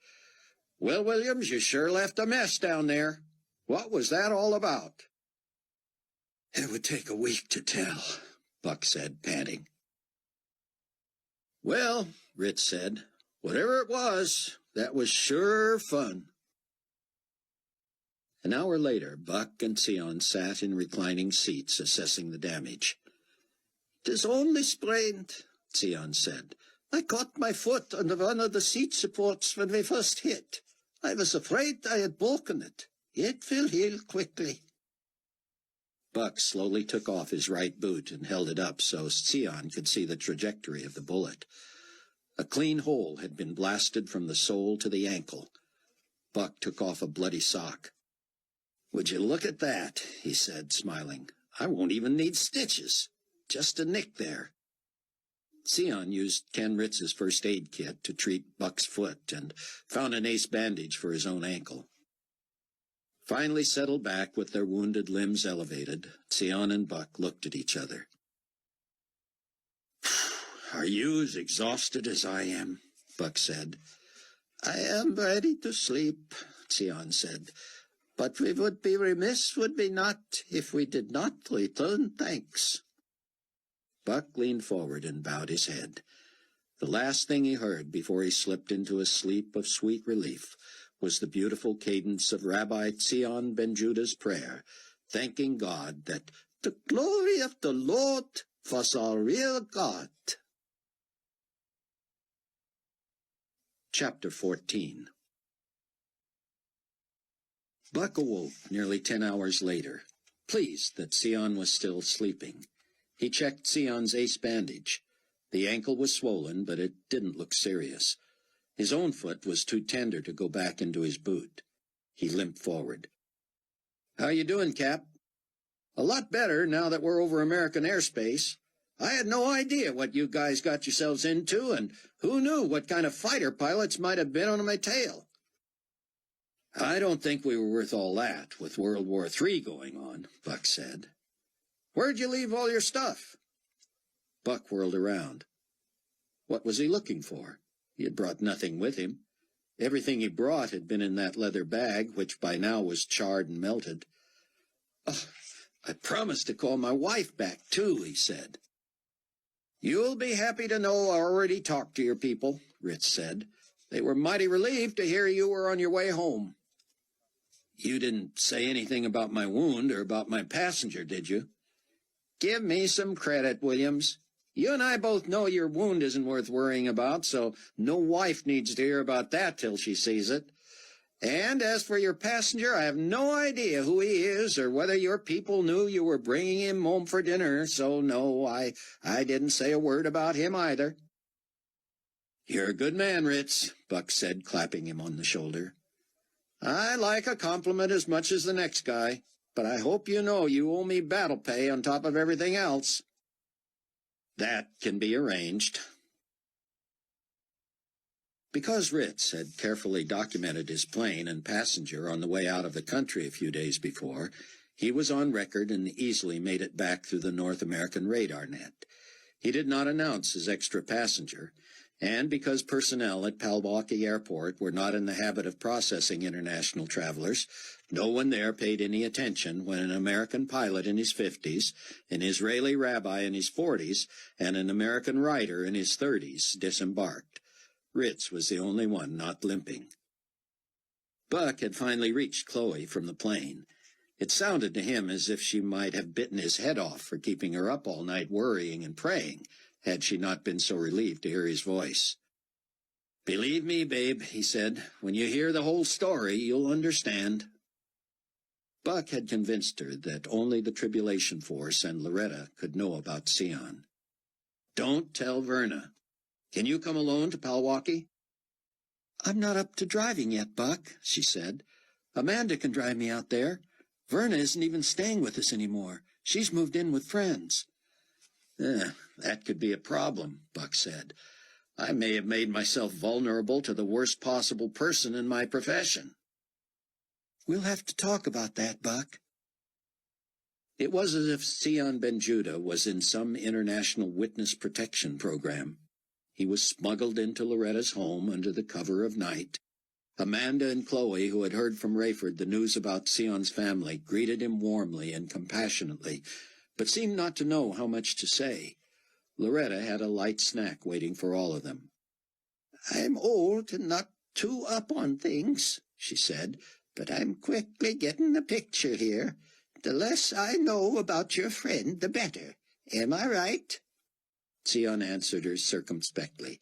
Speaker 2: "Well, Williams, you sure left a mess down there. What was that all about?" "It would take a week to tell," Buck said, panting. "Well," Ritz said, "whatever it was, that was sure fun." An hour later, Buck and Sion sat in reclining seats assessing the damage. "'Tis only sprained," Sion said. "I caught my foot under one of the seat supports when we first hit. I was afraid I had broken it. It will heal quickly." Buck slowly took off his right boot and held it up so Sion could see the trajectory of the bullet. A clean hole had been blasted from the sole to the ankle. Buck took off a bloody sock. "Would you look at that?" he said, smiling. "I won't even need stitches. Just a nick there." Sion used Ken Ritz's first aid kit to treat Buck's foot and found an ace bandage for his own ankle. Finally settled back with their wounded limbs elevated, Sion and Buck looked at each other. "Are you as exhausted as I am?" Buck said. "I am ready to sleep," Sion said. "But we would be remiss, would we not, if we did not return thanks." Buck leaned forward and bowed his head. The last thing he heard before he slipped into a sleep of sweet relief was the beautiful cadence of Rabbi Zion ben Judah's prayer, thanking God that the glory of the Lord was our real God. Chapter 14. Buck awoke nearly 10 hours later, pleased that Sion was still sleeping. He checked Sion's ace bandage. The ankle was swollen, but it didn't look serious. His own foot was too tender to go back into his boot. He limped forward. "How you doing, Cap?" "A lot better now that we're over American airspace. I had no idea what you guys got yourselves into, and who knew what kind of fighter pilots might have been on my tail." "I don't think we were worth all that, with World War III going on," Buck said. "Where'd you leave all your stuff?" Buck whirled around. What was he looking for? He had brought nothing with him. Everything he brought had been in that leather bag, which by now was charred and melted. "Oh, I promised to call my wife back, too," he said. "You'll be happy to know I already talked to your people," Ritz said. "They were mighty relieved to hear you were on your way home." "You didn't say anything about my wound or about my passenger, did you?" "Give me some credit, Williams. You and I both know your wound isn't worth worrying about, so no wife needs to hear about that till she sees it. And as for your passenger, I have no idea who he is or whether your people knew you were bringing him home for dinner, so no, I didn't say a word about him either." "You're a good man, Ritz," Buck said, clapping him on the shoulder. "I like a compliment as much as the next guy, but I hope you know you owe me battle pay on top of everything else." "That can be arranged." Because Ritz had carefully documented his plane and passenger on the way out of the country a few days before, he was on record and easily made it back through the North American radar net. He did not announce his extra passenger, and because personnel at Palwaukee Airport were not in the habit of processing international travelers, no one there paid any attention when an American pilot in his 50s, an Israeli rabbi in his 40s, and an American writer in his 30s disembarked. Ritz was the only one not limping. Buck had finally reached Chloe from the plane. It sounded to him as if she might have bitten his head off for keeping her up all night worrying and praying, had she not been so relieved to hear his voice. "Believe me, babe," he said, "when you hear the whole story, you'll understand." Buck had convinced her that only the Tribulation Force and Loretta could know about Sion. "Don't tell Verna. Can you come alone to Palwaukee?" "I'm not up to driving yet, Buck," she said. "Amanda can drive me out there. Verna isn't even staying with us anymore. She's moved in with friends." That could be a problem," Buck said. "I may have made myself vulnerable to the worst possible person in my profession." "We'll have to talk about that, Buck." It was as if Sion Ben Judah was in some international witness protection program. He was smuggled into Loretta's home under the cover of night. Amanda and Chloe, who had heard from Rayford the news about Sion's family, greeted him warmly and compassionately, but seemed not to know how much to say. Loretta had a light snack waiting for all of them. "I'm old and not too up on things," she said, "but I'm quickly getting the picture here. The less I know about your friend, the better. Am I right?" Sion answered her circumspectly.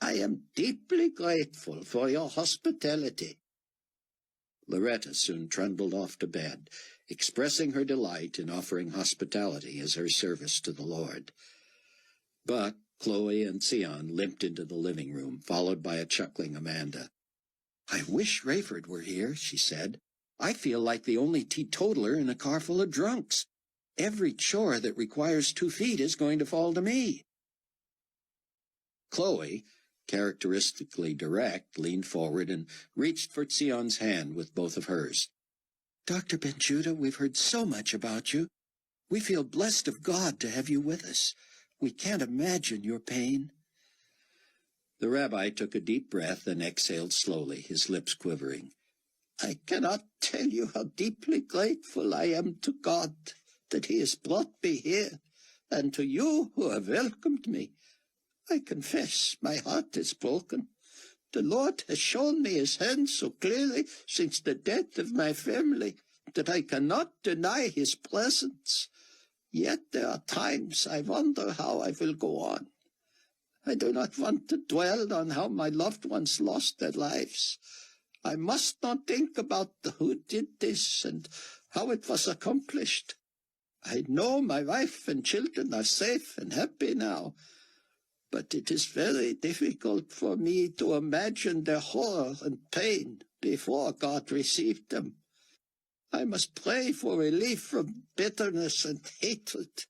Speaker 2: "I am deeply grateful for your hospitality." Loretta soon trundled off to bed, expressing her delight in offering hospitality as her service to the Lord. Buck, Chloe, and Sion limped into the living room, followed by a chuckling Amanda. "I wish Rayford were here," she said. "I feel like the only teetotaler in a car full of drunks. Every chore that requires 2 feet is going to fall to me." Chloe, characteristically direct, leaned forward and reached for Sion's hand with both of hers. "Dr. Ben Judah, we've heard so much about you. We feel blessed of God to have you with us. We can't imagine your pain." The rabbi took a deep breath and exhaled slowly, his lips quivering. "I cannot tell you how deeply grateful I am to God that he has brought me here, and to you who have welcomed me. I confess my heart is broken. The Lord has shown me his hand so clearly since the death of my family that I cannot deny his presence. Yet there are times I wonder how I will go on. I do not want to dwell on how my loved ones lost their lives. I must not think about who did this and how it was accomplished. I know my wife and children are safe and happy now, but it is very difficult for me to imagine their horror and pain before God received them. I must pray for relief from bitterness and hatred.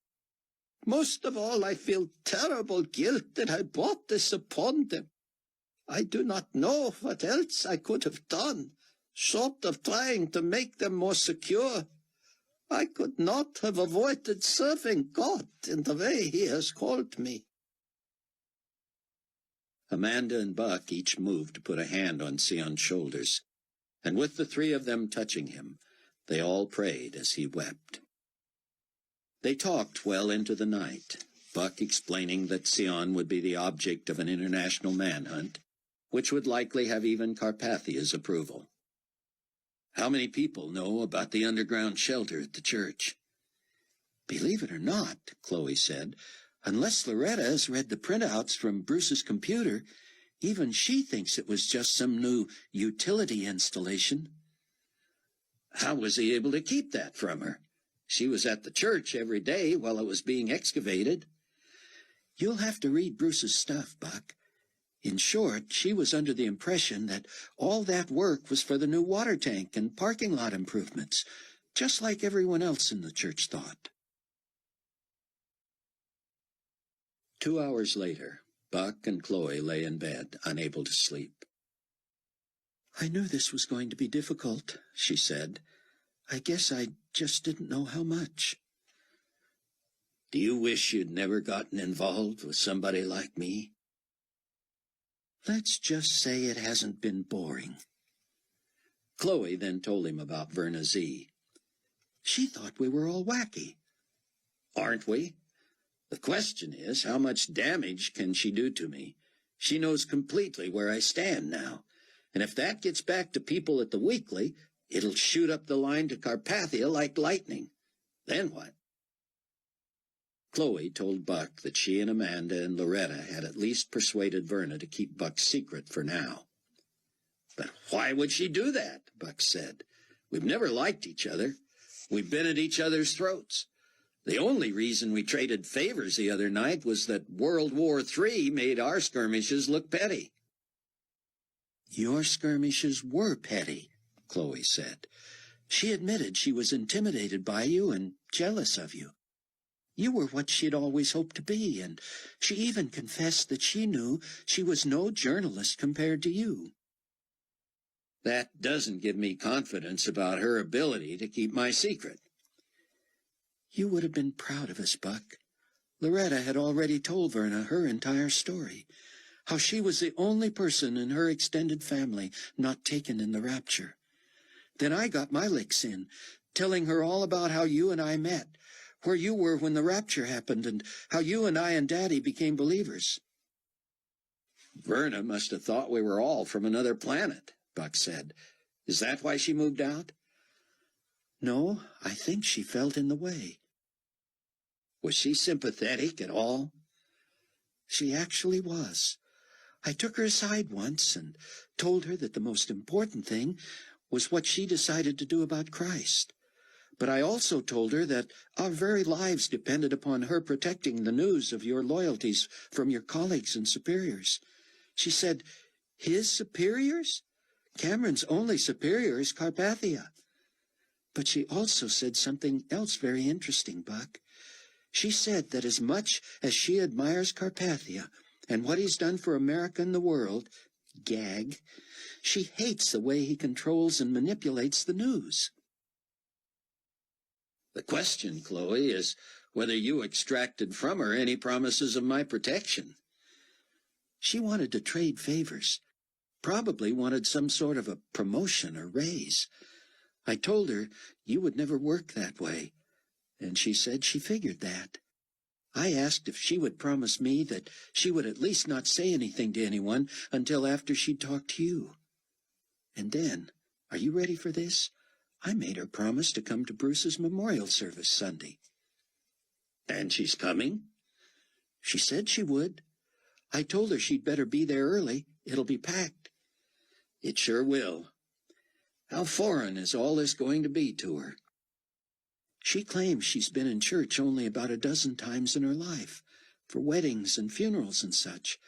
Speaker 2: Most of all, I feel terrible guilt that I brought this upon them. I do not know what else I could have done, short of trying to make them more secure. I could not have avoided serving God in the way he has called me." Amanda and Buck each moved to put a hand on Sion's shoulders, and with the 3 of them touching him, they all prayed as he wept. They talked well into the night, Buck explaining that Sion would be the object of an international manhunt, which would likely have even Carpathia's approval. "How many people know about the underground shelter at the church?" "Believe it or not," Chloe said, "unless Loretta has read the printouts from Bruce's computer, even she thinks it was just some new utility installation." "How was he able to keep that from her? She was at the church every day while it was being excavated." "You'll have to read Bruce's stuff, Buck. In short, she was under the impression that all that work was for the new water tank and parking lot improvements, just like everyone else in the church thought." 2 hours later, Buck and Chloe lay in bed, unable to sleep. "I knew this was going to be difficult," she said. "I guess I just didn't know how much." "Do you wish you'd never gotten involved with somebody like me?" "Let's just say it hasn't been boring." Chloe then told him about Verna Z. "She thought we were all wacky." "Aren't we? The question is, how much damage can she do to me? She knows completely where I stand now, and if that gets back to people at the Weekly, it'll shoot up the line to Carpathia like lightning. Then what?" Chloe told Buck that she and Amanda and Loretta had at least persuaded Verna to keep Buck's secret for now. "But why would she do that?" Buck said. "We've never liked each other.
Speaker 4: We've been at each other's throats. The only reason we traded favors the other night was that World War III made our skirmishes look petty.
Speaker 2: Your skirmishes were petty, Chloe said. She admitted she was intimidated by you and jealous of you. You were what she'd always hoped to be, and she even confessed that she knew she was no journalist compared to you.
Speaker 4: That doesn't give me confidence about her ability to keep my secret.
Speaker 2: You would have been proud of us, Buck. Loretta had already told Verna her entire story, how she was the only person in her extended family not taken in the rapture. Then I got my licks in, telling her all about how you and I met, where you were when the rapture happened, and how you and I and Daddy became believers.
Speaker 4: Verna must have thought we were all from another planet, Buck said. Is that why she moved out?
Speaker 2: No, I think she felt in the way.
Speaker 4: Was she sympathetic at all?
Speaker 2: She actually was. I took her aside once and told her that the most important thing was what she decided to do about Christ. But I also told her that our very lives depended upon her protecting the news of your loyalties from your colleagues and superiors. She said, "His superiors? Cameron's only superior is Carpathia." But she also said something else very interesting, Buck. She said that as much as she admires Carpathia and what he's done for America and the world, gag, she hates the way he controls and manipulates the news.
Speaker 4: The question, Chloe, is whether you extracted from her any promises of my protection.
Speaker 2: She wanted to trade favors, probably wanted some sort of a promotion or raise. I told her you would never work that way, and she said she figured that. I asked if she would promise me that she would at least not say anything to anyone until after she'd talked to you. And then, are you ready for this? I made her promise to come to Bruce's memorial service Sunday.
Speaker 4: And she's coming?
Speaker 2: She said she would. I told her she'd better be there early. It'll be packed.
Speaker 4: It sure will. How foreign is all this going to be to her?
Speaker 2: She claims she's been in church only about a dozen times in her life, for weddings and funerals and such.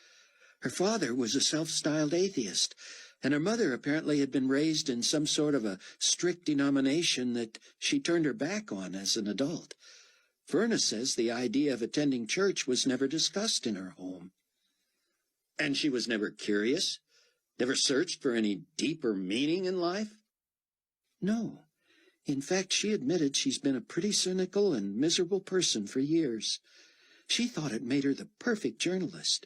Speaker 2: Her father was a self-styled atheist, and her mother apparently had been raised in some sort of a strict denomination that she turned her back on as an adult. Verna says the idea of attending church was never discussed in her home.
Speaker 4: And she was never curious? Never searched for any deeper meaning in life?
Speaker 2: No. In fact, she admitted she's been a pretty cynical and miserable person for years. She thought it made her the perfect journalist.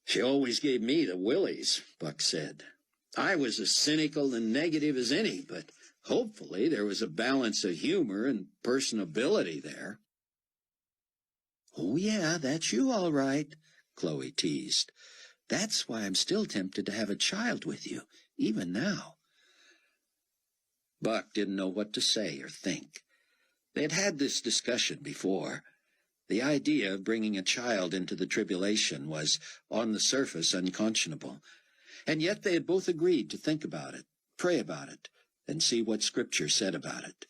Speaker 4: She always gave me the willies, Buck said. I was as cynical and negative as any, but hopefully there was a balance of humor and personability there.
Speaker 2: Oh, yeah, that's you all right, Chloe teased. That's why I'm still tempted to have a child with you, even now.
Speaker 4: Buck didn't know what to say or think. They had had this discussion before. The idea of bringing a child into the tribulation was, on the surface, unconscionable. And yet they had both agreed to think about it, pray about it, and see what Scripture said about it.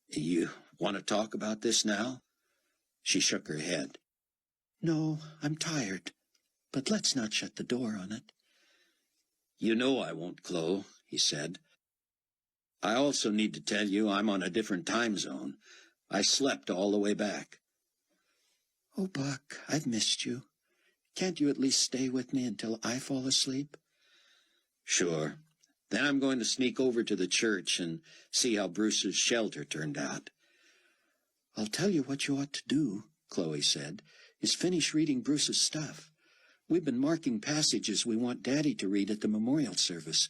Speaker 4: You want to talk about this now? She shook her head.
Speaker 2: No, I'm tired, but let's not shut the door on it.
Speaker 4: You know I won't, Chloe, he said. I also need to tell you I'm on a different time zone. I slept all the way back.
Speaker 2: Oh, Buck, I've missed you. Can't you at least stay with me until I fall asleep?
Speaker 4: Sure. Then I'm going to sneak over to the church and see how Bruce's shelter turned out.
Speaker 2: I'll tell you what you ought to do, Chloe said, is finish reading Bruce's stuff. We've been marking passages we want Daddy to read at the memorial service.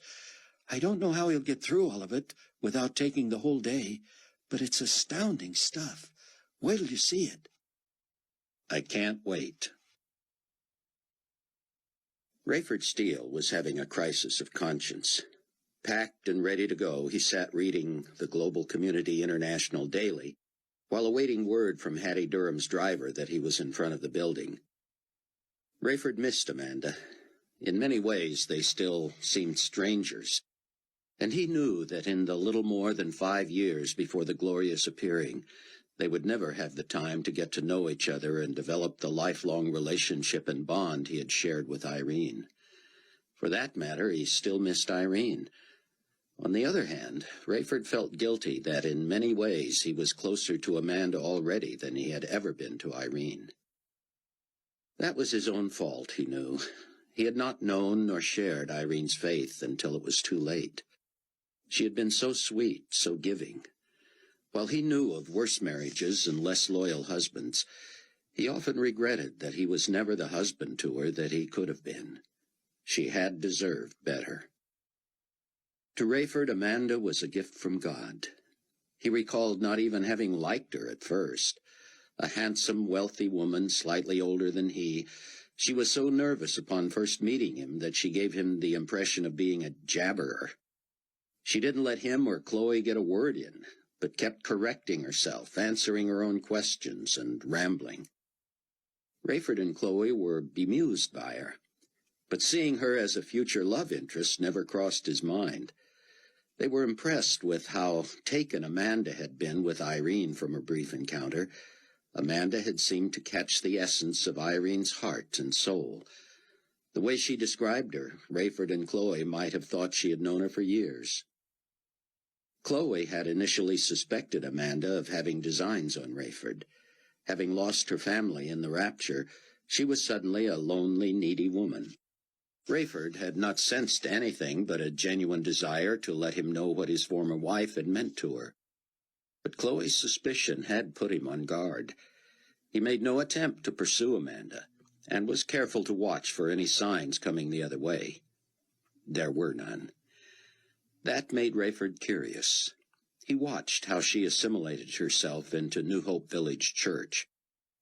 Speaker 2: I don't know how he'll get through all of it without taking the whole day, but it's astounding stuff. Wait till you see it.
Speaker 4: I can't wait. Rayford Steele was having a crisis of conscience. Packed and ready to go, he sat reading the Global Community International Daily while awaiting word from Hattie Durham's driver that he was in front of the building. Rayford missed Amanda. In many ways, they still seemed strangers.
Speaker 2: And he knew that in the little more than 5 years before the glorious appearing, they would never have the time to get to know each other and develop the lifelong relationship and bond he had shared with Irene. For that matter, he still missed Irene. On the other hand, Rayford felt guilty that in many ways he was closer to Amanda already than he had ever been to Irene. That was his own fault, he knew. He had not known nor shared Irene's faith until it was too late. She had been so sweet, so giving. While he knew of worse marriages and less loyal husbands, he often regretted that he was never the husband to her that he could have been. She had deserved better. To Rayford, Amanda was a gift from God. He recalled not even having liked her at first. A handsome, wealthy woman, slightly older than he, she was so nervous upon first meeting him that she gave him the impression of being a jabberer. She didn't let him or Chloe get a word in, but kept correcting herself, answering her own questions, and rambling. Rayford and Chloe were bemused by her, but seeing her as a future love interest never crossed his mind. They were impressed with how taken Amanda had been with Irene from her brief encounter. Amanda had seemed to catch the essence of Irene's heart and soul. The way she described her, Rayford and Chloe might have thought she had known her for years. Chloe had initially suspected Amanda of having designs on Rayford. Having lost her family in the rapture, she was suddenly a lonely, needy woman. Rayford had not sensed anything but a genuine desire to let him know what his former wife had meant to her. But Chloe's suspicion had put him on guard. He made no attempt to pursue Amanda, and was careful to watch for any signs coming the other way. There were none. That made Rayford curious. He watched how she assimilated herself into New Hope Village Church.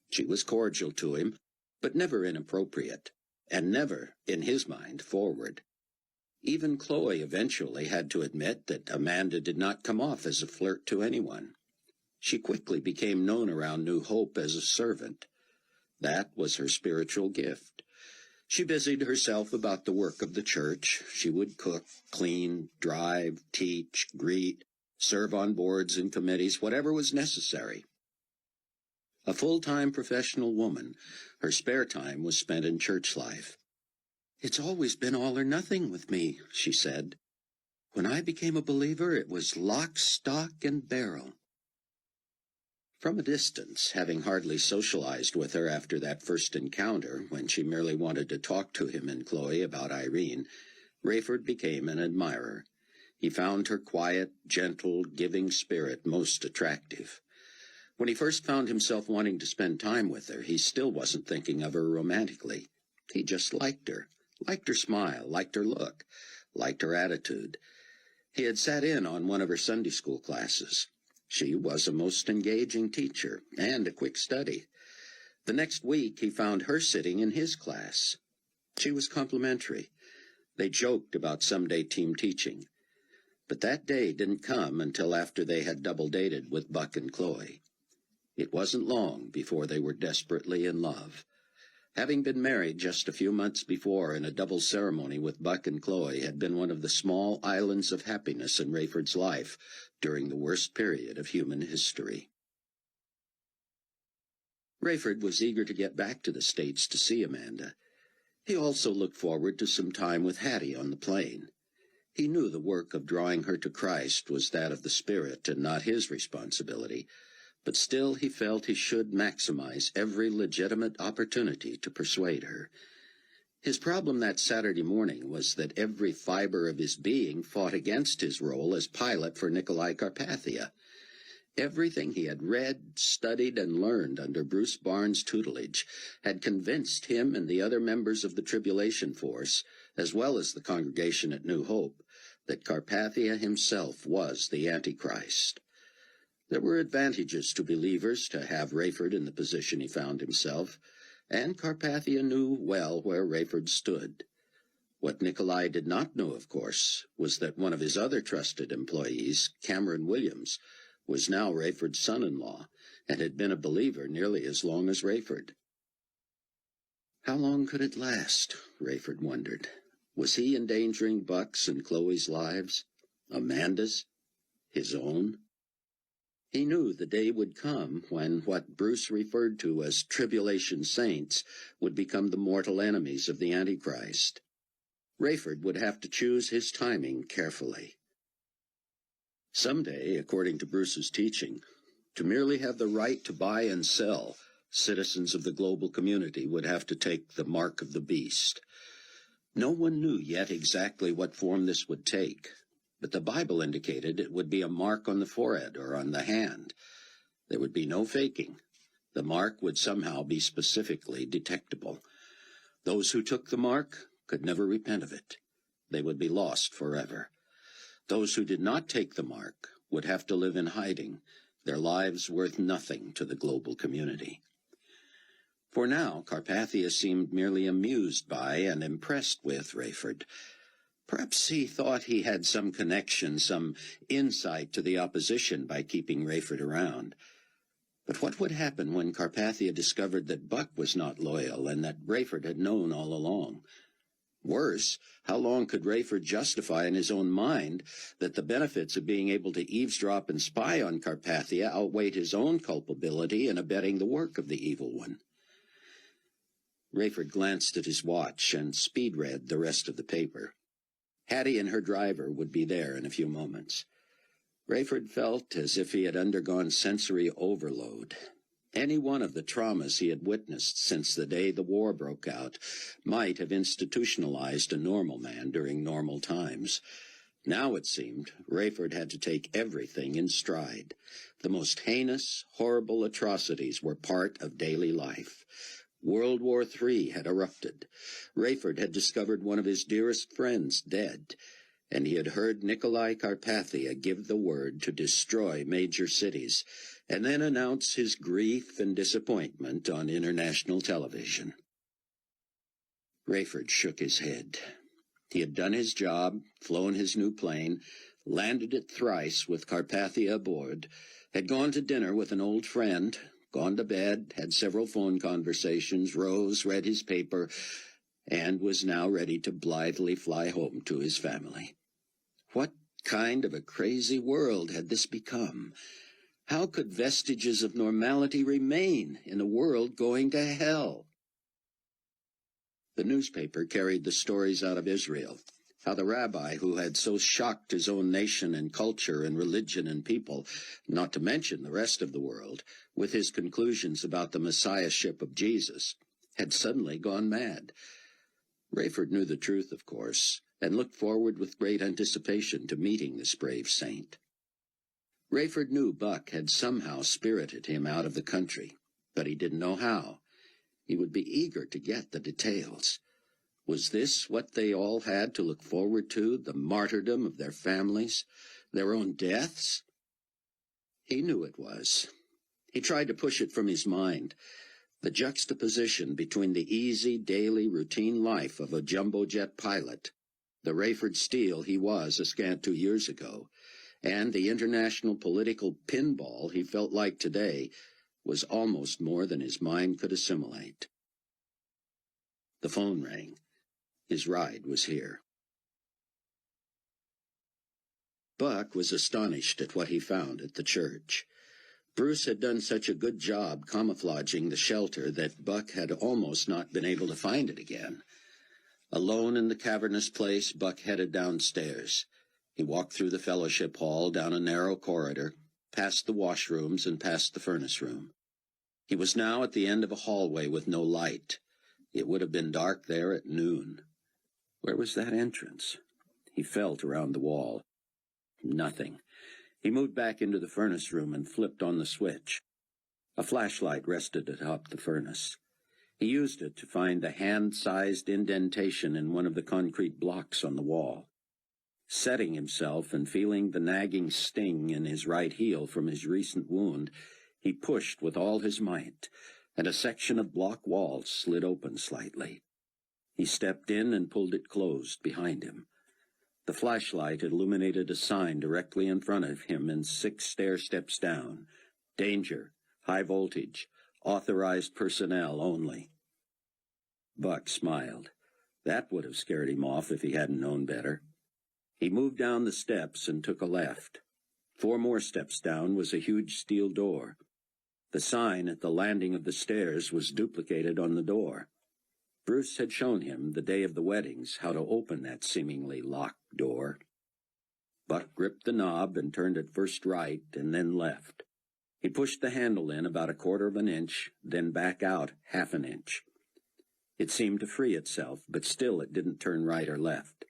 Speaker 2: She was cordial to him, but never inappropriate, and never, in his mind, forward. Even Chloe eventually had to admit that Amanda did not come off as a flirt to anyone. She quickly became known around New Hope as a servant. That was her spiritual gift. She busied herself about the work of the church. She would cook, clean, drive, teach, greet, serve on boards and committees, whatever was necessary. A full-time professional woman, her spare time was spent in church life. "It's always been all or nothing with me," she said. "When I became a believer, it was lock, stock, and barrel." From a distance, having hardly socialized with her after that first encounter, when she merely wanted to talk to him and Chloe about Irene, Rayford became an admirer. He found her quiet, gentle, giving spirit most attractive. When he first found himself wanting to spend time with her, he still wasn't thinking of her romantically. He just liked her smile, liked her look, liked her attitude. He had sat in on one of her Sunday school classes. She was a most engaging teacher and a quick study. The next week he found her sitting in his class. She was complimentary. They joked about someday team teaching. But that day didn't come until after they had double-dated with Buck and Chloe. It wasn't long before they were desperately in love. Having been married just a few months before in a double ceremony with Buck and Chloe had been one of the small islands of happiness in Rayford's life during the worst period of human history. Rayford was eager to get back to the States to see Amanda. He also looked forward to some time with Hattie on the plane. He knew the work of drawing her to Christ was that of the Spirit and not his responsibility, but still he felt he should maximize every legitimate opportunity to persuade her. His problem that Saturday morning was that every fiber of his being fought against his role as pilot for Nicolae Carpathia. Everything he had read, studied, and learned under Bruce Barnes' tutelage had convinced him and the other members of the Tribulation Force, as well as the congregation at New Hope, that Carpathia himself was the Antichrist. There were advantages to believers to have Rayford in the position he found himself, and Carpathia knew well where Rayford stood. What Nicolae did not know, of course, was that one of his other trusted employees, Cameron Williams, was now Rayford's son-in-law, and had been a believer nearly as long as Rayford. How long could it last? Rayford wondered. Was he endangering Buck's and Chloe's lives? Amanda's? His own? He knew the day would come when what Bruce referred to as tribulation saints would become the mortal enemies of the Antichrist. Rayford would have to choose his timing carefully. Someday, according to Bruce's teaching, to merely have the right to buy and sell, citizens of the global community would have to take the mark of the beast. No one knew yet exactly what form this would take, but the Bible indicated it would be a mark on the forehead or on the hand. There would be no faking. The mark would somehow be specifically detectable. Those who took the mark could never repent of it. They would be lost forever. Those who did not take the mark would have to live in hiding, their lives worth nothing to the global community. For now, Carpathia seemed merely amused by and impressed with Rayford. Perhaps he thought he had some connection, some insight to the opposition by keeping Rayford around. But what would happen when Carpathia discovered that Buck was not loyal and that Rayford had known all along? Worse, how long could Rayford justify in his own mind that the benefits of being able to eavesdrop and spy on Carpathia outweighed his own culpability in abetting the work of the evil one? Rayford glanced at his watch and speed-read the rest of the paper. Hattie and her driver would be there in a few moments. Rayford felt as if he had undergone sensory overload. Any one of the traumas he had witnessed since the day the war broke out might have institutionalized a normal man during normal times. Now, it seemed, Rayford had to take everything in stride. The most heinous, horrible atrocities were part of daily life. World War III had erupted. Rayford had discovered one of his dearest friends dead, and he had heard Nicolae Carpathia give the word to destroy major cities, and then announce his grief and disappointment on international television. Rayford shook his head. He had done his job, flown his new plane, landed it thrice with Carpathia aboard, had gone to dinner with an old friend, gone to bed, had several phone conversations, rose, read his paper, and was now ready to blithely fly home to his family. What kind of a crazy world had this become? How could vestiges of normality remain in a world going to hell? The newspaper carried the stories out of Israel, how the rabbi who had so shocked his own nation and culture and religion and people, not to mention the rest of the world, with his conclusions about the messiahship of Jesus, had suddenly gone mad. Rayford knew the truth, of course, and looked forward with great anticipation to meeting this brave saint. Rayford knew Buck had somehow spirited him out of the country, but he didn't know how. He would be eager to get the details. Was this what they all had to look forward to, the martyrdom of their families, their own deaths? He knew it was. He tried to push it from his mind. The juxtaposition between the easy, daily, routine life of a jumbo jet pilot, the Rayford Steele he was a scant 2 years ago, and the international political pinball he felt like today, was almost more than his mind could assimilate. The phone rang. His ride was here. Buck was astonished at what he found at the church. Bruce had done such a good job camouflaging the shelter that Buck had almost not been able to find it again. Alone in the cavernous place, Buck headed downstairs. He walked through the fellowship hall, down a narrow corridor, past the washrooms and past the furnace room. He was now at the end of a hallway with no light. It would have been dark there at noon. Where was that entrance? He felt around the wall. Nothing. He moved back into the furnace room and flipped on the switch. A flashlight rested atop the furnace. He used it to find the hand-sized indentation in one of the concrete blocks on the wall. Setting himself and feeling the nagging sting in his right heel from his recent wound, he pushed with all his might, and a section of block wall slid open slightly. He stepped in and pulled it closed behind him. The flashlight illuminated a sign directly in front of him and 6 stair steps down. Danger, high voltage, authorized personnel only. Buck smiled. That would have scared him off if he hadn't known better.
Speaker 1: He moved down the steps and took a left. 4 more steps down was a huge steel door. The sign at the landing of the stairs was duplicated on the door. Bruce had shown him, the day of the weddings, how to open that seemingly locked door. Buck gripped the knob and turned it first right and then left. He pushed the handle in about 1/4 of an inch, then back out 1/2 an inch. It seemed to free itself, but still it didn't turn right or left.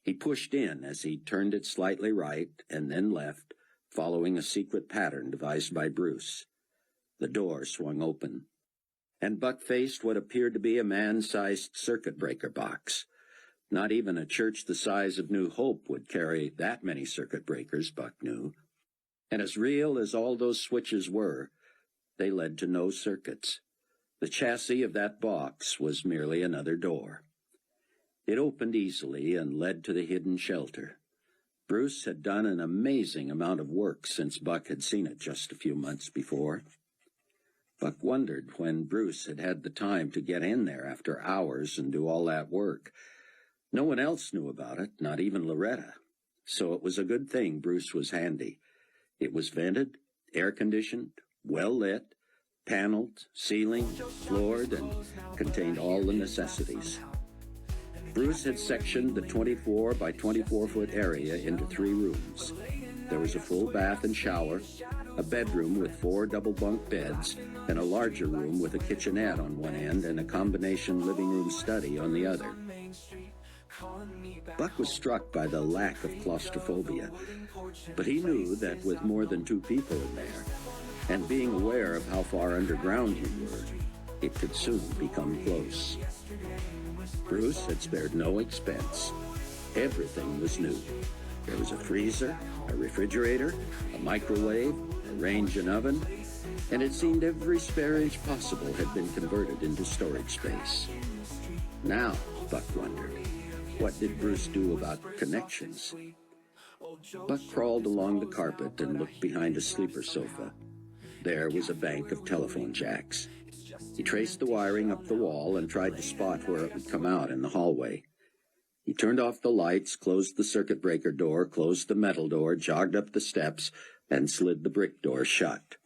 Speaker 1: He pushed in as he turned it slightly right and then left, following a secret pattern devised by Bruce. The door swung open, and Buck faced what appeared to be a man-sized circuit breaker box. Not even a church the size of New Hope would carry that many circuit breakers, Buck knew. And as real as all those switches were, they led to no circuits. The chassis of that box was merely another door. It opened easily and led to the hidden shelter. Bruce had done an amazing amount of work since Buck had seen it just a few months before. Buck wondered when Bruce had had the time to get in there after hours and do all that work. No one else knew about it, not even Loretta, so it was a good thing Bruce was handy. It was vented, air-conditioned, well-lit, paneled, ceilinged, floored, and contained all the necessities. Bruce had sectioned the 24 by 24-foot area into 3 rooms. There was a full bath and shower, a bedroom with 4 double-bunk beds, and a larger room with a kitchenette on one end and a combination living room study on the other. Buck was struck by the lack of claustrophobia, but he knew that with more than 2 people in there, and being aware of how far underground you were, it could soon become close. Bruce had spared no expense. Everything was new. There was a freezer, a refrigerator, a microwave, a range and oven, and it seemed every spare inch possible had been converted into storage space. Now, Buck wondered, what did Bruce do about connections? Buck crawled along the carpet and looked behind a sleeper sofa. There was a bank of telephone jacks. He traced the wiring up the wall and tried to spot where it would come out in the hallway. He turned off the lights, closed the circuit breaker door, closed the metal door, jogged up the steps, and slid the brick door shut.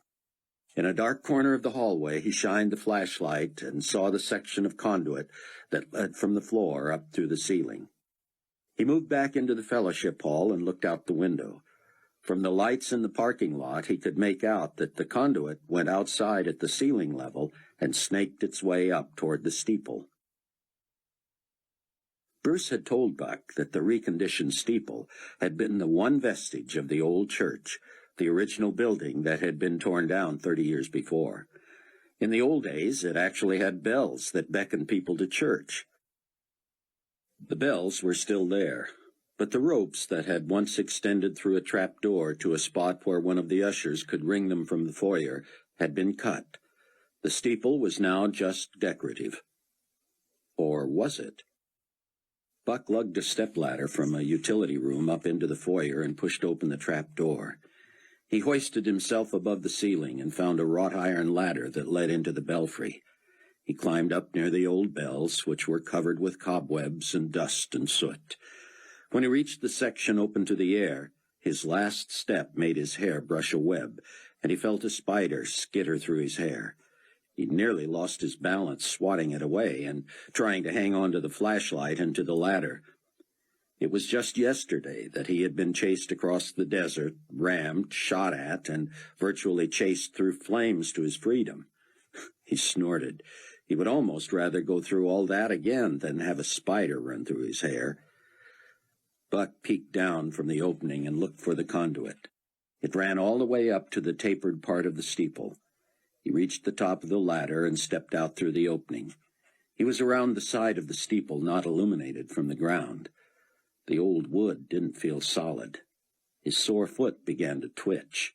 Speaker 1: In a dark corner of the hallway, he shined the flashlight and saw the section of conduit that led from the floor up through the ceiling. He moved back into the fellowship hall and looked out the window. From the lights in the parking lot, he could make out that the conduit went outside at the ceiling level and snaked its way up toward the steeple. Bruce had told Buck that the reconditioned steeple had been the one vestige of the old church, the original building that had been torn down 30 years before. In the old days, it actually had bells that beckoned people to church. The bells were still there, but the ropes that had once extended through a trap door to a spot where one of the ushers could ring them from the foyer had been cut. The steeple was now just decorative. Or was it? Buck lugged a stepladder from a utility room up into the foyer and pushed open the trap door. He hoisted himself above the ceiling and found a wrought iron ladder that led into the belfry. He climbed up near the old bells, which were covered with cobwebs and dust and soot. When he reached the section open to the air, his last step made his hair brush a web, and he felt a spider skitter through his hair. He nearly lost his balance swatting it away and trying to hang on to the flashlight and to the ladder. It was just yesterday that he had been chased across the desert, rammed, shot at, and virtually chased through flames to his freedom. He snorted. He would almost rather go through all that again than have a spider run through his hair. Buck peeked down from the opening and looked for the conduit. It ran all the way up to the tapered part of the steeple. He reached the top of the ladder and stepped out through the opening. He was around the side of the steeple, not illuminated from the ground. The old wood didn't feel solid. His sore foot began to twitch.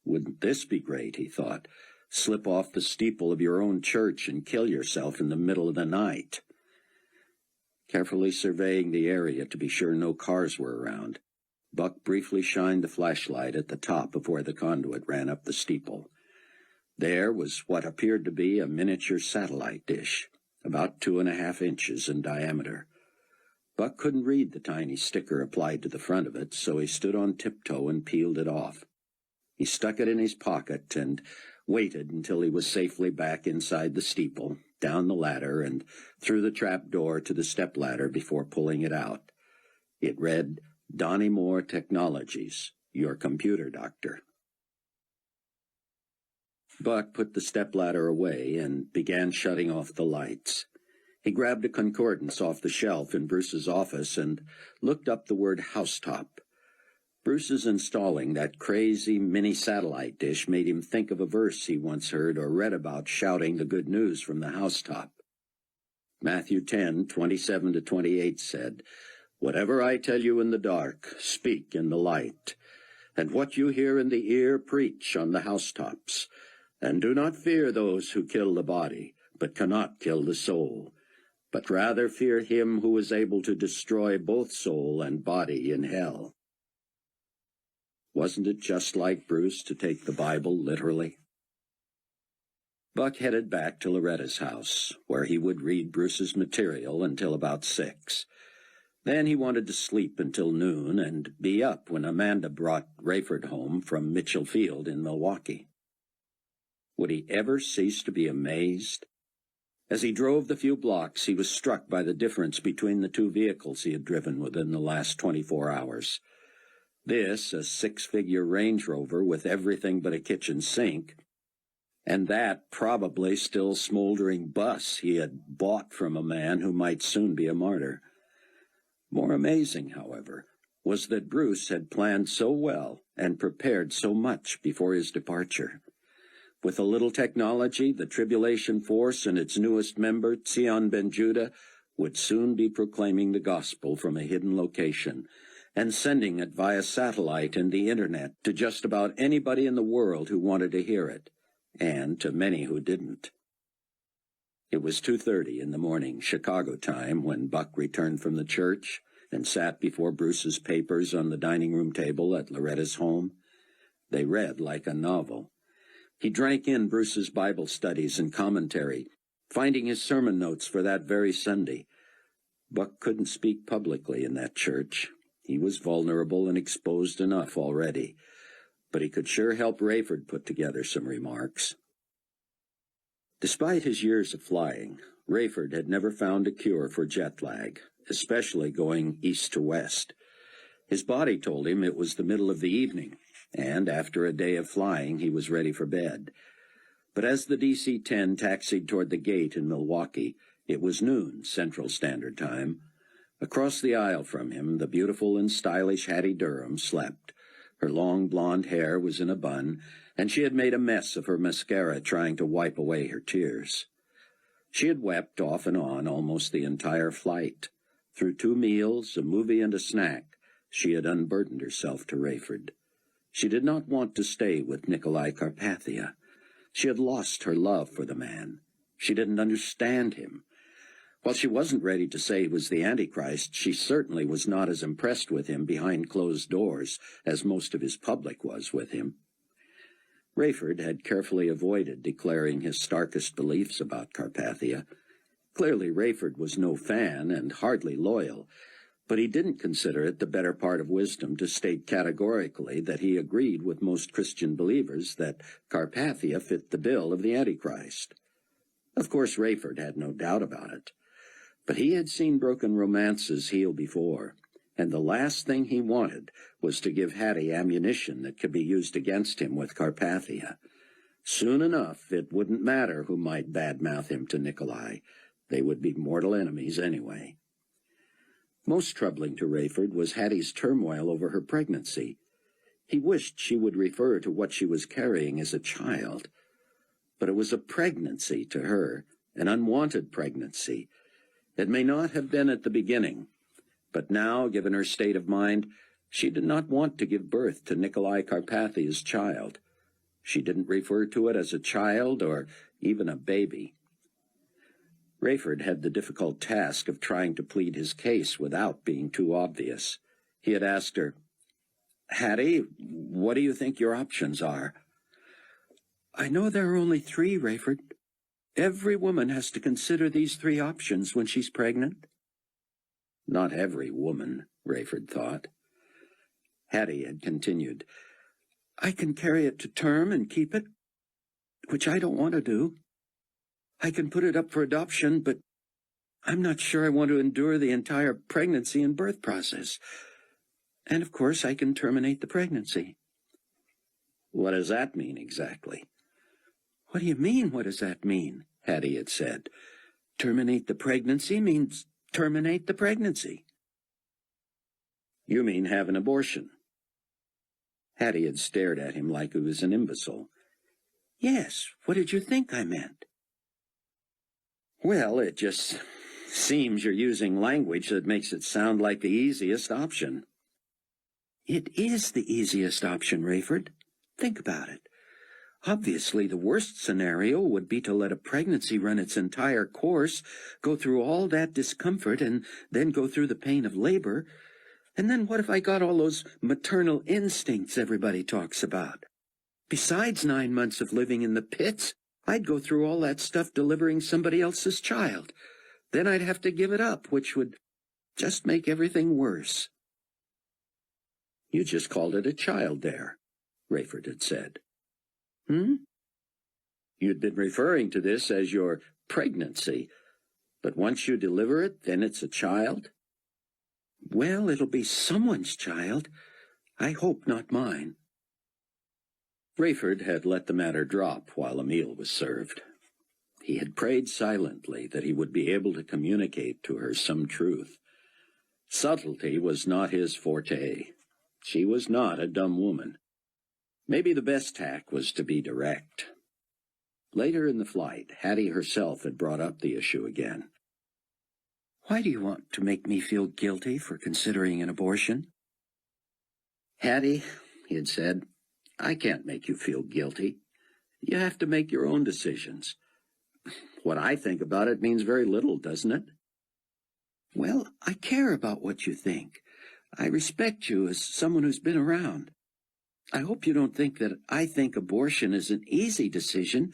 Speaker 1: Wouldn't this be great, he thought. Slip off the steeple of your own church and kill yourself in the middle of the night. Carefully surveying the area to be sure no cars were around, Buck briefly shined the flashlight at the top of where the conduit ran up the steeple. There was what appeared to be a miniature satellite dish, about 2.5 inches in diameter.
Speaker 2: Buck couldn't read the tiny sticker applied to the front of it, so he stood on tiptoe and peeled it off. He stuck it in his pocket and waited until he was safely back inside the steeple, down the ladder, and through the trap door to the stepladder before pulling it out. It read, "Donnie Moore Technologies, your computer doctor." Buck put the stepladder away and began shutting off the lights. He grabbed a concordance off the shelf in Bruce's office and looked up the word housetop. Bruce's installing that crazy mini-satellite dish made him think of a verse he once heard or read about shouting the good news from the housetop. Matthew 10:27-28 said, "Whatever I tell you in the dark, speak in the light. And what you hear in the ear, preach on the housetops. And do not fear those who kill the body, but cannot kill the soul. But rather fear him who is able to destroy both soul and body in hell." Wasn't it just like Bruce to take the Bible literally? Buck headed back to Loretta's house, where he would read Bruce's material until about 6. Then he wanted to sleep until noon and be up when Amanda brought Rayford home from Mitchell Field in Milwaukee. Would he ever cease to be amazed? As he drove the few blocks, he was struck by the difference between the two vehicles he had driven within the last 24 hours. This, a 6-figure Range Rover with everything but a kitchen sink, and that probably still smoldering bus he had bought from a man who might soon be a martyr. More amazing, however, was that Bruce had planned so well and prepared so much before his departure. With a little technology, the Tribulation Force and its newest member, Zion Ben Judah, would soon be proclaiming the gospel from a hidden location and sending it via satellite and the internet to just about anybody in the world who wanted to hear it, and to many who didn't. It was 2:30 in the morning, Chicago time, when Buck returned from the church and sat before Bruce's papers on the dining room table at Loretta's home. They read like a novel. He drank in Bruce's Bible studies and commentary, finding his sermon notes for that very Sunday. Buck couldn't speak publicly in that church. He was vulnerable and exposed enough already, but he could sure help Rayford put together some remarks. Despite his years of flying, Rayford had never found a cure for jet lag, especially going east to west. His body told him it was the middle of the evening, and after a day of flying he was ready for bed. But as the DC-10 taxied toward the gate in Milwaukee, it was noon, Central Standard Time. Across the aisle from him, the beautiful and stylish Hattie Durham slept. Her long blonde hair was in a bun, and she had made a mess of her mascara trying to wipe away her tears. She had wept off and on almost the entire flight. Through 2 meals, a movie, and a snack, she had unburdened herself to Rayford. She did not want to stay with Nicolae Carpathia. She had lost her love for the man. She didn't understand him. While she wasn't ready to say he was the Antichrist, she certainly was not as impressed with him behind closed doors as most of his public was with him. Rayford had carefully avoided declaring his starkest beliefs about Carpathia. Clearly Rayford was no fan and hardly loyal, but he didn't consider it the better part of wisdom to state categorically that he agreed with most Christian believers that Carpathia fit the bill of the Antichrist. Of course, Rayford had no doubt about it. But he had seen broken romances heal before, and the last thing he wanted was to give Hattie ammunition that could be used against him with Carpathia. Soon enough, it wouldn't matter who might badmouth him to Nicolae. They would be mortal enemies anyway. Most troubling to Rayford was Hattie's turmoil over her pregnancy. He wished she would refer to what she was carrying as a child. But it was a pregnancy to her, an unwanted pregnancy. It may not have been at the beginning, but now, given her state of mind, she did not want to give birth to Nicolae Carpathia's child. She didn't refer to it as a child or even a baby. Rayford had the difficult task of trying to plead his case without being too obvious. He had asked her, "Hattie, what do you think your options are?" "I know there are only 3, Rayford. Every woman has to consider these 3 options when she's pregnant." Not every woman, Rayford thought. Hattie had continued, I can carry it to term and keep it, which I don't want to do. I can put it up for adoption, but I'm not sure I want to endure the entire pregnancy and birth process. And, of course, I can terminate the pregnancy. What does that mean exactly? What do you mean, what does that mean? Hattie had said. Terminate the pregnancy means terminate the pregnancy. You mean have an abortion? Hattie had stared at him like he was an imbecile. Yes, what did you think I meant? Well, it just seems you're using language that makes it sound like the easiest option. It is the easiest option, Rayford. Think about it. Obviously, the worst scenario would be to let a pregnancy run its entire course, go through all that discomfort, and then go through the pain of labor. And then what if I got all those maternal instincts everybody talks about? Besides 9 months of living in the pits, I'd go through all that stuff delivering somebody else's child. Then I'd have to give it up, which would just make everything worse. You just called it a child there, Rayford had said. You'd been referring to this as your pregnancy, but once you deliver it, then it's a child? Well, it'll be someone's child. I hope not mine. Rayford had let the matter drop while a meal was served. He had prayed silently that he would be able to communicate to her some truth. Subtlety was not his forte. She was not a dumb woman. Maybe the best tack was to be direct. Later in the flight, Hattie herself had brought up the issue again. Why do you want to make me feel guilty for considering an abortion? Hattie, he had said, I can't make you feel guilty. You have to make your own decisions. What I think about it means very little, doesn't it? Well, I care about what you think. I respect you as someone who's been around. I hope you don't think that I think abortion is an easy decision,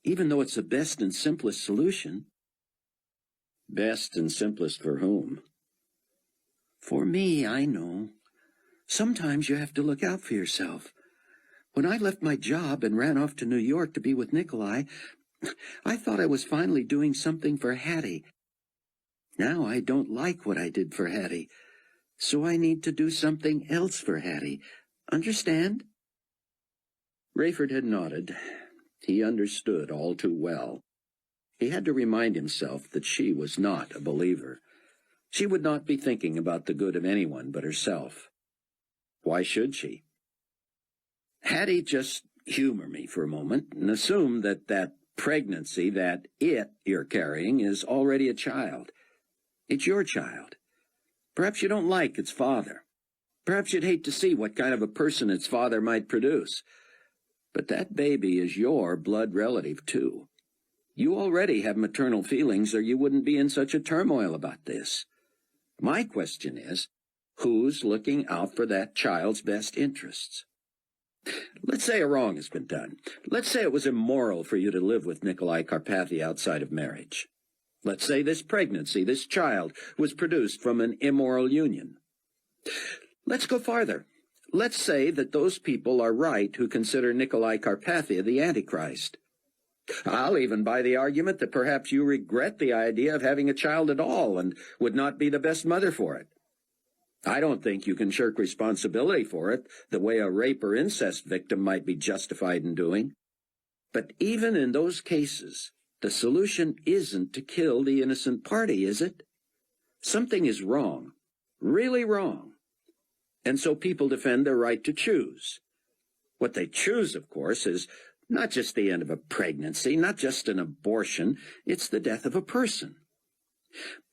Speaker 2: even though it's the best and simplest solution. Best and simplest for whom? For me, I know. Sometimes you have to look out for yourself. When I left my job and ran off to New York to be with Nicolae, I thought I was finally doing something for Hattie. Now I don't like what I did for Hattie, so I need to do something else for Hattie. Understand? Rayford had nodded. He understood all too well. He had to remind himself that she was not a believer. She would not be thinking about the good of anyone but herself. Why should she? Hattie, just humor me for a moment and assume that pregnancy, that it you're carrying, is already a child. It's your child. Perhaps you don't like its father. Perhaps you'd hate to see what kind of a person its father might produce. But that baby is your blood relative, too. You already have maternal feelings, or you wouldn't be in such a turmoil about this. My question is, who's looking out for that child's best interests? Let's say a wrong has been done. Let's say it was immoral for you to live with Nicolae Carpathia outside of marriage. Let's say this pregnancy, this child, was produced from an immoral union. Let's go farther. Let's say that those people are right who consider Nicolae Carpathia the Antichrist. I'll even buy the argument that perhaps you regret the idea of having a child at all and would not be the best mother for it. I don't think you can shirk responsibility for it the way a rape or incest victim might be justified in doing. But even in those cases, the solution isn't to kill the innocent party, is it? Something is wrong, really wrong. And so people defend their right to choose. What they choose, of course, is not just the end of a pregnancy, not just an abortion, it's the death of a person.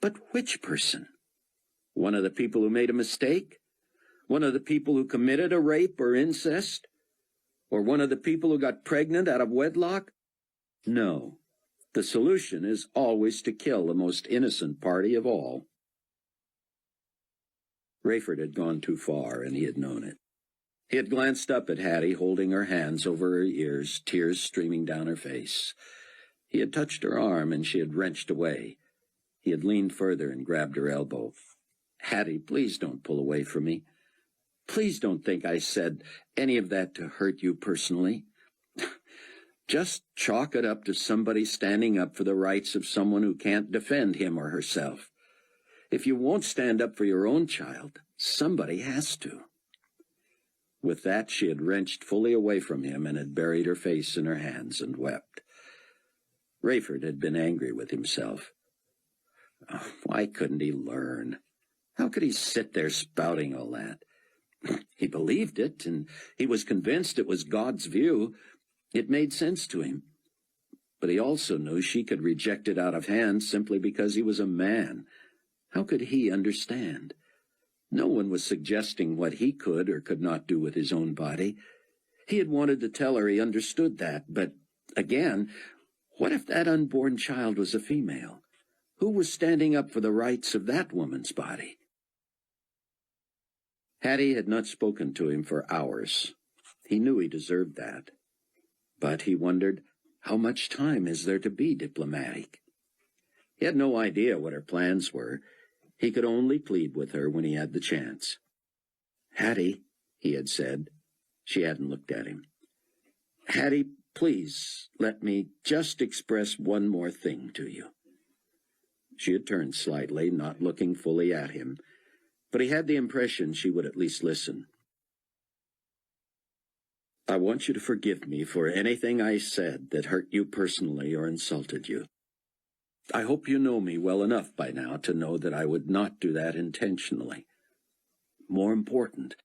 Speaker 2: But which person? One of the people who made a mistake? One of the people who committed a rape or incest? Or one of the people who got pregnant out of wedlock? No. The solution is always to kill the most innocent party of all. Rayford had gone too far, and he had known it. He had glanced up at Hattie, holding her hands over her ears, tears streaming down her face. He had touched her arm, and she had wrenched away. He had leaned further and grabbed her elbow. Hattie, please don't pull away from me. Please don't think I said any of that to hurt you personally. Just chalk it up to somebody standing up for the rights of someone who can't defend him or herself. If you won't stand up for your own child, somebody has to." With that, she had wrenched fully away from him and had buried her face in her hands and wept. Rayford had been angry with himself. Oh, why couldn't he learn? How could he sit there spouting all that? He believed it, and he was convinced it was God's view. It made sense to him. But he also knew she could reject it out of hand simply because he was a man. How could he understand? No one was suggesting what he could or could not do with his own body. He had wanted to tell her he understood that, but, again, what if that unborn child was a female? Who was standing up for the rights of that woman's body? Hattie had not spoken to him for hours. He knew he deserved that. But he wondered, how much time is there to be diplomatic? He had no idea what her plans were. He could only plead with her when he had the chance. "Hattie," he had said. She hadn't looked at him. "Hattie, please let me just express one more thing to you." She had turned slightly, not looking fully at him, but he had the impression she would at least listen. "I want you to forgive me for anything I said that hurt you personally or insulted you. I hope you know me well enough by now to know that I would not do that intentionally. More important,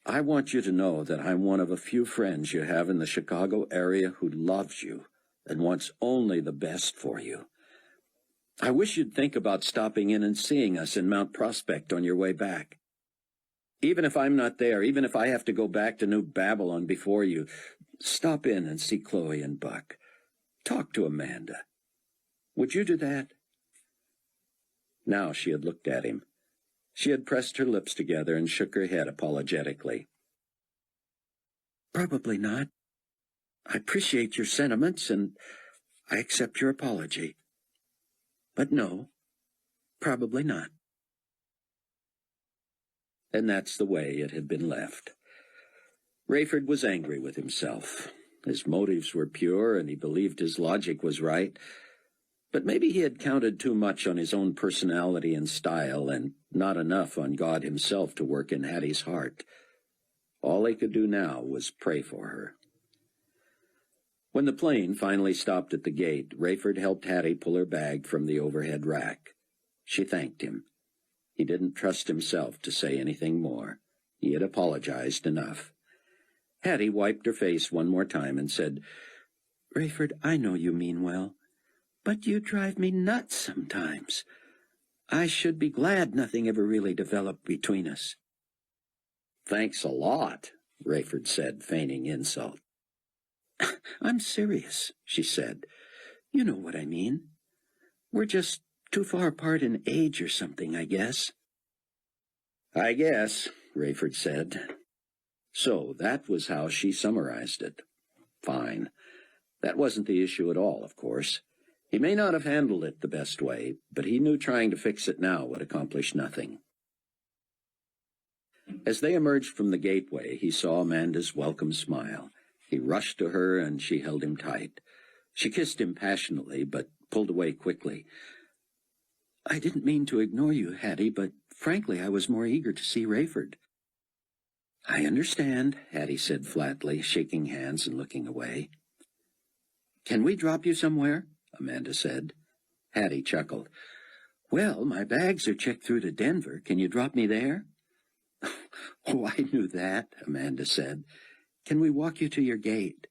Speaker 2: I want you to know that I'm one of a few friends you have in the Chicago area who loves you and wants only the best for you. I wish you'd think about stopping in and seeing us in Mount Prospect on your way back. Even if I'm not there, even if I have to go back to New Babylon before you, stop in and see Chloe and Buck. Talk to Amanda. Would you do that?" Now she had looked at him. She had pressed her lips together and shook her head apologetically. "Probably not. I appreciate your sentiments, and I accept your apology. But no, probably not." And that's the way it had been left. Rayford was angry with himself. His motives were pure, and he believed his logic was right. But maybe he had counted too much on his own personality and style, and not enough on God himself to work in Hattie's heart. All he could do now was pray for her. When the plane finally stopped at the gate, Rayford helped Hattie pull her bag from the overhead rack. She thanked him. He didn't trust himself to say anything more. He had apologized enough. Hattie wiped her face one more time and said, "Rayford, I know you mean well, but you drive me nuts sometimes. I should be glad nothing ever really developed between us." "Thanks a lot," Rayford said, feigning insult. "I'm serious," she said. "You know what I mean. We're just too far apart in age or something, I guess." "I guess," Rayford said. So that was how she summarized it. Fine. That wasn't the issue at all, of course. He may not have handled it the best way, but he knew trying to fix it now would accomplish nothing. As they emerged from the gateway, he saw Amanda's welcome smile. He rushed to her, and she held him tight. She kissed him passionately, but pulled away quickly. "I didn't mean to ignore you, Hattie, but frankly I was more eager to see Rayford." "I understand," Hattie said flatly, shaking hands and looking away. "Can we drop you somewhere?" Amanda said. Hattie chuckled. "Well, my bags are checked through to Denver. Can you drop me there?" "Oh, I knew that," Amanda said. "Can we walk you to your gate?"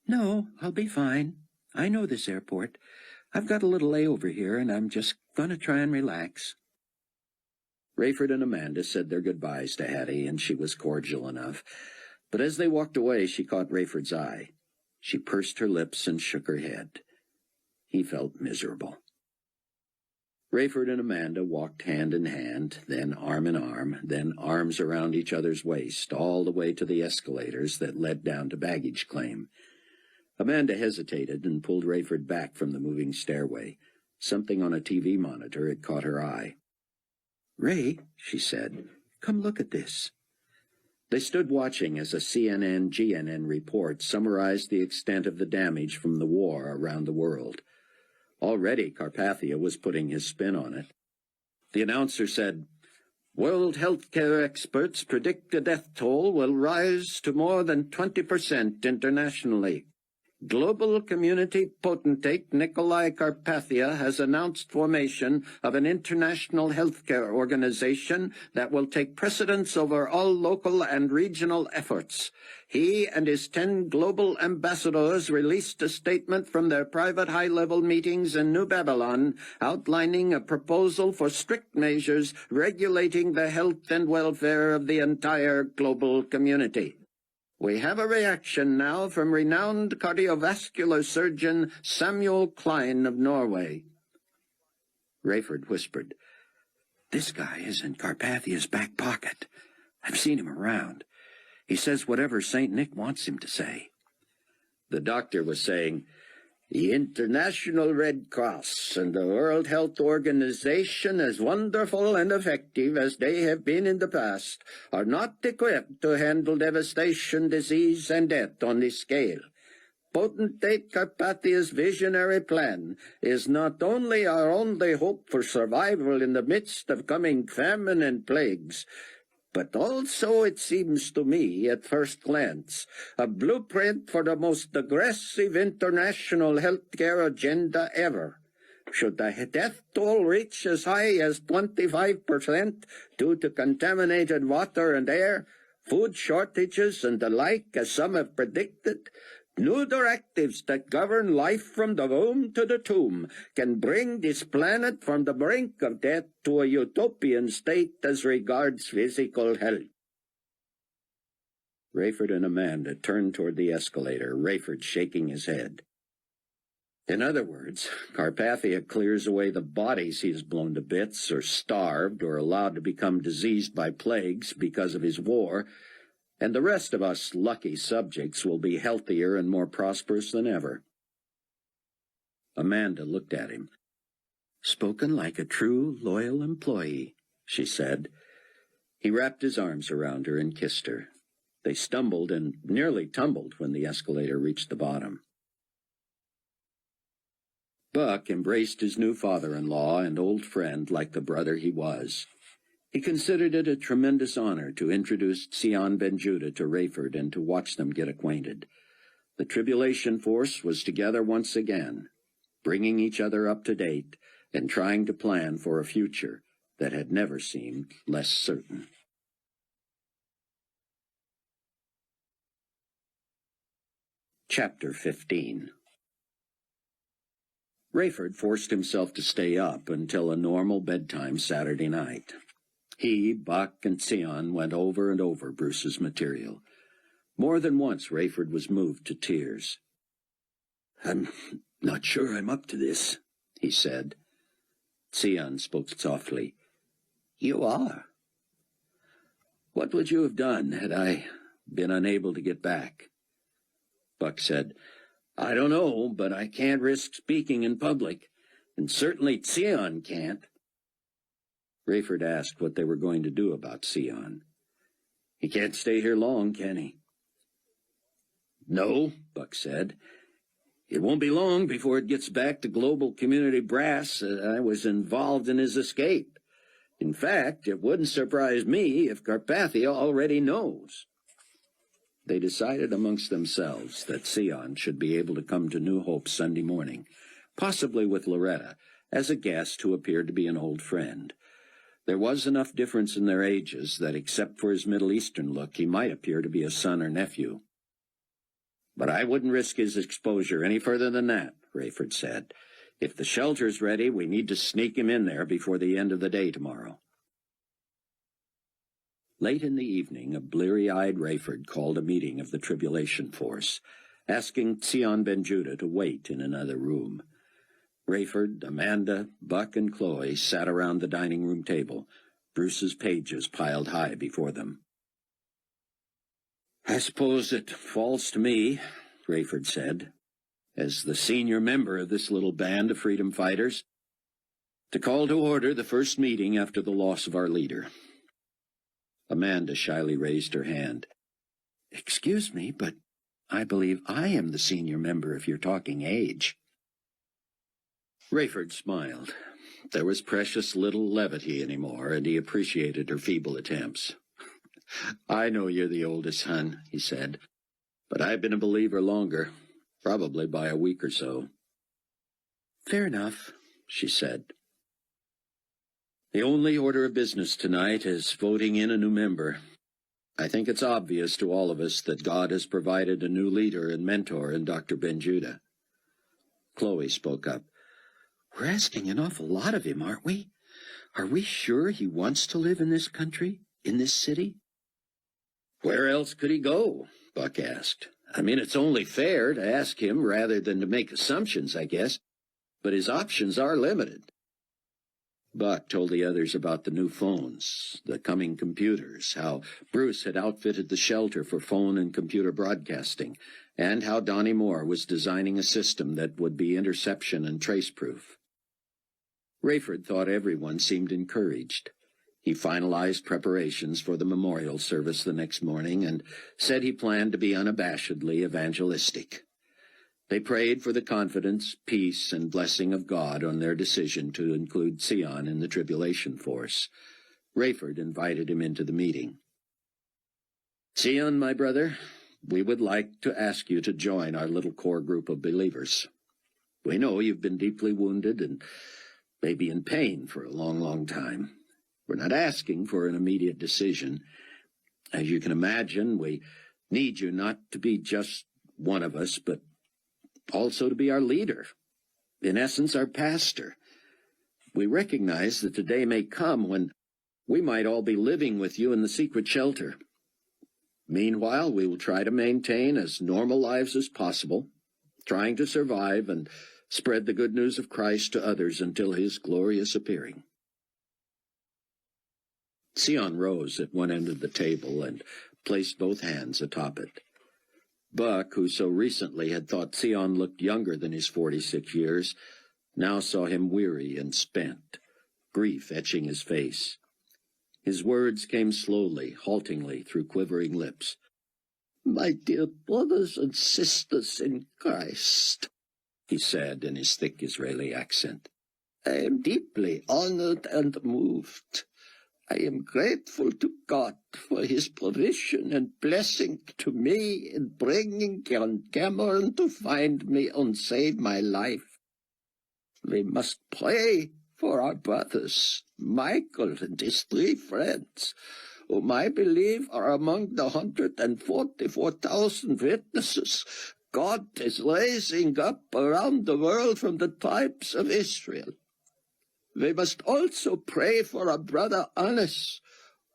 Speaker 2: "No, I'll be fine. I know this airport. I've got a little layover here, and I'm just going to try and relax." Rayford and Amanda said their goodbyes to Hattie, and she was cordial enough. But as they walked away, she caught Rayford's eye. She pursed her lips and shook her head. He felt miserable. Rayford and Amanda walked hand in hand, then arm in arm, then arms around each other's waist, all the way to the escalators that led down to baggage claim. Amanda hesitated and pulled Rayford back from the moving stairway. Something on a TV monitor had caught her eye. "Ray," she said, "come look at this." They stood watching as a CNN-GNN report summarized the extent of the damage from the war around the world. Already Carpathia was putting his spin on it. The announcer said, "World healthcare experts predict the death toll will rise to more than 20% internationally. Global community potentate Nicolae Carpathia has announced formation of an international healthcare organization that will take precedence over all local and regional efforts. He and his 10 global ambassadors released a statement from their private high-level meetings in New Babylon outlining a proposal for strict measures regulating the health and welfare of the entire global community. We have a reaction now from renowned cardiovascular surgeon Samuel Klein of Norway." Rayford whispered, "This guy is in Carpathia's back pocket. I've seen him around. He says whatever St. Nick wants him to say." The doctor was saying, "The International Red Cross and the World Health Organization, as wonderful and effective as they have been in the past, are not equipped to handle devastation, disease, and death on this scale. Potentate Carpathia's visionary plan is not only our only hope for survival in the midst of coming famine and plagues, but also, it seems to me, at first glance, a blueprint for the most aggressive international healthcare agenda ever. Should the death toll reach as high as 25% due to contaminated water and air, food shortages and the like, as some have predicted, new directives that govern life from the womb to the tomb can bring this planet from the brink of death to a utopian state as regards physical health." Rayford and Amanda turned toward the escalator, Rayford shaking his head. "In other words, Carpathia clears away the bodies he has blown to bits, or starved, or allowed to become diseased by plagues because of his war, and the rest of us lucky subjects will be healthier and more prosperous than ever." Amanda looked at him. "Spoken like a true, loyal employee," she said. He wrapped his arms around her and kissed her. They stumbled and nearly tumbled when the escalator reached the bottom. Buck embraced his new father-in-law and old friend like the brother he was. He considered it a tremendous honor to introduce Sion Ben-Judah to Rayford and to watch them get acquainted. The tribulation force was together once again, bringing each other up to date and trying to plan for a future that had never seemed less certain. Chapter 15. Rayford forced himself to stay up until a normal bedtime Saturday night. He, Buck, and Sion went over and over Bruce's material. More than once Rayford was moved to tears. "I'm not sure I'm up to this," he said. Sion spoke softly. "You are. What would you have done had I been unable to get back?" Buck said, "I don't know, but I can't risk speaking in public, and certainly Sion can't." Rayford asked what they were going to do about Sion. "He can't stay here long, can he?" "No," Buck said. "It won't be long before it gets back to global community brass. I was involved in his escape. In fact, it wouldn't surprise me if Carpathia already knows." They decided amongst themselves that Sion should be able to come to New Hope Sunday morning, possibly with Loretta, as a guest who appeared to be an old friend. There was enough difference in their ages that, except for his Middle Eastern look, he might appear to be a son or nephew. "But I wouldn't risk his exposure any further than that," Rayford said. "If the shelter's ready, we need to sneak him in there before the end of the day tomorrow." Late in the evening, a bleary-eyed Rayford called a meeting of the tribulation force, asking Sion Ben-Judah to wait in another room. Rayford, Amanda, Buck, and Chloe sat around the dining-room table, Bruce's pages piled high before them. "I suppose it falls to me," Rayford said, "as the senior member of this little band of freedom fighters,
Speaker 1: To call to order the first meeting after the loss of our leader. Amanda shyly raised her hand. Excuse me, but I believe I am the senior member if you're talking age. Rayford smiled. There was precious little levity anymore, and he appreciated her feeble attempts. I know you're the oldest, hon, he said, but I've been a believer longer, probably by a week or so. Fair enough, she said. The only order of business tonight is voting in a new member. I think it's obvious to all of us that God has provided a new leader and mentor in Dr. Ben-Judah. Chloe spoke up. We're asking an awful lot of him, aren't we? Are we sure he wants to live in this country, in this city? Where else could he go? Buck asked. I mean, it's only fair to ask him rather than to make assumptions, I guess. But his options are limited. Buck told the others about the new phones, the coming computers, how Bruce had outfitted the shelter for phone and computer broadcasting, and how Donnie Moore was designing a system that would be interception and trace-proof. Rayford thought everyone seemed encouraged. He finalized preparations for the memorial service the next morning and said he planned to be unabashedly evangelistic. They prayed for the confidence, peace, and blessing of God on their decision to include Sion in the tribulation force. Rayford invited him into the meeting. Sion, my brother, we would like to ask you to join our little core group of believers. We know you've been deeply wounded and maybe in pain for a long, long time. We're not asking for an immediate decision. As you can imagine, we need you not to be just one of us, but also to be our leader, in essence, our pastor. We recognize that the day may come when we might all be living with you in the secret shelter. Meanwhile, we will try to maintain as normal lives as possible, trying to survive and spread the good news of Christ to others until his glorious appearing. Sion rose at one end of the table and placed both hands atop it. Buck, who so recently had thought Sion looked younger than his 46 years, now saw him weary and spent, grief etching his face. His words came slowly, haltingly, through quivering lips. My dear brothers and sisters in Christ, he said in his thick Israeli accent, I am deeply honored and moved. I am grateful to God for his provision and blessing to me in bringing John Cameron to find me and save my life. We must pray for our brothers, Michael and his 3 friends, whom I believe are among the 144,000 witnesses God is raising up around the world from the tribes of Israel. We must also pray for our brother Hannes,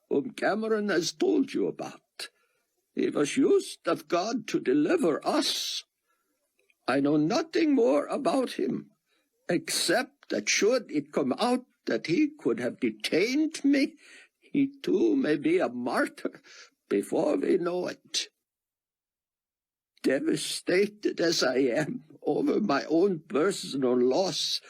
Speaker 1: whom Cameron has told you about. He was used of God to deliver us. I know nothing more about him, except that should it come out that he could have detained me, he too may be a martyr before we know it. Devastated as I am over my own personal loss,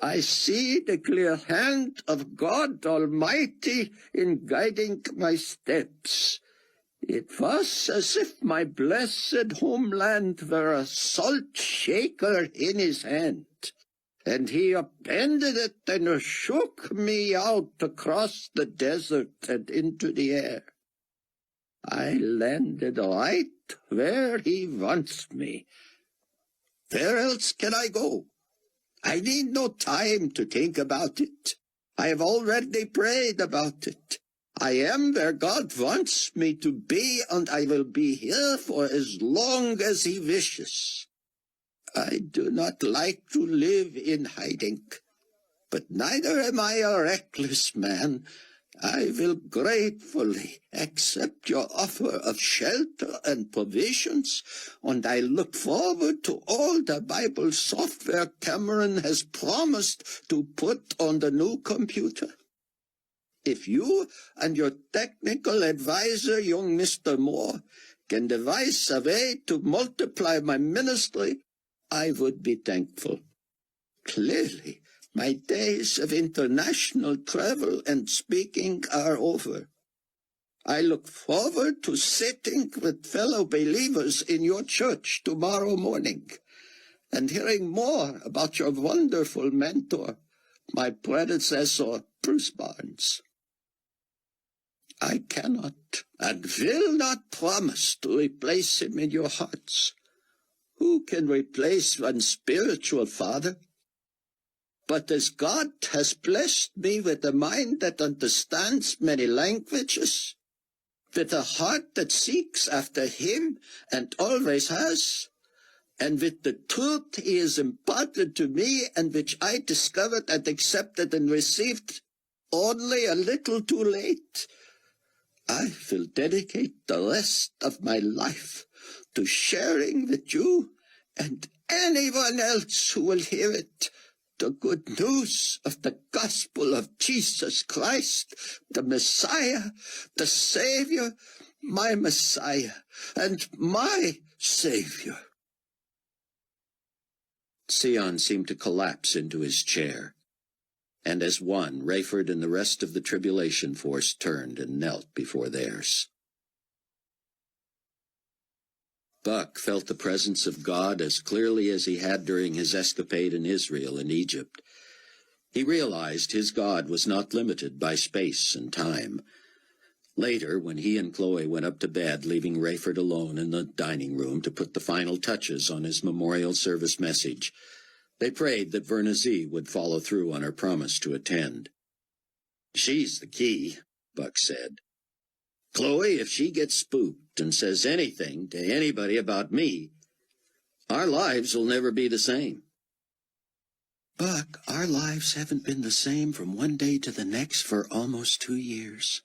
Speaker 1: I see the clear hand of God Almighty in guiding my steps. It was as if my blessed homeland were a salt shaker in his hand, and he upended it and shook me out across the desert and into the air. I landed right where he wants me. Where else can I go? I need no time to think about it. I have already prayed about it. I am where God wants me to be, and I will be here for as long as he wishes. I do not like to live in hiding, but neither am I a reckless man. I will gratefully accept your offer of shelter and provisions, and I look forward to all the Bible software Cameron has promised to put on the new computer. If you and your technical advisor, young Mr. Moore, can devise a way to multiply my ministry, I would be thankful. Clearly,
Speaker 3: My days of international travel and speaking are over. I look forward to sitting with fellow believers in your church tomorrow morning and hearing more about your wonderful mentor, my predecessor, Bruce Barnes. I cannot and will not promise to replace him in your hearts. Who can replace one's spiritual father? But as God has blessed me with a mind that understands many languages, with a heart that seeks after him and always has, and with the truth he has imparted to me and which I discovered and accepted and received only a little too late, I will dedicate the rest of my life to sharing with you and anyone else who will hear it the good news of the gospel of Jesus Christ, the Messiah, the Savior, my Messiah, and my Savior.
Speaker 2: Sion seemed to collapse into his chair, and as one, Rayford and the rest of the tribulation force turned and knelt before theirs. Buck felt the presence of God as clearly as he had during his escapade in Israel and Egypt. He realized his God was not limited by space and time. Later, when he and Chloe went up to bed, leaving Rayford alone in the dining room to put the final touches on his memorial service message, they prayed that Verna Z would follow through on her promise to attend.
Speaker 4: "She's the key," Buck said. "Chloe, if she gets spooked and says anything to anybody about me, our lives will never be the same."
Speaker 3: Buck, our lives haven't been the same from one day to the next for almost 2 years.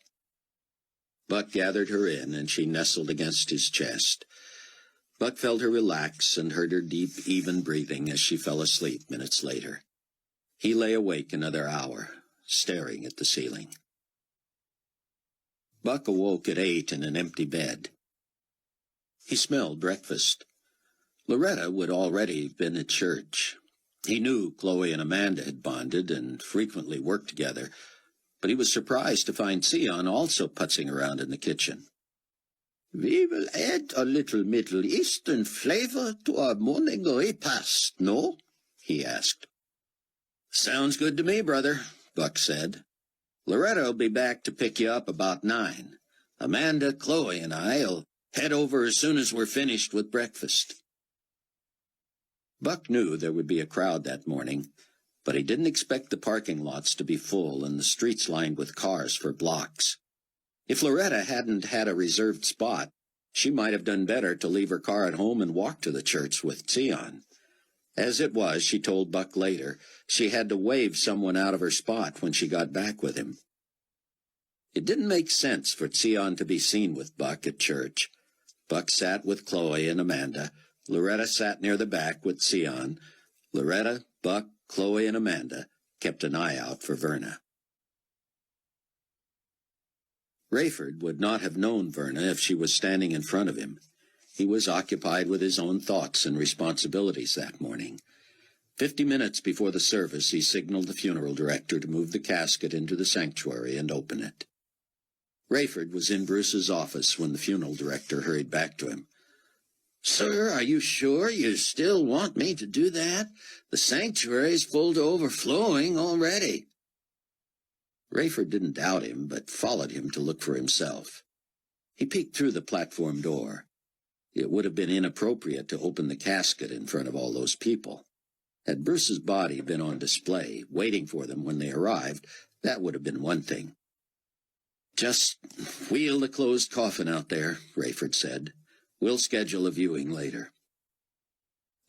Speaker 2: Buck gathered her in, and she nestled against his chest. Buck felt her relax and heard her deep, even breathing as she fell asleep minutes later. He lay awake another hour, staring at the ceiling. Buck awoke at 8 in an empty bed. He smelled breakfast. Loretta would already have been at church. He knew Chloe and Amanda had bonded and frequently worked together, but he was surprised to find Sion also putzing around in the kitchen.
Speaker 3: "We will add a little Middle Eastern flavor to our morning repast, no?"
Speaker 2: he asked.
Speaker 4: "Sounds good to me, brother," Buck said. "Loretta'll be back to pick you up about 9. Amanda, Chloe, and I'll head over as soon as we're finished with breakfast."
Speaker 2: Buck knew there would be a crowd that morning, but he didn't expect the parking lots to be full and the streets lined with cars for blocks. If Loretta hadn't had a reserved spot, she might have done better to leave her car at home and walk to the church with Sion. As it was, she told Buck later, she had to wave someone out of her spot when she got back with him. It didn't make sense for Sion to be seen with Buck at church. Buck sat with Chloe and Amanda. Loretta sat near the back with Sion. Loretta, Buck, Chloe, and Amanda kept an eye out for Verna. Rayford would not have known Verna if she was standing in front of him. He was occupied with his own thoughts and responsibilities that morning. 50 minutes before the service, he signaled the funeral director to move the casket into the sanctuary and open it. Rayford was in Bruce's office when the funeral director hurried back to him.
Speaker 4: "Sir, are you sure you still want me to do that? The sanctuary's full to overflowing already."
Speaker 2: Rayford didn't doubt him, but followed him to look for himself. He peeked through the platform door. It would have been inappropriate to open the casket in front of all those people. Had Bruce's body been on display, waiting for them when they arrived, that would have been one thing. "Just wheel the closed coffin out there," Rayford said. "We'll schedule a viewing later."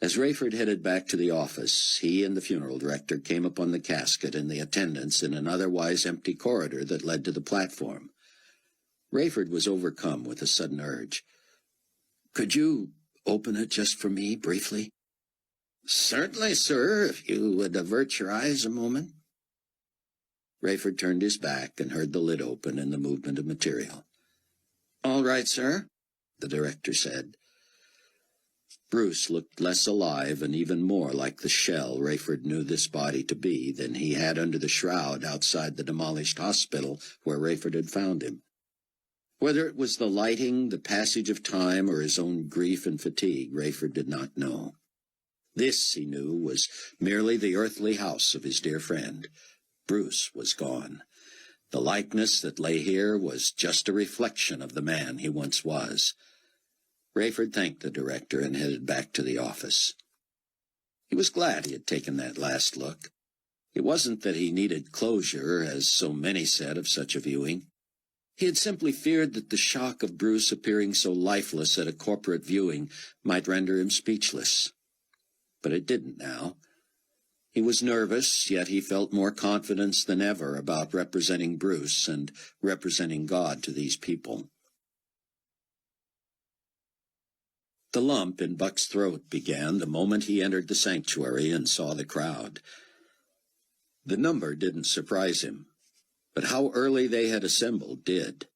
Speaker 2: As Rayford headed back to the office, he and the funeral director came upon the casket and the attendants in an otherwise empty corridor that led to the platform. Rayford was overcome with a sudden urge. "Could you open it just for me, briefly?"
Speaker 4: "Certainly, sir, if you would avert your eyes a moment."
Speaker 2: Rayford turned his back and heard the lid open and the movement of material.
Speaker 4: "All right, sir,"
Speaker 2: the director said. Bruce looked less alive and even more like the shell Rayford knew this body to be than he had under the shroud outside the demolished hospital where Rayford had found him. Whether it was the lighting, the passage of time, or his own grief and fatigue, Rayford did not know. This, he knew, was merely the earthly house of his dear friend. Bruce was gone. The likeness that lay here was just a reflection of the man he once was. Rayford thanked the director and headed back to the office. He was glad he had taken that last look. It wasn't that he needed closure, as so many said of such a viewing. He had simply feared that the shock of Bruce appearing so lifeless at a corporate viewing might render him speechless. But it didn't now. He was nervous, yet he felt more confidence than ever about representing Bruce and representing God to these people. The lump in Buck's throat began the moment he entered the sanctuary and saw the crowd. The number didn't surprise him, but how early they had assembled did.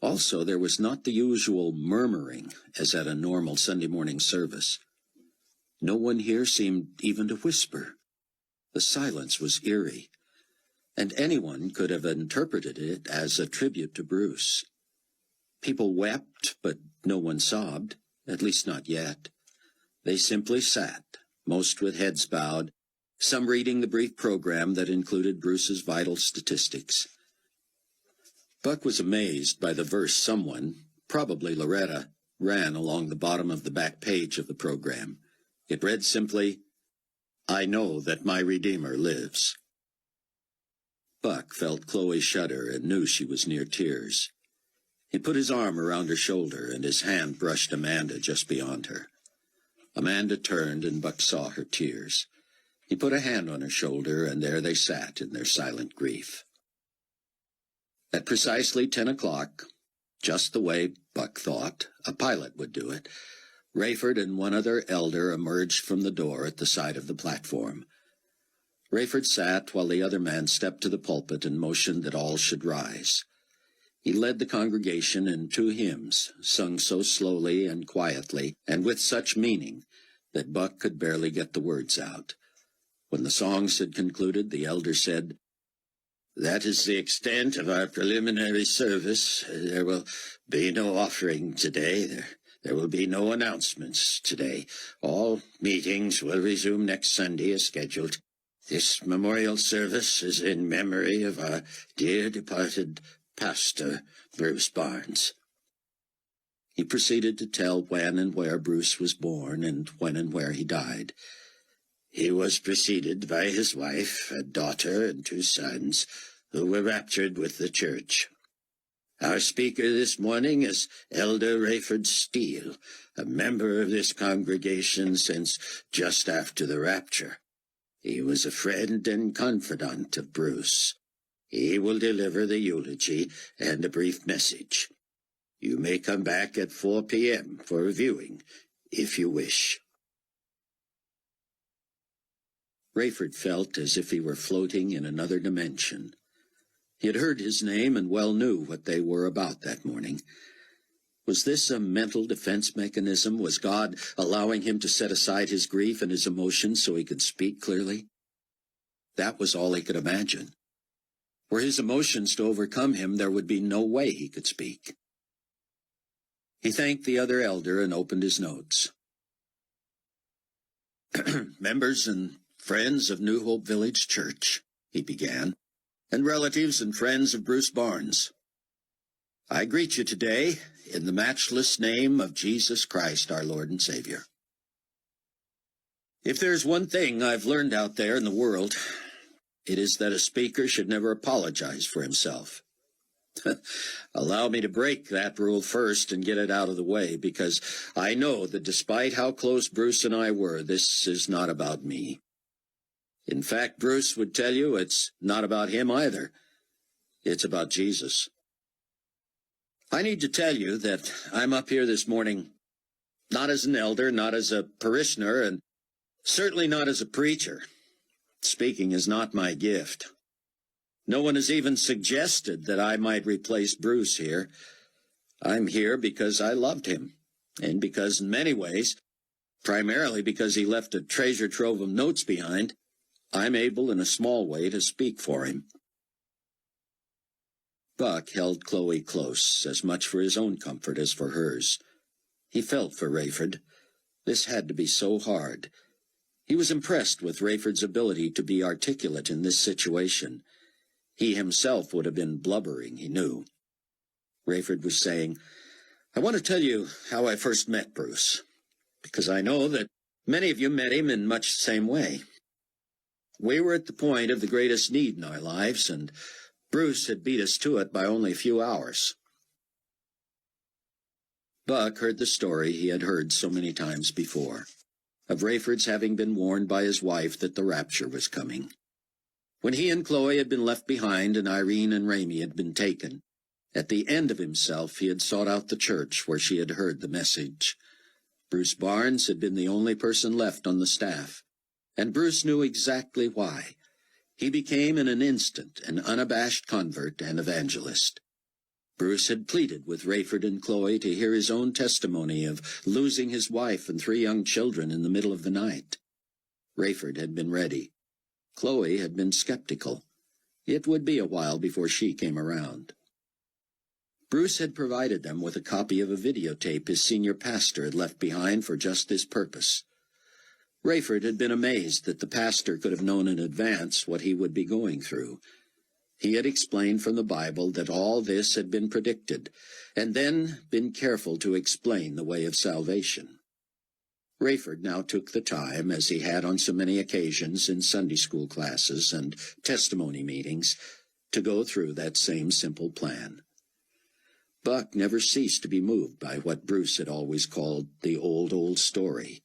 Speaker 2: Also, there was not the usual murmuring as at a normal Sunday morning service. No one here seemed even to whisper. The silence was eerie, and anyone could have interpreted it as a tribute to Bruce. People wept, but no one sobbed, at least not yet. They simply sat, most with heads bowed, some reading the brief program that included Bruce's vital statistics. Buck was amazed by the verse someone, probably Loretta, ran along the bottom of the back page of the program. It read simply, "I know that my Redeemer lives." Buck felt Chloe shudder and knew she was near tears. He put his arm around her shoulder, and his hand brushed Amanda just beyond her. Amanda turned, and Buck saw her tears. He put a hand on her shoulder, and there they sat in their silent grief. At precisely 10 o'clock, just the way Buck thought a pilot would do it, Rayford and one other elder emerged from the door at the side of the platform. Rayford sat while the other man stepped to the pulpit and motioned that all should rise. He led the congregation in 2 hymns, sung so slowly and quietly, and with such meaning, that Buck could barely get the words out. When the songs had concluded, the elder said, "That is the extent of our preliminary service. There will be no offering today. There will be no announcements today. All meetings will resume next Sunday as scheduled. This memorial service is in memory of our dear departed pastor, Bruce Barnes." He proceeded to tell when and where Bruce was born and when and where he died. He was preceded by his wife, a daughter, and 2 sons, who were raptured with the church. Our speaker this morning is Elder Rayford Steele, a member of this congregation since just after the rapture. He was a friend and confidant of Bruce. He will deliver the eulogy and a brief message. You may come back at 4 p.m. for a viewing, if you wish. Rayford felt as if he were floating in another dimension. He had heard his name and well knew what they were about that morning. Was this a mental defense mechanism? Was God allowing him to set aside his grief and his emotions so he could speak clearly? That was all he could imagine. Were his emotions to overcome him, there would be no way he could speak. He thanked the other elder and opened his notes. "Members and friends of New Hope Village Church," he began, "and relatives and friends of Bruce Barnes, I greet you today in the matchless name of Jesus Christ, our Lord and Savior. If there's one thing I've learned out there in the world, it is that a speaker should never apologize for himself. Allow me to break that rule first and get it out of the way, because I know that despite how close Bruce and I were, this is not about me. In fact, Bruce would tell you it's not about him either. It's about Jesus. I need to tell you that I'm up here this morning, not as an elder, not as a parishioner, and certainly not as a preacher. Speaking is not my gift. No one has even suggested that I might replace Bruce here. I'm here because I loved him, and because in many ways primarily because he left a treasure trove of notes behind, I'm able in a small way to speak for him. Buck held Chloe close, as much for his own comfort as for hers. He felt for Rayford. This had to be so hard. He was impressed with Rayford's ability to be articulate in this situation. He himself would have been blubbering, he knew. Rayford was saying, I want to tell you how I first met Bruce, because I know that many of you met him in much the same way. We were at the point of the greatest need in our lives, and Bruce had beat us to it by only a few hours. Buck heard the story he had heard so many times before, of Rayford's having been warned by his wife that the rapture was coming. When he and Chloe had been left behind and Irene and Ramey had been taken, at the end of himself he had sought out the church where she had heard the message. Bruce Barnes had been the only person left on the staff, and Bruce knew exactly why. He became in an instant an unabashed convert and evangelist. Bruce had pleaded with Rayford and Chloe to hear his own testimony of losing his wife and 3 young children in the middle of the night. Rayford had been ready. Chloe had been skeptical. It would be a while before she came around. Bruce had provided them with a copy of a videotape his senior pastor had left behind for just this purpose. Rayford had been amazed that the pastor could have known in advance what he would be going through. He had explained from the Bible that all this had been predicted, and then been careful to explain the way of salvation. Rayford now took the time, as he had on so many occasions in Sunday school classes and testimony meetings, to go through that same simple plan. Buck never ceased to be moved by what Bruce had always called the old story.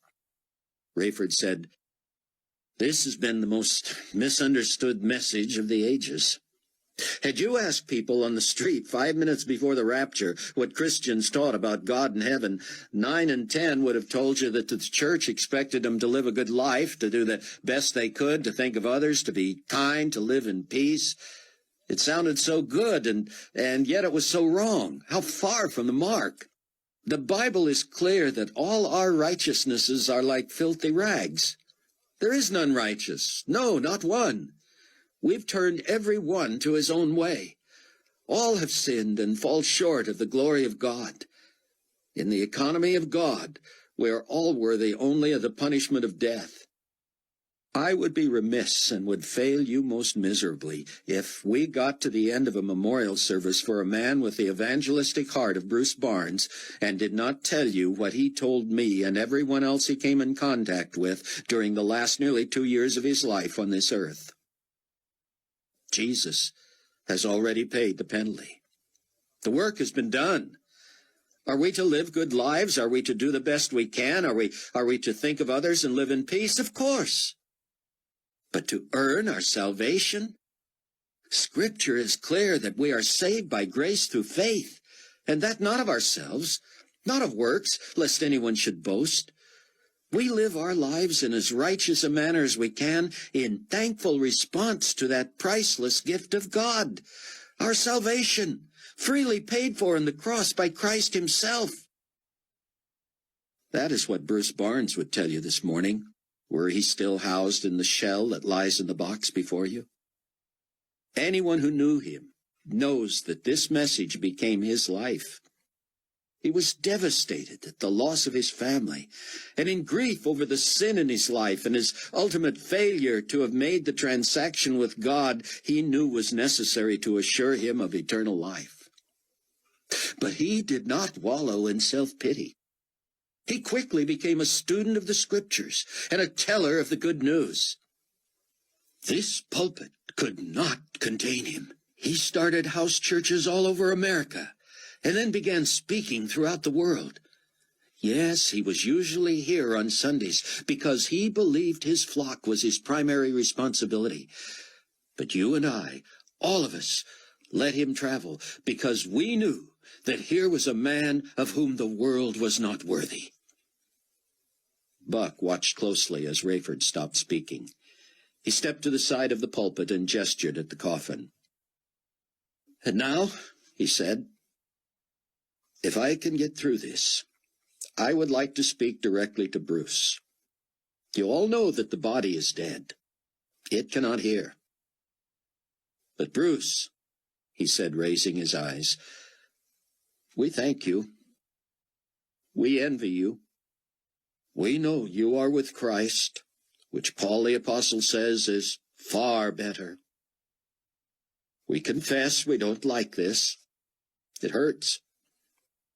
Speaker 2: Rayford said, "This has been the most misunderstood message of the ages. Had you asked people on the street 5 minutes before the rapture what Christians taught about God and heaven, 9 in 10 would have told you that the church expected them to live a good life, to do the best they could, to think of others, to be kind, to live in peace. It sounded so good, and yet it was so wrong. How far from the mark. The Bible is clear that all our righteousnesses are like filthy rags. There is none righteous, no, not one. We've turned every one to his own way. All have sinned and fall short of the glory of God. In the economy of God, we are all worthy only of the punishment of death. I would be remiss and would fail you most miserably if we got to the end of a memorial service for a man with the evangelistic heart of Bruce Barnes and did not tell you what he told me and everyone else he came in contact with during the last nearly 2 years of his life on this earth. Jesus has already paid the penalty. The work has been done. Are we to live good lives? Are we to do the best we can? Are we to think of others and live in peace? Of course. But to earn our salvation? Scripture is clear that we are saved by grace through faith, and that not of ourselves, not of works, lest anyone should boast. We live our lives in as righteous a manner as we can in thankful response to that priceless gift of God, our salvation, freely paid for on the cross by Christ himself. That is what Bruce Barnes would tell you this morning, were he still housed in the shell that lies in the box before you. Anyone who knew him knows that this message became his life. He was devastated at the loss of his family, and in grief over the sin in his life and his ultimate failure to have made the transaction with God he knew was necessary to assure him of eternal life. But he did not wallow in self-pity. He quickly became a student of the Scriptures and a teller of the good news. This pulpit could not contain him. He started house churches all over America, and then began speaking throughout the world. Yes, he was usually here on Sundays because he believed his flock was his primary responsibility. But you and I, all of us, let him travel because we knew that here was a man of whom the world was not worthy. Buck watched closely as Rayford stopped speaking. He stepped to the side of the pulpit and gestured at the coffin. "And now," he said, "if I can get through this, I would like to speak directly to Bruce. You all know that the body is dead. It cannot hear. But Bruce, he said, raising his eyes, we thank you. We envy you. We know you are with Christ, which Paul the Apostle says is far better. We confess we don't like this. It hurts.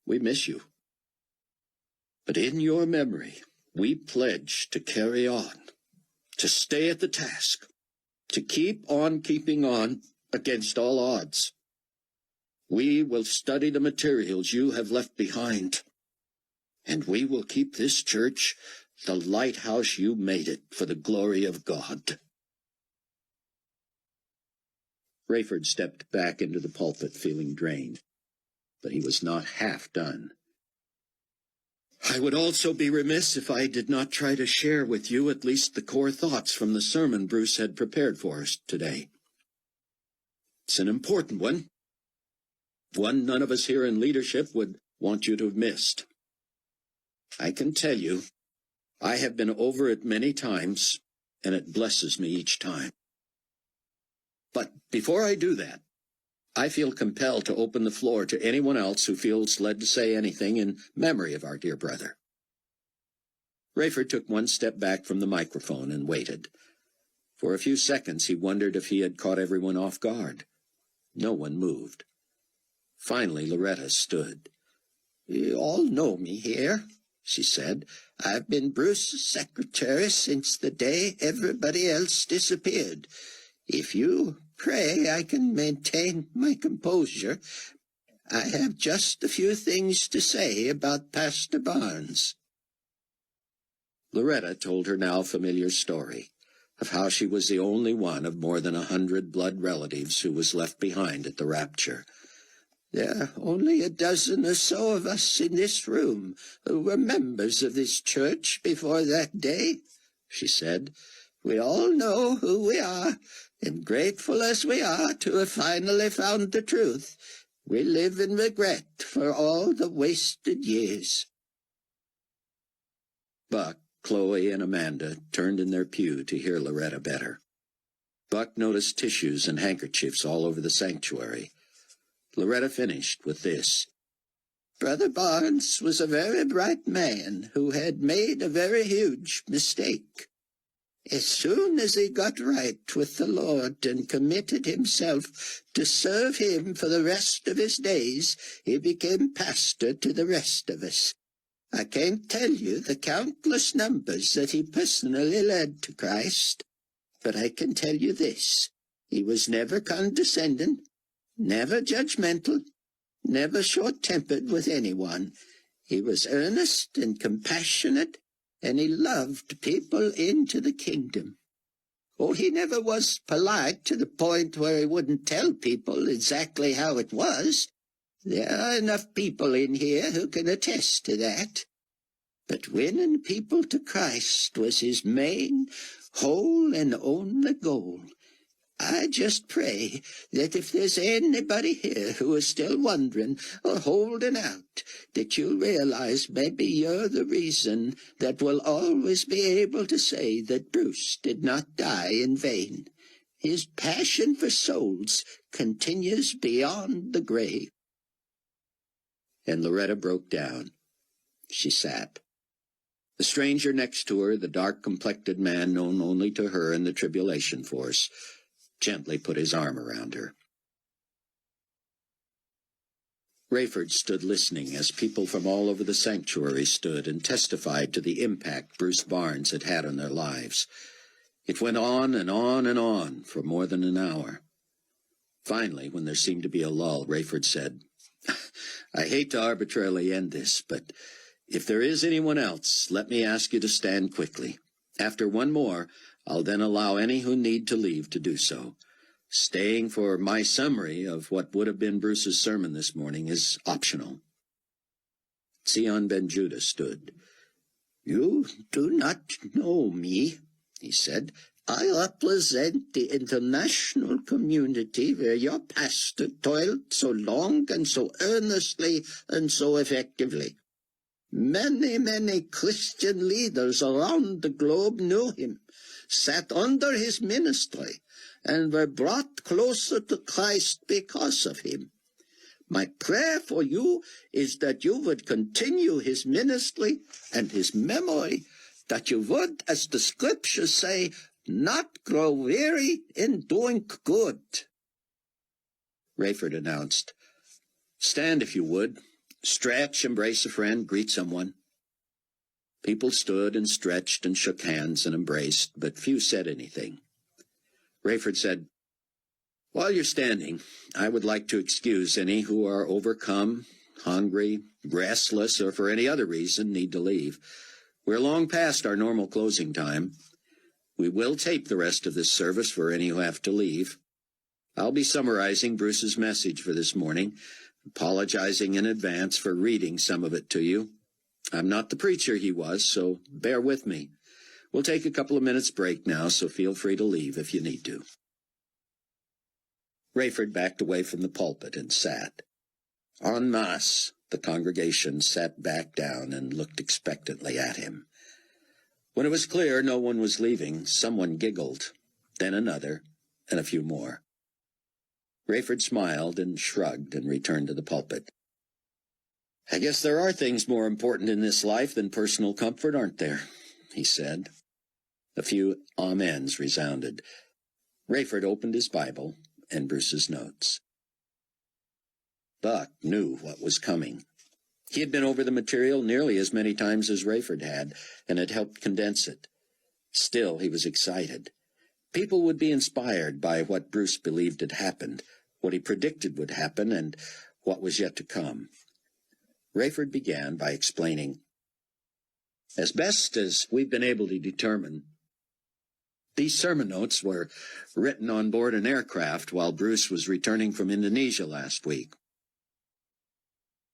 Speaker 2: We miss you. But in your memory, we pledge to carry on, to stay at the task, to keep on keeping on against all odds. We will study the materials you have left behind, and we will keep this church the lighthouse you made it for the glory of God. Rayford stepped back into the pulpit feeling drained, but he was not half done. I would also be remiss if I did not try to share with you at least the core thoughts from the sermon Bruce had prepared for us today. It's an important one none of us here in leadership would want you to have missed. I can tell you, I have been over it many times, and it blesses me each time. But before I do that, I feel compelled to open the floor to anyone else who feels led to say anything in memory of our dear brother. Rayford took one step back from the microphone and waited. For a few seconds he wondered if he had caught everyone off guard. No one moved. Finally, Loretta stood.
Speaker 3: You all know me here, she said. I've been Bruce's secretary since the day everybody else disappeared. If you pray I can maintain my composure, I have just a few things to say about Pastor Barnes.
Speaker 2: Loretta told her now familiar story of how she was the only one of more than 100 blood relatives who was left behind at the rapture.
Speaker 3: There are only a dozen or so of us in this room who were members of this church before that day, she said. We all know who we are, and grateful as we are to have finally found the truth, we live in regret for all the wasted years.
Speaker 2: Buck, Chloe, and Amanda turned in their pew to hear Loretta better. Buck noticed tissues and handkerchiefs all over the sanctuary. Loretta finished with this.
Speaker 3: Brother Barnes was a very bright man who had made a very huge mistake. As soon as he got right with the Lord and committed himself to serve him for the rest of his days, he became pastor to the rest of us. I can't tell you the countless numbers that he personally led to Christ, but I can tell you this. He was never condescending, never judgmental, never short-tempered with anyone. He was earnest and compassionate, and he loved people into the kingdom. Oh, he never was polite to the point where he wouldn't tell people exactly how it was. There are enough people in here who can attest to that. But winning people to Christ was his main, whole, and only goal. I just pray that if there's anybody here who is still wondering or holding out, that you'll realize maybe you're the reason that we'll always be able to say that Bruce did not die in vain. His passion for souls continues beyond the grave.
Speaker 2: And Loretta broke down. She sat. The stranger next to her, the dark-complected man known only to her in the tribulation force, gently put his arm around her. Rayford stood listening as people from all over the sanctuary stood and testified to the impact Bruce Barnes had had on their lives. It went on and on and on for more than an hour. Finally, when there seemed to be a lull, Rayford said, I hate to arbitrarily end this, but if there is anyone else, let me ask you to stand quickly. After one more, I'll then allow any who need to leave to do so. Staying for my summary of what would have been Bruce's sermon this morning is optional. Sion Ben Judah stood.
Speaker 3: You do not know me, he said. I represent the international community where your pastor toiled so long and so earnestly and so effectively. Many Christian leaders around the globe knew him, sat under his ministry, and were brought closer to Christ because of him. My prayer for you is that you would continue his ministry and his memory, that you would, as the scriptures say, not grow weary in doing good.
Speaker 2: Rayford announced, "Stand if you would. Stretch, embrace a friend, greet someone." People stood and stretched and shook hands and embraced, but few said anything. Rayford said, "While you're standing, I would like to excuse any who are overcome, hungry, restless, or for any other reason need to leave. We're long past our normal closing time. We will tape the rest of this service for any who have to leave. I'll be summarizing Bruce's message for this morning, apologizing in advance for reading some of it to you. I'm not the preacher he was, so bear with me. We'll take a couple of minutes break now, so feel free to leave if you need to." Rayford backed away from the pulpit and sat. En masse, the congregation sat back down and looked expectantly at him. When it was clear no one was leaving, someone giggled, then another, and a few more. Rayford smiled and shrugged and returned to the pulpit. "I guess there are things more important in this life than personal comfort, aren't there?" he said. A few amens resounded. Rayford opened his Bible and Bruce's notes. Buck knew what was coming. He had been over the material nearly as many times as Rayford and had helped condense it. Still, he was excited. People would be inspired by what Bruce believed had happened, what he predicted would happen, and what was yet to come. Rayford began by explaining, "As best as we've been able to determine, these sermon notes were written on board an aircraft while Bruce was returning from Indonesia last week.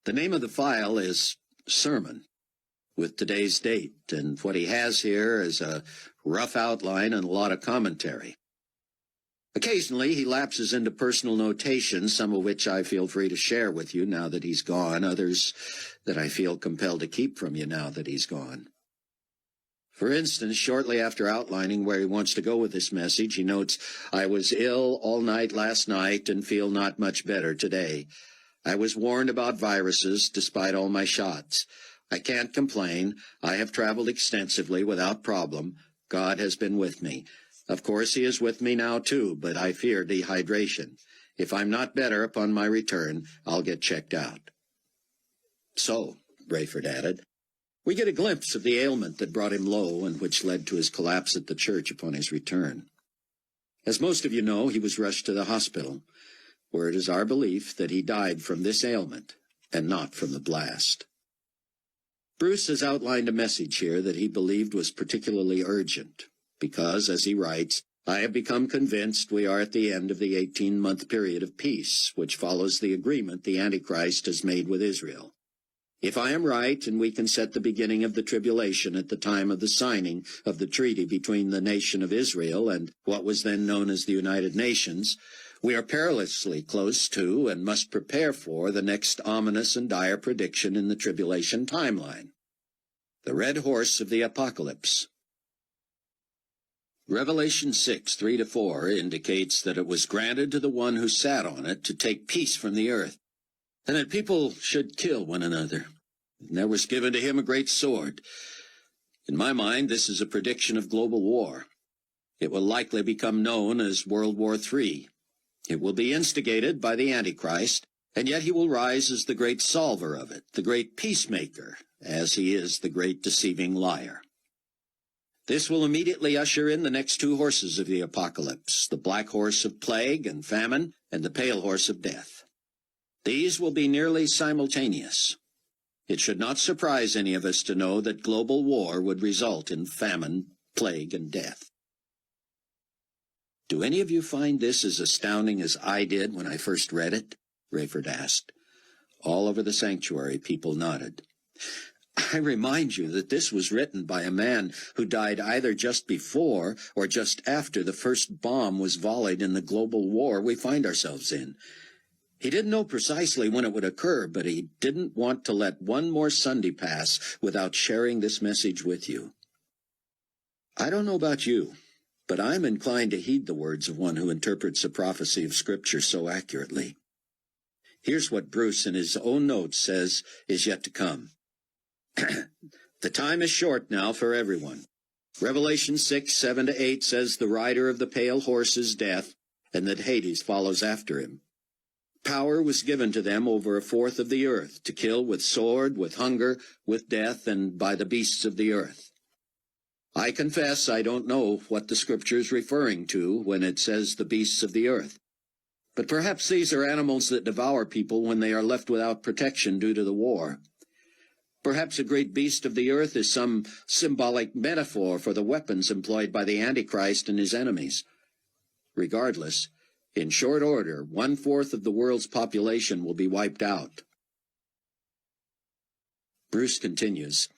Speaker 2: The name of the file is Sermon, with today's date, and what he has here is a rough outline and a lot of commentary. Occasionally he lapses into personal notation, some of which I feel free to share with you now that he's gone, others that I feel compelled to keep from you now that he's gone. For instance, shortly after outlining where he wants to go with this message, he notes, 'I was ill all night last night and feel not much better today. I was warned about viruses despite all my shots. I can't complain. I have traveled extensively without problem. God has been with me. Of course he is with me now too, but I fear dehydration. If I'm not better upon my return, I'll get checked out.'" So, Rayford added, we get a glimpse of the ailment that brought him low and which led to his collapse at the church upon his return. As most of you know, he was rushed to the hospital, where it is our belief that he died from this ailment and not from the blast. Bruce has outlined a message here that he believed was particularly urgent, because, as he writes, "I have become convinced we are at the end of the 18-month period of peace, which follows the agreement the Antichrist has made with Israel. If I am right, and we can set the beginning of the tribulation at the time of the signing of the treaty between the nation of Israel and what was then known as the United Nations, we are perilously close to and must prepare for the next ominous and dire prediction in the tribulation timeline, the red horse of the apocalypse." Revelation 6, 3-4 indicates that it was granted to the one who sat on it to take peace from the earth, and that people should kill one another. And there was given to him a great sword. In my mind, this is a prediction of global war. It will likely become known as World War III. It will be instigated by the Antichrist, and yet he will rise as the great solver of it, the great peacemaker, as he is the great deceiving liar. This will immediately usher in the next two horses of the apocalypse, the black horse of plague and famine, and the pale horse of death. These will be nearly simultaneous. It should not surprise any of us to know that global war would result in famine, plague, and death. "Do any of you find this as astounding as I did when I first read it?" Rayford asked. All over the sanctuary, people nodded. "I remind you that this was written by a man who died either just before or just after the first bomb was volleyed in the global war we find ourselves in. He didn't know precisely when it would occur, but he didn't want to let one more Sunday pass without sharing this message with you. I don't know about you, but I'm inclined to heed the words of one who interprets a prophecy of Scripture so accurately. Here's what Bruce in his own notes says is yet to come. The time is short now for everyone. Revelation 6:7-8 says the rider of the pale horse is death, and that Hades follows after him. Power was given to them over a fourth of the earth, to kill with sword, with hunger, with death, and by the beasts of the earth. I confess I don't know what the Scripture is referring to when it says the beasts of the earth. But perhaps these are animals that devour people when they are left without protection due to the war. Perhaps a great beast of the earth is some symbolic metaphor for the weapons employed by the Antichrist and his enemies. Regardless, in short order, 1/4 of the world's population will be wiped out. Bruce continues,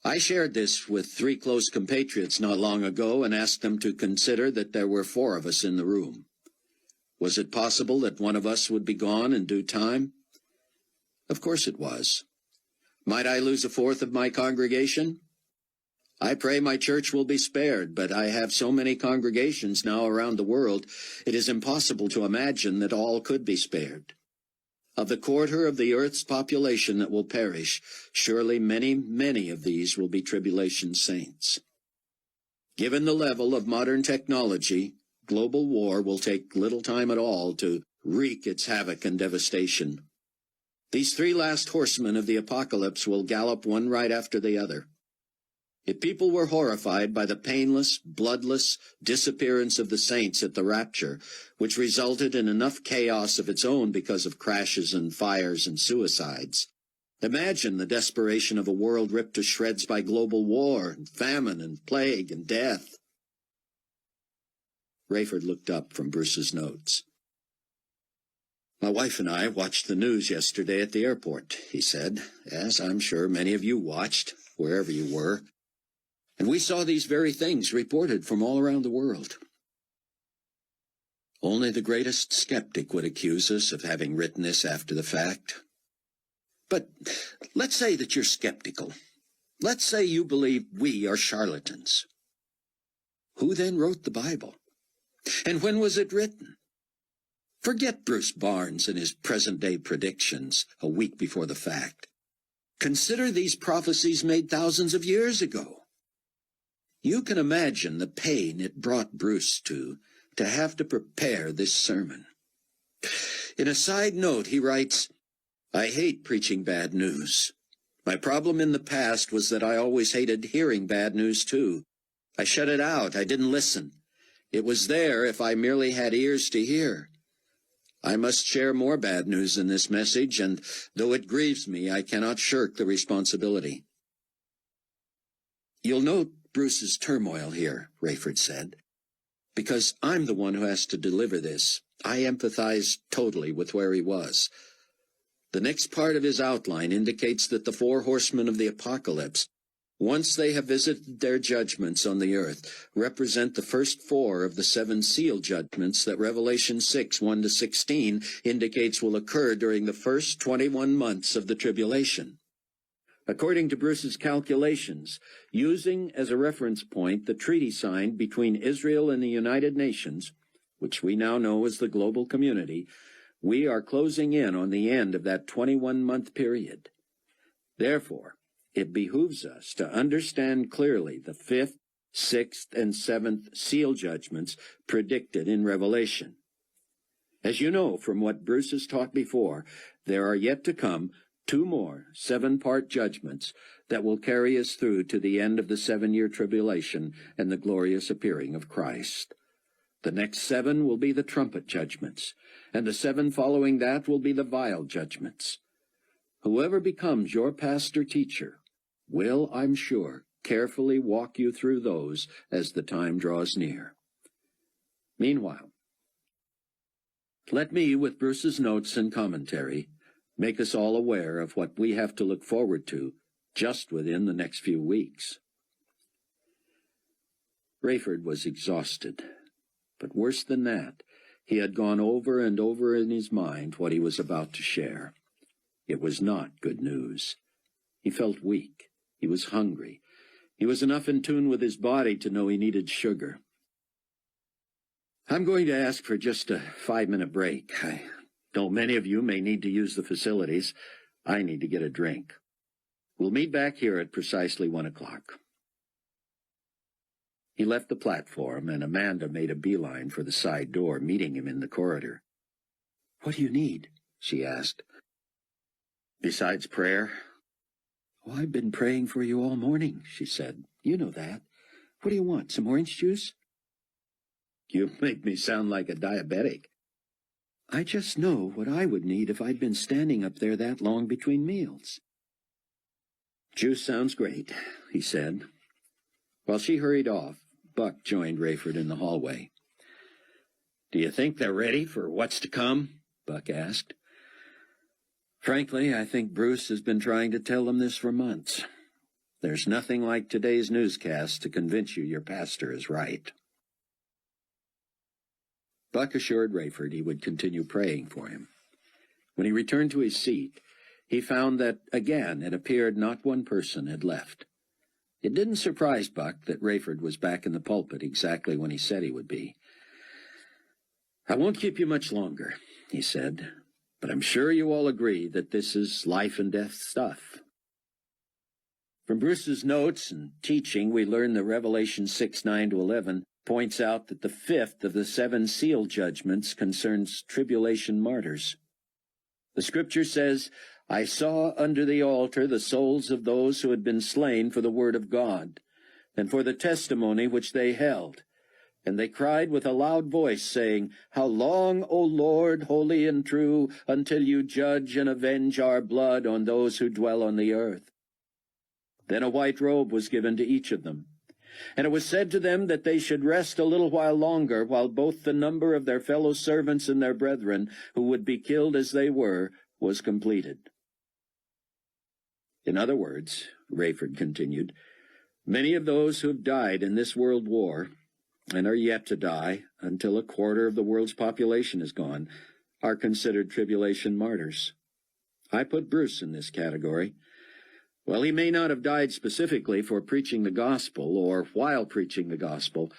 Speaker 2: I shared this with 3 close compatriots not long ago and asked them to consider that there were 4 of us in the room. Was it possible that one of us would be gone in due time? Of course it was. Might I lose a 1/4 of my congregation? I pray my church will be spared, but I have so many congregations now around the world, it is impossible to imagine that all could be spared. Of the 1/4 of the earth's population that will perish, surely many, many of these will be tribulation saints. Given the level of modern technology, global war will take little time at all to wreak its havoc and devastation. These 3 last horsemen of the apocalypse will gallop one right after the other. If people were horrified by the painless, bloodless disappearance of the saints at the rapture, which resulted in enough chaos of its own because of crashes and fires and suicides, imagine the desperation of a world ripped to shreds by global war and famine and plague and death. Rayford looked up from Bruce's notes. My wife and I watched the news yesterday at the airport, he said, as I'm sure many of you watched, wherever you were. And we saw these very things reported from all around the world. Only the greatest skeptic would accuse us of having written this after the fact. But let's say that you're skeptical. Let's say you believe we are charlatans. Who then wrote the Bible? And when was it written? Forget Bruce Barnes and his present-day predictions a week before the fact. Consider these prophecies made thousands of years ago. You can imagine the pain it brought Bruce to have to prepare this sermon. In a side note, he writes, I hate preaching bad news. My problem in the past was that I always hated hearing bad news too. I shut it out. I didn't listen. It was there if I merely had ears to hear. I must share more bad news in this message, and though it grieves me, I cannot shirk the responsibility. You'll note Bruce's turmoil here, Rayford said. Because I'm the one who has to deliver this, I empathize totally with where he was. The next part of his outline indicates that the 4 horsemen of the apocalypse, once they have visited their judgments on the earth, represent the first 4 of the 7 seal judgments that Revelation 6:1-16 indicates will occur during the first 21 months of the tribulation. According to Bruce's calculations, using as a reference point the treaty signed between Israel and the United Nations, which we now know as the global community, we are closing in on the end of that 21-month period. Therefore, it behooves us to understand clearly the 5th, 6th, and 7th seal judgments predicted in Revelation. As you know from what Bruce has taught before, there are yet to come 2 more 7-part judgments that will carry us through to the end of the 7-year tribulation and the glorious appearing of Christ. The next 7 will be the trumpet judgments, and the 7 following that will be the vial judgments. Whoever becomes your pastor-teacher will, I'm sure, carefully walk you through those as the time draws near. Meanwhile, let me, with Bruce's notes and commentary, make us all aware of what we have to look forward to just within the next few weeks. Rayford was exhausted, but worse than that, He had gone over and over in his mind what he was about to share. It was not good news. He felt weak. He was hungry. He was enough in tune with his body to know he needed sugar. I'm going to ask for just a 5-minute break. I know many of you may need to use the facilities. I need to get a drink. We'll meet back here at precisely 1 o'clock. He left the platform, and Amanda made a beeline for the side door, meeting him in the corridor. "What do you need?" she asked. "Besides prayer?" "Oh, I've been praying for you all morning," she said. "You know that. What do you want, some orange juice?" "You make me sound like a diabetic." "I just know what I would need if I'd been standing up there that long between meals." "Juice sounds great," he said. While she hurried off, Buck joined Rayford in the hallway. "Do you think they're ready for what's to come?" Buck asked. "Frankly, I think Bruce has been trying to tell them this for months. There's nothing like today's newscast to convince you your pastor is right." Buck assured Rayford he would continue praying for him. When he returned to his seat, he found that, again, it appeared not one person had left. It didn't surprise Buck that Rayford was back in the pulpit exactly when he said he would be. "I won't keep you much longer," he said, "but I'm sure you all agree that this is life and death stuff." From Bruce's notes and teaching, we learn that Revelation 6:9-11 points out that the 5th of the 7 seal judgments concerns tribulation martyrs. The scripture says, "I saw under the altar the souls of those who had been slain for the word of God, and for the testimony which they held. And they cried with a loud voice, saying, How long, O Lord, holy and true, until you judge and avenge our blood on those who dwell on the earth? Then a white robe was given to each of them. And it was said to them that they should rest a little while longer, while both the number of their fellow servants and their brethren, who would be killed as they were, was completed." In other words, Rayford continued, many of those who have died in this world war, and are yet to die until a quarter of the world's population is gone, are considered tribulation martyrs. I put Bruce in this category. While he may not have died specifically for preaching the gospel or while preaching the gospel,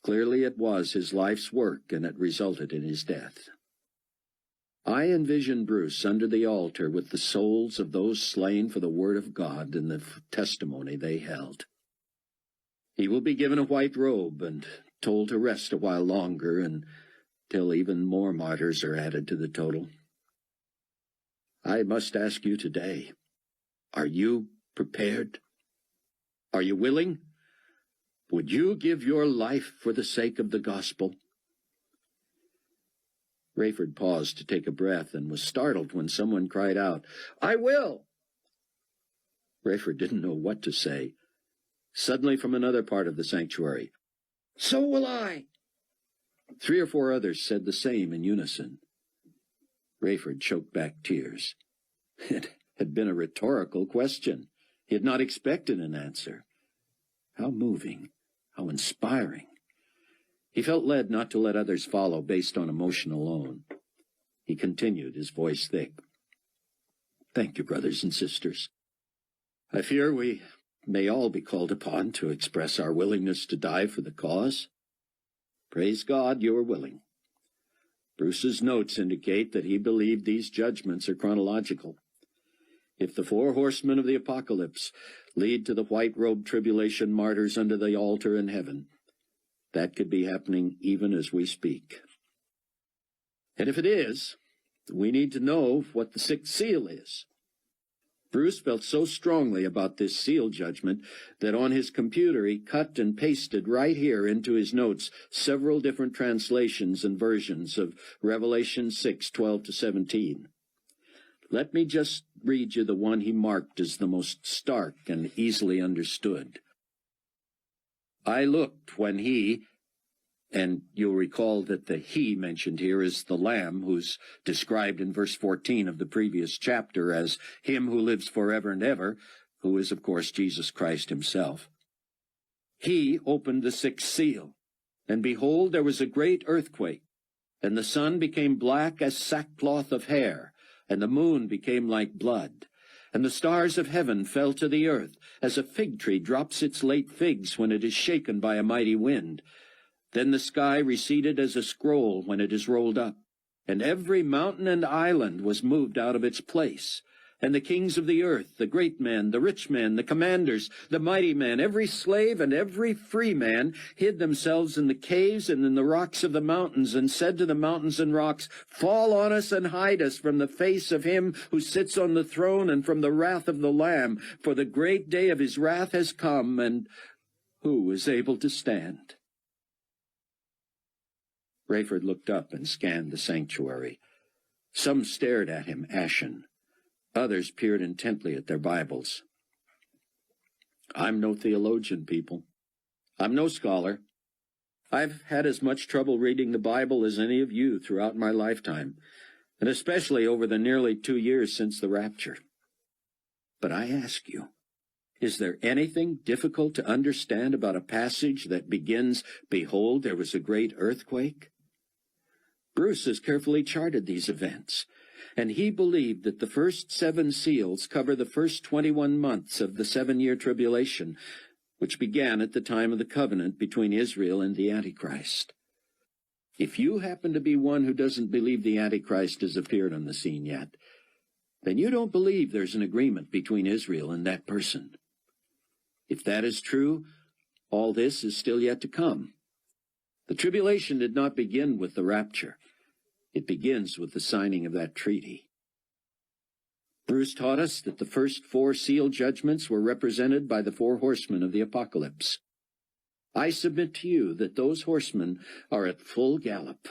Speaker 2: clearly it was his life's work, and it resulted in his death. I envision Bruce under the altar with the souls of those slain for the word of God and the testimony they held. He will be given a white robe and told to rest a while longer until even more martyrs are added to the total. I must ask you today, are you prepared? Are you willing? Would you give your life for the sake of the gospel? Rayford paused to take a breath and was startled when someone cried out, "I will!" Rayford didn't know what to say. Suddenly from another part of the sanctuary, "So will I!" 3 or 4 others said the same in unison. Rayford choked back tears. It had been a rhetorical question. He had not expected an answer. How moving, how inspiring. He felt led not to let others follow based on emotion alone. He continued, his voice thick. "Thank you, brothers and sisters. I fear we may all be called upon to express our willingness to die for the cause. Praise God, you are willing." Bruce's notes indicate that he believed these judgments are chronological. If the 4 horsemen of the apocalypse lead to the white-robed tribulation martyrs under the altar in heaven, that could be happening even as we speak. And if it is, we need to know what the 6th seal is. Bruce felt so strongly about this seal judgment that on his computer he cut and pasted right here into his notes several different translations and versions of Revelation 6:12-17. Let me just read you the one he marked as the most stark and easily understood. "I looked when he," and you'll recall that the he mentioned here is the Lamb, who's described in verse 14 of the previous chapter as him who lives forever and ever, who is, of course, Jesus Christ himself. "He opened the 6th seal, and behold, there was a great earthquake,
Speaker 1: And the sun became black as sackcloth of hair, and the moon became like blood. And the stars of heaven fell to the earth, as a fig tree drops its late figs when it is shaken by a mighty wind. Then the sky receded as a scroll when it is rolled up, and every mountain and island was moved out of its place. And the kings of the earth, the great men, the rich men, the commanders, the mighty men, every slave and every free man, hid themselves in the caves and in the rocks of the mountains, and said to the mountains and rocks, Fall on us and hide us from the face of him who sits on the throne and from the wrath of the Lamb, for the great day of his wrath has come, and who is able to stand? Rayford looked up and scanned the sanctuary. Some stared at him, ashen. Others peered intently at their Bibles. I'm no theologian, people. I'm no scholar. I've had as much trouble reading the Bible as any of you throughout my lifetime, and especially over the nearly 2 years since the rapture. But I ask you, is there anything difficult to understand about a passage that begins, Behold, there was a great earthquake? Bruce has carefully charted these events, and he believed that the first 7 seals cover the first 21 months of the 7-year tribulation, which began at the time of the covenant between Israel and the Antichrist. If you happen to be one who doesn't believe the Antichrist has appeared on the scene yet, then you don't believe there's an agreement between Israel and that person. If that is true, all this is still yet to come. The tribulation did not begin with the rapture. It begins with the signing of that treaty. Bruce taught us that the first 4 seal judgments were represented by the 4 horsemen of the apocalypse. I submit to you that those horsemen are at full gallop.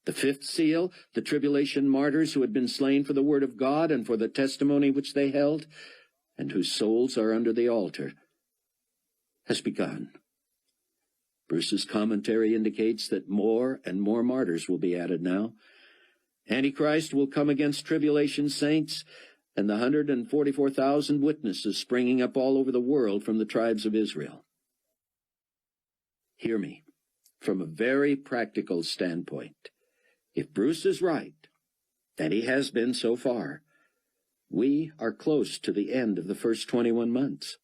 Speaker 1: The 5th seal, the tribulation martyrs who had been slain for the word of God and for the testimony which they held, and whose souls are under the altar, has begun. Bruce's commentary indicates that more and more martyrs will be added now. Antichrist will come against tribulation saints and the 144,000 witnesses springing up all over the world from the tribes of Israel. Hear me, from a very practical standpoint. If Bruce is right, and he has been so far, we are close to the end of the first 21 months.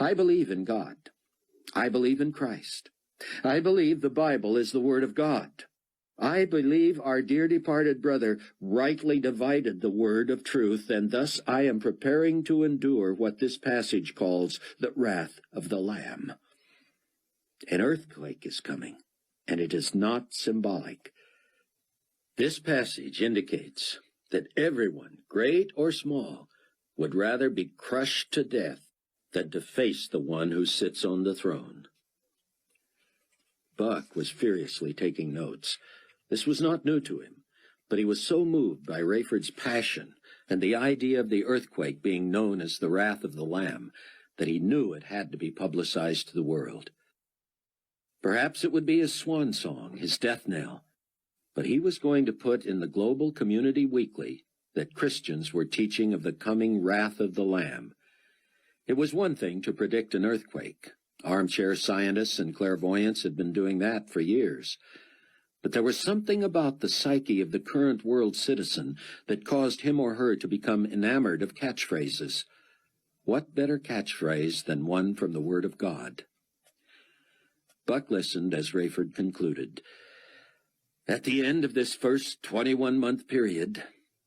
Speaker 1: I believe in God. I believe in Christ. I believe the Bible is the Word of God. I believe our dear departed brother rightly divided the word of truth, and thus I am preparing to endure what this passage calls the wrath of the Lamb. An earthquake is coming, and it is not symbolic. This passage indicates that everyone, great or small, would rather be crushed to death than to face the one who sits on the throne. Buck was furiously taking notes. This was not new to him, but he was so moved by Rayford's passion and the idea of the earthquake being known as the wrath of the Lamb that he knew it had to be publicized to the world. Perhaps it would be his swan song, his death knell, but he was going to put in the Global Community Weekly that Christians were teaching of the coming wrath of the Lamb. It was one thing to predict an earthquake. Armchair scientists and clairvoyants had been doing that for years. But there was something about the psyche of the current world citizen that caused him or her to become enamored of catchphrases. What better catchphrase than one from the Word of God? Buck listened as Rayford concluded. At the end of this first 21-month period,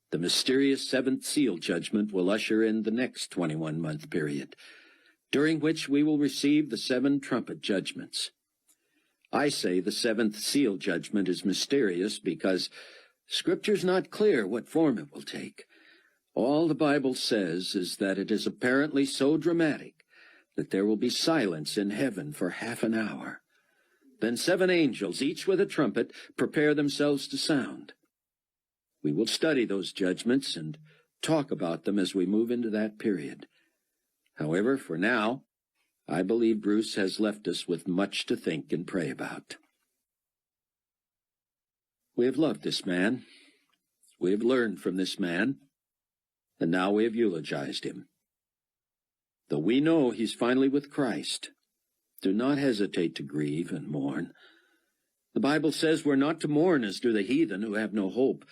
Speaker 1: the mysterious 7th seal judgment will usher in the next 21-month period, during which we will receive the 7 trumpet judgments. I say the 7th seal judgment is mysterious because Scripture's not clear what form it will take. All the Bible says is that it is apparently so dramatic that there will be silence in heaven for half an hour. Then 7 angels, each with a trumpet, prepare themselves to sound. We will study those judgments and talk about them as we move into that period. However, for now, I believe Bruce has left us with much to think and pray about. We have loved this man. We have learned from this man. And now we have eulogized him. Though we know he's finally with Christ, do not hesitate to grieve and mourn. The Bible says we're not to mourn as do the heathen who have no hope,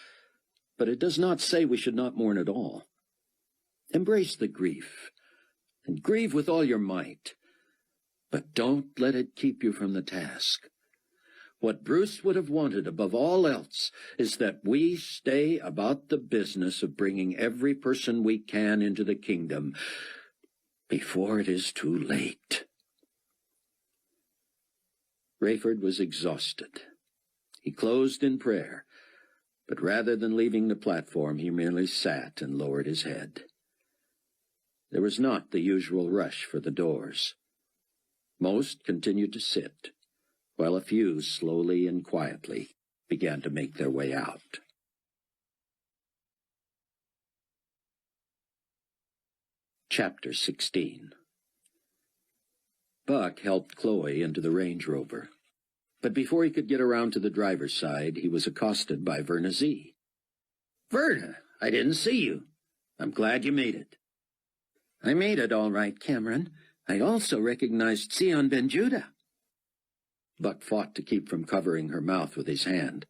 Speaker 1: but it does not say we should not mourn at all. Embrace the grief, and grieve with all your might, but don't let it keep you from the task. What Bruce would have wanted above all else is that we stay about the business of bringing every person we can into the kingdom before it is too late. Rayford was exhausted. He closed in prayer, but rather than leaving the platform, he merely sat and lowered his head. There was not the usual rush for the doors. Most continued to sit, while a few slowly and quietly began to make their way out. Chapter 16. Buck helped Chloe into the Range Rover, but before he could get around to the driver's side, he was accosted by Verna Z.
Speaker 4: Verna, I didn't see you. I'm glad you made it.
Speaker 3: I made it all right, Cameron. I also recognized Sion Ben Judah.
Speaker 1: Buck fought to keep from covering her mouth with his hand.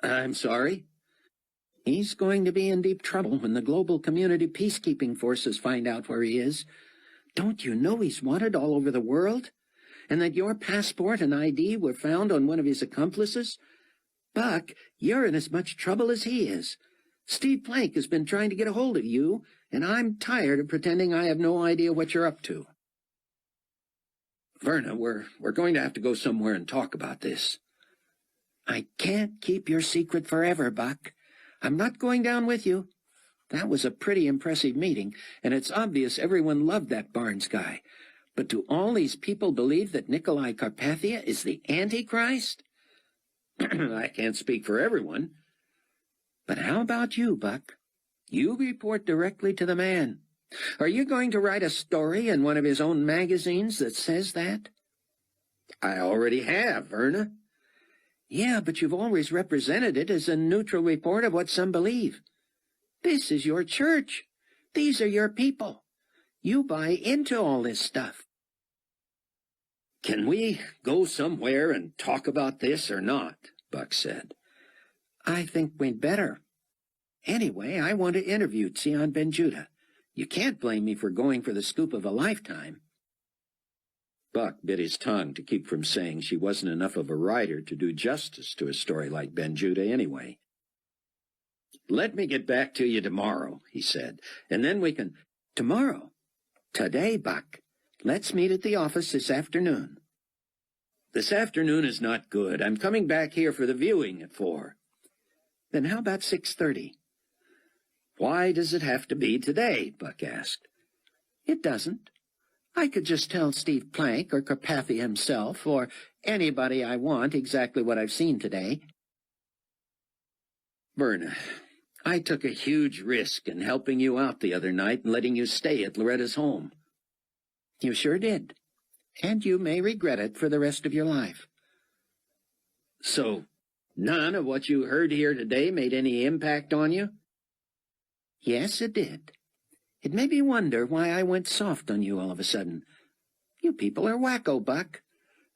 Speaker 4: I'm sorry?
Speaker 3: He's going to be in deep trouble when the global community peacekeeping forces find out where he is. Don't you know he's wanted all over the world? And that your passport and ID were found on one of his accomplices? Buck, you're in as much trouble as he is. Steve Plank has been trying to get a hold of you, and I'm tired of pretending I have no idea what you're up to.
Speaker 1: Verna, we're going to have to go somewhere and talk about this.
Speaker 3: I can't keep your secret forever, Buck. I'm not going down with you. That was a pretty impressive meeting, and it's obvious everyone loved that Barnes guy. But do all these people believe that Nicolae Carpathia is the Antichrist?
Speaker 1: I can't speak for everyone.
Speaker 3: But how about you, Buck? You report directly to the man. Are you going to write a story in one of his own magazines that says that?
Speaker 1: I already have, Verna.
Speaker 3: Yeah, but you've always represented it as a neutral report of what some believe. This is your church. These are your people. You buy into all this stuff.
Speaker 1: Can we go somewhere and talk about this or not? Buck said.
Speaker 3: I think we'd better. Anyway, I want to interview Sion Ben Judah. You can't blame me for going for the scoop of a lifetime.
Speaker 1: Buck bit his tongue to keep from saying she wasn't enough of a writer to do justice to a story like Ben Judah anyway.
Speaker 4: Let me get back to you tomorrow, he said, and then we can...
Speaker 3: Tomorrow? Today, Buck. Let's meet at the office this afternoon.
Speaker 4: This afternoon is not good. I'm coming back here for the viewing at 4.
Speaker 3: Then how about 6:30?
Speaker 4: Why does it have to be today? Buck asked.
Speaker 3: It doesn't. I could just tell Steve Plank or Carpathia himself or anybody I want exactly what I've seen today.
Speaker 4: Verna, I took a huge risk in helping you out the other night and letting you stay at Loretta's home.
Speaker 3: You sure did. And you may regret it for the rest of your life.
Speaker 4: So, none of what you heard here today made any impact on you?
Speaker 3: Yes, it did. It made me wonder why I went soft on you all of a sudden. You people are wacko, Buck.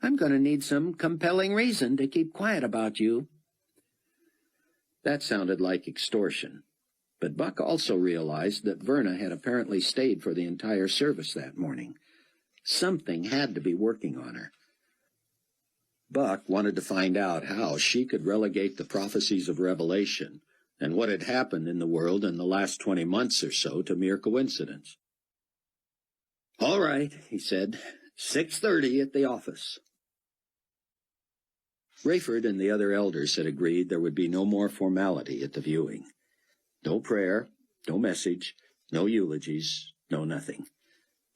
Speaker 3: I'm going to need some compelling reason to keep quiet about you.
Speaker 1: That sounded like extortion, but Buck also realized that Verna had apparently stayed for the entire service that morning. Something had to be working on her. Buck wanted to find out how she could relegate the prophecies of Revelation and what had happened in the world in the last 20 months or so to mere coincidence.
Speaker 4: All right, he said. 6:30 at the office.
Speaker 1: Rayford and the other elders had agreed there would be no more formality at the viewing. No prayer, no message, no eulogies, no nothing.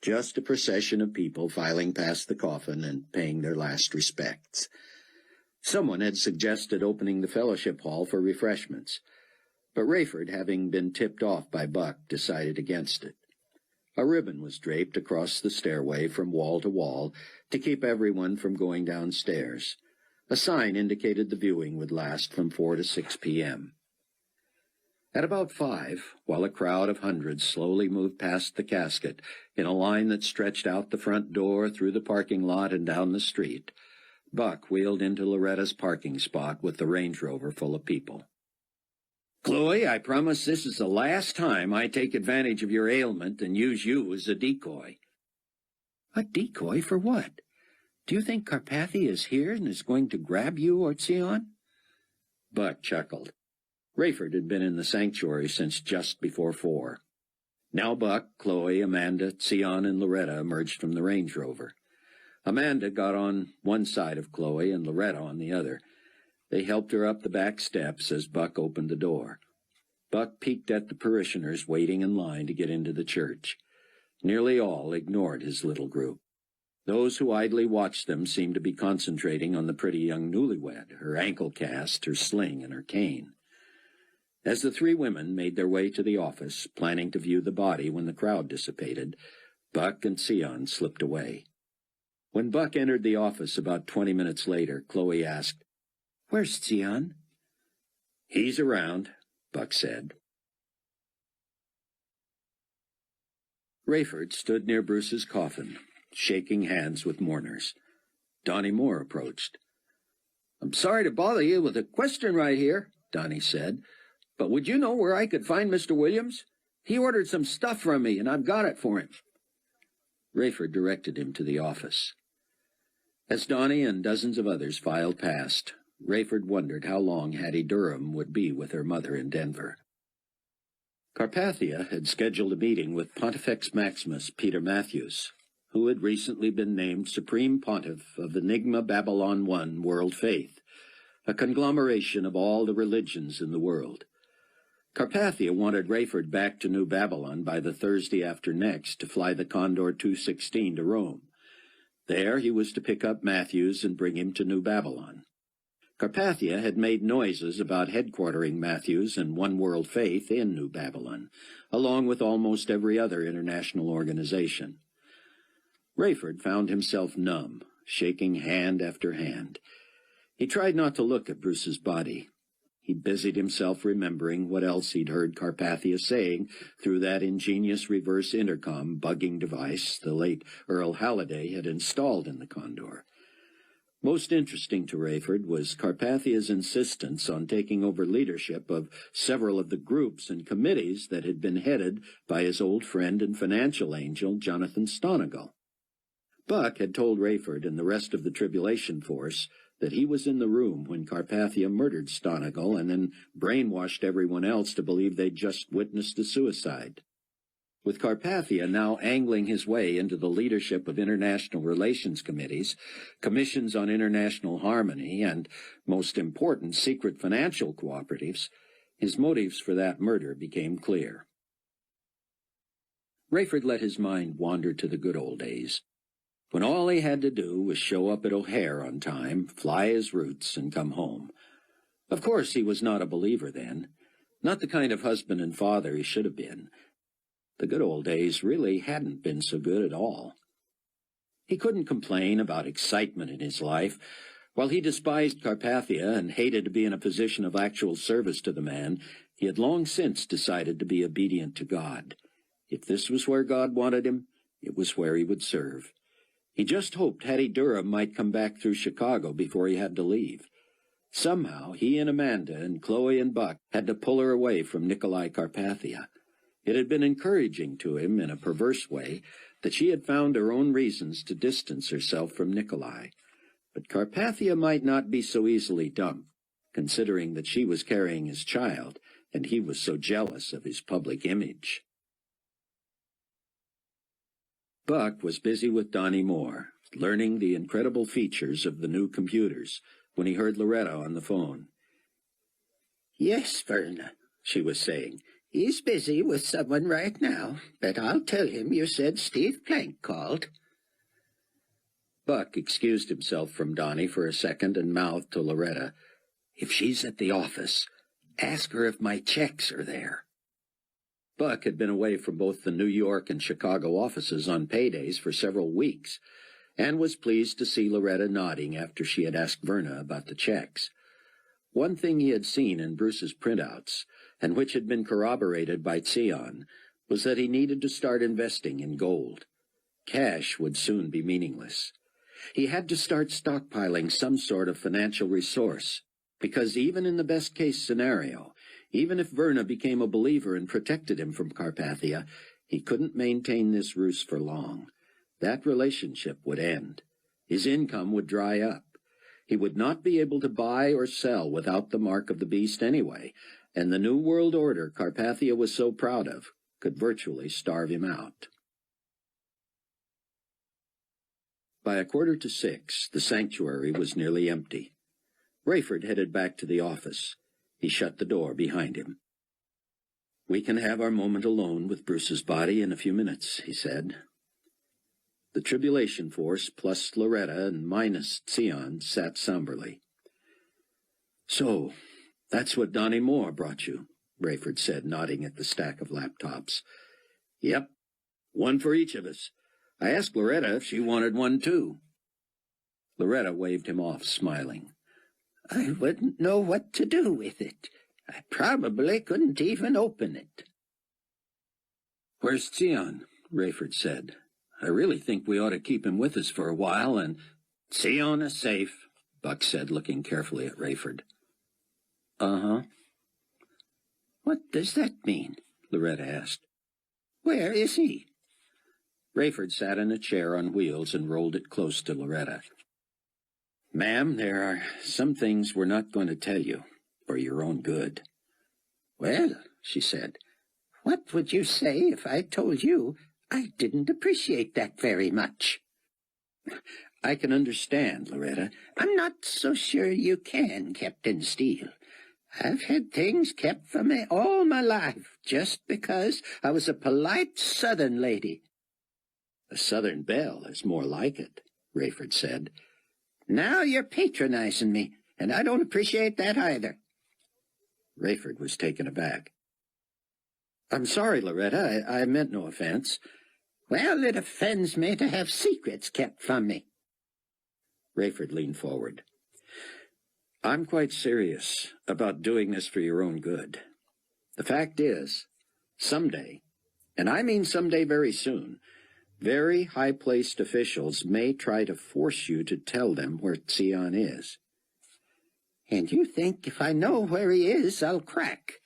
Speaker 1: Just a procession of people filing past the coffin and paying their last respects. Someone had suggested opening the fellowship hall for refreshments, but Rayford, having been tipped off by Buck, decided against it. A ribbon was draped across the stairway from wall to wall to keep everyone from going downstairs. A sign indicated the viewing would last from 4 to 6 p.m. At about 5, while a crowd of hundreds slowly moved past the casket in a line that stretched out the front door, through the parking lot, and down the street,
Speaker 2: Buck wheeled into Loretta's parking spot with the Range Rover full of people. "Chloe, I promise this is the last time I take advantage of your ailment and use you as a decoy." "A decoy for what? Do you think Carpathia is here and is going to grab you or Sion?" Buck chuckled. Rayford had been in the sanctuary since just before 4. Now Buck, Chloe, Amanda, Sion, and Loretta emerged from the Range Rover. Amanda got on one side of Chloe and Loretta on the other. They helped her up the back steps as Buck opened the door. Buck peeked at the parishioners waiting in line to get into the church. Nearly all ignored his little group. Those who idly watched them seemed to be concentrating on the pretty young newlywed, her ankle cast, her sling, and her cane. As the 3 women made their way to the office, planning to view the body when the crowd dissipated, Buck and Sion slipped away. When Buck entered the office about 20 minutes later, Chloe asked, "Where's Sion?" "He's around," Buck said. Rayford stood near Bruce's coffin, shaking hands with mourners. Donnie Moore approached. "I'm sorry to bother you with a question right here," Donnie said, "but would you know where I could find Mr. Williams? He ordered some stuff from me, and I've got it for him." Rayford directed him to the office. As Donnie and dozens of others filed past, Rayford wondered how long Hattie Durham would be with her mother in Denver. Carpathia had scheduled a meeting with Pontifex Maximus Peter Matthews, who had recently been named Supreme Pontiff of Enigma Babylon I World Faith, a conglomeration of all the religions in the world. Carpathia wanted Rayford back to New Babylon by the Thursday after next to fly the Condor 216 to Rome. There he was to pick up Matthews and bring him to New Babylon. Carpathia had made noises about headquartering Matthews and One World Faith in New Babylon, along with almost every other international organization. Rayford found himself numb, shaking hand after hand. He tried not to look at Bruce's body. He busied himself remembering what else he'd heard Carpathia saying through that ingenious reverse intercom bugging device the late Earl Halliday had installed in the Condor. Most interesting to Rayford was Carpathia's insistence on taking over leadership of several of the groups and committees that had been headed by his old friend and financial angel, Jonathan Stonegal. Buck had told Rayford and the rest of the Tribulation Force that he was in the room when Carpathia murdered Stonegal and then brainwashed everyone else to believe they'd just witnessed a suicide. With Carpathia now angling his way into the leadership of international relations committees, commissions on international harmony, and, most important, secret financial cooperatives, his motives for that murder became clear. Rayford let his mind wander to the good old days, when all he had to do was show up at O'Hare on time, fly his routes, and come home. Of course, he was not a believer then, not the kind of husband and father he should have been. The good old days really hadn't been so good at all. He couldn't complain about excitement in his life. While he despised Carpathia and hated to be in a position of actual service to the man, he had long since decided to be obedient to God. If this was where God wanted him, it was where he would serve. He just hoped Hattie Durham might come back through Chicago before he had to leave. Somehow, he and Amanda and Chloe and Buck had to pull her away from Nicolae Carpathia. It had been encouraging to him, in a perverse way, that she had found her own reasons to distance herself from Nicolae. But Carpathia might not be so easily dumped, considering that she was carrying his child, and he was so jealous of his public image. Buck was busy with Donnie Moore, learning the incredible features of the new computers, when he heard Loretta on the phone.
Speaker 3: "Yes, Verna," she was saying. "He's busy with someone right now, but I'll tell him you said Steve Plank called."
Speaker 2: Buck excused himself from Donnie for a second and mouthed to Loretta, "If she's at the office, ask her if my checks are there." Buck had been away from both the New York and Chicago offices on paydays for several weeks, and was pleased to see Loretta nodding after she had asked Verna about the checks. One thing he had seen in Bruce's printouts, and which had been corroborated by Sion, was that he needed to start investing in gold. Cash would soon be meaningless. He had to start stockpiling some sort of financial resource, because even in the best-case scenario, even if Verna became a believer and protected him from Carpathia, he couldn't maintain this ruse for long. That relationship would end. His income would dry up. He would not be able to buy or sell without the mark of the beast anyway, and the New World Order Carpathia was so proud of could virtually starve him out. By 5:45, the sanctuary was nearly empty. Rayford headed back to the office. He shut the door behind him. "We can have our moment alone with Bruce's body in a few minutes," he said. The Tribulation Force, plus Loretta and minus Sion, sat somberly. "So, that's what Donnie Moore brought you," Rayford said, nodding at the stack of laptops. "Yep, one for each of us. I asked Loretta if she wanted one too." Loretta waved him off, smiling.
Speaker 3: "I wouldn't know what to do with it. I probably couldn't even open it."
Speaker 2: "Where's Sion?" Rayford said. "I really think we ought to keep him with us for a while, and—"
Speaker 4: "Sion is safe,"
Speaker 2: Buck said, looking carefully at Rayford.
Speaker 3: "Uh-huh. What does that mean?"
Speaker 2: Loretta asked.
Speaker 3: "Where is he?"
Speaker 2: Rayford sat in a chair on wheels and rolled it close to Loretta. "Ma'am, there are some things we're not going to tell you, for your own good."
Speaker 3: "Well," she said, "what would you say if I told you I didn't appreciate that very much?"
Speaker 2: "I can understand, Loretta."
Speaker 3: "I'm not so sure you can, Captain Steele. I've had things kept from me all my life, just because I was a polite Southern lady."
Speaker 2: "A Southern belle is more like it," Rayford said.
Speaker 3: "Now you're patronizing me, and I don't appreciate that either."
Speaker 2: Rayford was taken aback. "I'm sorry, Loretta. I meant no offense."
Speaker 3: "Well, it offends me to have secrets kept from me."
Speaker 2: Rayford leaned forward. "I'm quite serious about doing this for your own good. The fact is, someday, and I mean someday very soon, very high-placed officials may try to force you to tell them where Sion is."
Speaker 3: "And you think if I know where he is, I'll crack?"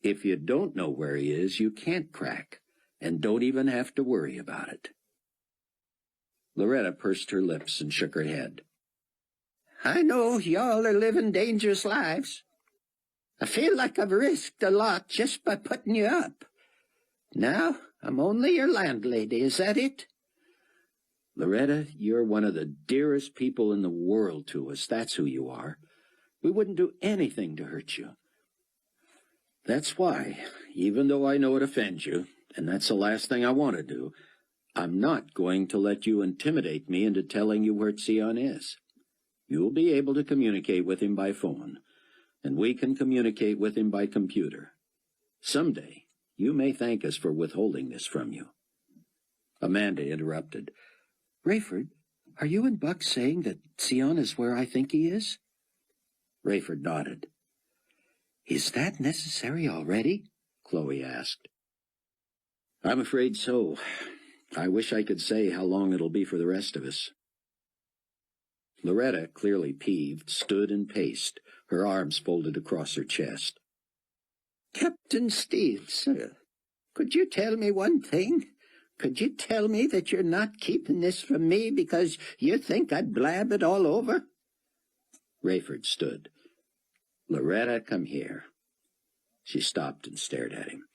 Speaker 2: "If you don't know where he is, you can't crack, and don't even have to worry about it." Loretta pursed her lips and shook her head.
Speaker 3: "I know y'all are living dangerous lives. I feel like I've risked a lot just by putting you up. Now I'm only your landlady, is that it?"
Speaker 2: "Loretta, you're one of the dearest people in the world to us. That's who you are. We wouldn't do anything to hurt you. That's why, even though I know it offends you, and that's the last thing I want to do, I'm not going to let you intimidate me into telling you where Sion is. You'll be able to communicate with him by phone, and we can communicate with him by computer. Someday, you may thank us for withholding this from you." Amanda interrupted. "Rayford, are you and Buck saying that Sion is where I think he is?" Rayford nodded. "Is that necessary already?" Chloe asked. "I'm afraid so. I wish I could say how long it'll be for the rest of us." Loretta, clearly peeved, stood and paced, her arms folded across her chest.
Speaker 3: "Captain Steele, sir, could you tell me one thing? Could you tell me that you're not keeping this from me because you think I'd blab it all over?"
Speaker 2: Rayford stood. "Loretta, come here." She stopped and stared at him.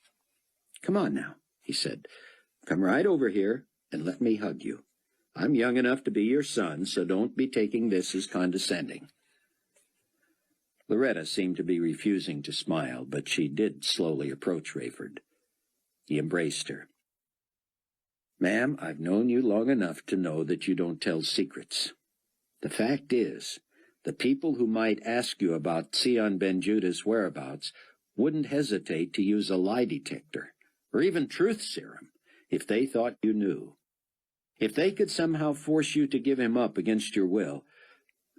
Speaker 2: "Come on now," he said. "Come right over here and let me hug you. I'm young enough to be your son, so don't be taking this as condescending." Loretta seemed to be refusing to smile, but she did slowly approach Rayford. He embraced her. "Ma'am, I've known you long enough to know that you don't tell secrets. The fact is, the people who might ask you about Sion Ben Judah's whereabouts wouldn't hesitate to use a lie detector, or even truth serum, if they thought you knew. If they could somehow force you to give him up against your will,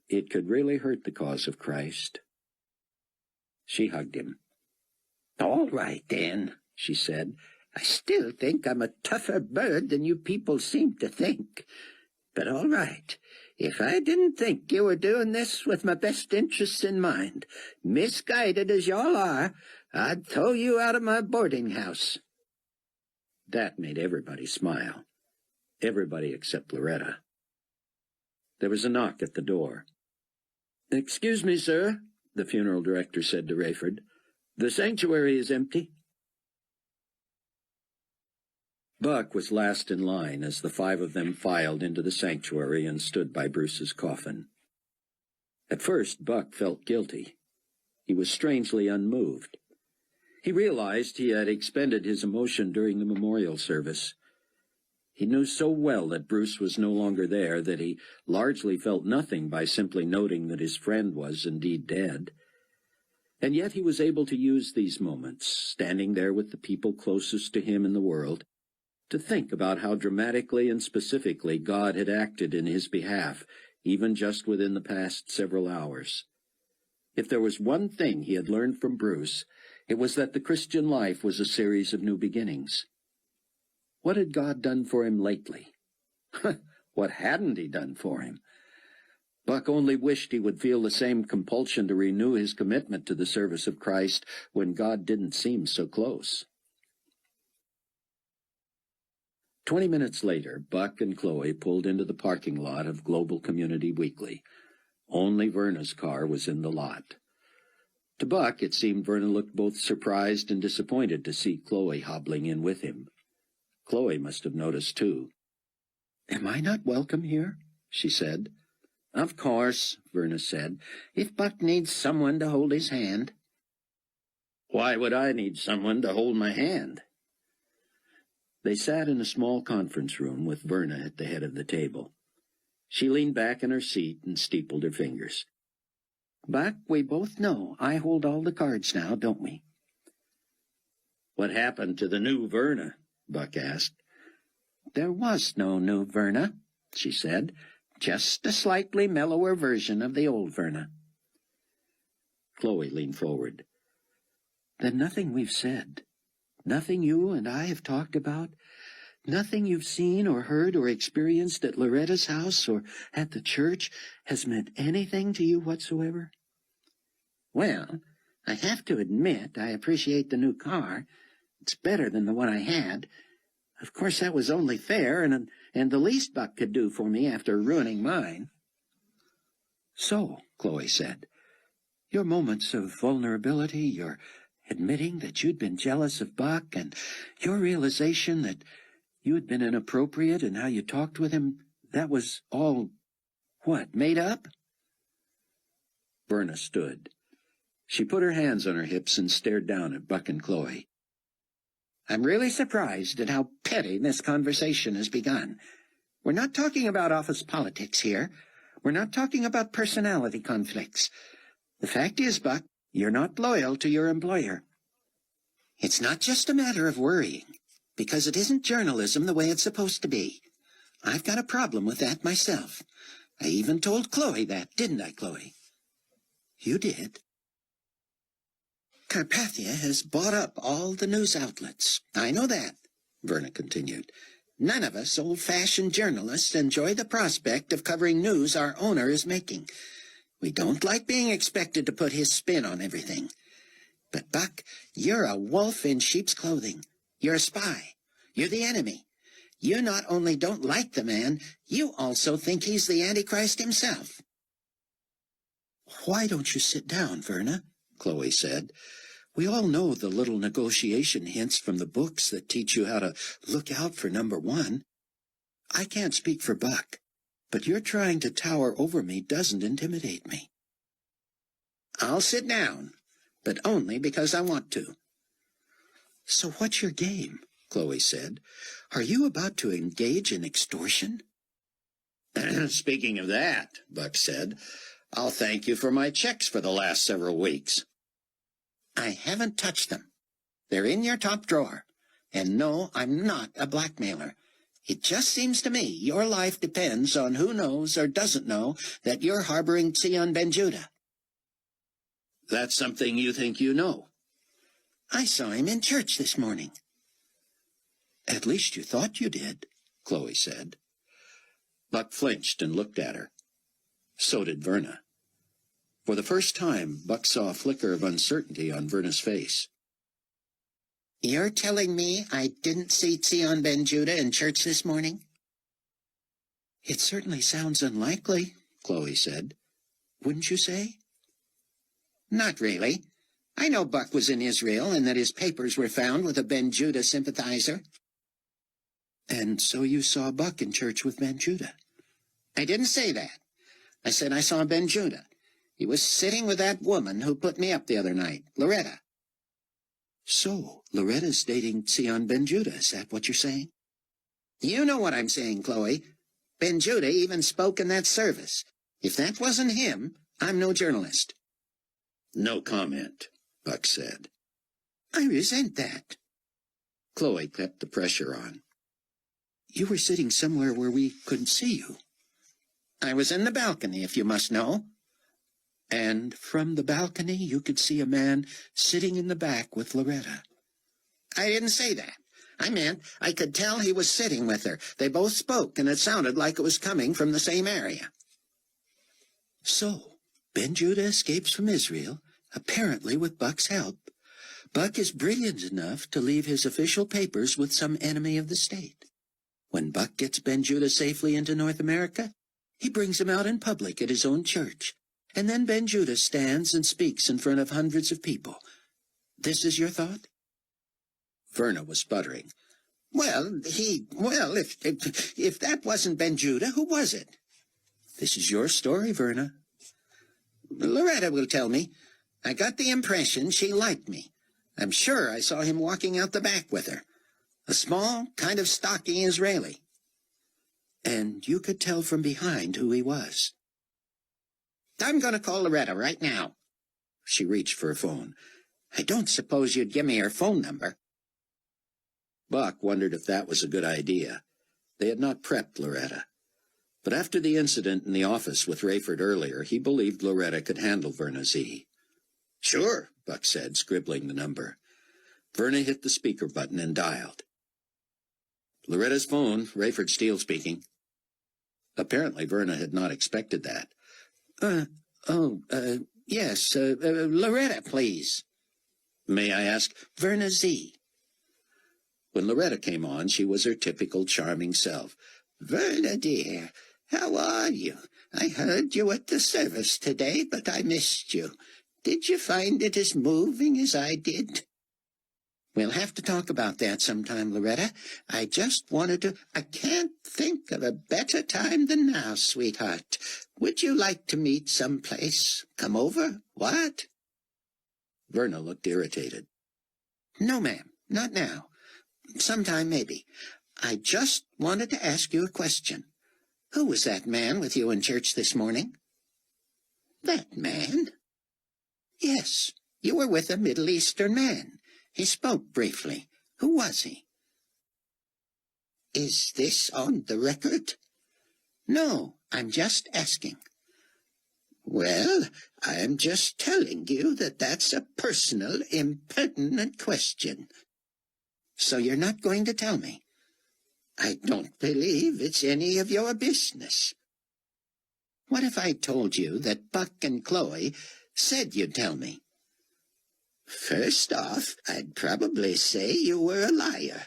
Speaker 2: it could really hurt the cause of Christ." She hugged him.
Speaker 3: "All right, then," she said. "I still think I'm a tougher bird than you people seem to think. But all right. If I didn't think you were doing this with my best interests in mind, misguided as y'all are, I'd throw you out of my boarding house.
Speaker 2: That made everybody smile. Everybody except Loretta. There was a knock at the door. "Excuse me, sir," the funeral director said to Rayford. "The sanctuary is empty." Buck was last in line as the 5 of them filed into the sanctuary and stood by Bruce's coffin. At first, Buck felt guilty. He was strangely unmoved. He realized he had expended his emotion during the memorial service. He knew so well that Bruce was no longer there that he largely felt nothing by simply noting that his friend was indeed dead. And yet he was able to use these moments, standing there with the people closest to him in the world, to think about how dramatically and specifically God had acted in his behalf, even just within the past several hours. If there was one thing he had learned from Bruce, it was that the Christian life was a series of new beginnings. What had God done for him lately? What hadn't he done for him? Buck only wished he would feel the same compulsion to renew his commitment to the service of Christ when God didn't seem so close. 20 minutes later, Buck and Chloe pulled into the parking lot of Global Community Weekly. Only Verna's car was in the lot. To Buck, it seemed Verna looked both surprised and disappointed to see Chloe hobbling in with him. Chloe must have noticed, too. "Am I not welcome here?" she said.
Speaker 3: "Of course," Verna said, "if Buck needs someone to hold his hand."
Speaker 2: "Why would I need someone to hold my hand?" They sat in a small conference room with Verna at the head of the table. She leaned back in her seat and steepled her fingers.
Speaker 3: "Buck, we both know I hold all the cards now, don't we?"
Speaker 2: "What happened to the new Verna?" Buck asked.
Speaker 3: "There was no new Verna," she said. "Just a slightly mellower version of the old Verna."
Speaker 2: Chloe leaned forward.
Speaker 3: "Then nothing we've said, nothing you and I have talked about, nothing you've seen or heard or experienced at Loretta's house or at the church has meant anything to you whatsoever?" "Well, I have to admit I appreciate the new car. It's better than the one I had. Of course, that was only fair, and the least Buck could do for me after ruining mine."
Speaker 2: "So," Chloe said,
Speaker 3: "your moments of vulnerability, your admitting that you'd been jealous of Buck, and your realization that you had been inappropriate in how you talked with him, that was all, what, made up?"
Speaker 2: Verna stood. She put her hands on her hips and stared down at Buck and Chloe.
Speaker 3: "I'm really surprised at how petty this conversation has begun. We're not talking about office politics here. We're not talking about personality conflicts. The fact is, Buck, you're not loyal to your employer. It's not just a matter of worrying, because it isn't journalism the way it's supposed to be. I've got a problem with that myself. I even told Chloe that, didn't I, Chloe?" "You did." "Carpathia has bought up all the news outlets. I know that," Verna continued. "None of us old-fashioned journalists enjoy the prospect of covering news our owner is making. We don't like being expected to put his spin on everything. But, Buck, you're a wolf in sheep's clothing. You're a spy. You're the enemy. You not only don't like the man, you also think he's the Antichrist himself." "Why don't you sit down, Verna?" Chloe said. "We all know the little negotiation hints from the books that teach you how to look out for number one. I can't speak for Buck, but your trying to tower over me doesn't intimidate me." "I'll sit down, but only because I want to." "So what's your game?" Chloe said. "Are you about to engage in extortion?"
Speaker 2: "Speaking of that," Buck said, "I'll thank you for my checks for the last several weeks."
Speaker 3: "I haven't touched them. They're in your top drawer. And no, I'm not a blackmailer. It just seems to me your life depends on who knows or doesn't know that you're harboring Tzion Ben-Judah."
Speaker 2: "That's something you think you know."
Speaker 3: "I saw him in church this morning." "At least you thought you did," Chloe said.
Speaker 2: Buck flinched and looked at her. So did Verna. For the first time, Buck saw a flicker of uncertainty on Verna's face.
Speaker 3: You're telling me I didn't see Zion Ben Judah in church this morning?
Speaker 2: It certainly sounds unlikely, Chloe said. Wouldn't you say?
Speaker 3: Not really. I know Buck was in Israel and that his papers were found with a Ben Judah sympathizer.
Speaker 2: And so you saw Buck in church with Ben Judah?
Speaker 3: I didn't say that. I said I saw Ben Judah. He was sitting with that woman who put me up the other night, Loretta.
Speaker 2: So, Loretta's dating Zion Ben Judah, is that what you're saying?
Speaker 3: You know what I'm saying, Chloe. Ben Judah even spoke in that service. If that wasn't him, I'm no journalist.
Speaker 2: No comment, Buck said.
Speaker 3: I resent that.
Speaker 2: Chloe kept the pressure on. You were sitting somewhere where we couldn't see you.
Speaker 3: I was in the balcony, if you must know.
Speaker 2: And from the balcony you could see a man sitting in the back with Loretta.
Speaker 3: I didn't say that. I meant I could tell he was sitting with her. They both spoke, and it sounded like it was coming from the same area.
Speaker 2: So, Ben Judah escapes from Israel, apparently with Buck's help. Buck is brilliant enough to leave his official papers with some enemy of the state. When Buck gets Ben Judah safely into North America, he brings him out in public at his own church, and then Ben Judah stands and speaks in front of hundreds of people. This is your thought? Verna was sputtering.
Speaker 3: If that wasn't Ben Judah, who was it?
Speaker 2: This is your story, Verna.
Speaker 3: Loretta will tell me. I got the impression she liked me. I'm sure I saw him walking out the back with her. A small, kind of stocky Israeli.
Speaker 2: And you could tell from behind who he was.
Speaker 3: I'm going to call Loretta right now.
Speaker 2: She reached for a phone.
Speaker 3: I don't suppose you'd give me her phone number.
Speaker 2: Buck wondered if that was a good idea. They had not prepped Loretta. But after the incident in the office with Rayford earlier, he believed Loretta could handle Verna Z. Sure, Buck said, scribbling the number. Verna hit the speaker button and dialed. Loretta's phone, Rayford Steele speaking. Apparently Verna had not expected that.
Speaker 3: Yes, Loretta, please.
Speaker 2: May I ask?
Speaker 3: Verna Z.
Speaker 2: When Loretta came on, she was her typical charming self.
Speaker 3: Verna, dear, how are you? I heard you at the service today, but I missed you. Did you find it as moving as I did? We'll have to talk about that sometime, Loretta. I just wanted to... I can't think of a better time than now, sweetheart. Would you like to meet someplace? Come over? What?
Speaker 2: Verna looked irritated.
Speaker 3: No, ma'am, not now. Sometime, maybe. I just wanted to ask you a question. Who was that man with you in church this morning? That man? Yes, you were with a Middle Eastern man. He spoke briefly. Who was he? Is this on the record? No, I'm just asking. Well, I'm just telling you that that's a personal, impertinent question. So you're not going to tell me? I don't believe it's any of your business. What if I told you that Buck and Chloe said you'd tell me? First off, I'd probably say you were a liar.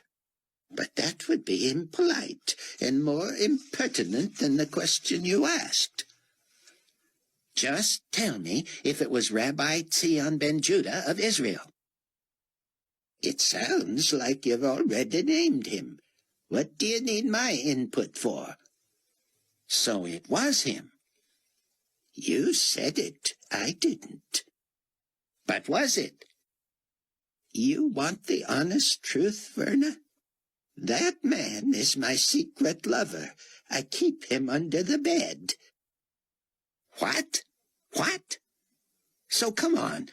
Speaker 3: But that would be impolite and more impertinent than the question you asked. Just tell me if it was Rabbi Zion Ben Judah of Israel. It sounds like you've already named him. What do you need my input for? So it was him. You said it. I didn't. But was it? You want the honest truth, Verna? That man is my secret lover. I keep him under the bed. What? What? So come on.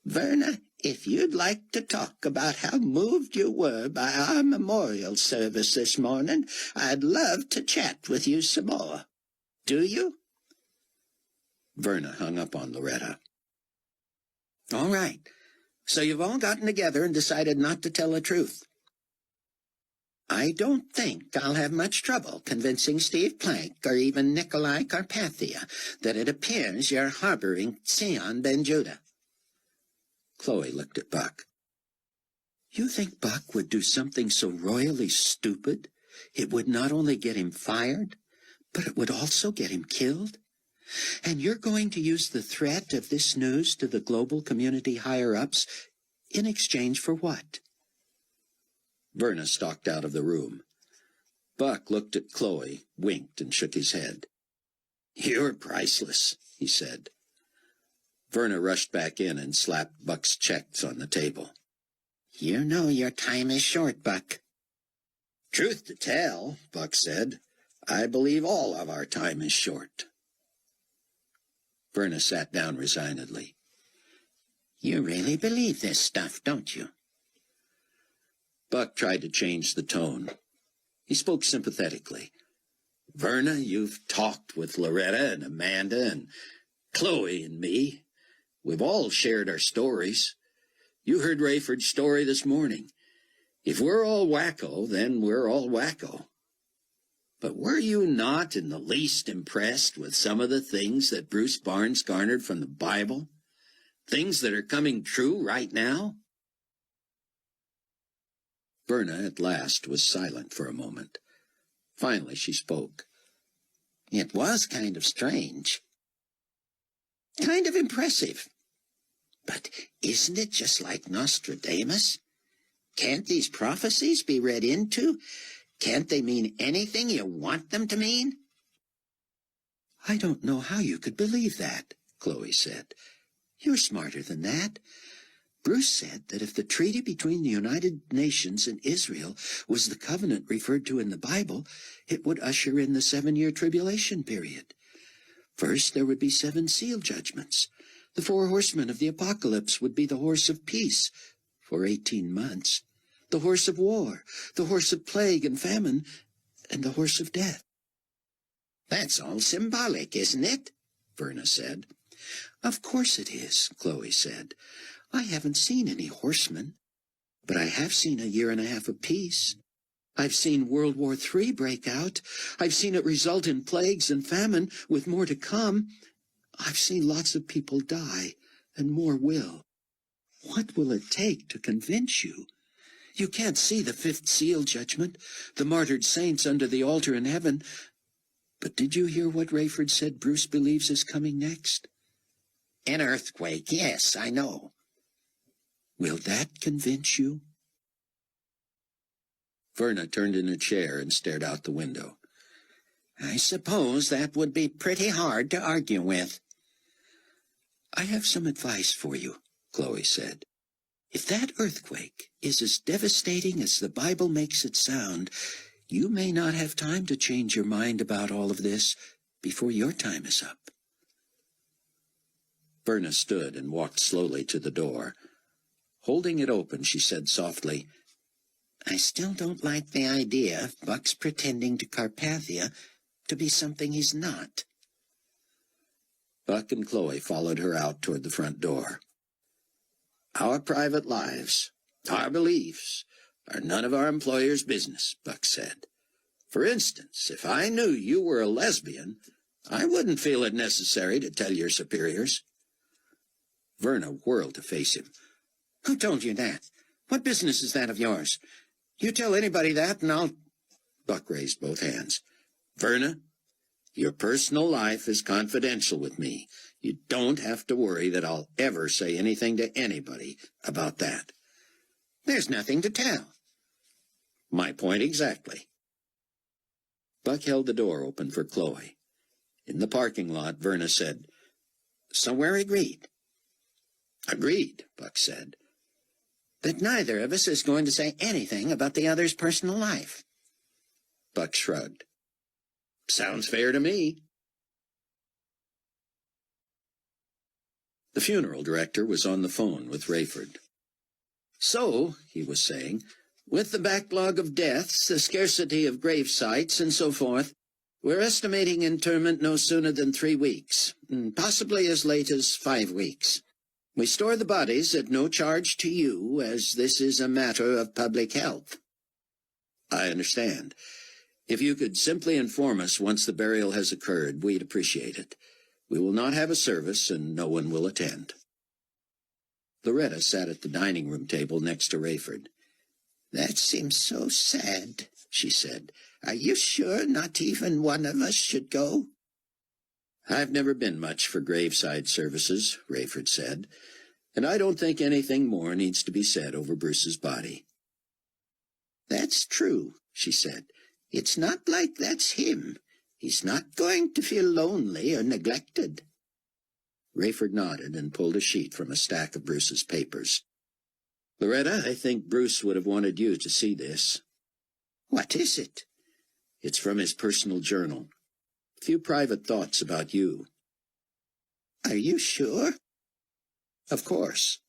Speaker 3: Verna, if you'd like to talk about how moved you were by our memorial service this morning, I'd love to chat with you some more. Do you?
Speaker 2: Verna hung up on Loretta.
Speaker 3: All right. So you've all gotten together and decided not to tell the truth. I don't think I'll have much trouble convincing Steve Plank or even Nicolae Carpathia that it appears you're harboring Sion Ben Judah.
Speaker 2: Chloe looked at Buck. You think Buck would do something so royally stupid? It would not only get him fired, but it would also get him killed? And you're going to use the threat of this news to the global community higher-ups in exchange for what?
Speaker 1: Verna stalked out of the room. Buck looked at Chloe, winked, and shook his head.
Speaker 4: You're priceless, he said.
Speaker 1: Verna rushed back in and slapped Buck's checks on the table.
Speaker 3: You know your time is short, Buck.
Speaker 4: Truth to tell, Buck said, I believe all of our time is short.
Speaker 1: Verna sat down resignedly.
Speaker 3: You really believe this stuff, don't you?
Speaker 1: Buck tried to change the tone. He spoke sympathetically. Verna, you've talked with Loretta and Amanda and Chloe and me. We've all shared our stories. You heard Rayford's story this morning. If we're all wacko, then we're all wacko. But were you not in the least impressed with some of the things that Bruce Barnes garnered from the Bible? Things that are coming true right now? Verna, at last, was silent for a moment. Finally, she spoke.
Speaker 3: It was kind of strange. Kind of impressive. But isn't it just like Nostradamus? Can't these prophecies be read into? Can't they mean anything you want them to mean?
Speaker 2: I don't know how you could believe that, Chloe said. You're smarter than that. Bruce said that if the treaty between the United Nations and Israel was the covenant referred to in the Bible, it would usher in the 7-year tribulation period. First, there would be 7 seal judgments. The 4 horsemen of the apocalypse would be the horse of peace for 18 months, the horse of war, the horse of plague and famine, and the horse of death.
Speaker 3: That's all symbolic, isn't it?
Speaker 2: Verna said. Of course it is, Chloe said. I haven't seen any horsemen, but I have seen 1.5 years of peace. I've seen World War III break out. I've seen it result in plagues and famine, with more to come. I've seen lots of people die, and more will. What will it take to convince you? You can't see the 5th seal judgment, the martyred saints under the altar in heaven. But did you hear what Rayford said Bruce believes is coming next?
Speaker 3: An earthquake, yes, I know.
Speaker 2: Will that convince you?
Speaker 1: Verna turned in her chair and stared out the window.
Speaker 3: I suppose that would be pretty hard to argue with.
Speaker 2: I have some advice for you, Chloe said. If that earthquake is as devastating as the Bible makes it sound, you may not have time to change your mind about all of this before your time is up.
Speaker 1: Verna stood and walked slowly to the door. Holding it open, she said softly,
Speaker 3: I still don't like the idea of Buck's pretending to Carpathia to be something he's not.
Speaker 1: Buck and Chloe followed her out toward the front door. Our private lives, our beliefs, are none of our employer's business, Buck said. For instance, if I knew you were a lesbian, I wouldn't feel it necessary to tell your superiors. Verna whirled to face him.
Speaker 3: Who told you that? What business is that of yours? You tell anybody that and I'll...
Speaker 1: Buck raised both hands. Verna, your personal life is confidential with me. You don't have to worry that I'll ever say anything to anybody about that.
Speaker 3: There's nothing to tell.
Speaker 1: My point exactly. Buck held the door open for Chloe. In the parking lot, Verna said,
Speaker 3: So we're agreed.
Speaker 1: Agreed, Buck said.
Speaker 3: That neither of us is going to say anything about the other's personal life.
Speaker 1: Buck shrugged. Sounds fair to me. The funeral director was on the phone with Rayford. So, he was saying, with the backlog of deaths, the scarcity of grave sites, and so forth, we're estimating interment no sooner than 3 weeks, possibly as late as 5 weeks. We store the bodies at no charge to you, as this is a matter of public health.
Speaker 2: I understand. If you could simply inform us once the burial has occurred, we'd appreciate it. We will not have a service, and no one will attend. Loretta sat at the dining room table next to Rayford.
Speaker 3: That seems so sad, she said. Are you sure not even one of us should go?
Speaker 2: I've never been much for graveside services, Rayford said, and I don't think anything more needs to be said over Bruce's body.
Speaker 3: That's true, she said. It's not like that's him. He's not going to feel lonely or neglected.
Speaker 2: Rayford nodded and pulled a sheet from a stack of Bruce's papers. Loretta, I think Bruce would have wanted you to see this.
Speaker 3: What is it?
Speaker 2: It's from his personal journal. A few private thoughts about you.
Speaker 3: Are you sure?
Speaker 2: Of course.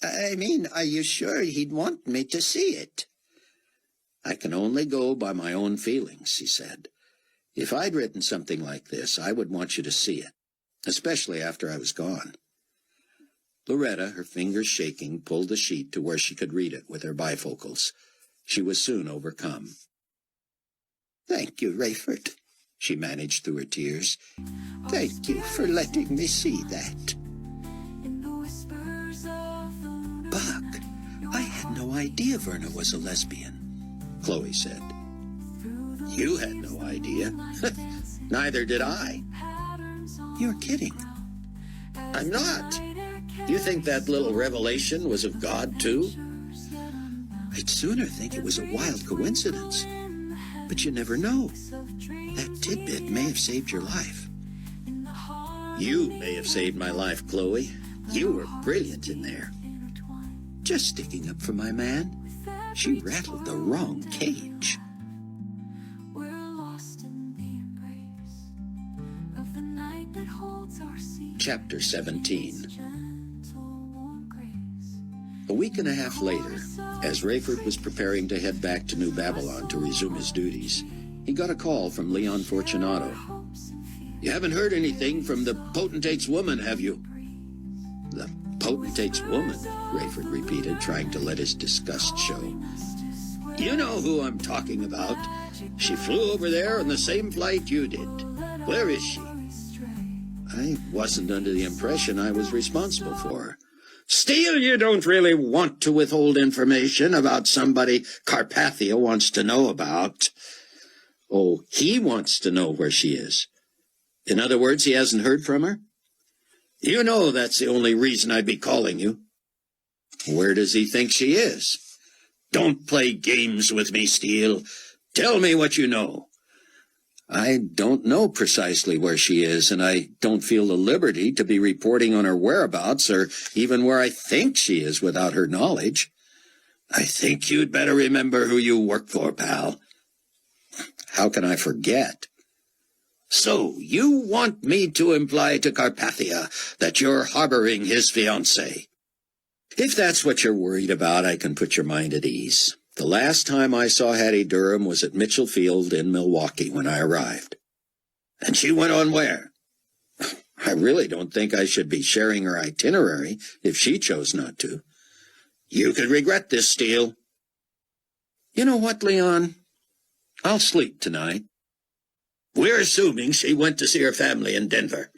Speaker 3: I mean, are you sure he'd want me to see it?
Speaker 2: I can only go by my own feelings, he said. If I'd written something like this, I would want you to see it, especially after I was gone. Loretta, her fingers shaking, pulled the sheet to where she could read it with her bifocals. She was soon overcome.
Speaker 3: Thank you, Rayford, she managed through her tears. Thank you for letting me see that.
Speaker 2: Buck, I had no idea Verna was a lesbian, Chloe said. You had no idea. Neither did I. You're kidding. I'm not. You think that little revelation was of God, too? I'd sooner think it was a wild coincidence. But you never know. That tidbit may have saved your life. You may have saved my life, Chloe. You were brilliant in there. Just sticking up for my man. She rattled the wrong cage. Chapter 17. A week and a half later, as Rayford was preparing to head back to New Babylon to resume his duties, he got a call from Leon Fortunato. You haven't heard anything from the potentate's woman, have you? The potentate's woman, Rayford repeated, trying to let his disgust show. You know who I'm talking about. She flew over there on the same flight you did. Where is she? I wasn't under the impression I was responsible for her. Still, you don't really want to withhold information about somebody Carpathia wants to know about. Oh, he wants to know where she is. In other words, he hasn't heard from her? You know that's the only reason I'd be calling you. Where does he think she is? Don't play games with me, Steele. Tell me what you know. I don't know precisely where she is, and I don't feel the liberty to be reporting on her whereabouts or even where I think she is without her knowledge. I think you'd better remember who you work for, pal. How can I forget? So, you want me to imply to Carpathia that you're harboring his fiancée? If that's what you're worried about, I can put your mind at ease. The last time I saw Hattie Durham was at Mitchell Field in Milwaukee when I arrived. And she went on where? I really don't think I should be sharing her itinerary if she chose not to. You could regret this, Steele. You know what, Leon? I'll sleep tonight. We're assuming she went to see her family in Denver.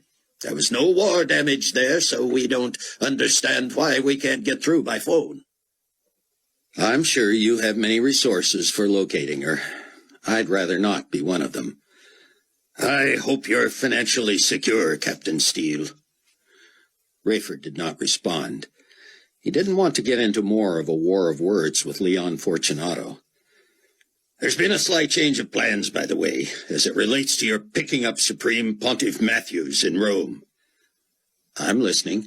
Speaker 2: There was no war damage there, so we don't understand why we can't get through by phone. I'm sure you have many resources for locating her. I'd rather not be one of them. I hope you're financially secure, Captain Steele. Rayford did not respond. He didn't want to get into more of a war of words with Leon Fortunato. There's been a slight change of plans, by the way, as it relates to your picking up Supreme Pontiff Matthews in Rome. I'm listening.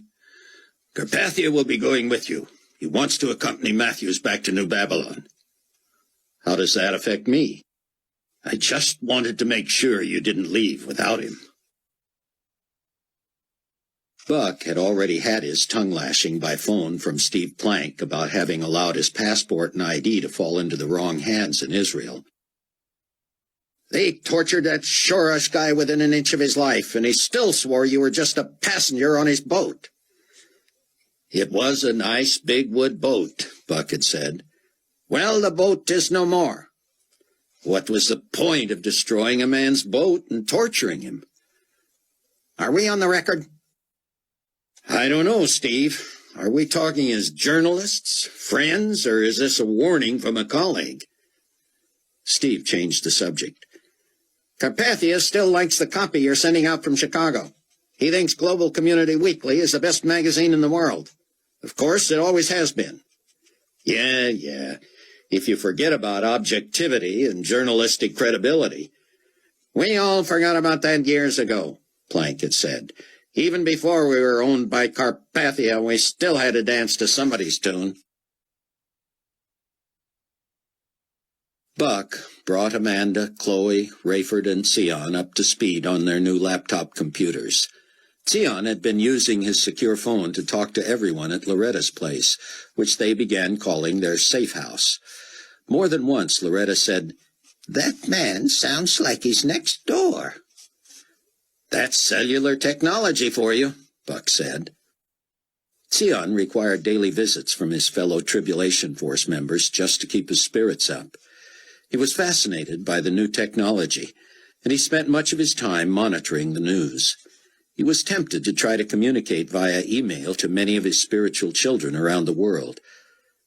Speaker 2: Carpathia will be going with you. He wants to accompany Matthews back to New Babylon. How does that affect me? I just wanted to make sure you didn't leave without him. Buck had already had his tongue-lashing by phone from Steve Plank about having allowed his passport and ID to fall into the wrong hands in Israel. They tortured that Shoresh guy within an inch of his life, and he still swore you were just a passenger on his boat. It was a nice big wood boat, Buck had said. Well, the boat is no more. What was the point of destroying a man's boat and torturing him?
Speaker 3: Are we on the record?
Speaker 2: I don't know, Steve. Are we talking as journalists, friends, or is this a warning from a colleague?
Speaker 3: Steve changed the subject.
Speaker 2: Carpathia still likes the copy you're sending out from Chicago. He thinks Global Community Weekly is the best magazine in the world. Of course, it always has been. Yeah. If you forget about objectivity and journalistic credibility. We all forgot about that years ago, Plank had said. Even before we were owned by Carpathia, we still had to dance to somebody's tune.
Speaker 1: Buck brought Amanda, Chloe, Rayford, and Sion up to speed on their new laptop computers. Sion had been using his secure phone to talk to everyone at Loretta's place, which they began calling their safe house. More than once, Loretta said,
Speaker 3: "That man sounds like he's next door."
Speaker 2: "That's cellular technology for you," Buck said.
Speaker 1: Sion required daily visits from his fellow Tribulation Force members just to keep his spirits up. He was fascinated by the new technology, and he spent much of his time monitoring the news. He was tempted to try to communicate via email to many of his spiritual children around the world.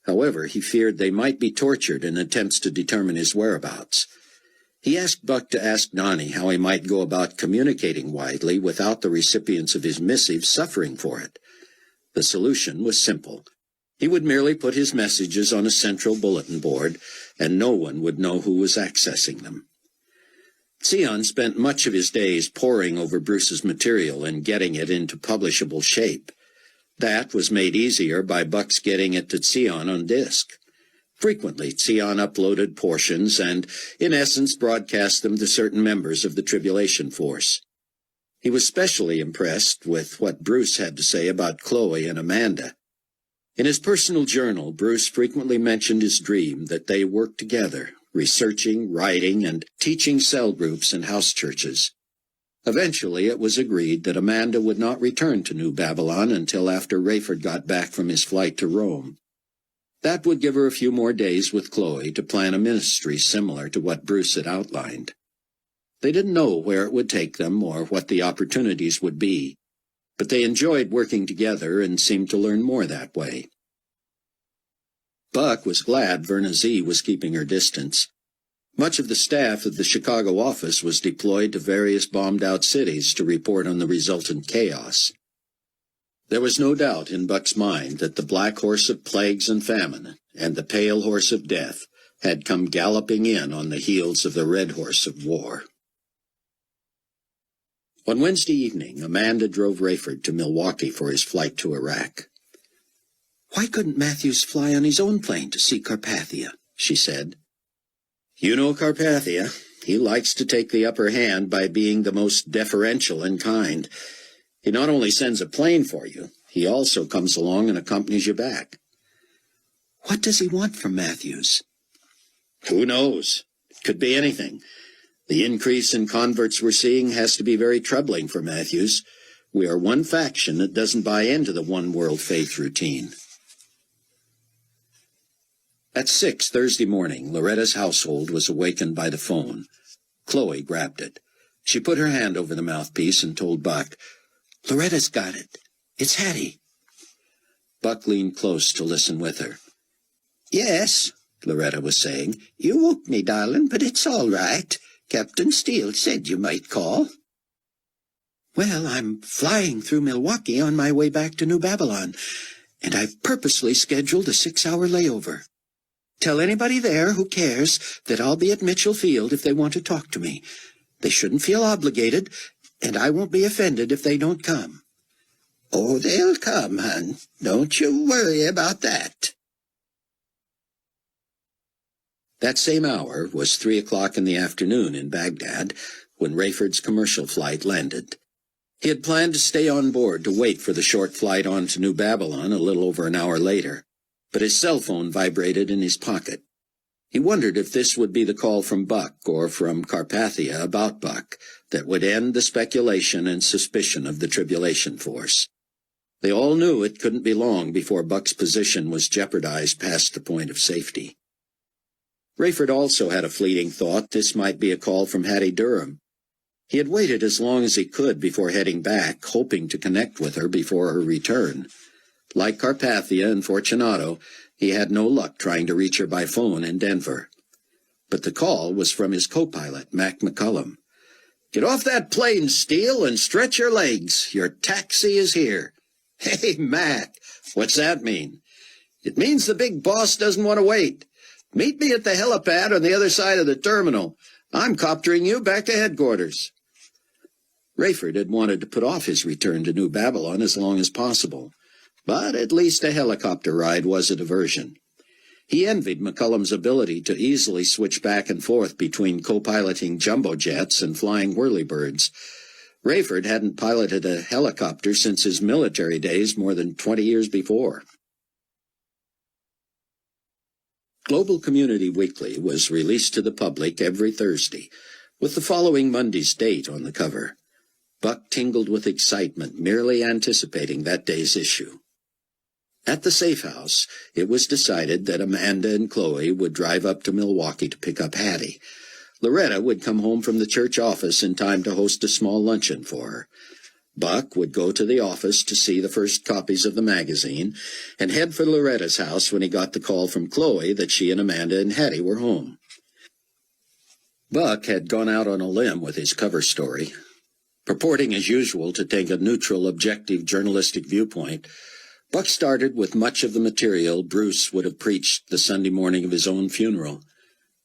Speaker 1: However, he feared they might be tortured in attempts to determine his whereabouts. He asked Buck to ask Nani how he might go about communicating widely without the recipients of his missive suffering for it. The solution was simple. He would merely put his messages on a central bulletin board, and no one would know who was accessing them. Sion spent much of his days poring over Bruce's material and getting it into publishable shape. That was made easier by Buck's getting it to Sion on disk. Frequently, Sion uploaded portions and, in essence, broadcast them to certain members of the Tribulation Force. He was specially impressed with what Bruce had to say about Chloe and Amanda. In his personal journal, Bruce frequently mentioned his dream that they worked together, researching, writing, and teaching cell groups and house churches. Eventually, it was agreed that Amanda would not return to New Babylon until after Rayford got back from his flight to Rome. That would give her a few more days with Chloe to plan a ministry similar to what Bruce had outlined. They didn't know where it would take them or what the opportunities would be, but they enjoyed working together and seemed to learn more that way. Buck was glad Verna Z was keeping her distance. Much of the staff of the Chicago office was deployed to various bombed-out cities to report on the resultant chaos. There was no doubt in Buck's mind that the black horse of plagues and famine and the pale horse of death had come galloping in on the heels of the red horse of war. On Wednesday evening, Amanda drove Rayford to Milwaukee for his flight to Iraq. "Why couldn't Matthews fly on his own plane to see Carpathia?" she said.
Speaker 2: "You know Carpathia. He likes to take the upper hand by being the most deferential and kind. He not only sends a plane for you, he also comes along and accompanies you back."
Speaker 3: "What does he want from Matthews?"
Speaker 2: "Who knows? It could be anything. The increase in converts we're seeing has to be very troubling for Matthews. We are one faction that doesn't buy into the one-world faith routine."
Speaker 1: At 6 Thursday morning, Loretta's household was awakened by the phone. Chloe grabbed it. She put her hand over the mouthpiece and told Buck, "Loretta's got it. It's Hattie." Buck leaned close to listen with her.
Speaker 3: "Yes," Loretta was saying. "You woke me, darling, but it's all right. Captain Steele said you might call." "Well, I'm flying through Milwaukee on my way back to New Babylon, and I've purposely scheduled a 6-hour layover. Tell anybody there who cares that I'll be at Mitchell Field if they want to talk to me. They shouldn't feel obligated, and I won't be offended if they don't come."
Speaker 2: "Oh, they'll come, hon. Don't you worry about that."
Speaker 1: That same hour was 3 o'clock in the afternoon in Baghdad when Rayford's commercial flight landed. He had planned to stay on board to wait for the short flight on to New Babylon a little over an hour later, but his cell phone vibrated in his pocket. He wondered if this would be the call from Buck or from Carpathia about Buck that would end the speculation and suspicion of the Tribulation Force. They all knew it couldn't be long before Buck's position was jeopardized past the point of safety.
Speaker 2: Rayford also had a fleeting thought this might be a call from Hattie Durham. He had waited as long as he could before heading back, hoping to connect with her before her return. Like Carpathia and Fortunato, he had no luck trying to reach her by phone in Denver. But the call was from his co-pilot, Mac McCullum. "Get off that plane, Steele, and stretch your legs. Your taxi is here." "Hey, Mac, what's that mean?" "It means the big boss doesn't want to wait. Meet me at the helipad on the other side of the terminal. I'm coptering you back to headquarters." Rayford had wanted to put off his return to New Babylon as long as possible, but at least a helicopter ride was a diversion. He envied McCullum's ability to easily switch back and forth between co-piloting jumbo jets and flying whirlybirds. Rayford hadn't piloted a helicopter since his military days more than 20 years before. Global Community Weekly was released to the public every Thursday, with the following Monday's date on the cover. Buck tingled with excitement, merely anticipating that day's issue. At the safe house, it was decided that Amanda and Chloe would drive up to Milwaukee to pick up Hattie. Loretta would come home from the church office in time to host a small luncheon for her. Buck would go to the office to see the first copies of the magazine and head for Loretta's house when he got the call from Chloe that she and Amanda and Hattie were home. Buck had gone out on a limb with his cover story. Purporting as usual to take a neutral, objective journalistic viewpoint, Buck started with much of the material Bruce would have preached the Sunday morning of his own funeral.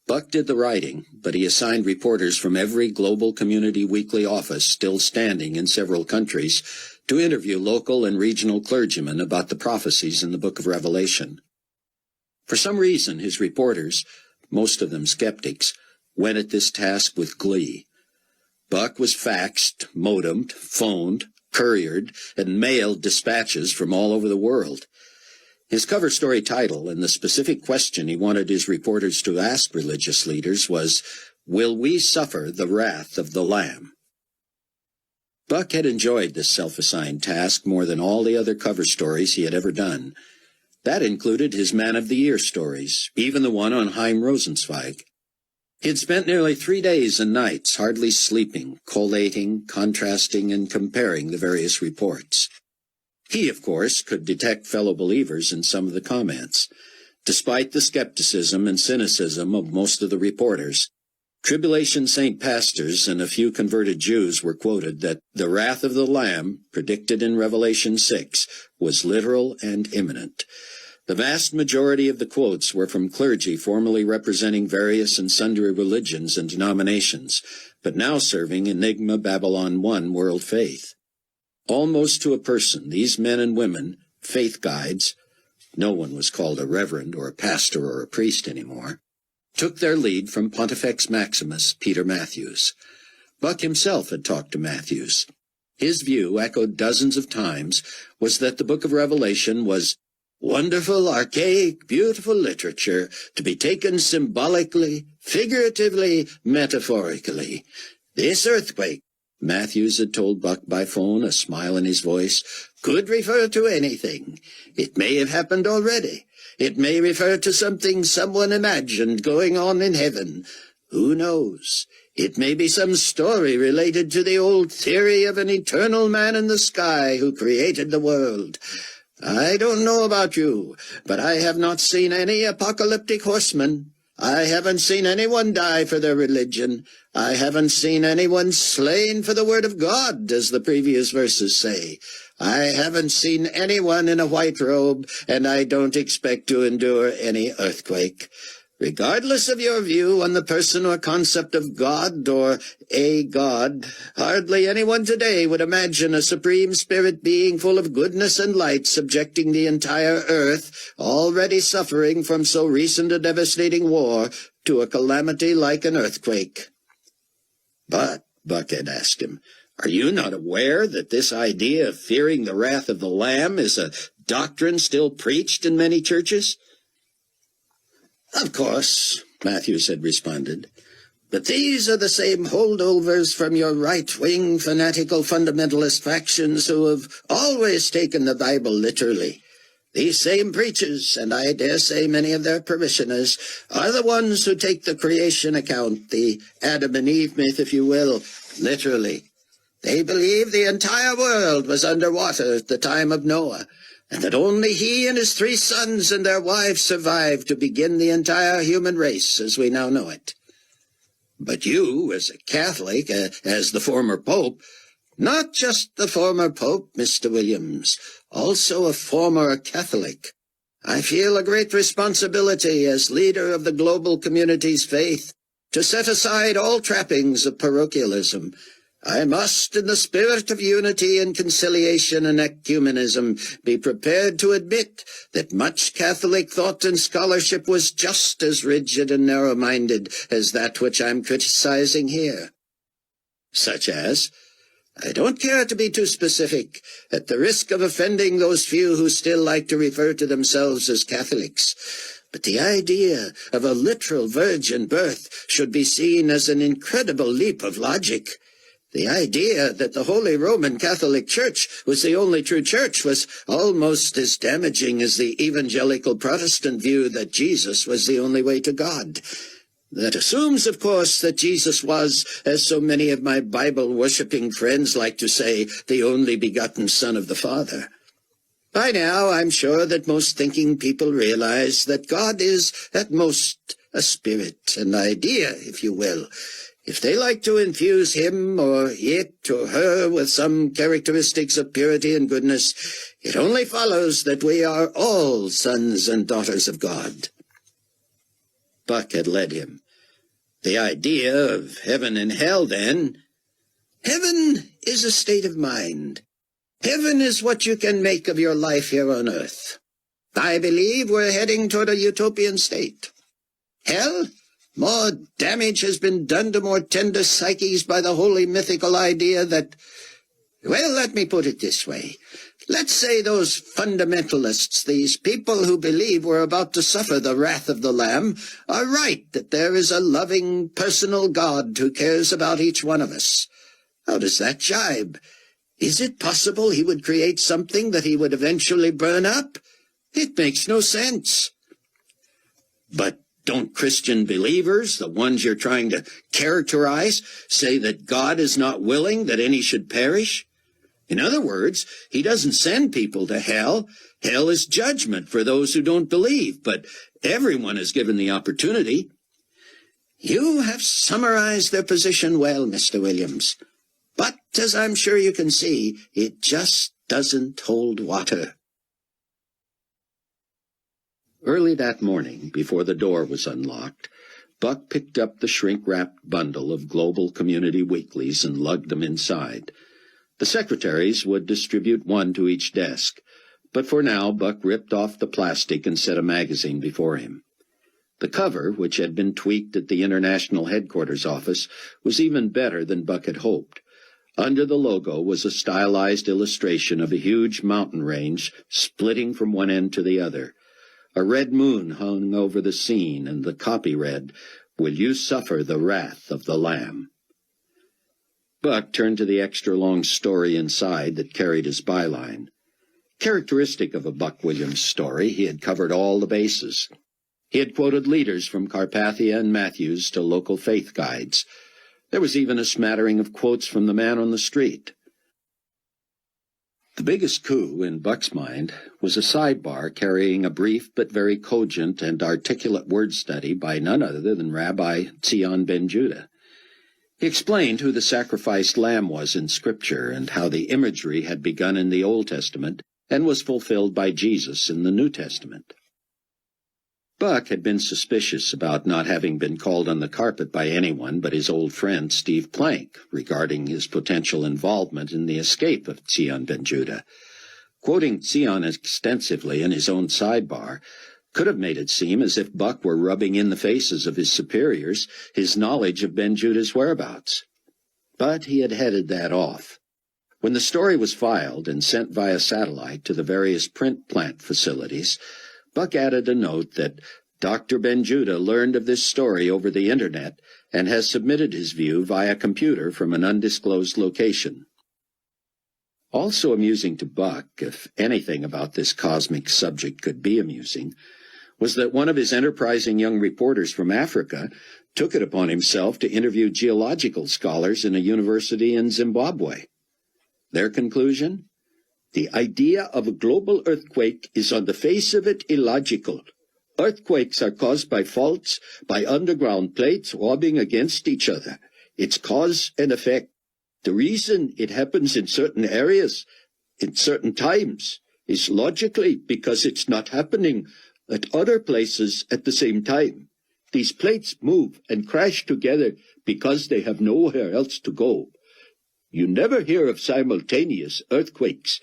Speaker 2: Buck did the writing, but he assigned reporters from every Global Community Weekly office still standing in several countries to interview local and regional clergymen about the prophecies in the Book of Revelation. For some reason, his reporters, most of them skeptics, went at this task with glee. Buck was faxed, modemed, phoned, couriered, and mailed dispatches from all over the world. His cover story title and the specific question he wanted his reporters to ask religious leaders was, "Will we suffer the wrath of the Lamb?" Buck had enjoyed this self-assigned task more than all the other cover stories he had ever done. That included his Man of the Year stories, even the one on Chaim Rosenzweig. He had spent nearly 3 days and nights hardly sleeping, collating, contrasting, and comparing the various reports. He, of course, could detect fellow believers in some of the comments. Despite the skepticism and cynicism of most of the reporters, Tribulation Saint pastors and a few converted Jews were quoted that the wrath of the Lamb, predicted in Revelation 6, was literal and imminent. The vast majority of the quotes were from clergy formerly representing various and sundry religions and denominations, but now serving Enigma Babylon 1 world faith. Almost to a person, these men and women, faith guides, no one was called a reverend or a pastor or a priest anymore, took their lead from Pontifex Maximus, Peter Matthews. Buck himself had talked to Matthews. His view, echoed dozens of times, was that the Book of Revelation was wonderful, archaic, beautiful literature to be taken symbolically, figuratively, metaphorically. This earthquake, Matthews had told Buck by phone, a smile in his voice, could refer to anything. It may have happened already. It may refer to something someone imagined going on in heaven. Who knows? It may be some story related to the old theory of an eternal man in the sky who created the world. I don't know about you, but I have not seen any apocalyptic horsemen. I haven't seen anyone die for their religion. I haven't seen anyone slain for the word of God, as the previous verses say. I haven't seen anyone in a white robe, and I don't expect to endure any earthquake. Regardless of your view on the person or concept of God or a God, hardly anyone today would imagine a supreme spirit being full of goodness and light subjecting the entire earth, already suffering from so recent a devastating war, to a calamity like an earthquake. But, Buck had asked him, are you not aware that this idea of fearing the wrath of the Lamb is a doctrine still preached in many churches? Of course, Matthews had responded, but these are the same holdovers from your right-wing fanatical fundamentalist factions who have always taken the Bible literally.
Speaker 3: These same preachers, and I dare say many of their parishioners, are the ones who take the creation account, the Adam and Eve myth, if you will, literally. They believe the entire world was under water at the time of Noah, and that only he and his 3 sons and their wives survived to begin the entire human race as we now know it. But you, as a Catholic, as the former Pope, not just the former Pope, Mr. Williams, also a former Catholic, I feel a great responsibility as leader of the global community's faith to set aside all trappings of parochialism. I must, in the spirit of unity and conciliation and ecumenism, be prepared to admit that much Catholic thought and scholarship was just as rigid and narrow-minded as that which I'm criticizing here. Such as, I don't care to be too specific, at the risk of offending those few who still like to refer to themselves as Catholics, but the idea of a literal virgin birth should be seen as an incredible leap of logic. The idea that the Holy Roman Catholic Church was the only true church was almost as damaging as the evangelical Protestant view that Jesus was the only way to God. That assumes, of course, that Jesus was, as so many of my Bible-worshipping friends like to say, the only begotten Son of the Father. By now, I'm sure that most thinking people realize that God is, at most, a spirit, an idea, if you will. If they like to infuse him or it or her with some characteristics of purity and goodness, it only follows that we are all sons and daughters of God. Buck had led him. The idea of heaven and hell, then. Heaven is a state of mind. Heaven is what you can make of your life here on earth. I believe we're heading toward a utopian state. Hell? More damage has been done to more tender psyches by the wholly mythical idea that, well, let me put it this way. Let's say those fundamentalists, these people who believe we're about to suffer the wrath of the Lamb, are right that there is a loving, personal God who cares about each one of us. How does that jibe? Is it possible he would create something that he would eventually burn up? It makes no sense. But don't Christian believers, the ones you're trying to characterize, say that God is not willing that any should perish? In other words, he doesn't send people to hell. Hell is judgment for those who don't believe, but everyone is given the opportunity. You have summarized their position well, Mr. Williams. But, as I'm sure you can see, it just doesn't hold water.
Speaker 1: Early that morning, before the door was unlocked, Buck picked up the shrink-wrapped bundle of Global Community Weeklies and lugged them inside. The secretaries would distribute one to each desk, but for now Buck ripped off the plastic and set a magazine before him. The cover, which had been tweaked at the International Headquarters office, was even better than Buck had hoped. Under the logo was a stylized illustration of a huge mountain range splitting from one end to the other. A red moon hung over the scene, and the copy read, "Will you suffer the wrath of the Lamb?" Buck turned to the extra-long story inside that carried his byline. Characteristic of a Buck Williams story, he had covered all the bases. He had quoted leaders from Carpathia and Matthews to local faith guides. There was even a smattering of quotes from the man on the street. The biggest coup in Buck's mind was a sidebar carrying a brief but very cogent and articulate word study by none other than Rabbi Tzion ben Judah. He explained who the sacrificed lamb was in Scripture and how the imagery had begun in the Old Testament and was fulfilled by Jesus in the New Testament. Buck had been suspicious about not having been called on the carpet by anyone but his old friend Steve Plank regarding his potential involvement in the escape of Tzion ben Judah. Quoting Tzion extensively in his own sidebar could have made it seem as if Buck were rubbing in the faces of his superiors his knowledge of ben Judah's whereabouts. But he had headed that off. When the story was filed and sent via satellite to the various print plant facilities, Buck added a note that Dr. Ben Judah learned of this story over the Internet and has submitted his view via computer from an undisclosed location. Also amusing to Buck, if anything about this cosmic subject could be amusing, was that one of his enterprising young reporters from Africa took it upon himself to interview geological scholars in a university in Zimbabwe. Their conclusion? The idea of a global earthquake is on the face of it illogical. Earthquakes are caused by faults, by underground plates rubbing against each other. It's cause and effect. The reason it happens in certain areas, in certain times, is logically because it's not happening at other places at the same time. These plates move and crash together because they have nowhere else to go. You never hear of simultaneous earthquakes.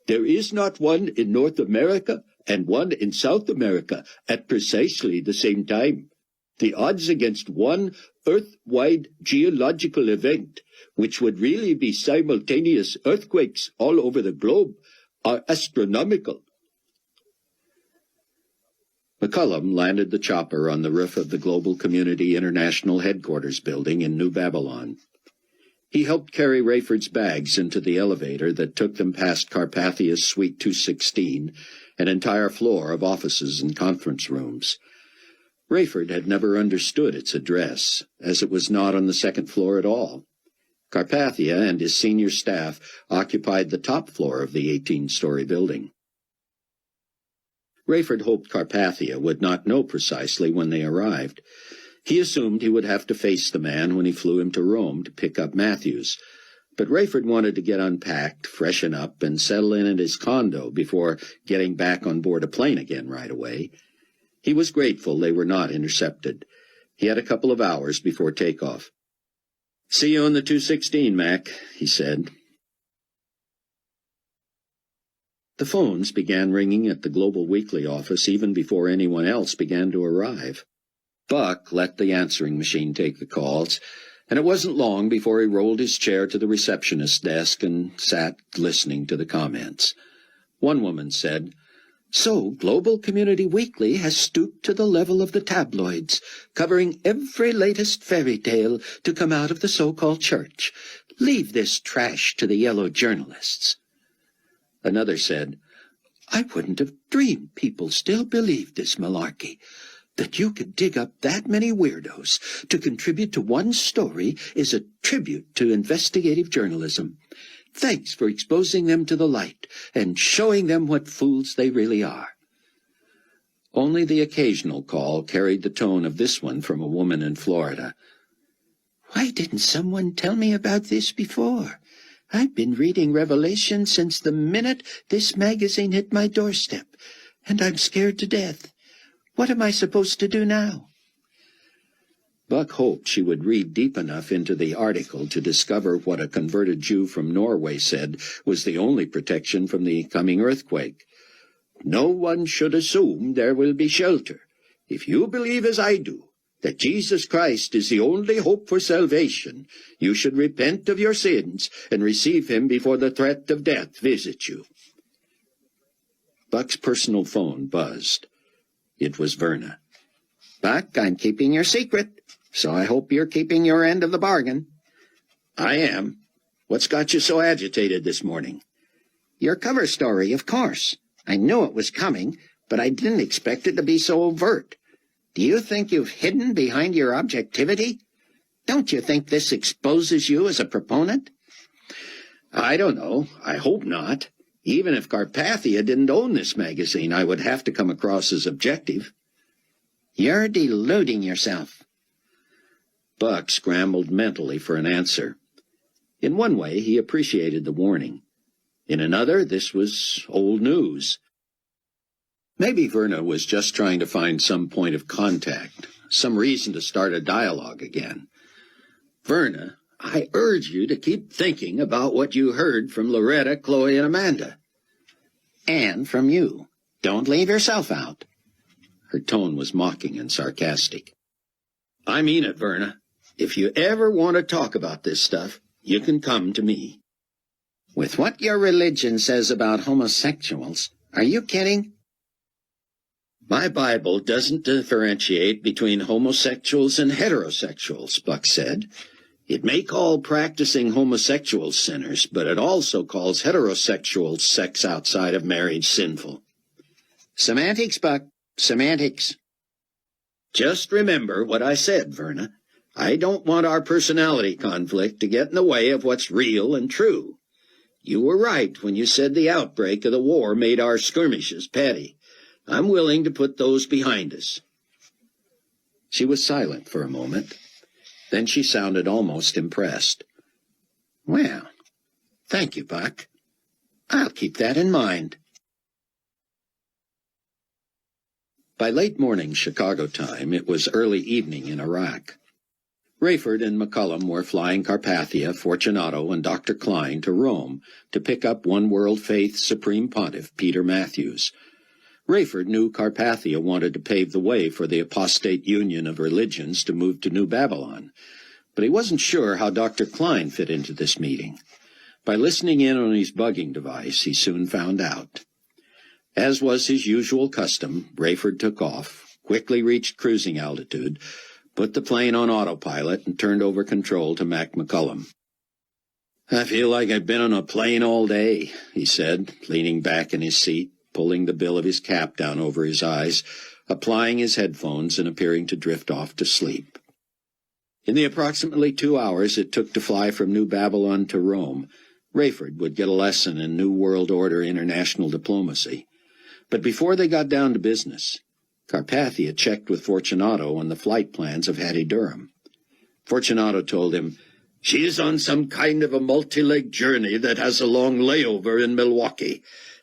Speaker 1: There is not one in North America and one in South America at precisely the same time. The odds against one Earth-wide geological event, which would really be simultaneous earthquakes all over the globe, are astronomical. McCullum landed the chopper on the roof of the Global Community International Headquarters building in New Babylon. He helped carry Rayford's bags into the elevator that took them past Carpathia's Suite 216, an entire floor of offices and conference rooms. Rayford had never understood its address, as it was not on the second floor at all. Carpathia and his senior staff occupied the top floor of the 18-story building. Rayford hoped Carpathia would not know precisely when they arrived. He assumed he would have to face the man when he flew him to Rome to pick up Matthews, but Rayford wanted to get unpacked, freshen up, and settle in at his condo before getting back on board a plane again right away. He was grateful they were not intercepted. He had a couple of hours before takeoff. "See you on the 216, Mac," he said. The phones began ringing at the Global Weekly office even before anyone else began to arrive. Buck let the answering machine take the calls, and it wasn't long before he rolled his chair to the receptionist's desk and sat listening to the comments. One woman said, "So, Global Community Weekly has stooped to the level of the tabloids, covering every latest fairy tale to come out of the so-called church. Leave this trash to the yellow journalists." Another said, "I wouldn't have dreamed people still believed this malarkey. That you could dig up that many weirdos to contribute to one story is a tribute to investigative journalism. Thanks for exposing them to the light and showing them what fools they really are." Only the occasional call carried the tone of this one from a woman in Florida. "Why didn't someone tell me about this before? I've been reading Revelation since the minute this magazine hit my doorstep, and I'm scared to death. What am I supposed to do now?" Buck hoped she would read deep enough into the article to discover what a converted Jew from Norway said was the only protection from the coming earthquake. "No one should assume there will be shelter. If you believe as I do, that Jesus Christ is the only hope for salvation, you should repent of your sins and receive him before the threat of death visits you." Buck's personal phone buzzed. It was Verna. "Buck, I'm keeping your secret, so I hope you're keeping your end of the bargain." "I am. What's got you so agitated this morning?" "Your cover story, of course. I knew it was coming, but I didn't expect it to be so overt. Do you think you've hidden behind your objectivity? Don't you think this exposes you as a proponent?" "I don't know. I hope not. Even if Carpathia didn't own this magazine, I would have to come across as objective." "You're deluding yourself." Buck scrambled mentally for an answer. In one way, he appreciated the warning. In another, this was old news. Maybe Verna was just trying to find some point of contact, some reason to start a dialogue again. "Verna, I urge you to keep thinking about what you heard from Loretta, Chloe, and Amanda." "And from you. Don't leave yourself out." Her tone was mocking and sarcastic. "I mean it, Verna. If you ever want to talk about this stuff, you can come to me." "With what your religion says about homosexuals, are you kidding?" "My Bible doesn't differentiate between homosexuals and heterosexuals," Buck said.
Speaker 4: It may call practicing homosexuals sinners, but it also calls heterosexual sex outside of marriage sinful.
Speaker 2: Semantics, Buck. Semantics.
Speaker 4: Just remember what I said, Verna. I don't want our personality conflict to get in the way of what's real and true. You were right when you said the outbreak of the war made our skirmishes petty. I'm willing to put those behind us.
Speaker 1: She was silent for a moment. Then she sounded almost impressed.
Speaker 2: Well, thank you, Buck. I'll keep that in mind.
Speaker 1: By late morning Chicago time, it was early evening in Iraq. Rayford and McCullum were flying Carpathia, Fortunato, and Dr. Klein to Rome to pick up One World Faith's Supreme Pontiff, Peter Matthews. Rayford knew Carpathia wanted to pave the way for the apostate union of religions to move to New Babylon, but he wasn't sure how Dr. Klein fit into this meeting. By listening in on his bugging device, he soon found out. As was his usual custom, Rayford took off, quickly reached cruising altitude, put the plane on autopilot, and turned over control to Mac McCullum.
Speaker 4: I feel like I've been on a plane all day, he said, leaning back in his seat, pulling the bill of his cap down over his eyes, applying his headphones and appearing to drift off to sleep. In the approximately 2 hours it took to fly from New Babylon to Rome, Rayford would get a lesson in New World Order international diplomacy. But before they got down to business, Carpathia checked with Fortunato on the flight plans of Hattie Durham. Fortunato told him, "She is on some kind of a multi-leg journey that has a long layover in Milwaukee,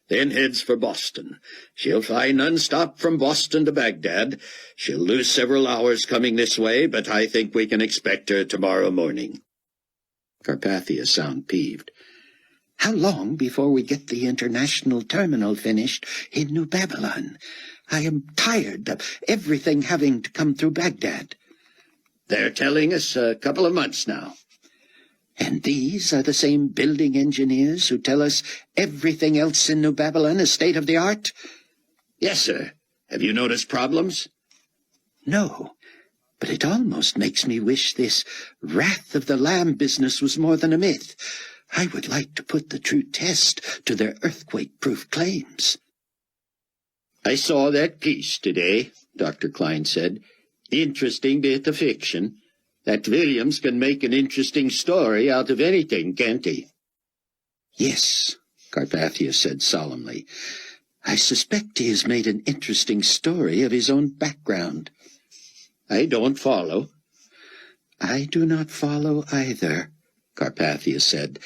Speaker 4: then heads for Boston. She'll fly non-stop from Boston to Baghdad. She'll lose several hours coming this way, but I think we can expect her tomorrow morning."
Speaker 2: Carpathia sounded peeved. How long before we get the international terminal finished in New Babylon? I am tired of everything having to come through Baghdad.
Speaker 4: They're telling us a couple of months now.
Speaker 2: And these are the same building engineers who tell us everything else in New Babylon is state-of-the-art?
Speaker 4: Yes, sir. Have you noticed problems?
Speaker 2: No, but it almost makes me wish this Wrath of the Lamb business was more than a myth. I would like to put the true test to their earthquake-proof claims.
Speaker 4: I saw that piece today, Dr. Klein said. Interesting bit of fiction. That Williams can make an interesting story out of anything, can't he?
Speaker 2: Yes, Carpathia said solemnly. I suspect he has made an interesting story of his own background.
Speaker 4: I don't follow.
Speaker 2: I do not follow either, Carpathia said.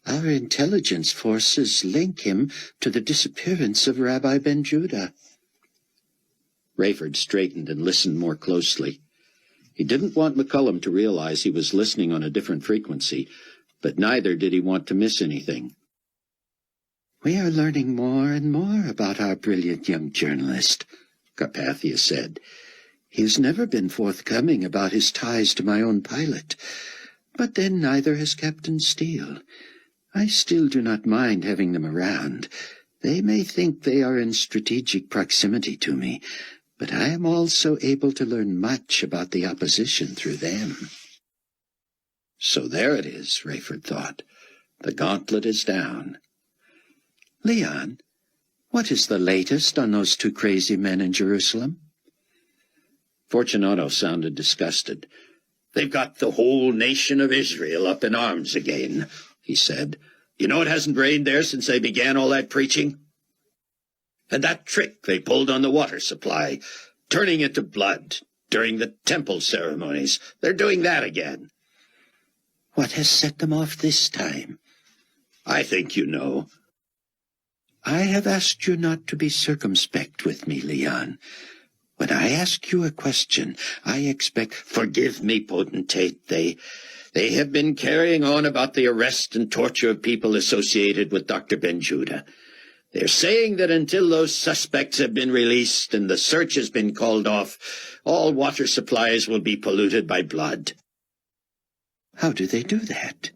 Speaker 2: Our intelligence forces link him to the disappearance of Rabbi Ben Judah.
Speaker 1: Rayford straightened and listened more closely. He didn't want McCullum to realize he was listening on a different frequency, but neither did he want to miss anything.
Speaker 2: We are learning more and more about our brilliant young journalist, Carpathia said. He has never been forthcoming about his ties to my own pilot, but then neither has Captain Steele. I still do not mind having them around. They may think they are in strategic proximity to me, but I am also able to learn much about the opposition through them.
Speaker 1: So there it is, Rayford thought. The gauntlet is down.
Speaker 2: Leon, what is the latest on those two crazy men in Jerusalem?
Speaker 1: Fortunato sounded disgusted.
Speaker 4: They've got the whole nation of Israel up in arms again, he said. You know it hasn't rained there since they began all that preaching? And that trick they pulled on the water supply, turning it to blood during the temple ceremonies, they're doing that again.
Speaker 2: What has set them off this time?
Speaker 4: I think you know.
Speaker 2: I have asked you not to be circumspect with me, Leon. When I ask you a question, I expect—
Speaker 4: Forgive me, potentate. They have been carrying on about the arrest and torture of people associated with Dr. Ben Judah. They're saying that until those suspects have been released and the search has been called off, all water supplies will be polluted by blood.
Speaker 2: How do they do that?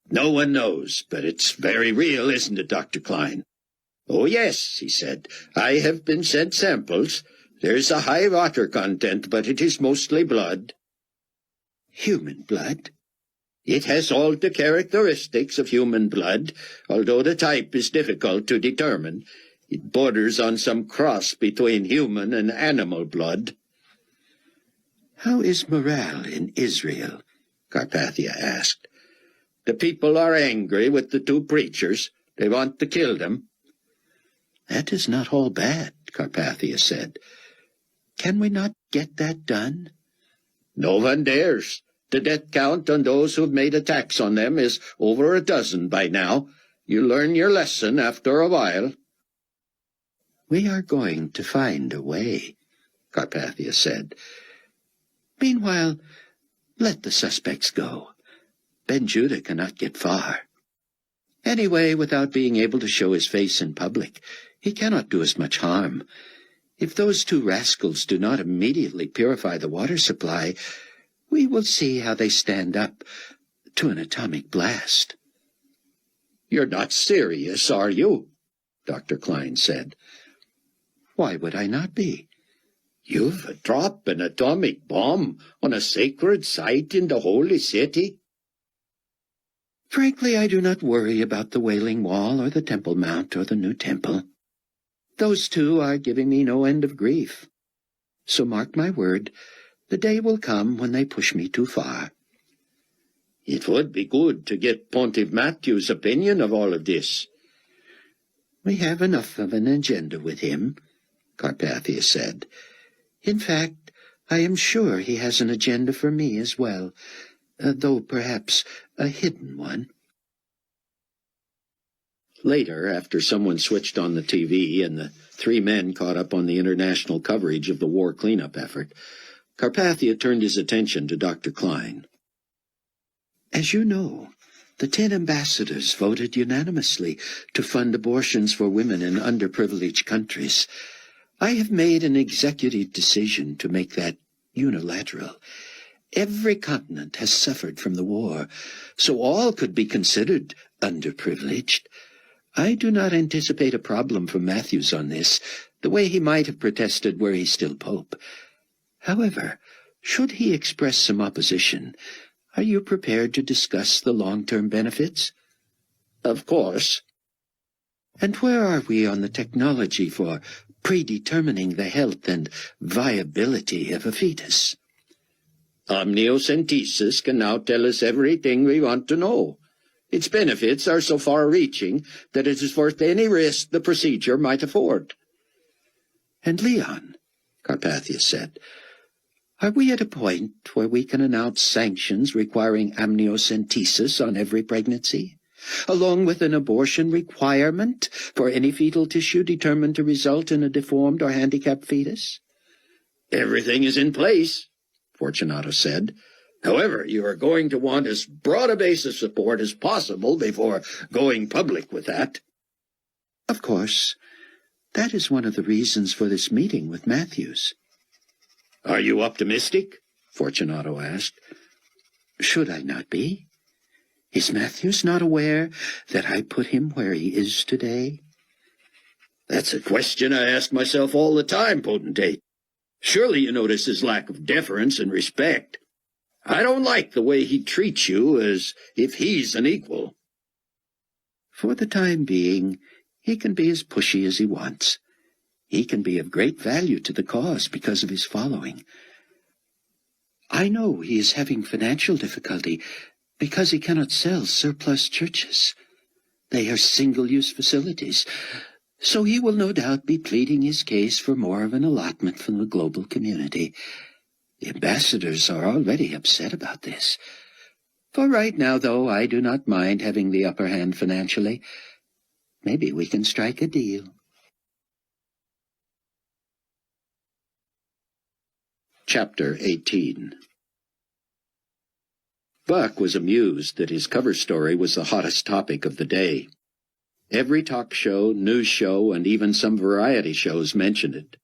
Speaker 4: No one knows, but it's very real, isn't it, Dr. Klein? Oh, yes, he said. I have been sent samples. There's a high water content, but it is mostly blood.
Speaker 2: Human blood?
Speaker 4: It has all the characteristics of human blood, although the type is difficult to determine. It borders on some cross between human and animal blood.
Speaker 2: How is morale in Israel? Carpathia asked.
Speaker 4: The people are angry with the two preachers. They want to kill them.
Speaker 2: That is not all bad, Carpathia said. Can we not get that done?
Speaker 4: No one dares. The death count on those who've made attacks on them is over a dozen by now. You learn your lesson after a while.
Speaker 2: We are going to find a way, Carpathia said. Meanwhile, let the suspects go. Ben-Judah cannot get far. Anyway, without being able to show his face in public, he cannot do us much harm. If those two rascals do not immediately purify the water supply, we will see how they stand up to an atomic blast.
Speaker 4: You're not serious, are you? Dr. Klein said.
Speaker 2: Why would I not be?
Speaker 4: You've dropped an atomic bomb on a sacred site in the holy city?
Speaker 2: Frankly, I do not worry about the Wailing Wall or the Temple Mount or the new temple. Those two are giving me no end of grief. So mark my word, the day will come when they push me too far.
Speaker 4: It would be good to get Pontiff Matthew's opinion of all of this.
Speaker 2: We have enough of an agenda with him, Carpathia said. In fact, I am sure he has an agenda for me as well, though perhaps a hidden one.
Speaker 1: Later, after someone switched on the TV and the three men caught up on the international coverage of the war cleanup effort, Carpathia turned his attention to Dr. Klein.
Speaker 2: As you know, the 10 ambassadors voted unanimously to fund abortions for women in underprivileged countries. I have made an executive decision to make that unilateral. Every continent has suffered from the war, so all could be considered underprivileged. I do not anticipate a problem from Matthews on this, the way he might have protested were he still Pope. However, should he express some opposition, are you prepared to discuss the long-term benefits?
Speaker 4: Of course.
Speaker 2: And where are we on the technology for predetermining the health and viability of a fetus?
Speaker 4: Amniocentesis can now tell us everything we want to know. Its benefits are so far-reaching that it is worth any risk the procedure might afford.
Speaker 2: And Leon, Carpathia said, are we at a point where we can announce sanctions requiring amniocentesis on every pregnancy, along with an abortion requirement for any fetal tissue determined to result in a deformed or handicapped fetus?
Speaker 4: Everything is in place, Fortunato said. However, you are going to want as broad a base of support as possible before going public with that.
Speaker 2: Of course. That is one of the reasons for this meeting with Matthews.
Speaker 4: Are you optimistic? Fortunato asked.
Speaker 2: Should I not be? Is Matthews not aware that I put him where he is today?
Speaker 4: That's a question I ask myself all the time, Potentate. Surely you notice his lack of deference and respect. I don't like the way he treats you as if he's an equal.
Speaker 2: For the time being, he can be as pushy as he wants. He can be of great value to the cause because of his following. I know he is having financial difficulty because he cannot sell surplus churches. They are single-use facilities, so he will no doubt be pleading his case for more of an allotment from the global community. The ambassadors are already upset about this. For right now, though, I do not mind having the upper hand financially. Maybe we can strike a deal.
Speaker 1: Chapter 18. Buck was amused that his cover story was the hottest topic of the day. Every talk show, news show, and even some variety shows mentioned it.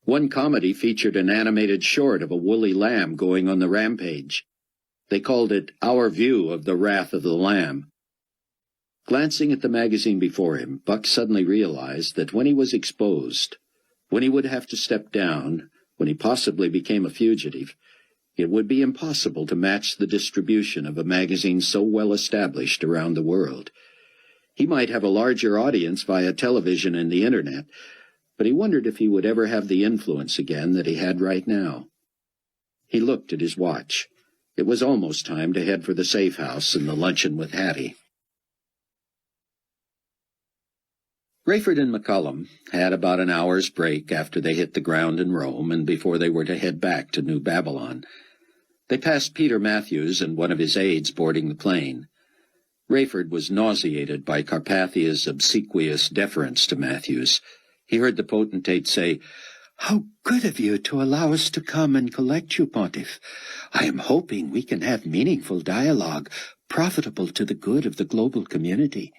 Speaker 1: One comedy featured an animated short of a woolly lamb going on the rampage. They called it Our View of the Wrath of the Lamb. Glancing at the magazine before him, Buck suddenly realized that when he was exposed, when he would have to step down, when he possibly became a fugitive, It would be impossible to match the distribution of a magazine so well established around the world. He might have a larger audience via television and the internet, but he wondered if he would ever have the influence again that he had right now. He looked at his watch. It was almost time to head for the safe house and the luncheon with Hattie. Rayford and McCullum had about an hour's break after they hit the ground in Rome and before they were to head back to New Babylon. They passed Peter Matthews and one of his aides boarding the plane. Rayford was nauseated by Carpathia's obsequious deference to Matthews. He heard the potentate say, "How good of you to allow us to come and collect you, Pontiff. I am hoping we can have meaningful dialogue, profitable to the good of the global community."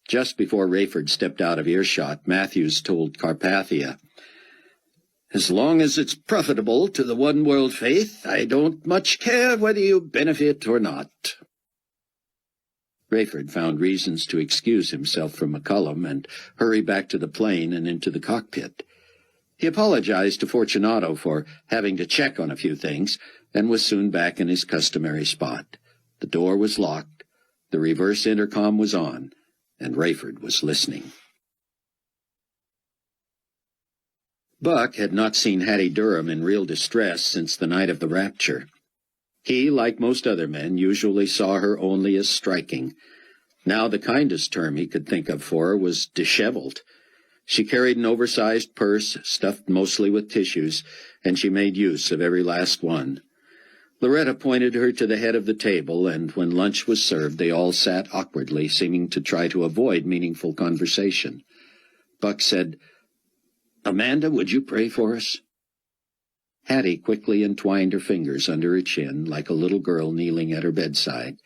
Speaker 1: Just before Rayford stepped out of earshot, Matthews told Carpathia, "As long as it's profitable to the one-world faith, I don't much care whether you benefit or not." Rayford found reasons to excuse himself from McCullum and hurry back to the plane and into the cockpit. He apologized to Fortunato for having to check on a few things and was soon back in his customary spot. The door was locked, the reverse intercom was on, and Rayford was listening. Buck had not seen Hattie Durham in real distress since the night of the rapture. He, like most other men, usually saw her only as striking. Now the kindest term he could think of for her was disheveled. She carried an oversized purse, stuffed mostly with tissues, and she made use of every last one. Loretta pointed her to the head of the table, and when lunch was served, they all sat awkwardly, seeming to try to avoid meaningful conversation. Buck said, "Amanda, would you pray for us?" Hattie quickly entwined her fingers under her chin, like a little girl kneeling at her bedside.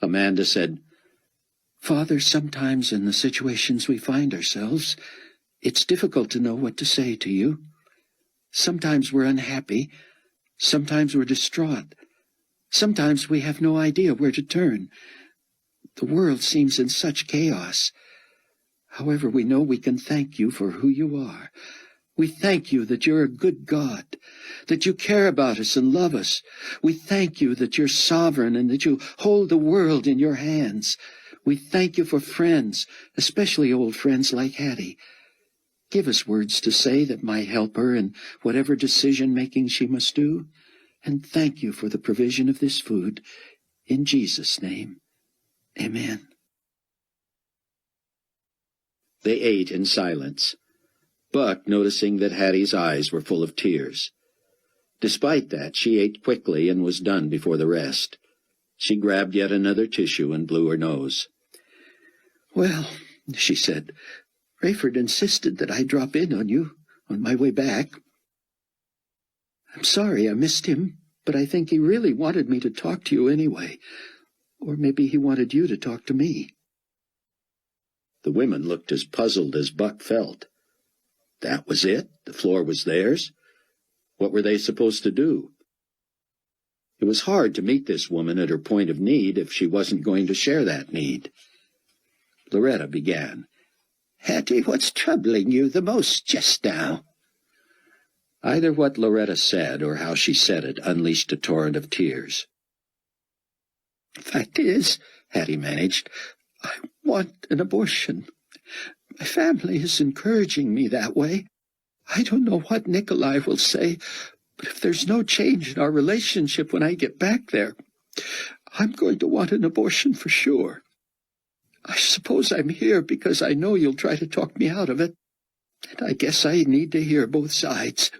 Speaker 1: Amanda said, "Father, sometimes in the situations we find ourselves, it's difficult to know what to say to you. Sometimes we're unhappy. Sometimes we're distraught. Sometimes we have no idea where to turn. The world seems in such chaos. However, we know we can thank you for who you are. We thank you that you're a good God, that you care about us and love us. We thank you that you're sovereign and that you hold the world in your hands. We thank you for friends, especially old friends like Hattie. Give us words to say that might help her in whatever decision-making she must do. And thank you for the provision of this food. In Jesus' name, amen." They ate in silence, Buck noticing that Hattie's eyes were full of tears. Despite that, she ate quickly and was done before the rest. She grabbed yet another tissue and blew her nose. "Well," she said, "Rayford insisted that I drop in on you on my way back. I'm sorry I missed him, but I think he really wanted me to talk to you anyway. Or maybe he wanted you to talk to me." The women looked as puzzled as Buck felt. That was it? The floor was theirs? What were they supposed to do? It was hard to meet this woman at her point of need if she wasn't going to share that need. Loretta began. "Hattie, what's troubling you the most just now?" Either what Loretta said or how she said it unleashed a torrent of tears. "Fact is," Hattie managed, "I want an abortion. My family is encouraging me that way. I don't know what Nicolae will say, but if there's no change in our relationship when I get back there, I'm going to want an abortion for sure. I suppose I'm here because I know you'll try to talk me out of it, and I guess I need to hear both sides.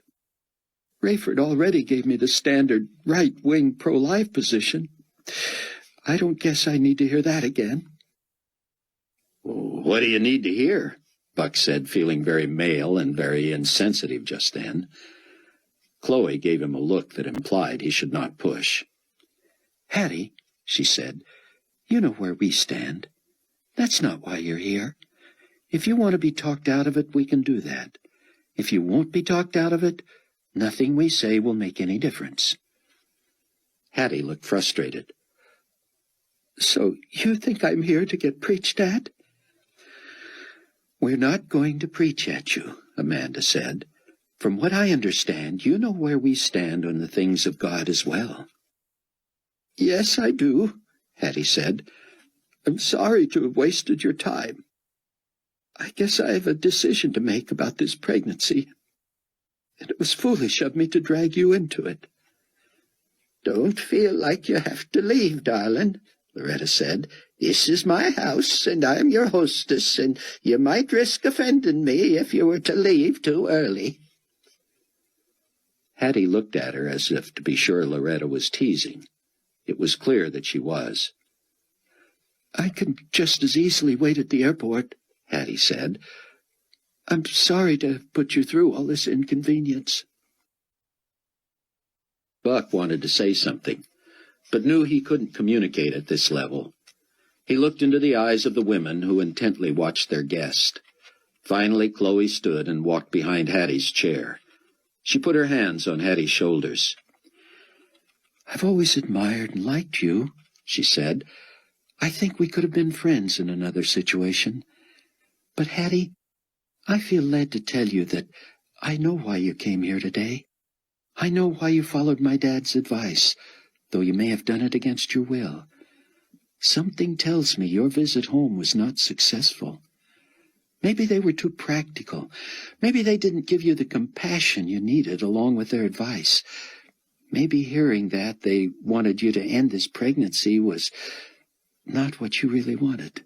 Speaker 1: Rayford already gave me the standard right-wing pro-life position. I don't guess I need to hear that again." "What do you need to hear?" Buck said, feeling very male and very insensitive just then. Chloe gave him a look that implied he should not push. "Hattie," she said, "you know where we stand. That's not why you're here. If you want to be talked out of it, we can do that. If you won't be talked out of it, nothing we say will make any difference." Hattie looked frustrated. "So you think I'm here to get preached at?" "We're not going to preach at you," Amanda said.
Speaker 2: From what I understand, you know where we stand on the things of God as well.
Speaker 3: Yes, I do, Hattie said. I'm sorry to have wasted your time. I guess I have a decision to make about this pregnancy, and it was foolish of me to drag you into it. Don't feel like you have to leave, darling, Loretta said. This is my house, and I'm your hostess, and you might risk offending me if you were to leave too early.
Speaker 2: Hattie looked at her as if to be sure Loretta was teasing. It was clear that she was.
Speaker 3: I can just as easily wait at the airport, Hattie said. I'm sorry to have put you through all this inconvenience.
Speaker 2: Buck wanted to say something, but knew he couldn't communicate at this level. He looked into the eyes of the women who intently watched their guest. Finally, Chloe stood and walked behind Hattie's chair. She put her hands on Hattie's shoulders.
Speaker 3: I've always admired and liked you, she said. I think we could have been friends in another situation. But, Hattie, I feel led to tell you that I know why you came here today. I know why you followed my dad's advice, though you may have done it against your will. Something tells me your visit home was not successful. Maybe they were too practical. Maybe they didn't give you the compassion you needed along with their advice. Maybe hearing that they wanted you to end this pregnancy was not what you really wanted.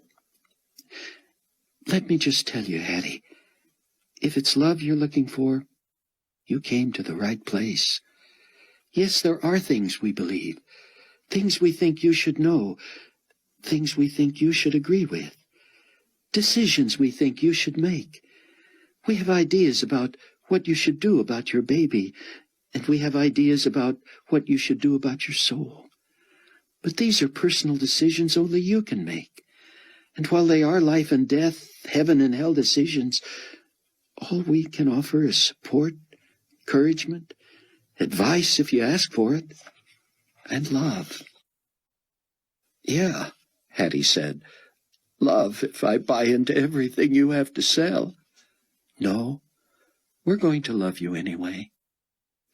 Speaker 3: Let me just tell you, Hattie, if it's love you're looking for, you came to the right place. Yes, there are things we believe, things we think you should know, things we think you should agree with. Decisions we think you should make. We have ideas about what you should do about your baby, and we have ideas about what you should do about your soul. But these are personal decisions only you can make. And while they are life and death, heaven and hell decisions, all we can offer is support, encouragement, advice if you ask for it, and love.
Speaker 2: Yeah, Hattie said.
Speaker 3: Love if I buy into everything you have to sell.
Speaker 2: No, we're going to love you anyway.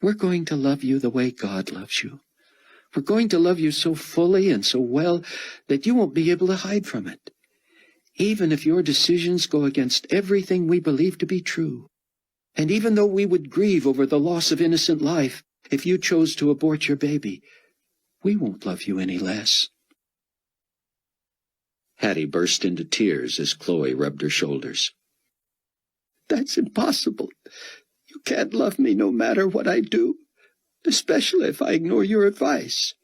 Speaker 2: We're going to love you the way God loves you. We're going to love you so fully and so well that you won't be able to hide from it, even if your decisions go against everything we believe to be true. And even though we would grieve over the loss of innocent life if you chose to abort your baby, we won't love you any less. Hattie burst into tears as Chloe rubbed her shoulders.
Speaker 3: That's impossible. You can't love me no matter what I do, especially if I ignore your advice.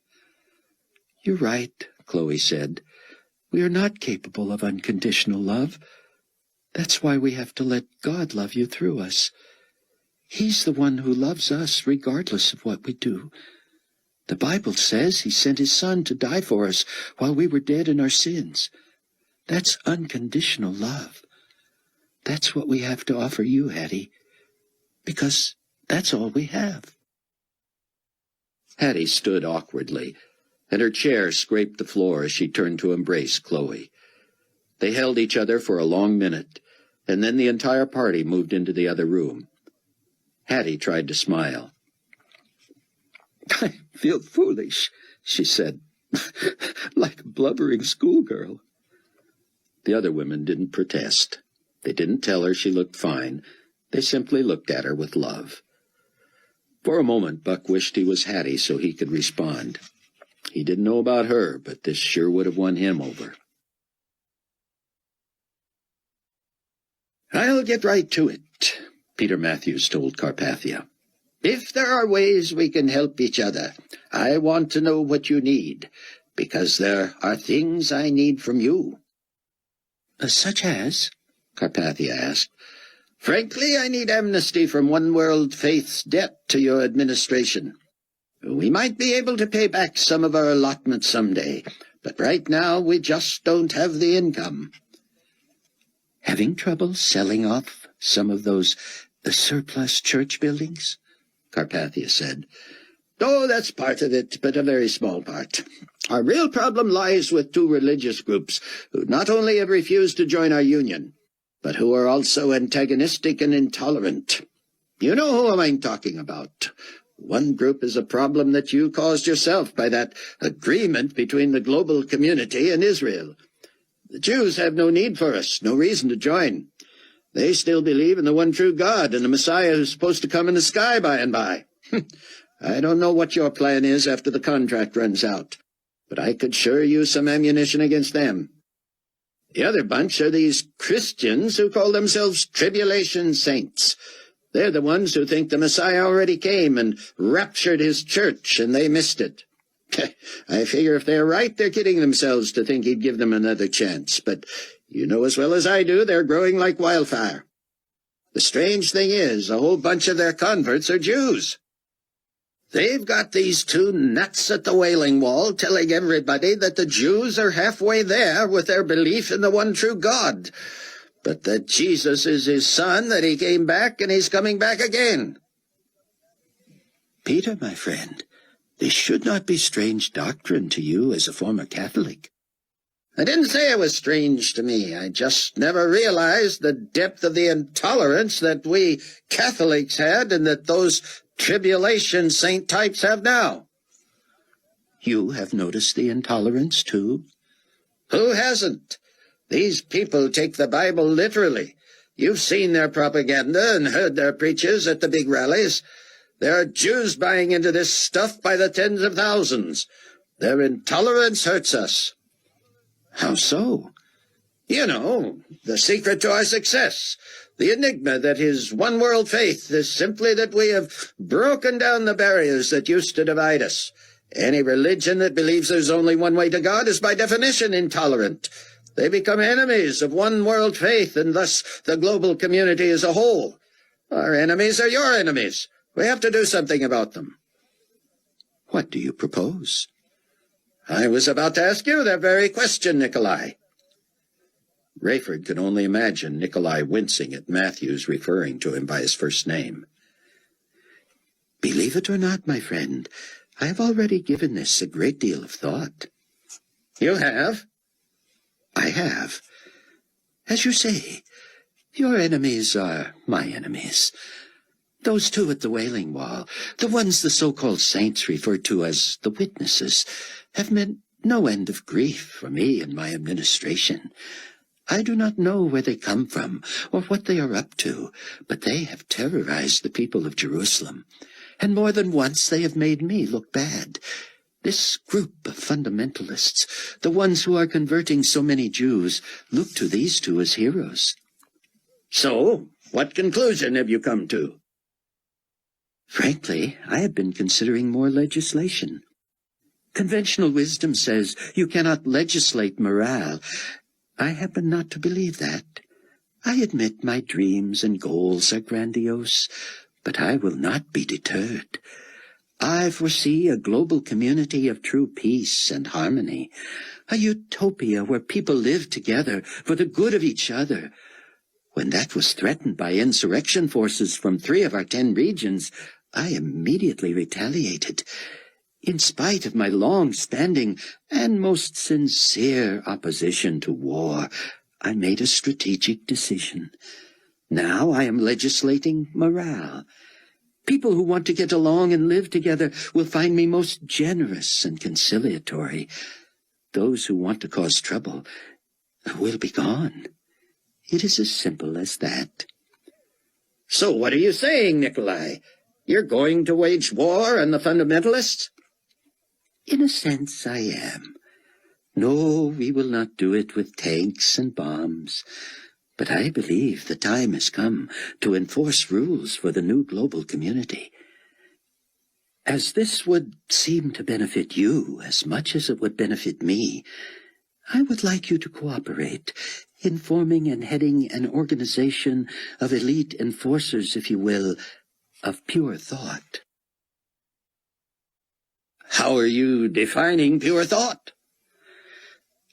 Speaker 2: You're right, Chloe said. We are not capable of unconditional love. That's why we have to let God love you through us. He's the one who loves us regardless of what we do. The Bible says he sent his Son to die for us while we were dead in our sins. That's unconditional love. That's what we have to offer you, Hattie, because that's all we have. Hattie stood awkwardly, and her chair scraped the floor as she turned to embrace Chloe. They held each other for a long minute, and then the entire party moved into the other room. Hattie tried to smile.
Speaker 3: I feel foolish, she said, like a blubbering schoolgirl.
Speaker 2: The other women didn't protest. They didn't tell her she looked fine. They simply looked at her with love. For a moment, Buck wished he was Hattie so he could respond. He didn't know about her, but this sure would have won him over.
Speaker 3: I'll get right to it,
Speaker 2: Peter Matthews told Carpathia.
Speaker 3: If there are ways we can help each other, I want to know what you need, because there are things I need from you.
Speaker 2: Such as?
Speaker 3: Carpathia asked. Frankly, I need amnesty from One World Faith's debt to your administration. We might be able to pay back some of our allotment someday, but right now we just don't have the income.
Speaker 2: Having trouble selling off some of those surplus church buildings?
Speaker 3: Carpathia said. Oh, that's part of it, but a very small part. Our real problem lies with two religious groups who not only have refused to join our union, but who are also antagonistic and intolerant. You know who I'm talking about. One group is a problem that you caused yourself by that agreement between the global community and Israel. The Jews have no need for us, no reason to join. They still believe in the one true God and the Messiah who's supposed to come in the sky by and by. I don't know what your plan is after the contract runs out, but I could sure use some ammunition against them. The other bunch are these Christians who call themselves tribulation saints. They're the ones who think the Messiah already came and raptured his church, and they missed it. I figure if they're right, they're kidding themselves to think he'd give them another chance. But you know as well as I do, they're growing like wildfire. The strange thing is, a whole bunch of their converts are Jews. They've got these two nuts at the Wailing Wall telling everybody that the Jews are halfway there with their belief in the one true God, but that Jesus is his son, that he came back, and he's coming back again.
Speaker 2: Peter, my friend, this should not be strange doctrine to you as a former Catholic.
Speaker 3: I didn't say it was strange to me. I just never realized the depth of the intolerance that we Catholics had and that those tribulation saint types have now.
Speaker 2: You have noticed the intolerance, too?
Speaker 3: Who hasn't? These people take the Bible literally. You've seen their propaganda and heard their preachers at the big rallies. There are Jews buying into this stuff by the tens of thousands. Their intolerance hurts us.
Speaker 2: How so?
Speaker 3: You know, the secret to our success. The enigma that is one world faith is simply that we have broken down the barriers that used to divide us. Any religion that believes there's only one way to God is by definition intolerant. They become enemies of one world faith and thus the global community as a whole. Our enemies are your enemies. We have to do something about them.
Speaker 2: What do you propose?
Speaker 3: I was about to ask you that very question, Nicolae.
Speaker 1: Rayford could only imagine Nicolae wincing at Matthews referring to him by his first name.
Speaker 2: Believe it or not, my friend, I have already given this a great deal of thought.
Speaker 3: You have?
Speaker 2: I have. As you say, your enemies are my enemies. Those two at the Wailing Wall, the ones the so-called saints refer to as the witnesses, have meant no end of grief for me and my administration. I do not know where they come from or what they are up to, but they have terrorized the people of Jerusalem, and more than once they have made me look bad. This group of fundamentalists, the ones who are converting so many Jews, look to these two as heroes.
Speaker 3: So, what conclusion have you come to?
Speaker 2: Frankly, I have been considering more legislation. Conventional wisdom says you cannot legislate morale. I happen not to believe that. I admit my dreams and goals are grandiose, but I will not be deterred. I foresee a global community of true peace and harmony, a utopia where people live together for the good of each other. When that was threatened by insurrection forces from 3 of our 10 regions, I immediately retaliated. In spite of my long-standing and most sincere opposition to war, I made a strategic decision. Now I am legislating morale. People who want to get along and live together will find me most generous and conciliatory. Those who want to cause trouble will be gone. It is as simple as that.
Speaker 3: So what are you saying, Nicolae? You're going to wage war on the fundamentalists?
Speaker 2: In a sense, I am. No, we will not do it with tanks and bombs. But I believe the time has come to enforce rules for the new global community. As this would seem to benefit you as much as it would benefit me, I would like you to cooperate in forming and heading an organization of elite enforcers, if you will, of pure thought.
Speaker 3: How are you defining pure thought?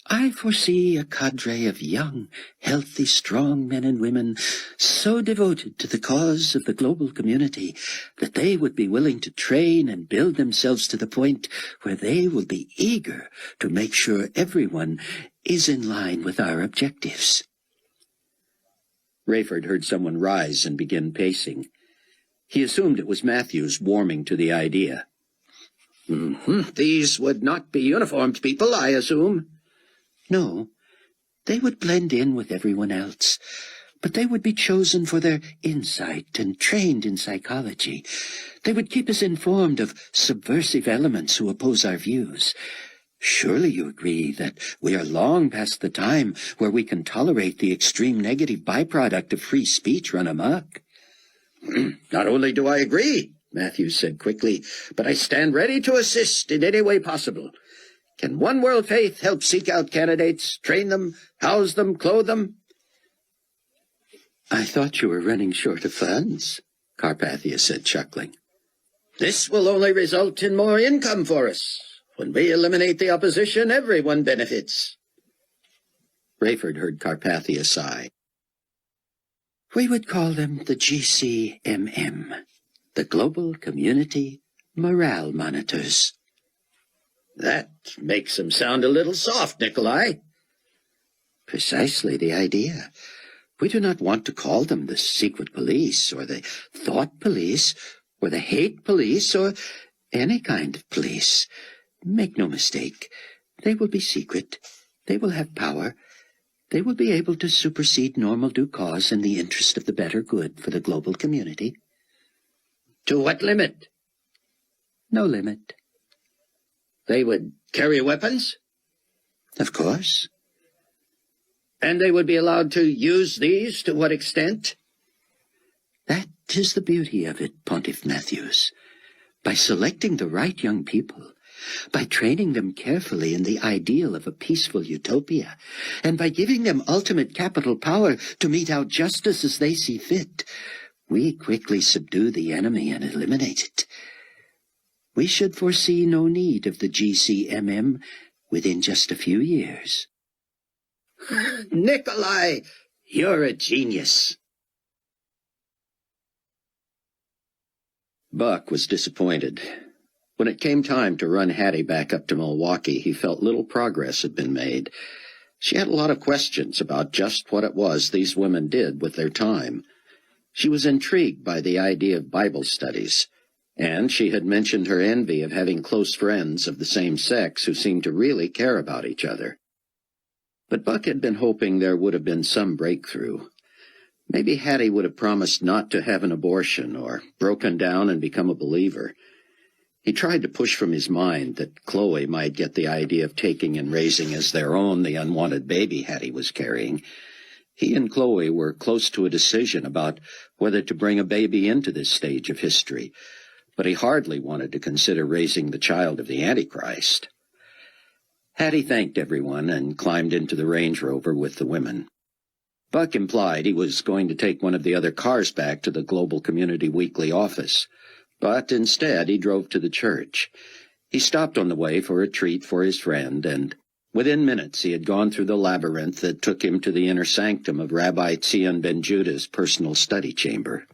Speaker 2: I foresee a cadre of young, healthy, strong men and women so devoted to the cause of the global community that they would be willing to train and build themselves to the point where they will be eager to make sure everyone is in line with our objectives.
Speaker 1: Rayford heard someone rise and begin pacing.
Speaker 2: He assumed it was Matthews warming to the idea.
Speaker 3: These would not be uniformed people, I assume.
Speaker 2: No, they would blend in with everyone else, but they would be chosen for their insight and trained in psychology. They would keep us informed of subversive elements who oppose our views. Surely you agree that we are long past the time where we can tolerate the extreme negative byproduct of free speech run amok.
Speaker 3: Not only do I agree, Matthews said quickly, but I stand ready to assist in any way possible. Can One World Faith help seek out candidates, train them, house them, clothe them?
Speaker 2: I thought you were running short of funds, Carpathia said, chuckling.
Speaker 3: This will only result in more income for us. When we eliminate the opposition, everyone benefits.
Speaker 2: Rayford heard Carpathia sigh. We would call them the GCMM, the Global Community Morale Monitors.
Speaker 3: That makes them sound a little soft, Nicolae.
Speaker 2: Precisely the idea. We do not want to call them the secret police, or the thought police, or the hate police, or any kind of police. Make no mistake, they will be secret. They will have power. They will be able to supersede normal due cause in the interest of the better good for the global community.
Speaker 3: To what limit?
Speaker 2: No limit.
Speaker 3: They would carry weapons?
Speaker 2: Of course.
Speaker 3: And they would be allowed to use these to what extent?
Speaker 2: That is the beauty of it, Pontiff Matthews. By selecting the right young people, by training them carefully in the ideal of a peaceful utopia, and by giving them ultimate capital power to mete out justice as they see fit, we quickly subdue the enemy and eliminate it. We should foresee no need of the GCMM within just a few years.
Speaker 3: Nicolae, you're a genius.
Speaker 1: Buck was disappointed. When it came time to run Hattie back up to Milwaukee, he felt little progress had been made. She had a lot of questions about just what it was these women did with their time. She was intrigued by the idea of Bible studies, and she had mentioned her envy of having close friends of the same sex who seemed to really care about each other. But Buck had been hoping there would have been some breakthrough. Maybe Hattie would have promised not to have an abortion or broken down and become a believer. He tried to push from his mind that Chloe might get the idea of taking and raising as their own the unwanted baby Hattie was carrying. He and Chloe were close to a decision about whether to bring a baby into this stage of history, but he hardly wanted to consider raising the child of the Antichrist. Hattie thanked everyone and climbed into the Range Rover with the women. Buck implied he was going to take one of the other cars back to the Global Community Weekly office, but instead he drove to the church. He stopped on the way for a treat for his friend, and within minutes he had gone through the labyrinth that took him to the inner sanctum of Rabbi Tzion ben Judah's personal study chamber.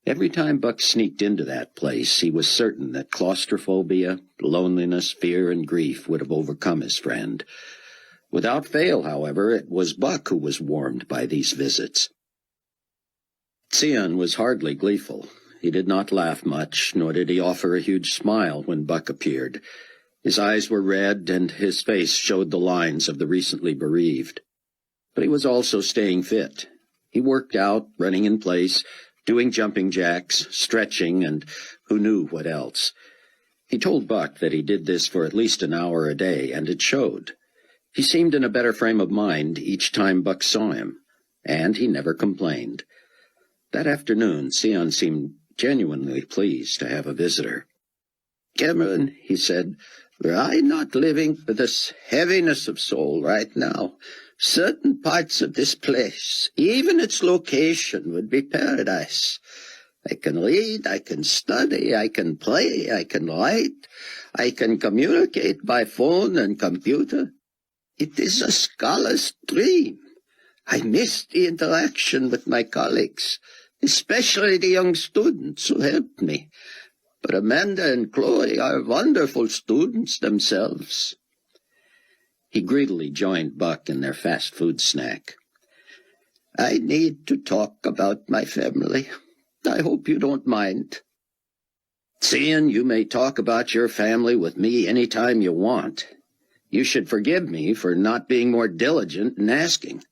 Speaker 1: Every time Buck sneaked into that place, he was certain that claustrophobia, loneliness, fear, and grief would have overcome his friend. Without fail, however, it was Buck who was warmed by these visits. Tzion was hardly gleeful. He did not laugh much, nor did he offer a huge smile when Buck appeared. His eyes were red, and his face showed the lines of the recently bereaved. But he was also staying fit. He worked out, running in place, doing jumping jacks, stretching, and who knew what else. He told Buck that he did this for at least an hour a day, and it showed. He seemed in a better frame of mind each time Buck saw him, and he never complained. That afternoon, Tzion seemed genuinely pleased to have a visitor.
Speaker 3: "Cameron," he said, "I'm not living with this heaviness of soul right now. Certain parts of this place, even its location, would be paradise. I can read, I can study, I can play, I can write, I can communicate by phone and computer. It is a scholar's dream. I miss the interaction with my colleagues, especially the young students who helped me. But Amanda and Chloe are wonderful students themselves."
Speaker 1: He greedily joined Buck in their fast food snack.
Speaker 3: "I need to talk about my family. I hope you don't mind. Cian, you may talk about your family with me any time you want. You should forgive me for not being more diligent in asking.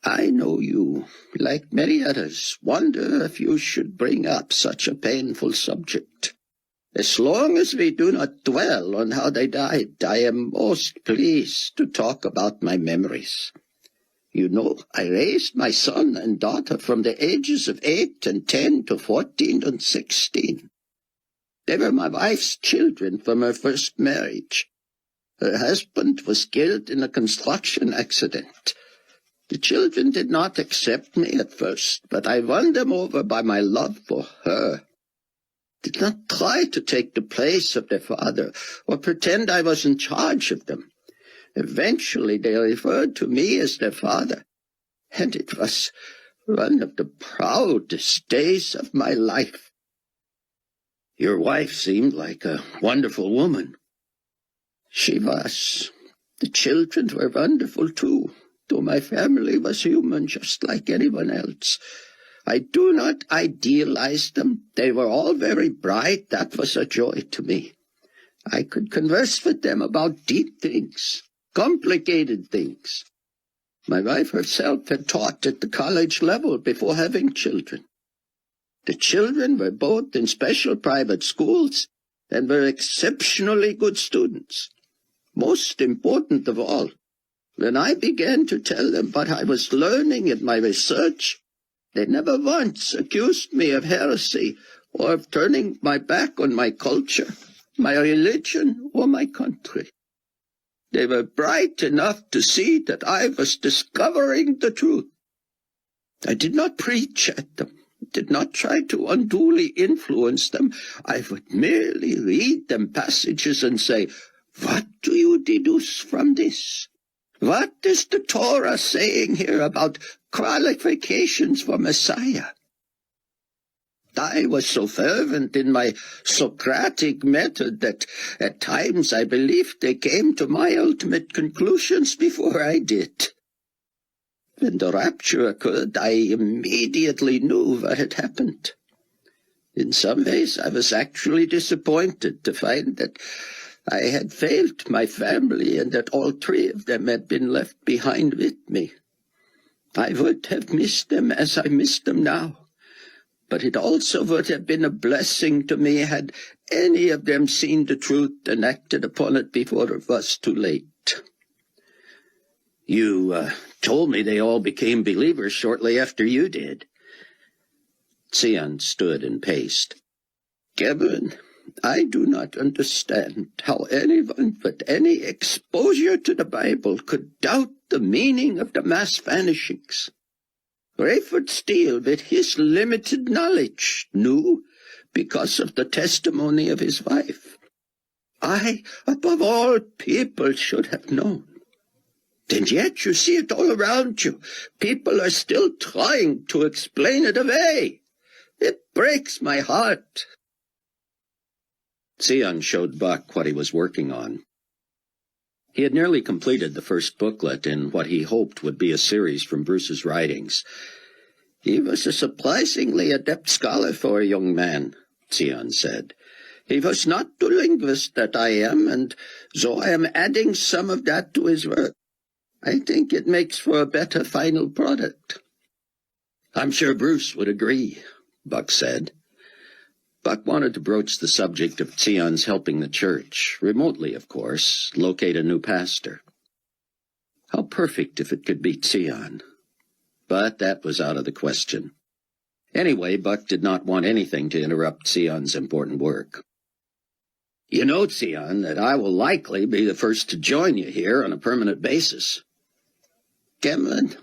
Speaker 3: I know you, like many others, wonder if you should bring up such a painful subject. As long as we do not dwell on how they died, I am most pleased to talk about my memories. You know, I raised my son and daughter from the ages of 8 and 10 to 14 and 16. They were my wife's children from her first marriage. Her husband was killed in a construction accident. The children did not accept me at first, but I won them over by my love for her. Did not try to take the place of their father or pretend I was in charge of them. Eventually they referred to me as their father, and it was one of the proudest days of my life. Your wife seemed like a wonderful woman. She was. The children were wonderful too, though my family was human just like anyone else. I do not idealize them. They were all very bright. That was a joy to me. I could converse with them about deep things, complicated things. My wife herself had taught at the college level before having children. The children were both in special private schools and were exceptionally good students. Most important of all, when I began to tell them what I was learning in my research, they never once accused me of heresy or of turning my back on my culture, my religion, or my country. They were bright enough to see that I was discovering the truth. I did not preach at them, did not try to unduly influence them. I would merely read them passages and say, "What do you deduce from this? What is the Torah saying here about qualifications for Messiah?" I was so fervent in my Socratic method that at times I believed they came to my ultimate conclusions before I did. When the rapture occurred, I immediately knew what had happened. In some ways, I was actually disappointed to find that I had failed my family and that all 3 of them had been left behind with me. I would have missed them as I miss them now, but it also would have been a blessing to me had any of them seen the truth and acted upon it before it was too late. You told me they all became believers shortly after you did. Cian stood and paced. Kevin, I do not understand how anyone with any exposure to the Bible could doubt the meaning of the mass vanishings. Rayford Steele, with his limited knowledge, knew because of the testimony of his wife. I, above all people, should have known. And yet you see it all around you. People are still trying to explain it away. It breaks my heart. Cian showed Buck what he was working on. He had nearly completed the first booklet in what he hoped would be a series from Bruce's writings. He was a surprisingly adept scholar for a young man, Cian said. He was not the linguist that I am, and so I am adding some of that to his work. I think it makes for a better final product. I'm sure Bruce would agree, Buck said. Buck wanted to broach the subject of Cian's helping the church, remotely, of course, locate a new pastor. How perfect if it could be Cian. But that was out of the question. Anyway, Buck did not want anything to interrupt Cian's important work. You know, Cian, that I will likely be the first to join you here on a permanent basis. Cameron,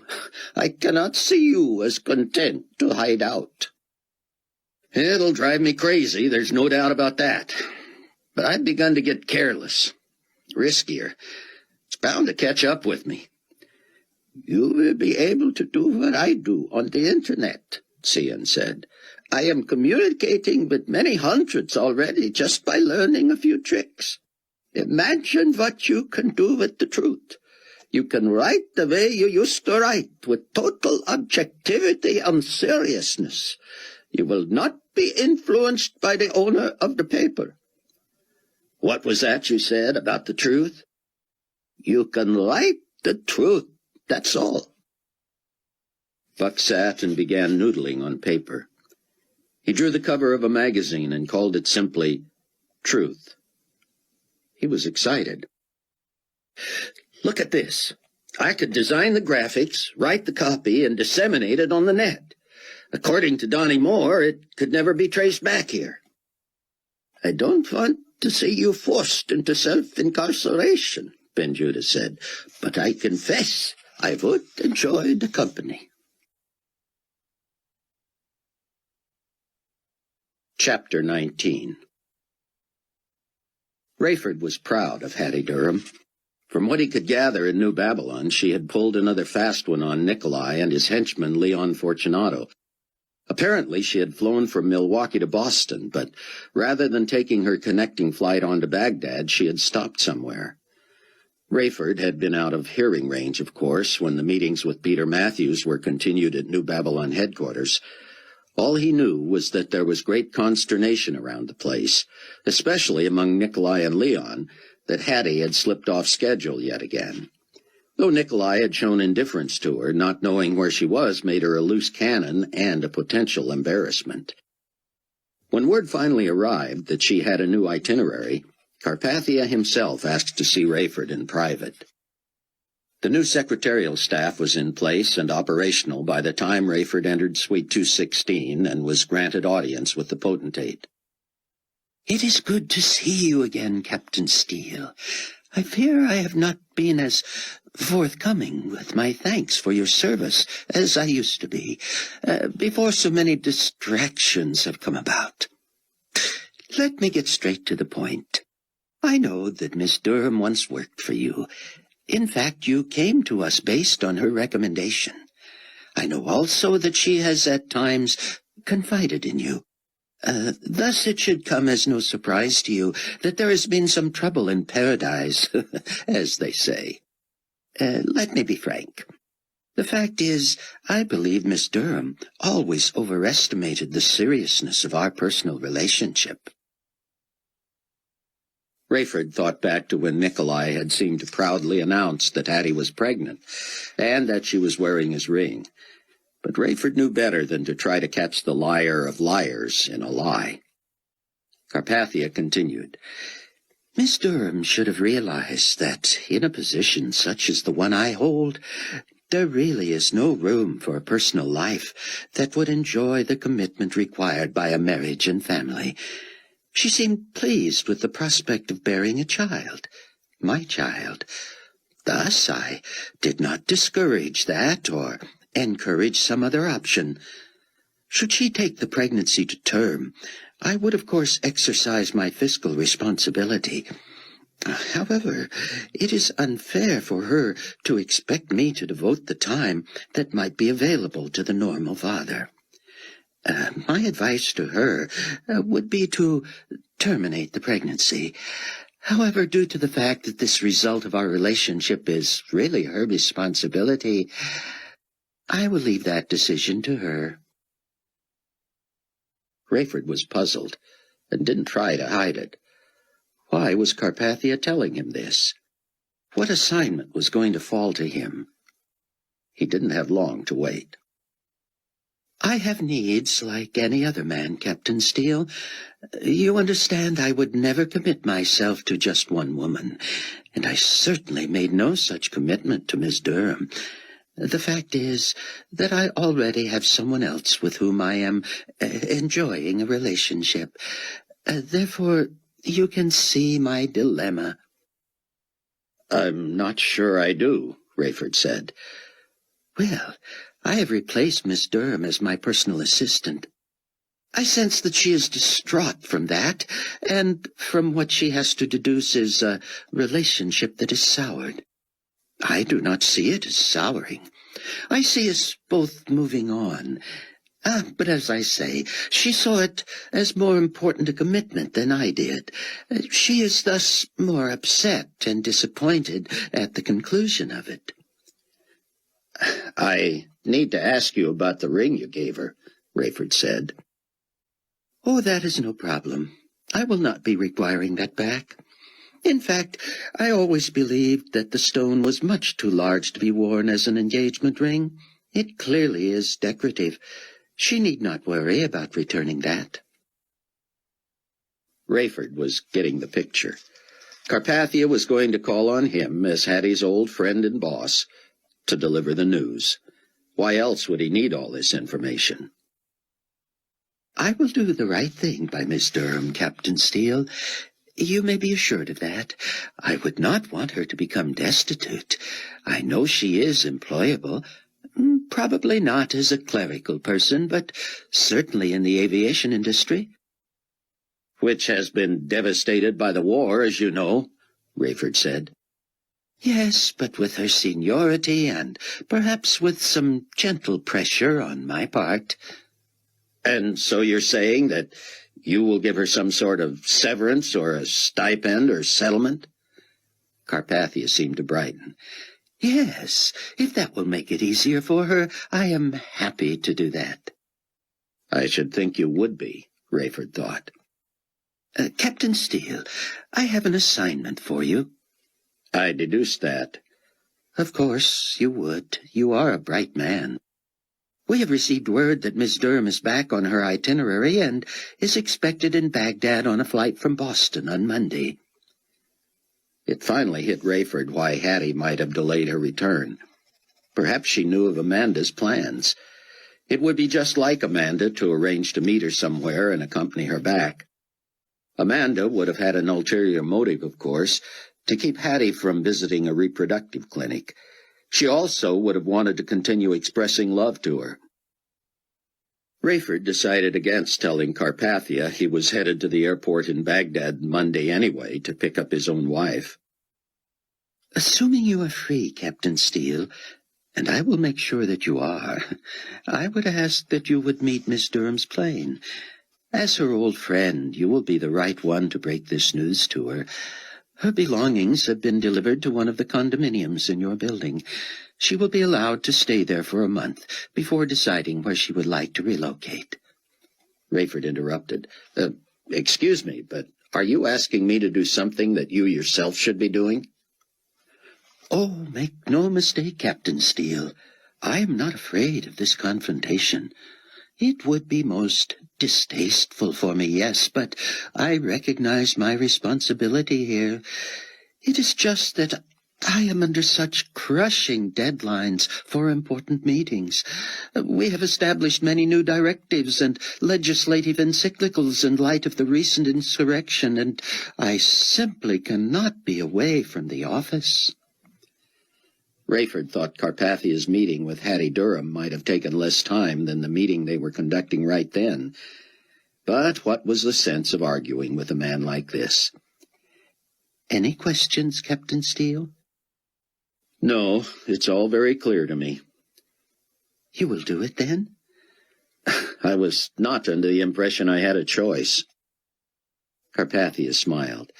Speaker 3: I cannot see you as content to hide out. It'll drive me crazy, there's no doubt about that. But I've begun to get careless, riskier. It's bound to catch up with me. You will be able to do what I do on the internet, Cian said. I am communicating with many hundreds already just by learning a few tricks. Imagine what you can do with the truth. You can write the way you used to write, with total objectivity and seriousness. You will not be influenced by the owner of the paper.
Speaker 4: What was that you said about the truth?
Speaker 3: You can write the truth, that's all.
Speaker 1: Buck sat and began noodling on paper. He drew the cover of a magazine and called it simply Truth. He was excited.
Speaker 3: Look at this. I could design the graphics, write the copy, and disseminate it on the net. According to Donnie Moore, it could never be traced back here. I don't want to see you forced into self-incarceration, Ben Judah said, but I confess I would enjoy the company.
Speaker 1: Chapter 19. Rayford was proud of Hattie Durham. From what he could gather in New Babylon, she had pulled another fast one on Nicolae and his henchman Leon Fortunato. Apparently she had flown from Milwaukee to Boston, but rather than taking her connecting flight on to Baghdad, she had stopped somewhere. Rayford had been out of hearing range, of course, when the meetings with Peter Matthews were continued at New Babylon headquarters. All he knew was that there was great consternation around the place, especially among Nicolae and Leon, that Hattie had slipped off schedule yet again. Though Nicolae had shown indifference to her, not knowing where she was made her a loose cannon and a potential embarrassment. When word finally arrived that she had a new itinerary, Carpathia himself asked to see Rayford in private. The new secretarial staff was in place and operational by the time Rayford entered Suite 216 and was granted audience with the potentate.
Speaker 3: It is good to see you again, Captain Steele. I fear I have not been as forthcoming with my thanks for your service as I used to be, before so many distractions have come about. Let me get straight to the point. I know that Miss Durham once worked for you. In fact, you came to us based on her recommendation. I know also that she has at times confided in you. Thus it should come as no surprise to you that there has been some trouble in paradise, as they say. Let me be frank. The fact is, I believe Miss Durham always overestimated the seriousness of our personal relationship.
Speaker 1: Rayford thought back to when Nicolae had seemed to proudly announce that Hattie was pregnant, and that she was wearing his ring. But Rayford knew better than to try to catch the liar of liars in a lie. Carpathia continued,
Speaker 3: Miss Durham should have realized that in a position such as the one I hold, there really is no room for a personal life that would enjoy the commitment required by a marriage and family. She seemed pleased with the prospect of bearing a child, my child. Thus I did not discourage that or encourage some other option. Should she take the pregnancy to term, I would of course exercise my fiscal responsibility. However, it is unfair for her to expect me to devote the time that might be available to the normal father. My advice to her would be to terminate the pregnancy. However, due to the fact that this result of our relationship is really her responsibility, I will leave that decision to her.
Speaker 1: Rayford was puzzled, and didn't try to hide it. Why was Carpathia telling him this? What assignment was going to fall to him? He didn't have long to wait.
Speaker 3: I have needs like any other man, Captain Steele. You understand I would never commit myself to just one woman, and I certainly made no such commitment to Miss Durham. The fact is that I already have someone else with whom I am enjoying a relationship. Therefore, you can see my dilemma.
Speaker 1: I'm not sure I do, Rayford said.
Speaker 3: Well, I have replaced Miss Durham as my personal assistant. I sense that she is distraught from that, and from what she has to deduce is a relationship that is soured. I do not see it as souring. I see us both moving on. But as I say, she saw it as more important a commitment than I did. She is thus more upset and disappointed at the conclusion of it.
Speaker 1: I need to ask you about the ring you gave her, Rayford said.
Speaker 3: Oh, that is no problem. I will not be requiring that back. In fact, I always believed that the stone was much too large to be worn as an engagement ring. It clearly is decorative. She need not worry about returning that.
Speaker 2: Rayford was getting the picture. Carpathia was going to call on him as Hattie's old friend and boss to deliver the news. Why else would he need all this information?
Speaker 3: I will do the right thing by Miss Durham, Captain Steele. You may be assured of that. I would not want her to become destitute. I know she is employable. Probably not as a clerical person, but certainly in the aviation industry.
Speaker 2: Which has been devastated by the war, as you know, Rayford said.
Speaker 3: Yes, but with her seniority and perhaps with some gentle pressure on my part.
Speaker 2: And so you're saying that you will give her some sort of severance or a stipend or settlement?
Speaker 3: Carpathia seemed to brighten. Yes, if that will make it easier for her, I am happy to do that.
Speaker 2: I should think you would be, Rayford thought.
Speaker 3: Captain Steele, I have an assignment for you.
Speaker 2: I deduced that.
Speaker 3: Of course you would. You are a bright man. We have received word that Miss Durham is back on her itinerary and is expected in Baghdad on a flight from Boston on Monday.
Speaker 2: It finally hit Rayford why Hattie might have delayed her return. Perhaps she knew of Amanda's plans. It would be just like Amanda to arrange to meet her somewhere and accompany her back. Amanda would have had an ulterior motive, of course, to keep Hattie from visiting a reproductive clinic. She also would have wanted to continue expressing love to her. Rayford decided against telling Carpathia he was headed to the airport in Baghdad Monday anyway to pick up his own wife.
Speaker 3: Assuming you are free, Captain Steele, and I will make sure that you are, I would ask that you would meet Miss Durham's plane. As her old friend, you will be the right one to break this news to her. Her belongings have been delivered to one of the condominiums in your building. She will be allowed to stay there for a month before deciding where she would like to relocate.
Speaker 2: Rayford interrupted. Excuse me, but are you asking me to do something that you yourself should be doing?
Speaker 3: Oh, make no mistake, Captain Steele. I am not afraid of this confrontation. It would be most distasteful for me, yes, but I recognize my responsibility here. It is just that I am under such crushing deadlines for important meetings. We have established many new directives and legislative encyclicals in light of the recent insurrection, and I simply cannot be away from the office.
Speaker 2: Rayford thought Carpathia's meeting with Hattie Durham might have taken less time than the meeting they were conducting right then. But what was the sense of arguing with a man like this?
Speaker 3: Any questions, Captain Steele?
Speaker 2: No, it's all very clear to me.
Speaker 3: You will do it, then?
Speaker 2: I was not under the impression I had a choice.
Speaker 3: Carpathia smiled.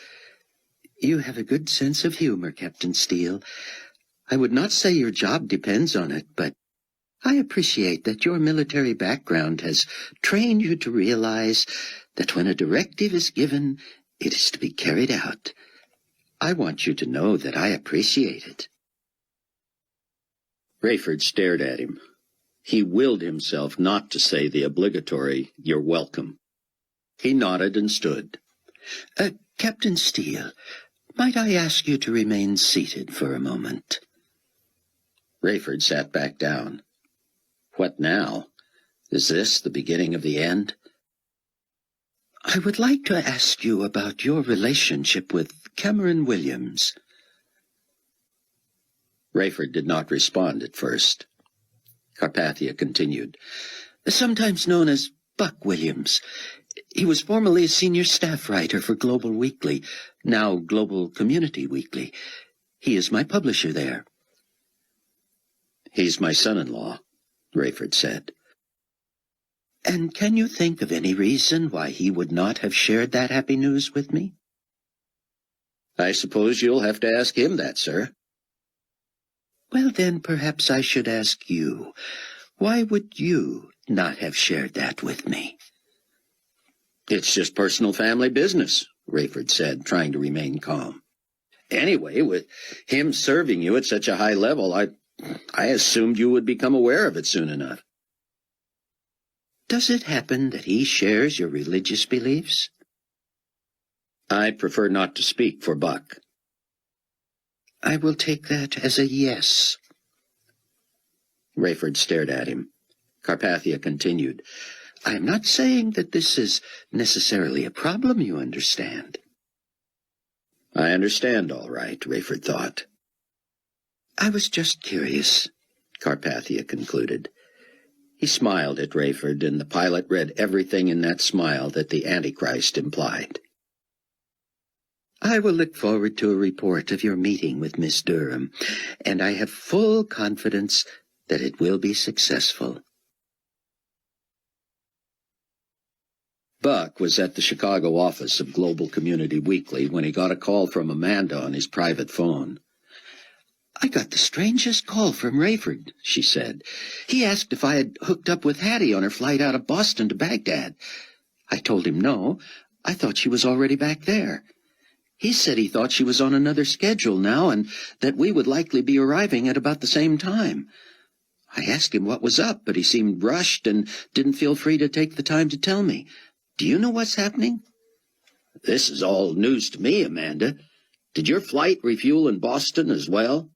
Speaker 3: You have a good sense of humor, Captain Steele. I would not say your job depends on it, but I appreciate that your military background has trained you to realize that when a directive is given, it is to be carried out. I want you to know that I appreciate it.
Speaker 2: Rayford stared at him. He willed himself not to say the obligatory, "You're welcome." He nodded and stood.
Speaker 3: Captain Steele, might I ask you to remain seated for a moment?
Speaker 2: Rayford sat back down. What now? Is this the beginning of the end?
Speaker 3: I would like to ask you about your relationship with Cameron Williams.
Speaker 2: Rayford did not respond at first. Carpathia continued.
Speaker 3: Sometimes known as Buck Williams. He was formerly a senior staff writer for Global Weekly, now Global Community Weekly. He is my publisher there.
Speaker 2: He's my son-in-law, Rayford said.
Speaker 3: And can you think of any reason why he would not have shared that happy news with me?
Speaker 2: I suppose you'll have to ask him that, sir.
Speaker 3: Well, then, perhaps I should ask you. Why would you not have shared that with me?
Speaker 2: It's just personal family business, Rayford said, trying to remain calm. Anyway, with him serving you at such a high level, I assumed you would become aware of it soon enough.
Speaker 3: Does it happen that he shares your religious beliefs?
Speaker 2: I prefer not to speak for Buck.
Speaker 3: I will take that as a yes.
Speaker 2: Rayford stared at him. Carpathia continued,
Speaker 3: I am not saying that this is necessarily a problem, you understand.
Speaker 2: I understand, all right, Rayford thought.
Speaker 3: I was just curious, Carpathia concluded.
Speaker 2: He smiled at Rayford, and the pilot read everything in that smile that the Antichrist implied.
Speaker 3: I will look forward to a report of your meeting with Miss Durham, and I have full confidence that it will be successful.
Speaker 2: Buck was at the Chicago office of Global Community Weekly when he got a call from Amanda on his private phone.
Speaker 3: I got the strangest call from Rayford, she said. He asked if I had hooked up with Hattie on her flight out of Boston to Baghdad. I told him no. I thought she was already back there. He said he thought she was on another schedule now and that we would likely be arriving at about the same time. I asked him what was up, but he seemed rushed and didn't feel free to take the time to tell me. Do you know what's happening?
Speaker 2: This is all news to me, Amanda. Did your flight refuel in Boston as well?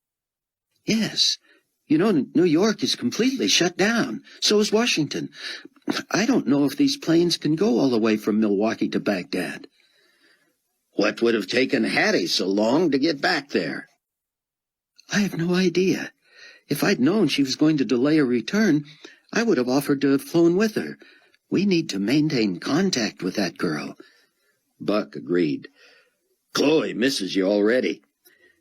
Speaker 3: Yes. You know, New York is completely shut down. So is Washington. I don't know if these planes can go all the way from Milwaukee to Baghdad.
Speaker 2: What would have taken Hattie so long to get back there?
Speaker 3: I have no idea. If I'd known she was going to delay her return, I would have offered to have flown with her. We need to maintain contact with that girl.
Speaker 2: Buck agreed. Chloe misses you already.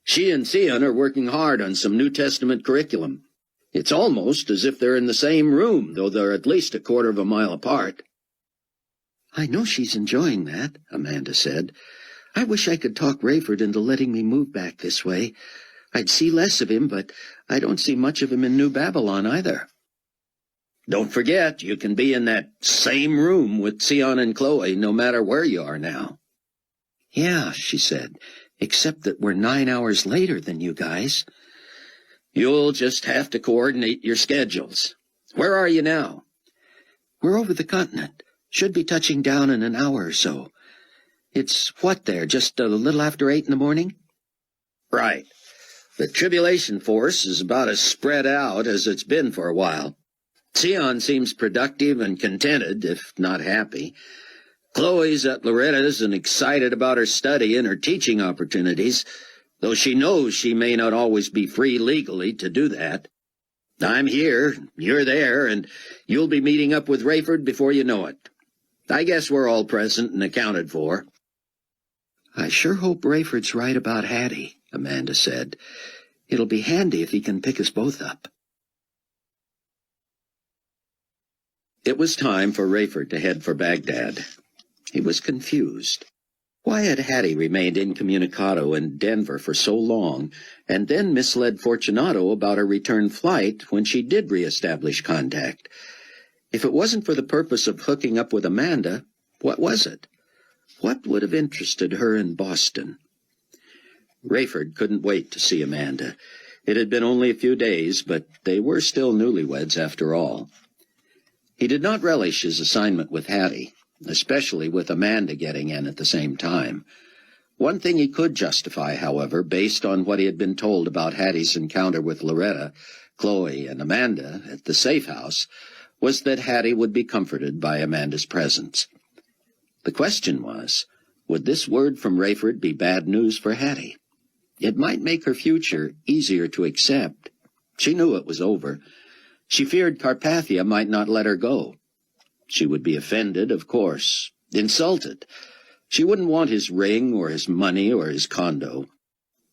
Speaker 2: She and Sion are working hard on some New Testament curriculum. It's almost as if they're in the same room, though they're at least a quarter of a mile apart.
Speaker 3: I know she's enjoying that, Amanda said. I wish I could talk Rayford into letting me move back this way. I'd see less of him, but I don't see much of him in New Babylon either.
Speaker 2: Don't forget, you can be in that same room with Sion and Chloe no matter where you are now.
Speaker 3: Yeah, she said, except that we're 9 hours later than you guys.
Speaker 2: You'll just have to coordinate your schedules. Where are you now?
Speaker 3: We're over the continent. Should be touching down in an hour or so. It's what there, just a little after 8 in the morning?
Speaker 2: Right. The tribulation force is about as spread out as it's been for a while. Sion seems productive and contented, if not happy. Chloe's at Loretta's and excited about her study and her teaching opportunities, though she knows she may not always be free legally to do that. I'm here, you're there, and you'll be meeting up with Rayford before you know it. I guess we're all present and accounted for.
Speaker 3: I sure hope Rayford's right about Hattie, Amanda said. It'll be handy if he can pick us both up.
Speaker 2: It was time for Rayford to head for Baghdad. He was confused. Why had Hattie remained incommunicado in Denver for so long, and then misled Fortunato about her return flight when she did reestablish contact? If it wasn't for the purpose of hooking up with Amanda, what was it? What would have interested her in Boston? Rayford couldn't wait to see Amanda. It had been only a few days, but they were still newlyweds after all. He did not relish his assignment with Hattie, especially with Amanda getting in at the same time. One thing he could justify, however, based on what he had been told about Hattie's encounter with Loretta, Chloe, and Amanda at the safe house, was that Hattie would be comforted by Amanda's presence. The question was, would this word from Rayford be bad news for Hattie? It might make her future easier to accept. She knew it was over. She feared Carpathia might not let her go. She would be offended, of course, insulted. She wouldn't want his ring or his money or his condo.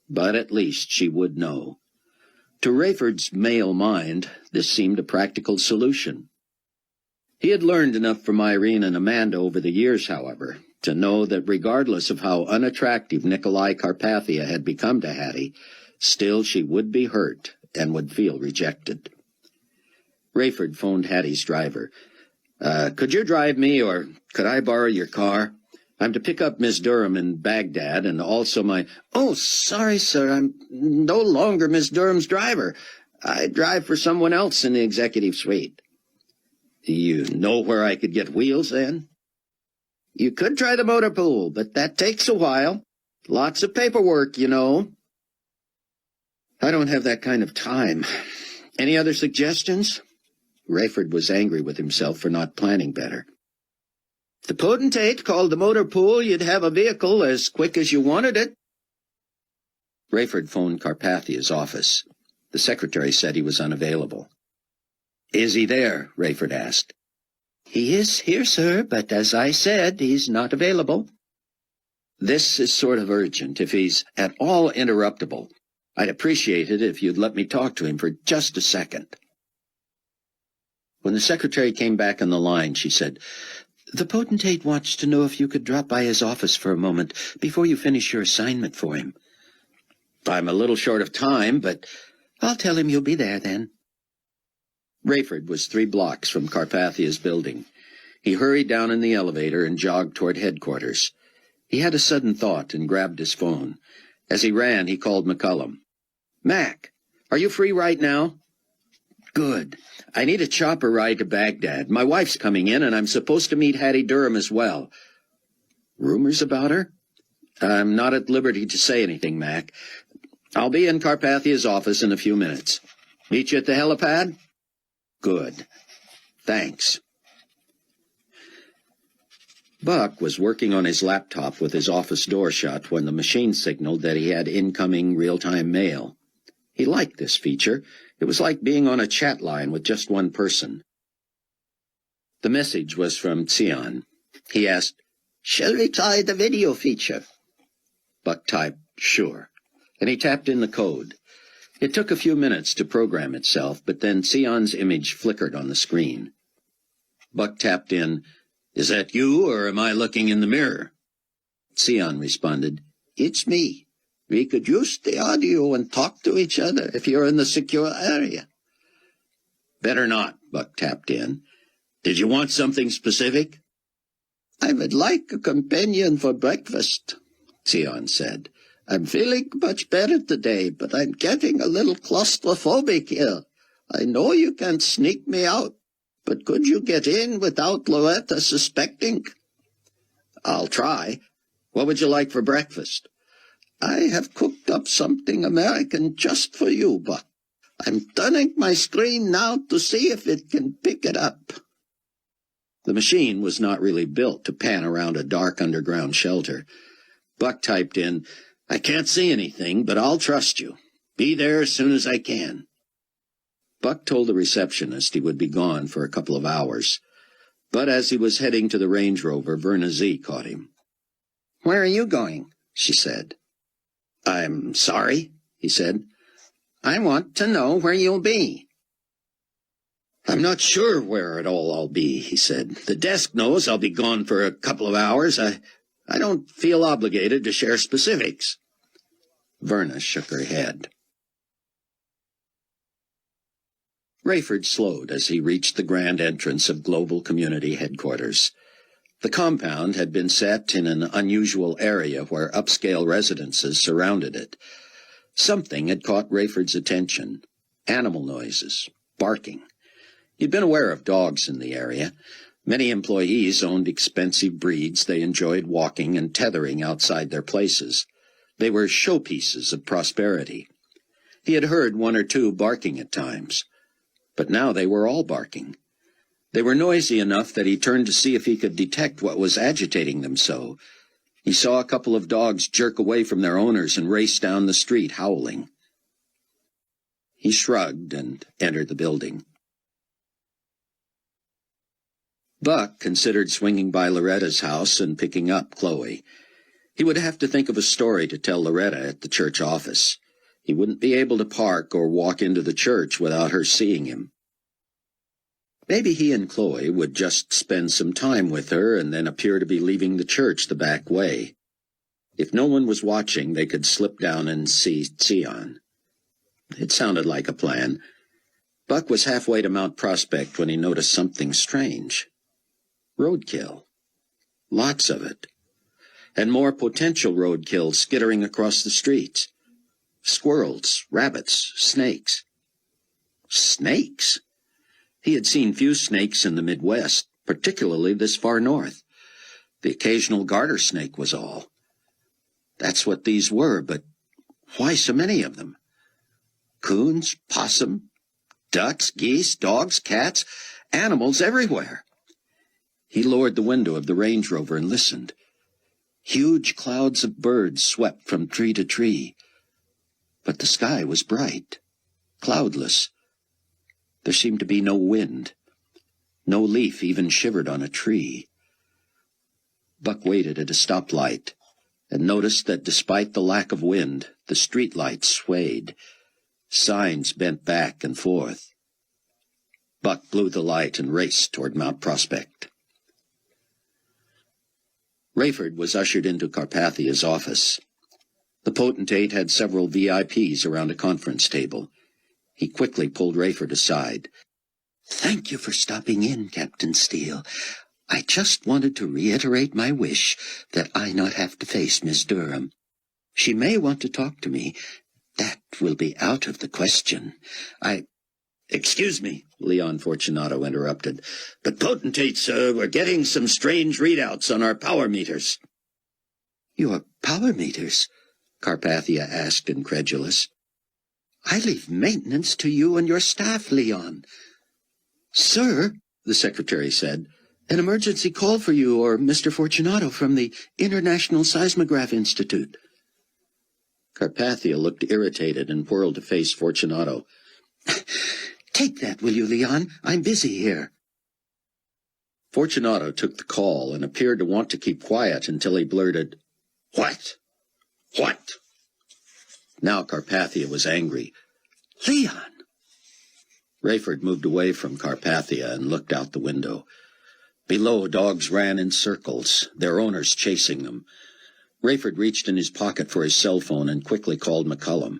Speaker 2: But at least she would know. To Rayford's male mind, this seemed a practical solution. He had learned enough from Irene and Amanda over the years, however, to know that regardless of how unattractive Nicolae Carpathia had become to Hattie, still she would be hurt and would feel rejected. Rayford phoned Hattie's driver. Could you drive me, or Could I borrow your car? I'm to pick up Miss Durham in Baghdad, and also my— Oh, sorry, sir, I'm no longer Miss Durham's driver. I drive for someone else in the executive suite. You know where I could get wheels, then? You could try the motor pool, but that takes a while. Lots of paperwork, you know. I don't have that kind of time. Any other suggestions? Rayford was angry with himself for not planning better. If the potentate called the motor pool, you'd have a vehicle as quick as you wanted it. Rayford phoned Carpathia's office. The secretary said he was unavailable. Is he there? Rayford asked. He is here, sir, but as I said, he's not available. This is sort of urgent. If he's at all interruptible, I'd appreciate it if you'd let me talk to him for just a second. When the secretary came back on the line, she said, The potentate wants to know if you could drop by his office for a moment before you finish your assignment for him. I'm a little short of time, but I'll tell him you'll be there then. Rayford was 3 blocks from Carpathia's building. He hurried down in the elevator and jogged toward headquarters. He had a sudden thought and grabbed his phone. As he ran, he called McCullum. Mac, are you free right now? Good. I need a chopper ride to Baghdad. My wife's coming in, and I'm supposed to meet Hattie Durham as well. Rumors about her? I'm not at liberty to say anything, Mac. I'll be in Carpathia's office in a few minutes. Meet you at the helipad? Good. Thanks. Buck was working on his laptop with his office door shut when the machine signaled that he had incoming real-time mail. He liked this feature. It was like being on a chat line with just one person. The message was from Sion. He asked, Shall we try the video feature? Buck typed, Sure, and he tapped in the code. It took a few minutes to program itself, but then Sion's image flickered on the screen. Buck tapped in, Is that you, or am I looking in the mirror? Sion responded, It's me. We could use the audio and talk to each other if you're in the secure area. Better not, Buck tapped in. Did you want something specific? I would like a companion for breakfast, Sion said. I'm feeling much better today, but I'm getting a little claustrophobic here. I know you can't sneak me out, but could you get in without Loretta suspecting? I'll try. What would you like for breakfast? I have cooked up something American just for you, Buck. I'm turning my screen now to see if it can pick it up. The machine was not really built to pan around a dark underground shelter. Buck typed in, I can't see anything, but I'll trust you. Be there as soon as I can. Buck told the receptionist he would be gone for a couple of hours. But as he was heading to the Range Rover, Verna Z caught him. Where are you going? She said. I'm sorry, he said. I want to know where you'll be. I'm not sure where at all I'll be, he said. The desk knows I'll be gone for a couple of hours. I don't feel obligated to share specifics. Verna shook her head. Rayford slowed as he reached the grand entrance of Global Community Headquarters. The compound had been set in an unusual area where upscale residences surrounded it. Something had caught Rayford's attention. Animal noises, barking. He'd been aware of dogs in the area. Many employees owned expensive breeds they enjoyed walking and tethering outside their places. They were showpieces of prosperity. He had heard 1 or 2 barking at times, but now they were all barking. They were noisy enough that he turned to see if he could detect what was agitating them so. He saw a couple of dogs jerk away from their owners and race down the street howling. He shrugged and entered the building. Buck considered swinging by Loretta's house and picking up Chloe. He would have to think of a story to tell Loretta at the church office. He wouldn't be able to park or walk into the church without her seeing him. Maybe he and Chloe would just spend some time with her and then appear to be leaving the church the back way. If no one was watching, they could slip down and see Sion. It sounded like a plan. Buck was halfway to Mount Prospect when he noticed something strange. Roadkill. lots of it. And more potential roadkill skittering across the streets. Squirrels, rabbits, snakes. Snakes? He had seen few snakes in the Midwest, particularly this far north. The occasional garter snake was all. That's what these were, but why so many of them? Coons, possum, ducks, geese, dogs, cats, animals everywhere. He lowered the window of the Range Rover and listened. Huge clouds of birds swept from tree to tree. But the sky was bright, cloudless. There seemed to be no wind. No leaf even shivered on a tree. Buck waited at a stoplight and noticed that despite the lack of wind, the streetlights swayed. Signs bent back and forth. Buck blew the light and raced toward Mount Prospect. Rayford was ushered into Carpathia's office. The potentate had several VIPs around a conference table. He quickly pulled Rayford aside. "Thank you for stopping in, Captain Steele. I just wanted to reiterate my wish that I not have to face Miss Durham. She may want to talk to me. That will be out of the question.
Speaker 4: Excuse me," Leon Fortunato interrupted, "but potentate, sir, we're getting some strange readouts on our power meters."
Speaker 2: "Your power meters?" Carpathia asked, incredulous. "I leave maintenance to you and your staff, Leon." "Sir," the secretary said, "an emergency call for you or Mr. Fortunato from the International Seismograph Institute." Carpathia looked irritated and whirled to face Fortunato. "Take that, will you, Leon? I'm busy here." Fortunato took the call and appeared to want to keep quiet until he blurted, "What? What?" Now Carpathia was angry. "Leon!" Rayford moved away from Carpathia and looked out the window. Below, dogs ran in circles, their owners chasing them. Rayford reached in his pocket for his cell phone and quickly called McCullum.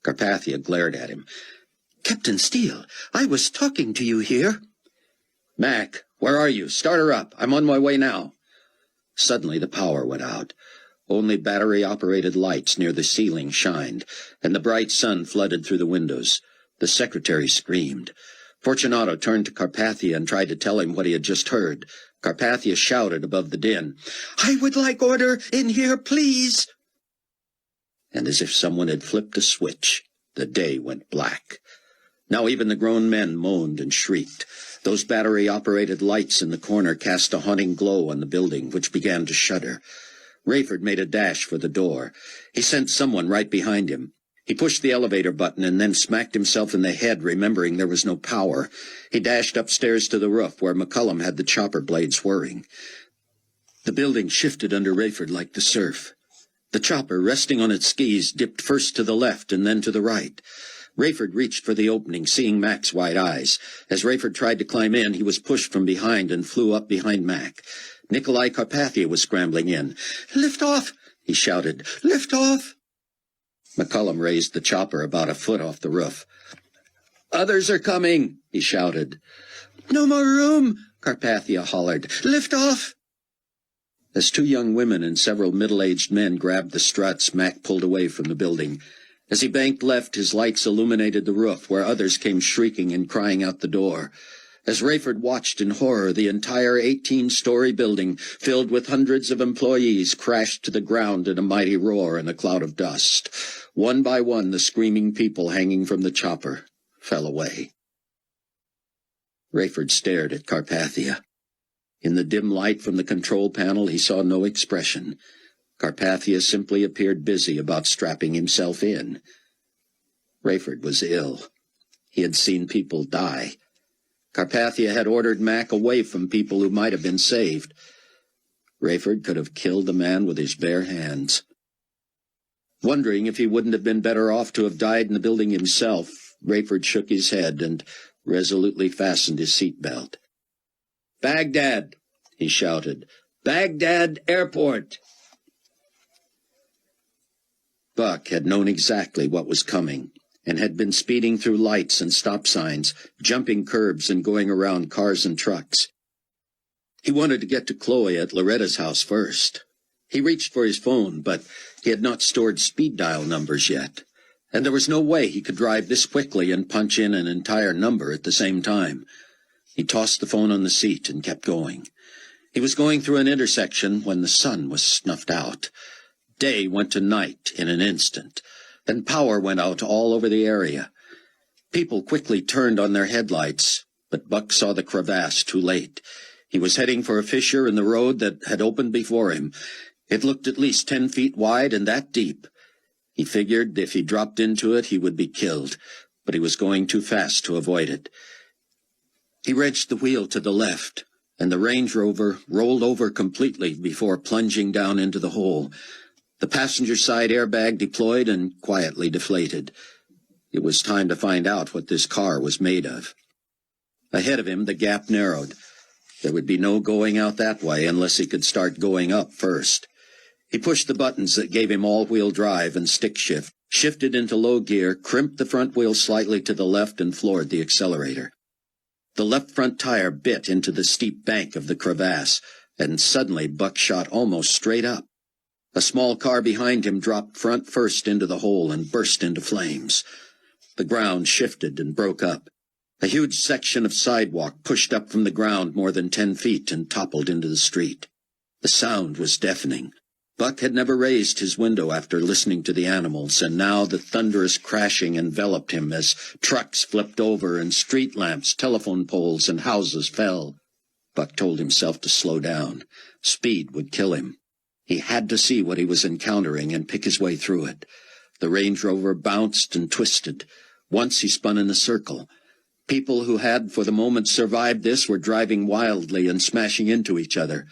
Speaker 2: Carpathia glared at him. "Captain Steele, I was talking to you here." "Mac, where are you? Start her up. I'm on my way now." Suddenly the power went out. Only battery-operated lights near the ceiling shined, and the bright sun flooded through the windows. The secretary screamed. Fortunato turned to Carpathia and tried to tell him what he had just heard. Carpathia shouted above the din, "I would like order in here, please!" And as if someone had flipped a switch, the day went black. Now even the grown men moaned and shrieked. Those battery-operated lights in the corner cast a haunting glow on the building, which began to shudder. Rayford made a dash for the door. He sent someone right behind him. He pushed the elevator button and then smacked himself in the head, remembering there was no power. He dashed upstairs to the roof, where McCullum had the chopper blades whirring. The building shifted under Rayford like the surf. The chopper, resting on its skis, dipped first to the left and then to the right. Rayford reached for the opening, seeing Mac's wide eyes. As Rayford tried to climb in, he was pushed from behind and flew up behind Mac. Nicolae Carpathia was scrambling in. "Lift off!" he shouted. "Lift off!" McCullum raised the chopper about a foot off the roof. "Others are coming!" he shouted. "No more room!" Carpathia hollered. "Lift off!" As two young women and several middle-aged men grabbed the struts, Mac pulled away from the building. As he banked left, his lights illuminated the roof, where others came shrieking and crying out the door. As Rayford watched in horror, the entire 18-story building, filled with hundreds of employees, crashed to the ground in a mighty roar and a cloud of dust. One by one, the screaming people hanging from the chopper fell away. Rayford stared at Carpathia. In the dim light from the control panel, he saw no expression. Carpathia simply appeared busy about strapping himself in. Rayford was ill. He had seen people die. Carpathia had ordered Mac away from people who might have been saved. Rayford could have killed the man with his bare hands. Wondering if he wouldn't have been better off to have died in the building himself, Rayford shook his head and resolutely fastened his seatbelt. "Baghdad!" he shouted. "Baghdad Airport!" Buck had known exactly what was coming, and had been speeding through lights and stop signs, jumping curbs and going around cars and trucks. He wanted to get to Chloe at Loretta's house first. He reached for his phone, but he had not stored speed dial numbers yet, and there was no way he could drive this quickly and punch in an entire number at the same time. He tossed the phone on the seat and kept going. He was going through an intersection when the sun was snuffed out. Day went to night in an instant. Then power went out all over the area. People quickly turned on their headlights, but Buck saw the crevasse too late. He was heading for a fissure in the road that had opened before him. It looked at least 10 feet wide and that deep. He figured if he dropped into it, he would be killed, but he was going too fast to avoid it. He wrenched the wheel to the left, and the Range Rover rolled over completely before plunging down into the hole. The passenger side airbag deployed and quietly deflated. It was time to find out what this car was made of. Ahead of him, the gap narrowed. There would be no going out that way unless he could start going up first. He pushed the buttons that gave him all-wheel drive and stick shift, shifted into low gear, crimped the front wheel slightly to the left, and floored the accelerator. The left front tire bit into the steep bank of the crevasse, and suddenly Buck shot almost straight up. A small car behind him dropped front first into the hole and burst into flames. The ground shifted and broke up. A huge section of sidewalk pushed up from the ground more than 10 feet and toppled into the street. The sound was deafening. Buck had never raised his window after listening to the animals, and now the thunderous crashing enveloped him as trucks flipped over and street lamps, telephone poles, and houses fell. Buck told himself to slow down. Speed would kill him. He had to see what he was encountering and pick his way through it. The Range Rover bounced and twisted. Once he spun in a circle. People who had, for the moment, survived this were driving wildly and smashing into each other.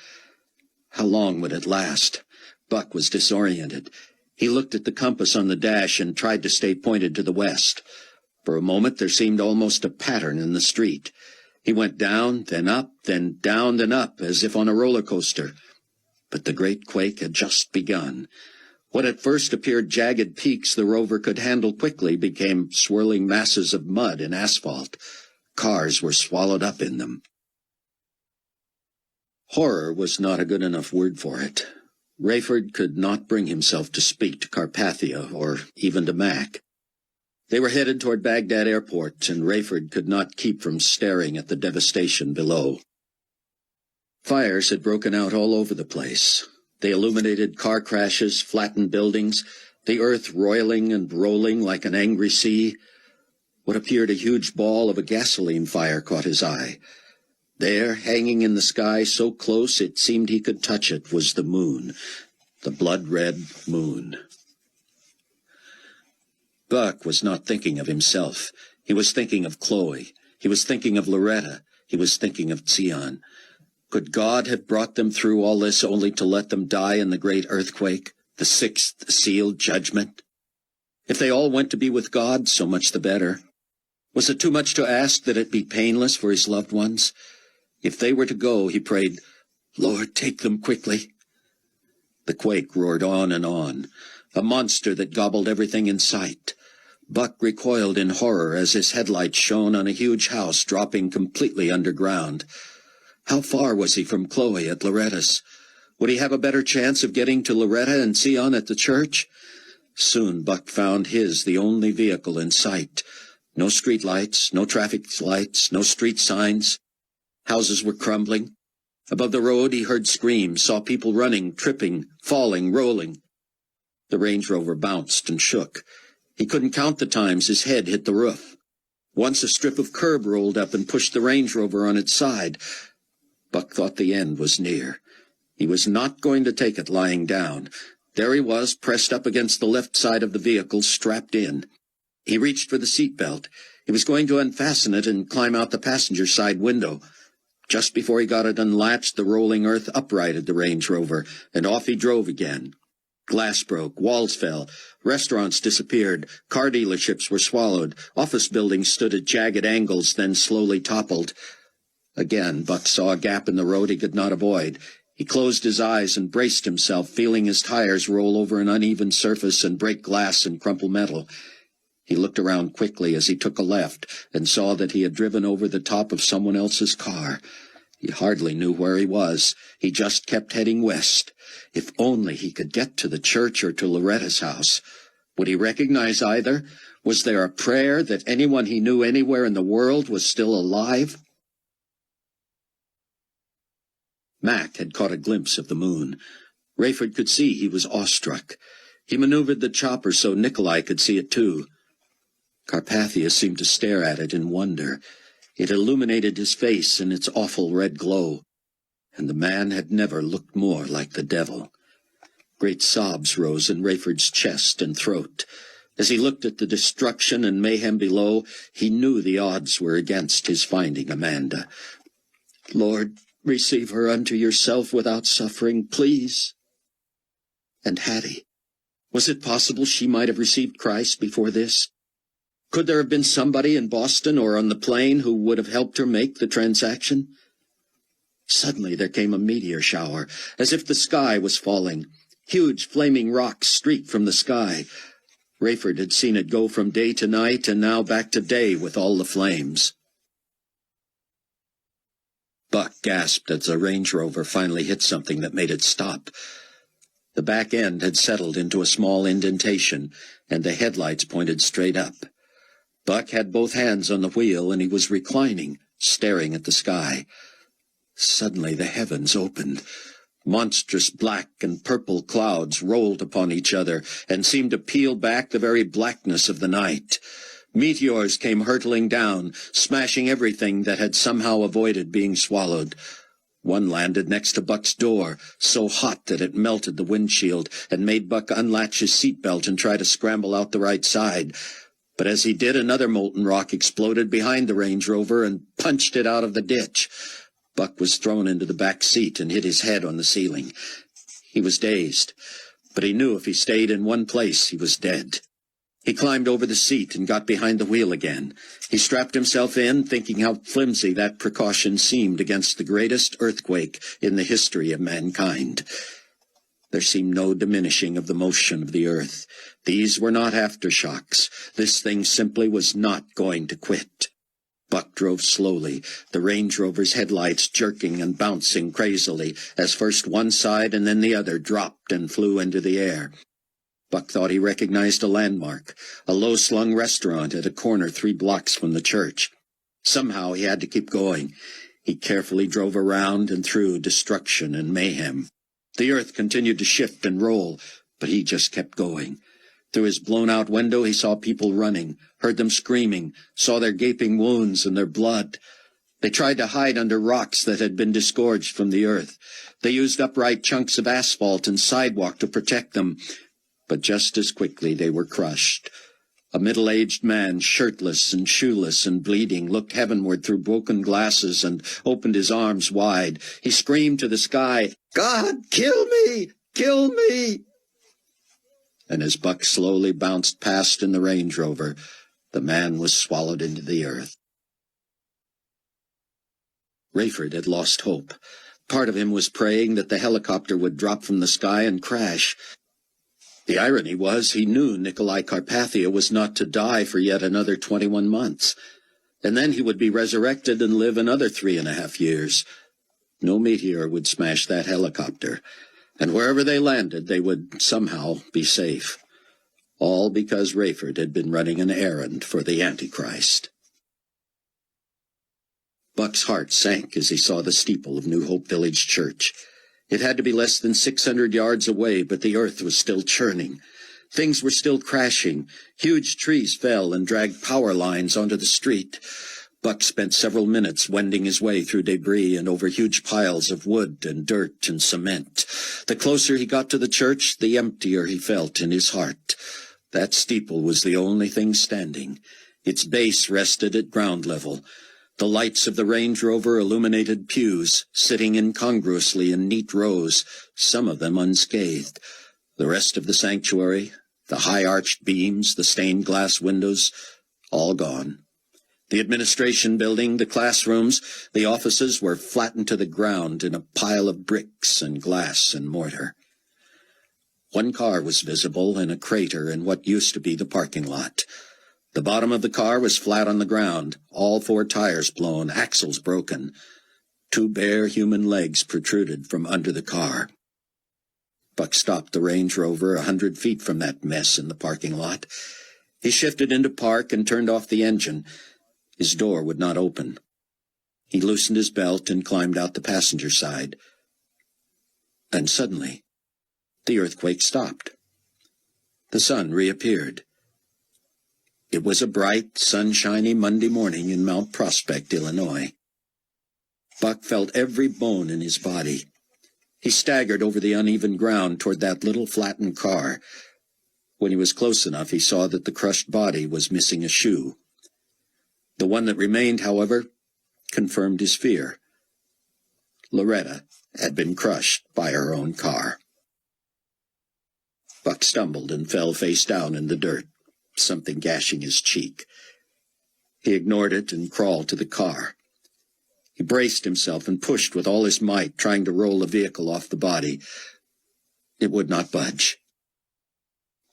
Speaker 2: How long would it last? Buck was disoriented. He looked at the compass on the dash and tried to stay pointed to the west. For a moment there seemed almost a pattern in the street. He went down, then up, then down, then up, as if on a roller coaster. But the great quake had just begun. What at first appeared jagged peaks the rover could handle quickly became swirling masses of mud and asphalt. Cars were swallowed up in them. Horror was not a good enough word for it. Rayford could not bring himself to speak to Carpathia or even to Mac. They were headed toward Baghdad Airport, and Rayford could not keep from staring at the devastation below. Fires had broken out all over the place. They illuminated car crashes, flattened buildings, the earth roiling and rolling like an angry sea. What appeared a huge ball of a gasoline fire caught his eye. There, hanging in the sky so close it seemed he could touch it, was the moon, the blood-red moon. Buck was not thinking of himself. He was thinking of Chloe. He was thinking of Loretta. He was thinking of Sion. Could God have brought them through all this only to let them die in the great earthquake, the sixth sealed judgment? If they all went to be with God, so much the better. Was it too much to ask that it be painless for his loved ones? If they were to go, he prayed, Lord, take them quickly. The quake roared on, a monster that gobbled everything in sight. Buck recoiled in horror as his headlights shone on a huge house dropping completely underground. How far was he from Chloe at Loretta's? Would he have a better chance of getting to Loretta and Sion at the church? Soon Buck found his the only vehicle in sight. No street lights, no traffic lights, no street signs. Houses were crumbling. Above the road he heard screams, saw people running, tripping, falling, rolling. The Range Rover bounced and shook. He couldn't count the times his head hit the roof. Once a strip of curb rolled up and pushed the Range Rover on its side. Buck thought the end was near. He was not going to take it lying down. There he was, pressed up against the left side of the vehicle, strapped in. He reached for the seatbelt. He was going to unfasten it and climb out the passenger side window. Just before he got it unlatched, the rolling earth uprighted the Range Rover, and off he drove again. Glass broke, walls fell, restaurants disappeared, car dealerships were swallowed, office buildings stood at jagged angles, then slowly toppled. Again, Buck saw a gap in the road he could not avoid. He closed his eyes and braced himself, feeling his tires roll over an uneven surface and break glass and crumple metal. He looked around quickly as he took a left and saw that he had driven over the top of someone else's car. He hardly knew where he was. He just kept heading west. If only he could get to the church or to Loretta's house. Would he recognize either? Was there a prayer that anyone he knew anywhere in the world was still alive? Mac had caught a glimpse of the moon. Rayford could see he was awestruck. He maneuvered the chopper so Nicolae could see it too. Carpathia seemed to stare at it in wonder. It illuminated his face in its awful red glow, and the man had never looked more like the devil. Great sobs rose in Rayford's chest and throat. As he looked at the destruction and mayhem below, he knew the odds were against his finding Amanda. "Lord, receive her unto yourself without suffering, please." And Hattie. Was it possible she might have received Christ before this? Could there have been somebody in Boston or on the plane who would have helped her make the transaction? Suddenly there came a meteor shower, as if the sky was falling. Huge flaming rocks streaked from the sky. Rayford had seen it go from day to night and now back to day with all the flames. Buck gasped as the Range Rover finally hit something that made it stop. The back end had settled into a small indentation, and the headlights pointed straight up. Buck had both hands on the wheel, and he was reclining, staring at the sky. Suddenly the heavens opened. Monstrous black and purple clouds rolled upon each other and seemed to peel back the very blackness of the night. Meteors came hurtling down, smashing everything that had somehow avoided being swallowed. One landed next to Buck's door, so hot that it melted the windshield and made Buck unlatch his seatbelt and try to scramble out the right side. But as he did, another molten rock exploded behind the Range Rover and punched it out of the ditch. Buck was thrown into the back seat and hit his head on the ceiling. He was dazed, but he knew if he stayed in one place, he was dead. He climbed over the seat and got behind the wheel again. He strapped himself in, thinking how flimsy that precaution seemed against the greatest earthquake in the history of mankind. There seemed no diminishing of the motion of the earth. These were not aftershocks. This thing simply was not going to quit. Buck drove slowly, the Range Rover's headlights jerking and bouncing crazily, as first one side and then the other dropped and flew into the air. Buck thought he recognized a landmark, a low-slung restaurant at a corner 3 blocks from the church. Somehow he had to keep going. He carefully drove around and through destruction and mayhem. The earth continued to shift and roll, but he just kept going. Through his blown-out window he saw people running, heard them screaming, saw their gaping wounds and their blood. They tried to hide under rocks that had been disgorged from the earth. They used upright chunks of asphalt and sidewalk to protect them, but just as quickly they were crushed. A middle-aged man, shirtless and shoeless and bleeding, looked heavenward through broken glasses and opened his arms wide. He screamed to the sky, "God, kill me! Kill me!" And as Buck slowly bounced past in the Range Rover, the man was swallowed into the earth. Rayford had lost hope. Part of him was praying that the helicopter would drop from the sky and crash. The irony was he knew Nicolae Carpathia was not to die for yet another 21 months, and then he would be resurrected and live another 3.5 years. No meteor would smash that helicopter, and wherever they landed they would somehow be safe. All because Rayford had been running an errand for the Antichrist. Buck's heart sank as he saw the steeple of New Hope Village Church. It had to be less than 600 yards away, but the earth was still churning. Things were still crashing. Huge trees fell and dragged power lines onto the street. Buck spent several minutes wending his way through debris and over huge piles of wood and dirt and cement. The closer he got to the church, the emptier he felt in his heart. That steeple was the only thing standing. Its base rested at ground level. The lights of the Range Rover illuminated pews, sitting incongruously in neat rows, some of them unscathed. The rest of the sanctuary, the high-arched beams, the stained-glass windows, all gone. The administration building, the classrooms, the offices were flattened to the ground in a pile of bricks and glass and mortar. One car was visible in a crater in what used to be the parking lot. The bottom of the car was flat on the ground, all 4 tires blown, axles broken. Two bare human legs protruded from under the car. Buck stopped the Range Rover 100 feet from that mess in the parking lot. He shifted into park and turned off the engine. His door would not open. He loosened his belt and climbed out the passenger side. And suddenly, the earthquake stopped. The sun reappeared. It was a bright, sunshiny Monday morning in Mount Prospect, Illinois. Buck felt every bone in his body. He staggered over the uneven ground toward that little flattened car. When he was close enough, he saw that the crushed body was missing a shoe. The one that remained, however, confirmed his fear. Loretta had been crushed by her own car. Buck stumbled and fell face down in the dirt, something gashing his cheek. He ignored it and crawled to the car. He braced himself and pushed with all his might, trying to roll the vehicle off the body. It would not budge.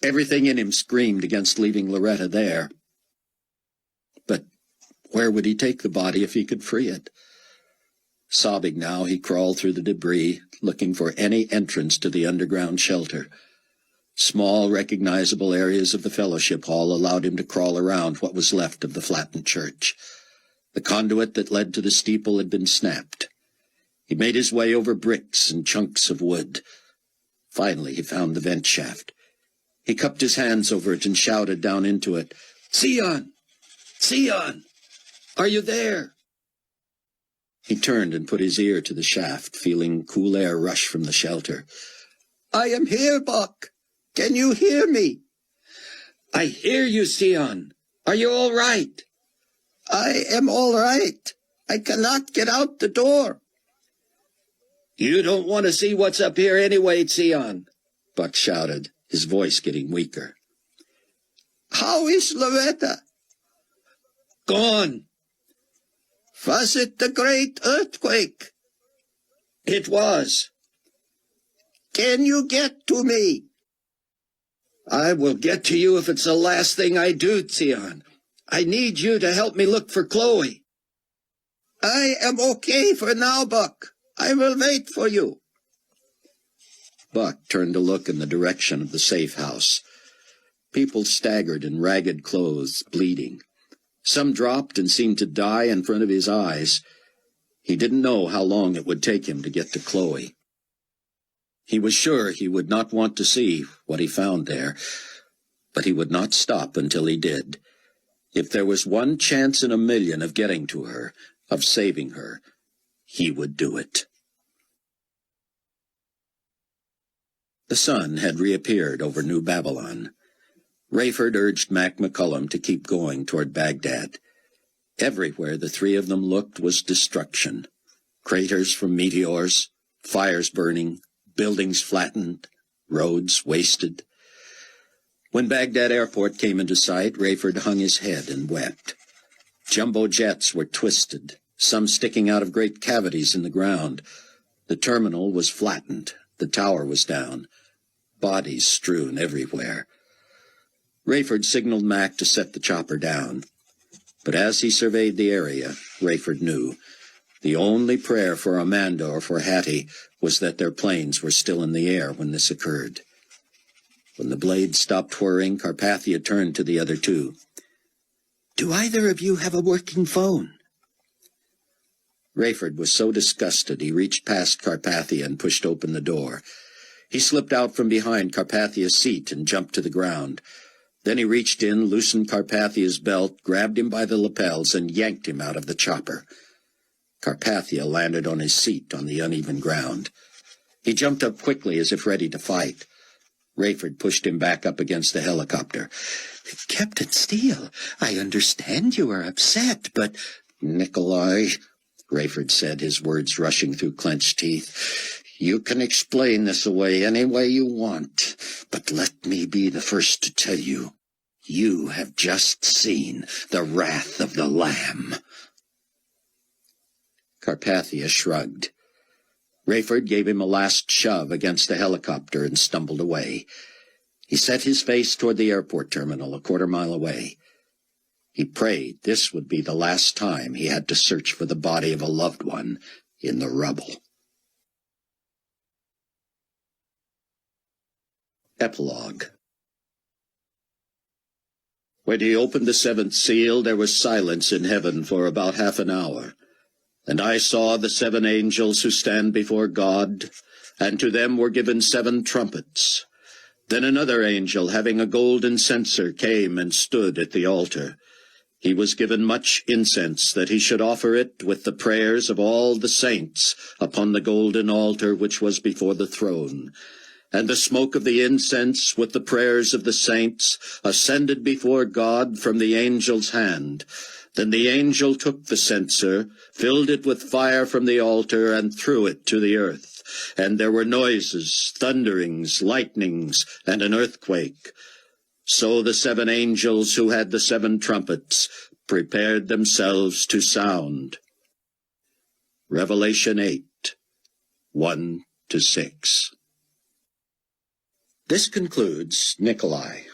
Speaker 2: Everything in him screamed against leaving Loretta there. But where would he take the body if he could free it? Sobbing now, he crawled through the debris, looking for any entrance to the underground shelter. Small, recognizable areas of the fellowship hall allowed him to crawl around what was left of the flattened church. The conduit that led to the steeple had been snapped. He made his way over bricks and chunks of wood. Finally, he found the vent shaft. He cupped his hands over it and shouted down into it, "Sion! Sion! Are you there?" He turned and put his ear to the shaft, feeling cool air rush from the shelter.
Speaker 3: "I am here, Buck. Can you hear me?"
Speaker 4: "I hear you, Sion. Are you all right?"
Speaker 3: "I am all right. I cannot get out the door."
Speaker 4: "You don't want to see what's up here anyway, Sion,"
Speaker 2: Buck shouted, his voice getting weaker.
Speaker 3: "How is Loretta?"
Speaker 4: "Gone."
Speaker 3: "Was it the great earthquake?"
Speaker 4: "It was."
Speaker 3: "Can you get to me?"
Speaker 4: "I will get to you if it's the last thing I do, Sion. I need you to help me look for Chloe."
Speaker 3: "I am okay for now, Buck. I will wait for you."
Speaker 2: Buck turned to look in the direction of the safe house. People staggered in ragged clothes, bleeding. Some dropped and seemed to die in front of his eyes. He didn't know how long it would take him to get to Chloe. He was sure he would not want to see what he found there, but he would not stop until he did. If there was one chance in a million of getting to her, of saving her, he would do it. The sun had reappeared over New Babylon. Rayford urged Mac McCullum to keep going toward Baghdad. Everywhere the three of them looked was destruction. Craters from meteors, fires burning, buildings flattened, roads wasted. When Baghdad Airport came into sight, Rayford hung his head and wept. Jumbo jets were twisted, some sticking out of great cavities in the ground. The terminal was flattened, the tower was down, bodies strewn everywhere. Rayford signaled Mac to set the chopper down. But as he surveyed the area, Rayford knew the only prayer for Amanda or for Hattie was that their planes were still in the air when this occurred. When the blade stopped whirring, Carpathia turned to the other two. "Do either of you have a working phone?" Rayford was so disgusted he reached past Carpathia and pushed open the door. He slipped out from behind Carpathia's seat and jumped to the ground. Then he reached in, loosened Carpathia's belt, grabbed him by the lapels, and yanked him out of the chopper. Carpathia landed on his seat on the uneven ground. He jumped up quickly as if ready to fight. Rayford pushed him back up against the helicopter. "Captain Steele, I understand you are upset, but—" "Nicolae," Rayford said, his words rushing through clenched teeth, "you can explain this away any way you want, but let me be the first to tell you, you have just seen the wrath of the Lamb." Carpathia shrugged. Rayford gave him a last shove against the helicopter and stumbled away. He set his face toward the airport terminal a quarter-mile away. He prayed this would be the last time he had to search for the body of a loved one in the rubble. Epilogue. When he opened the seventh seal, there was silence in heaven for about half an hour. And I saw the 7 angels who stand before God, and to them were given 7 trumpets. Then another angel, having a golden censer, came and stood at the altar. He was given much incense, that he should offer it with the prayers of all the saints upon the golden altar which was before the throne. And the smoke of the incense with the prayers of the saints ascended before God from the angel's hand. Then the angel took the censer, filled it with fire from the altar, and threw it to the earth. And there were noises, thunderings, lightnings, and an earthquake. So the 7 angels who had the 7 trumpets prepared themselves to sound. Revelation 8, 1-6. This concludes Nicolae.